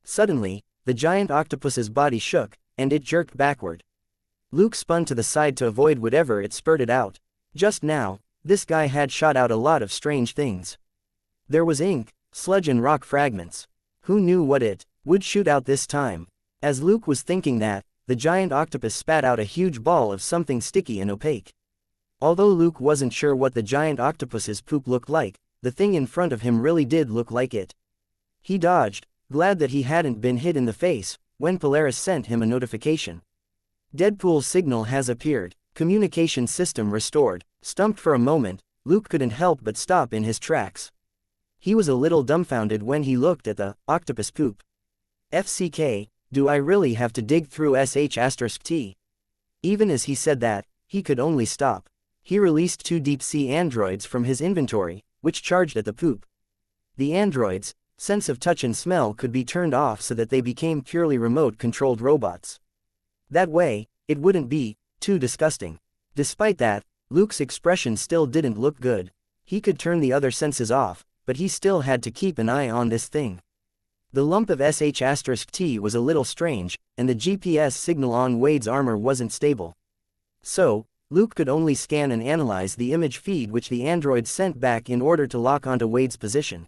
Suddenly, the giant octopus's body shook, and it jerked backward. Luke spun to the side to avoid whatever it spurted out. Just now, this guy had shot out a lot of strange things. There was ink, sludge and rock fragments. Who knew what it would shoot out this time? As Luke was thinking that, the giant octopus spat out a huge ball of something sticky and opaque. Although Luke wasn't sure what the giant octopus's poop looked like, the thing in front of him really did look like it. He dodged, glad that he hadn't been hit in the face, when Polaris sent him a notification. Deadpool's signal has appeared, communication system restored. Stumped for a moment, Luke couldn't help but stop in his tracks. He was a little dumbfounded when he looked at the octopus poop. FCK, do I really have to dig through sh**t? Even as he said that, he could only stop. He released 2 deep-sea androids from his inventory, which charged at the poop. The androids' sense of touch and smell could be turned off so that they became purely remote-controlled robots. That way, it wouldn't be too disgusting. Despite that, Luke's expression still didn't look good. He could turn the other senses off, but he still had to keep an eye on this thing. The lump of sh**t was a little strange, and the GPS signal on Wade's armor wasn't stable. So, Luke could only scan and analyze the image feed which the android sent back in order to lock onto Wade's position.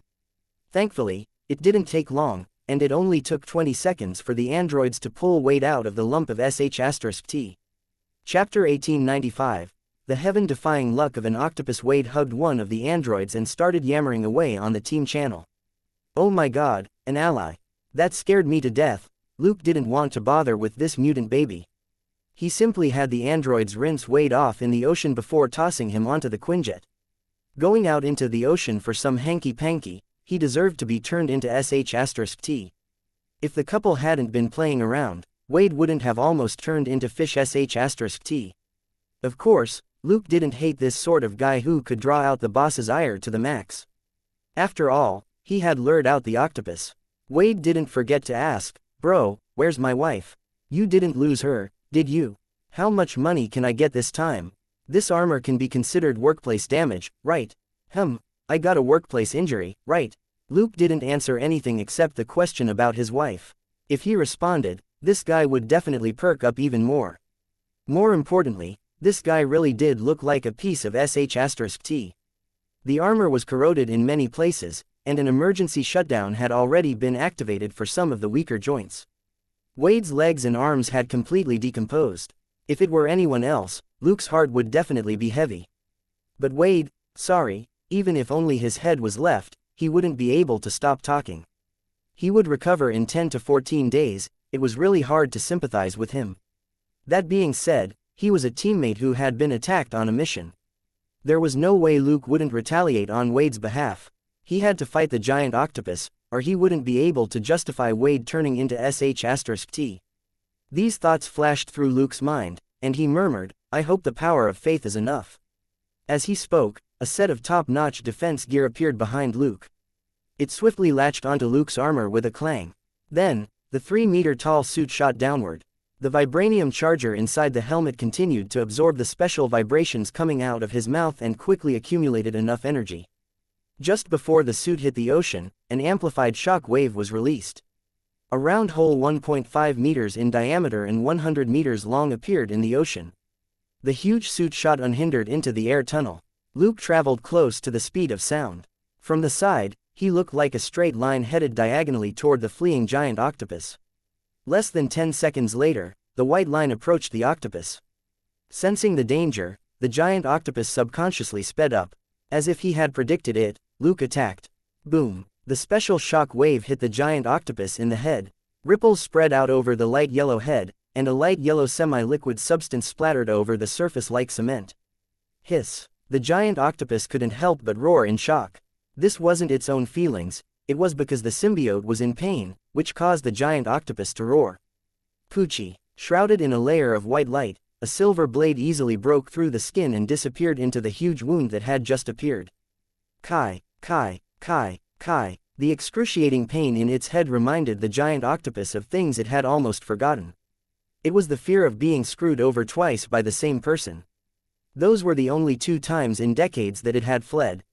Thankfully, it didn't take long, and it only took 20 seconds for the androids to pull Wade out of the lump of sh**t. Chapter 1895. The heaven-defying luck of an octopus. Wade hugged one of the androids and started yammering away on the team channel. Oh my god, an ally. That scared me to death. Luke didn't want to bother with this mutant baby. He simply had the androids rinse Wade off in the ocean before tossing him onto the Quinjet. Going out into the ocean for some hanky-panky, he deserved to be turned into sh**t. If the couple hadn't been playing around, Wade wouldn't have almost turned into fish sh**t. Of course, Luke didn't hate this sort of guy who could draw out the boss's ire to the max. After all, he had lured out the octopus. Wade didn't forget to ask, "Bro, where's my wife? You didn't lose her, did you? How much money can I get this time? This armor can be considered workplace damage, right? I got a workplace injury, right?" Luke didn't answer anything except the question about his wife. If he responded, this guy would definitely perk up even more. More importantly, This guy really did look like a piece of sh*t. The armor was corroded in many places, and an emergency shutdown had already been activated for some of the weaker joints. Wade's legs and arms had completely decomposed. If it were anyone else, Luke's heart would definitely be heavy. But Wade, sorry, even if only his head was left, he wouldn't be able to stop talking. He would recover in 10 to 14 days. It was really hard to sympathize with him. That being said, he was a teammate who had been attacked on a mission. There was no way Luke wouldn't retaliate on Wade's behalf. He had to fight the giant octopus, or he wouldn't be able to justify Wade turning into sh*t. These thoughts flashed through Luke's mind, and he murmured, "I hope the power of faith is enough." As he spoke, a set of top-notch defense gear appeared behind Luke. It swiftly latched onto Luke's armor with a clang. Then, the 3-meter-tall suit shot downward. The vibranium charger inside the helmet continued to absorb the special vibrations coming out of his mouth and quickly accumulated enough energy. Just before the suit hit the ocean, an amplified shock wave was released. A round hole 1.5 meters in diameter and 100 meters long appeared in the ocean. The huge suit shot unhindered into the air tunnel. Luke traveled close to the speed of sound. From the side, he looked like a straight line headed diagonally toward the fleeing giant octopus. Less than 10 seconds later, the white line approached the octopus. Sensing the danger, the giant octopus subconsciously sped up. As if he had predicted it, Luke attacked. Boom! The special shock wave hit the giant octopus in the head. Ripples spread out over the light yellow head, and a light yellow semi-liquid substance splattered over the surface like cement. Hiss! The giant octopus couldn't help but roar in shock. This wasn't its own feelings, it was because the symbiote was in pain, which caused the giant octopus to roar. Poochie! Shrouded in a layer of white light, a silver blade easily broke through the skin and disappeared into the huge wound that had just appeared. Kai, Kai, Kai, Kai. The excruciating pain in its head reminded the giant octopus of things it had almost forgotten. It was the fear of being screwed over twice by the same person. Those were the only 2 times in decades that it had fled.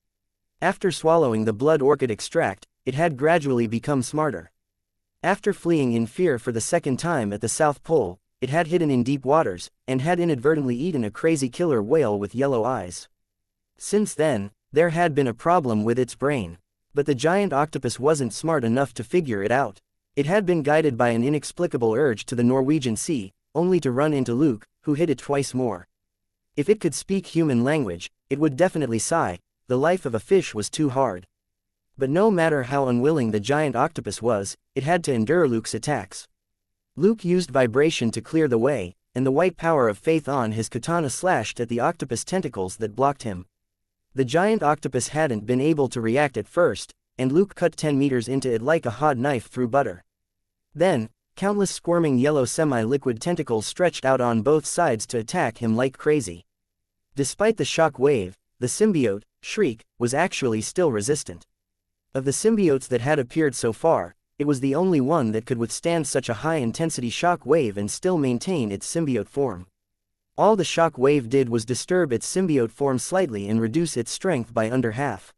After swallowing the blood orchid extract, it had gradually become smarter. After fleeing in fear for the second time at the South Pole, it had hidden in deep waters, and had inadvertently eaten a crazy killer whale with yellow eyes. Since then, there had been a problem with its brain. But the giant octopus wasn't smart enough to figure it out. It had been guided by an inexplicable urge to the Norwegian Sea, only to run into Luke, who hit it twice more. If it could speak human language, it would definitely sigh. The life of a fish was too hard. But no matter how unwilling the giant octopus was, it had to endure Luke's attacks. Luke used vibration to clear the way, and the white power of faith on his katana slashed at the octopus tentacles that blocked him. The giant octopus hadn't been able to react at first, and Luke cut 10 meters into it like a hot knife through butter. Then, countless squirming yellow semi-liquid tentacles stretched out on both sides to attack him like crazy. Despite the shock wave, the symbiote, Shriek, was actually still resistant. Of the symbiotes that had appeared so far, it was the only one that could withstand such a high-intensity shock wave and still maintain its symbiote form. All the shock wave did was disturb its symbiote form slightly and reduce its strength by under half.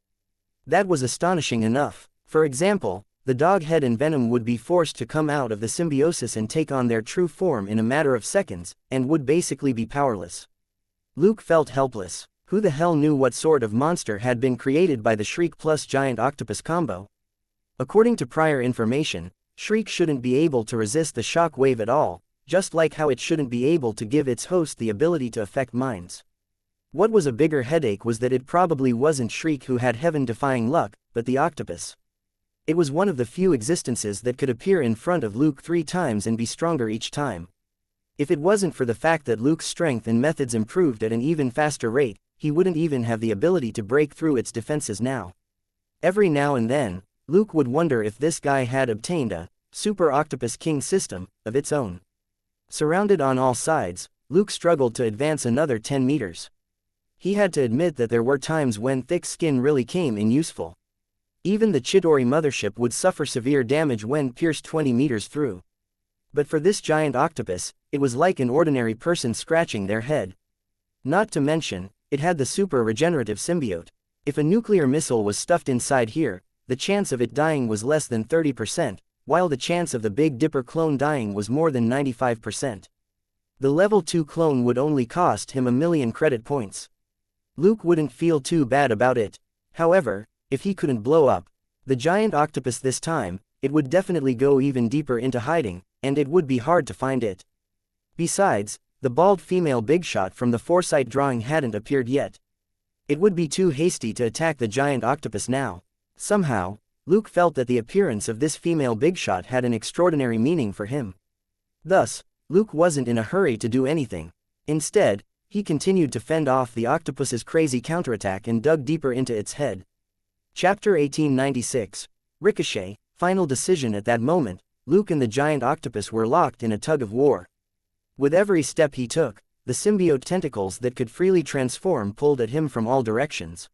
That was astonishing enough. For example, the dog head and venom would be forced to come out of the symbiosis and take on their true form in a matter of seconds, and would basically be powerless. Luke felt helpless. Who the hell knew what sort of monster had been created by the Shriek plus giant octopus combo? According to prior information, Shriek shouldn't be able to resist the shock wave at all, just like how it shouldn't be able to give its host the ability to affect minds. What was a bigger headache was that it probably wasn't Shriek who had heaven-defying luck, but the octopus. It was one of the few existences that could appear in front of Luke 3 times and be stronger each time. If it wasn't for the fact that Luke's strength and methods improved at an even faster rate, he wouldn't even have the ability to break through its defenses now. Every now and then, Luke would wonder if this guy had obtained a Super Octopus King system of its own. Surrounded on all sides, Luke struggled to advance another 10 meters. He had to admit that there were times when thick skin really came in useful. Even the Chidori mothership would suffer severe damage when pierced 20 meters through. But for this giant octopus, it was like an ordinary person scratching their head. Not to mention, it had the super regenerative symbiote. If a nuclear missile was stuffed inside here, the chance of it dying was less than 30%, while the chance of the Big Dipper clone dying was more than 95%. The level 2 clone would only cost him 1,000,000 credit points. Luke wouldn't feel too bad about it. However, if he couldn't blow up the giant octopus this time, it would definitely go even deeper into hiding, and it would be hard to find it. Besides, the bald female big shot from the foresight drawing hadn't appeared yet. It would be too hasty to attack the giant octopus now. Somehow, Luke felt that the appearance of this female big shot had an extraordinary meaning for him. Thus, Luke wasn't in a hurry to do anything. Instead, he continued to fend off the octopus's crazy counterattack and dug deeper into its head. Chapter 1896. Ricochet. Final decision. At that moment, Luke and the giant octopus were locked in a tug of war. With every step he took, the symbiote tentacles that could freely transform pulled at him from all directions.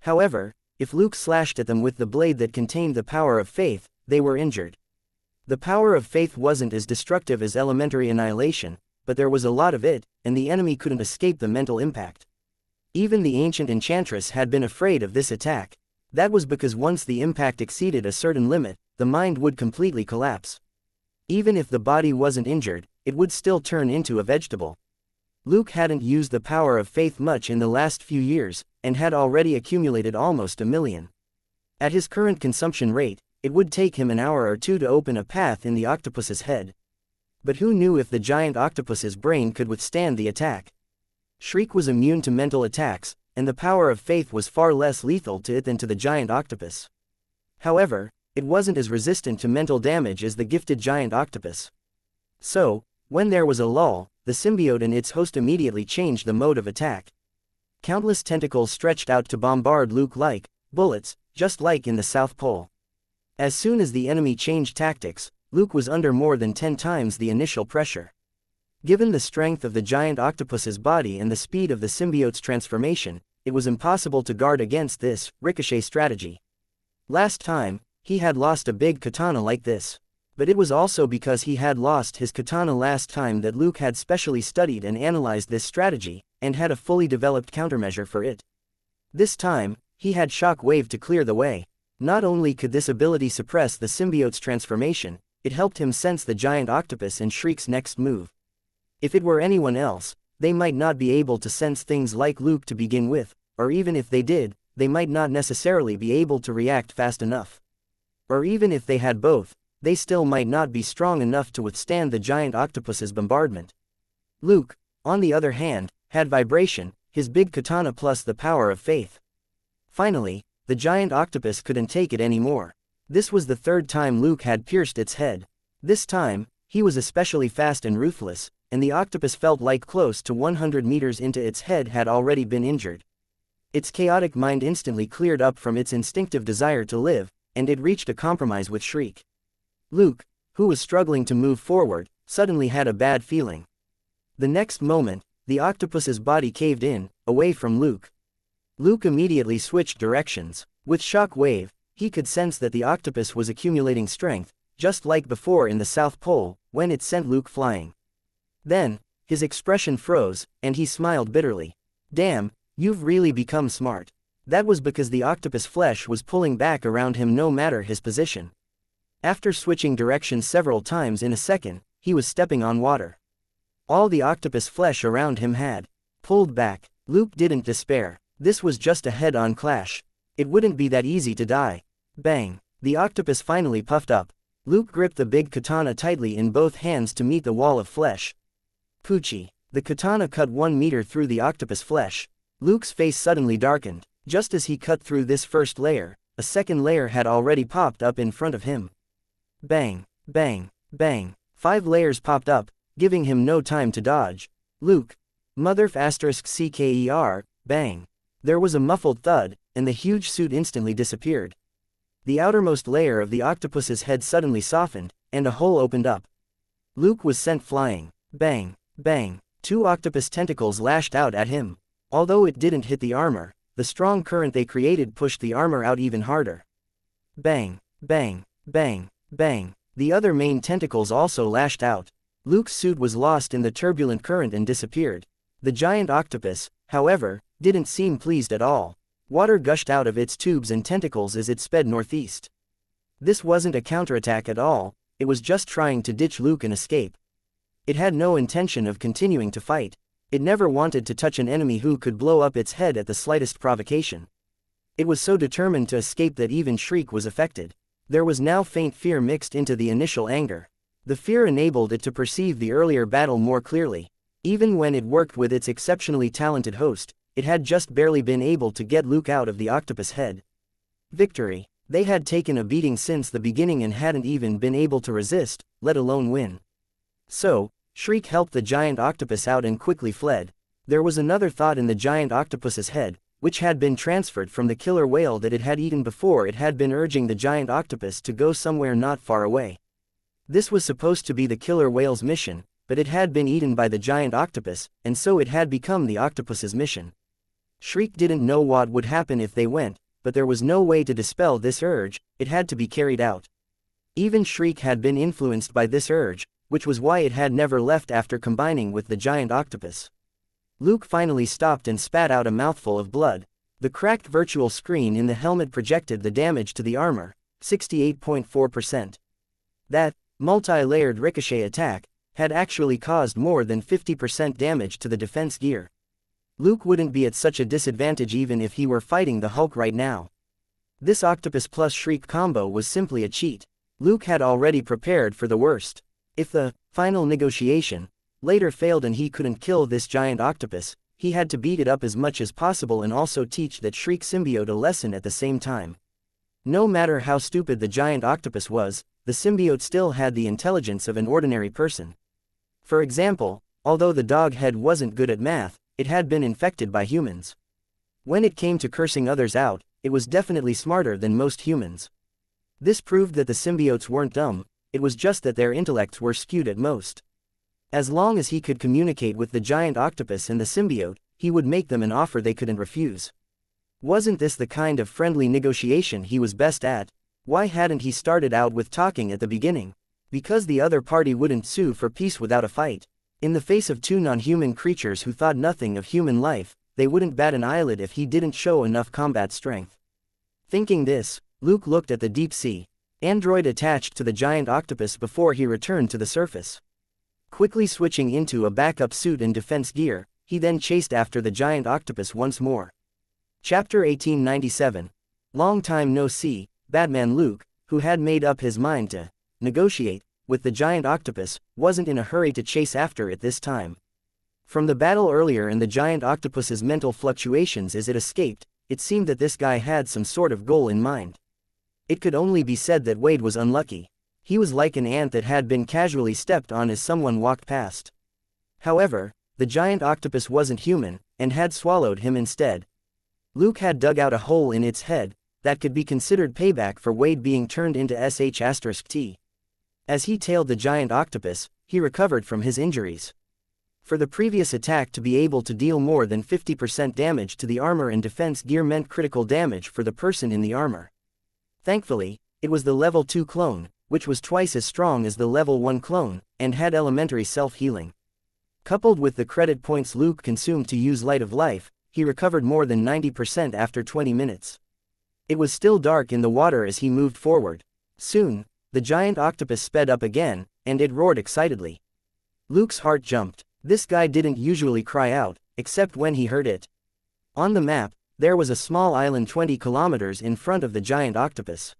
However, if Luke slashed at them with the blade that contained the power of faith, they were injured. The power of faith wasn't as destructive as elementary annihilation, but there was a lot of it, and the enemy couldn't escape the mental impact. Even the ancient enchantress had been afraid of this attack. That was because once the impact exceeded a certain limit, the mind would completely collapse. Even if the body wasn't injured, it would still turn into a vegetable. Luke hadn't used the power of faith much in the last few years, and had already accumulated almost 1,000,000. At his current consumption rate, it would take him an hour or two to open a path in the octopus's head. But who knew if the giant octopus's brain could withstand the attack? Shriek was immune to mental attacks, and the power of faith was far less lethal to it than to the giant octopus. However, it wasn't as resistant to mental damage as the gifted giant octopus. So, when there was a lull, the symbiote and its host immediately changed the mode of attack. Countless tentacles stretched out to bombard Luke like bullets, just like in the South Pole. As soon as the enemy changed tactics, Luke was under more than 10 times the initial pressure. Given the strength of the giant octopus's body and the speed of the symbiote's transformation, it was impossible to guard against this ricochet strategy. Last time, he had lost a big katana like this. But it was also because he had lost his katana last time that Luke had specially studied and analyzed this strategy, and had a fully developed countermeasure for it. This time, he had Shock Wave to clear the way. Not only could this ability suppress the symbiote's transformation, it helped him sense the giant octopus and Shriek's next move. If it were anyone else, they might not be able to sense things like Luke to begin with, or even if they did, they might not necessarily be able to react fast enough. Or even if they had both, they still might not be strong enough to withstand the giant octopus's bombardment. Luke, on the other hand, had vibration, his big katana plus the power of faith. Finally, the giant octopus couldn't take it anymore. This was the third time Luke had pierced its head. This time, he was especially fast and ruthless, and the octopus felt like close to 100 meters into its head had already been injured. Its chaotic mind instantly cleared up from its instinctive desire to live, and it reached a compromise with Shriek. Luke, who was struggling to move forward, suddenly had a bad feeling. The next moment, the octopus's body caved in, away from Luke. Luke immediately switched directions. With Shock Wave, he could sense that the octopus was accumulating strength, just like before in the South Pole, when it sent Luke flying. Then, his expression froze, and he smiled bitterly. Damn, you've really become smart. That was because the octopus flesh was pulling back around him no matter his position. After switching directions several times in a second, he was stepping on water. All the octopus flesh around him had pulled back. Luke didn't despair. This was just a head-on clash. It wouldn't be that easy to die. Bang! The octopus finally puffed up. Luke gripped the big katana tightly in both hands to meet the wall of flesh. Poochie! The katana cut 1 meter through the octopus flesh. Luke's face suddenly darkened. Just as he cut through this first layer, a second layer had already popped up in front of him. Bang! Bang! Bang! 5 layers popped up, giving him no time to dodge. Luke! **CKER, bang! There was a muffled thud, and the huge suit instantly disappeared. The outermost layer of the octopus's head suddenly softened, and a hole opened up. Luke was sent flying. Bang! Bang! 2 octopus tentacles lashed out at him. Although it didn't hit the armor, the strong current they created pushed the armor out even harder. Bang! Bang! Bang! Bang! The other main tentacles also lashed out. Luke's suit was lost in the turbulent current and disappeared. The giant octopus, however, didn't seem pleased at all. Water gushed out of its tubes and tentacles as it sped northeast. This wasn't a counterattack at all, it was just trying to ditch Luke and escape. It had no intention of continuing to fight. It never wanted to touch an enemy who could blow up its head at the slightest provocation. It was so determined to escape that even Shriek was affected. There was now faint fear mixed into the initial anger. The fear enabled it to perceive the earlier battle more clearly. Even when it worked with its exceptionally talented host, it had just barely been able to get Luke out of the octopus head. Victory. They had taken a beating since the beginning and hadn't even been able to resist, let alone win. So, Shriek helped the giant octopus out and quickly fled. There was another thought in the giant octopus's head, which had been transferred from the killer whale that it had eaten before. It had been urging the giant octopus to go somewhere not far away. This was supposed to be the killer whale's mission, but it had been eaten by the giant octopus, and so it had become the octopus's mission. Shriek didn't know what would happen if they went, but there was no way to dispel this urge. It had to be carried out. Even Shriek had been influenced by this urge, which was why it had never left after combining with the giant octopus. Luke finally stopped and spat out a mouthful of blood. The cracked virtual screen in the helmet projected the damage to the armor, 68.4%. That multi-layered ricochet attack had actually caused more than 50% damage to the defense gear. Luke wouldn't be at such a disadvantage even if he were fighting the Hulk right now. This octopus plus Shriek combo was simply a cheat. Luke had already prepared for the worst. If the final negotiation later failed and he couldn't kill this giant octopus, he had to beat it up as much as possible and also teach that Shriek symbiote a lesson at the same time. No matter how stupid the giant octopus was, the symbiote still had the intelligence of an ordinary person. For example, although the dog head wasn't good at math, it had been infected by humans. When it came to cursing others out, it was definitely smarter than most humans. This proved that the symbiotes weren't dumb, it was just that their intellects were skewed at most. As long as he could communicate with the giant octopus and the symbiote, he would make them an offer they couldn't refuse. Wasn't this the kind of friendly negotiation he was best at? Why hadn't he started out with talking at the beginning? Because the other party wouldn't sue for peace without a fight. In the face of two non-human creatures who thought nothing of human life, they wouldn't bat an eyelid if he didn't show enough combat strength. Thinking this, Luke looked at the deep sea android attached to the giant octopus before he returned to the surface. Quickly switching into a backup suit and defense gear, he then chased after the giant octopus once more. Chapter 1897. Long time no see. Batman Luke, who had made up his mind to negotiate with the giant octopus, wasn't in a hurry to chase after it this time. From the battle earlier and the giant octopus's mental fluctuations as it escaped, it seemed that this guy had some sort of goal in mind. It could only be said that Wade was unlucky. He was like an ant that had been casually stepped on as someone walked past. However, the giant octopus wasn't human, and had swallowed him instead. Luke had dug out a hole in its head that could be considered payback for Wade being turned into sh*t. As he tailed the giant octopus, he recovered from his injuries. For the previous attack to be able to deal more than 50% damage to the armor and defense gear meant critical damage for the person in the armor. Thankfully, it was the level 2 clone, which was twice as strong as the level 1 clone, and had elementary self-healing. Coupled with the credit points Luke consumed to use Light of Life, he recovered more than 90% after 20 minutes. It was still dark in the water as he moved forward. Soon, the giant octopus sped up again, and it roared excitedly. Luke's heart jumped. This guy didn't usually cry out, except when he heard it. On the map, there was a small island 20 kilometers in front of the giant octopus.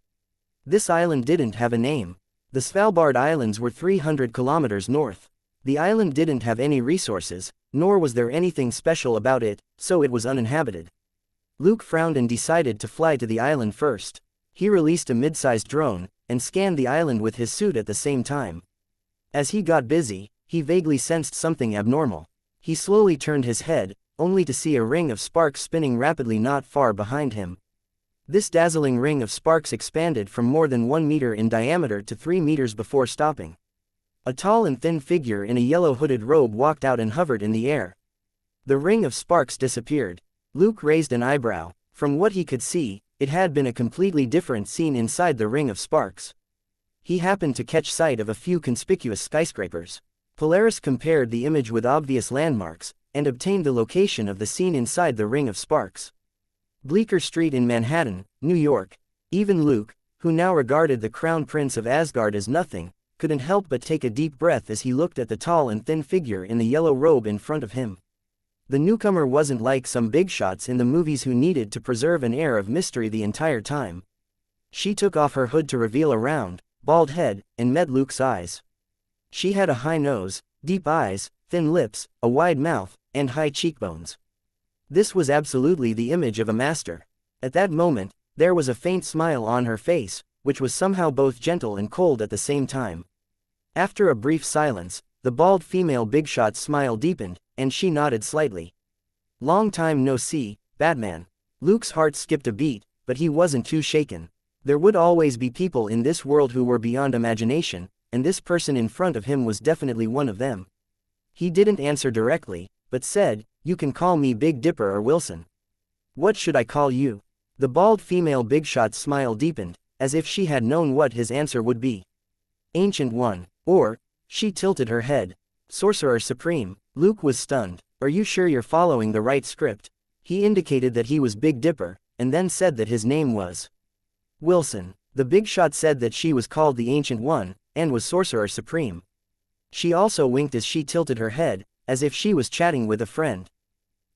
This island didn't have a name. The Svalbard Islands were 300 kilometers north. The island didn't have any resources, nor was there anything special about it, so it was uninhabited. Luke frowned and decided to fly to the island first. He released a mid-sized drone, and scanned the island with his suit at the same time. As he got busy, he vaguely sensed something abnormal. He slowly turned his head, only to see a ring of sparks spinning rapidly not far behind him. This dazzling ring of sparks expanded from more than 1 meter in diameter to 3 meters before stopping. A tall and thin figure in a yellow hooded robe walked out and hovered in the air. The ring of sparks disappeared. Luke raised an eyebrow. From what he could see, it had been a completely different scene inside the ring of sparks. He happened to catch sight of a few conspicuous skyscrapers. Polaris compared the image with obvious landmarks, and obtained the location of the scene inside the ring of sparks. Bleecker Street in Manhattan, New York. Even Luke, who now regarded the Crown Prince of Asgard as nothing, couldn't help but take a deep breath as he looked at the tall and thin figure in the yellow robe in front of him. The newcomer wasn't like some big shots in the movies who needed to preserve an air of mystery the entire time. She took off her hood to reveal a round, bald head, and met Luke's eyes. She had a high nose, deep eyes, thin lips, a wide mouth, and high cheekbones. This was absolutely the image of a master. At that moment, there was a faint smile on her face, which was somehow both gentle and cold at the same time. After a brief silence, the bald female big shot's smile deepened, and she nodded slightly. "Long time no see, Batman." Luke's heart skipped a beat, but he wasn't too shaken. There would always be people in this world who were beyond imagination, and this person in front of him was definitely one of them. He didn't answer directly, but said, "You can call me Big Dipper or Wilson." "What should I call you?" The bald female big shot's smile deepened, as if she had known what his answer would be. "Ancient One, or," she tilted her head, "Sorcerer Supreme." Luke was stunned. "Are you sure you're following the right script?" He indicated that he was Big Dipper, and then said that his name was Wilson. The big shot said that she was called the Ancient One, and was Sorcerer Supreme. She also winked as she tilted her head, as if she was chatting with a friend.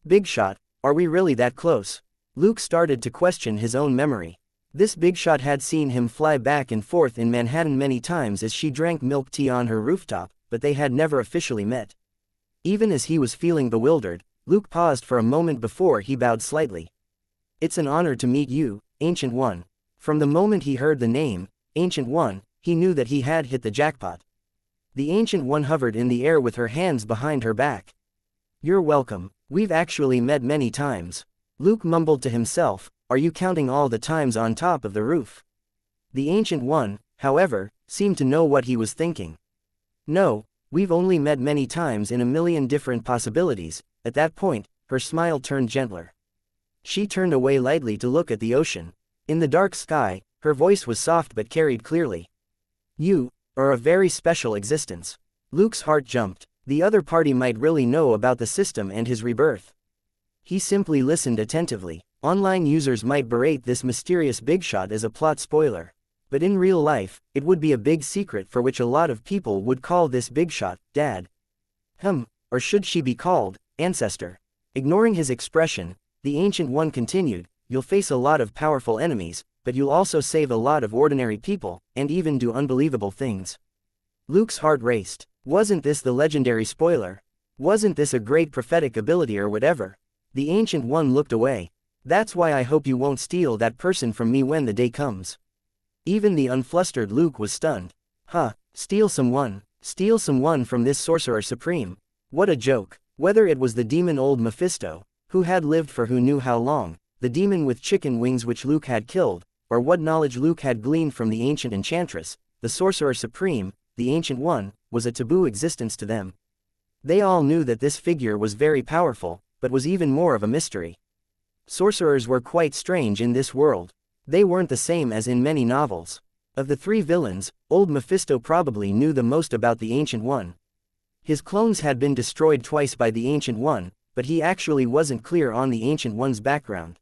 "Big shot, are we really that close?" Luke started to question his own memory. This big shot had seen him fly back and forth in Manhattan many times as she drank milk tea on her rooftop, but they had never officially met. Even as he was feeling bewildered, Luke paused for a moment before he bowed slightly. "It's an honor to meet you, Ancient One." From the moment he heard the name, Ancient One, he knew that he had hit the jackpot. The Ancient One hovered in the air with her hands behind her back. "You're welcome. We've actually met many times." Luke mumbled to himself, "Are you counting all the times on top of the roof?" The Ancient One, however, seemed to know what he was thinking. "No, we've only met many times in a million different possibilities." At that point, her smile turned gentler. She turned away lightly to look at the ocean. In the dark sky, her voice was soft but carried clearly. "You are a very special existence." Luke's heart jumped. The other party might really know about the system and his rebirth. He simply listened attentively. Online users might berate this mysterious big shot as a plot spoiler. But in real life, it would be a big secret for which a lot of people would call this big shot, Dad. Or should she be called, Ancestor? Ignoring his expression, the Ancient One continued, "You'll face a lot of powerful enemies, but you'll also save a lot of ordinary people, and even do unbelievable things." Luke's heart raced. Wasn't this the legendary spoiler? Wasn't this a great prophetic ability or whatever? The Ancient One looked away. "That's why I hope you won't steal that person from me when the day comes." Even the unflustered Luke was stunned. Steal someone? Steal someone from this Sorcerer Supreme? What a joke. Whether it was the demon old Mephisto, who had lived for who knew how long, the demon with chicken wings which Luke had killed, or what knowledge Luke had gleaned from the ancient enchantress, the Sorcerer Supreme, the Ancient One, was a taboo existence to them. They all knew that this figure was very powerful, but was even more of a mystery. Sorcerers were quite strange in this world. They weren't the same as in many novels. Of the three villains, old Mephisto probably knew the most about the Ancient One. His clones had been destroyed twice by the Ancient One, but he actually wasn't clear on the Ancient One's background.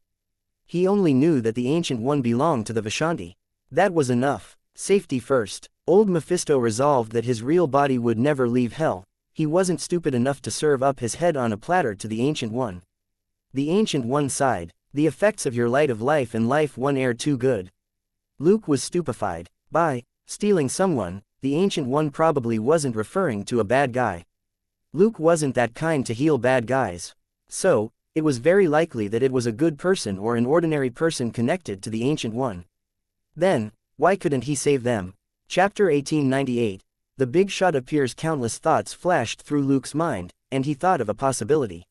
He only knew that the Ancient One belonged to the Vishanti. That was enough. Safety first. Old Mephisto resolved that his real body would never leave hell. He wasn't stupid enough to serve up his head on a platter to the Ancient One. The Ancient One sighed. "The effects of your light of life and life one air too good." Luke was stupefied. By stealing someone, the Ancient One probably wasn't referring to a bad guy. Luke wasn't that kind to heal bad guys. So, it was very likely that it was a good person or an ordinary person connected to the Ancient One. Then, why couldn't he save them? Chapter 1898. The Big Shot appears. Countless thoughts flashed through Luke's mind, and he thought of a possibility.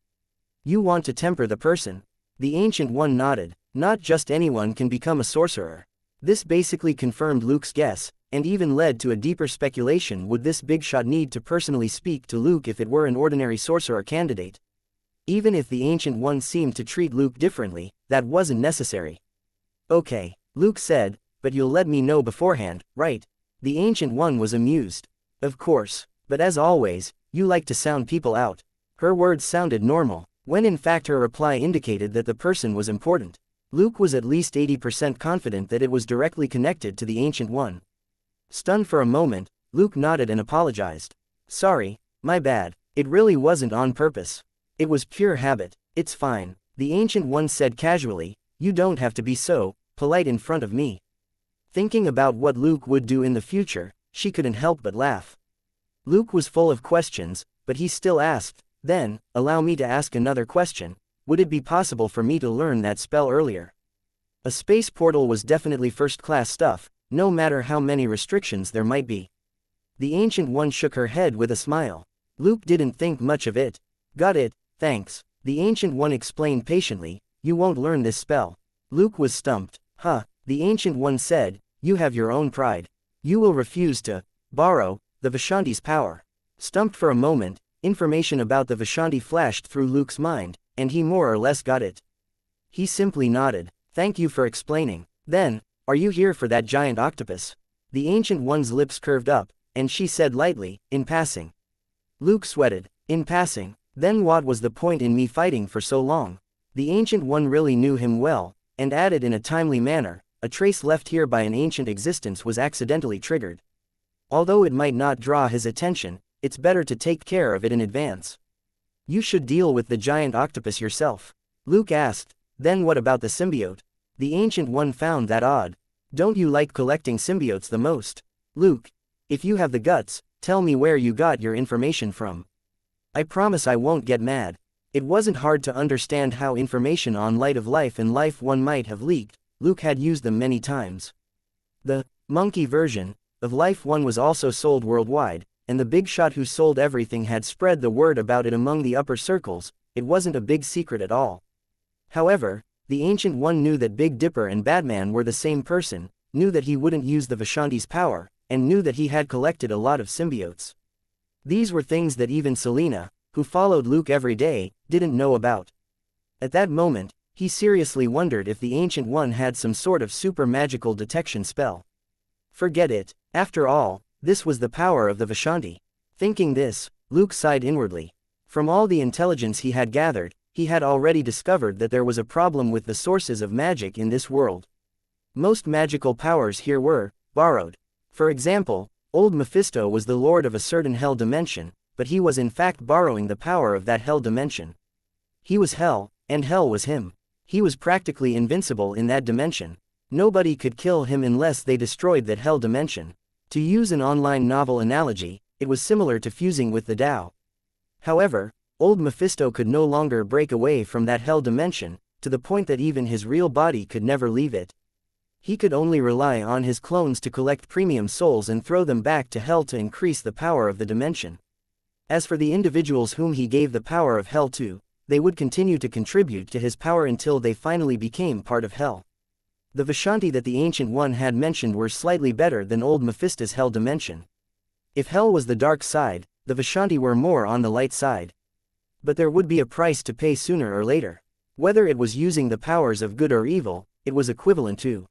"You want to temper the person?" The Ancient One nodded. "Not just anyone can become a sorcerer." This basically confirmed Luke's guess, and even led to a deeper speculation: would this big shot need to personally speak to Luke if it were an ordinary sorcerer candidate? Even if the Ancient One seemed to treat Luke differently, that wasn't necessary. "Okay," Luke said, "but you'll let me know beforehand, right?" The Ancient One was amused. "Of course, but as always, you like to sound people out." Her words sounded normal, when in fact her reply indicated that the person was important. Luke was at least 80% confident that it was directly connected to the Ancient One. Stunned for a moment, Luke nodded and apologized. Sorry, my bad. It really wasn't on purpose. It was pure habit. It's fine, the Ancient One said casually. You don't have to be so polite in front of me. Thinking about what Luke would do in the future, she couldn't help but laugh. Luke was full of questions, but he still asked, then, allow me to ask another question. Would it be possible for me to learn that spell earlier? A space portal was definitely first-class stuff, no matter how many restrictions there might be. The Ancient One shook her head with a smile. Luke didn't think much of it. Got it, thanks. The Ancient One explained patiently, you won't learn this spell. Luke was stumped. Huh, the Ancient One said, you have your own pride. You will refuse to borrow the Vishanti's power. Stumped for a moment, information about the Vishanti flashed through Luke's mind, and he more or less got it. He simply nodded. Thank you for explaining. Then, are you here for that giant octopus? The Ancient One's lips curved up, and she said lightly, in passing. Luke sweated. In passing? Then what was the point in me fighting for so long? The Ancient One really knew him well, and added in a timely manner, a trace left here by an ancient existence was accidentally triggered. Although it might not draw his attention, it's better to take care of it in advance. You should deal with the giant octopus yourself. Luke asked, then what about the symbiote? The Ancient One found that odd. Don't you like collecting symbiotes the most? Luke, if you have the guts, tell me where you got your information from. I promise I won't get mad. It wasn't hard to understand how information on Light of Life and Life One might have leaked. Luke had used them many times. The monkey version of Life One was also sold worldwide, and the big shot who sold everything had spread the word about it among the upper circles. It wasn't a big secret at all. However, the Ancient One knew that Big Dipper and Batman were the same person, knew that he wouldn't use the Vishanti's power, and knew that he had collected a lot of symbiotes. These were things that even Selena, who followed Luke every day, didn't know about. At that moment, he seriously wondered if the Ancient One had some sort of super magical detection spell. Forget it. After all, this was the power of the Vishanti. Thinking this, Luke sighed inwardly. From all the intelligence he had gathered, he had already discovered that there was a problem with the sources of magic in this world. Most magical powers here were borrowed. For example, old Mephisto was the lord of a certain hell dimension, but he was in fact borrowing the power of that hell dimension. He was hell, and hell was him. He was practically invincible in that dimension. Nobody could kill him unless they destroyed that hell dimension. To use an online novel analogy, it was similar to fusing with the Tao. However, old Mephisto could no longer break away from that hell dimension, to the point that even his real body could never leave it. He could only rely on his clones to collect premium souls and throw them back to hell to increase the power of the dimension. As for the individuals whom he gave the power of hell to, they would continue to contribute to his power until they finally became part of hell. The Vishanti that the Ancient One had mentioned were slightly better than old Mephisto's hell dimension. If hell was the dark side, the Vishanti were more on the light side. But there would be a price to pay sooner or later. Whether it was using the powers of good or evil, it was equivalent to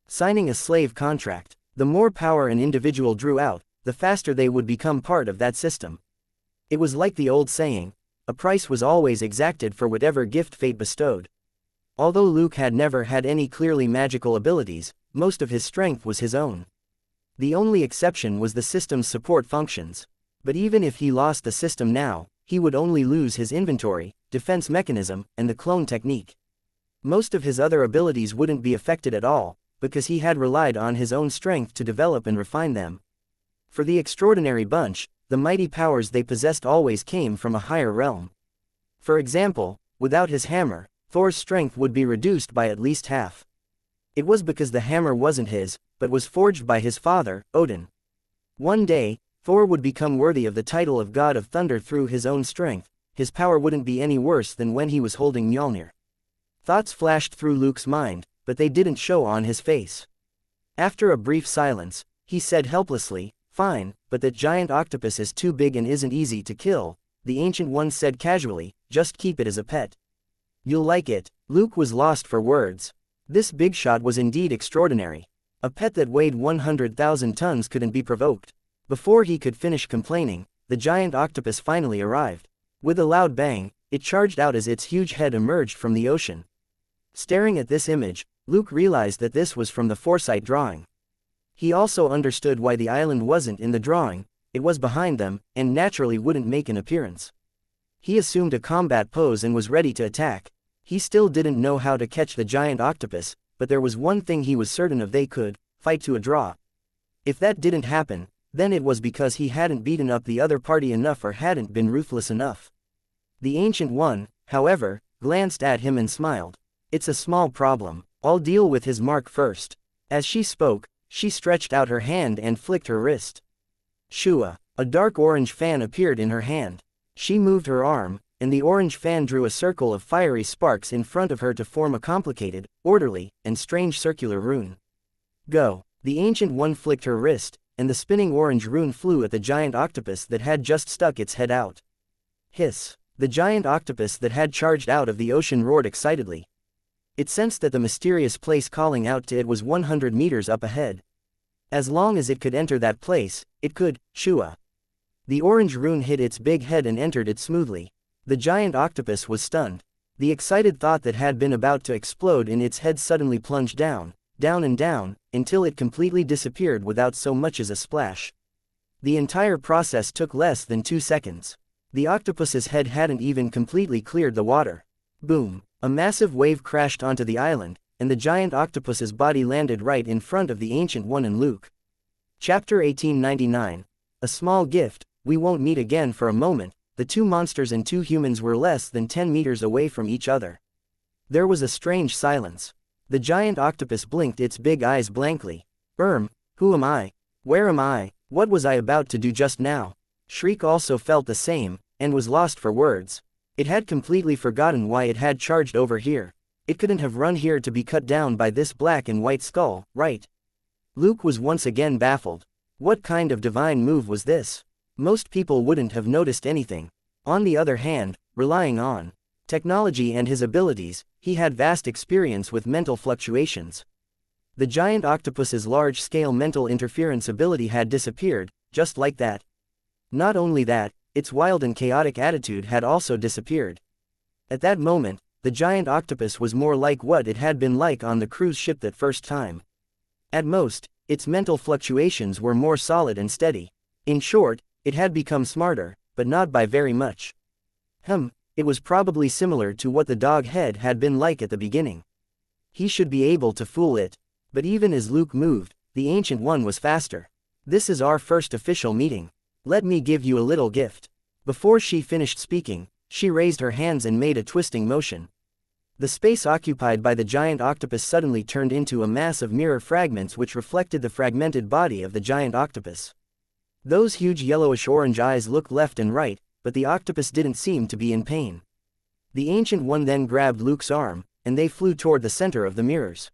signing a slave contract. The more power an individual drew out, the faster they would become part of that system. It was like the old saying, a price was always exacted for whatever gift fate bestowed. Although Luke had never had any clearly magical abilities, most of his strength was his own. The only exception was the system's support functions. But even if he lost the system now, he would only lose his inventory, defense mechanism, and the clone technique. Most of his other abilities wouldn't be affected at all, because he had relied on his own strength to develop and refine them. For the extraordinary bunch, the mighty powers they possessed always came from a higher realm. For example, without his hammer, Thor's strength would be reduced by at least half. It was because the hammer wasn't his, but was forged by his father, Odin. One day, Thor would become worthy of the title of God of Thunder through his own strength. His power wouldn't be any worse than when he was holding Mjolnir. Thoughts flashed through Luke's mind, but they didn't show on his face. After a brief silence, he said helplessly, "Fine, but that giant octopus is too big and isn't easy to kill," the Ancient One said casually, "just keep it as a pet. You'll like it." Luke was lost for words. This big shot was indeed extraordinary. A pet that weighed 100,000 tons couldn't be provoked. Before he could finish complaining, the giant octopus finally arrived. With a loud bang, it charged out as its huge head emerged from the ocean. Staring at this image, Luke realized that this was from the Foresight drawing. He also understood why the island wasn't in the drawing, it was behind them, and naturally wouldn't make an appearance. He assumed a combat pose and was ready to attack. He still didn't know how to catch the giant octopus, but there was one thing he was certain of: they could fight to a draw. If that didn't happen, then it was because he hadn't beaten up the other party enough or hadn't been ruthless enough. The Ancient One, however, glanced at him and smiled. "It's a small problem. I'll deal with his mark first." As she spoke, she stretched out her hand and flicked her wrist. Shua, a dark orange fan appeared in her hand. She moved her arm, and the orange fan drew a circle of fiery sparks in front of her to form a complicated, orderly, and strange circular rune. "Go." The Ancient One flicked her wrist, and the spinning orange rune flew at the giant octopus that had just stuck its head out. Hiss! The giant octopus that had charged out of the ocean roared excitedly. It sensed that the mysterious place calling out to it was 100 meters up ahead. As long as it could enter that place, it could, Shua. The orange rune hit its big head and entered it smoothly. The giant octopus was stunned. The excited thought that had been about to explode in its head suddenly plunged down, down and down, until it completely disappeared without so much as a splash. The entire process took less than 2 seconds. The octopus's head hadn't even completely cleared the water. Boom! A massive wave crashed onto the island, and the giant octopus's body landed right in front of the Ancient One and Luke. Chapter 1899. A small gift. We won't meet again for a moment. The two monsters and two humans were less than 10 meters away from each other. There was a strange silence. The giant octopus blinked its big eyes blankly. Who am I? Where am I? What was I about to do just now? Shriek also felt the same, and was lost for words. It had completely forgotten why it had charged over here. It couldn't have run here to be cut down by this black and white skull, right? Luke was once again baffled. What kind of divine move was this? Most people wouldn't have noticed anything. On the other hand, relying on technology and his abilities, he had vast experience with mental fluctuations. The giant octopus's large-scale mental interference ability had disappeared, just like that. Not only that, its wild and chaotic attitude had also disappeared. At that moment, the giant octopus was more like what it had been like on the cruise ship that first time. At most, its mental fluctuations were more solid and steady. In short, it had become smarter, but not by very much. It was probably similar to what the dog head had been like at the beginning. He should be able to fool it. But even as Luke moved, the Ancient One was faster. "This is our first official meeting. Let me give you a little gift." Before she finished speaking, she raised her hands and made a twisting motion. The space occupied by the giant octopus suddenly turned into a mass of mirror fragments which reflected the fragmented body of the giant octopus. Those huge yellowish-orange eyes looked left and right, but the octopus didn't seem to be in pain. The Ancient One then grabbed Luke's arm, and they flew toward the center of the mirrors.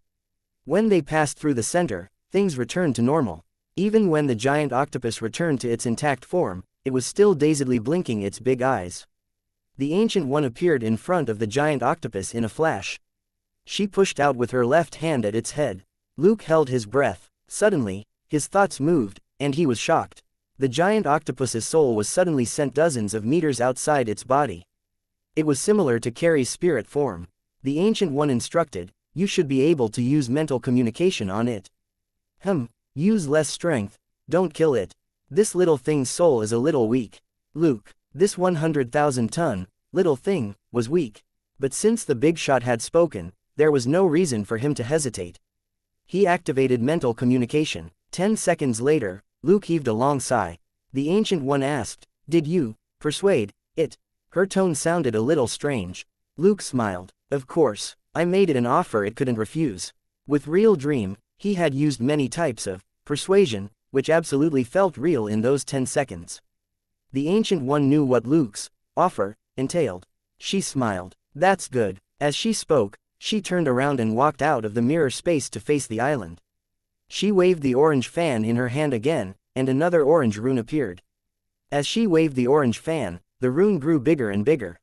When they passed through the center, things returned to normal. Even when the giant octopus returned to its intact form, it was still dazedly blinking its big eyes. The Ancient One appeared in front of the giant octopus in a flash. She pushed out with her left hand at its head. Luke held his breath. Suddenly, his thoughts moved, and he was shocked. The giant octopus's soul was suddenly sent dozens of meters outside its body. It was similar to Carrie's spirit form. The Ancient One instructed, "You should be able to use mental communication on it. Use less strength, don't kill it. This little thing's soul is a little weak." Luke, this 100,000-ton, little thing, was weak. But since the big shot had spoken, there was no reason for him to hesitate. He activated mental communication. 10 seconds later, Luke heaved a long sigh. The Ancient One asked, "Did you persuade it?" Her tone sounded a little strange. Luke smiled. "Of course, I made it an offer it couldn't refuse." With Real Dream, he had used many types of persuasion, which absolutely felt real in those 10 seconds. The Ancient One knew what Luke's offer entailed. She smiled. "That's good." As she spoke, she turned around and walked out of the mirror space to face the island. She waved the orange fan in her hand again, and another orange rune appeared. As she waved the orange fan, the rune grew bigger and bigger.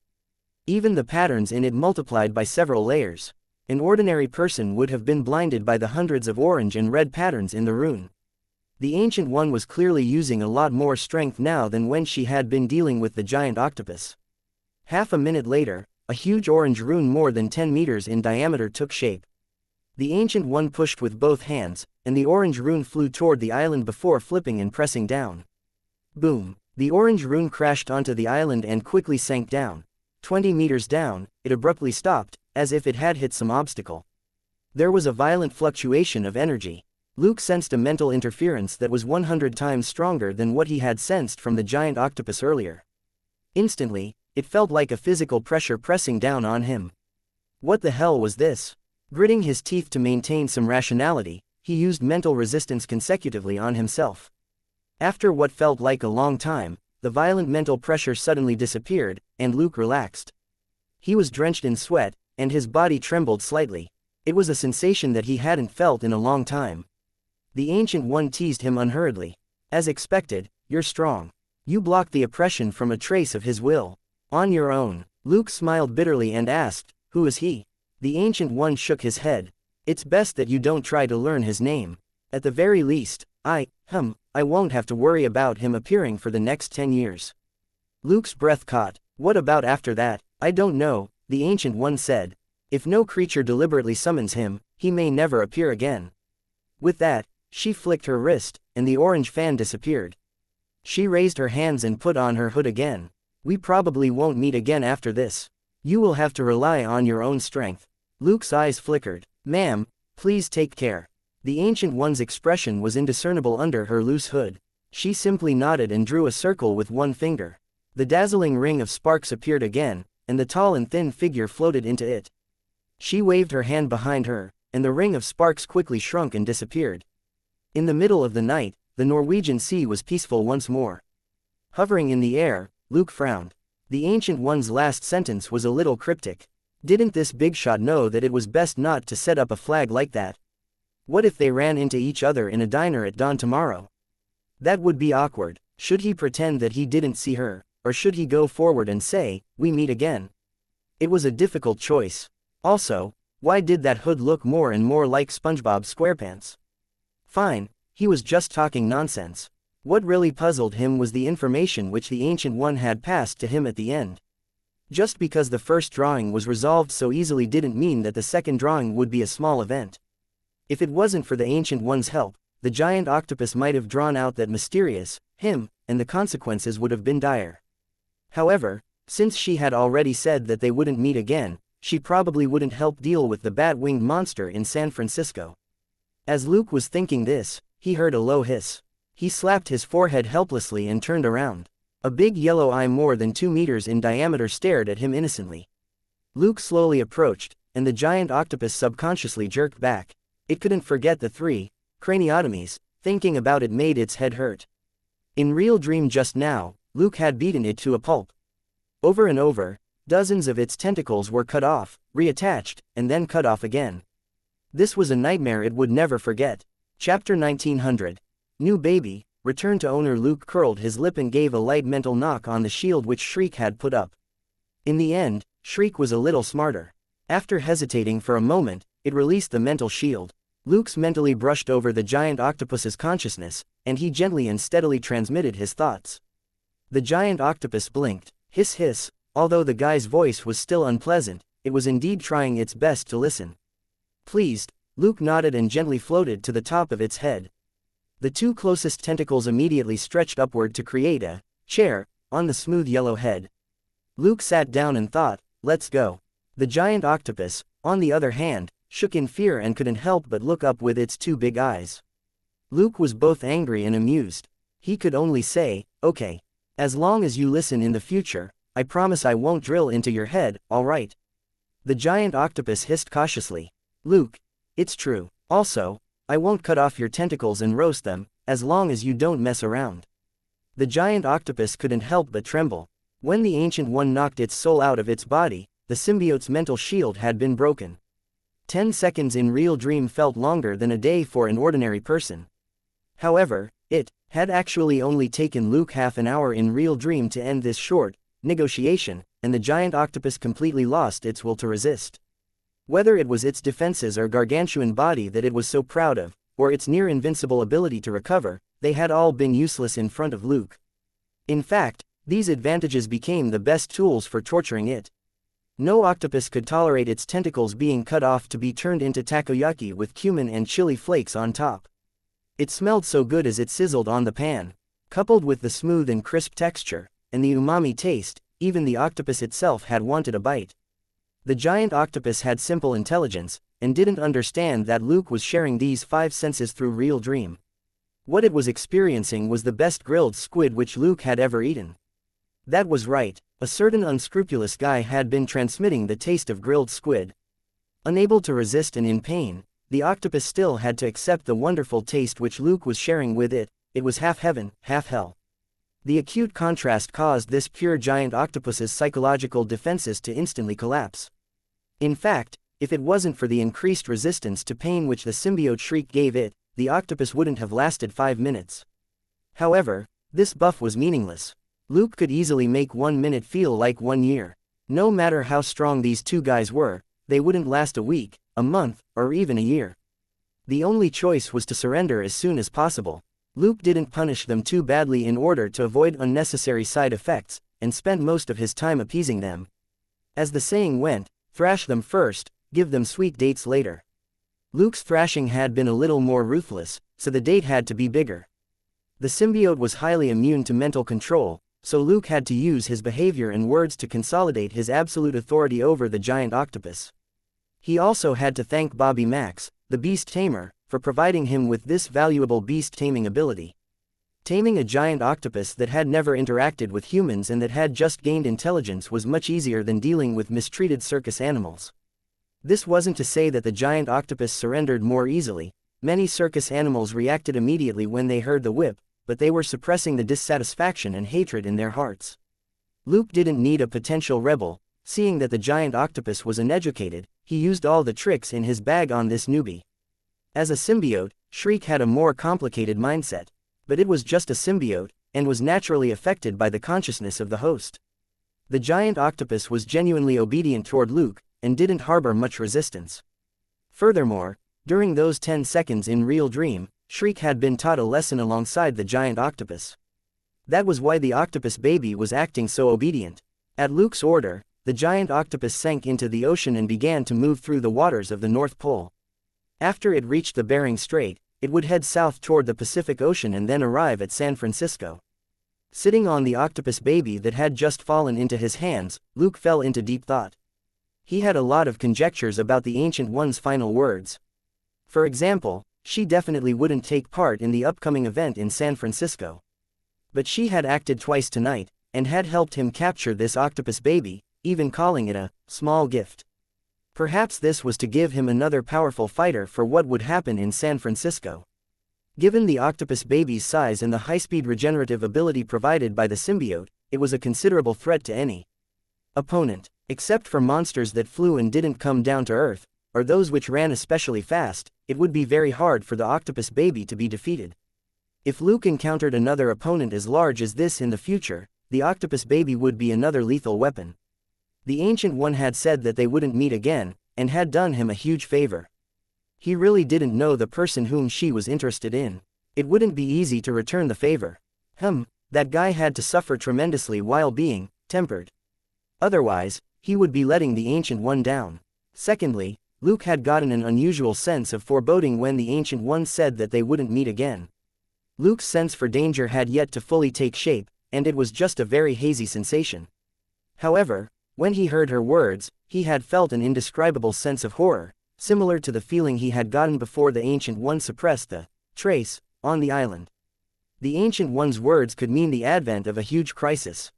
Even the patterns in it multiplied by several layers. An ordinary person would have been blinded by the hundreds of orange and red patterns in the rune. The Ancient One was clearly using a lot more strength now than when she had been dealing with the giant octopus. Half a minute later, a huge orange rune more than 10 meters in diameter took shape. The Ancient One pushed with both hands, and the orange rune flew toward the island before flipping and pressing down. Boom! The orange rune crashed onto the island and quickly sank down. 20 meters down, it abruptly stopped, as if it had hit some obstacle. There was a violent fluctuation of energy. Luke sensed a mental interference that was 100 times stronger than what he had sensed from the giant octopus earlier. Instantly, it felt like a physical pressure pressing down on him. What the hell was this? Gritting his teeth to maintain some rationality, he used mental resistance consecutively on himself. After what felt like a long time, the violent mental pressure suddenly disappeared, and Luke relaxed. He was drenched in sweat, and his body trembled slightly. It was a sensation that he hadn't felt in a long time. The Ancient One teased him unhurriedly. As expected, you're strong. You blocked the oppression from a trace of his will. On your own. Luke smiled bitterly and asked, who is he? The Ancient One shook his head. It's best that you don't try to learn his name. At the very least, I won't have to worry about him appearing for the next 10 years. Luke's breath caught. What about after that? I don't know, the Ancient One said. If no creature deliberately summons him, he may never appear again. With that, she flicked her wrist, and the orange fan disappeared. She raised her hands and put on her hood again. We probably won't meet again after this. You will have to rely on your own strength. Luke's eyes flickered. Ma'am, please take care. The Ancient One's expression was indiscernible under her loose hood. She simply nodded and drew a circle with one finger. The dazzling ring of sparks appeared again, and the tall and thin figure floated into it. She waved her hand behind her, and the ring of sparks quickly shrunk and disappeared. In the middle of the night, the Norwegian Sea was peaceful once more. Hovering in the air, Luke frowned. The Ancient One's last sentence was a little cryptic. Didn't this big shot know that it was best not to set up a flag like that? What if they ran into each other in a diner at dawn tomorrow? That would be awkward. Should he pretend that he didn't see her, or should he go forward and say, we meet again? It was a difficult choice. Also, why did that hood look more and more like SpongeBob SquarePants? Fine, he was just talking nonsense. What really puzzled him was the information which the Ancient One had passed to him at the end. Just because the first drawing was resolved so easily didn't mean that the second drawing would be a small event. If it wasn't for the Ancient One's help, the giant octopus might have drawn out that mysterious him, and the consequences would have been dire. However, since she had already said that they wouldn't meet again, she probably wouldn't help deal with the bat-winged monster in San Francisco. As Luke was thinking this, he heard a low hiss. He slapped his forehead helplessly and turned around. A big yellow eye more than 2 meters in diameter stared at him innocently. Luke slowly approached, and the giant octopus subconsciously jerked back. It couldn't forget the 3 craniotomies. Thinking about it made its head hurt. In Real Dream just now, Luke had beaten it to a pulp. Over and over, dozens of its tentacles were cut off, reattached, and then cut off again. This was a nightmare it would never forget. Chapter 1900. New baby. Return to owner. Luke curled his lip and gave a light mental knock on the shield which Shriek had put up. In the end, Shriek was a little smarter. After hesitating for a moment, it released the mental shield. Luke's mentally brushed over the giant octopus's consciousness, and he gently and steadily transmitted his thoughts. The giant octopus blinked. Hiss hiss. Although the guy's voice was still unpleasant, it was indeed trying its best to listen. Pleased, Luke nodded and gently floated to the top of its head. The 2 closest tentacles immediately stretched upward to create a chair on the smooth yellow head. Luke sat down and thought, let's go. The giant octopus, on the other hand, shook in fear and couldn't help but look up with its 2 big eyes. Luke was both angry and amused. He could only say, okay. As long as you listen in the future, I promise I won't drill into your head, all right? The giant octopus hissed cautiously. Luke, it's true. Also, I won't cut off your tentacles and roast them, as long as you don't mess around. The giant octopus couldn't help but tremble. When the Ancient One knocked its soul out of its body, the symbiote's mental shield had been broken. 10 seconds in Real Dream felt longer than a day for an ordinary person. However, it had actually only taken Luke half an hour in Real Dream to end this short negotiation, and the giant octopus completely lost its will to resist. Whether it was its defenses or gargantuan body that it was so proud of, or its near-invincible ability to recover, they had all been useless in front of Luke. In fact, these advantages became the best tools for torturing it. No octopus could tolerate its tentacles being cut off to be turned into takoyaki with cumin and chili flakes on top. It smelled so good as it sizzled on the pan. Coupled with the smooth and crisp texture, and the umami taste, even the octopus itself had wanted a bite. The giant octopus had simple intelligence, and didn't understand that Luke was sharing these 5 senses through real dream. What it was experiencing was the best grilled squid which Luke had ever eaten. That was right, a certain unscrupulous guy had been transmitting the taste of grilled squid. Unable to resist and in pain, the octopus still had to accept the wonderful taste which Luke was sharing with it. It was half heaven, half hell. The acute contrast caused this pure giant octopus's psychological defenses to instantly collapse. In fact, if it wasn't for the increased resistance to pain which the symbiote shriek gave it, the octopus wouldn't have lasted 5 minutes. However, this buff was meaningless. Luke could easily make 1 minute feel like 1 year. No matter how strong these two guys were, they wouldn't last a week, a month, or even a year. The only choice was to surrender as soon as possible. Luke didn't punish them too badly in order to avoid unnecessary side effects, and spent most of his time appeasing them. As the saying went, thrash them first, give them sweet dates later. Luke's thrashing had been a little more ruthless, so the date had to be bigger. The symbiote was highly immune to mental control, so Luke had to use his behavior and words to consolidate his absolute authority over the giant octopus. He also had to thank Bobby Max, the beast tamer, for providing him with this valuable beast taming ability. Taming a giant octopus that had never interacted with humans and that had just gained intelligence was much easier than dealing with mistreated circus animals. This wasn't to say that the giant octopus surrendered more easily. Many circus animals reacted immediately when they heard the whip, but they were suppressing the dissatisfaction and hatred in their hearts. Luke didn't need a potential rebel. Seeing that the giant octopus was uneducated, he used all the tricks in his bag on this newbie. As a symbiote, Shriek had a more complicated mindset, but it was just a symbiote, and was naturally affected by the consciousness of the host. The giant octopus was genuinely obedient toward Luke, and didn't harbor much resistance. Furthermore, during those 10 seconds in real dream, Shriek had been taught a lesson alongside the giant octopus. That was why the octopus baby was acting so obedient. At Luke's order, the giant octopus sank into the ocean and began to move through the waters of the North Pole. After it reached the Bering Strait, it would head south toward the Pacific Ocean and then arrive at San Francisco. Sitting on the octopus baby that had just fallen into his hands, Luke fell into deep thought. He had a lot of conjectures about the Ancient One's final words. For example, she definitely wouldn't take part in the upcoming event in San Francisco. But she had acted twice tonight, and had helped him capture this octopus baby, even calling it a small gift. Perhaps this was to give him another powerful fighter for what would happen in San Francisco. Given the octopus baby's size and the high-speed regenerative ability provided by the symbiote, it was a considerable threat to any opponent, except for monsters that flew and didn't come down to Earth, or those which ran especially fast. It would be very hard for the octopus baby to be defeated. If Luke encountered another opponent as large as this in the future, the octopus baby would be another lethal weapon. The Ancient One had said that they wouldn't meet again, and had done him a huge favor. He really didn't know the person whom she was interested in. It wouldn't be easy to return the favor. That guy had to suffer tremendously while being tempered. Otherwise, he would be letting the Ancient One down. Secondly, Luke had gotten an unusual sense of foreboding when the Ancient One said that they wouldn't meet again. Luke's sense for danger had yet to fully take shape, and it was just a very hazy sensation. However, when he heard her words, he had felt an indescribable sense of horror, similar to the feeling he had gotten before the Ancient One suppressed the trace on the island. The Ancient One's words could mean the advent of a huge crisis.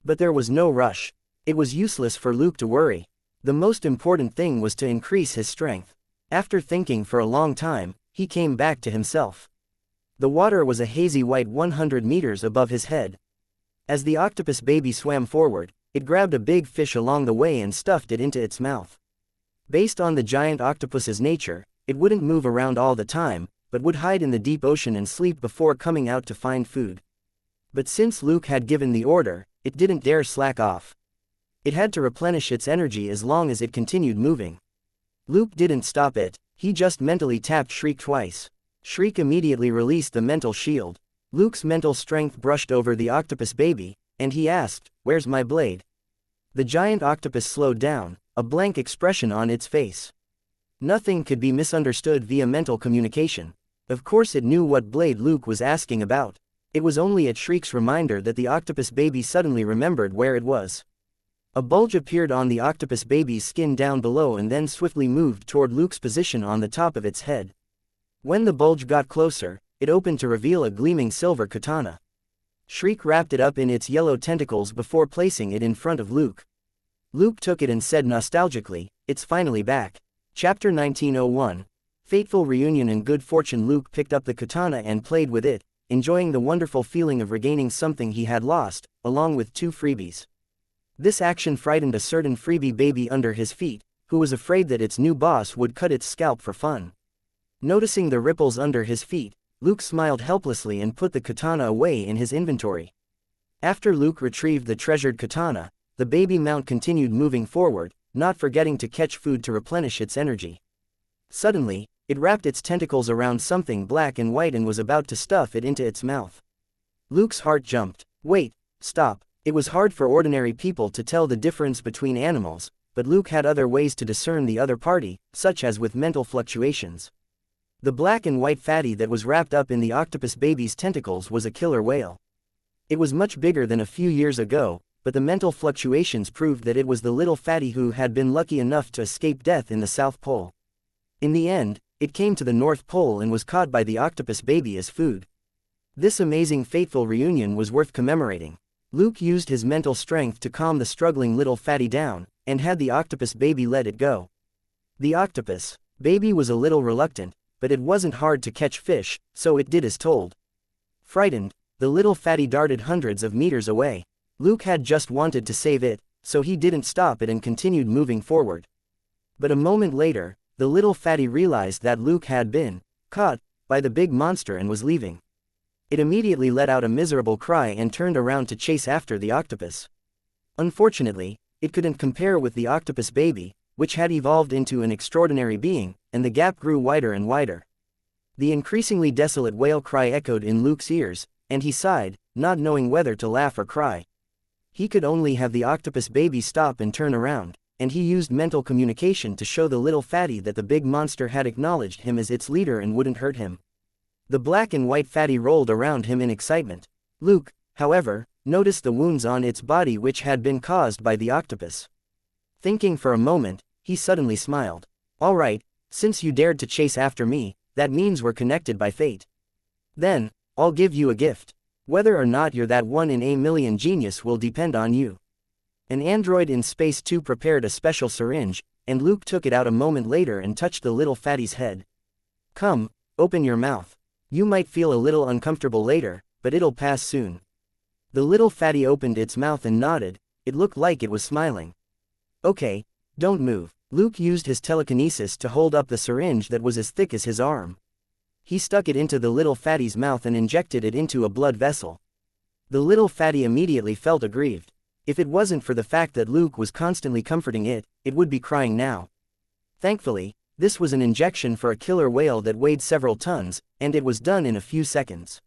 But there was no rush. It was useless for Luke to worry. The most important thing was to increase his strength. After thinking for a long time, he came back to himself. The water was a hazy white 100 meters above his head. As the octopus baby swam forward, it grabbed a big fish along the way and stuffed it into its mouth. Based on the giant octopus's nature, it wouldn't move around all the time, but would hide in the deep ocean and sleep before coming out to find food. But since Luke had given the order, it didn't dare slack off. It had to replenish its energy as long as it continued moving. Luke didn't stop it, he just mentally tapped Shriek twice. Shriek immediately released the mental shield. Luke's mental strength brushed over the octopus baby, and he asked, "Where's my blade?" The giant octopus slowed down, a blank expression on its face. Nothing could be misunderstood via mental communication. Of course it knew what blade Luke was asking about. It was only at Shriek's reminder that the octopus baby suddenly remembered where it was. A bulge appeared on the octopus baby's skin down below and then swiftly moved toward Luke's position on the top of its head. When the bulge got closer, it opened to reveal a gleaming silver katana. Shriek wrapped it up in its yellow tentacles before placing it in front of Luke. Luke took it and said nostalgically, "It's finally back." Chapter 1901. Fateful Reunion and Good Fortune. Luke picked up the katana and played with it, enjoying the wonderful feeling of regaining something he had lost, along with 2 freebies. This action frightened a certain freebie baby under his feet, who was afraid that its new boss would cut its scalp for fun. Noticing the ripples under his feet, Luke smiled helplessly and put the katana away in his inventory. After Luke retrieved the treasured katana, the baby mount continued moving forward, not forgetting to catch food to replenish its energy. Suddenly, it wrapped its tentacles around something black and white and was about to stuff it into its mouth. Luke's heart jumped. Wait, stop. It was hard for ordinary people to tell the difference between animals, but Luke had other ways to discern the other party, such as with mental fluctuations. The black and white fatty that was wrapped up in the octopus baby's tentacles was a killer whale. It was much bigger than a few years ago, but the mental fluctuations proved that it was the little fatty who had been lucky enough to escape death in the South Pole. In the end, it came to the North Pole and was caught by the octopus baby as food. This amazing fateful reunion was worth commemorating. Luke used his mental strength to calm the struggling little fatty down, and had the octopus baby let it go. The octopus baby was a little reluctant, but it wasn't hard to catch fish, so it did as told. Frightened, the little fatty darted hundreds of meters away. Luke had just wanted to save it, so he didn't stop it and continued moving forward. But a moment later, the little fatty realized that Luke had been caught by the big monster and was leaving. It immediately let out a miserable cry and turned around to chase after the octopus. Unfortunately, it couldn't compare with the octopus baby, which had evolved into an extraordinary being, and the gap grew wider and wider. The increasingly desolate wail cry echoed in Luke's ears, and he sighed, not knowing whether to laugh or cry. He could only have the octopus baby stop and turn around, and he used mental communication to show the little fatty that the big monster had acknowledged him as its leader and wouldn't hurt him. The black and white fatty rolled around him in excitement. Luke, however, noticed the wounds on its body which had been caused by the octopus. Thinking for a moment, he suddenly smiled. "All right, since you dared to chase after me, that means we're connected by fate. Then, I'll give you a gift. Whether or not you're that 1 in a million genius will depend on you." An android in Space 2 prepared a special syringe, and Luke took it out a moment later and touched the little fatty's head. "Come, open your mouth. You might feel a little uncomfortable later, but it'll pass soon." The little fatty opened its mouth and nodded. It looked like it was smiling. "Okay, don't move." Luke used his telekinesis to hold up the syringe that was as thick as his arm. He stuck it into the little fatty's mouth and injected it into a blood vessel. The little fatty immediately felt aggrieved. If it wasn't for the fact that Luke was constantly comforting it, it would be crying now. Thankfully, this was an injection for a killer whale that weighed several tons, and it was done in a few seconds.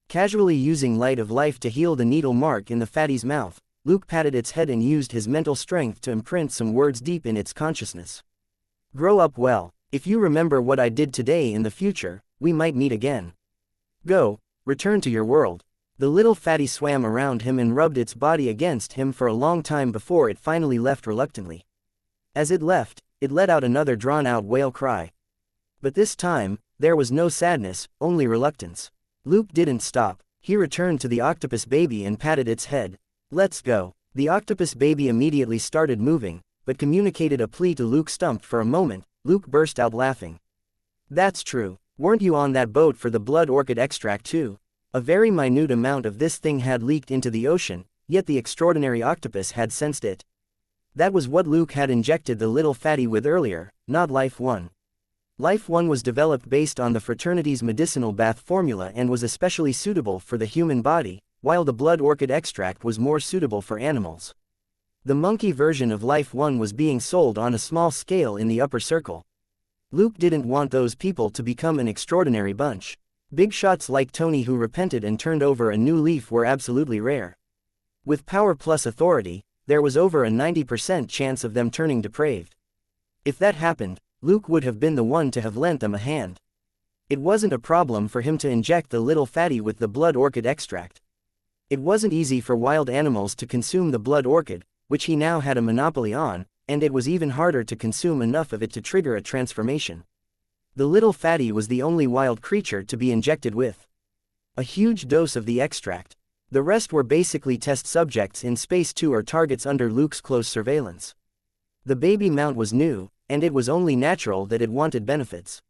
Casually using light of life to heal the needle mark in the fatty's mouth, Luke patted its head and used his mental strength to imprint some words deep in its consciousness. "Grow up well. If you remember what I did today in the future, we might meet again. Go, return to your world." The little fatty swam around him and rubbed its body against him for a long time before it finally left reluctantly. As it left, it let out another drawn-out wail cry. But this time, there was no sadness, only reluctance. Luke didn't stop. He returned to the octopus baby and patted its head. "Let's go." The octopus baby immediately started moving, but communicated a plea to Luke. Stumped for a moment, Luke burst out laughing. "That's true. Weren't you on that boat for the blood orchid extract too?" A very minute amount of this thing had leaked into the ocean, yet the extraordinary octopus had sensed it. That was what Luke had injected the little fatty with earlier, not Life 1. Life 1 was developed based on the fraternity's medicinal bath formula and was especially suitable for the human body, while the blood orchid extract was more suitable for animals. The monkey version of Life 1 was being sold on a small scale in the upper circle. Luke didn't want those people to become an extraordinary bunch. Big shots like Tony who repented and turned over a new leaf were absolutely rare. With power plus authority, there was over a 90% chance of them turning depraved. If that happened, Luke would have been the one to have lent them a hand. It wasn't a problem for him to inject the little fatty with the blood orchid extract. It wasn't easy for wild animals to consume the blood orchid, which he now had a monopoly on, and it was even harder to consume enough of it to trigger a transformation. The little fatty was the only wild creature to be injected with a huge dose of the extract. The rest were basically test subjects in space 2 or targets under Luke's close surveillance. The baby mount was new, and it was only natural that it wanted benefits.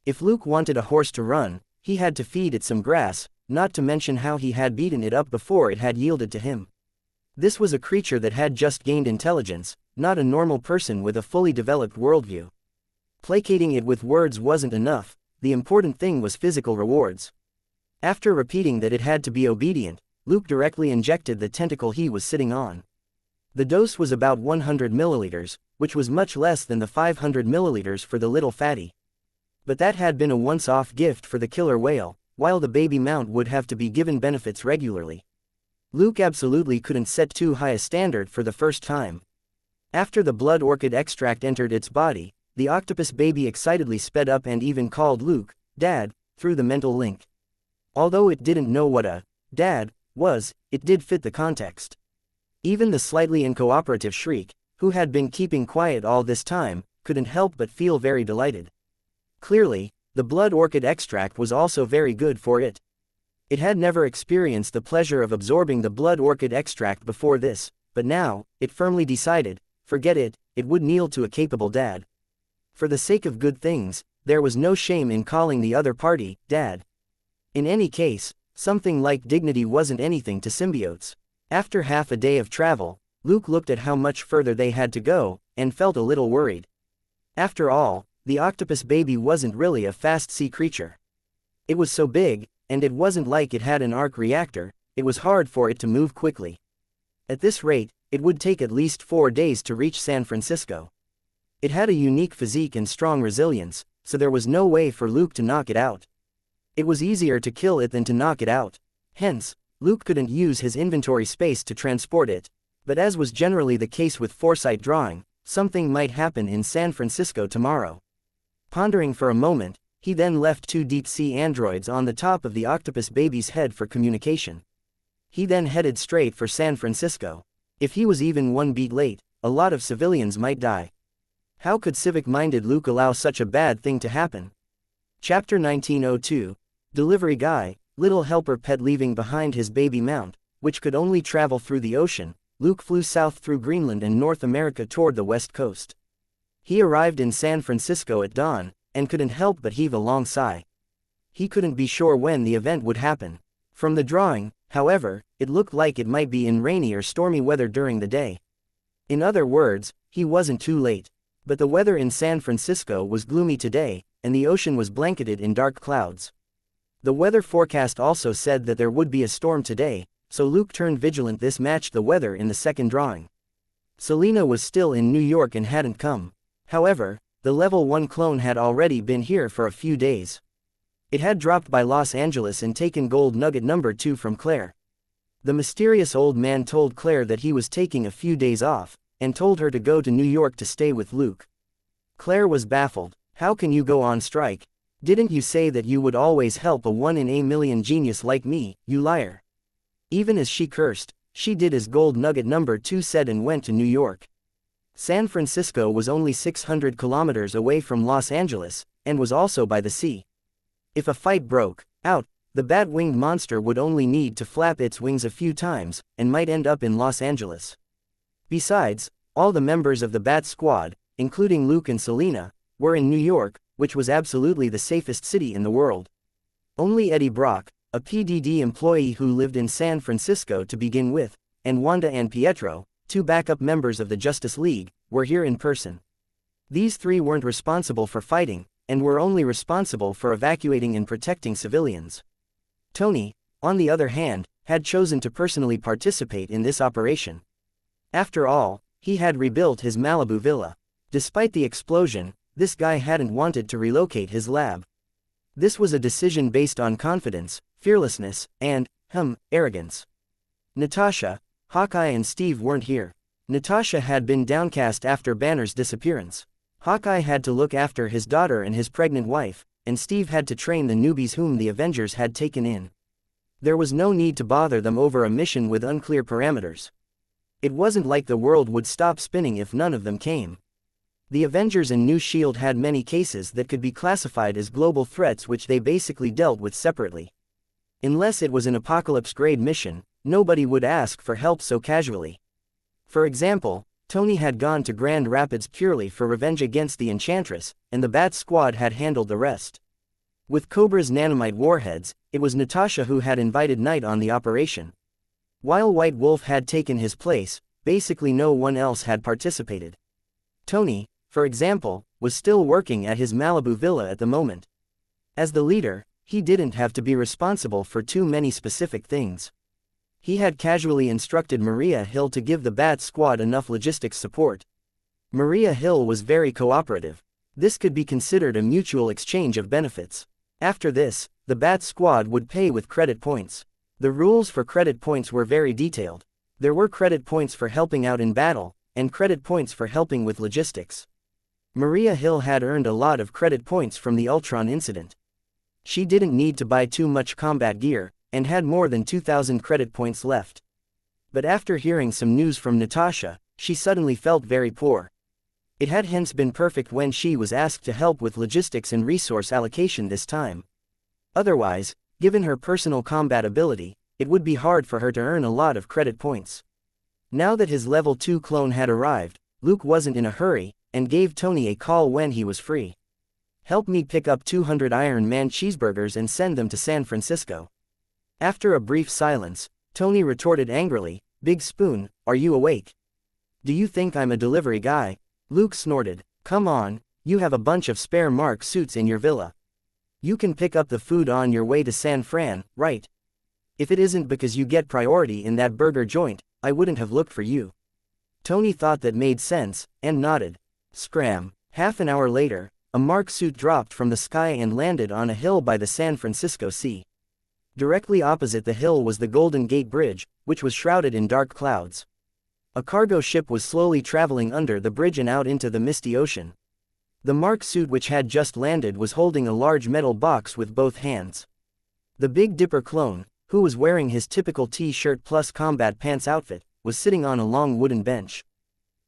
If Luke wanted a horse to run, he had to feed it some grass, not to mention how he had beaten it up before it had yielded to him. This was a creature that had just gained intelligence, not a normal person with a fully developed worldview. Placating it with words wasn't enough, the important thing was physical rewards. After repeating that it had to be obedient, Luke directly injected the tentacle he was sitting on. The dose was about 100 milliliters, which was much less than the 500 milliliters for the little fatty. But that had been a once-off gift for the killer whale, while the baby mount would have to be given benefits regularly. Luke absolutely couldn't set too high a standard for the first time. After the blood orchid extract entered its body, the octopus baby excitedly sped up and even called Luke, Dad, through the mental link. Although it didn't know what a dad was, it did fit the context. Even the slightly uncooperative Shriek, who had been keeping quiet all this time, couldn't help but feel very delighted. Clearly, the blood orchid extract was also very good for it. It had never experienced the pleasure of absorbing the blood orchid extract before this, but now, it firmly decided, forget it, it would kneel to a capable dad. For the sake of good things, there was no shame in calling the other party, Dad. In any case, something like dignity wasn't anything to symbiotes. After half a day of travel, Luke looked at how much further they had to go, and felt a little worried. After all, the octopus baby wasn't really a fast sea creature. It was so big, and it wasn't like it had an arc reactor, it was hard for it to move quickly. At this rate, it would take at least 4 days to reach San Francisco. It had a unique physique and strong resilience, so there was no way for Luke to knock it out. It was easier to kill it than to knock it out. Hence, Luke couldn't use his inventory space to transport it. But as was generally the case with foresight drawing, something might happen in San Francisco tomorrow. Pondering for a moment, he then left 2 deep-sea androids on the top of the octopus baby's head for communication. He then headed straight for San Francisco. If he was even 1 beat late, a lot of civilians might die. How could civic-minded Luke allow such a bad thing to happen? Chapter 1902, Delivery Guy, Little Helper Pet. Leaving behind his baby mount, which could only travel through the ocean, Luke flew south through Greenland and North America toward the west coast. He arrived in San Francisco at dawn, and couldn't help but heave a long sigh. He couldn't be sure when the event would happen. From the drawing, however, it looked like it might be in rainy or stormy weather during the day. In other words, he wasn't too late. But the weather in San Francisco was gloomy today, and the ocean was blanketed in dark clouds. The weather forecast also said that there would be a storm today, so Luke turned vigilant. This matched the weather in the second drawing. Selena was still in New York and hadn't come. However, the level 1 clone had already been here for a few days. It had dropped by Los Angeles and taken gold nugget number 2 from Claire. The mysterious old man told Claire that he was taking a few days off, and told her to go to New York to stay with Luke. Claire was baffled. How can you go on strike? Didn't you say that you would always help a 1 in a million genius like me, you liar? Even as she cursed, she did as gold nugget number 2 said and went to New York. San Francisco was only 600 kilometers away from Los Angeles, and was also by the sea. If a fight broke out, the bat-winged monster would only need to flap its wings a few times, and might end up in Los Angeles. Besides, all the members of the Bat Squad, including Luke and Selena, were in New York, which was absolutely the safest city in the world. Only Eddie Brock, a PDD employee who lived in San Francisco to begin with, and Wanda and Pietro, 2 backup members of the Justice League, were here in person. These 3 weren't responsible for fighting, and were only responsible for evacuating and protecting civilians. Tony, on the other hand, had chosen to personally participate in this operation. After all, he had rebuilt his Malibu villa. Despite the explosion, this guy hadn't wanted to relocate his lab. This was a decision based on confidence, fearlessness, and, arrogance. Natasha, Hawkeye and Steve weren't here. Natasha had been downcast after Banner's disappearance. Hawkeye had to look after his daughter and his pregnant wife, and Steve had to train the newbies whom the Avengers had taken in. There was no need to bother them over a mission with unclear parameters. It wasn't like the world would stop spinning if none of them came. The Avengers and New S.H.I.E.L.D. had many cases that could be classified as global threats which they basically dealt with separately. Unless it was an apocalypse-grade mission, nobody would ask for help so casually. For example, Tony had gone to Grand Rapids purely for revenge against the Enchantress, and the Bat Squad had handled the rest. With Cobra's nanomite warheads, it was Natasha who had invited Knight on the operation. While White Wolf had taken his place, basically no one else had participated. Tony, for example, was still working at his Malibu villa at the moment. As the leader, he didn't have to be responsible for too many specific things. He had casually instructed Maria Hill to give the Bat Squad enough logistics support. Maria Hill was very cooperative. This could be considered a mutual exchange of benefits. After this, the Bat Squad would pay with credit points. The rules for credit points were very detailed. There were credit points for helping out in battle, and credit points for helping with logistics. Maria Hill had earned a lot of credit points from the Ultron incident. She didn't need to buy too much combat gear, and had more than 2,000 credit points left. But after hearing some news from Natasha, she suddenly felt very poor. It had hence been perfect when she was asked to help with logistics and resource allocation this time. Otherwise, given her personal combat ability, it would be hard for her to earn a lot of credit points. Now that his level 2 clone had arrived, Luke wasn't in a hurry, and gave Tony a call when he was free. "Help me pick up 200 Iron Man cheeseburgers and send them to San Francisco." After a brief silence, Tony retorted angrily, "Big Spoon, are you awake? Do you think I'm a delivery guy?" Luke snorted, "Come on, you have a bunch of spare Mark suits in your villa. You can pick up the food on your way to San Fran, right? If it isn't because you get priority in that burger joint, I wouldn't have looked for you." Tony thought that made sense, and nodded. Scram. Half an hour later, a Mark suit dropped from the sky and landed on a hill by the San Francisco Sea. Directly opposite the hill was the Golden Gate Bridge, which was shrouded in dark clouds. A cargo ship was slowly traveling under the bridge and out into the misty ocean. The Mark suit which had just landed was holding a large metal box with both hands. The Big Dipper clone, who was wearing his typical T-shirt plus combat pants outfit, was sitting on a long wooden bench.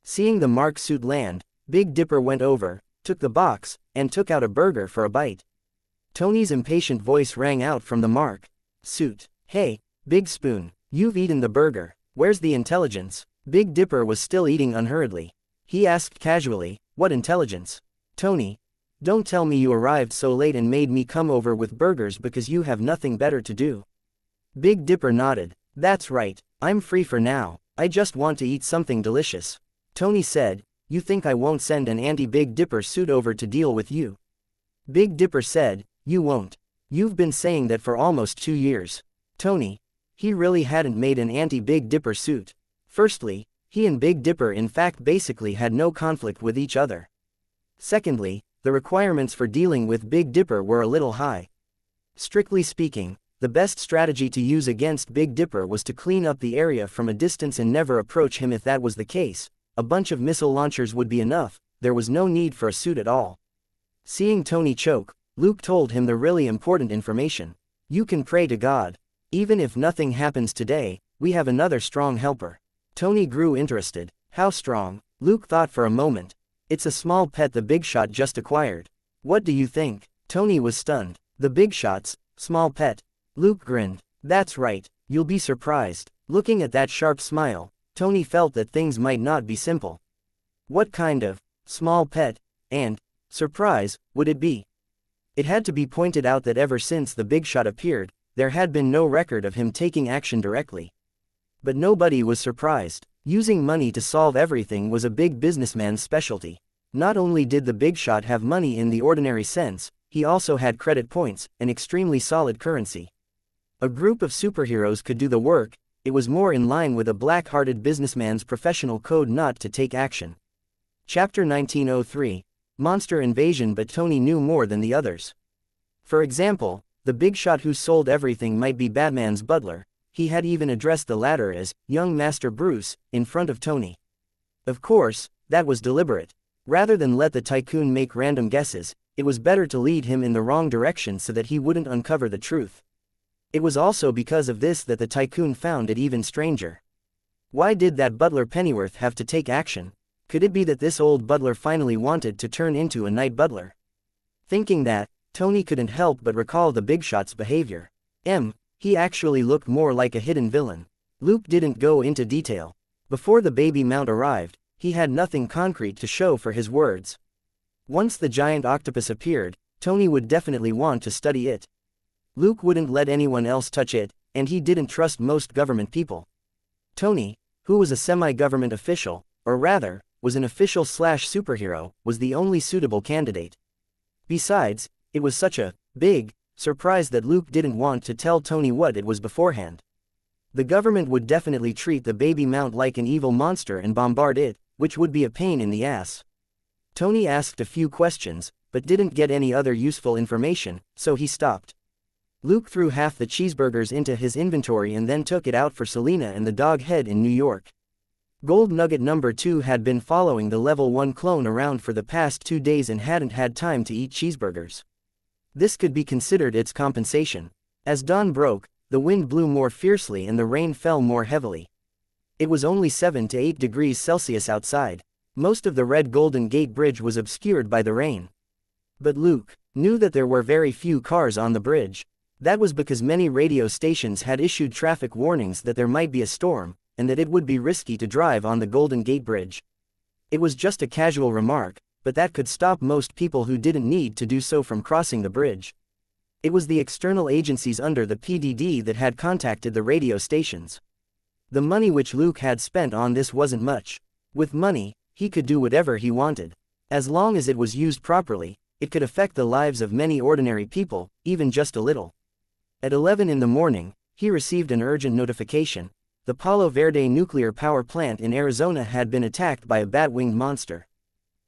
Seeing the Mark suit land, Big Dipper went over, took the box, and took out a burger for a bite. Tony's impatient voice rang out from the Mark suit. "Hey, Big Spoon, you've eaten the burger, where's the intelligence?" Big Dipper was still eating unhurriedly. He asked casually, "What intelligence?" "Tony, don't tell me you arrived so late and made me come over with burgers because you have nothing better to do." Big Dipper nodded. "That's right, I'm free for now, I just want to eat something delicious." Tony said, "You think I won't send an anti-Big Dipper suit over to deal with you?" Big Dipper said, "You won't. You've been saying that for almost 2 years. Tony, he really hadn't made an anti-Big Dipper suit. Firstly, he and Big Dipper in fact basically had no conflict with each other. Secondly, the requirements for dealing with Big Dipper were a little high. Strictly speaking, the best strategy to use against Big Dipper was to clean up the area from a distance and never approach him. If that was the case, a bunch of missile launchers would be enough, there was no need for a suit at all." Seeing Tony choke, Luke told him the really important information. "You can pray to God. Even if nothing happens today, we have another strong helper." Tony grew interested. "How strong?" Luke thought for a moment. "It's a small pet the Big Shot just acquired." "What do you think?" Tony was stunned. "The Big Shot's small pet?" Luke grinned. "That's right, you'll be surprised." Looking at that sharp smile, Tony felt that things might not be simple. What kind of small pet and surprise would it be? It had to be pointed out that ever since the Big Shot appeared, there had been no record of him taking action directly. But nobody was surprised. Using money to solve everything was a big businessman's specialty. Not only did the Big Shot have money in the ordinary sense, he also had credit points, an extremely solid currency. A group of superheroes could do the work. It was more in line with a black-hearted businessman's professional code not to take action. Chapter 1903. Monster Invasion. But Tony knew more than the others. For example, the Big Shot who sold everything might be Batman's butler. He had even addressed the latter as young Master Bruce in front of Tony. Of course, that was deliberate. Rather than let the tycoon make random guesses, it was better to lead him in the wrong direction so that he wouldn't uncover the truth. It was also because of this that the tycoon found it even stranger. Why did that butler Pennyworth have to take action? Could it be that this old butler finally wanted to turn into a night butler? Thinking that, Tony couldn't help but recall the big shot's behavior. He actually looked more like a hidden villain. Luke didn't go into detail. Before the baby mount arrived, he had nothing concrete to show for his words. Once the giant octopus appeared, Tony would definitely want to study it. Luke wouldn't let anyone else touch it, and he didn't trust most government people. Tony, who was a semi-government official, or rather, was an official/superhero, was the only suitable candidate. Besides, it was such a big surprise that Luke didn't want to tell Tony what it was beforehand. The government would definitely treat the baby mount like an evil monster and bombard it, which would be a pain in the ass. Tony asked a few questions, but didn't get any other useful information, so he stopped. Luke threw half the cheeseburgers into his inventory and then took it out for Selena and the dog head in New York. Gold Nugget number 2 had been following the level 1 clone around for the past 2 days and hadn't had time to eat cheeseburgers. This could be considered its compensation. As dawn broke, the wind blew more fiercely and the rain fell more heavily. It was only 7 to 8 degrees Celsius outside. Most of the red Golden Gate Bridge was obscured by the rain. But Luke knew that there were very few cars on the bridge. That was because many radio stations had issued traffic warnings that there might be a storm, and that it would be risky to drive on the Golden Gate Bridge. It was just a casual remark, but that could stop most people who didn't need to do so from crossing the bridge. It was the external agencies under the PDD that had contacted the radio stations. The money which Luke had spent on this wasn't much. With money, he could do whatever he wanted. As long as it was used properly, it could affect the lives of many ordinary people, even just a little. At 11 in the morning, he received an urgent notification. The Palo Verde nuclear power plant in Arizona had been attacked by a bat-winged monster.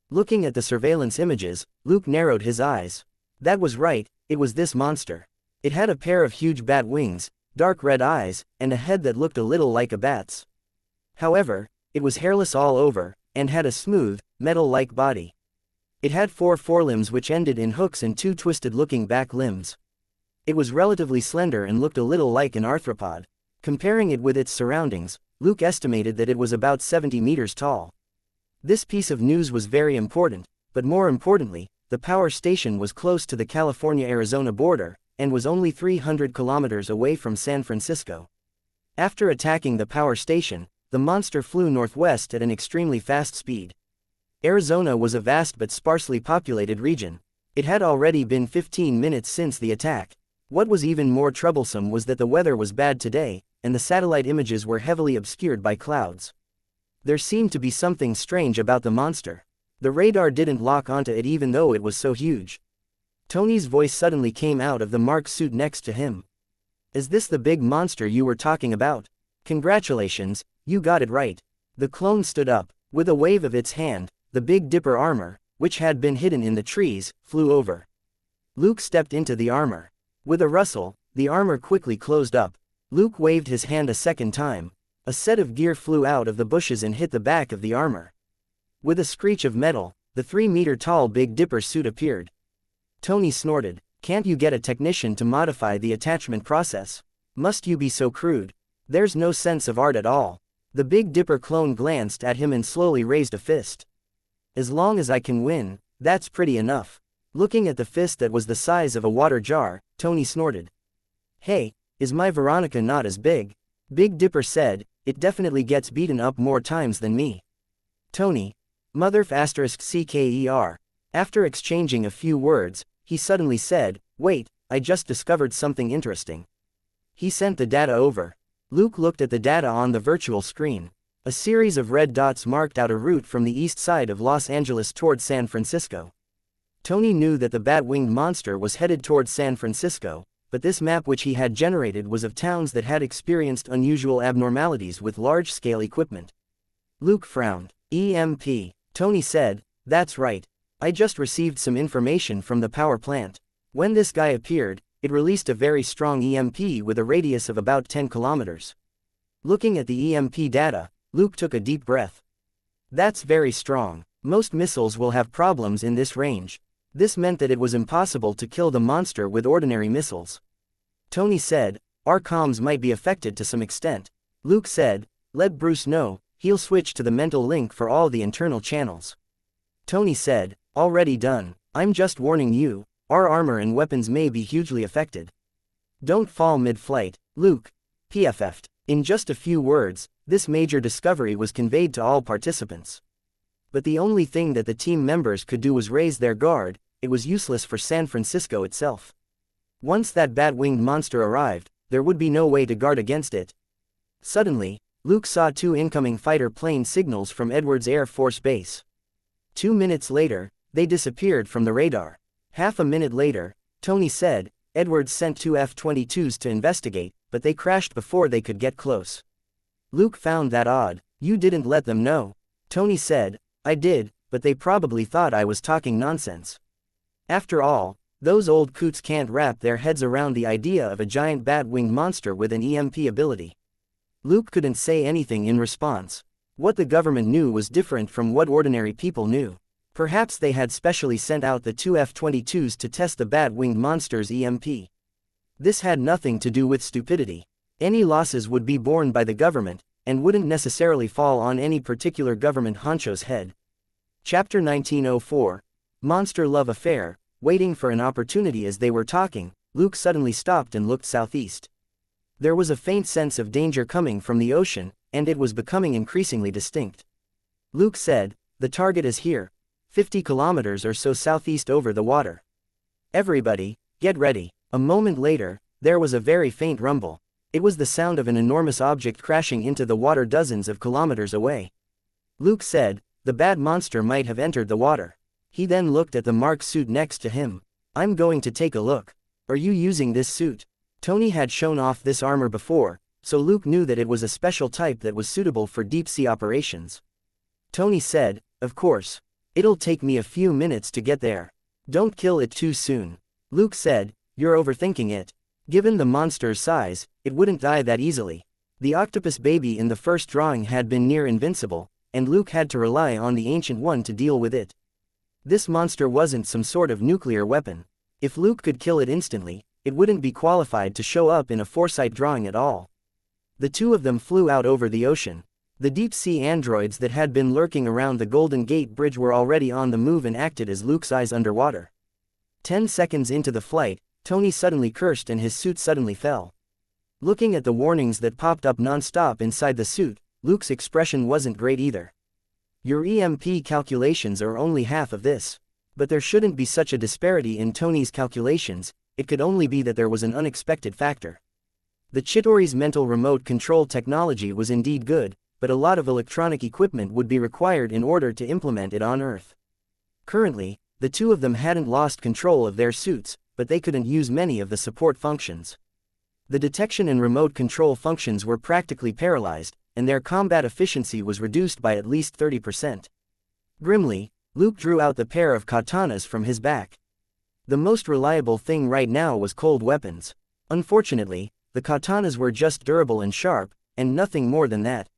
Looking at the surveillance images, Luke narrowed his eyes. That was right, it was this monster. It had a pair of huge bat wings, dark red eyes, and a head that looked a little like a bat's. However, it was hairless all over, and had a smooth, metal-like body. It had 4 forelimbs which ended in hooks and 2 twisted-looking back limbs. It was relatively slender and looked a little like an arthropod. Comparing it with its surroundings, Luke estimated that it was about 70 meters tall. This piece of news was very important, but more importantly, the power station was close to the California-Arizona border, and was only 300 kilometers away from San Francisco. After attacking the power station, the monster flew northwest at an extremely fast speed. Arizona was a vast but sparsely populated region. It had already been 15 minutes since the attack. What was even more troublesome was that the weather was bad today, and the satellite images were heavily obscured by clouds. There seemed to be something strange about the monster. The radar didn't lock onto it even though it was so huge. Tony's voice suddenly came out of the marked suit next to him. Is this the big monster you were talking about? Congratulations, you got it right. The clone stood up. With a wave of its hand, the Big Dipper armor, which had been hidden in the trees, flew over. Luke stepped into the armor. With a rustle, the armor quickly closed up. Luke waved his hand a second time. A set of gear flew out of the bushes and hit the back of the armor. With a screech of metal, the 3-meter-tall Big Dipper suit appeared. Tony snorted. Can't you get a technician to modify the attachment process? Must you be so crude? There's no sense of art at all. The Big Dipper clone glanced at him and slowly raised a fist. As long as I can win, that's pretty enough. Looking at the fist that was the size of a water jar, Tony snorted. Hey, is my Veronica not as big? Big Dipper said, it definitely gets beaten up more times than me. Tony. **CKER. After exchanging a few words, he suddenly said, wait, I just discovered something interesting. He sent the data over. Luke looked at the data on the virtual screen. A series of red dots marked out a route from the east side of Los Angeles toward San Francisco. Tony knew that the bat-winged monster was headed towards San Francisco, but this map which he had generated was of towns that had experienced unusual abnormalities with large-scale equipment. Luke frowned. EMP. Tony said, that's right. I just received some information from the power plant. When this guy appeared, it released a very strong EMP with a radius of about 10 kilometers. Looking at the EMP data, Luke took a deep breath. That's very strong. Most missiles will have problems in this range. This meant that it was impossible to kill the monster with ordinary missiles. Tony said, our comms might be affected to some extent. Luke said, let Bruce know, he'll switch to the mental link for all the internal channels. Tony said, already done. I'm just warning you, our armor and weapons may be hugely affected. Don't fall mid-flight. Luke PFF'd. In just a few words, this major discovery was conveyed to all participants. But the only thing that the team members could do was raise their guard. It was useless for San Francisco itself. Once that bat-winged monster arrived, there would be no way to guard against it. Suddenly, Luke saw 2 incoming fighter plane signals from Edwards Air Force Base. 2 minutes later, they disappeared from the radar. Half a minute later, Tony said, Edwards sent 2 F-22s to investigate, but they crashed before they could get close. Luke found that odd. You didn't let them know. Tony said, I did, but they probably thought I was talking nonsense. After all, those old coots can't wrap their heads around the idea of a giant bat-winged monster with an EMP ability. Luke couldn't say anything in response. What the government knew was different from what ordinary people knew. Perhaps they had specially sent out the 2 F-22s to test the bat-winged monster's EMP. This had nothing to do with stupidity. Any losses would be borne by the government, and wouldn't necessarily fall on any particular government honcho's head. Chapter 1904. Monster Love Affair. Waiting for an opportunity. As they were talking, Luke suddenly stopped and looked southeast. There was a faint sense of danger coming from the ocean, and it was becoming increasingly distinct. Luke said, the target is here, 50 kilometers or so southeast over the water. Everybody, get ready. A moment later, there was a very faint rumble. It was the sound of an enormous object crashing into the water dozens of kilometers away. Luke said, the bad monster might have entered the water. He then looked at the marked suit next to him. I'm going to take a look. Are you using this suit? Tony had shown off this armor before, so Luke knew that it was a special type that was suitable for deep-sea operations. Tony said, of course. It'll take me a few minutes to get there. Don't kill it too soon. Luke said, you're overthinking it. Given the monster's size, it wouldn't die that easily. The octopus baby in the first drawing had been near invincible, and Luke had to rely on the Ancient One to deal with it. This monster wasn't some sort of nuclear weapon. If Luke could kill it instantly, it wouldn't be qualified to show up in a foresight drawing at all. The 2 of them flew out over the ocean. The deep-sea androids that had been lurking around the Golden Gate Bridge were already on the move and acted as Luke's eyes underwater. 10 seconds into the flight, Tony suddenly cursed and his suit suddenly fell. Looking at the warnings that popped up non-stop inside the suit, Luke's expression wasn't great either. Your EMP calculations are only half of this. But there shouldn't be such a disparity in Tony's calculations. It could only be that there was an unexpected factor. The Chittori's mental remote control technology was indeed good, but a lot of electronic equipment would be required in order to implement it on Earth. Currently, the 2 of them hadn't lost control of their suits, but they couldn't use many of the support functions. The detection and remote control functions were practically paralyzed, and their combat efficiency was reduced by at least 30%. Grimly, Luke drew out the pair of katanas from his back. The most reliable thing right now was cold weapons. Unfortunately, the katanas were just durable and sharp, and nothing more than that.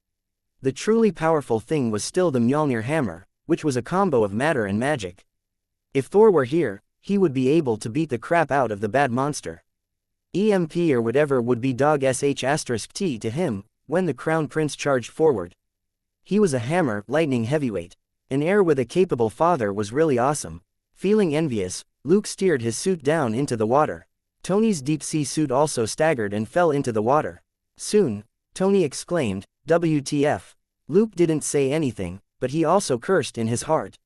The truly powerful thing was still the Mjolnir hammer, which was a combo of matter and magic. If Thor were here, he would be able to beat the crap out of the bad monster. EMP or whatever would be dog sh*t to him, when the Crown Prince charged forward. He was a hammer, lightning heavyweight. An heir with a capable father was really awesome. Feeling envious, Luke steered his suit down into the water. Tony's deep-sea suit also staggered and fell into the water. Soon, Tony exclaimed, WTF. Luke didn't say anything, but he also cursed in his heart.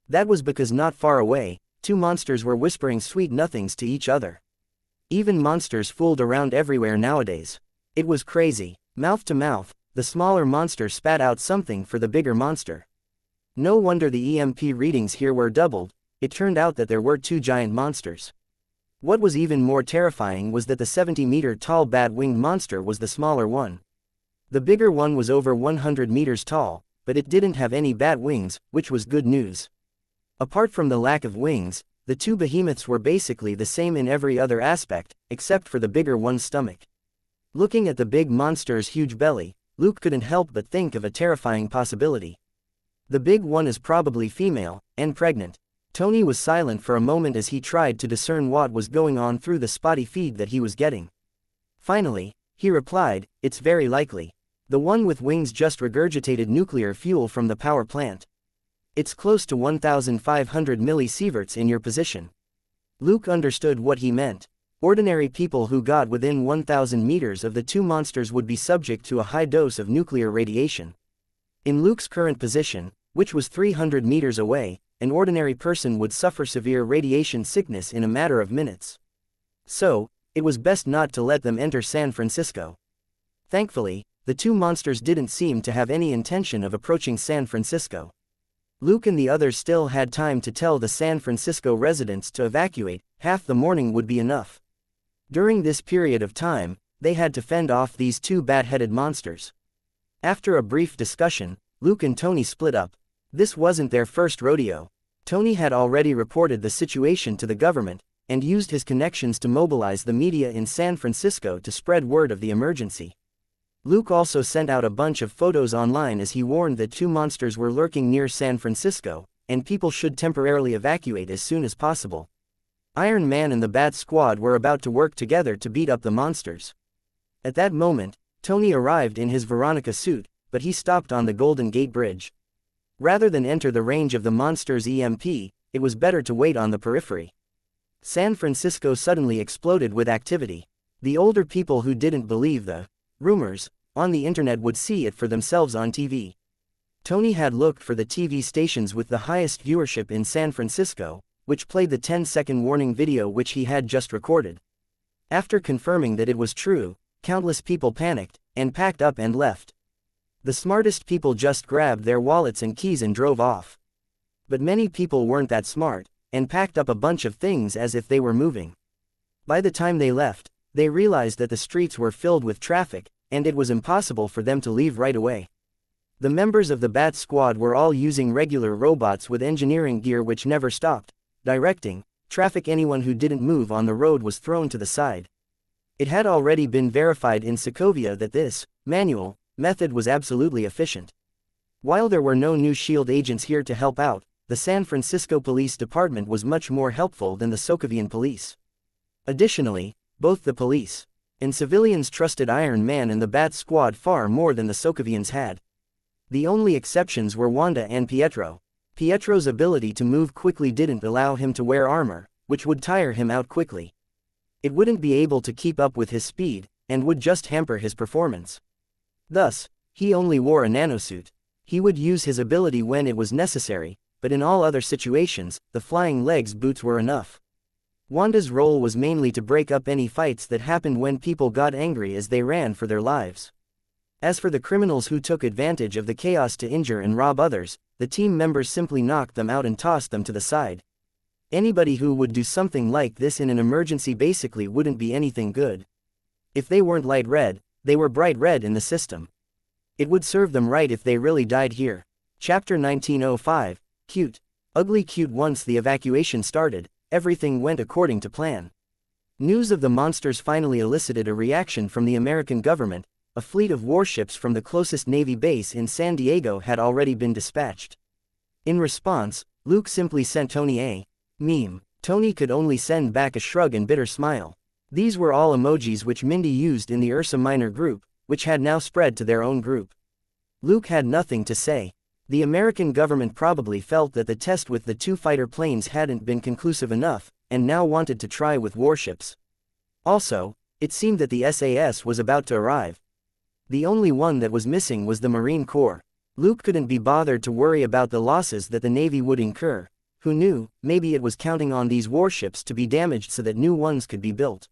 That was because not far away, 2 monsters were whispering sweet nothings to each other. Even monsters fooled around everywhere nowadays. It was crazy. Mouth to mouth, the smaller monster spat out something for the bigger monster. No wonder the EMP readings here were doubled. It turned out that there were 2 giant monsters. What was even more terrifying was that the 70-meter-tall bat-winged monster was the smaller one. The bigger one was over 100 meters tall, but it didn't have any bat wings, which was good news. Apart from the lack of wings, the 2 behemoths were basically the same in every other aspect, except for the bigger one's stomach. Looking at the big monster's huge belly, Luke couldn't help but think of a terrifying possibility. The big one is probably female, and pregnant. Tony was silent for a moment as he tried to discern what was going on through the spotty feed that he was getting. Finally, he replied, "It's very likely. The one with wings just regurgitated nuclear fuel from the power plant. It's close to 1,500 millisieverts in your position." Luke understood what he meant. Ordinary people who got within 1,000 meters of the two monsters would be subject to a high dose of nuclear radiation. In Luke's current position, which was 300 meters away, an ordinary person would suffer severe radiation sickness in a matter of minutes. So, it was best not to let them enter San Francisco. Thankfully, the two monsters didn't seem to have any intention of approaching San Francisco. Luke and the others still had time to tell the San Francisco residents to evacuate. Half the morning would be enough. During this period of time, they had to fend off these two bat-headed monsters. After a brief discussion, Luke and Tony split up. This wasn't their first rodeo. Tony had already reported the situation to the government, and used his connections to mobilize the media in San Francisco to spread word of the emergency. Luke also sent out a bunch of photos online as he warned that two monsters were lurking near San Francisco, and people should temporarily evacuate as soon as possible. Iron Man and the Bat Squad were about to work together to beat up the monsters. At that moment, Tony arrived in his Veronica suit, but he stopped on the Golden Gate Bridge. Rather than enter the range of the monster's EMP, it was better to wait on the periphery. San Francisco suddenly exploded with activity. The older people who didn't believe the rumors on the internet would see it for themselves on TV. Tony had looked for the TV stations with the highest viewership in San Francisco, which played the 10-second warning video which he had just recorded. After confirming that it was true, countless people panicked, and packed up and left. The smartest people just grabbed their wallets and keys and drove off. But many people weren't that smart, and packed up a bunch of things as if they were moving. By the time they left, they realized that the streets were filled with traffic, and it was impossible for them to leave right away. The members of the Bat Squad were all using regular robots with engineering gear which never stopped, directing traffic. Anyone who didn't move on the road was thrown to the side. It had already been verified in Sokovia that this manual method was absolutely efficient. While there were no new SHIELD agents here to help out, the San Francisco Police Department was much more helpful than the Sokovian police. Additionally, both the police and civilians trusted Iron Man and the Bat Squad far more than the Sokovians had. The only exceptions were Wanda and Pietro. Pietro's ability to move quickly didn't allow him to wear armor, which would tire him out quickly. It wouldn't be able to keep up with his speed, and would just hamper his performance. Thus, he only wore a nanosuit. He would use his ability when it was necessary, but in all other situations, the flying legs boots were enough. Wanda's role was mainly to break up any fights that happened when people got angry as they ran for their lives. As for the criminals who took advantage of the chaos to injure and rob others, the team members simply knocked them out and tossed them to the side. Anybody who would do something like this in an emergency basically wouldn't be anything good. If they weren't light red, they were bright red in the system. It would serve them right if they really died here. Chapter 1905, Cute. Ugly cute. Once the evacuation started, everything went according to plan. News of the monsters finally elicited a reaction from the American government. A fleet of warships from the closest Navy base in San Diego had already been dispatched. In response, Luke simply sent Tony a meme. Tony could only send back a shrug and bitter smile. These were all emojis which Mindy used in the Ursa Minor group, which had now spread to their own group. Luke had nothing to say. The American government probably felt that the test with the two fighter planes hadn't been conclusive enough, and now wanted to try with warships. Also, it seemed that the SAS was about to arrive. The only one that was missing was the Marine Corps. Luke couldn't be bothered to worry about the losses that the Navy would incur. Who knew, maybe it was counting on these warships to be damaged so that new ones could be built.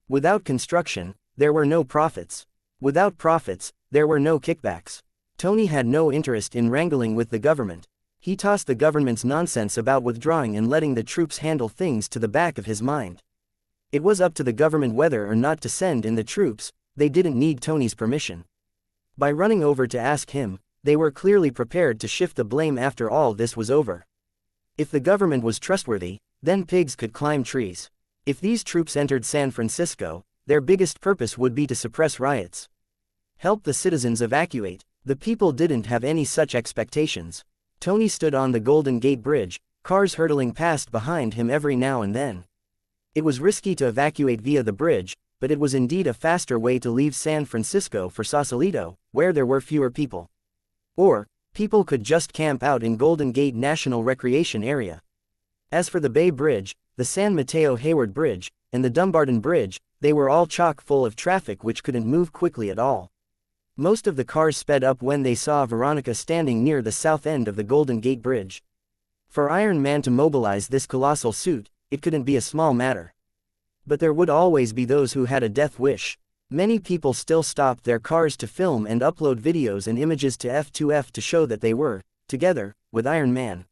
Without construction, there were no profits. Without profits, there were no kickbacks. Tony had no interest in wrangling with the government. He tossed the government's nonsense about withdrawing and letting the troops handle things to the back of his mind. It was up to the government whether or not to send in the troops. They didn't need Tony's permission. By running over to ask him, they were clearly prepared to shift the blame after all this was over. If the government was trustworthy, then pigs could climb trees. If these troops entered San Francisco, their biggest purpose would be to suppress riots. Help the citizens evacuate. The people didn't have any such expectations. Tony stood on the Golden Gate Bridge, cars hurtling past behind him every now and then. It was risky to evacuate via the bridge, but it was indeed a faster way to leave San Francisco for Sausalito, where there were fewer people. Or, people could just camp out in Golden Gate National Recreation Area. As for the Bay Bridge, the San Mateo Hayward Bridge, and the Dumbarton Bridge, they were all chock full of traffic which couldn't move quickly at all. Most of the cars sped up when they saw Veronica standing near the south end of the Golden Gate Bridge. For Iron Man to mobilize this colossal suit, it couldn't be a small matter. But there would always be those who had a death wish. Many people still stopped their cars to film and upload videos and images to F2F to show that they were, together, with Iron Man.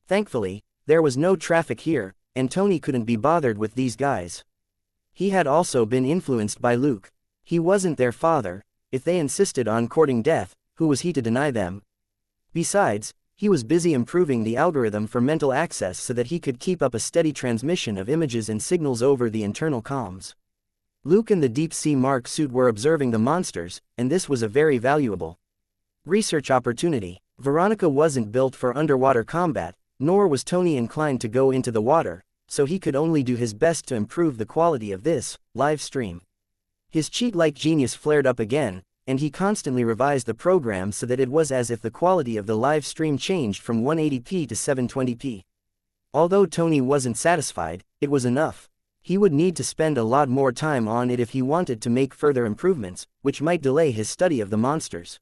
Thankfully, there was no traffic here, and Tony couldn't be bothered with these guys. He had also been influenced by Luke. He wasn't their father. If they insisted on courting death, who was he to deny them? Besides, he was busy improving the algorithm for mental access so that he could keep up a steady transmission of images and signals over the internal comms. Luke and the Deep Sea Mark suit were observing the monsters, and this was a very valuable research opportunity. Veronica wasn't built for underwater combat, nor was Tony inclined to go into the water, so he could only do his best to improve the quality of this live stream. His cheat-like genius flared up again, and he constantly revised the program so that it was as if the quality of the live stream changed from 180p to 720p. Although Tony wasn't satisfied, it was enough. He would need to spend a lot more time on it if he wanted to make further improvements, which might delay his study of the monsters.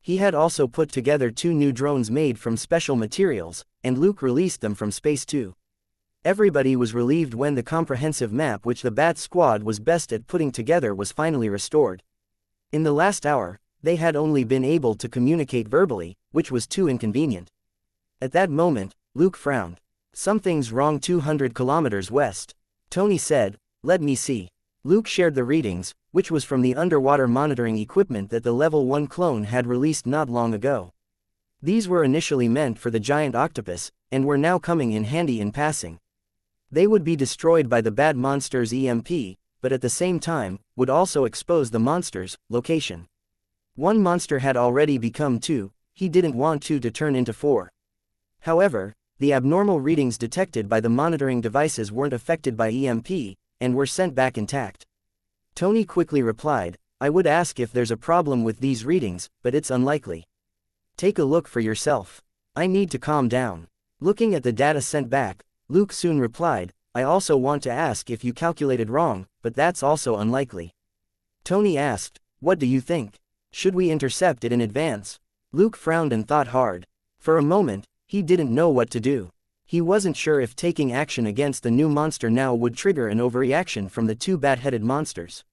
He had also put together 2 new drones made from special materials, and Luke released them from space too. Everybody was relieved when the comprehensive map which the Bat Squad was best at putting together was finally restored. In the last hour, they had only been able to communicate verbally, which was too inconvenient. At that moment, Luke frowned. "Something's wrong 200 kilometers west." Tony said, "Let me see." Luke shared the readings, which was from the underwater monitoring equipment that the Level 1 clone had released not long ago. These were initially meant for the giant octopus, and were now coming in handy in passing. They would be destroyed by the bad monster's EMP, but at the same time, would also expose the monster's location. One monster had already become 2, he didn't want 2 to turn into 4. However, the abnormal readings detected by the monitoring devices weren't affected by EMP, and were sent back intact. Tony quickly replied, "I would ask if there's a problem with these readings, but it's unlikely. Take a look for yourself. I need to calm down." Looking at the data sent back, Luke soon replied, "I also want to ask if you calculated wrong, but that's also unlikely." Tony asked, "What do you think? Should we intercept it in advance?" Luke frowned and thought hard. For a moment, he didn't know what to do. He wasn't sure if taking action against the new monster now would trigger an overreaction from the 2 bat-headed monsters.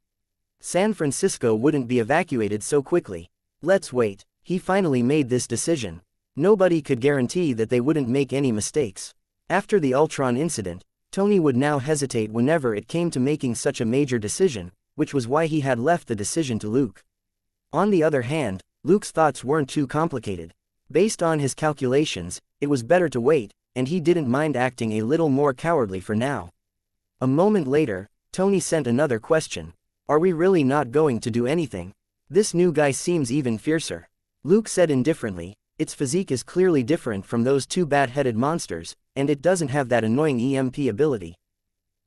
San Francisco wouldn't be evacuated so quickly. Let's wait. He finally made this decision. Nobody could guarantee that they wouldn't make any mistakes. After the Ultron incident, Tony would now hesitate whenever it came to making such a major decision, which was why he had left the decision to Luke. On the other hand, Luke's thoughts weren't too complicated. Based on his calculations, it was better to wait, and he didn't mind acting a little more cowardly for now. A moment later, Tony sent another question. "Are we really not going to do anything? This new guy seems even fiercer." Luke said indifferently, "Its physique is clearly different from those 2 bat-headed monsters, and it doesn't have that annoying EMP ability.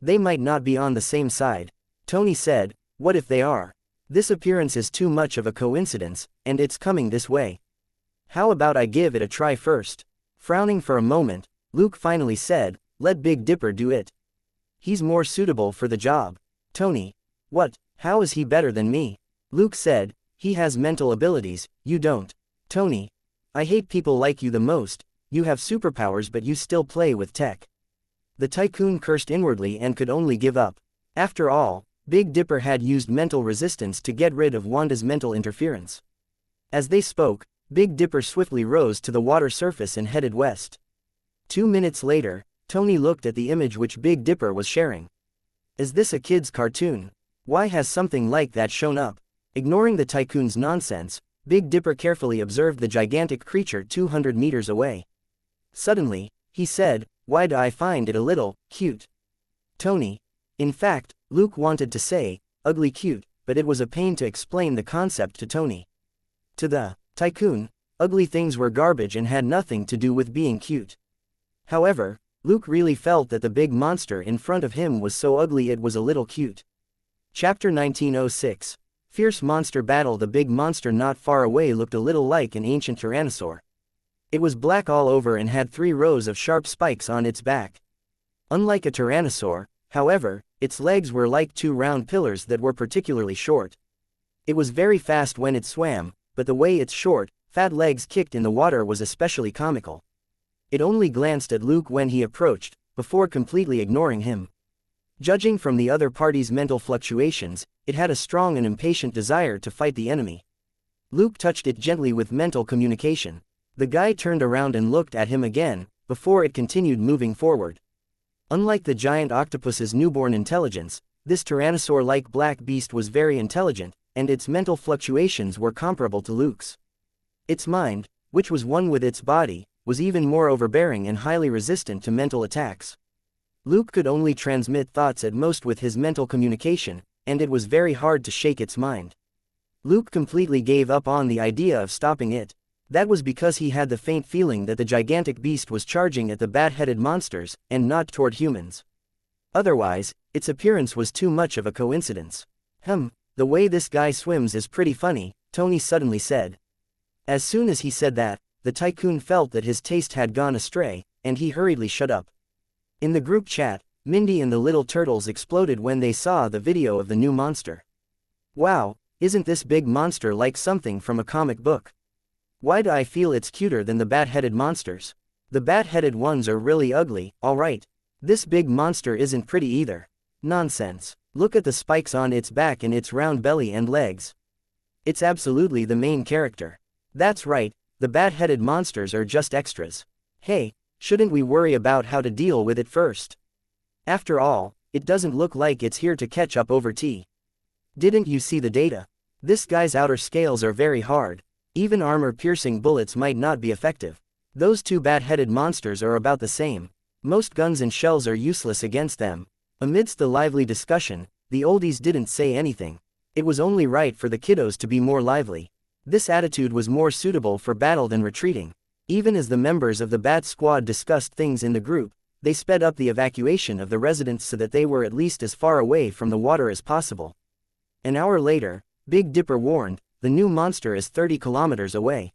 They might not be on the same side." Tony said, "What if they are? This appearance is too much of a coincidence, and it's coming this way. How about I give it a try first?" Frowning for a moment, Luke finally said, "Let Big Dipper do it. He's more suitable for the job." Tony, "What? How is he better than me?" Luke said, "He has mental abilities, you don't." Tony, "I hate people like you the most. You have superpowers but you still play with tech." The tycoon cursed inwardly and could only give up. After all, Big Dipper had used mental resistance to get rid of Wanda's mental interference. As they spoke, Big Dipper swiftly rose to the water surface and headed west. 2 minutes later, Tony looked at the image which Big Dipper was sharing. "Is this a kid's cartoon? Why has something like that shown up?" Ignoring the tycoon's nonsense, Big Dipper carefully observed the gigantic creature 200 meters away. Suddenly, he said, "Why do I find it a little cute?" Tony. In fact, Luke wanted to say, "ugly cute," but it was a pain to explain the concept to Tony. To the tycoon, Ugly things were garbage and had nothing to do with being cute. However, Luke really felt that the big monster in front of him was so ugly it was a little cute. Chapter 1906. Fierce Monster Battle. The big monster not far away looked a little like an ancient tyrannosaur. It was black all over and had 3 rows of sharp spikes on its back. Unlike a tyrannosaur, however, its legs were like 2 round pillars that were particularly short. It was very fast when it swam, but the way its short, fat legs kicked in the water was especially comical. It only glanced at Luke when he approached, before completely ignoring him. Judging from the other party's mental fluctuations, it had a strong and impatient desire to fight the enemy. Luke touched it gently with mental communication. The guy turned around and looked at him again, before it continued moving forward. Unlike the giant octopus's newborn intelligence, this tyrannosaur-like black beast was very intelligent, and its mental fluctuations were comparable to Luke's. Its mind, which was one with its body, was even more overbearing and highly resistant to mental attacks. Luke could only transmit thoughts at most with his mental communication, and it was very hard to shake its mind. Luke completely gave up on the idea of stopping it. That was because he had the faint feeling that the gigantic beast was charging at the bat-headed monsters, and not toward humans. Otherwise, its appearance was too much of a coincidence. The way this guy swims is pretty funny, Tony suddenly said. As soon as he said that, the tycoon felt that his taste had gone astray, and he hurriedly shut up. In the group chat, Mindy and the little turtles exploded when they saw the video of the new monster. Wow, isn't this big monster like something from a comic book? Why do I feel it's cuter than the bat-headed monsters? The bat-headed ones are really ugly, alright. This big monster isn't pretty either. Nonsense. Look at the spikes on its back and its round belly and legs. It's absolutely the main character. That's right, the bat-headed monsters are just extras. Hey, shouldn't we worry about how to deal with it first? After all, it doesn't look like it's here to catch up over tea. Didn't you see the data? This guy's outer scales are very hard. Even armor-piercing bullets might not be effective. Those 2 bat-headed monsters are about the same. Most guns and shells are useless against them. Amidst the lively discussion, the oldies didn't say anything. It was only right for the kiddos to be more lively. This attitude was more suitable for battle than retreating. Even as the members of the Bat Squad discussed things in the group, they sped up the evacuation of the residents so that they were at least as far away from the water as possible. An hour later, Big Dipper warned, the new monster is 30 kilometers away.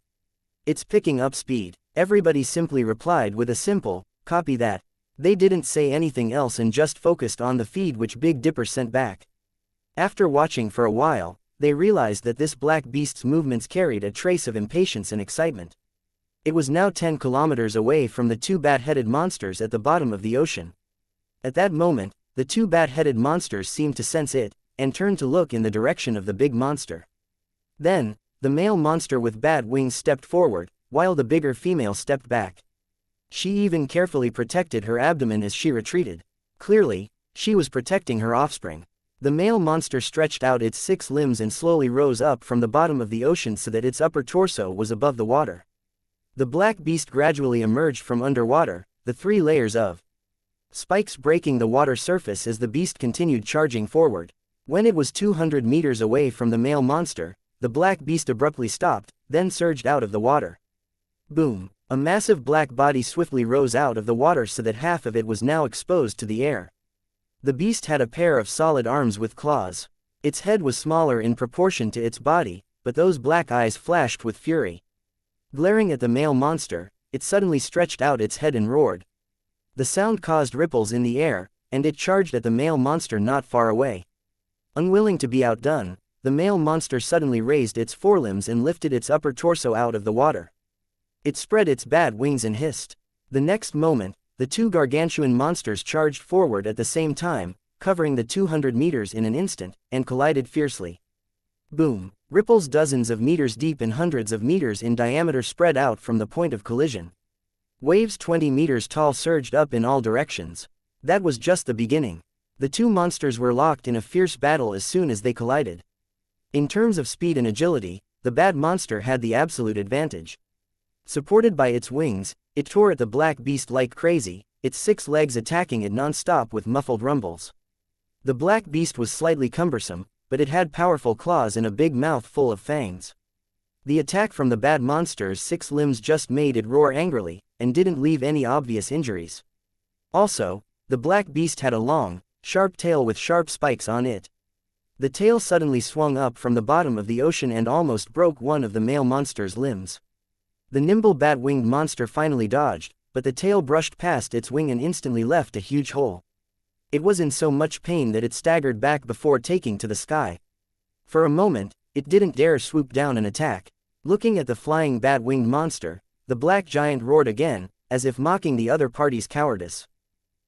It's picking up speed. Everybody simply replied with a simple, copy that. They didn't say anything else and just focused on the feed which Big Dipper sent back. After watching for a while, they realized that this black beast's movements carried a trace of impatience and excitement. It was now 10 kilometers away from the 2 bat-headed monsters at the bottom of the ocean. At that moment, the 2 bat-headed monsters seemed to sense it, and turned to look in the direction of the big monster. Then, the male monster with bat wings stepped forward, while the bigger female stepped back. She even carefully protected her abdomen as she retreated. Clearly, she was protecting her offspring. The male monster stretched out its 6 limbs and slowly rose up from the bottom of the ocean so that its upper torso was above the water. The black beast gradually emerged from underwater, the 3 layers of spikes breaking the water surface as the beast continued charging forward. When it was 200 meters away from the male monster, the black beast abruptly stopped, then surged out of the water. Boom! A massive black body swiftly rose out of the water so that half of it was now exposed to the air. The beast had a pair of solid arms with claws. Its head was smaller in proportion to its body, but those black eyes flashed with fury. Glaring at the male monster, it suddenly stretched out its head and roared. The sound caused ripples in the air, and it charged at the male monster not far away. Unwilling to be outdone, the male monster suddenly raised its forelimbs and lifted its upper torso out of the water. It spread its bat wings and hissed. The next moment, the 2 gargantuan monsters charged forward at the same time, covering the 200 meters in an instant, and collided fiercely. Boom! Ripples dozens of meters deep and hundreds of meters in diameter spread out from the point of collision. Waves 20 meters tall surged up in all directions. That was just the beginning. The 2 monsters were locked in a fierce battle as soon as they collided. In terms of speed and agility, the bat monster had the absolute advantage. Supported by its wings, it tore at the black beast like crazy, its 6 legs attacking it non-stop with muffled rumbles. The black beast was slightly cumbersome, but it had powerful claws and a big mouth full of fangs. The attack from the bad monster's 6 limbs just made it roar angrily, and didn't leave any obvious injuries. Also, the black beast had a long, sharp tail with sharp spikes on it. The tail suddenly swung up from the bottom of the ocean and almost broke one of the male monster's limbs. The nimble bat-winged monster finally dodged, but the tail brushed past its wing and instantly left a huge hole. It was in so much pain that it staggered back before taking to the sky. For a moment, it didn't dare swoop down and attack. Looking at the flying bat-winged monster, the black giant roared again, as if mocking the other party's cowardice.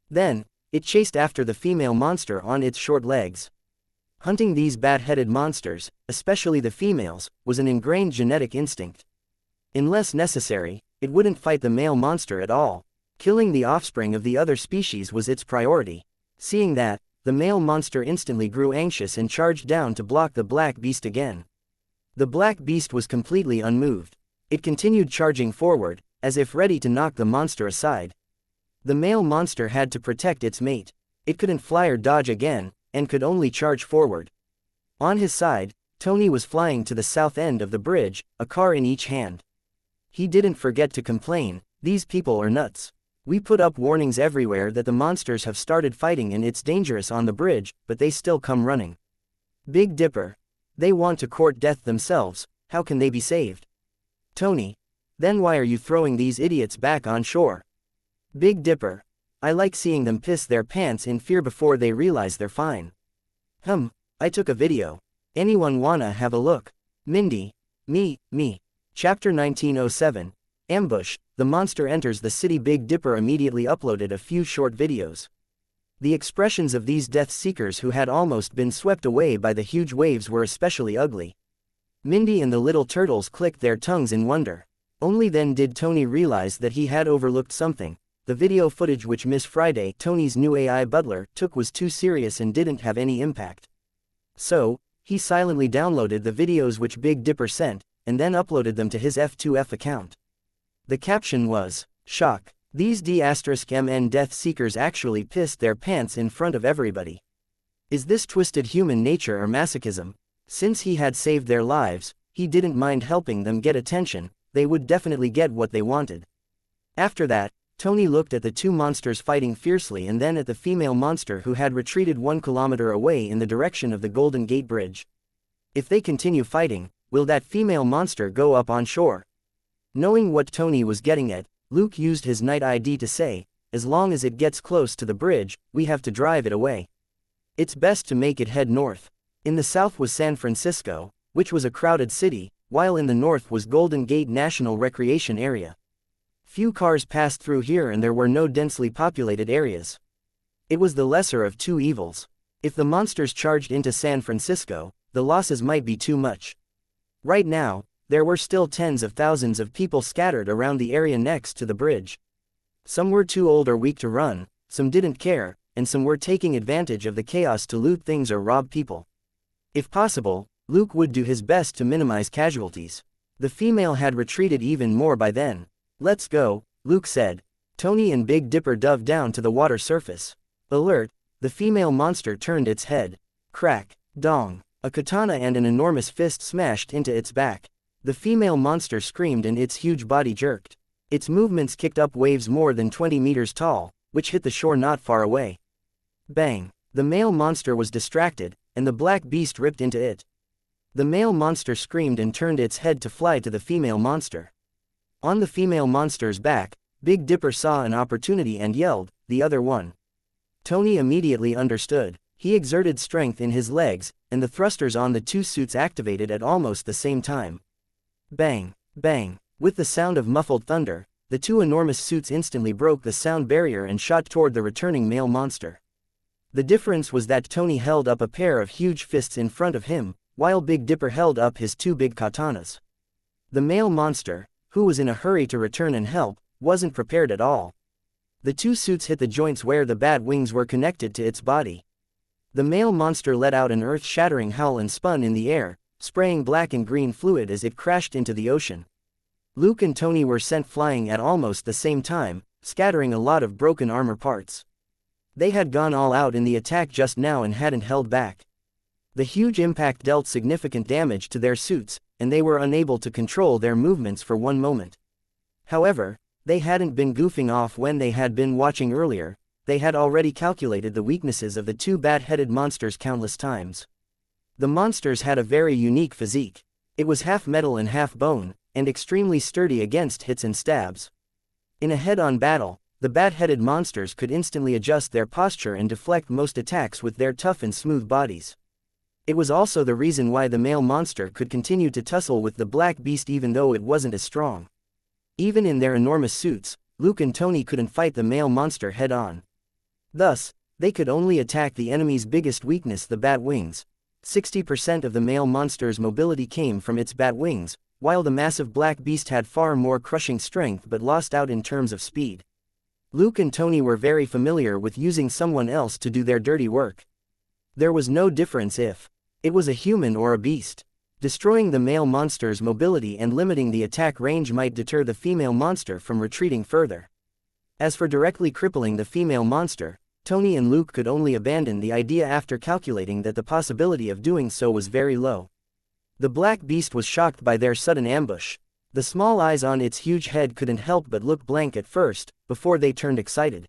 Then, it chased after the female monster on its short legs. Hunting these bat-headed monsters, especially the females, was an ingrained genetic instinct. Unless necessary, it wouldn't fight the male monster at all. Killing the offspring of the other species was its priority. Seeing that, the male monster instantly grew anxious and charged down to block the black beast again. The black beast was completely unmoved. It continued charging forward, as if ready to knock the monster aside. The male monster had to protect its mate. It couldn't fly or dodge again, and could only charge forward. On his side, Tony was flying to the south end of the bridge, a car in each hand. He didn't forget to complain, "These people are nuts. We put up warnings everywhere that the monsters have started fighting and it's dangerous on the bridge, but they still come running. Big Dipper. They want to court death themselves, how can they be saved? Tony. Then why are you throwing these idiots back on shore? Big Dipper. I like seeing them piss their pants in fear before they realize they're fine. I took a video. Anyone wanna have a look? Mindy. Me. Chapter 1907. Ambush. The monster enters the city. Big Dipper immediately uploaded a few short videos. The expressions of these death seekers who had almost been swept away by the huge waves were especially ugly. Mindy and the little turtles clicked their tongues in wonder. Only then did Tony realize that he had overlooked something. The video footage which Miss Friday, Tony's new AI butler, took was too serious and didn't have any impact. So, he silently downloaded the videos which Big Dipper sent, and then uploaded them to his F2F account. The caption was, "Shock. These D*MN death seekers actually pissed their pants in front of everybody. Is this twisted human nature or masochism? Since he had saved their lives, he didn't mind helping them get attention, they would definitely get what they wanted." After that, Tony looked at the two monsters fighting fiercely and then at the female monster who had retreated 1 kilometer away in the direction of the Golden Gate Bridge. If they continue fighting, will that female monster go up on shore? Knowing what Tony was getting at, Luke used his night ID to say, "As long as it gets close to the bridge, we have to drive it away. It's best to make it head north." In the south was San Francisco, which was a crowded city, while in the north was Golden Gate National Recreation Area. Few cars passed through here and there were no densely populated areas. It was the lesser of two evils. If the monsters charged into San Francisco, the losses might be too much. Right now, there were still tens of thousands of people scattered around the area next to the bridge. Some were too old or weak to run, some didn't care, and some were taking advantage of the chaos to loot things or rob people. If possible, Luke would do his best to minimize casualties. The female had retreated even more by then. "Let's go," Luke said. Tony and Big Dipper dove down to the water surface. Alert, the female monster turned its head. Crack, dong, a katana and an enormous fist smashed into its back. The female monster screamed and its huge body jerked. Its movements kicked up waves more than 20 meters tall, which hit the shore not far away. Bang! The male monster was distracted, and the black beast ripped into it. The male monster screamed and turned its head to fly to the female monster. On the female monster's back, Big Dipper saw an opportunity and yelled, "The other one." Tony immediately understood. He exerted strength in his legs, and the thrusters on the two suits activated at almost the same time. Bang! Bang! With the sound of muffled thunder, the two enormous suits instantly broke the sound barrier and shot toward the returning male monster. The difference was that Tony held up a pair of huge fists in front of him, while Big Dipper held up his two big katanas. The male monster, who was in a hurry to return and help, wasn't prepared at all. The two suits hit the joints where the bat wings were connected to its body. The male monster let out an earth-shattering howl and spun in the air, spraying black and green fluid as it crashed into the ocean. Luke and Tony were sent flying at almost the same time, scattering a lot of broken armor parts. They had gone all out in the attack just now and hadn't held back. The huge impact dealt significant damage to their suits, and they were unable to control their movements for one moment. However, they hadn't been goofing off when they had been watching earlier. They had already calculated the weaknesses of the two bat-headed monsters countless times. The monsters had a very unique physique. It was half metal and half bone, and extremely sturdy against hits and stabs. In a head-on battle, the bat-headed monsters could instantly adjust their posture and deflect most attacks with their tough and smooth bodies. It was also the reason why the male monster could continue to tussle with the black beast even though it wasn't as strong. Even in their enormous suits, Luke and Tony couldn't fight the male monster head-on. Thus, they could only attack the enemy's biggest weakness, the bat wings. 60% of the male monster's mobility came from its bat wings, while the massive black beast had far more crushing strength but lost out in terms of speed. Luke and Tony were very familiar with using someone else to do their dirty work. There was no difference if it was a human or a beast. Destroying the male monster's mobility and limiting the attack range might deter the female monster from retreating further. As for directly crippling the female monster, Tony and Luke could only abandon the idea after calculating that the possibility of doing so was very low. The black beast was shocked by their sudden ambush. The small eyes on its huge head couldn't help but look blank at first, before they turned excited.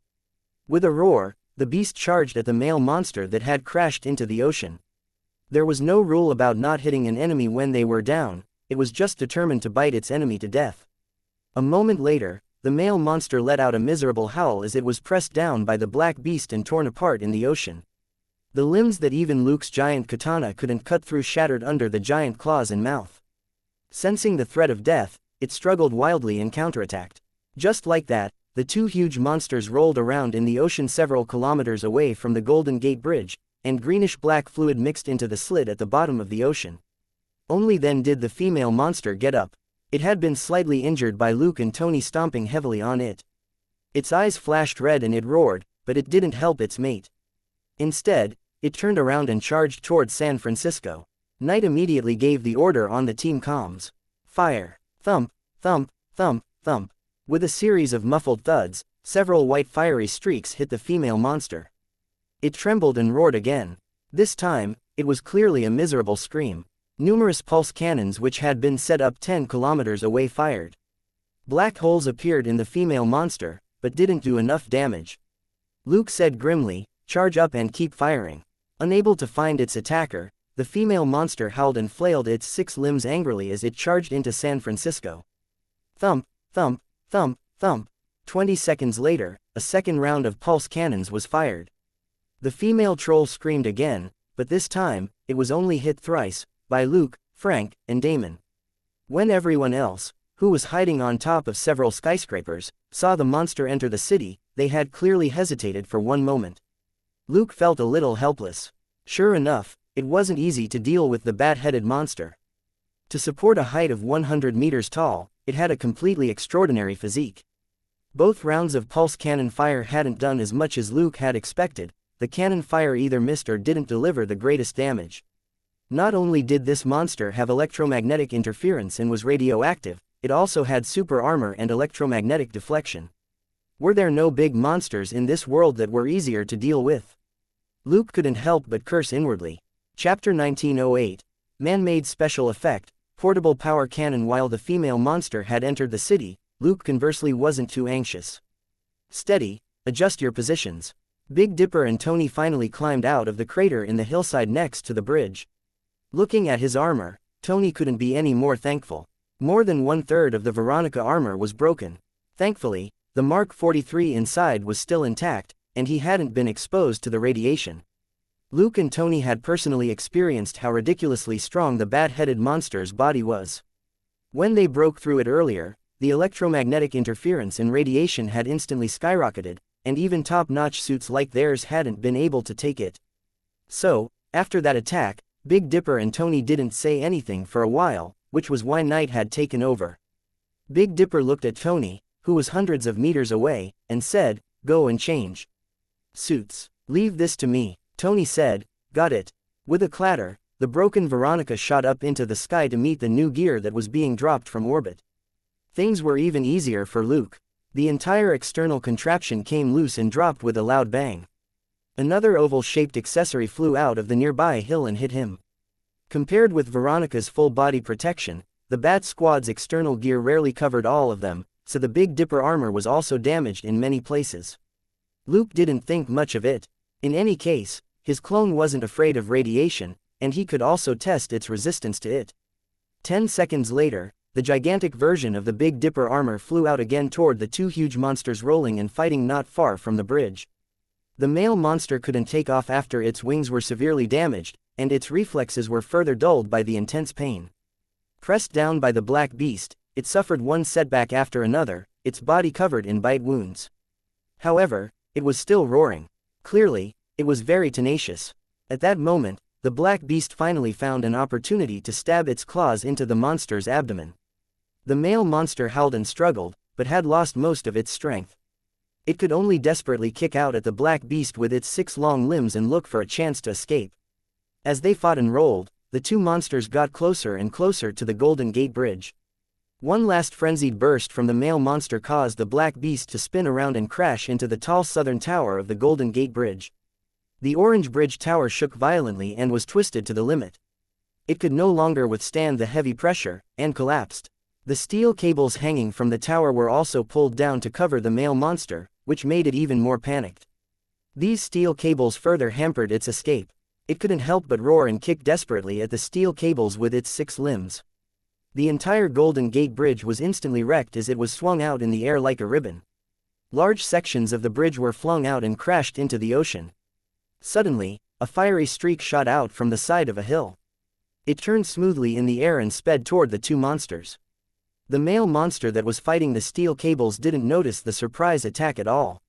With a roar, the beast charged at the male monster that had crashed into the ocean. There was no rule about not hitting an enemy when they were down, it was just determined to bite its enemy to death. A moment later, the male monster let out a miserable howl as it was pressed down by the black beast and torn apart in the ocean. The limbs that even Luke's giant katana couldn't cut through shattered under the giant claws and mouth. Sensing the threat of death, it struggled wildly and counterattacked. Just like that, the two huge monsters rolled around in the ocean several kilometers away from the Golden Gate Bridge, and greenish-black fluid mixed into the slit at the bottom of the ocean. Only then did the female monster get up. It had been slightly injured by Luke and Tony stomping heavily on it. Its eyes flashed red and it roared, but it didn't help its mate. Instead, it turned around and charged towards San Francisco. Knight immediately gave the order on the team comms. Fire! Thump, thump, thump, thump. With a series of muffled thuds, several white fiery streaks hit the female monster. It trembled and roared again. This time, it was clearly a miserable scream. Numerous pulse cannons which had been set up 10 kilometers away fired. Black holes appeared in the female monster, but didn't do enough damage. Luke said grimly, "Charge up and keep firing." Unable to find its attacker, the female monster howled and flailed its 6 limbs angrily as it charged into San Francisco. Thump, thump, thump, thump. 20 seconds later, a second round of pulse cannons was fired. The female troll screamed again, but this time, it was only hit thrice, by Luke, Frank, and Damon. When everyone else, who was hiding on top of several skyscrapers, saw the monster enter the city, they had clearly hesitated for one moment. Luke felt a little helpless. Sure enough, it wasn't easy to deal with the bat-headed monster. To support a height of 100 meters tall, it had a completely extraordinary physique. Both rounds of pulse cannon fire hadn't done as much as Luke had expected. The cannon fire either missed or didn't deliver the greatest damage. Not only did this monster have electromagnetic interference and was radioactive, it also had super armor and electromagnetic deflection. Were there no big monsters in this world that were easier to deal with? Luke couldn't help but curse inwardly. Chapter 1908. Man-made special effect, portable power cannon. While the female monster had entered the city, Luke conversely wasn't too anxious. Steady, adjust your positions. Big Dipper and Tony finally climbed out of the crater in the hillside next to the bridge. Looking at his armor, Tony couldn't be any more thankful. More than 1/3 of the Veronica armor was broken. Thankfully, the Mark 43 inside was still intact, and he hadn't been exposed to the radiation. Luke and Tony had personally experienced how ridiculously strong the bat-headed monster's body was. When they broke through it earlier, the electromagnetic interference and radiation had instantly skyrocketed, and even top-notch suits like theirs hadn't been able to take it. So, after that attack, Big Dipper and Tony didn't say anything for a while, which was why night had taken over. Big Dipper looked at Tony, who was hundreds of meters away, and said, "Go and change suits. Leave this to me." Tony said, "Got it." With a clatter, the broken Veronica shot up into the sky to meet the new gear that was being dropped from orbit. Things were even easier for Luke. The entire external contraption came loose and dropped with a loud bang. Another oval-shaped accessory flew out of the nearby hill and hit him. Compared with Veronica's full body protection, the Bat Squad's external gear rarely covered all of them, so the Big Dipper armor was also damaged in many places. Luke didn't think much of it. In any case, his clone wasn't afraid of radiation, and he could also test its resistance to it. 10 seconds later, the gigantic version of the Big Dipper armor flew out again toward the two huge monsters rolling and fighting not far from the bridge. The male monster couldn't take off after its wings were severely damaged, and its reflexes were further dulled by the intense pain. Pressed down by the black beast, it suffered one setback after another, its body covered in bite wounds. However, it was still roaring. Clearly, it was very tenacious. At that moment, the black beast finally found an opportunity to stab its claws into the monster's abdomen. The male monster howled and struggled, but had lost most of its strength. It could only desperately kick out at the black beast with its 6 long limbs and look for a chance to escape. As they fought and rolled, the two monsters got closer and closer to the Golden Gate Bridge. One last frenzied burst from the male monster caused the black beast to spin around and crash into the tall southern tower of the Golden Gate Bridge. The orange bridge tower shook violently and was twisted to the limit. It could no longer withstand the heavy pressure, and collapsed. The steel cables hanging from the tower were also pulled down to cover the male monster, which made it even more panicked. These steel cables further hampered its escape. It couldn't help but roar and kick desperately at the steel cables with its 6 limbs. The entire Golden Gate Bridge was instantly wrecked as it was swung out in the air like a ribbon. Large sections of the bridge were flung out and crashed into the ocean. Suddenly, a fiery streak shot out from the side of a hill. It turned smoothly in the air and sped toward the two monsters. The male monster that was fighting the steel cables didn't notice the surprise attack at all.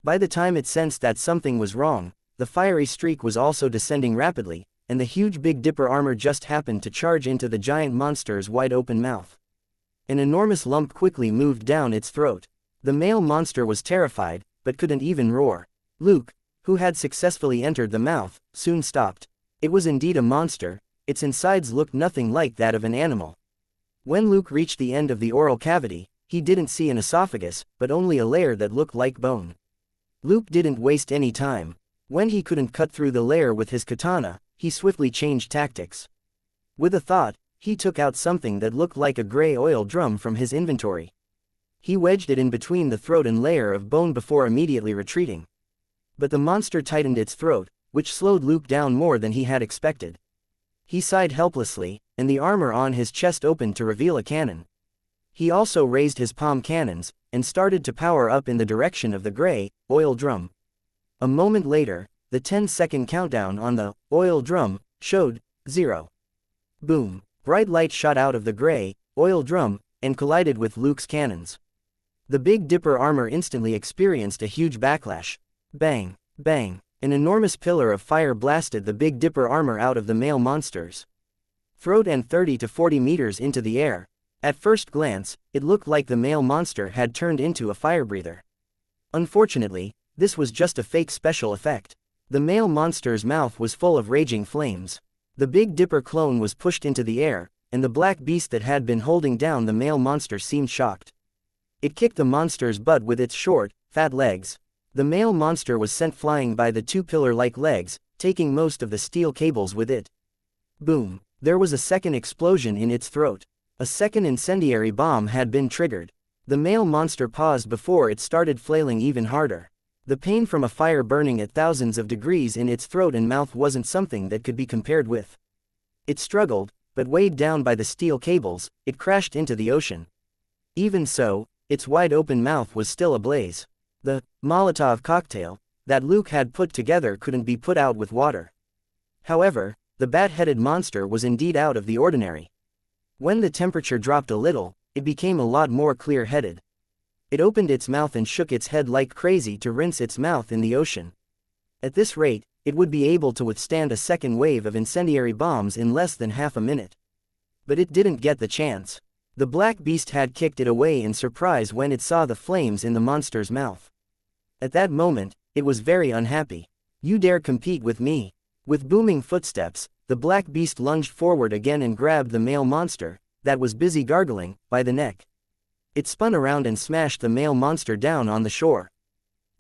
By the time it sensed that something was wrong, the fiery streak was also descending rapidly, and the huge Big Dipper armor just happened to charge into the giant monster's wide-open mouth. An enormous lump quickly moved down its throat. The male monster was terrified, but couldn't even roar. Luke, who had successfully entered the mouth, soon stopped. It was indeed a monster. Its insides looked nothing like that of an animal. When Luke reached the end of the oral cavity, he didn't see an esophagus, but only a layer that looked like bone. Luke didn't waste any time. When he couldn't cut through the layer with his katana, he swiftly changed tactics. With a thought, he took out something that looked like a gray oil drum from his inventory. He wedged it in between the throat and layer of bone before immediately retreating. But the monster tightened its throat, which slowed Luke down more than he had expected. He sighed helplessly, and the armor on his chest opened to reveal a cannon. He also raised his palm cannons, and started to power up in the direction of the gray, oil drum. A moment later, the 10-second countdown on the oil drum showed 0. Boom! Bright light shot out of the gray, oil drum, and collided with Luke's cannons. The Big Dipper armor instantly experienced a huge backlash. Bang! Bang! An enormous pillar of fire blasted the Big Dipper armor out of the male monster's throat and 30 to 40 meters into the air. At first glance, it looked like the male monster had turned into a fire breather. Unfortunately, this was just a fake special effect. The male monster's mouth was full of raging flames. The Big Dipper clone was pushed into the air, and the black beast that had been holding down the male monster seemed shocked. It kicked the monster's butt with its short, fat legs. The male monster was sent flying by the two pillar-like legs, taking most of the steel cables with it. Boom! There was a second explosion in its throat. A second incendiary bomb had been triggered. The male monster paused before it started flailing even harder. The pain from a fire burning at thousands of degrees in its throat and mouth wasn't something that could be compared with. It struggled, but weighed down by the steel cables, it crashed into the ocean. Even so, its wide-open mouth was still ablaze. The Molotov cocktail that Luke had put together couldn't be put out with water. However, the bat-headed monster was indeed out of the ordinary. When the temperature dropped a little, it became a lot more clear-headed. It opened its mouth and shook its head like crazy to rinse its mouth in the ocean. At this rate, it would be able to withstand a second wave of incendiary bombs in less than half a minute. But it didn't get the chance. The black beast had kicked it away in surprise when it saw the flames in the monster's mouth. At that moment, it was very unhappy. "You dare compete with me?" With booming footsteps, the black beast lunged forward again and grabbed the male monster, that was busy gargling, by the neck. It spun around and smashed the male monster down on the shore.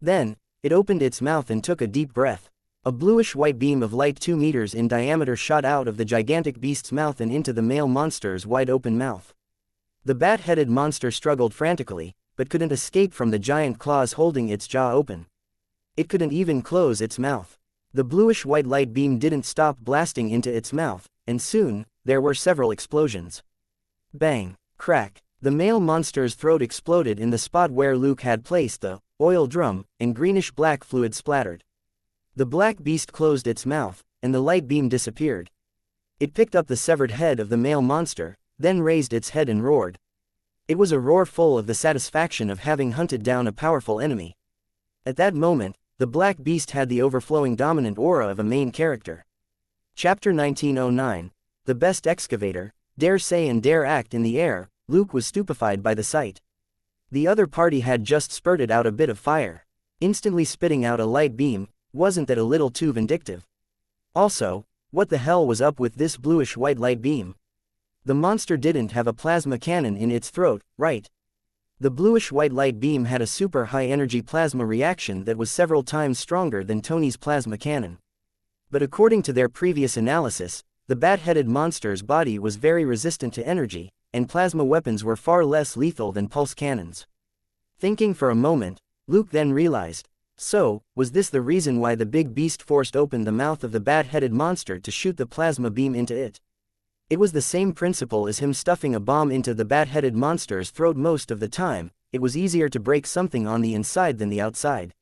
Then, it opened its mouth and took a deep breath. A bluish-white beam of light 2 meters in diameter shot out of the gigantic beast's mouth and into the male monster's wide-open mouth. The bat-headed monster struggled frantically, but couldn't escape from the giant claws holding its jaw open. It couldn't even close its mouth. The bluish-white light beam didn't stop blasting into its mouth, and soon, there were several explosions. Bang! Crack! The male monster's throat exploded in the spot where Luke had placed the oil drum, and greenish-black fluid splattered. The black beast closed its mouth, and the light beam disappeared. It picked up the severed head of the male monster, then raised its head and roared. It was a roar full of the satisfaction of having hunted down a powerful enemy. At that moment, the black beast had the overflowing dominant aura of a main character. Chapter 1909. The best excavator, dare say and dare act in the air. Luke was stupefied by the sight. The other party had just spurted out a bit of fire, instantly spitting out a light beam. Wasn't that a little too vindictive? Also, what the hell was up with this bluish-white light beam? The monster didn't have a plasma cannon in its throat, right? The bluish-white light beam had a super high-energy plasma reaction that was several times stronger than Tony's plasma cannon. But according to their previous analysis, the bat-headed monster's body was very resistant to energy, and plasma weapons were far less lethal than pulse cannons. Thinking for a moment, Luke then realized, so, was this the reason why the big beast forced open the mouth of the bat-headed monster to shoot the plasma beam into it? It was the same principle as him stuffing a bomb into the bat-headed monster's throat. Most of the time, it was easier to break something on the inside than the outside.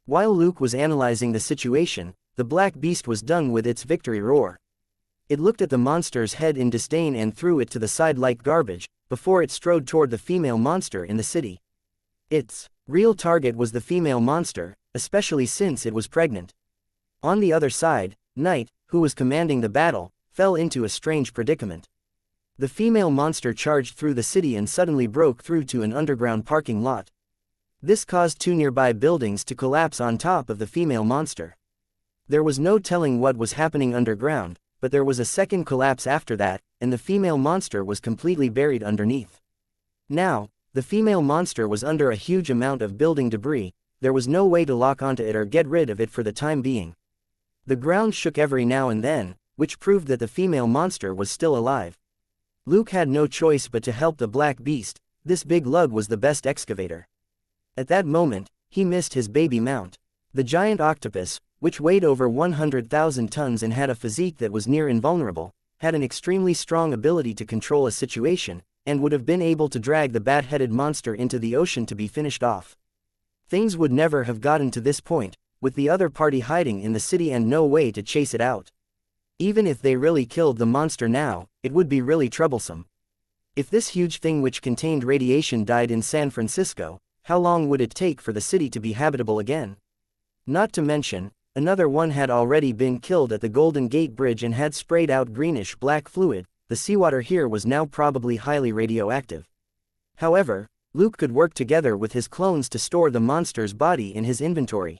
While Luke was analyzing the situation, the black beast was done with its victory roar. It looked at the monster's head in disdain and threw it to the side like garbage, before it strode toward the female monster in the city. Its real target was the female monster, especially since it was pregnant. On the other side, Knight, who was commanding the battle, fell into a strange predicament. The female monster charged through the city and suddenly broke through to an underground parking lot. This caused 2 nearby buildings to collapse on top of the female monster. There was no telling what was happening underground, but there was a second collapse after that, and the female monster was completely buried underneath. Now, the female monster was under a huge amount of building debris. There was no way to lock onto it or get rid of it for the time being. The ground shook every now and then, which proved that the female monster was still alive. Luke had no choice but to help the black beast. This big lug was the best excavator. At that moment, he missed his baby mount. The giant octopus, which weighed over 100,000 tons and had a physique that was near invulnerable, had an extremely strong ability to control a situation, and would have been able to drag the bat-headed monster into the ocean to be finished off. Things would never have gotten to this point, with the other party hiding in the city and no way to chase it out. Even if they really killed the monster now, it would be really troublesome. If this huge thing which contained radiation died in San Francisco, how long would it take for the city to be habitable again? Not to mention, another one had already been killed at the Golden Gate Bridge and had sprayed out greenish-black fluid. The seawater here was now probably highly radioactive. However, Luke could work together with his clones to store the monster's body in his inventory.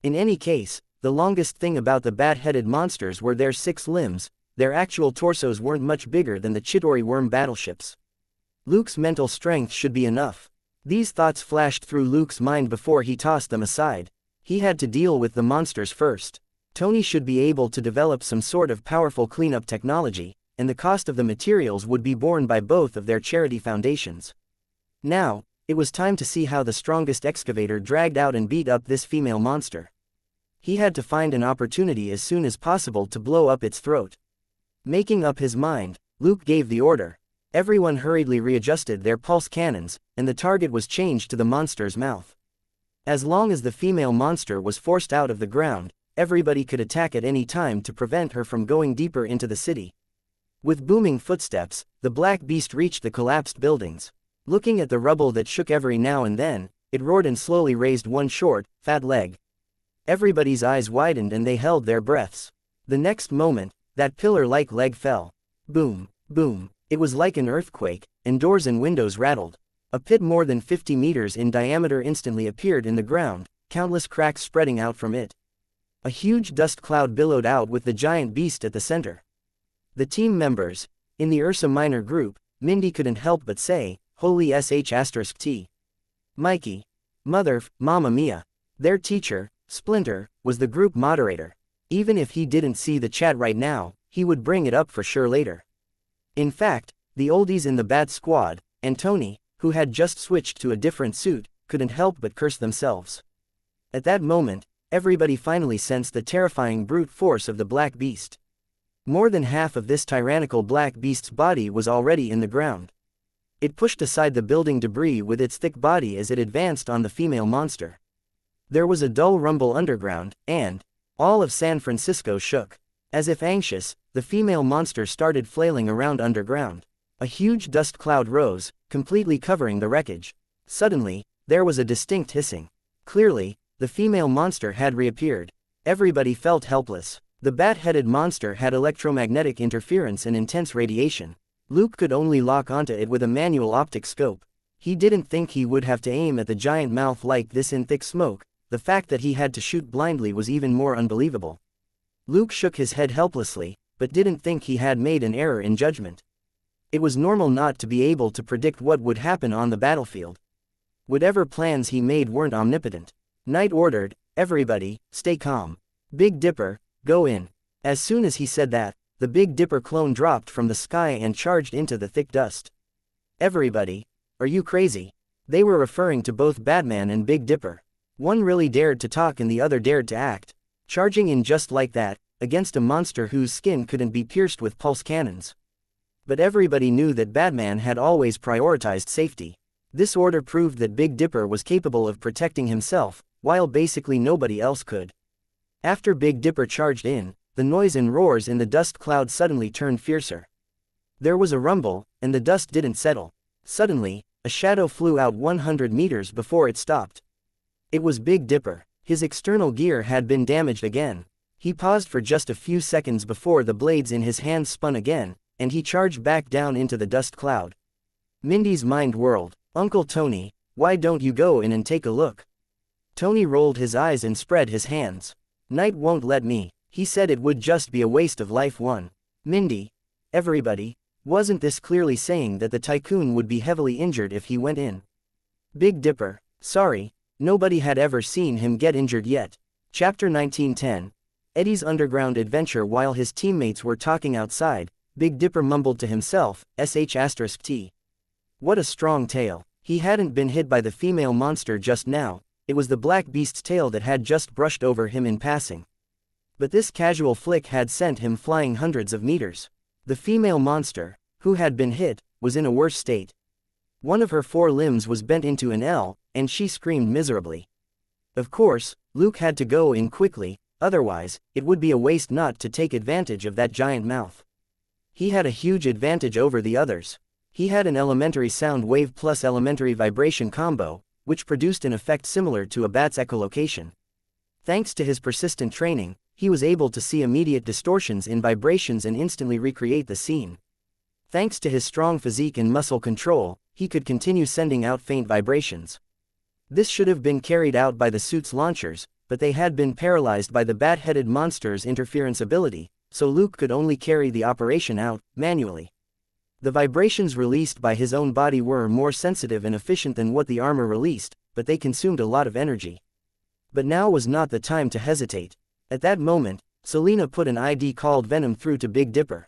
In any case, the longest thing about the bat-headed monsters were their 6 limbs. Their actual torsos weren't much bigger than the Chitauri worm battleships. Luke's mental strength should be enough. These thoughts flashed through Luke's mind before he tossed them aside. He had to deal with the monsters first. Tony should be able to develop some sort of powerful cleanup technology, and the cost of the materials would be borne by both of their charity foundations. Now, it was time to see how the strongest excavator dragged out and beat up this female monster. He had to find an opportunity as soon as possible to blow up its throat. Making up his mind, Luke gave the order. Everyone hurriedly readjusted their pulse cannons, and the target was changed to the monster's mouth. As long as the female monster was forced out of the ground, everybody could attack at any time to prevent her from going deeper into the city. With booming footsteps, the black beast reached the collapsed buildings. Looking at the rubble that shook every now and then, it roared and slowly raised one short, fat leg. Everybody's eyes widened and they held their breaths. The next moment, that pillar-like leg fell. Boom, boom. It was like an earthquake, and doors and windows rattled. A pit more than 50 meters in diameter instantly appeared in the ground, countless cracks spreading out from it. A huge dust cloud billowed out with the giant beast at the center. The team members, in the Ursa Minor group, Mindy couldn't help but say, "Holy sh*t. Mikey. Mother, Mamma Mia." Their teacher, Splinter was the group moderator. Even if he didn't see the chat right now, he would bring it up for sure later. In fact, the oldies in the Bat Squad, and Tony, who had just switched to a different suit, couldn't help but curse themselves. At that moment, everybody finally sensed the terrifying brute force of the Black Beast. More than half of this tyrannical Black Beast's body was already in the ground. It pushed aside the building debris with its thick body as it advanced on the female monster. There was a dull rumble underground, and all of San Francisco shook. As if anxious, the female monster started flailing around underground. A huge dust cloud rose, completely covering the wreckage. Suddenly, there was a distinct hissing. Clearly, the female monster had reappeared. Everybody felt helpless. The bat-headed monster had electromagnetic interference and intense radiation. Luke could only lock onto it with a manual optic scope. He didn't think he would have to aim at the giant mouth like this in thick smoke. The fact that he had to shoot blindly was even more unbelievable. Luke shook his head helplessly, but didn't think he had made an error in judgment. It was normal not to be able to predict what would happen on the battlefield. Whatever plans he made weren't omnipotent. Knight ordered, "Everybody, stay calm. Big Dipper, go in." As soon as he said that, the Big Dipper clone dropped from the sky and charged into the thick dust. "Everybody, are you crazy?" They were referring to both Batman and Big Dipper. One really dared to talk and the other dared to act. Charging in just like that, against a monster whose skin couldn't be pierced with pulse cannons. But everybody knew that Batman had always prioritized safety. This order proved that Big Dipper was capable of protecting himself, while basically nobody else could. After Big Dipper charged in, the noise and roars in the dust cloud suddenly turned fiercer. There was a rumble, and the dust didn't settle. Suddenly, a shadow flew out 100 meters before it stopped. It was Big Dipper. His external gear had been damaged again. He paused for just a few seconds before the blades in his hands spun again, and he charged back down into the dust cloud. Mindy's mind whirled. "Uncle Tony, why don't you go in and take a look?" Tony rolled his eyes and spread his hands. "Knight won't let me. He said it would just be a waste of life one." "Mindy, everybody, wasn't this clearly saying that the tycoon would be heavily injured if he went in?" Big Dipper, "Sorry, nobody had ever seen him get injured yet." Chapter 1910. Eddie's underground adventure. While his teammates were talking outside, Big Dipper mumbled to himself, "Sh*T. What a strong tail." He hadn't been hit by the female monster just now, it was the Black Beast's tail that had just brushed over him in passing. But this casual flick had sent him flying hundreds of meters. The female monster, who had been hit, was in a worse state. One of her 4 limbs was bent into an L, and she screamed miserably. Of course, Luke had to go in quickly, otherwise, it would be a waste not to take advantage of that giant mouth. He had a huge advantage over the others. He had an elementary sound wave plus elementary vibration combo, which produced an effect similar to a bat's echolocation. Thanks to his persistent training, he was able to see immediate distortions in vibrations and instantly recreate the scene. Thanks to his strong physique and muscle control, he could continue sending out faint vibrations. This should have been carried out by the suit's launchers, but they had been paralyzed by the bat-headed monster's interference ability, so Luke could only carry the operation out, manually. The vibrations released by his own body were more sensitive and efficient than what the armor released, but they consumed a lot of energy. But now was not the time to hesitate. At that moment, Selena put an ID called Venom through to Big Dipper.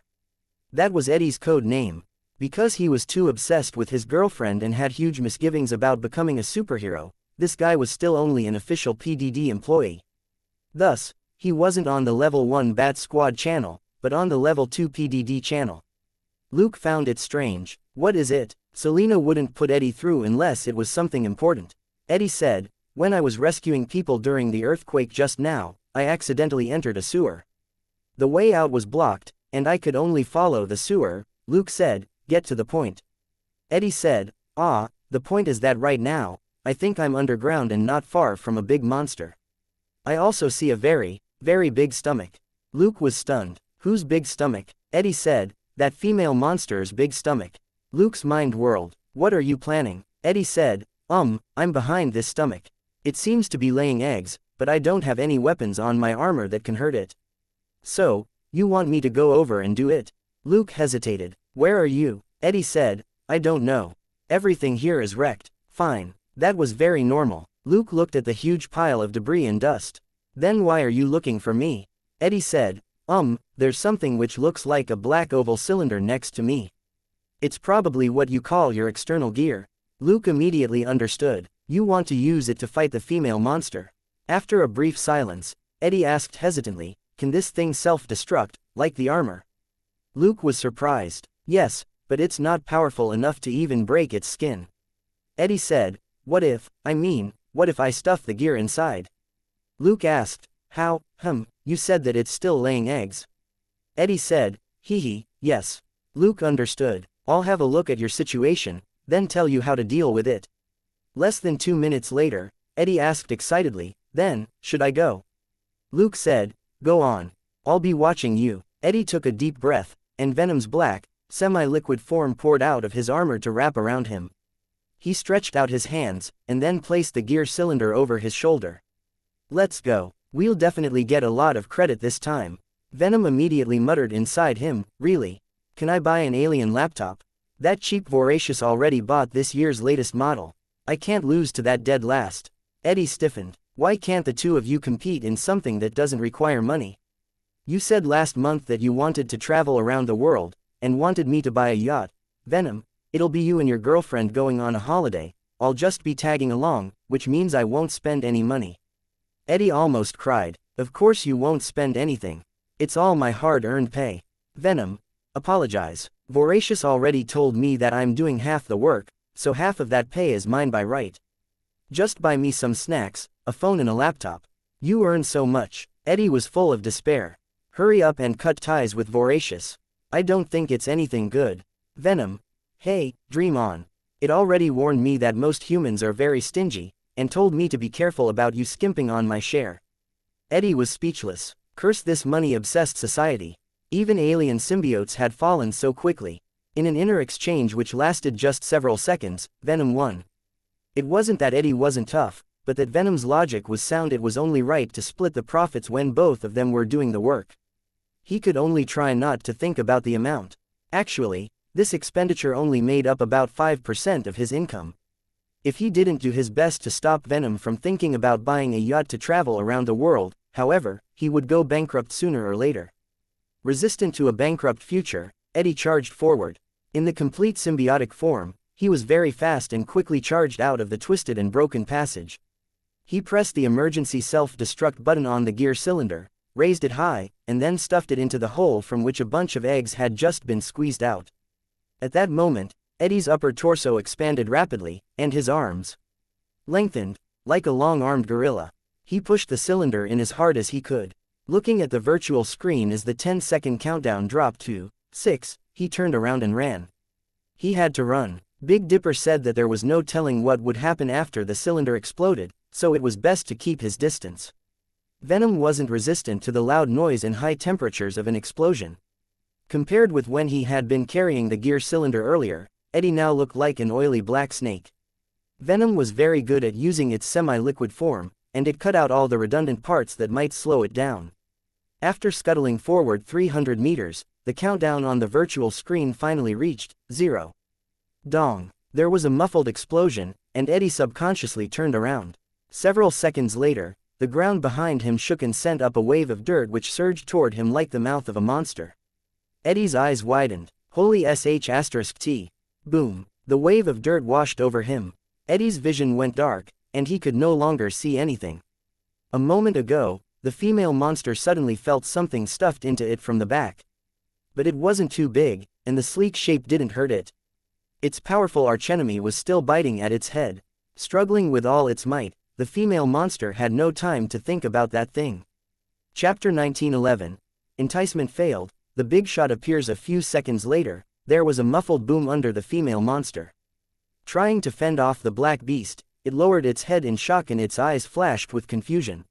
That was Eddie's code name. Because he was too obsessed with his girlfriend and had huge misgivings about becoming a superhero, this guy was still only an official PDD employee. Thus, he wasn't on the level 1 Bat Squad channel, but on the level 2 PDD channel. Luke found it strange. "What is it?" Selena wouldn't put Eddie through unless it was something important. Eddie said, "When I was rescuing people during the earthquake just now, I accidentally entered a sewer. The way out was blocked, and I could only follow the sewer." Luke said, "Get to the point." Eddie said, The point is that right now, I think I'm underground and not far from a big monster. I also see a very, very big stomach." Luke was stunned. "Whose big stomach?" Eddie said, "That female monster's big stomach." Luke's mind whirled. "What are you planning?" Eddie said, I'm behind this stomach. It seems to be laying eggs, but I don't have any weapons on my armor that can hurt it." "So, you want me to go over and do it?" Luke hesitated. "Where are you?" Eddie said, "I don't know. Everything here is wrecked." "Fine. That was very normal." Luke looked at the huge pile of debris and dust. Then why are you looking for me? Eddie said, there's something which looks like a black oval cylinder next to me. It's probably what you call your external gear. Luke immediately understood. You want to use it to fight the female monster. After a brief silence, Eddie asked hesitantly, can this thing self-destruct, like the armor? Luke was surprised. Yes, but it's not powerful enough to even break its skin. Eddie said, what if I stuff the gear inside? Luke asked, how, you said that it's still laying eggs. Eddie said, yes. Luke understood. I'll have a look at your situation, then tell you how to deal with it. Less than 2 minutes later, Eddie asked excitedly, then, should I go? Luke said, go on. I'll be watching you. Eddie took a deep breath, and Venom's black, semi-liquid form poured out of his armor to wrap around him. He stretched out his hands, and then placed the gear cylinder over his shoulder. Let's go. We'll definitely get a lot of credit this time. Venom immediately muttered inside him, really? Can I buy an alien laptop? That cheap Voracious already bought this year's latest model. I can't lose to that dead last. Eddie stiffened. Why can't the two of you compete in something that doesn't require money? You said last month that you wanted to travel around the world, and wanted me to buy a yacht. Venom, it'll be you and your girlfriend going on a holiday. I'll just be tagging along, which means I won't spend any money. Eddie almost cried. Of course you won't spend anything. It's all my hard-earned pay. Venom, apologize. Voracious already told me that I'm doing half the work, so half of that pay is mine by right. Just buy me some snacks, a phone and a laptop. You earn so much. Eddie was full of despair. Hurry up and cut ties with Voracious. I don't think it's anything good. Venom, hey, dream on. It already warned me that most humans are very stingy, and told me to be careful about you skimping on my share. Eddie was speechless. Curse this money-obsessed society. Even alien symbiotes had fallen so quickly. In an inner exchange which lasted just several seconds, Venom won. It wasn't that Eddie wasn't tough, but that Venom's logic was sound. It was only right to split the profits when both of them were doing the work. He could only try not to think about the amount. Actually, this expenditure only made up about 5% of his income. If he didn't do his best to stop Venom from thinking about buying a yacht to travel around the world, however, he would go bankrupt sooner or later. Resistant to a bankrupt future, Eddie charged forward. In the complete symbiotic form, he was very fast and quickly charged out of the twisted and broken passage. He pressed the emergency self-destruct button on the gear cylinder, raised it high, and then stuffed it into the hole from which a bunch of eggs had just been squeezed out. At that moment, Eddie's upper torso expanded rapidly, and his arms lengthened, like a long-armed gorilla. He pushed the cylinder in as hard as he could. Looking at the virtual screen as the 10-second countdown dropped to 6, he turned around and ran. He had to run. Big Dipper said that there was no telling what would happen after the cylinder exploded, so it was best to keep his distance. Venom wasn't resistant to the loud noise and high temperatures of an explosion. Compared with when he had been carrying the gear cylinder earlier, Eddie now looked like an oily black snake. Venom was very good at using its semi-liquid form, and it cut out all the redundant parts that might slow it down. After scuttling forward 300 meters, the countdown on the virtual screen finally reached 0. Dong. There was a muffled explosion, and Eddie subconsciously turned around. Several seconds later, the ground behind him shook and sent up a wave of dirt which surged toward him like the mouth of a monster. Eddie's eyes widened. Holy sh**t. Boom. The wave of dirt washed over him. Eddie's vision went dark, and he could no longer see anything. A moment ago, the female monster suddenly felt something stuffed into it from the back. But it wasn't too big, and the sleek shape didn't hurt it. Its powerful archenemy was still biting at its head. Struggling with all its might, the female monster had no time to think about that thing. Chapter 1911. Enticement failed. The big shot appears a few seconds later. There was a muffled boom under the female monster. Trying to fend off the black beast, it lowered its head in shock and its eyes flashed with confusion.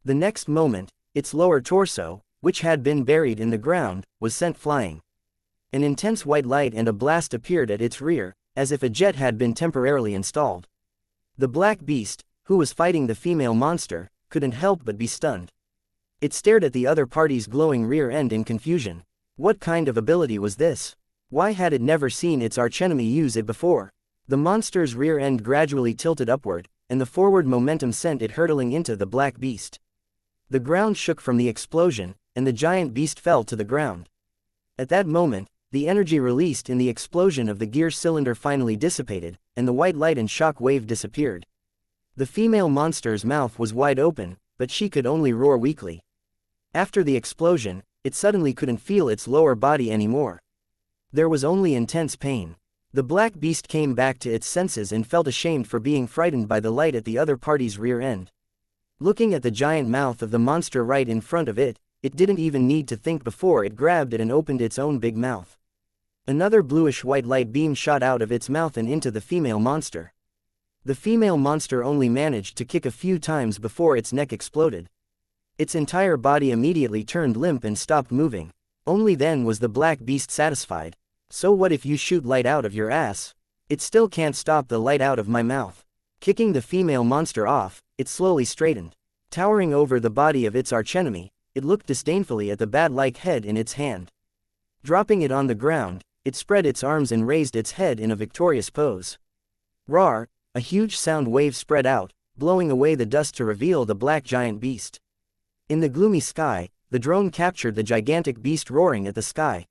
The next moment, its lower torso, which had been buried in the ground, was sent flying. An intense white light and a blast appeared at its rear, as if a jet had been temporarily installed. The black beast, who was fighting the female monster, couldn't help but be stunned. It stared at the other party's glowing rear end in confusion. What kind of ability was this? Why had it never seen its archenemy use it before? The monster's rear end gradually tilted upward, and the forward momentum sent it hurtling into the black beast. The ground shook from the explosion, and the giant beast fell to the ground. At that moment, the energy released in the explosion of the gear cylinder finally dissipated, and the white light and shock wave disappeared. The female monster's mouth was wide open, but she could only roar weakly. After the explosion, it suddenly couldn't feel its lower body anymore. There was only intense pain. The black beast came back to its senses and felt ashamed for being frightened by the light at the other party's rear end. Looking at the giant mouth of the monster right in front of it, it didn't even need to think before it grabbed it and opened its own big mouth. Another bluish-white light beam shot out of its mouth and into the female monster. The female monster only managed to kick a few times before its neck exploded. Its entire body immediately turned limp and stopped moving. Only then was the black beast satisfied. So what if you shoot light out of your ass? It still can't stop the light out of my mouth. Kicking the female monster off, it slowly straightened. Towering over the body of its archenemy, it looked disdainfully at the bat-like head in its hand. Dropping it on the ground, it spread its arms and raised its head in a victorious pose. Roar! A huge sound wave spread out, blowing away the dust to reveal the black giant beast. In the gloomy sky, the drone captured the gigantic beast roaring at the sky.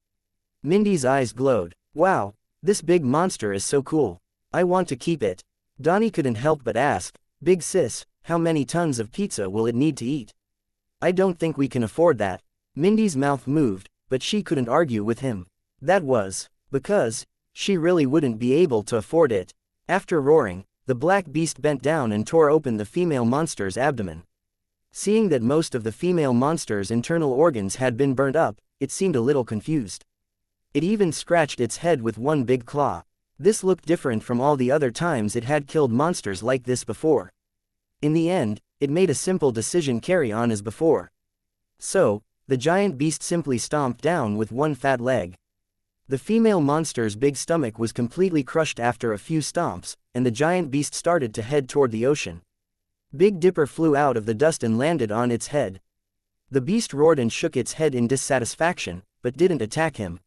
Mindy's eyes glowed. Wow, this big monster is so cool. I want to keep it. Donnie couldn't help but ask, Big sis, how many tons of pizza will it need to eat? I don't think we can afford that. Mindy's mouth moved, but she couldn't argue with him. That was because she really wouldn't be able to afford it. After roaring, the black beast bent down and tore open the female monster's abdomen. Seeing that most of the female monster's internal organs had been burnt up, it seemed a little confused. It even scratched its head with one big claw. This looked different from all the other times it had killed monsters like this before. In the end, it made a simple decision: carry on as before. So, the giant beast simply stomped down with one fat leg. The female monster's big stomach was completely crushed after a few stomps, and the giant beast started to head toward the ocean. Big Dipper flew out of the dust and landed on its head. The beast roared and shook its head in dissatisfaction, but didn't attack him.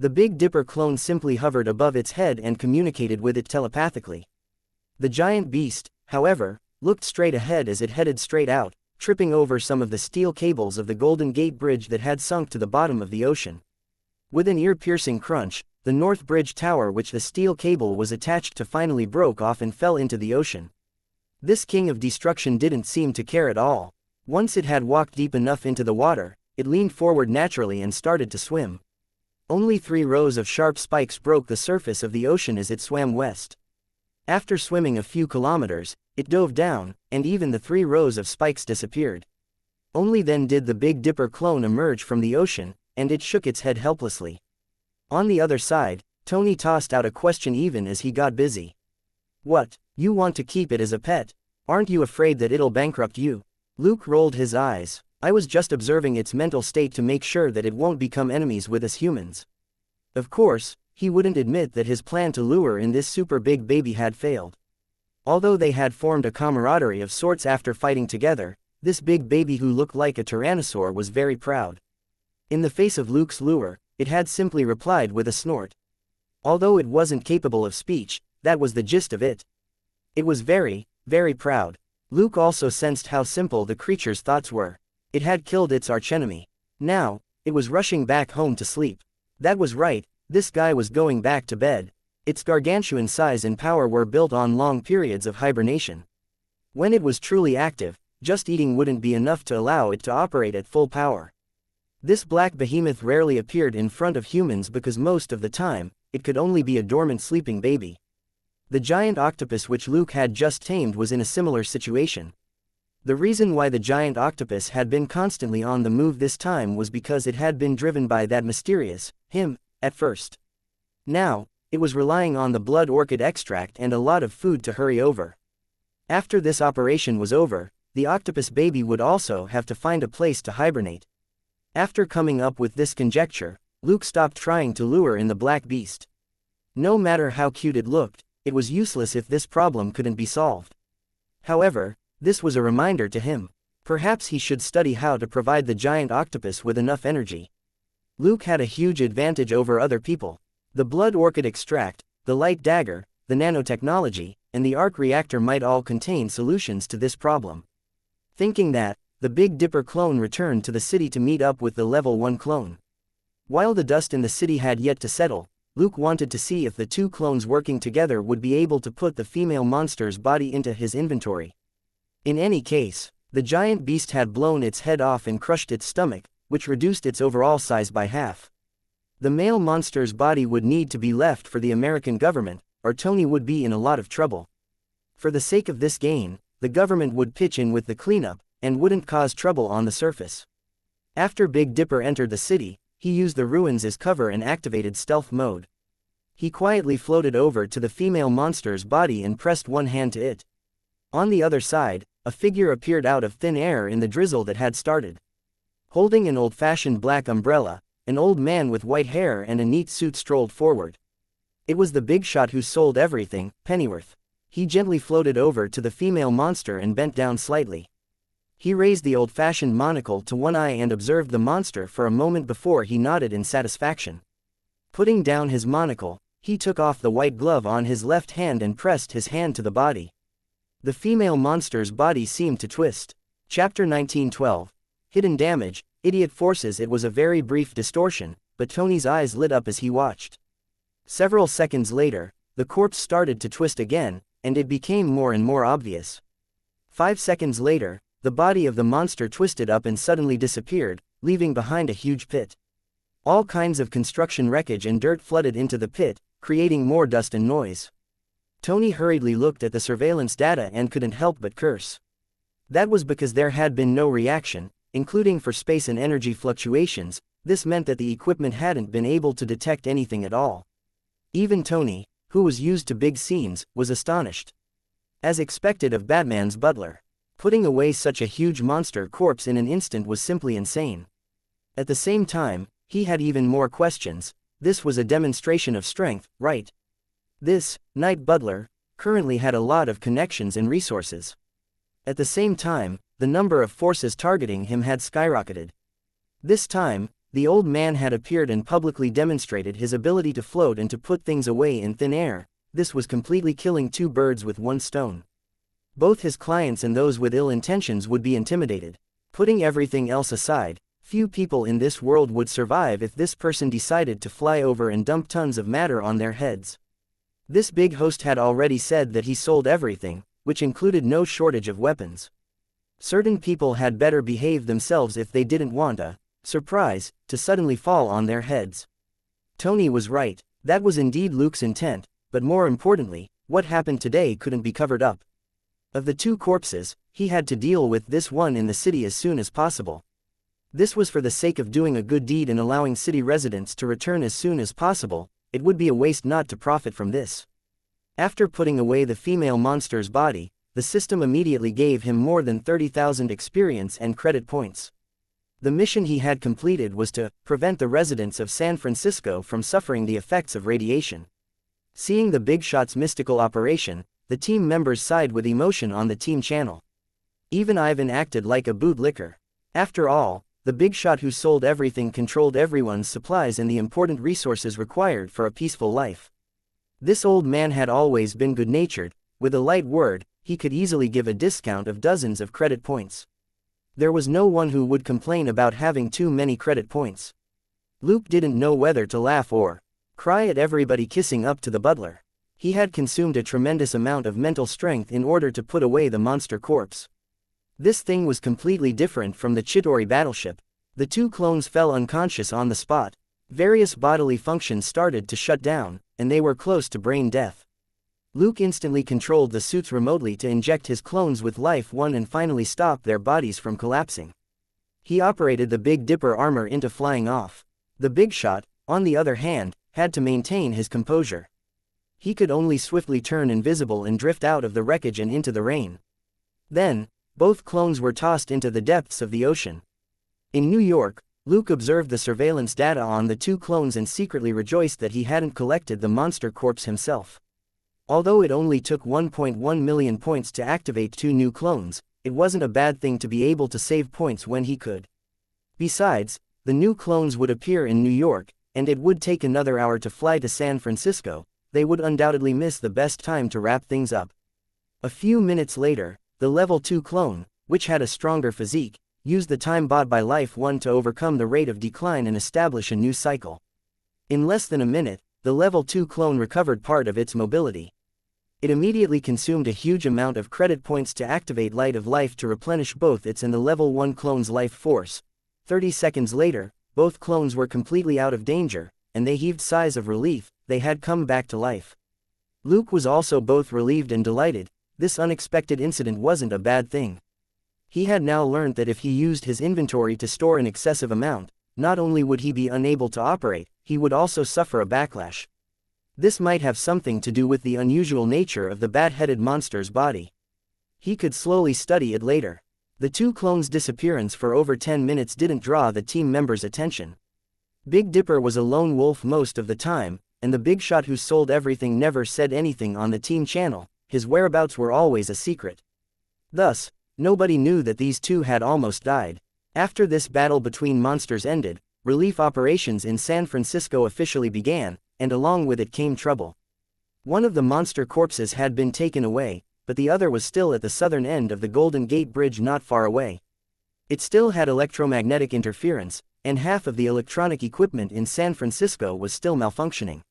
The Big Dipper clone simply hovered above its head and communicated with it telepathically. The giant beast, however, looked straight ahead as it headed straight out, tripping over some of the steel cables of the Golden Gate Bridge that had sunk to the bottom of the ocean. With an ear-piercing crunch, the North Bridge tower which the steel cable was attached to finally broke off and fell into the ocean. This king of destruction didn't seem to care at all. Once it had walked deep enough into the water, it leaned forward naturally and started to swim. Only 3 rows of sharp spikes broke the surface of the ocean as it swam west. After swimming a few kilometers, it dove down, and even the 3 rows of spikes disappeared. Only then did the Big Dipper clone emerge from the ocean, and it shook its head helplessly. On the other side, Tony tossed out a question even as he got busy. What, you want to keep it as a pet? Aren't you afraid that it'll bankrupt you? Luke rolled his eyes. I was just observing its mental state to make sure that it won't become enemies with us humans. Of course, he wouldn't admit that his plan to lure in this super big baby had failed. Although they had formed a camaraderie of sorts after fighting together, this big baby who looked like a tyrannosaur was very proud. In the face of Luke's lure, it had simply replied with a snort. Although it wasn't capable of speech, that was the gist of it. It was very, very proud. Luke also sensed how simple the creature's thoughts were. It had killed its archenemy. Now, it was rushing back home to sleep. That was right, this guy was going back to bed. Its gargantuan size and power were built on long periods of hibernation. When it was truly active, just eating wouldn't be enough to allow it to operate at full power. This black behemoth rarely appeared in front of humans because most of the time, it could only be a dormant sleeping baby. The giant octopus which Luke had just tamed was in a similar situation. The reason why the giant octopus had been constantly on the move this time was because it had been driven by that mysterious him at first. Now, it was relying on the blood orchid extract and a lot of food to hurry over. After this operation was over, the octopus baby would also have to find a place to hibernate. After coming up with this conjecture, Luke stopped trying to lure in the black beast. No matter how cute it looked, it was useless if this problem couldn't be solved. However, this was a reminder to him. Perhaps he should study how to provide the giant octopus with enough energy. Luke had a huge advantage over other people. The blood orchid extract, the light dagger, the nanotechnology, and the arc reactor might all contain solutions to this problem. Thinking that, the Big Dipper clone returned to the city to meet up with the Level 1 clone. While the dust in the city had yet to settle, Luke wanted to see if the two clones working together would be able to put the female monster's body into his inventory. In any case, the giant beast had blown its head off and crushed its stomach, which reduced its overall size by half. The male monster's body would need to be left for the American government, or Tony would be in a lot of trouble. For the sake of this gain, the government would pitch in with the cleanup, and wouldn't cause trouble on the surface. After Big Dipper entered the city, he used the ruins as cover and activated stealth mode. He quietly floated over to the female monster's body and pressed one hand to it. On the other side, a figure appeared out of thin air in the drizzle that had started. Holding an old-fashioned black umbrella, an old man with white hair and a neat suit strolled forward. It was the big shot who sold everything, Pennyworth. He gently floated over to the female monster and bent down slightly. He raised the old-fashioned monocle to one eye and observed the monster for a moment before he nodded in satisfaction. Putting down his monocle, he took off the white glove on his left hand and pressed his hand to the body. The female monster's body seemed to twist. Chapter 1912. Hidden damage, idiot forces. It was a very brief distortion, but Tony's eyes lit up as he watched. Several seconds later, the corpse started to twist again, and it became more and more obvious. 5 seconds later, the body of the monster twisted up and suddenly disappeared, leaving behind a huge pit. All kinds of construction wreckage and dirt flooded into the pit, creating more dust and noise. Tony hurriedly looked at the surveillance data and couldn't help but curse. That was because there had been no reaction, including for space and energy fluctuations. This meant that the equipment hadn't been able to detect anything at all. Even Tony, who was used to big scenes, was astonished. As expected of Batman's butler, putting away such a huge monster corpse in an instant was simply insane. At the same time, he had even more questions. This was a demonstration of strength, right? This night butler currently had a lot of connections and resources. At the same time, the number of forces targeting him had skyrocketed. This time, the old man had appeared and publicly demonstrated his ability to float and to put things away in thin air. This was completely killing two birds with one stone. Both his clients and those with ill intentions would be intimidated. Putting everything else aside, few people in this world would survive if this person decided to fly over and dump tons of matter on their heads. This big host had already said that he sold everything, which included no shortage of weapons. Certain people had better behave themselves if they didn't want a surprise to suddenly fall on their heads. Tony was right, that was indeed Luke's intent, but more importantly, what happened today couldn't be covered up. Of the two corpses, he had to deal with this one in the city as soon as possible. This was for the sake of doing a good deed and allowing city residents to return as soon as possible. It would be a waste not to profit from this. After putting away the female monster's body, the system immediately gave him more than 30,000 experience and credit points. The mission he had completed was to prevent the residents of San Francisco from suffering the effects of radiation. Seeing the big shot's mystical operation, the team members sighed with emotion on the team channel. Even Ivan acted like a bootlicker. After all, the big shot who sold everything controlled everyone's supplies and the important resources required for a peaceful life. This old man had always been good-natured. With a light word, he could easily give a discount of dozens of credit points. There was no one who would complain about having too many credit points. Luke didn't know whether to laugh or cry at everybody kissing up to the butler. He had consumed a tremendous amount of mental strength in order to put away the monster corpse. This thing was completely different from the Chitauri battleship. The two clones fell unconscious on the spot. Various bodily functions started to shut down, and they were close to brain death. Luke instantly controlled the suits remotely to inject his clones with life one and finally stop their bodies from collapsing. He operated the Big Dipper armor into flying off. The big shot, on the other hand, had to maintain his composure. He could only swiftly turn invisible and drift out of the wreckage and into the rain. Then, both clones were tossed into the depths of the ocean. In New York, Luke observed the surveillance data on the two clones and secretly rejoiced that he hadn't collected the monster corpse himself. Although it only took 1.1 million points to activate two new clones, it wasn't a bad thing to be able to save points when he could. Besides, the new clones would appear in New York, and it would take another hour to fly to San Francisco. They would undoubtedly miss the best time to wrap things up. A few minutes later, the level 2 clone, which had a stronger physique, use the time bought by Life 1 to overcome the rate of decline and establish a new cycle. In less than a minute, the Level 2 clone recovered part of its mobility. It immediately consumed a huge amount of credit points to activate Light of Life to replenish both its and the Level 1 clone's life force. 30 seconds later, both clones were completely out of danger, and they heaved sighs of relief. They had come back to life. Luke was also both relieved and delighted. This unexpected incident wasn't a bad thing. He had now learned that if he used his inventory to store an excessive amount, not only would he be unable to operate, he would also suffer a backlash. This might have something to do with the unusual nature of the bat-headed monster's body. He could slowly study it later. The two clones' disappearance for over 10 minutes didn't draw the team members' attention. Big Dipper was a lone wolf most of the time, and the big shot who sold everything never said anything on the team channel. His whereabouts were always a secret. Thus, nobody knew that these two had almost died. After this battle between monsters ended, relief operations in San Francisco officially began, and along with it came trouble. One of the monster corpses had been taken away, but the other was still at the southern end of the Golden Gate Bridge not far away. It still had electromagnetic interference, and half of the electronic equipment in San Francisco was still malfunctioning.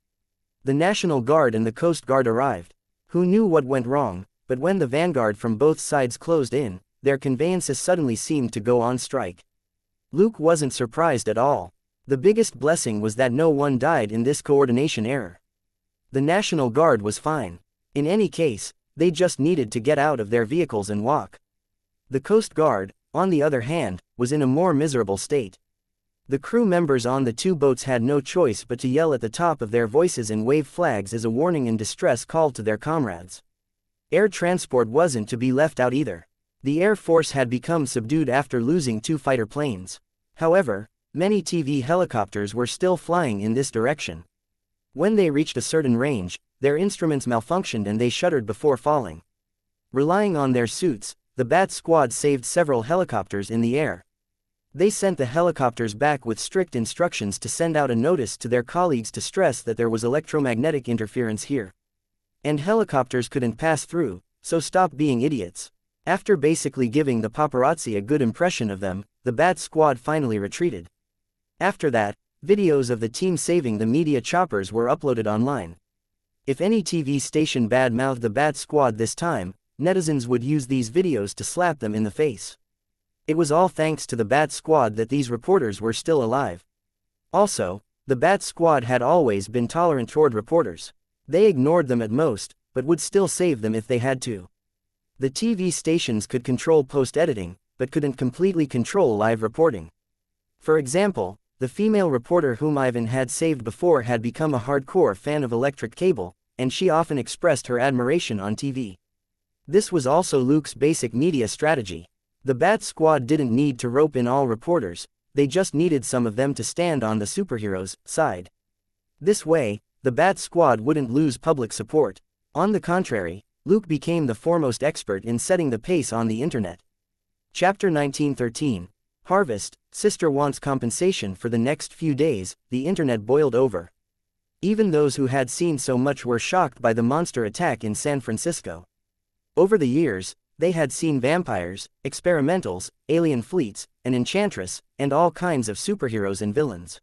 The National Guard and the Coast Guard arrived. Who knew what went wrong, but when the vanguard from both sides closed in, their conveyances suddenly seemed to go on strike. Luke wasn't surprised at all. The biggest blessing was that no one died in this coordination error. The National Guard was fine. In any case, they just needed to get out of their vehicles and walk. The Coast Guard, on the other hand, was in a more miserable state. The crew members on the two boats had no choice but to yell at the top of their voices and wave flags as a warning and distress call to their comrades. Air transport wasn't to be left out either. The Air Force had become subdued after losing 2 fighter planes. However, many TV helicopters were still flying in this direction. When they reached a certain range, their instruments malfunctioned and they shuddered before falling. Relying on their suits, the Bat Squad saved several helicopters in the air. They sent the helicopters back with strict instructions to send out a notice to their colleagues to stress that there was electromagnetic interference here. And helicopters couldn't pass through, so stop being idiots. After basically giving the paparazzi a good impression of them, the Bat Squad finally retreated. After that, videos of the team saving the media choppers were uploaded online. If any TV station bad-mouthed the Bat Squad this time, netizens would use these videos to slap them in the face. It was all thanks to the Bat Squad that these reporters were still alive. Also, the Bat Squad had always been tolerant toward reporters. They ignored them at most, but would still save them if they had to. The TV stations could control post-editing, but couldn't completely control live reporting. For example, the female reporter whom Ivan had saved before had become a hardcore fan of Electric Cable, and she often expressed her admiration on TV. This was also Luke's basic media strategy. The Bat Squad didn't need to rope in all reporters, they just needed some of them to stand on the superheroes' side. This way, the Bat Squad wouldn't lose public support. On the contrary, Luke became the foremost expert in setting the pace on the internet. Chapter 1913. Harvest. Sister wants compensation. For the next few days, the internet boiled over. Even those who had seen so much were shocked by the monster attack in San Francisco. Over the years, they had seen vampires, experimentals, alien fleets, an enchantress, and all kinds of superheroes and villains.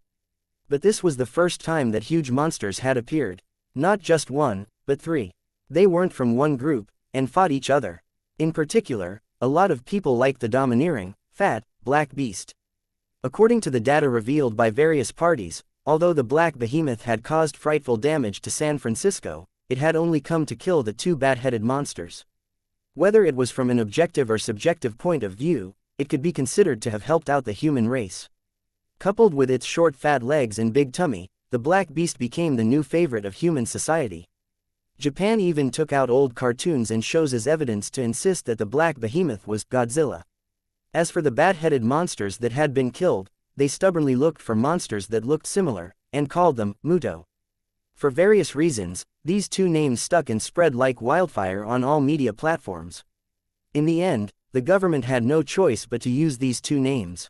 But this was the first time that huge monsters had appeared. Not just one, but 3. They weren't from one group, and fought each other. In particular, a lot of people liked the domineering, fat, black beast. According to the data revealed by various parties, although the black behemoth had caused frightful damage to San Francisco, it had only come to kill the 2 bat-headed monsters. Whether it was from an objective or subjective point of view, it could be considered to have helped out the human race. Coupled with its short fat legs and big tummy, the black beast became the new favorite of human society. Japan even took out old cartoons and shows as evidence to insist that the black behemoth was Godzilla. As for the bat-headed monsters that had been killed, they stubbornly looked for monsters that looked similar, and called them Muto. For various reasons, these 2 names stuck and spread like wildfire on all media platforms. In the end, the government had no choice but to use these 2 names.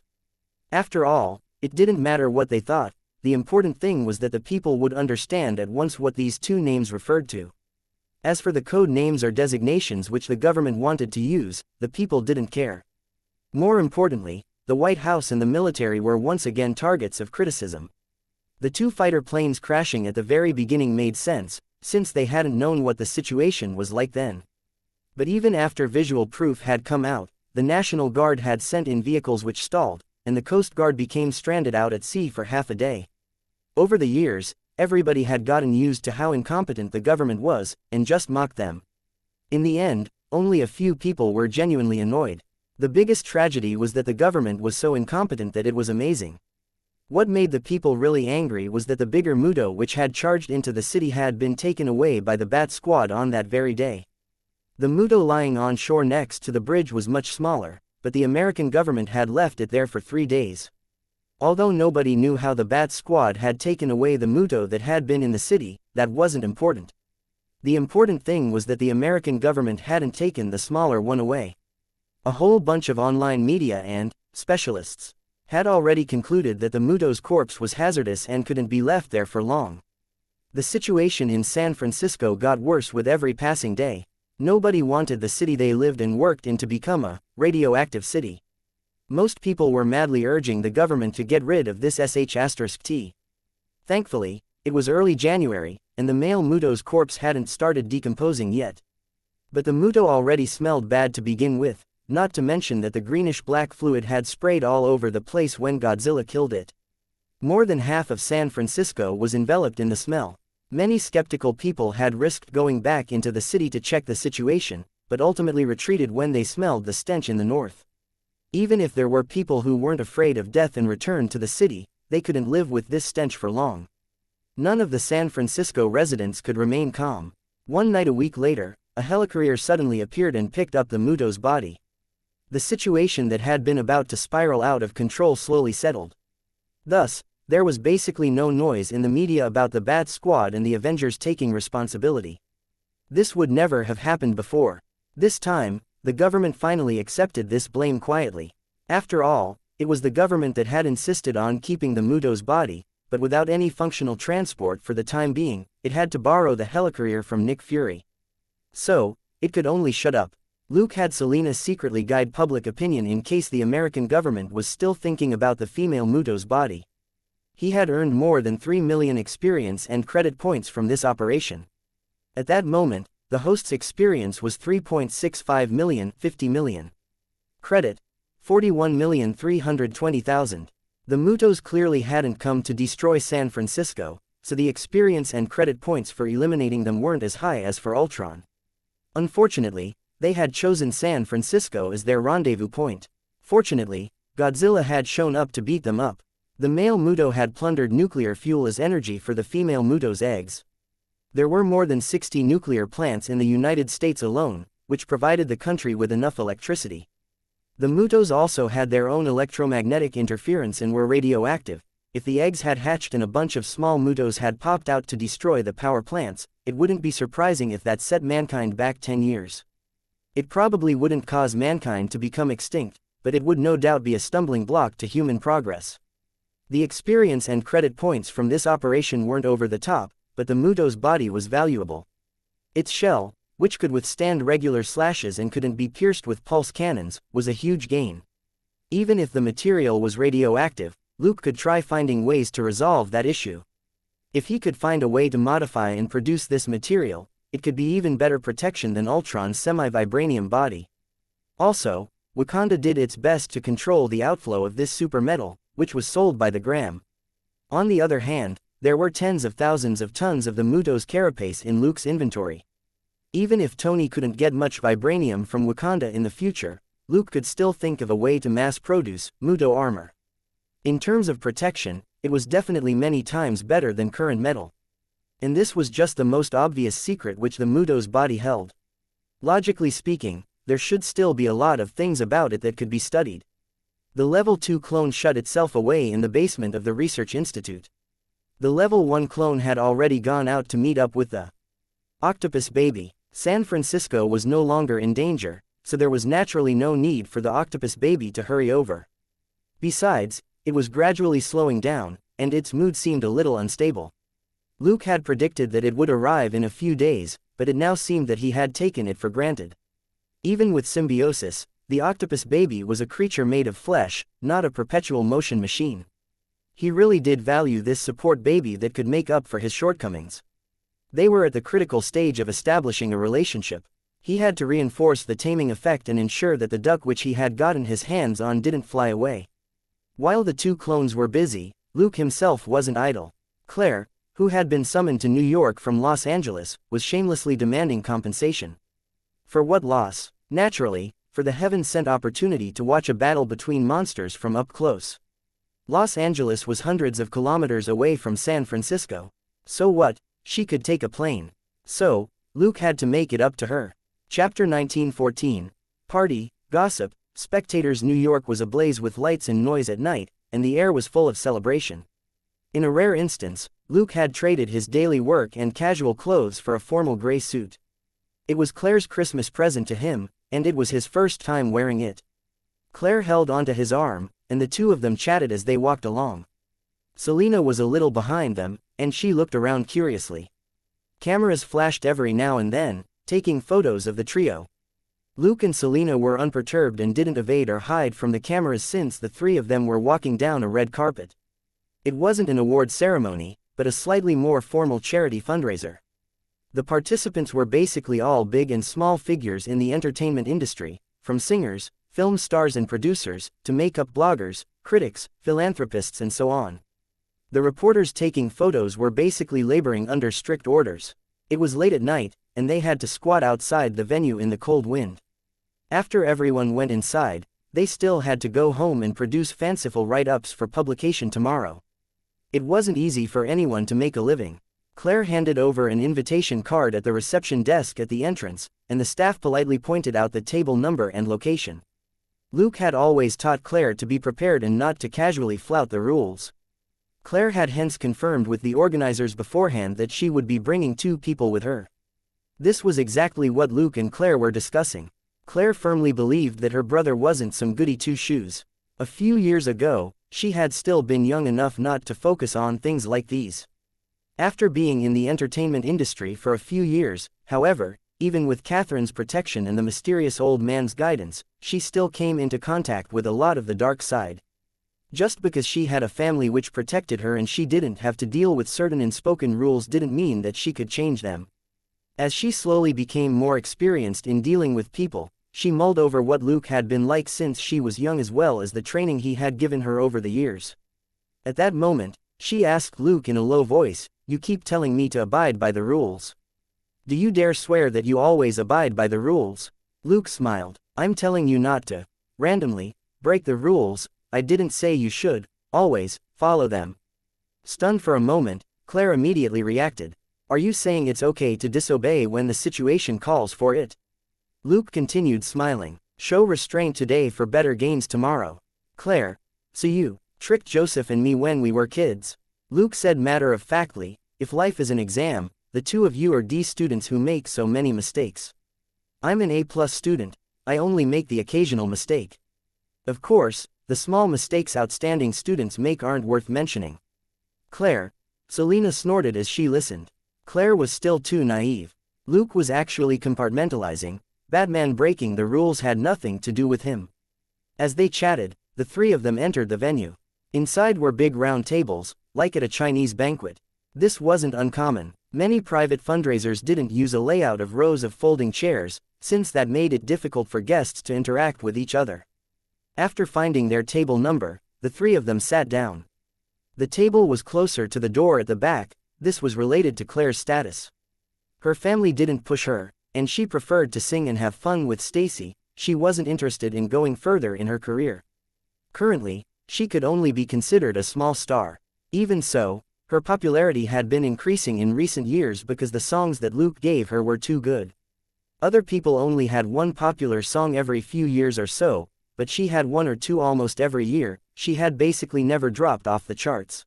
After all, it didn't matter what they thought, the important thing was that the people would understand at once what these 2 names referred to. As for the code names or designations which the government wanted to use, the people didn't care. More importantly, the White House and the military were once again targets of criticism. The two fighter planes crashing at the very beginning made sense, since they hadn't known what the situation was like then. But even after visual proof had come out, the National Guard had sent in vehicles which stalled, and the Coast Guard became stranded out at sea for half a day. Over the years, everybody had gotten used to how incompetent the government was, and just mocked them. In the end, only a few people were genuinely annoyed. The biggest tragedy was that the government was so incompetent that it was amazing. What made the people really angry was that the bigger Muto which had charged into the city had been taken away by the Bat Squad on that very day. The Muto lying on shore next to the bridge was much smaller, but the American government had left it there for 3 days. Although nobody knew how the Bat Squad had taken away the Muto that had been in the city, that wasn't important. The important thing was that the American government hadn't taken the smaller one away. A whole bunch of online media and specialists had already concluded that the Muto's corpse was hazardous and couldn't be left there for long. The situation in San Francisco got worse with every passing day. Nobody wanted the city they lived and worked in to become a radioactive city. Most people were madly urging the government to get rid of this sh*t. Thankfully, it was early January, and the male Muto's corpse hadn't started decomposing yet. But the Muto already smelled bad to begin with, not to mention that the greenish-black fluid had sprayed all over the place when Godzilla killed it. More than half of San Francisco was enveloped in the smell. Many skeptical people had risked going back into the city to check the situation, but ultimately retreated when they smelled the stench in the north. Even if there were people who weren't afraid of death and returned to the city, they couldn't live with this stench for long. None of the San Francisco residents could remain calm. One night a week later, a helicourier suddenly appeared and picked up the Muto's body. The situation that had been about to spiral out of control slowly settled. Thus, there was basically no noise in the media about the Bat Squad and the Avengers taking responsibility. This would never have happened before. This time, the government finally accepted this blame quietly. After all, it was the government that had insisted on keeping the Muto's body, but without any functional transport for the time being, it had to borrow the helicourier from Nick Fury. So, it could only shut up. Luke had Selena secretly guide public opinion in case the American government was still thinking about the female Muto's body. He had earned more than 3 million experience and credit points from this operation. At that moment, the host's experience was 3.65 million, 50 million. Credit, 41,320,000. The Mutos clearly hadn't come to destroy San Francisco, so the experience and credit points for eliminating them weren't as high as for Ultron. Unfortunately, they had chosen San Francisco as their rendezvous point. Fortunately, Godzilla had shown up to beat them up. The male Muto had plundered nuclear fuel as energy for the female Muto's eggs. There were more than 60 nuclear plants in the United States alone, which provided the country with enough electricity. The Mutos also had their own electromagnetic interference and were radioactive. If the eggs had hatched and a bunch of small Mutos had popped out to destroy the power plants, it wouldn't be surprising if that set mankind back 10 years. It probably wouldn't cause mankind to become extinct, but it would no doubt be a stumbling block to human progress. The experience and credit points from this operation weren't over the top, but the Muto's body was valuable. Its shell, which could withstand regular slashes and couldn't be pierced with pulse cannons, was a huge gain. Even if the material was radioactive, Luke could try finding ways to resolve that issue. If he could find a way to modify and produce this material, it could be even better protection than Ultron's semi-vibranium body. Also, Wakanda did its best to control the outflow of this super metal, which was sold by the gram. On the other hand, there were tens of thousands of tons of the Muto's carapace in Luke's inventory. Even if Tony couldn't get much vibranium from Wakanda in the future, Luke could still think of a way to mass-produce Muto armor. In terms of protection, it was definitely many times better than current metal. And this was just the most obvious secret which the Muto's body held. Logically speaking, there should still be a lot of things about it that could be studied. The Level 2 clone shut itself away in the basement of the research institute. The Level 1 clone had already gone out to meet up with the octopus baby. San Francisco was no longer in danger, so there was naturally no need for the octopus baby to hurry over. Besides, it was gradually slowing down, and its mood seemed a little unstable. Luke had predicted that it would arrive in a few days, but it now seemed that he had taken it for granted. Even with symbiosis, the octopus baby was a creature made of flesh, not a perpetual motion machine. He really did value this support baby that could make up for his shortcomings. They were at the critical stage of establishing a relationship. He had to reinforce the taming effect and ensure that the duck which he had gotten his hands on didn't fly away. While the two clones were busy, Luke himself wasn't idle. Claire, who had been summoned to New York from Los Angeles, was shamelessly demanding compensation. For what loss? Naturally, for the heaven-sent opportunity to watch a battle between monsters from up close. Los Angeles was hundreds of kilometers away from San Francisco. So what? She could take a plane. So, Luke had to make it up to her. Chapter 1914. Party, gossip, spectators. New York was ablaze with lights and noise at night, and the air was full of celebration. In a rare instance, Luke had traded his daily work and casual clothes for a formal gray suit. It was Claire's Christmas present to him, and it was his first time wearing it. Claire held onto his arm, and the two of them chatted as they walked along. Selina was a little behind them, and she looked around curiously. Cameras flashed every now and then, taking photos of the trio. Luke and Selina were unperturbed and didn't evade or hide from the cameras since the three of them were walking down a red carpet. It wasn't an award ceremony, but a slightly more formal charity fundraiser. The participants were basically all big and small figures in the entertainment industry, from singers, film stars and producers, to makeup bloggers, critics, philanthropists and so on. The reporters taking photos were basically laboring under strict orders. It was late at night, and they had to squat outside the venue in the cold wind. After everyone went inside, they still had to go home and produce fanciful write-ups for publication tomorrow. It wasn't easy for anyone to make a living. Claire handed over an invitation card at the reception desk at the entrance, and the staff politely pointed out the table number and location. Luke had always taught Claire to be prepared and not to casually flout the rules. Claire had hence confirmed with the organizers beforehand that she would be bringing 2 people with her. This was exactly what Luke and Claire were discussing. Claire firmly believed that her brother wasn't some goody two-shoes. A few years ago, she had still been young enough not to focus on things like these. After being in the entertainment industry for a few years, however, even with Catherine's protection and the mysterious old man's guidance, she still came into contact with a lot of the dark side. Just because she had a family which protected her and she didn't have to deal with certain unspoken rules didn't mean that she could change them. As she slowly became more experienced in dealing with people, she mulled over what Luke had been like since she was young as well as the training he had given her over the years. At that moment, she asked Luke in a low voice, "You keep telling me to abide by the rules. Do you dare swear that you always abide by the rules?" Luke smiled. "I'm telling you not to, randomly, break the rules. I didn't say you should, always, follow them." Stunned for a moment, Claire immediately reacted. "Are you saying it's okay to disobey when the situation calls for it?" Luke continued smiling. "Show restraint today for better gains tomorrow." Claire, "So you tricked Joseph and me when we were kids?" Luke said matter-of-factly, "If life is an exam, the two of you are D students who make so many mistakes. I'm an A+ student, I only make the occasional mistake. Of course, the small mistakes outstanding students make aren't worth mentioning." Claire, Selina snorted as she listened. Claire was still too naive. Luke was actually compartmentalizing. Batman breaking the rules had nothing to do with him. As they chatted, the three of them entered the venue. Inside were big round tables, like at a Chinese banquet. This wasn't uncommon. Many private fundraisers didn't use a layout of rows of folding chairs, since that made it difficult for guests to interact with each other. After finding their table number, the three of them sat down. The table was closer to the door at the back. This was related to Claire's status. Her family didn't push her, and she preferred to sing and have fun with Stacy. She wasn't interested in going further in her career. Currently, she could only be considered a small star. Even so, her popularity had been increasing in recent years because the songs that Luke gave her were too good. Other people only had one popular song every few years or so, but she had 1 or 2 almost every year. She had basically never dropped off the charts.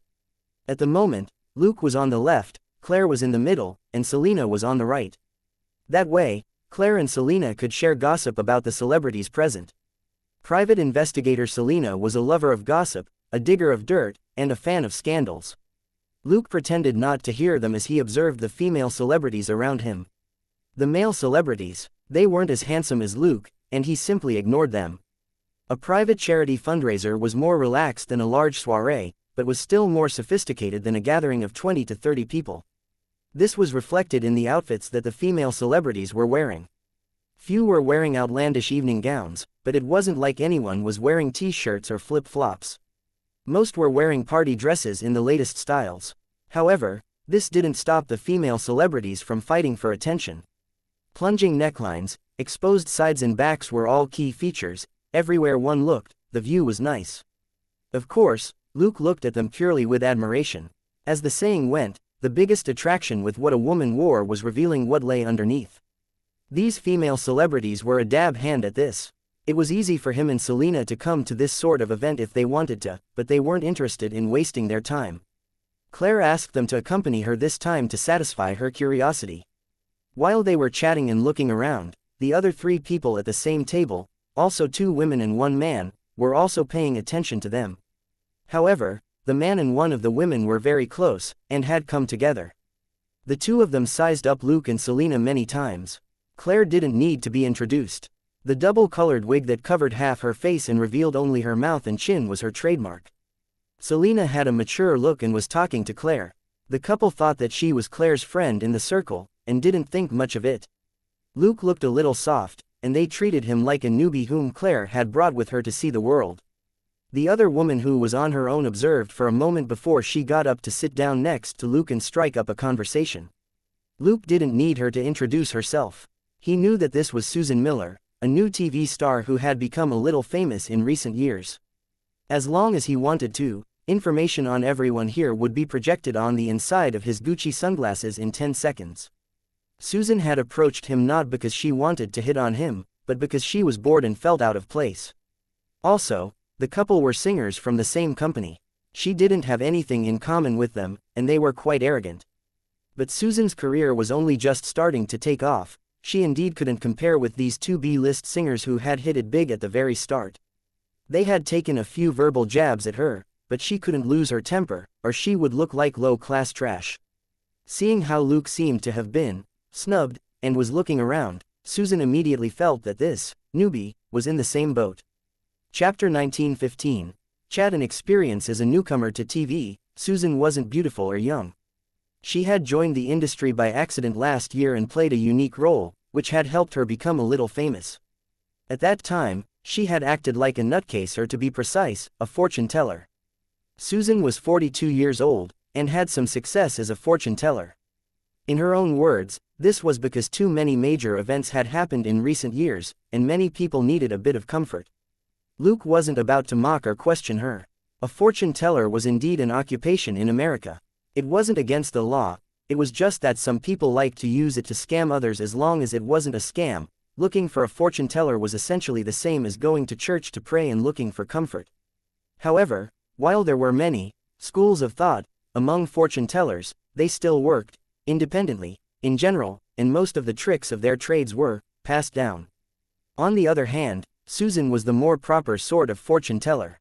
At the moment, Luke was on the left, Claire was in the middle, and Selina was on the right. That way, Claire and Selina could share gossip about the celebrities present. Private investigator Selina was a lover of gossip, a digger of dirt, and a fan of scandals. Luke pretended not to hear them as he observed the female celebrities around him. The male celebrities, they weren't as handsome as Luke, and he simply ignored them. A private charity fundraiser was more relaxed than a large soiree, but was still more sophisticated than a gathering of 20 to 30 people. This was reflected in the outfits that the female celebrities were wearing. Few were wearing outlandish evening gowns, but it wasn't like anyone was wearing t-shirts or flip-flops. Most were wearing party dresses in the latest styles. However, this didn't stop the female celebrities from fighting for attention. Plunging necklines, exposed sides and backs were all key features. Everywhere one looked, the view was nice. Of course, Luke looked at them purely with admiration. As the saying went, the biggest attraction with what a woman wore was revealing what lay underneath. These female celebrities were a dab hand at this. It was easy for him and Selena to come to this sort of event if they wanted to, but they weren't interested in wasting their time. Claire asked them to accompany her this time to satisfy her curiosity. While they were chatting and looking around, the other 3 people at the same table, also 2 women and 1 man, were also paying attention to them. However, the man and one of the women were very close, and had come together. The 2 of them sized up Luke and Selena many times. Claire didn't need to be introduced. The double-colored wig that covered half her face and revealed only her mouth and chin was her trademark. Selena had a mature look and was talking to Claire. The couple thought that she was Claire's friend in the circle, and didn't think much of it. Luke looked a little soft, and they treated him like a newbie whom Claire had brought with her to see the world. The other woman who was on her own observed for a moment before she got up to sit down next to Luke and strike up a conversation. Luke didn't need her to introduce herself. He knew that this was Susan Miller, a new TV star who had become a little famous in recent years. As long as he wanted to, information on everyone here would be projected on the inside of his Gucci sunglasses in 10 seconds. Susan had approached him not because she wanted to hit on him, but because she was bored and felt out of place. Also, the couple were singers from the same company. She didn't have anything in common with them, and they were quite arrogant. But Susan's career was only just starting to take off. She indeed couldn't compare with these 2 B-list singers who had hit it big at the very start. They had taken a few verbal jabs at her, but she couldn't lose her temper, or she would look like low-class trash. Seeing how Luke seemed to have been snubbed, and was looking around, Susan immediately felt that this newbie was in the same boat. Chapter 1915. Chat and experience as a newcomer to TV. Susan wasn't beautiful or young. She had joined the industry by accident last year and played a unique role, which had helped her become a little famous. At that time, she had acted like a nutcase, or to be precise, a fortune teller. Susan was 42 years old, and had some success as a fortune teller. In her own words, this was because too many major events had happened in recent years, and many people needed a bit of comfort. Luke wasn't about to mock or question her. A fortune teller was indeed an occupation in America. It wasn't against the law, it was just that some people liked to use it to scam others as long as it wasn't a scam. Looking for a fortune teller was essentially the same as going to church to pray and looking for comfort. However, while there were many schools of thought among fortune tellers, they still worked independently, in general, and most of the tricks of their trades were passed down. On the other hand, Susan was the more proper sort of fortune teller.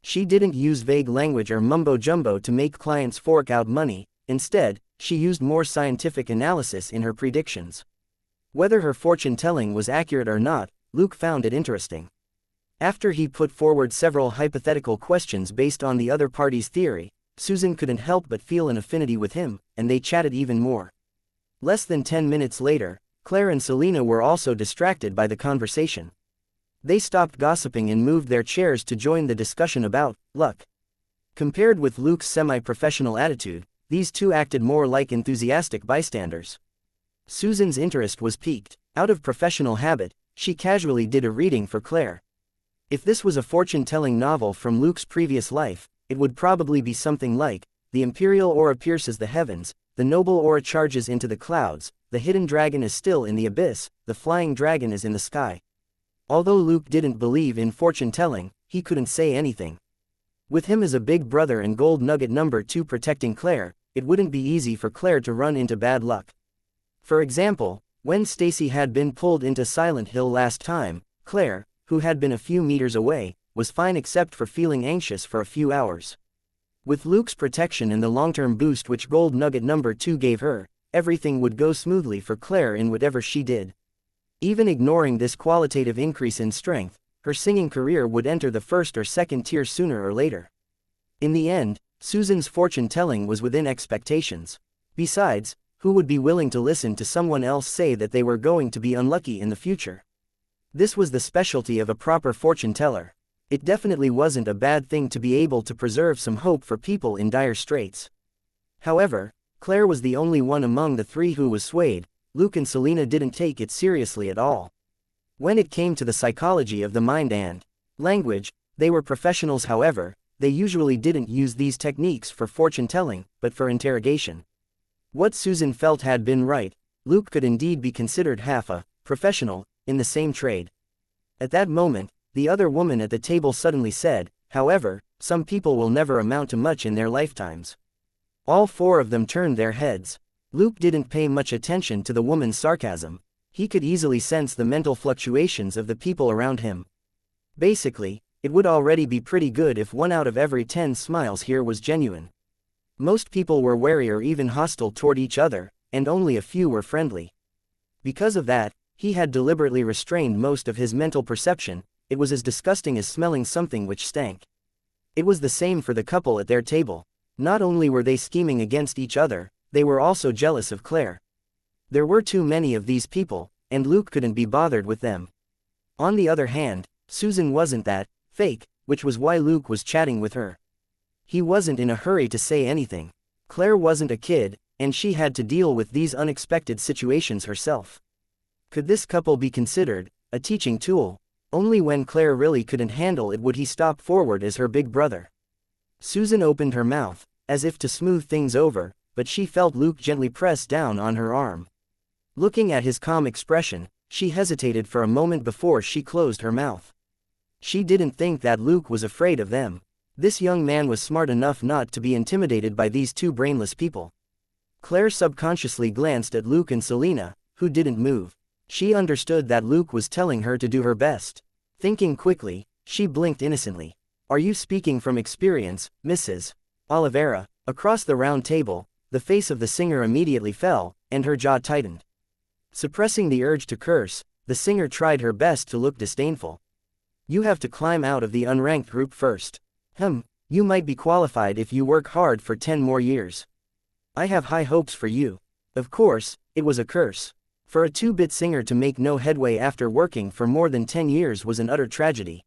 She didn't use vague language or mumbo-jumbo to make clients fork out money. Instead, she used more scientific analysis in her predictions. Whether her fortune-telling was accurate or not, Luke found it interesting. After he put forward several hypothetical questions based on the other party's theory, Susan couldn't help but feel an affinity with him, and they chatted even more. Less than 10 minutes later, Claire and Selena were also distracted by the conversation. They stopped gossiping and moved their chairs to join the discussion about luck. Compared with Luke's semi-professional attitude, these 2 acted more like enthusiastic bystanders. Susan's interest was piqued. Out of professional habit, she casually did a reading for Claire. If this was a fortune-telling novel from Luke's previous life, it would probably be something like, the imperial aura pierces the heavens, the noble aura charges into the clouds, the hidden dragon is still in the abyss, the flying dragon is in the sky. Although Luke didn't believe in fortune-telling, he couldn't say anything. With him as a big brother and gold nugget number 2 protecting Claire, it wouldn't be easy for Claire to run into bad luck. For example, when Stacy had been pulled into Silent Hill last time, Claire, who had been a few meters away, was fine except for feeling anxious for a few hours. With Luke's protection and the long-term boost which gold nugget number 2 gave her, everything would go smoothly for Claire in whatever she did. Even ignoring this qualitative increase in strength, her singing career would enter the first or second tier sooner or later. In the end, Susan's fortune-telling was within expectations. Besides, who would be willing to listen to someone else say that they were going to be unlucky in the future? This was the specialty of a proper fortune-teller. It definitely wasn't a bad thing to be able to preserve some hope for people in dire straits. However, Claire was the only one among the three who was swayed. Luke and Selena didn't take it seriously at all. When it came to the psychology of the mind and language, they were professionals. However, they usually didn't use these techniques for fortune-telling, but for interrogation. What Susan felt had been right. Luke could indeed be considered half a professional in the same trade. At that moment, the other woman at the table suddenly said, "However, some people will never amount to much in their lifetimes." All four of them turned their heads. Luke didn't pay much attention to the woman's sarcasm. He could easily sense the mental fluctuations of the people around him. Basically, it would already be pretty good if 1 out of every 10 smiles here was genuine. Most people were wary or even hostile toward each other, and only a few were friendly. Because of that, he had deliberately restrained most of his mental perception. It was as disgusting as smelling something which stank. It was the same for the couple at their table. Not only were they scheming against each other, they were also jealous of Claire. There were too many of these people, and Luke couldn't be bothered with them. On the other hand, Susan wasn't that fake, which was why Luke was chatting with her. He wasn't in a hurry to say anything. Claire wasn't a kid, and she had to deal with these unexpected situations herself. Could this couple be considered a teaching tool? Only when Claire really couldn't handle it would he stop forward as her big brother. Susan opened her mouth, as if to smooth things over, but she felt Luke gently press down on her arm. Looking at his calm expression, she hesitated for a moment before she closed her mouth. She didn't think that Luke was afraid of them. This young man was smart enough not to be intimidated by these two brainless people. Claire subconsciously glanced at Luke and Selena, who didn't move. She understood that Luke was telling her to do her best. Thinking quickly, she blinked innocently. "Are you speaking from experience, Mrs. Oliveira?" Across the round table, the face of the singer immediately fell, and her jaw tightened. Suppressing the urge to curse, the singer tried her best to look disdainful. "You have to climb out of the unranked group first. You might be qualified if you work hard for 10 more years. I have high hopes for you." Of course, it was a curse. For a 2-bit singer to make no headway after working for more than 10 years was an utter tragedy.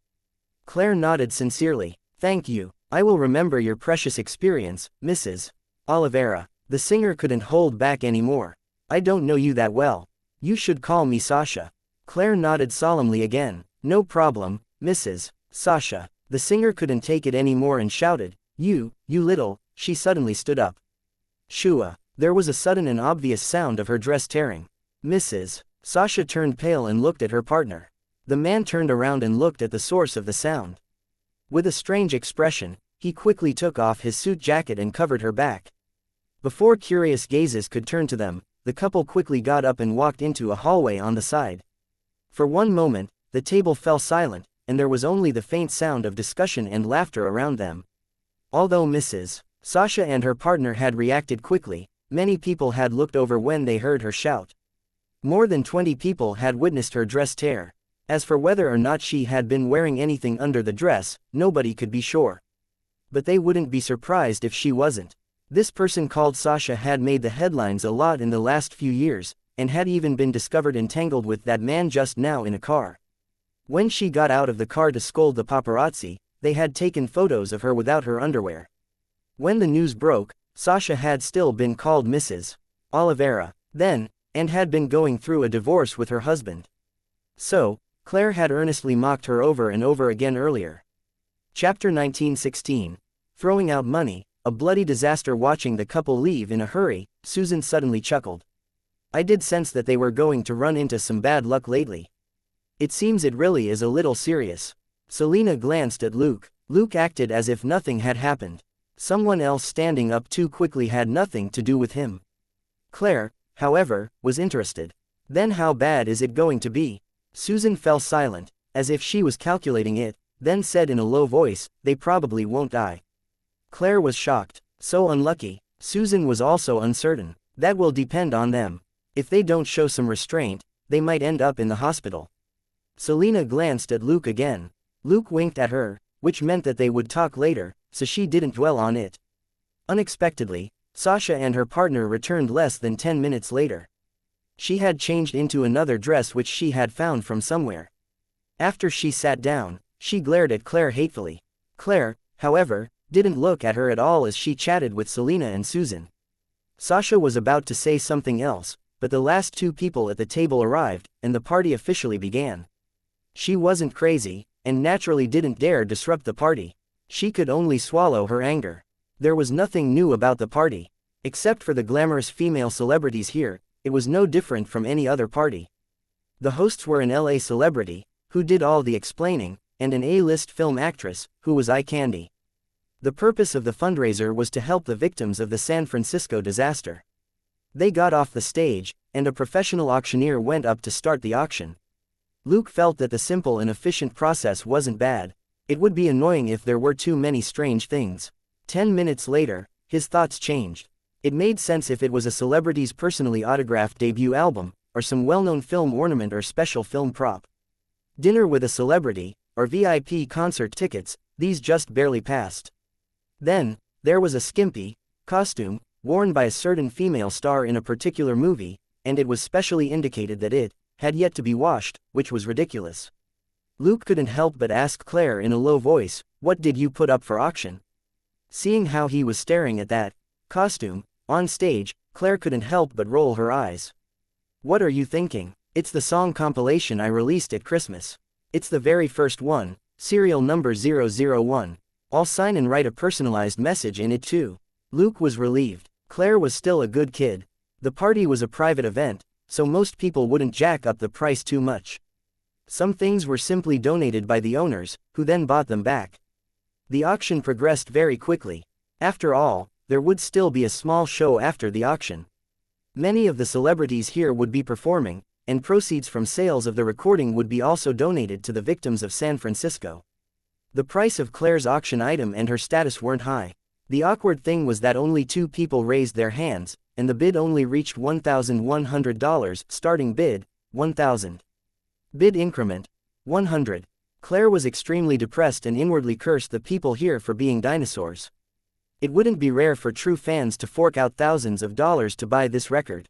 Claire nodded sincerely. "Thank you. I will remember your precious experience, Mrs. Oliveira." The singer couldn't hold back anymore. "I don't know you that well. You should call me Sasha." Claire nodded solemnly again. "No problem, Mrs. Sasha." The singer couldn't take it anymore and shouted, You little." She suddenly stood up. Shua. There was a sudden and obvious sound of her dress tearing. Mrs. Sasha turned pale and looked at her partner. The man turned around and looked at the source of the sound. With a strange expression, he quickly took off his suit jacket and covered her back. Before curious gazes could turn to them, the couple quickly got up and walked into a hallway on the side. For one moment, the table fell silent, and there was only the faint sound of discussion and laughter around them. Although Mrs. Sasha and her partner had reacted quickly, many people had looked over when they heard her shout. More than 20 people had witnessed her dress tear. As for whether or not she had been wearing anything under the dress, nobody could be sure. But they wouldn't be surprised if she wasn't. This person called Sasha had made the headlines a lot in the last few years, and had even been discovered entangled with that man just now in a car. When she got out of the car to scold the paparazzi, they had taken photos of her without her underwear. When the news broke, Sasha had still been called Mrs. Oliveira then, and had been going through a divorce with her husband. So, Claire had earnestly mocked her over and over again earlier. Chapter 1916. Throwing out money, a bloody disaster. Watching the couple leave in a hurry, Susan suddenly chuckled. "I did sense that they were going to run into some bad luck lately. It seems it really is a little serious." Selena glanced at Luke. Luke acted as if nothing had happened. Someone else standing up too quickly had nothing to do with him. Claire, however, was interested. "Then how bad is it going to be?" Susan fell silent, as if she was calculating it, then said in a low voice, "They probably won't die." Claire was shocked. So unlucky. Susan was also uncertain. "That will depend on them. If they don't show some restraint, they might end up in the hospital. Selena glanced at Luke again. Luke winked at her, which meant that they would talk later, so she didn't dwell on it. Unexpectedly, Sasha and her partner returned less than 10 minutes later. She had changed into another dress which she had found from somewhere. After she sat down, she glared at Claire hatefully. Claire, however, didn't look at her at all as she chatted with Selena and Susan. Sasha was about to say something else, but the last two people at the table arrived, and the party officially began. She wasn't crazy, and naturally didn't dare disrupt the party. She could only swallow her anger. There was nothing new about the party. Except for the glamorous female celebrities here, it was no different from any other party. The hosts were an LA celebrity, who did all the explaining, and an A-list film actress, who was eye candy. The purpose of the fundraiser was to help the victims of the San Francisco disaster. They got off the stage, and a professional auctioneer went up to start the auction. Luke felt that the simple and efficient process wasn't bad. It would be annoying if there were too many strange things. 10 minutes later, his thoughts changed. It made sense if it was a celebrity's personally autographed debut album, or some well-known film ornament or special film prop. Dinner with a celebrity, or VIP concert tickets, these just barely passed. Then, there was a skimpy costume, worn by a certain female star in a particular movie, and it was specially indicated that it had yet to be washed, which was ridiculous. Luke couldn't help but ask Claire in a low voice, "What did you put up for auction?" Seeing how he was staring at that costume on stage, Claire couldn't help but roll her eyes. "What are you thinking? It's the song compilation I released at Christmas. It's the very first one, serial number 001. I'll sign and write a personalized message in it too." Luke was relieved. Claire was still a good kid. The party was a private event, so most people wouldn't jack up the price too much. Some things were simply donated by the owners, who then bought them back. The auction progressed very quickly. After all, there would still be a small show after the auction. Many of the celebrities here would be performing, and proceeds from sales of the recording would be also donated to the victims of San Francisco. The price of Claire's auction item and her status weren't high. The awkward thing was that only two people raised their hands, and the bid only reached $1,100, starting bid, $1,000. Bid increment, 100. Claire was extremely depressed and inwardly cursed the people here for being dinosaurs. It wouldn't be rare for true fans to fork out thousands of dollars to buy this record.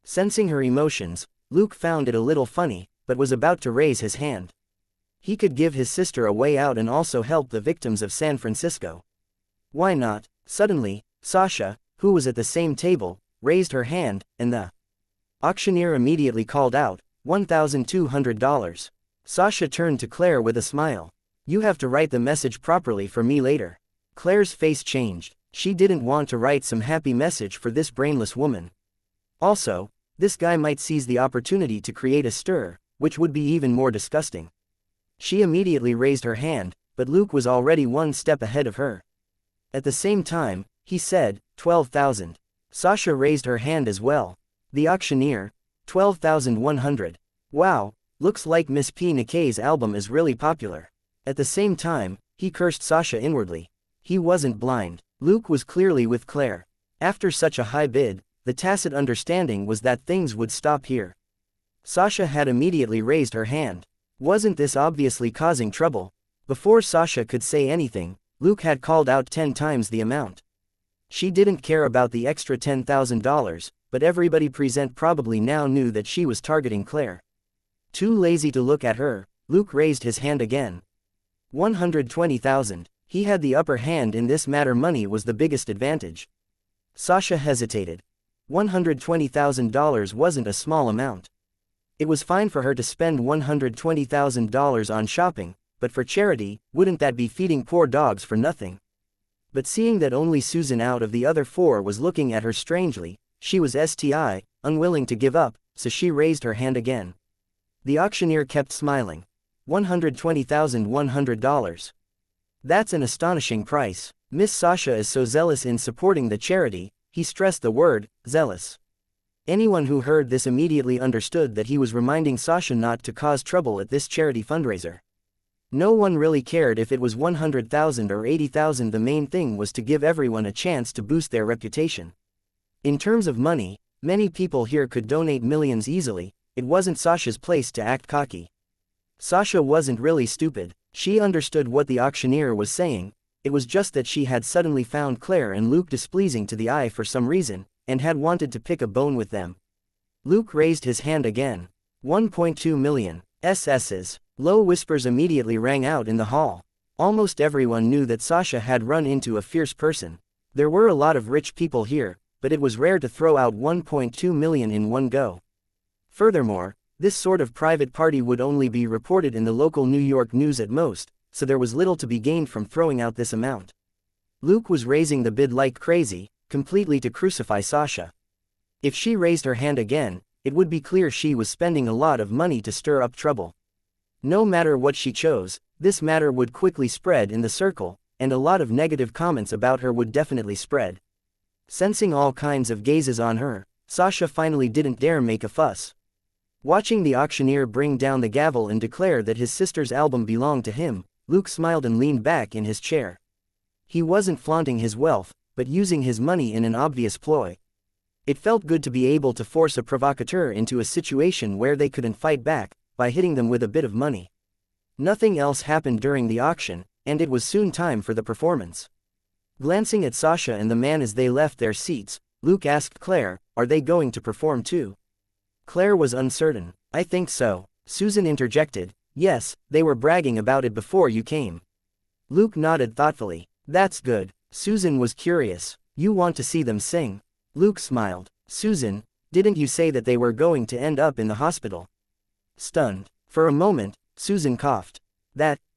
Sensing her emotions, Luke found it a little funny, but was about to raise his hand. He could give his sister a way out and also help the victims of San Francisco. Why not? Suddenly, Sasha, who was at the same table, raised her hand, and the auctioneer immediately called out, $1,200. Sasha turned to Claire with a smile. "You have to write the message properly for me later." Claire's face changed. She didn't want to write some happy message for this brainless woman. Also, this guy might seize the opportunity to create a stir, which would be even more disgusting. She immediately raised her hand, but Luke was already one step ahead of her. At the same time, he said, 12,000. Sasha raised her hand as well. The auctioneer, 12,100. Wow, looks like Miss P. Nikkei's album is really popular. At the same time, he cursed Sasha inwardly. He wasn't blind. Luke was clearly with Claire. After such a high bid, the tacit understanding was that things would stop here. Sasha had immediately raised her hand. Wasn't this obviously causing trouble? Before Sasha could say anything, Luke had called out 10 times the amount. She didn't care about the extra $10,000, but everybody present probably now knew that she was targeting Claire. Too lazy to look at her, Luke raised his hand again. 120,000. He had the upper hand in this matter. Money was the biggest advantage. Sasha hesitated. $120,000 wasn't a small amount. It was fine for her to spend $120,000 on shopping, but for charity, wouldn't that be feeding poor dogs for nothing? But seeing that only Susan out of the other four was looking at her strangely, she was unwilling to give up, so she raised her hand again. The auctioneer kept smiling. $120,100. That's an astonishing price. Miss Sasha is so zealous in supporting the charity, he stressed the word, zealous. Anyone who heard this immediately understood that he was reminding Sasha not to cause trouble at this charity fundraiser. No one really cared if it was 100,000 or 80,000. The main thing was to give everyone a chance to boost their reputation. In terms of money, many people here could donate millions easily, it wasn't Sasha's place to act cocky. Sasha wasn't really stupid. She understood what the auctioneer was saying. It was just that she had suddenly found Claire and Luke displeasing to the eye for some reason, and had wanted to pick a bone with them. Luke raised his hand again. 1.2 million. SS's. Low whispers immediately rang out in the hall. Almost everyone knew that Sasha had run into a fierce person. There were a lot of rich people here, but it was rare to throw out 1.2 million in one go. Furthermore, this sort of private party would only be reported in the local New York news at most, so there was little to be gained from throwing out this amount. Luke was raising the bid like crazy, completely to crucify Sasha. If she raised her hand again, it would be clear she was spending a lot of money to stir up trouble. No matter what she chose, this matter would quickly spread in the circle, and a lot of negative comments about her would definitely spread. Sensing all kinds of gazes on her, Sasha finally didn't dare make a fuss. Watching the auctioneer bring down the gavel and declare that his sister's album belonged to him, Luke smiled and leaned back in his chair. He wasn't flaunting his wealth, but using his money in an obvious ploy. It felt good to be able to force a provocateur into a situation where they couldn't fight back, by hitting them with a bit of money. Nothing else happened during the auction, and it was soon time for the performance. Glancing at Sasha and the man as they left their seats, Luke asked Claire, "Are they going to perform too?" Claire was uncertain. "I think so." Susan interjected, "Yes, they were bragging about it before you came." Luke nodded thoughtfully. "That's good." Susan was curious. "You want to see them sing?" Luke smiled. "Susan, didn't you say that they were going to end up in the hospital?" Stunned. For a moment, Susan coughed.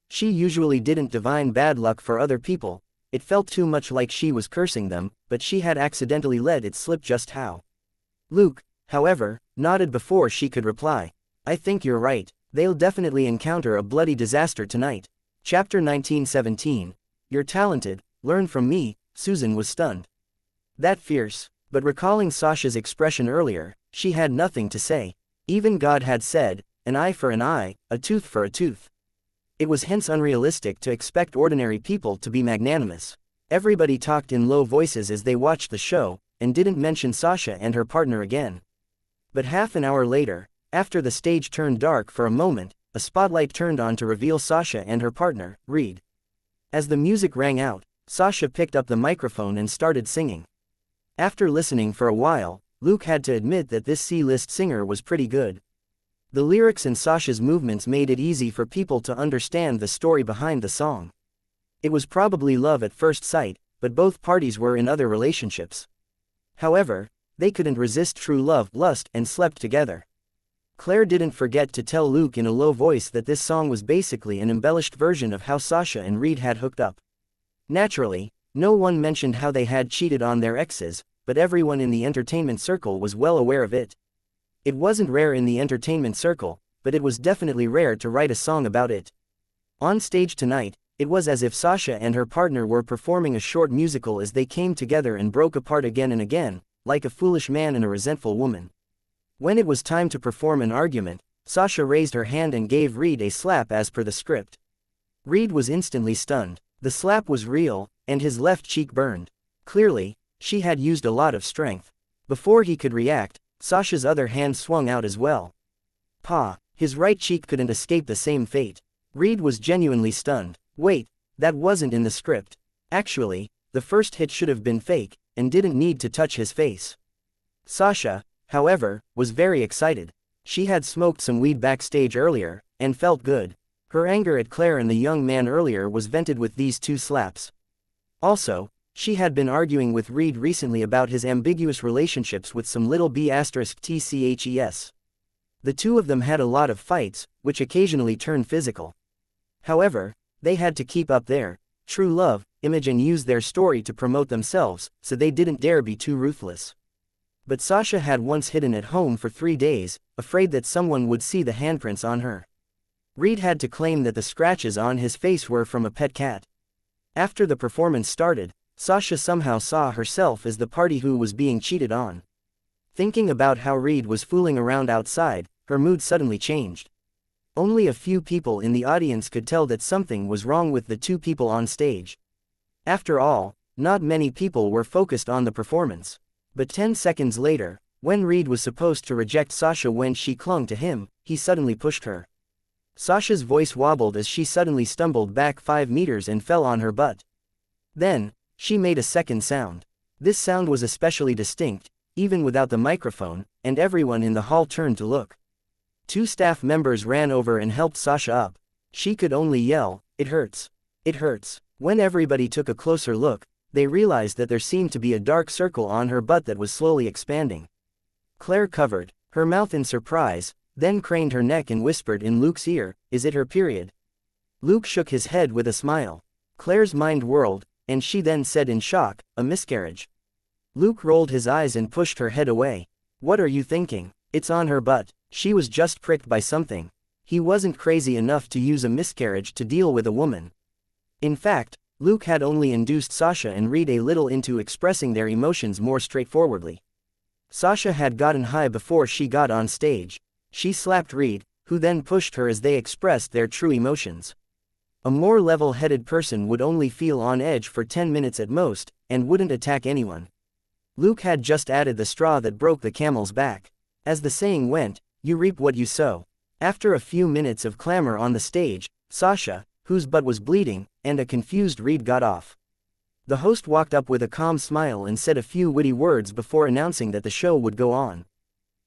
She usually didn't divine bad luck for other people. It felt too much like she was cursing them, but she had accidentally let it slip just how. Luke, however, nodded before she could reply. "I think you're right. They'll definitely encounter a bloody disaster tonight." Chapter 1917. "You're talented, learn from me." Susan was stunned. That fierce. But recalling Sasha's expression earlier, she had nothing to say. Even God had said, "An eye for an eye, a tooth for a tooth." It was hence unrealistic to expect ordinary people to be magnanimous. Everybody talked in low voices as they watched the show, and didn't mention Sasha and her partner again. But half an hour later, after the stage turned dark for a moment, a spotlight turned on to reveal Sasha and her partner, Reed. As the music rang out, Sasha picked up the microphone and started singing. After listening for a while, Luke had to admit that this C-list singer was pretty good. The lyrics and Sasha's movements made it easy for people to understand the story behind the song. It was probably love at first sight, but both parties were in other relationships. However, they couldn't resist true love, lust, and slept together. Claire didn't forget to tell Luke in a low voice that this song was basically an embellished version of how Sasha and Reed had hooked up. Naturally, no one mentioned how they had cheated on their exes, but everyone in the entertainment circle was well aware of it. It wasn't rare in the entertainment circle, but it was definitely rare to write a song about it. On stage tonight, it was as if Sasha and her partner were performing a short musical as they came together and broke apart again and again, like a foolish man and a resentful woman. When it was time to perform an argument, Sasha raised her hand and gave Reed a slap as per the script. Reed was instantly stunned. The slap was real, and his left cheek burned. Clearly, she had used a lot of strength. Before he could react, Sasha's other hand swung out as well. His right cheek couldn't escape the same fate. Reed was genuinely stunned. Wait, that wasn't in the script. Actually, the first hit should have been fake, and didn't need to touch his face. Sasha, however, was very excited. She had smoked some weed backstage earlier, and felt good. Her anger at Claire and the young man earlier was vented with these two slaps. Also, she had been arguing with Reed recently about his ambiguous relationships with some little b*tches. The two of them had a lot of fights, which occasionally turned physical. However, they had to keep up their true love image and use their story to promote themselves, so they didn't dare be too ruthless. But Sasha had once hidden at home for 3 days, afraid that someone would see the handprints on her. Reed had to claim that the scratches on his face were from a pet cat. After the performance started, Sasha somehow saw herself as the party who was being cheated on. Thinking about how Reed was fooling around outside, her mood suddenly changed. Only a few people in the audience could tell that something was wrong with the two people on stage. After all, not many people were focused on the performance. But 10 seconds later, When Reed was supposed to reject Sasha when she clung to him, he suddenly pushed her. Sasha's voice wobbled as she suddenly stumbled back 5 meters and fell on her butt. Then, she made a second sound. This sound was especially distinct, even without the microphone, and everyone in the hall turned to look. 2 staff members ran over and helped Sasha up. She could only yell, "It hurts. It hurts." When everybody took a closer look, they realized that there seemed to be a dark circle on her butt that was slowly expanding. Claire covered her mouth in surprise, then craned her neck and whispered in Luke's ear, "Is it her period?" Luke shook his head with a smile. Claire's mind whirled, and she then said in shock, "A miscarriage." Luke rolled his eyes and pushed her head away. "What are you thinking? It's on her butt. She was just pricked by something." He wasn't crazy enough to use a miscarriage to deal with a woman. In fact, Luke had only induced Sasha and Reed a little into expressing their emotions more straightforwardly. Sasha had gotten high before she got on stage. She slapped Reed, who then pushed her as they expressed their true emotions. A more level-headed person would only feel on edge for 10 minutes at most, and wouldn't attack anyone. Luke had just added the straw that broke the camel's back. As the saying went, you reap what you sow. After a few minutes of clamor on the stage, Sasha, whose butt was bleeding, and a confused Reed got off. The host walked up with a calm smile and said a few witty words before announcing that the show would go on.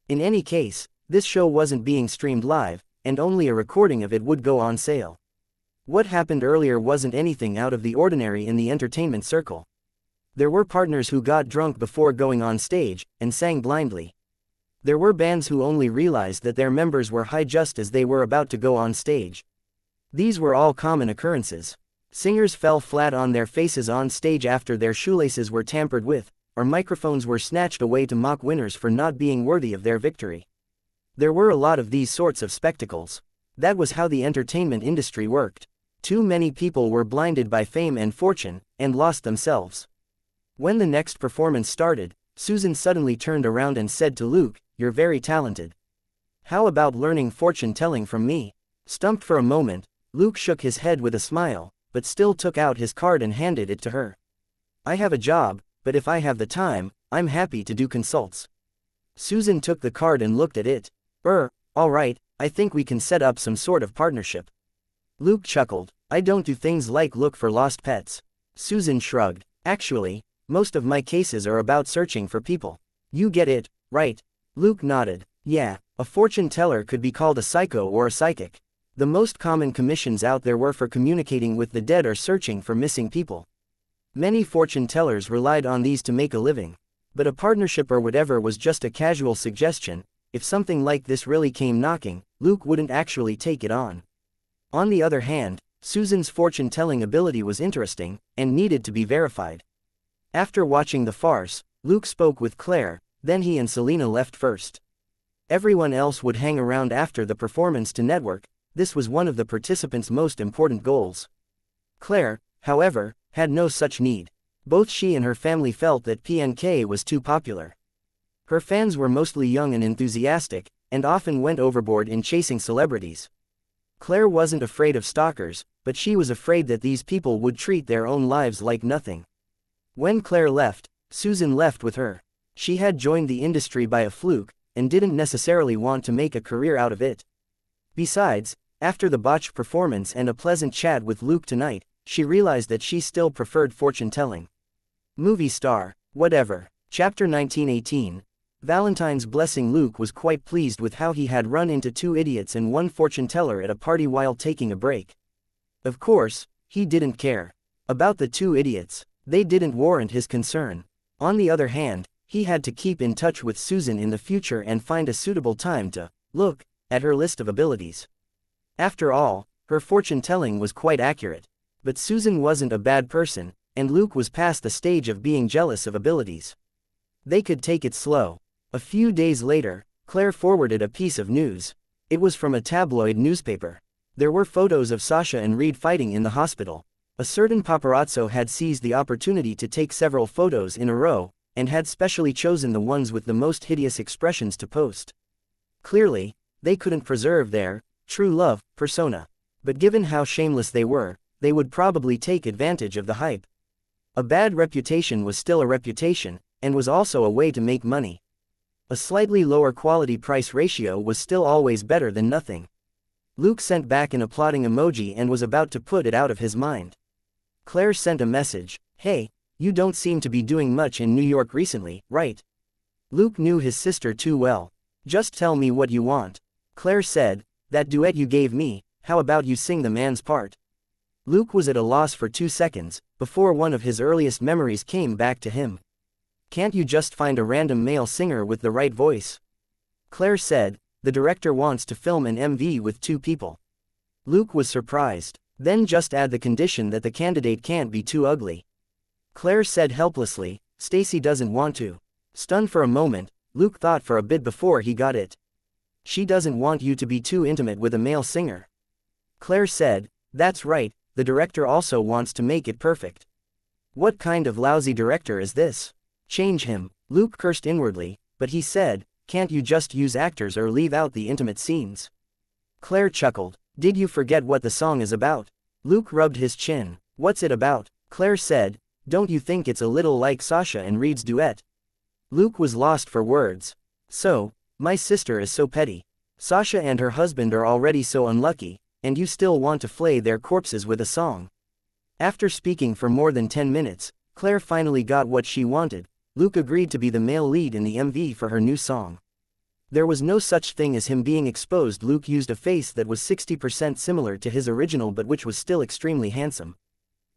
In any case, this show wasn't being streamed live, and only a recording of it would go on sale. What happened earlier wasn't anything out of the ordinary in the entertainment circle. There were partners who got drunk before going on stage, and sang blindly. There were bands who only realized that their members were high just as they were about to go on stage. These were all common occurrences. Singers fell flat on their faces on stage after their shoelaces were tampered with, or microphones were snatched away to mock winners for not being worthy of their victory. There were a lot of these sorts of spectacles. That was how the entertainment industry worked. Too many people were blinded by fame and fortune, and lost themselves. When the next performance started, Susan suddenly turned around and said to Luke, "You're very talented. How about learning fortune-telling from me?" Stumped for a moment, Luke shook his head with a smile, but still took out his card and handed it to her. "I have a job, but if I have the time, I'm happy to do consults." Susan took the card and looked at it. All right, I think we can set up some sort of partnership." Luke chuckled. "I don't do things like look for lost pets." Susan shrugged. "Actually, most of my cases are about searching for people. You get it, right?" Luke nodded. "Yeah, a fortune teller could be called a psycho or a psychic. The most common commissions out there were for communicating with the dead or searching for missing people. Many fortune tellers relied on these to make a living. But a partnership or whatever was just a casual suggestion. If something like this really came knocking, Luke wouldn't actually take it on. On the other hand, Susan's fortune-telling ability was interesting, and needed to be verified. After watching the farce, Luke spoke with Claire, then he and Selena left first. Everyone else would hang around after the performance to network. This was one of the participants' most important goals. Claire, however, had no such need. Both she and her family felt that PNK was too popular. Her fans were mostly young and enthusiastic, and often went overboard in chasing celebrities. Claire wasn't afraid of stalkers, but she was afraid that these people would treat their own lives like nothing. When Claire left, Susan left with her. She had joined the industry by a fluke, and didn't necessarily want to make a career out of it. Besides, after the botched performance and a pleasant chat with Luke tonight, she realized that she still preferred fortune-telling. Movie star, whatever. Chapter 1918. Valentine's blessing. Luke was quite pleased with how he had run into 2 idiots and 1 fortune-teller at a party while taking a break. Of course, he didn't care about the 2 idiots. They didn't warrant his concern. On the other hand, he had to keep in touch with Susan in the future and find a suitable time to look at her list of abilities. After all, her fortune-telling was quite accurate. But Susan wasn't a bad person, and Luke was past the stage of being jealous of abilities. They could take it slow. A few days later, Claire forwarded a piece of news. It was from a tabloid newspaper. There were photos of Sasha and Reed fighting in the hospital. A certain paparazzo had seized the opportunity to take several photos in a row, and had specially chosen the ones with the most hideous expressions to post. Clearly, they couldn't preserve their true love persona. But given how shameless they would probably take advantage of the hype. A bad reputation was still a reputation, and was also a way to make money. A slightly lower quality price ratio was still always better than nothing. Luke sent back an applauding emoji and was about to put it out of his mind. Claire sent a message. Hey, you don't seem to be doing much in New York recently, right? Luke knew his sister too well. Just tell me what you want. Claire said, that duet you gave me, how about you sing the man's part? Luke was at a loss for 2 seconds, before one of his earliest memories came back to him. Can't you just find a random male singer with the right voice? Claire said, the director wants to film an MV with 2 people. Luke was surprised. Then just add the condition that the candidate can't be too ugly. Claire said helplessly, Stacy doesn't want to. Stunned for a moment, Luke thought for a bit before he got it. She doesn't want you to be too intimate with a male singer. Claire said, that's right, the director also wants to make it perfect. What kind of lousy director is this? Change him. Luke cursed inwardly, but he said, can't you just use actors or leave out the intimate scenes? Claire chuckled. Did you forget what the song is about? Luke rubbed his chin. What's it about? Claire said, don't you think it's a little like Sasha and Reed's duet? Luke was lost for words. So, my sister is so petty. Sasha and her husband are already so unlucky, and you still want to flay their corpses with a song. After speaking for more than 10 minutes, Claire finally got what she wanted. Luke agreed to be the male lead in the MV for her new song. There was no such thing as him being exposed. Luke used a face that was 60% similar to his original but which was still extremely handsome.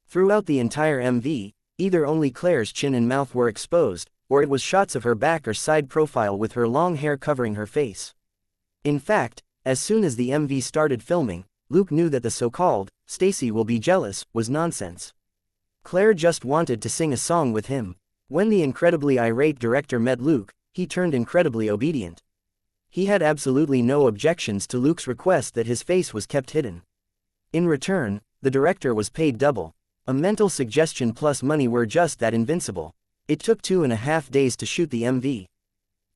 Throughout the entire MV, either only Claire's chin and mouth were exposed, or it was shots of her back or side profile with her long hair covering her face. In fact, as soon as the MV started filming, Luke knew that the so-called, Stacy will be jealous, was nonsense. Claire just wanted to sing a song with him. When the incredibly irate director met Luke, he turned incredibly obedient. He had absolutely no objections to Luke's request that his face was kept hidden. In return, the director was paid double. A mental suggestion plus money were just that invincible. It took 2.5 days to shoot the MV.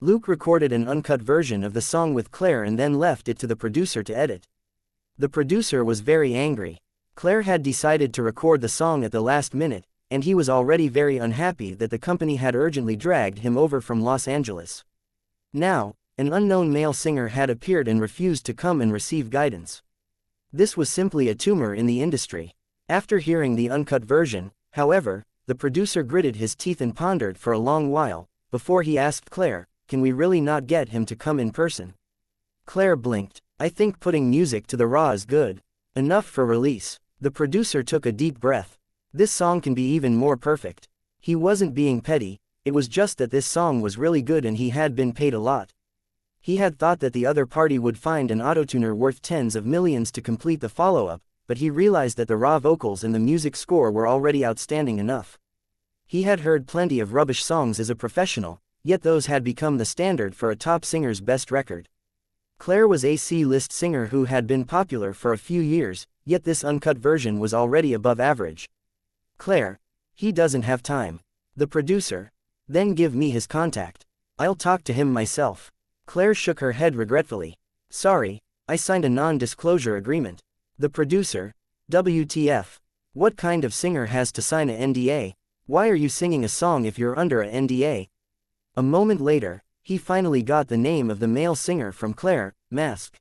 Luke recorded an uncut version of the song with Claire and then left it to the producer to edit. The producer was very angry. Claire had decided to record the song at the last minute, and he was already very unhappy that the company had urgently dragged him over from Los Angeles. Now, an unknown male singer had appeared and refused to come and receive guidance. This was simply a tumor in the industry. After hearing the uncut version, however, the producer gritted his teeth and pondered for a long while, before he asked Claire, can we really not get him to come in person? Claire blinked. I think putting music to the raw is good. Enough for release. The producer took a deep breath. This song can be even more perfect. He wasn't being petty, it was just that this song was really good and he had been paid a lot. He had thought that the other party would find an autotuner worth tens of millions to complete the follow-up, but he realized that the raw vocals and the music score were already outstanding enough. He had heard plenty of rubbish songs as a professional, yet those had become the standard for a top singer's best record. Claire was a C-list singer who had been popular for a few years, yet this uncut version was already above average. Claire, he doesn't have time. The producer, then give me his contact. I'll talk to him myself. Claire shook her head regretfully. Sorry, I signed a non-disclosure agreement. The producer, WTF. What kind of singer has to sign a NDA? Why are you singing a song if you're under a NDA? A moment later, he finally got the name of the male singer from Claire, Mask.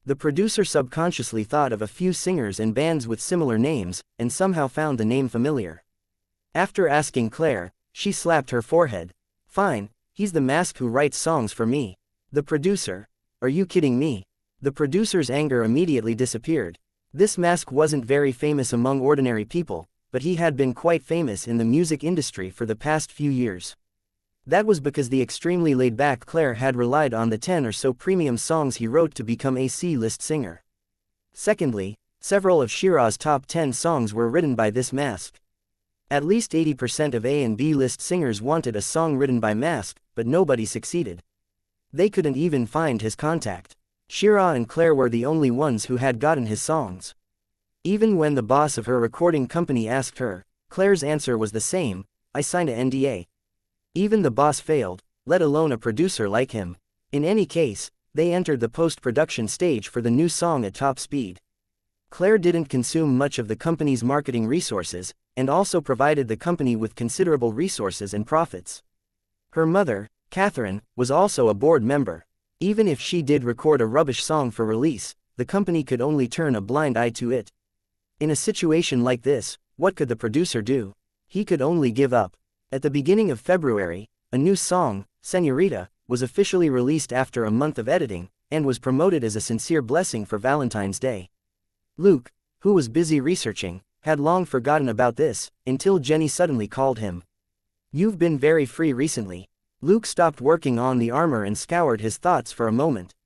The producer subconsciously thought of a few singers and bands with similar names, and somehow found the name familiar. After asking Claire, she slapped her forehead. Fine, he's the Mask who writes songs for me. The producer. Are you kidding me? The producer's anger immediately disappeared. This Mask wasn't very famous among ordinary people, but he had been quite famous in the music industry for the past few years. That was because the extremely laid-back Claire had relied on the 10 or so premium songs he wrote to become a C-list singer. Secondly, several of Shira's top 10 songs were written by this Mask. At least 80% of A and B-list singers wanted a song written by Mask, but nobody succeeded. They couldn't even find his contact. Shira and Claire were the only ones who had gotten his songs. Even when the boss of her recording company asked her, Claire's answer was the same, I signed a NDA. Even the boss failed, let alone a producer like him. In any case, they entered the post-production stage for the new song at top speed. Claire didn't consume much of the company's marketing resources, and also provided the company with considerable resources and profits. Her mother, Catherine was also a board member. Even if she did record a rubbish song for release, the company could only turn a blind eye to it. In a situation like this, what could the producer do? He could only give up. At the beginning of February, a new song, Señorita, was officially released after a month of editing, and was promoted as a sincere blessing for Valentine's Day. Luke, who was busy researching, had long forgotten about this, until Jenny suddenly called him. "You've been very free recently." Luke stopped working on the armor and scoured his thoughts for a moment.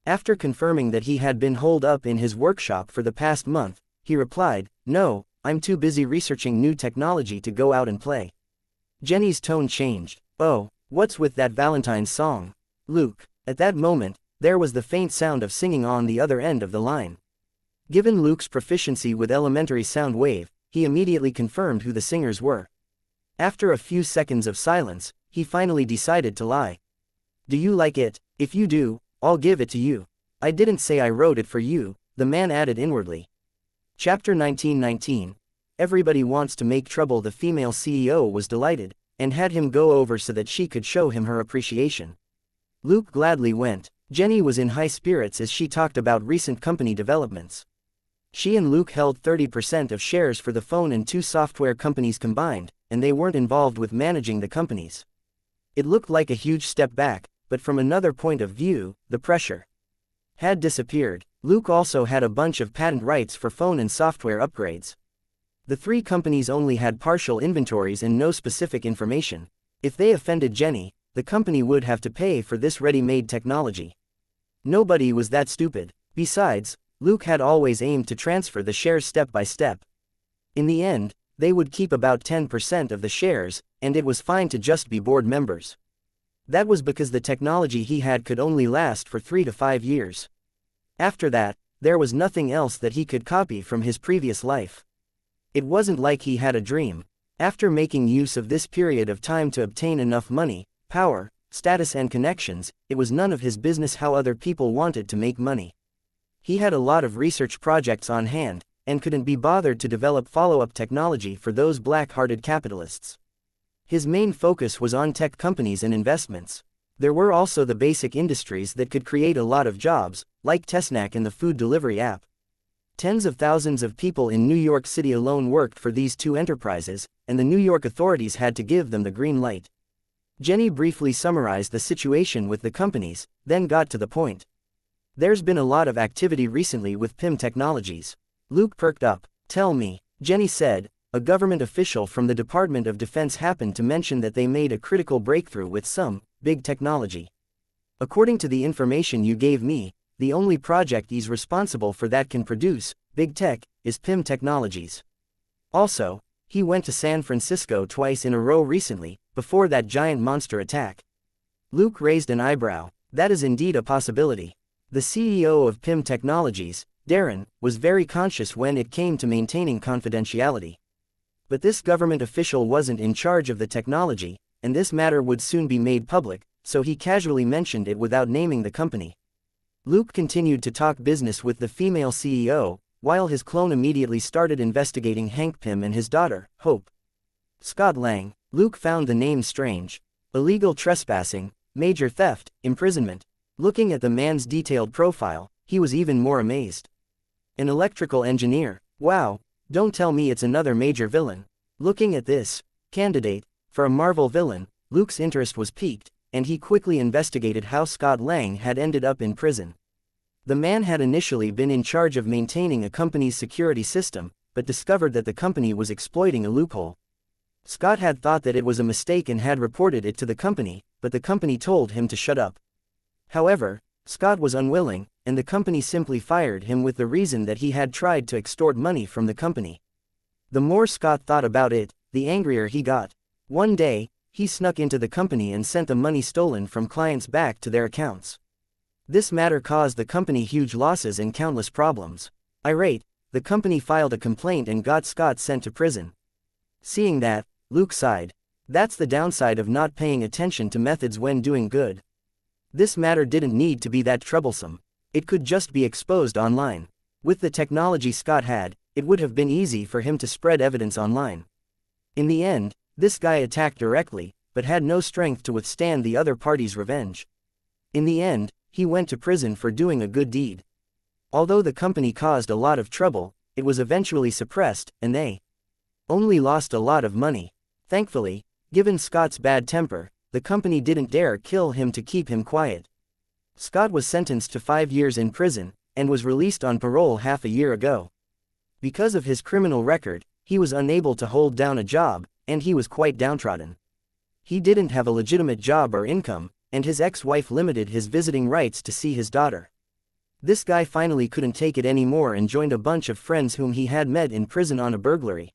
After confirming that he had been holed up in his workshop for the past month, he replied, "No, I'm too busy researching new technology to go out and play." Jenny's tone changed. "Oh, what's with that Valentine's song?" Luke. At that moment, there was the faint sound of singing on the other end of the line. Given Luke's proficiency with elementary sound wave, he immediately confirmed who the singers were. After a few seconds of silence, he finally decided to lie. "Do you like it? If you do, I'll give it to you." "I didn't say I wrote it for you," the man added inwardly. Chapter 1919. Everybody wants to make trouble. The female CEO was delighted, and had him go over so that she could show him her appreciation. Luke gladly went. Jenny was in high spirits as she talked about recent company developments. She and Luke held 30% of shares for the phone and two software companies combined, and they weren't involved with managing the companies. It looked like a huge step back, but from another point of view, the pressure had disappeared. Luke also had a bunch of patent rights for phone and software upgrades. The three companies only had partial inventories and no specific information. If they offended Jenny, the company would have to pay for this ready-made technology. Nobody was that stupid. Besides, Luke had always aimed to transfer the shares step by step. In the end, they would keep about 10% of the shares, and it was fine to just be board members. That was because the technology he had could only last for 3 to 5 years. After that, there was nothing else that he could copy from his previous life. It wasn't like he had a dream. After making use of this period of time to obtain enough money, power, status and connections, it was none of his business how other people wanted to make money. He had a lot of research projects on hand, and couldn't be bothered to develop follow-up technology for those black-hearted capitalists. His main focus was on tech companies and investments. There were also the basic industries that could create a lot of jobs, like Tesnac and the food delivery app. Tens of thousands of people in New York City alone worked for these two enterprises, and the New York authorities had to give them the green light. Jenny briefly summarized the situation with the companies, then got to the point. "There's been a lot of activity recently with PIM Technologies." Luke perked up. "Tell me," Jenny said. "A government official from the Department of Defense happened to mention that they made a critical breakthrough with some big technology. According to the information you gave me, the only project he's responsible for that can produce big tech is PIM Technologies. Also, he went to San Francisco twice in a row recently, before that giant monster attack." Luke raised an eyebrow. "That is indeed a possibility." The CEO of PIM Technologies, Darren, was very conscious when it came to maintaining confidentiality. But this government official wasn't in charge of the technology, and this matter would soon be made public, so he casually mentioned it without naming the company. Luke continued to talk business with the female CEO, while his clone immediately started investigating Hank Pym and his daughter, Hope. Scott Lang. Luke found the name strange. Illegal trespassing, major theft, imprisonment. Looking at the man's detailed profile, he was even more amazed. An electrical engineer. Wow, don't tell me it's another major villain. Looking at this candidate for a Marvel villain, Luke's interest was piqued, and he quickly investigated how Scott Lang had ended up in prison. The man had initially been in charge of maintaining a company's security system, but discovered that the company was exploiting a loophole. Scott had thought that it was a mistake and had reported it to the company, but the company told him to shut up. However, Scott was unwilling, and the company simply fired him with the reason that he had tried to extort money from the company. The more Scott thought about it, the angrier he got. One day, he snuck into the company and sent the money stolen from clients back to their accounts. This matter caused the company huge losses and countless problems. Irate, the company filed a complaint and got Scott sent to prison. Seeing that, Luke sighed. That's the downside of not paying attention to methods when doing good. This matter didn't need to be that troublesome. It could just be exposed online. With the technology Scott had, it would have been easy for him to spread evidence online. In the end, this guy attacked directly, but had no strength to withstand the other party's revenge. In the end, he went to prison for doing a good deed. Although the company caused a lot of trouble, it was eventually suppressed, and they only lost a lot of money. Thankfully, given Scott's bad temper, the company didn't dare kill him to keep him quiet. Scott was sentenced to 5 years in prison, and was released on parole half a year ago. Because of his criminal record, he was unable to hold down a job, and he was quite downtrodden. He didn't have a legitimate job or income, and his ex-wife limited his visiting rights to see his daughter. This guy finally couldn't take it anymore and joined a bunch of friends whom he had met in prison on a burglary.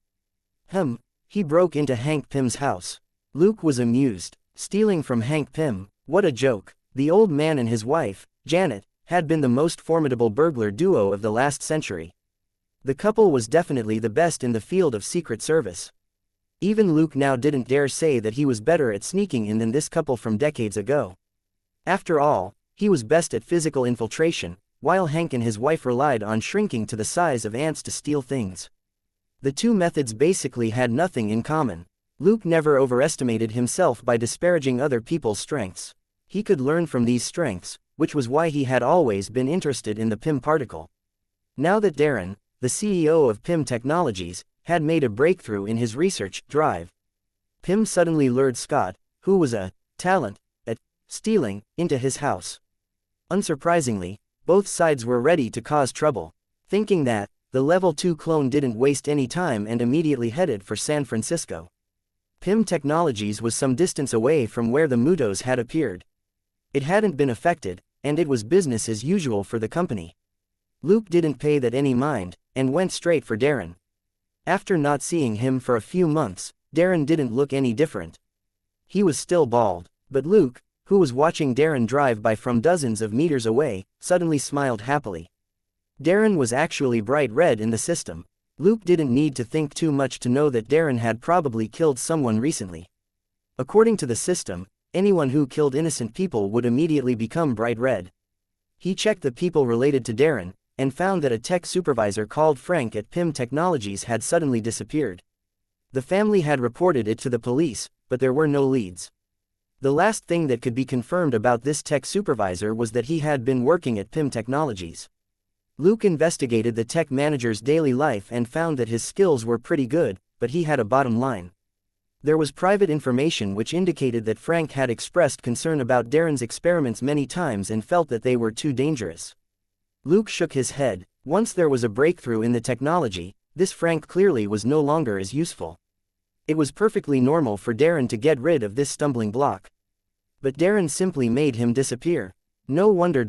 He broke into Hank Pym's house. Luke was amused. Stealing from Hank Pym, what a joke. The old man and his wife, Janet, had been the most formidable burglar duo of the last century. The couple was definitely the best in the field of Secret Service. Even Luke now didn't dare say that he was better at sneaking in than this couple from decades ago. After all, he was best at physical infiltration, while Hank and his wife relied on shrinking to the size of ants to steal things. The two methods basically had nothing in common. Luke never overestimated himself by disparaging other people's strengths. He could learn from these strengths, which was why he had always been interested in the Pym particle. Now that Darren, the CEO of Pym Technologies, had made a breakthrough in his research drive, Pym suddenly lured Scott, who was a talent at stealing, into his house. Unsurprisingly, both sides were ready to cause trouble. Thinking that, the Level 2 clone didn't waste any time and immediately headed for San Francisco. Pym Technologies was some distance away from where the Mutos had appeared. It hadn't been affected, and it was business as usual for the company. Luke didn't pay that any mind, and went straight for Darren. After not seeing him for a few months, Darren didn't look any different. He was still bald, but Luke, who was watching Darren drive by from dozens of meters away, suddenly smiled happily. Darren was actually bright red in the system. Luke didn't need to think too much to know that Darren had probably killed someone recently. According to the system, anyone who killed innocent people would immediately become bright red. He checked the people related to Darren, and found that a tech supervisor called Frank at Pym Technologies had suddenly disappeared. The family had reported it to the police, but there were no leads. The last thing that could be confirmed about this tech supervisor was that he had been working at Pym Technologies. Luke investigated the tech manager's daily life and found that his skills were pretty good, but he had a bottom line. There was private information which indicated that Frank had expressed concern about Darren's experiments many times and felt that they were too dangerous. Luke shook his head. Once there was a breakthrough in the technology, this Frank clearly was no longer as useful. It was perfectly normal for Darren to get rid of this stumbling block. But Darren simply made him disappear. No wonder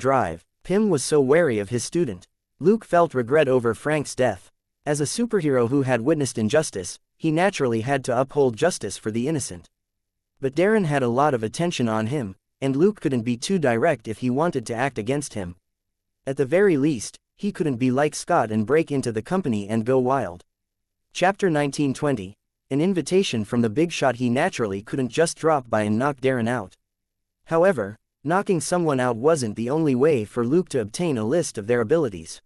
Pym was so wary of his student. Luke felt regret over Frank's death. As a superhero who had witnessed injustice, he naturally had to uphold justice for the innocent. But Darren had a lot of attention on him, and Luke couldn't be too direct if he wanted to act against him. At the very least, he couldn't be like Scott and break into the company and go wild. Chapter 1920. An invitation from the big shot. He naturally couldn't just drop by and knock Darren out. However, knocking someone out wasn't the only way for Luke to obtain a list of their abilities.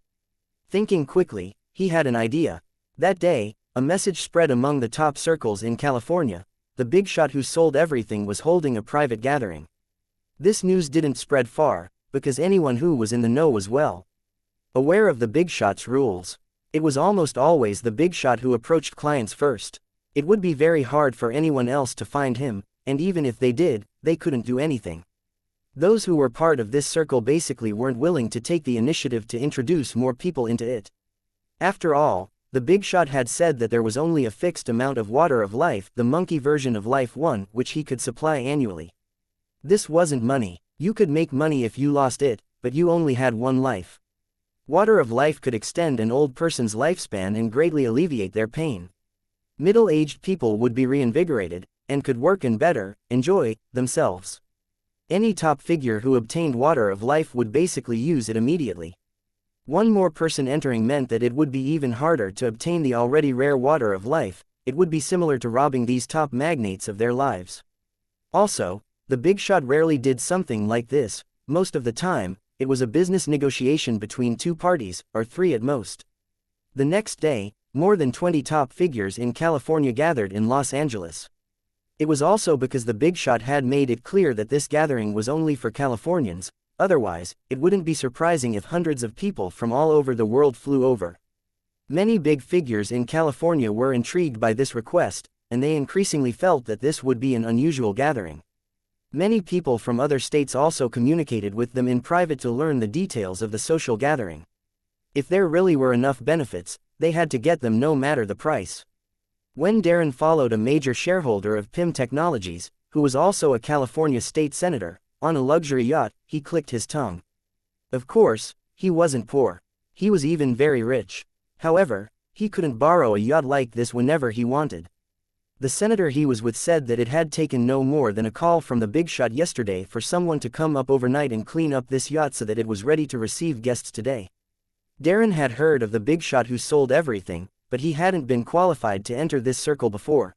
Thinking quickly, he had an idea. That day, a message spread among the top circles in California. The big shot who sold everything was holding a private gathering. This news didn't spread far, because anyone who was in the know was well aware of the big shot's rules. It was almost always the big shot who approached clients first. It would be very hard for anyone else to find him, and even if they did, they couldn't do anything. Those who were part of this circle basically weren't willing to take the initiative to introduce more people into it. After all, the big shot had said that there was only a fixed amount of water of life, the monkey version of Life 1, which he could supply annually. This wasn't money. You could make money if you lost it, but you only had one life. Water of life could extend an old person's lifespan and greatly alleviate their pain. Middle-aged people would be reinvigorated, and could work and enjoy themselves. Any top figure who obtained water of life would basically use it immediately. One more person entering meant that it would be even harder to obtain the already rare water of life. It would be similar to robbing these top magnates of their lives. Also, the big shot rarely did something like this. Most of the time, it was a business negotiation between two parties, or three at most. The next day, more than 20 top figures in California gathered in Los Angeles. It was also because the big shot had made it clear that this gathering was only for Californians, otherwise, it wouldn't be surprising if hundreds of people from all over the world flew over. Many big figures in California were intrigued by this request, and they increasingly felt that this would be an unusual gathering. Many people from other states also communicated with them in private to learn the details of the social gathering. If there really were enough benefits, they had to get them no matter the price. When Darren followed a major shareholder of PIM Technologies, who was also a California state senator, on a luxury yacht, he clicked his tongue. Of course, he wasn't poor. He was even very rich. However, he couldn't borrow a yacht like this whenever he wanted. The senator he was with said that it had taken no more than a call from the big shot yesterday for someone to come up overnight and clean up this yacht so that it was ready to receive guests today. Darren had heard of the big shot who sold everything, but he hadn't been qualified to enter this circle before.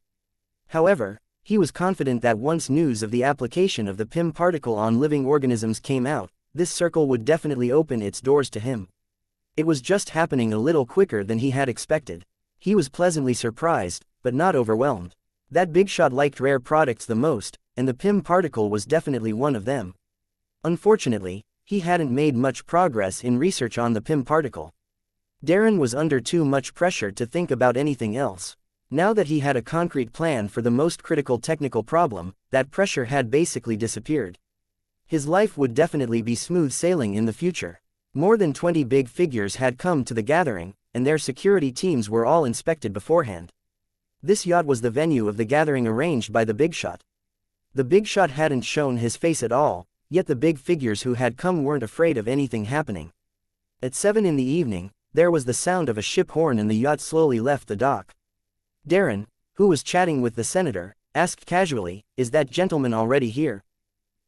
However, he was confident that once news of the application of the PIM particle on living organisms came out, this circle would definitely open its doors to him. It was just happening a little quicker than he had expected. He was pleasantly surprised, but not overwhelmed. That big shot liked rare products the most, and the PIM particle was definitely one of them. Unfortunately, he hadn't made much progress in research on the PIM particle. Darren was under too much pressure to think about anything else. Now that he had a concrete plan for the most critical technical problem, that pressure had basically disappeared. His life would definitely be smooth sailing in the future. More than 20 big figures had come to the gathering, and their security teams were all inspected beforehand. This yacht was the venue of the gathering arranged by the big shot. The big shot hadn't shown his face at all, yet the big figures who had come weren't afraid of anything happening. At 7 in the evening, there was the sound of a ship horn and the yacht slowly left the dock. Darren, who was chatting with the senator, asked casually, "Is that gentleman already here?"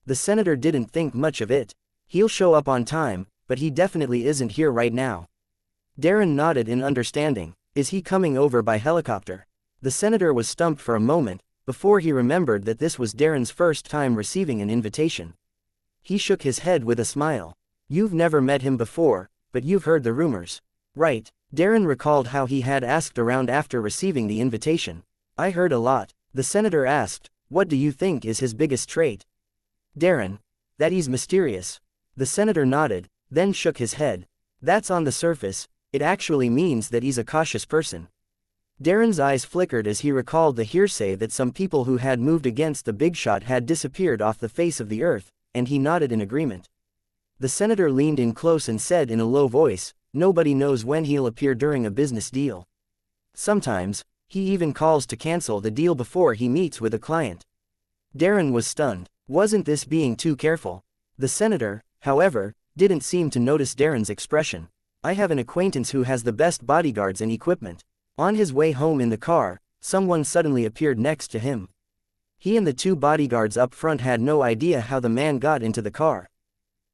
The senator didn't think much of it. "He'll show up on time, but he definitely isn't here right now." Darren nodded in understanding. "Is he coming over by helicopter?" The senator was stumped for a moment, before he remembered that this was Darren's first time receiving an invitation. He shook his head with a smile. "You've never met him before, but you've heard the rumors. Right?" Darren recalled how he had asked around after receiving the invitation. "I heard a lot." The senator asked, "What do you think is his biggest trait?" Darren: "That he's mysterious." The senator nodded, then shook his head. "That's on the surface, it actually means that he's a cautious person." Darren's eyes flickered as he recalled the hearsay that some people who had moved against the big shot had disappeared off the face of the earth, and he nodded in agreement. The senator leaned in close and said in a low voice, "Nobody knows when he'll appear during a business deal. Sometimes, he even calls to cancel the deal before he meets with a client." Darren was stunned. Wasn't this being too careful? The senator, however, didn't seem to notice Darren's expression. "I have an acquaintance who has the best bodyguards and equipment." On his way home in the car, someone suddenly appeared next to him. He and the two bodyguards up front had no idea how the man got into the car.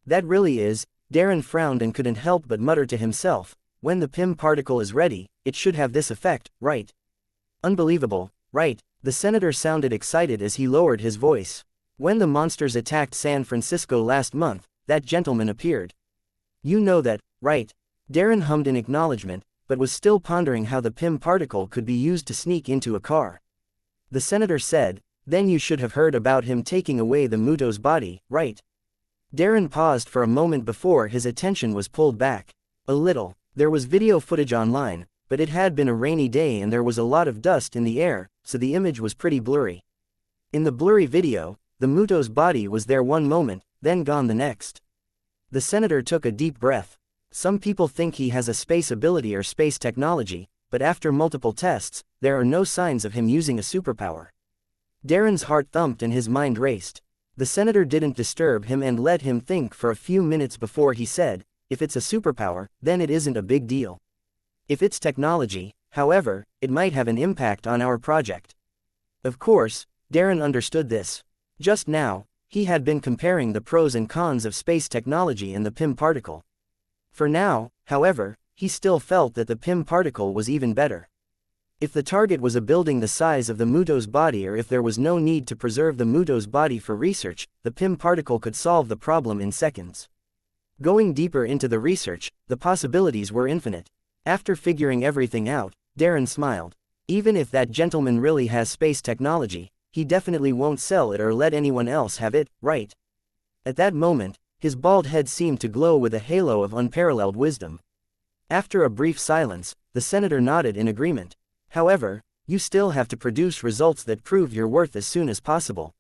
"That really is," Darren frowned and couldn't help but mutter to himself, "when the PIM particle is ready, it should have this effect, right?" "Unbelievable, right?" The senator sounded excited as he lowered his voice. "When the monsters attacked San Francisco last month, that gentleman appeared. You know that, right?" Darren hummed in acknowledgement, but was still pondering how the PIM particle could be used to sneak into a car. The senator said, "Then you should have heard about him taking away the Muto's body, right?" Darren paused for a moment before his attention was pulled back. A little. There was video footage online, but it had been a rainy day and there was a lot of dust in the air, so the image was pretty blurry. In the blurry video, the Muto's body was there one moment, then gone the next. The senator took a deep breath. Some people think he has a space ability or space technology, but after multiple tests, there are no signs of him using a superpower. Darren's heart thumped and his mind raced. The senator didn't disturb him and let him think for a few minutes before he said, "If it's a superpower, then it isn't a big deal. If it's technology, however, it might have an impact on our project." Of course, Darren understood this. Just now, he had been comparing the pros and cons of space technology and the PIM particle. For now, however, he still felt that the PIM particle was even better. If the target was a building the size of the Muto's body, or if there was no need to preserve the Muto's body for research, the PIM particle could solve the problem in seconds. Going deeper into the research, the possibilities were infinite. After figuring everything out, Darren smiled. Even if that gentleman really has space technology, he definitely won't sell it or let anyone else have it, right? At that moment, his bald head seemed to glow with a halo of unparalleled wisdom. After a brief silence, the senator nodded in agreement. However, you still have to produce results that prove your worth as soon as possible.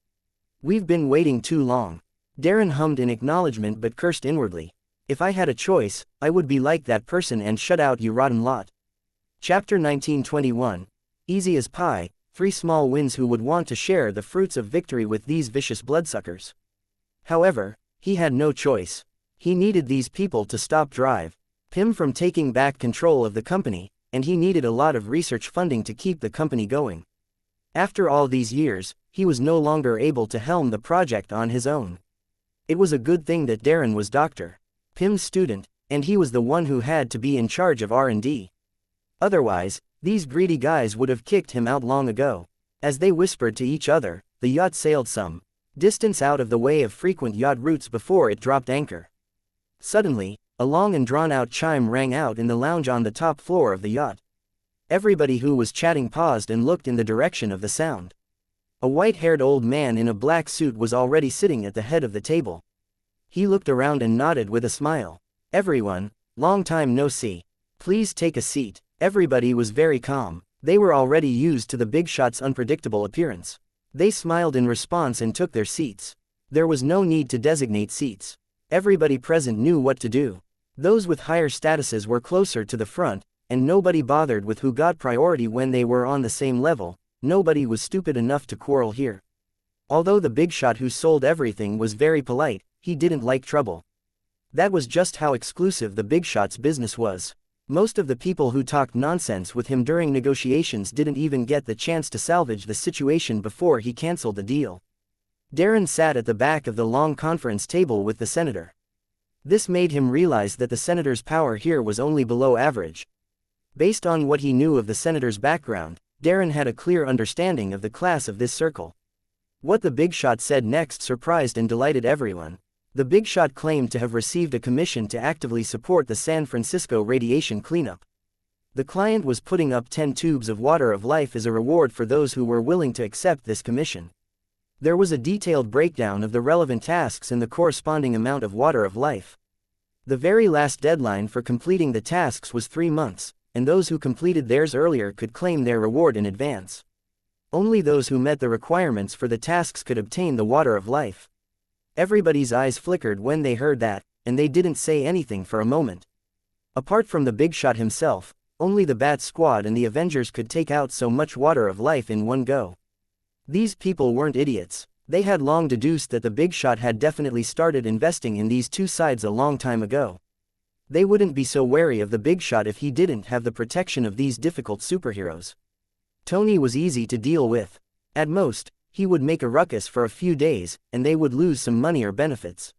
We've been waiting too long. Darren hummed in acknowledgement but cursed inwardly. If I had a choice, I would be like that person and shut out you rotten lot. Chapter 1921. Easy as pie, 3 small wins. Who would want to share the fruits of victory with these vicious bloodsuckers? However, he had no choice. He needed these people to stop Drive him from taking back control of the company, and he needed a lot of research funding to keep the company going. After all these years, he was no longer able to helm the project on his own. It was a good thing that Darren was Dr. Pym's student, and he was the one who had to be in charge of R&D. Otherwise, these greedy guys would have kicked him out long ago. As they whispered to each other, the yacht sailed some distance out of the way of frequent yacht routes before it dropped anchor. Suddenly, a long and drawn-out chime rang out in the lounge on the top floor of the yacht. Everybody who was chatting paused and looked in the direction of the sound. A white-haired old man in a black suit was already sitting at the head of the table. He looked around and nodded with a smile. Everyone, long time no see. Please take a seat. Everybody was very calm. They were already used to the big shot's unpredictable appearance. They smiled in response and took their seats. There was no need to designate seats. Everybody present knew what to do. Those with higher statuses were closer to the front, and nobody bothered with who got priority when they were on the same level. Nobody was stupid enough to quarrel here. Although the big shot who sold everything was very polite, he didn't like trouble. That was just how exclusive the big shot's business was. Most of the people who talked nonsense with him during negotiations didn't even get the chance to salvage the situation before he canceled the deal. Darren sat at the back of the long conference table with the senator. This made him realize that the senator's power here was only below average. Based on what he knew of the senator's background, Darren had a clear understanding of the class of this circle. What the big shot said next surprised and delighted everyone. The big shot claimed to have received a commission to actively support the San Francisco radiation cleanup. The client was putting up 10 tubes of water of life as a reward for those who were willing to accept this commission. There was a detailed breakdown of the relevant tasks and the corresponding amount of water of life. The very last deadline for completing the tasks was 3 months, and those who completed theirs earlier could claim their reward in advance. Only those who met the requirements for the tasks could obtain the water of life. Everybody's eyes flickered when they heard that, and they didn't say anything for a moment. Apart from the big shot himself, only the Bat Squad and the Avengers could take out so much water of life in one go. These people weren't idiots. They had long deduced that the big shot had definitely started investing in these two sides a long time ago. They wouldn't be so wary of the big shot if he didn't have the protection of these difficult superheroes. Tony was easy to deal with. At most, he would make a ruckus for a few days, and they would lose some money or benefits.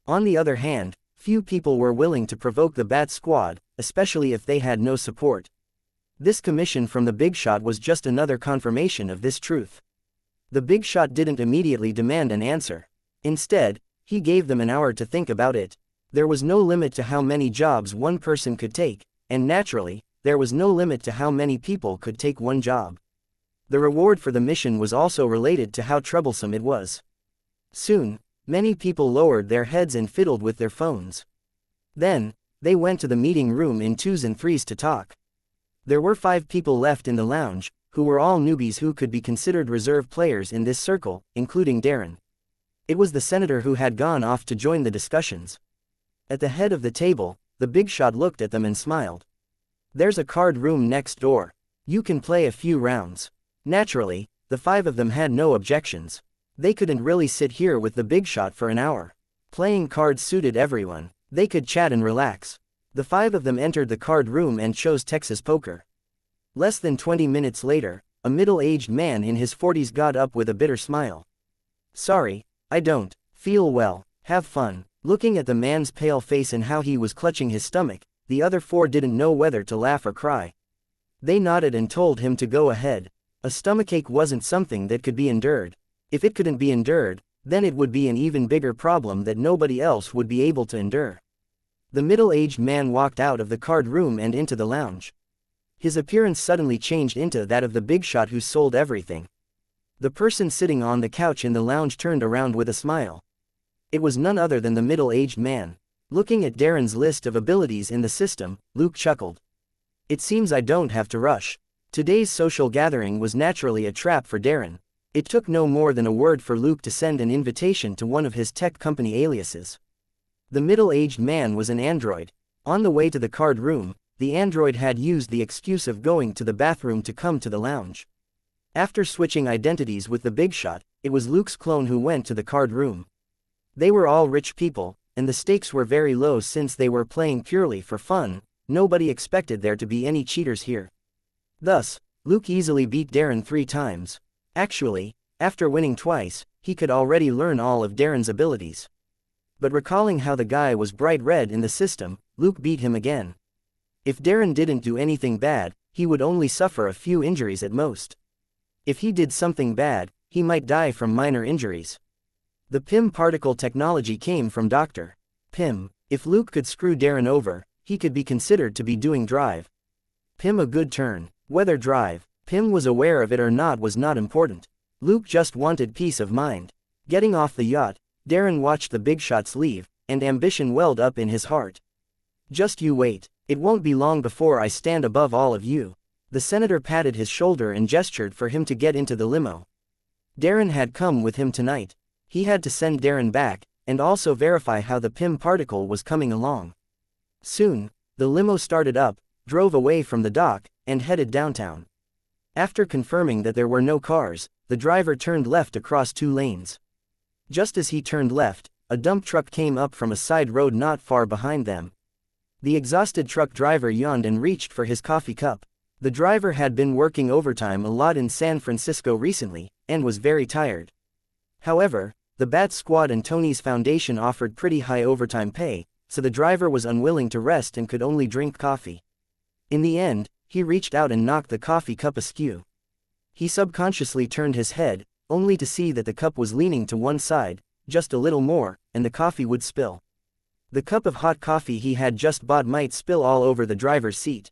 On the other hand, few people were willing to provoke the Bat Squad, especially if they had no support. This commission from the big shot was just another confirmation of this truth. The big shot didn't immediately demand an answer. Instead, he gave them an hour to think about it. There was no limit to how many jobs one person could take, and naturally, there was no limit to how many people could take one job. The reward for the mission was also related to how troublesome it was. Soon, many people lowered their heads and fiddled with their phones. Then, they went to the meeting room in 2s and 3s to talk. There were 5 people left in the lounge, who were all newbies who could be considered reserve players in this circle, including Darren. It was the senator who had gone off to join the discussions. At the head of the table, the big shot looked at them and smiled. There's a card room next door. You can play a few rounds. Naturally, the 5 of them had no objections. They couldn't really sit here with the big shot for an hour. Playing cards suited everyone. They could chat and relax. The 5 of them entered the card room and chose Texas Poker. Less than 20 minutes later, a middle-aged man in his 40s got up with a bitter smile. Sorry, I don't feel well. Have fun. Looking at the man's pale face and how he was clutching his stomach, the other 4 didn't know whether to laugh or cry. They nodded and told him to go ahead. A stomachache wasn't something that could be endured. If it couldn't be endured, then it would be an even bigger problem that nobody else would be able to endure. The middle-aged man walked out of the card room and into the lounge. His appearance suddenly changed into that of the big shot who sold everything. The person sitting on the couch in the lounge turned around with a smile. It was none other than the middle-aged man. Looking at Darren's list of abilities in the system, Luke chuckled. It seems I don't have to rush. Today's social gathering was naturally a trap for Darren. It took no more than a word for Luke to send an invitation to one of his tech company aliases. The middle-aged man was an android. On the way to the card room, the android had used the excuse of going to the bathroom to come to the lounge. After switching identities with the big shot, it was Luke's clone who went to the card room. They were all rich people, and the stakes were very low since they were playing purely for fun. Nobody expected there to be any cheaters here. Thus, Luke easily beat Darren 3 times. Actually, after winning twice, he could already learn all of Darren's abilities. But recalling how the guy was bright red in the system, Luke beat him again. If Darren didn't do anything bad, he would only suffer a few injuries at most. If he did something bad, he might die from minor injuries. The PIM particle technology came from Dr. PIM. If Luke could screw Darren over, he could be considered to be doing drive. PIM a good turn. Whether drive, PIM was aware of it or not was not important. Luke just wanted peace of mind. Getting off the yacht, Darren watched the big shots leave, and ambition welled up in his heart. Just you wait. It won't be long before I stand above all of you. The senator patted his shoulder and gestured for him to get into the limo. Darren had come with him tonight. He had to send Darren back, and also verify how the PIM particle was coming along. Soon, the limo started up, drove away from the dock, and headed downtown. After confirming that there were no cars, the driver turned left across 2 lanes. Just as he turned left, a dump truck came up from a side road not far behind them. The exhausted truck driver yawned and reached for his coffee cup. The driver had been working overtime a lot in San Francisco recently, and was very tired. However, the Bat Squad and Tony's Foundation offered pretty high overtime pay, so the driver was unwilling to rest and could only drink coffee. In the end, he reached out and knocked the coffee cup askew. He subconsciously turned his head, only to see that the cup was leaning to one side, just a little more, and the coffee would spill. The cup of hot coffee he had just bought might spill all over the driver's seat.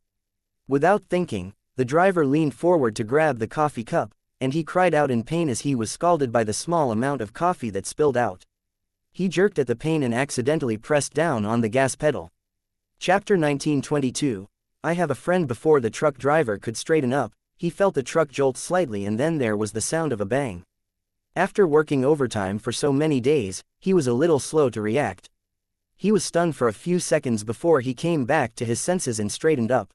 Without thinking, the driver leaned forward to grab the coffee cup, and he cried out in pain as he was scalded by the small amount of coffee that spilled out. He jerked at the pain and accidentally pressed down on the gas pedal. Chapter 1922. I have a friend. Before the truck driver could straighten up, he felt the truck jolt slightly and then there was the sound of a bang. After working overtime for so many days, he was a little slow to react. He was stunned for a few seconds before he came back to his senses and straightened up.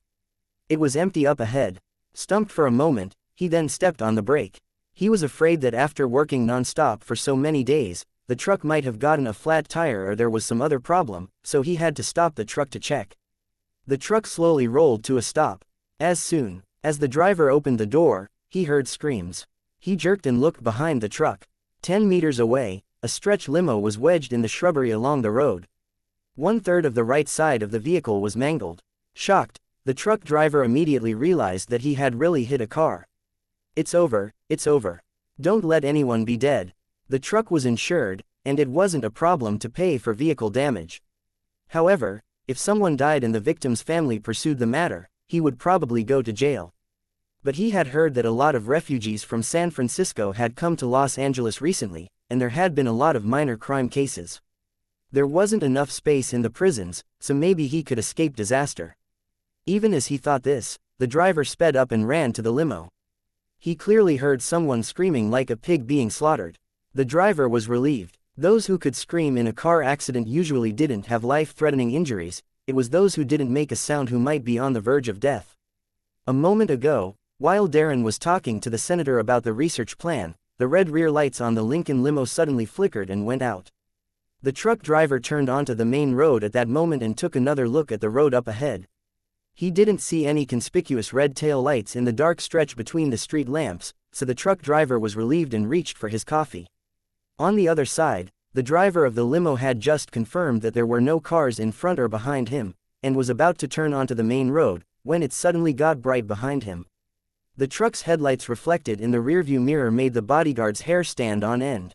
It was empty up ahead. Stumped for a moment, he then stepped on the brake. He was afraid that after working non-stop for so many days, the truck might have gotten a flat tire or there was some other problem, so he had to stop the truck to check. The truck slowly rolled to a stop. As soon as the driver opened the door, he heard screams. He jerked and looked behind the truck. 10 meters away, a stretch limo was wedged in the shrubbery along the road. 1/3 of the right side of the vehicle was mangled. Shocked, the truck driver immediately realized that he had really hit a car. It's over, it's over. Don't let anyone be dead. The truck was insured, and it wasn't a problem to pay for vehicle damage. However, if someone died and the victim's family pursued the matter, he would probably go to jail. But he had heard that a lot of refugees from San Francisco had come to Los Angeles recently, and there had been a lot of minor crime cases. There wasn't enough space in the prisons, so maybe he could escape disaster. Even as he thought this, the driver sped up and ran to the limo. He clearly heard someone screaming like a pig being slaughtered. The driver was relieved. Those who could scream in a car accident usually didn't have life-threatening injuries. It was those who didn't make a sound who might be on the verge of death. A moment ago, while Darren was talking to the senator about the research plan, the red rear lights on the Lincoln limo suddenly flickered and went out. The truck driver turned onto the main road at that moment and took another look at the road up ahead. He didn't see any conspicuous red tail lights in the dark stretch between the street lamps, so the truck driver was relieved and reached for his coffee. On the other side, the driver of the limo had just confirmed that there were no cars in front or behind him, and was about to turn onto the main road, when it suddenly got bright behind him. The truck's headlights reflected in the rearview mirror made the bodyguard's hair stand on end.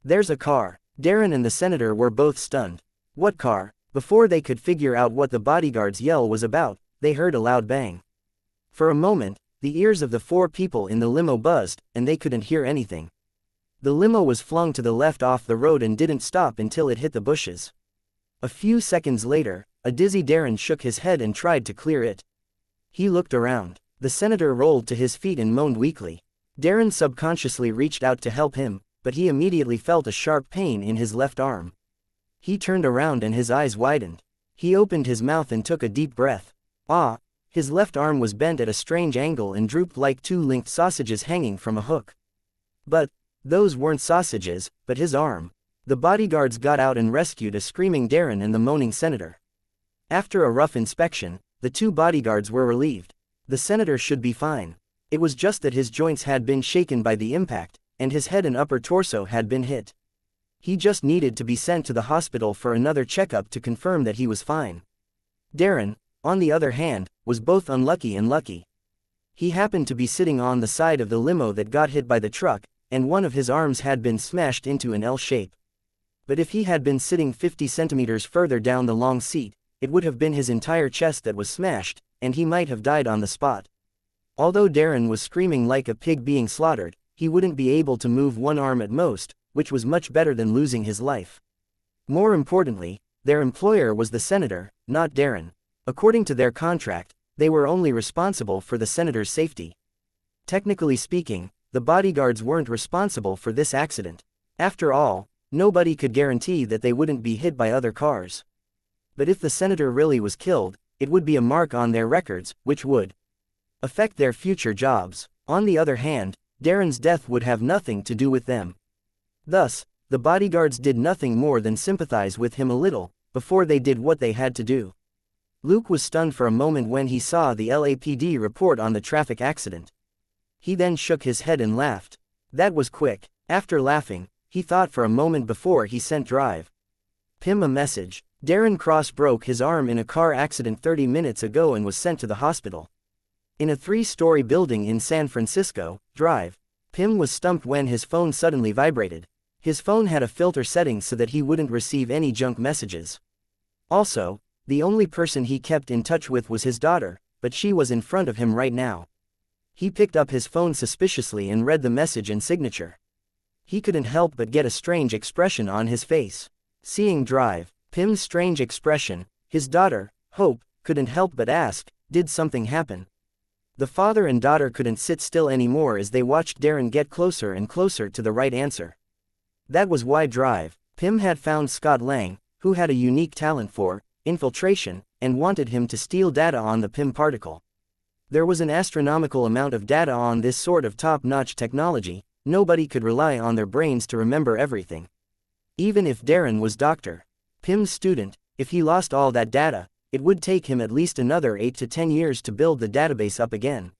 There's a car. Darren and the senator were both stunned. What car? Before they could figure out what the bodyguard's yell was about, they heard a loud bang. For a moment, The ears of the 4 people in the limo buzzed, and they couldn't hear anything. The limo was flung to the left off the road and didn't stop until it hit the bushes. A few seconds later, a dizzy Darren shook his head and tried to clear it. He looked around. The senator rolled to his feet and moaned weakly. Darren subconsciously reached out to help him, but he immediately felt a sharp pain in his left arm. He turned around and his eyes widened. He opened his mouth and took a deep breath. Ah! His left arm was bent at a strange angle and drooped like 2 linked sausages hanging from a hook. But those weren't sausages, but his arm. The bodyguards got out and rescued a screaming Darren and the moaning senator. After a rough inspection, the 2 bodyguards were relieved. The senator should be fine. It was just that his joints had been shaken by the impact, and his head and upper torso had been hit. He just needed to be sent to the hospital for another checkup to confirm that he was fine. Darren, on the other hand, was both unlucky and lucky. He happened to be sitting on the side of the limo that got hit by the truck, and one of his arms had been smashed into an L shape. But if he had been sitting 50 centimeters further down the long seat, it would have been his entire chest that was smashed, and he might have died on the spot. Although Darren was screaming like a pig being slaughtered, he wouldn't be able to move one arm at most, which was much better than losing his life. More importantly, their employer was the senator, not Darren. According to their contract, they were only responsible for the senator's safety. Technically speaking, the bodyguards weren't responsible for this accident. After all, nobody could guarantee that they wouldn't be hit by other cars. But if the senator really was killed, it would be a mark on their records, which would affect their future jobs. On the other hand, Darren's death would have nothing to do with them. Thus, the bodyguards did nothing more than sympathize with him a little, before they did what they had to do. Luke was stunned for a moment when he saw the LAPD report on the traffic accident. He then shook his head and laughed. That was quick. After laughing, he thought for a moment before he sent Drive Pim a message. Darren Cross broke his arm in a car accident 30 minutes ago and was sent to the hospital. In a 3-story building in San Francisco, Drive Pim was stumped when his phone suddenly vibrated. His phone had a filter setting so that he wouldn't receive any junk messages. Also, the only person he kept in touch with was his daughter, but she was in front of him right now. He picked up his phone suspiciously and read the message and signature. He couldn't help but get a strange expression on his face. Seeing Drive Pim's strange expression, his daughter, Hope, couldn't help but ask, did something happen? The father and daughter couldn't sit still anymore as they watched Darren get closer and closer to the right answer. That was why Drive Pim had found Scott Lang, who had a unique talent for infiltration, and wanted him to steal data on the Pim particle. There was an astronomical amount of data on this sort of top-notch technology. Nobody could rely on their brains to remember everything. Even if Darren was Dr. Pim's student, if he lost all that data, it would take him at least another 8 to 10 years to build the database up again.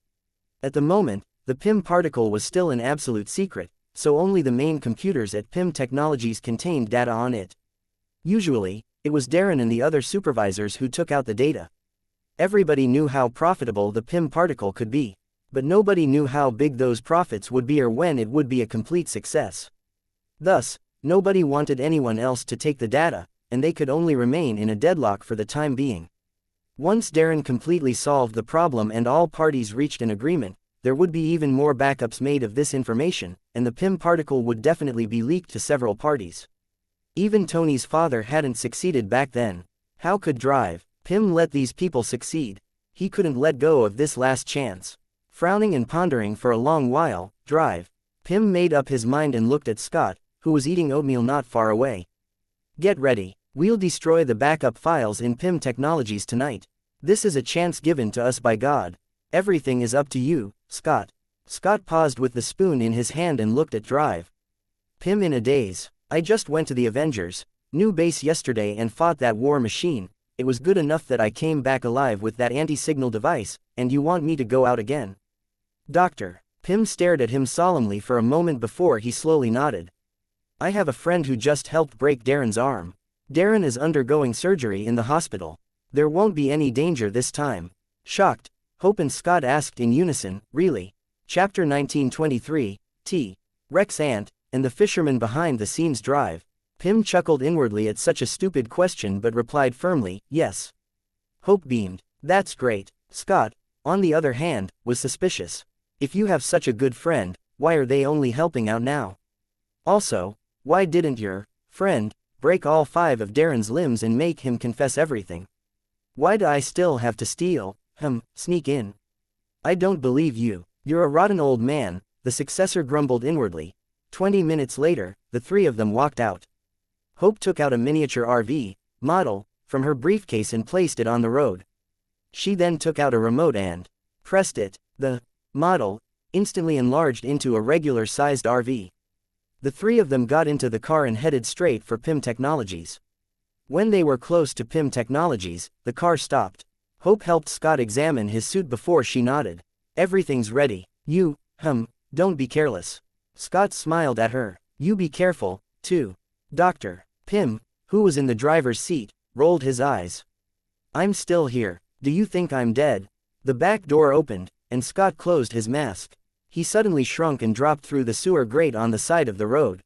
At the moment, the Pim particle was still an absolute secret, so only the main computers at Pim Technologies contained data on it. Usually, it was Darren and the other supervisors who took out the data. Everybody knew how profitable the Pim particle could be, but nobody knew how big those profits would be or when it would be a complete success. Thus, nobody wanted anyone else to take the data, and they could only remain in a deadlock for the time being. Once Darren completely solved the problem and all parties reached an agreement, there would be even more backups made of this information, and the Pim particle would definitely be leaked to several parties. Even Tony's father hadn't succeeded back then. How could Drive Pim let these people succeed? He couldn't let go of this last chance. Frowning and pondering for a long while, Drive Pim made up his mind and looked at Scott, who was eating oatmeal not far away. Get ready. We'll destroy the backup files in Pim Technologies tonight. This is a chance given to us by God. Everything is up to you, Scott. Scott paused with the spoon in his hand and looked at Drive Pim in a daze. I just went to the Avengers' new base yesterday and fought that war machine. It was good enough that I came back alive with that anti-signal device, and you want me to go out again? Doctor Pim stared at him solemnly for a moment before he slowly nodded. I have a friend who just helped break Darren's arm. Darren is undergoing surgery in the hospital. There won't be any danger this time. Shocked, Hope and Scott asked in unison, really? Chapter 1923, T. Rex Ant, and the fisherman behind the scenes Drive Pim chuckled inwardly at such a stupid question but replied firmly, yes. Hope beamed. That's great. Scott, on the other hand, was suspicious. If you have such a good friend, why are they only helping out now? Also, why didn't your friend break all 5 of Darren's limbs and make him confess everything? Why do I still have to steal, sneak in? I don't believe you. You're a rotten old man, the successor grumbled inwardly. 20 minutes later, the 3 of them walked out. Hope took out a miniature RV model from her briefcase and placed it on the road. She then took out a remote and pressed it. The model instantly enlarged into a regular-sized RV. The 3 of them got into the car and headed straight for PIM Technologies. When they were close to PIM Technologies, the car stopped. Hope helped Scott examine his suit before she nodded. Everything's ready. You, don't be careless. Scott smiled at her. You be careful, too. Dr. Pym, who was in the driver's seat, rolled his eyes. I'm still here. Do you think I'm dead? The back door opened, and Scott closed his mask. He suddenly shrunk and dropped through the sewer grate on the side of the road.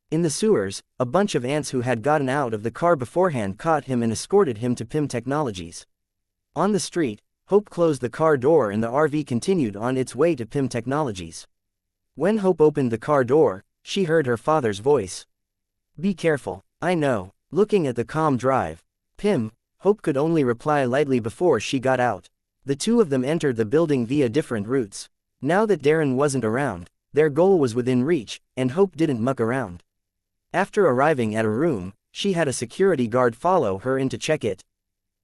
In the sewers, a bunch of ants who had gotten out of the car beforehand caught him and escorted him to PIM Technologies. On the street, Hope closed the car door and the RV continued on its way to PIM Technologies. When Hope opened the car door, she heard her father's voice. Be careful, I know. Looking at the calm drive, PIM, Hope could only reply lightly before she got out. The 2 of them entered the building via different routes. Now that Darren wasn't around, their goal was within reach, and Hope didn't muck around. After arriving at a room, she had a security guard follow her in to check it.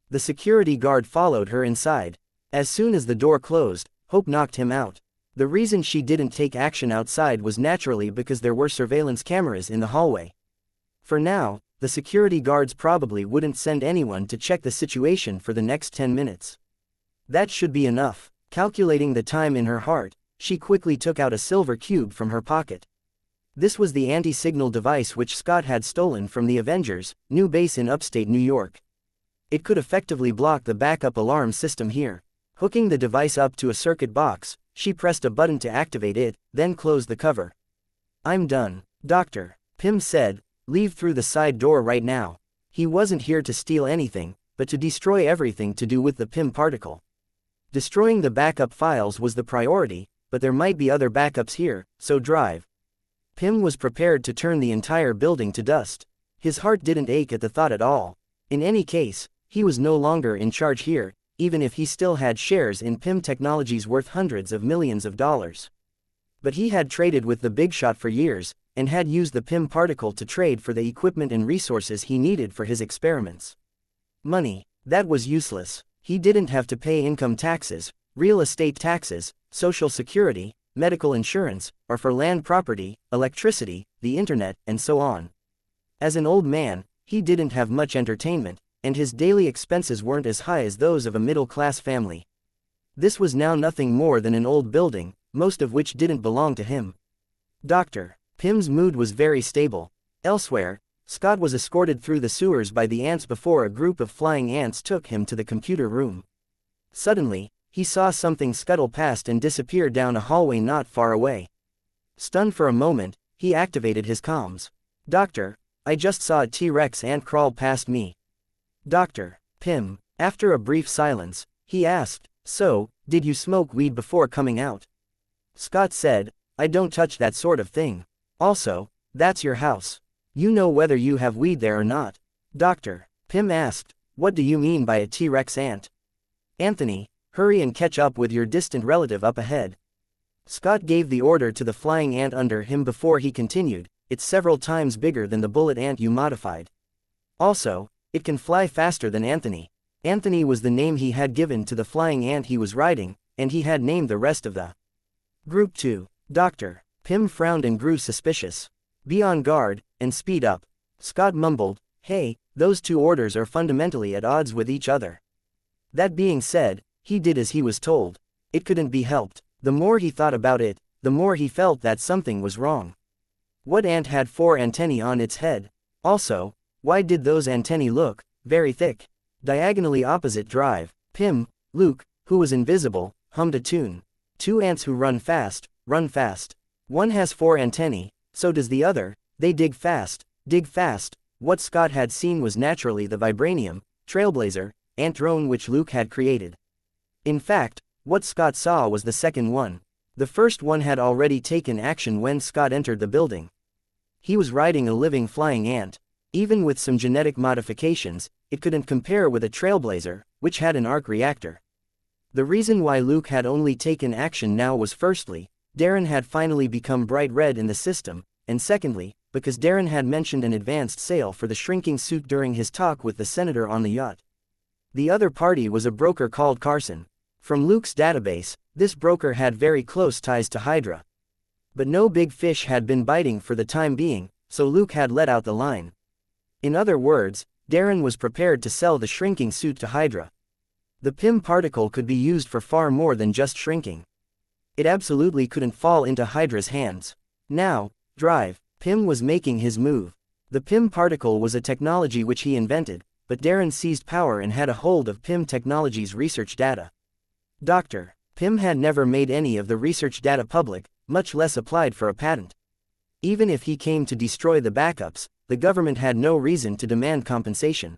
The security guard followed her inside. As soon as the door closed, Hope knocked him out. The reason she didn't take action outside was naturally because there were surveillance cameras in the hallway. For now, the security guards probably wouldn't send anyone to check the situation for the next 10 minutes. That should be enough. Calculating the time in her heart, she quickly took out a silver cube from her pocket. This was the anti-signal device which Scott had stolen from the Avengers' new base in upstate New York. It could effectively block the backup alarm system here. Hooking the device up to a circuit box, she pressed a button to activate it, then closed the cover. I'm done. Dr. Pym said, leave through the side door right now. He wasn't here to steal anything, but to destroy everything to do with the Pym particle. Destroying the backup files was the priority, but there might be other backups here, so drive. Pym was prepared to turn the entire building to dust. His heart didn't ache at the thought at all. In any case, he was no longer in charge here, even if he still had shares in PIM Technologies worth hundreds of millions of dollars. But he had traded with the big shot for years, and had used the PIM particle to trade for the equipment and resources he needed for his experiments. Money, that was useless. He didn't have to pay income taxes, real estate taxes, social security, medical insurance, or for land property, electricity, the internet, and so on. As an old man, he didn't have much entertainment, and his daily expenses weren't as high as those of a middle-class family. This was now nothing more than an old building, most of which didn't belong to him. Dr. Pym's mood was very stable. Elsewhere, Scott was escorted through the sewers by the ants before a group of flying ants took him to the computer room. Suddenly, he saw something scuttle past and disappear down a hallway not far away. Stunned for a moment, he activated his comms. Doctor, I just saw a T-Rex ant crawl past me. Dr. Pym, after a brief silence, he asked, so, did you smoke weed before coming out? Scott said, I don't touch that sort of thing. Also, that's your house. You know whether you have weed there or not. Dr. Pym asked, what do you mean by a T-Rex ant? Anthony, hurry and catch up with your distant relative up ahead. Scott gave the order to the flying ant under him before he continued, it's several times bigger than the bullet ant you modified. Also, it can fly faster than Anthony. Anthony was the name he had given to the flying ant he was riding, and he had named the rest of the group too. Dr. Pym frowned and grew suspicious. Be on guard, and speed up. Scott mumbled, hey, those 2 orders are fundamentally at odds with each other. That being said, he did as he was told. It couldn't be helped. The more he thought about it, the more he felt that something was wrong. What ant had 4 antennae on its head? Also, why did those antennae look very thick? Diagonally opposite drive, Pym, Luke, who was invisible, hummed a tune. 2 ants who run fast, run fast. One has 4 antennae, so does the other, they dig fast, dig fast. What Scott had seen was naturally the Vibranium, Trailblazer, ant drone which Luke had created. In fact, What Scott saw was the second one. The first one had already taken action when Scott entered the building. He was riding a living flying ant. Even with some genetic modifications, it couldn't compare with a trailblazer, which had an arc reactor. The reason why Luke had only taken action now was firstly, Darren had finally become bright red in the system, and secondly, because Darren had mentioned an advanced sale for the shrinking suit during his talk with the senator on the yacht. The other party was a broker called Carson. From Luke's database, this broker had very close ties to Hydra. But no big fish had been biting for the time being, so Luke had let out the line. In other words, Darren was prepared to sell the shrinking suit to Hydra. The PIM particle could be used for far more than just shrinking. It absolutely couldn't fall into Hydra's hands. Now, Drive, PIM was making his move. The PIM particle was a technology which he invented, but Darren seized power and had a hold of PIM technology's research data. Dr. PIM had never made any of the research data public, much less applied for a patent. Even if he came to destroy the backups, the government had no reason to demand compensation.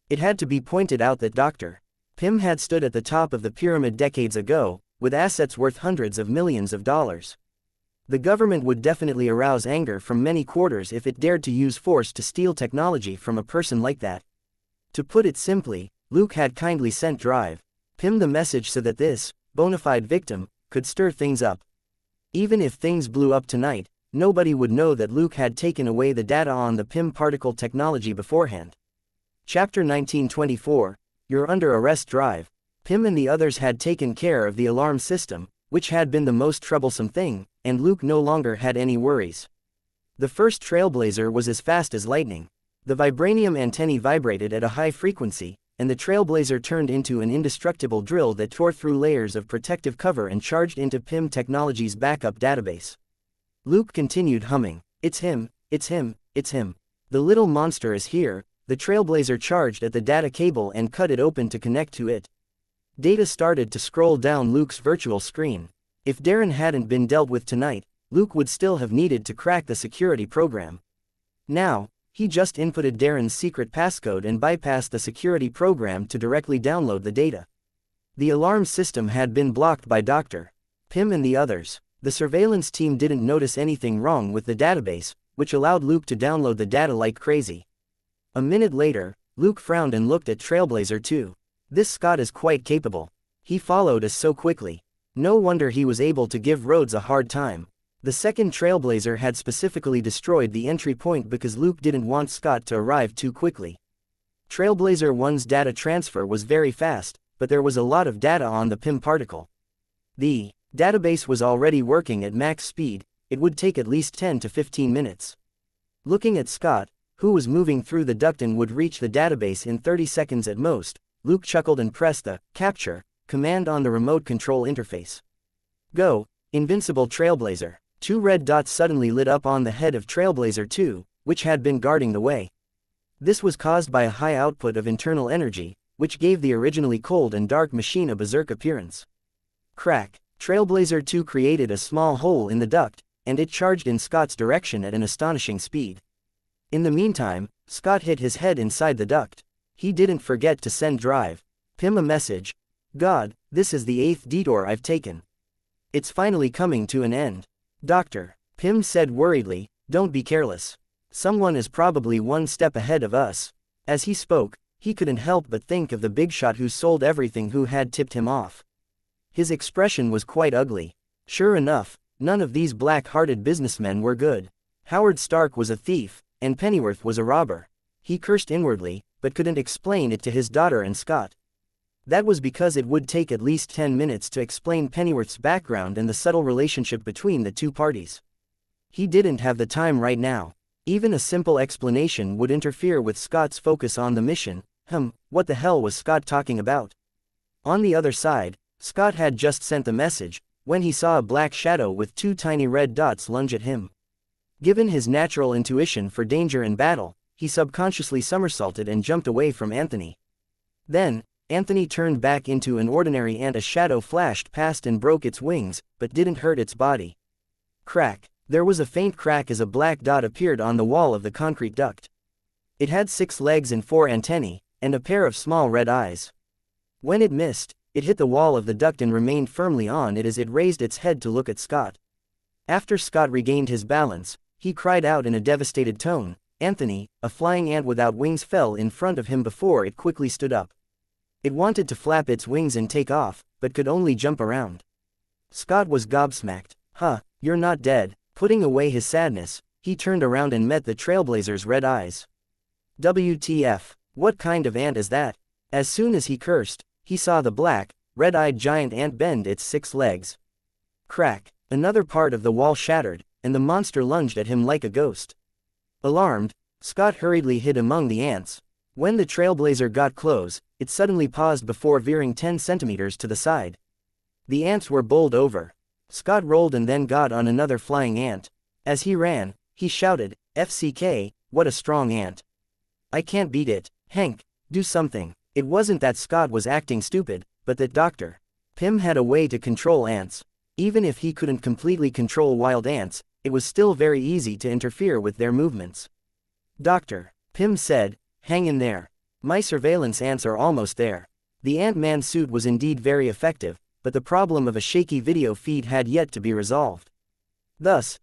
It had to be pointed out that Dr. PIM had stood at the top of the pyramid decades ago, with assets worth hundreds of millions of dollars. The government would definitely arouse anger from many quarters if it dared to use force to steal technology from a person like that. To put it simply, Luke had kindly sent Drive PIM the message so that this bona fide victim could stir things up. Even if things blew up tonight, nobody would know that Luke had taken away the data on the PIM particle technology beforehand. Chapter 1924, You're Under Arrest. Drive PIM and the others had taken care of the alarm system, which had been the most troublesome thing, and Luke no longer had any worries. The first trailblazer was as fast as lightning. The vibranium antennae vibrated at a high frequency, and the trailblazer turned into an indestructible drill that tore through layers of protective cover and charged into PIM Technology's backup database. Luke continued humming, "It's him, it's him, it's him. The little monster is here." The trailblazer charged at the data cable and cut it open to connect to it. Data started to scroll down Luke's virtual screen. If Darren hadn't been dealt with tonight, Luke would still have needed to crack the security program. Now, he just inputted Darren's secret passcode and bypassed the security program to directly download the data. The alarm system had been blocked by Dr. PIM and the others. The surveillance team didn't notice anything wrong with the database, which allowed Luke to download the data like crazy. A minute later, Luke frowned and looked at Trailblazer 2. This Scott is quite capable. He followed us so quickly. No wonder he was able to give Rhodes a hard time. The second Trailblazer had specifically destroyed the entry point because Luke didn't want Scott to arrive too quickly. Trailblazer 1's data transfer was very fast, but there was a lot of data on the PIM particle. The database was already working at max speed. It would take at least 10 to 15 minutes. Looking at Scott, who was moving through the duct and would reach the database in 30 seconds at most, Luke chuckled and pressed the capture command on the remote control interface. Go, Invincible Trailblazer. 2 red dots suddenly lit up on the head of Trailblazer 2, which had been guarding the way. This was caused by a high output of internal energy, which gave the originally cold and dark machine a berserk appearance. Crack. Trailblazer 2 created a small hole in the duct, and it charged in Scott's direction at an astonishing speed. In the meantime, Scott hit his head inside the duct. He didn't forget to send Drive PIM a message. God, this is the 8th detour I've taken. It's finally coming to an end. Dr. PIM said worriedly, don't be careless. Someone is probably one step ahead of us. As he spoke, he couldn't help but think of the big shot who sold everything who had tipped him off. His expression was quite ugly. Sure enough, none of these black-hearted businessmen were good. Howard Stark was a thief, and Pennyworth was a robber. He cursed inwardly, but couldn't explain it to his daughter and Scott. That was because it would take at least 10 minutes to explain Pennyworth's background and the subtle relationship between the two parties. He didn't have the time right now. Even a simple explanation would interfere with Scott's focus on the mission. What the hell was Scott talking about? On the other side, Scott had just sent the message, when he saw a black shadow with 2 tiny red dots lunge at him. Given his natural intuition for danger and battle, he subconsciously somersaulted and jumped away from Anthony. Then, Anthony turned back into an ordinary ant. A shadow flashed past and broke its wings, but didn't hurt its body. Crack. There was a faint crack as a black dot appeared on the wall of the concrete duct. It had 6 legs and 4 antennae, and a pair of small red eyes. When it missed, it hit the wall of the duct and remained firmly on it as it raised its head to look at Scott. After Scott regained his balance, he cried out in a devastated tone, "Anthony!" A flying ant without wings fell in front of him before it quickly stood up. It wanted to flap its wings and take off, but could only jump around. Scott was gobsmacked. "Huh, you're not dead." Putting away his sadness, he turned around and met the Trailblazer's red eyes. WTF, what kind of ant is that? As soon as he cursed, he saw the black, red-eyed giant ant bend its 6 legs. Crack, another part of the wall shattered, and the monster lunged at him like a ghost. Alarmed, Scott hurriedly hid among the ants. When the Trailblazer got close, it suddenly paused before veering 10 centimeters to the side. The ants were bowled over. Scott rolled and then got on another flying ant. As he ran, he shouted, "FCK, what a strong ant. I can't beat it. Hank, do something." It wasn't that Scott was acting stupid, but that Dr. Pym had a way to control ants. Even if he couldn't completely control wild ants, it was still very easy to interfere with their movements. Dr. Pym said, "Hang in there. My surveillance ants are almost there." The Ant-Man suit was indeed very effective, but the problem of a shaky video feed had yet to be resolved. Thus,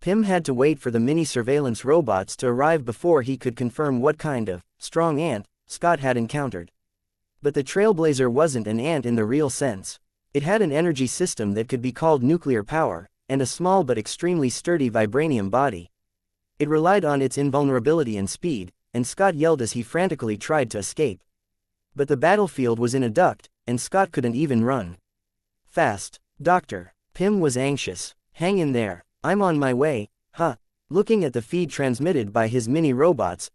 Pym had to wait for the mini-surveillance robots to arrive before he could confirm what kind of strong ant Scott had encountered. But the Trailblazer wasn't an ant in the real sense. It had an energy system that could be called nuclear power, and a small but extremely sturdy vibranium body. It relied on its invulnerability and speed, and Scott yelled as he frantically tried to escape. But the battlefield was in a duct, and Scott couldn't even run fast. Dr. Pym was anxious. "Hang in there. I'm on my way, huh?" Looking at the feed transmitted by his mini-robots,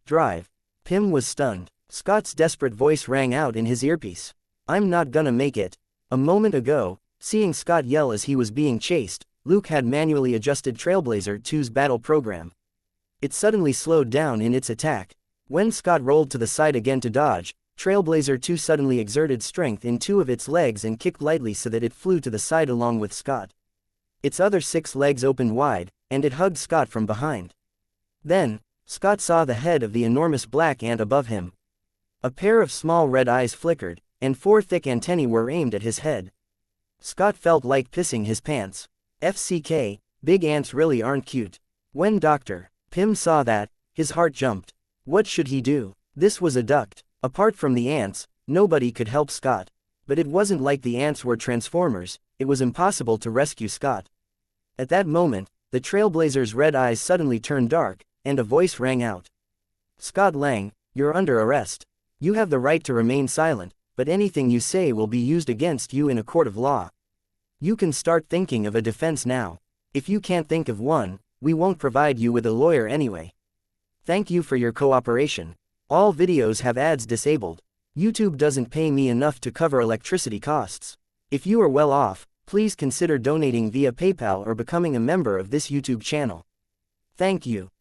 Pym was stunned. Scott's desperate voice rang out in his earpiece. "I'm not gonna make it." A moment ago, seeing Scott yell as he was being chased, Luke had manually adjusted Trailblazer 2's battle program. It suddenly slowed down in its attack. When Scott rolled to the side again to dodge, Trailblazer 2 suddenly exerted strength in 2 of its legs and kicked lightly so that it flew to the side along with Scott. Its other 6 legs opened wide, and it hugged Scott from behind. Then, Scott saw the head of the enormous black ant above him. A pair of small red eyes flickered, and 4 thick antennae were aimed at his head. Scott felt like pissing his pants. FCK, big ants really aren't cute. When Dr. Pym saw that, his heart jumped. What should he do? This was a duct. Apart from the ants, nobody could help Scott. But it wasn't like the ants were transformers, it was impossible to rescue Scott. At that moment, the Trailblazer's red eyes suddenly turned dark, and a voice rang out. "Scott Lang, you're under arrest. You have the right to remain silent, but anything you say will be used against you in a court of law. You can start thinking of a defense now. If you can't think of one, we won't provide you with a lawyer anyway. Thank you for your cooperation. All videos have ads disabled. YouTube doesn't pay me enough to cover electricity costs. If you are well off, please consider donating via PayPal or becoming a member of this YouTube channel. Thank you."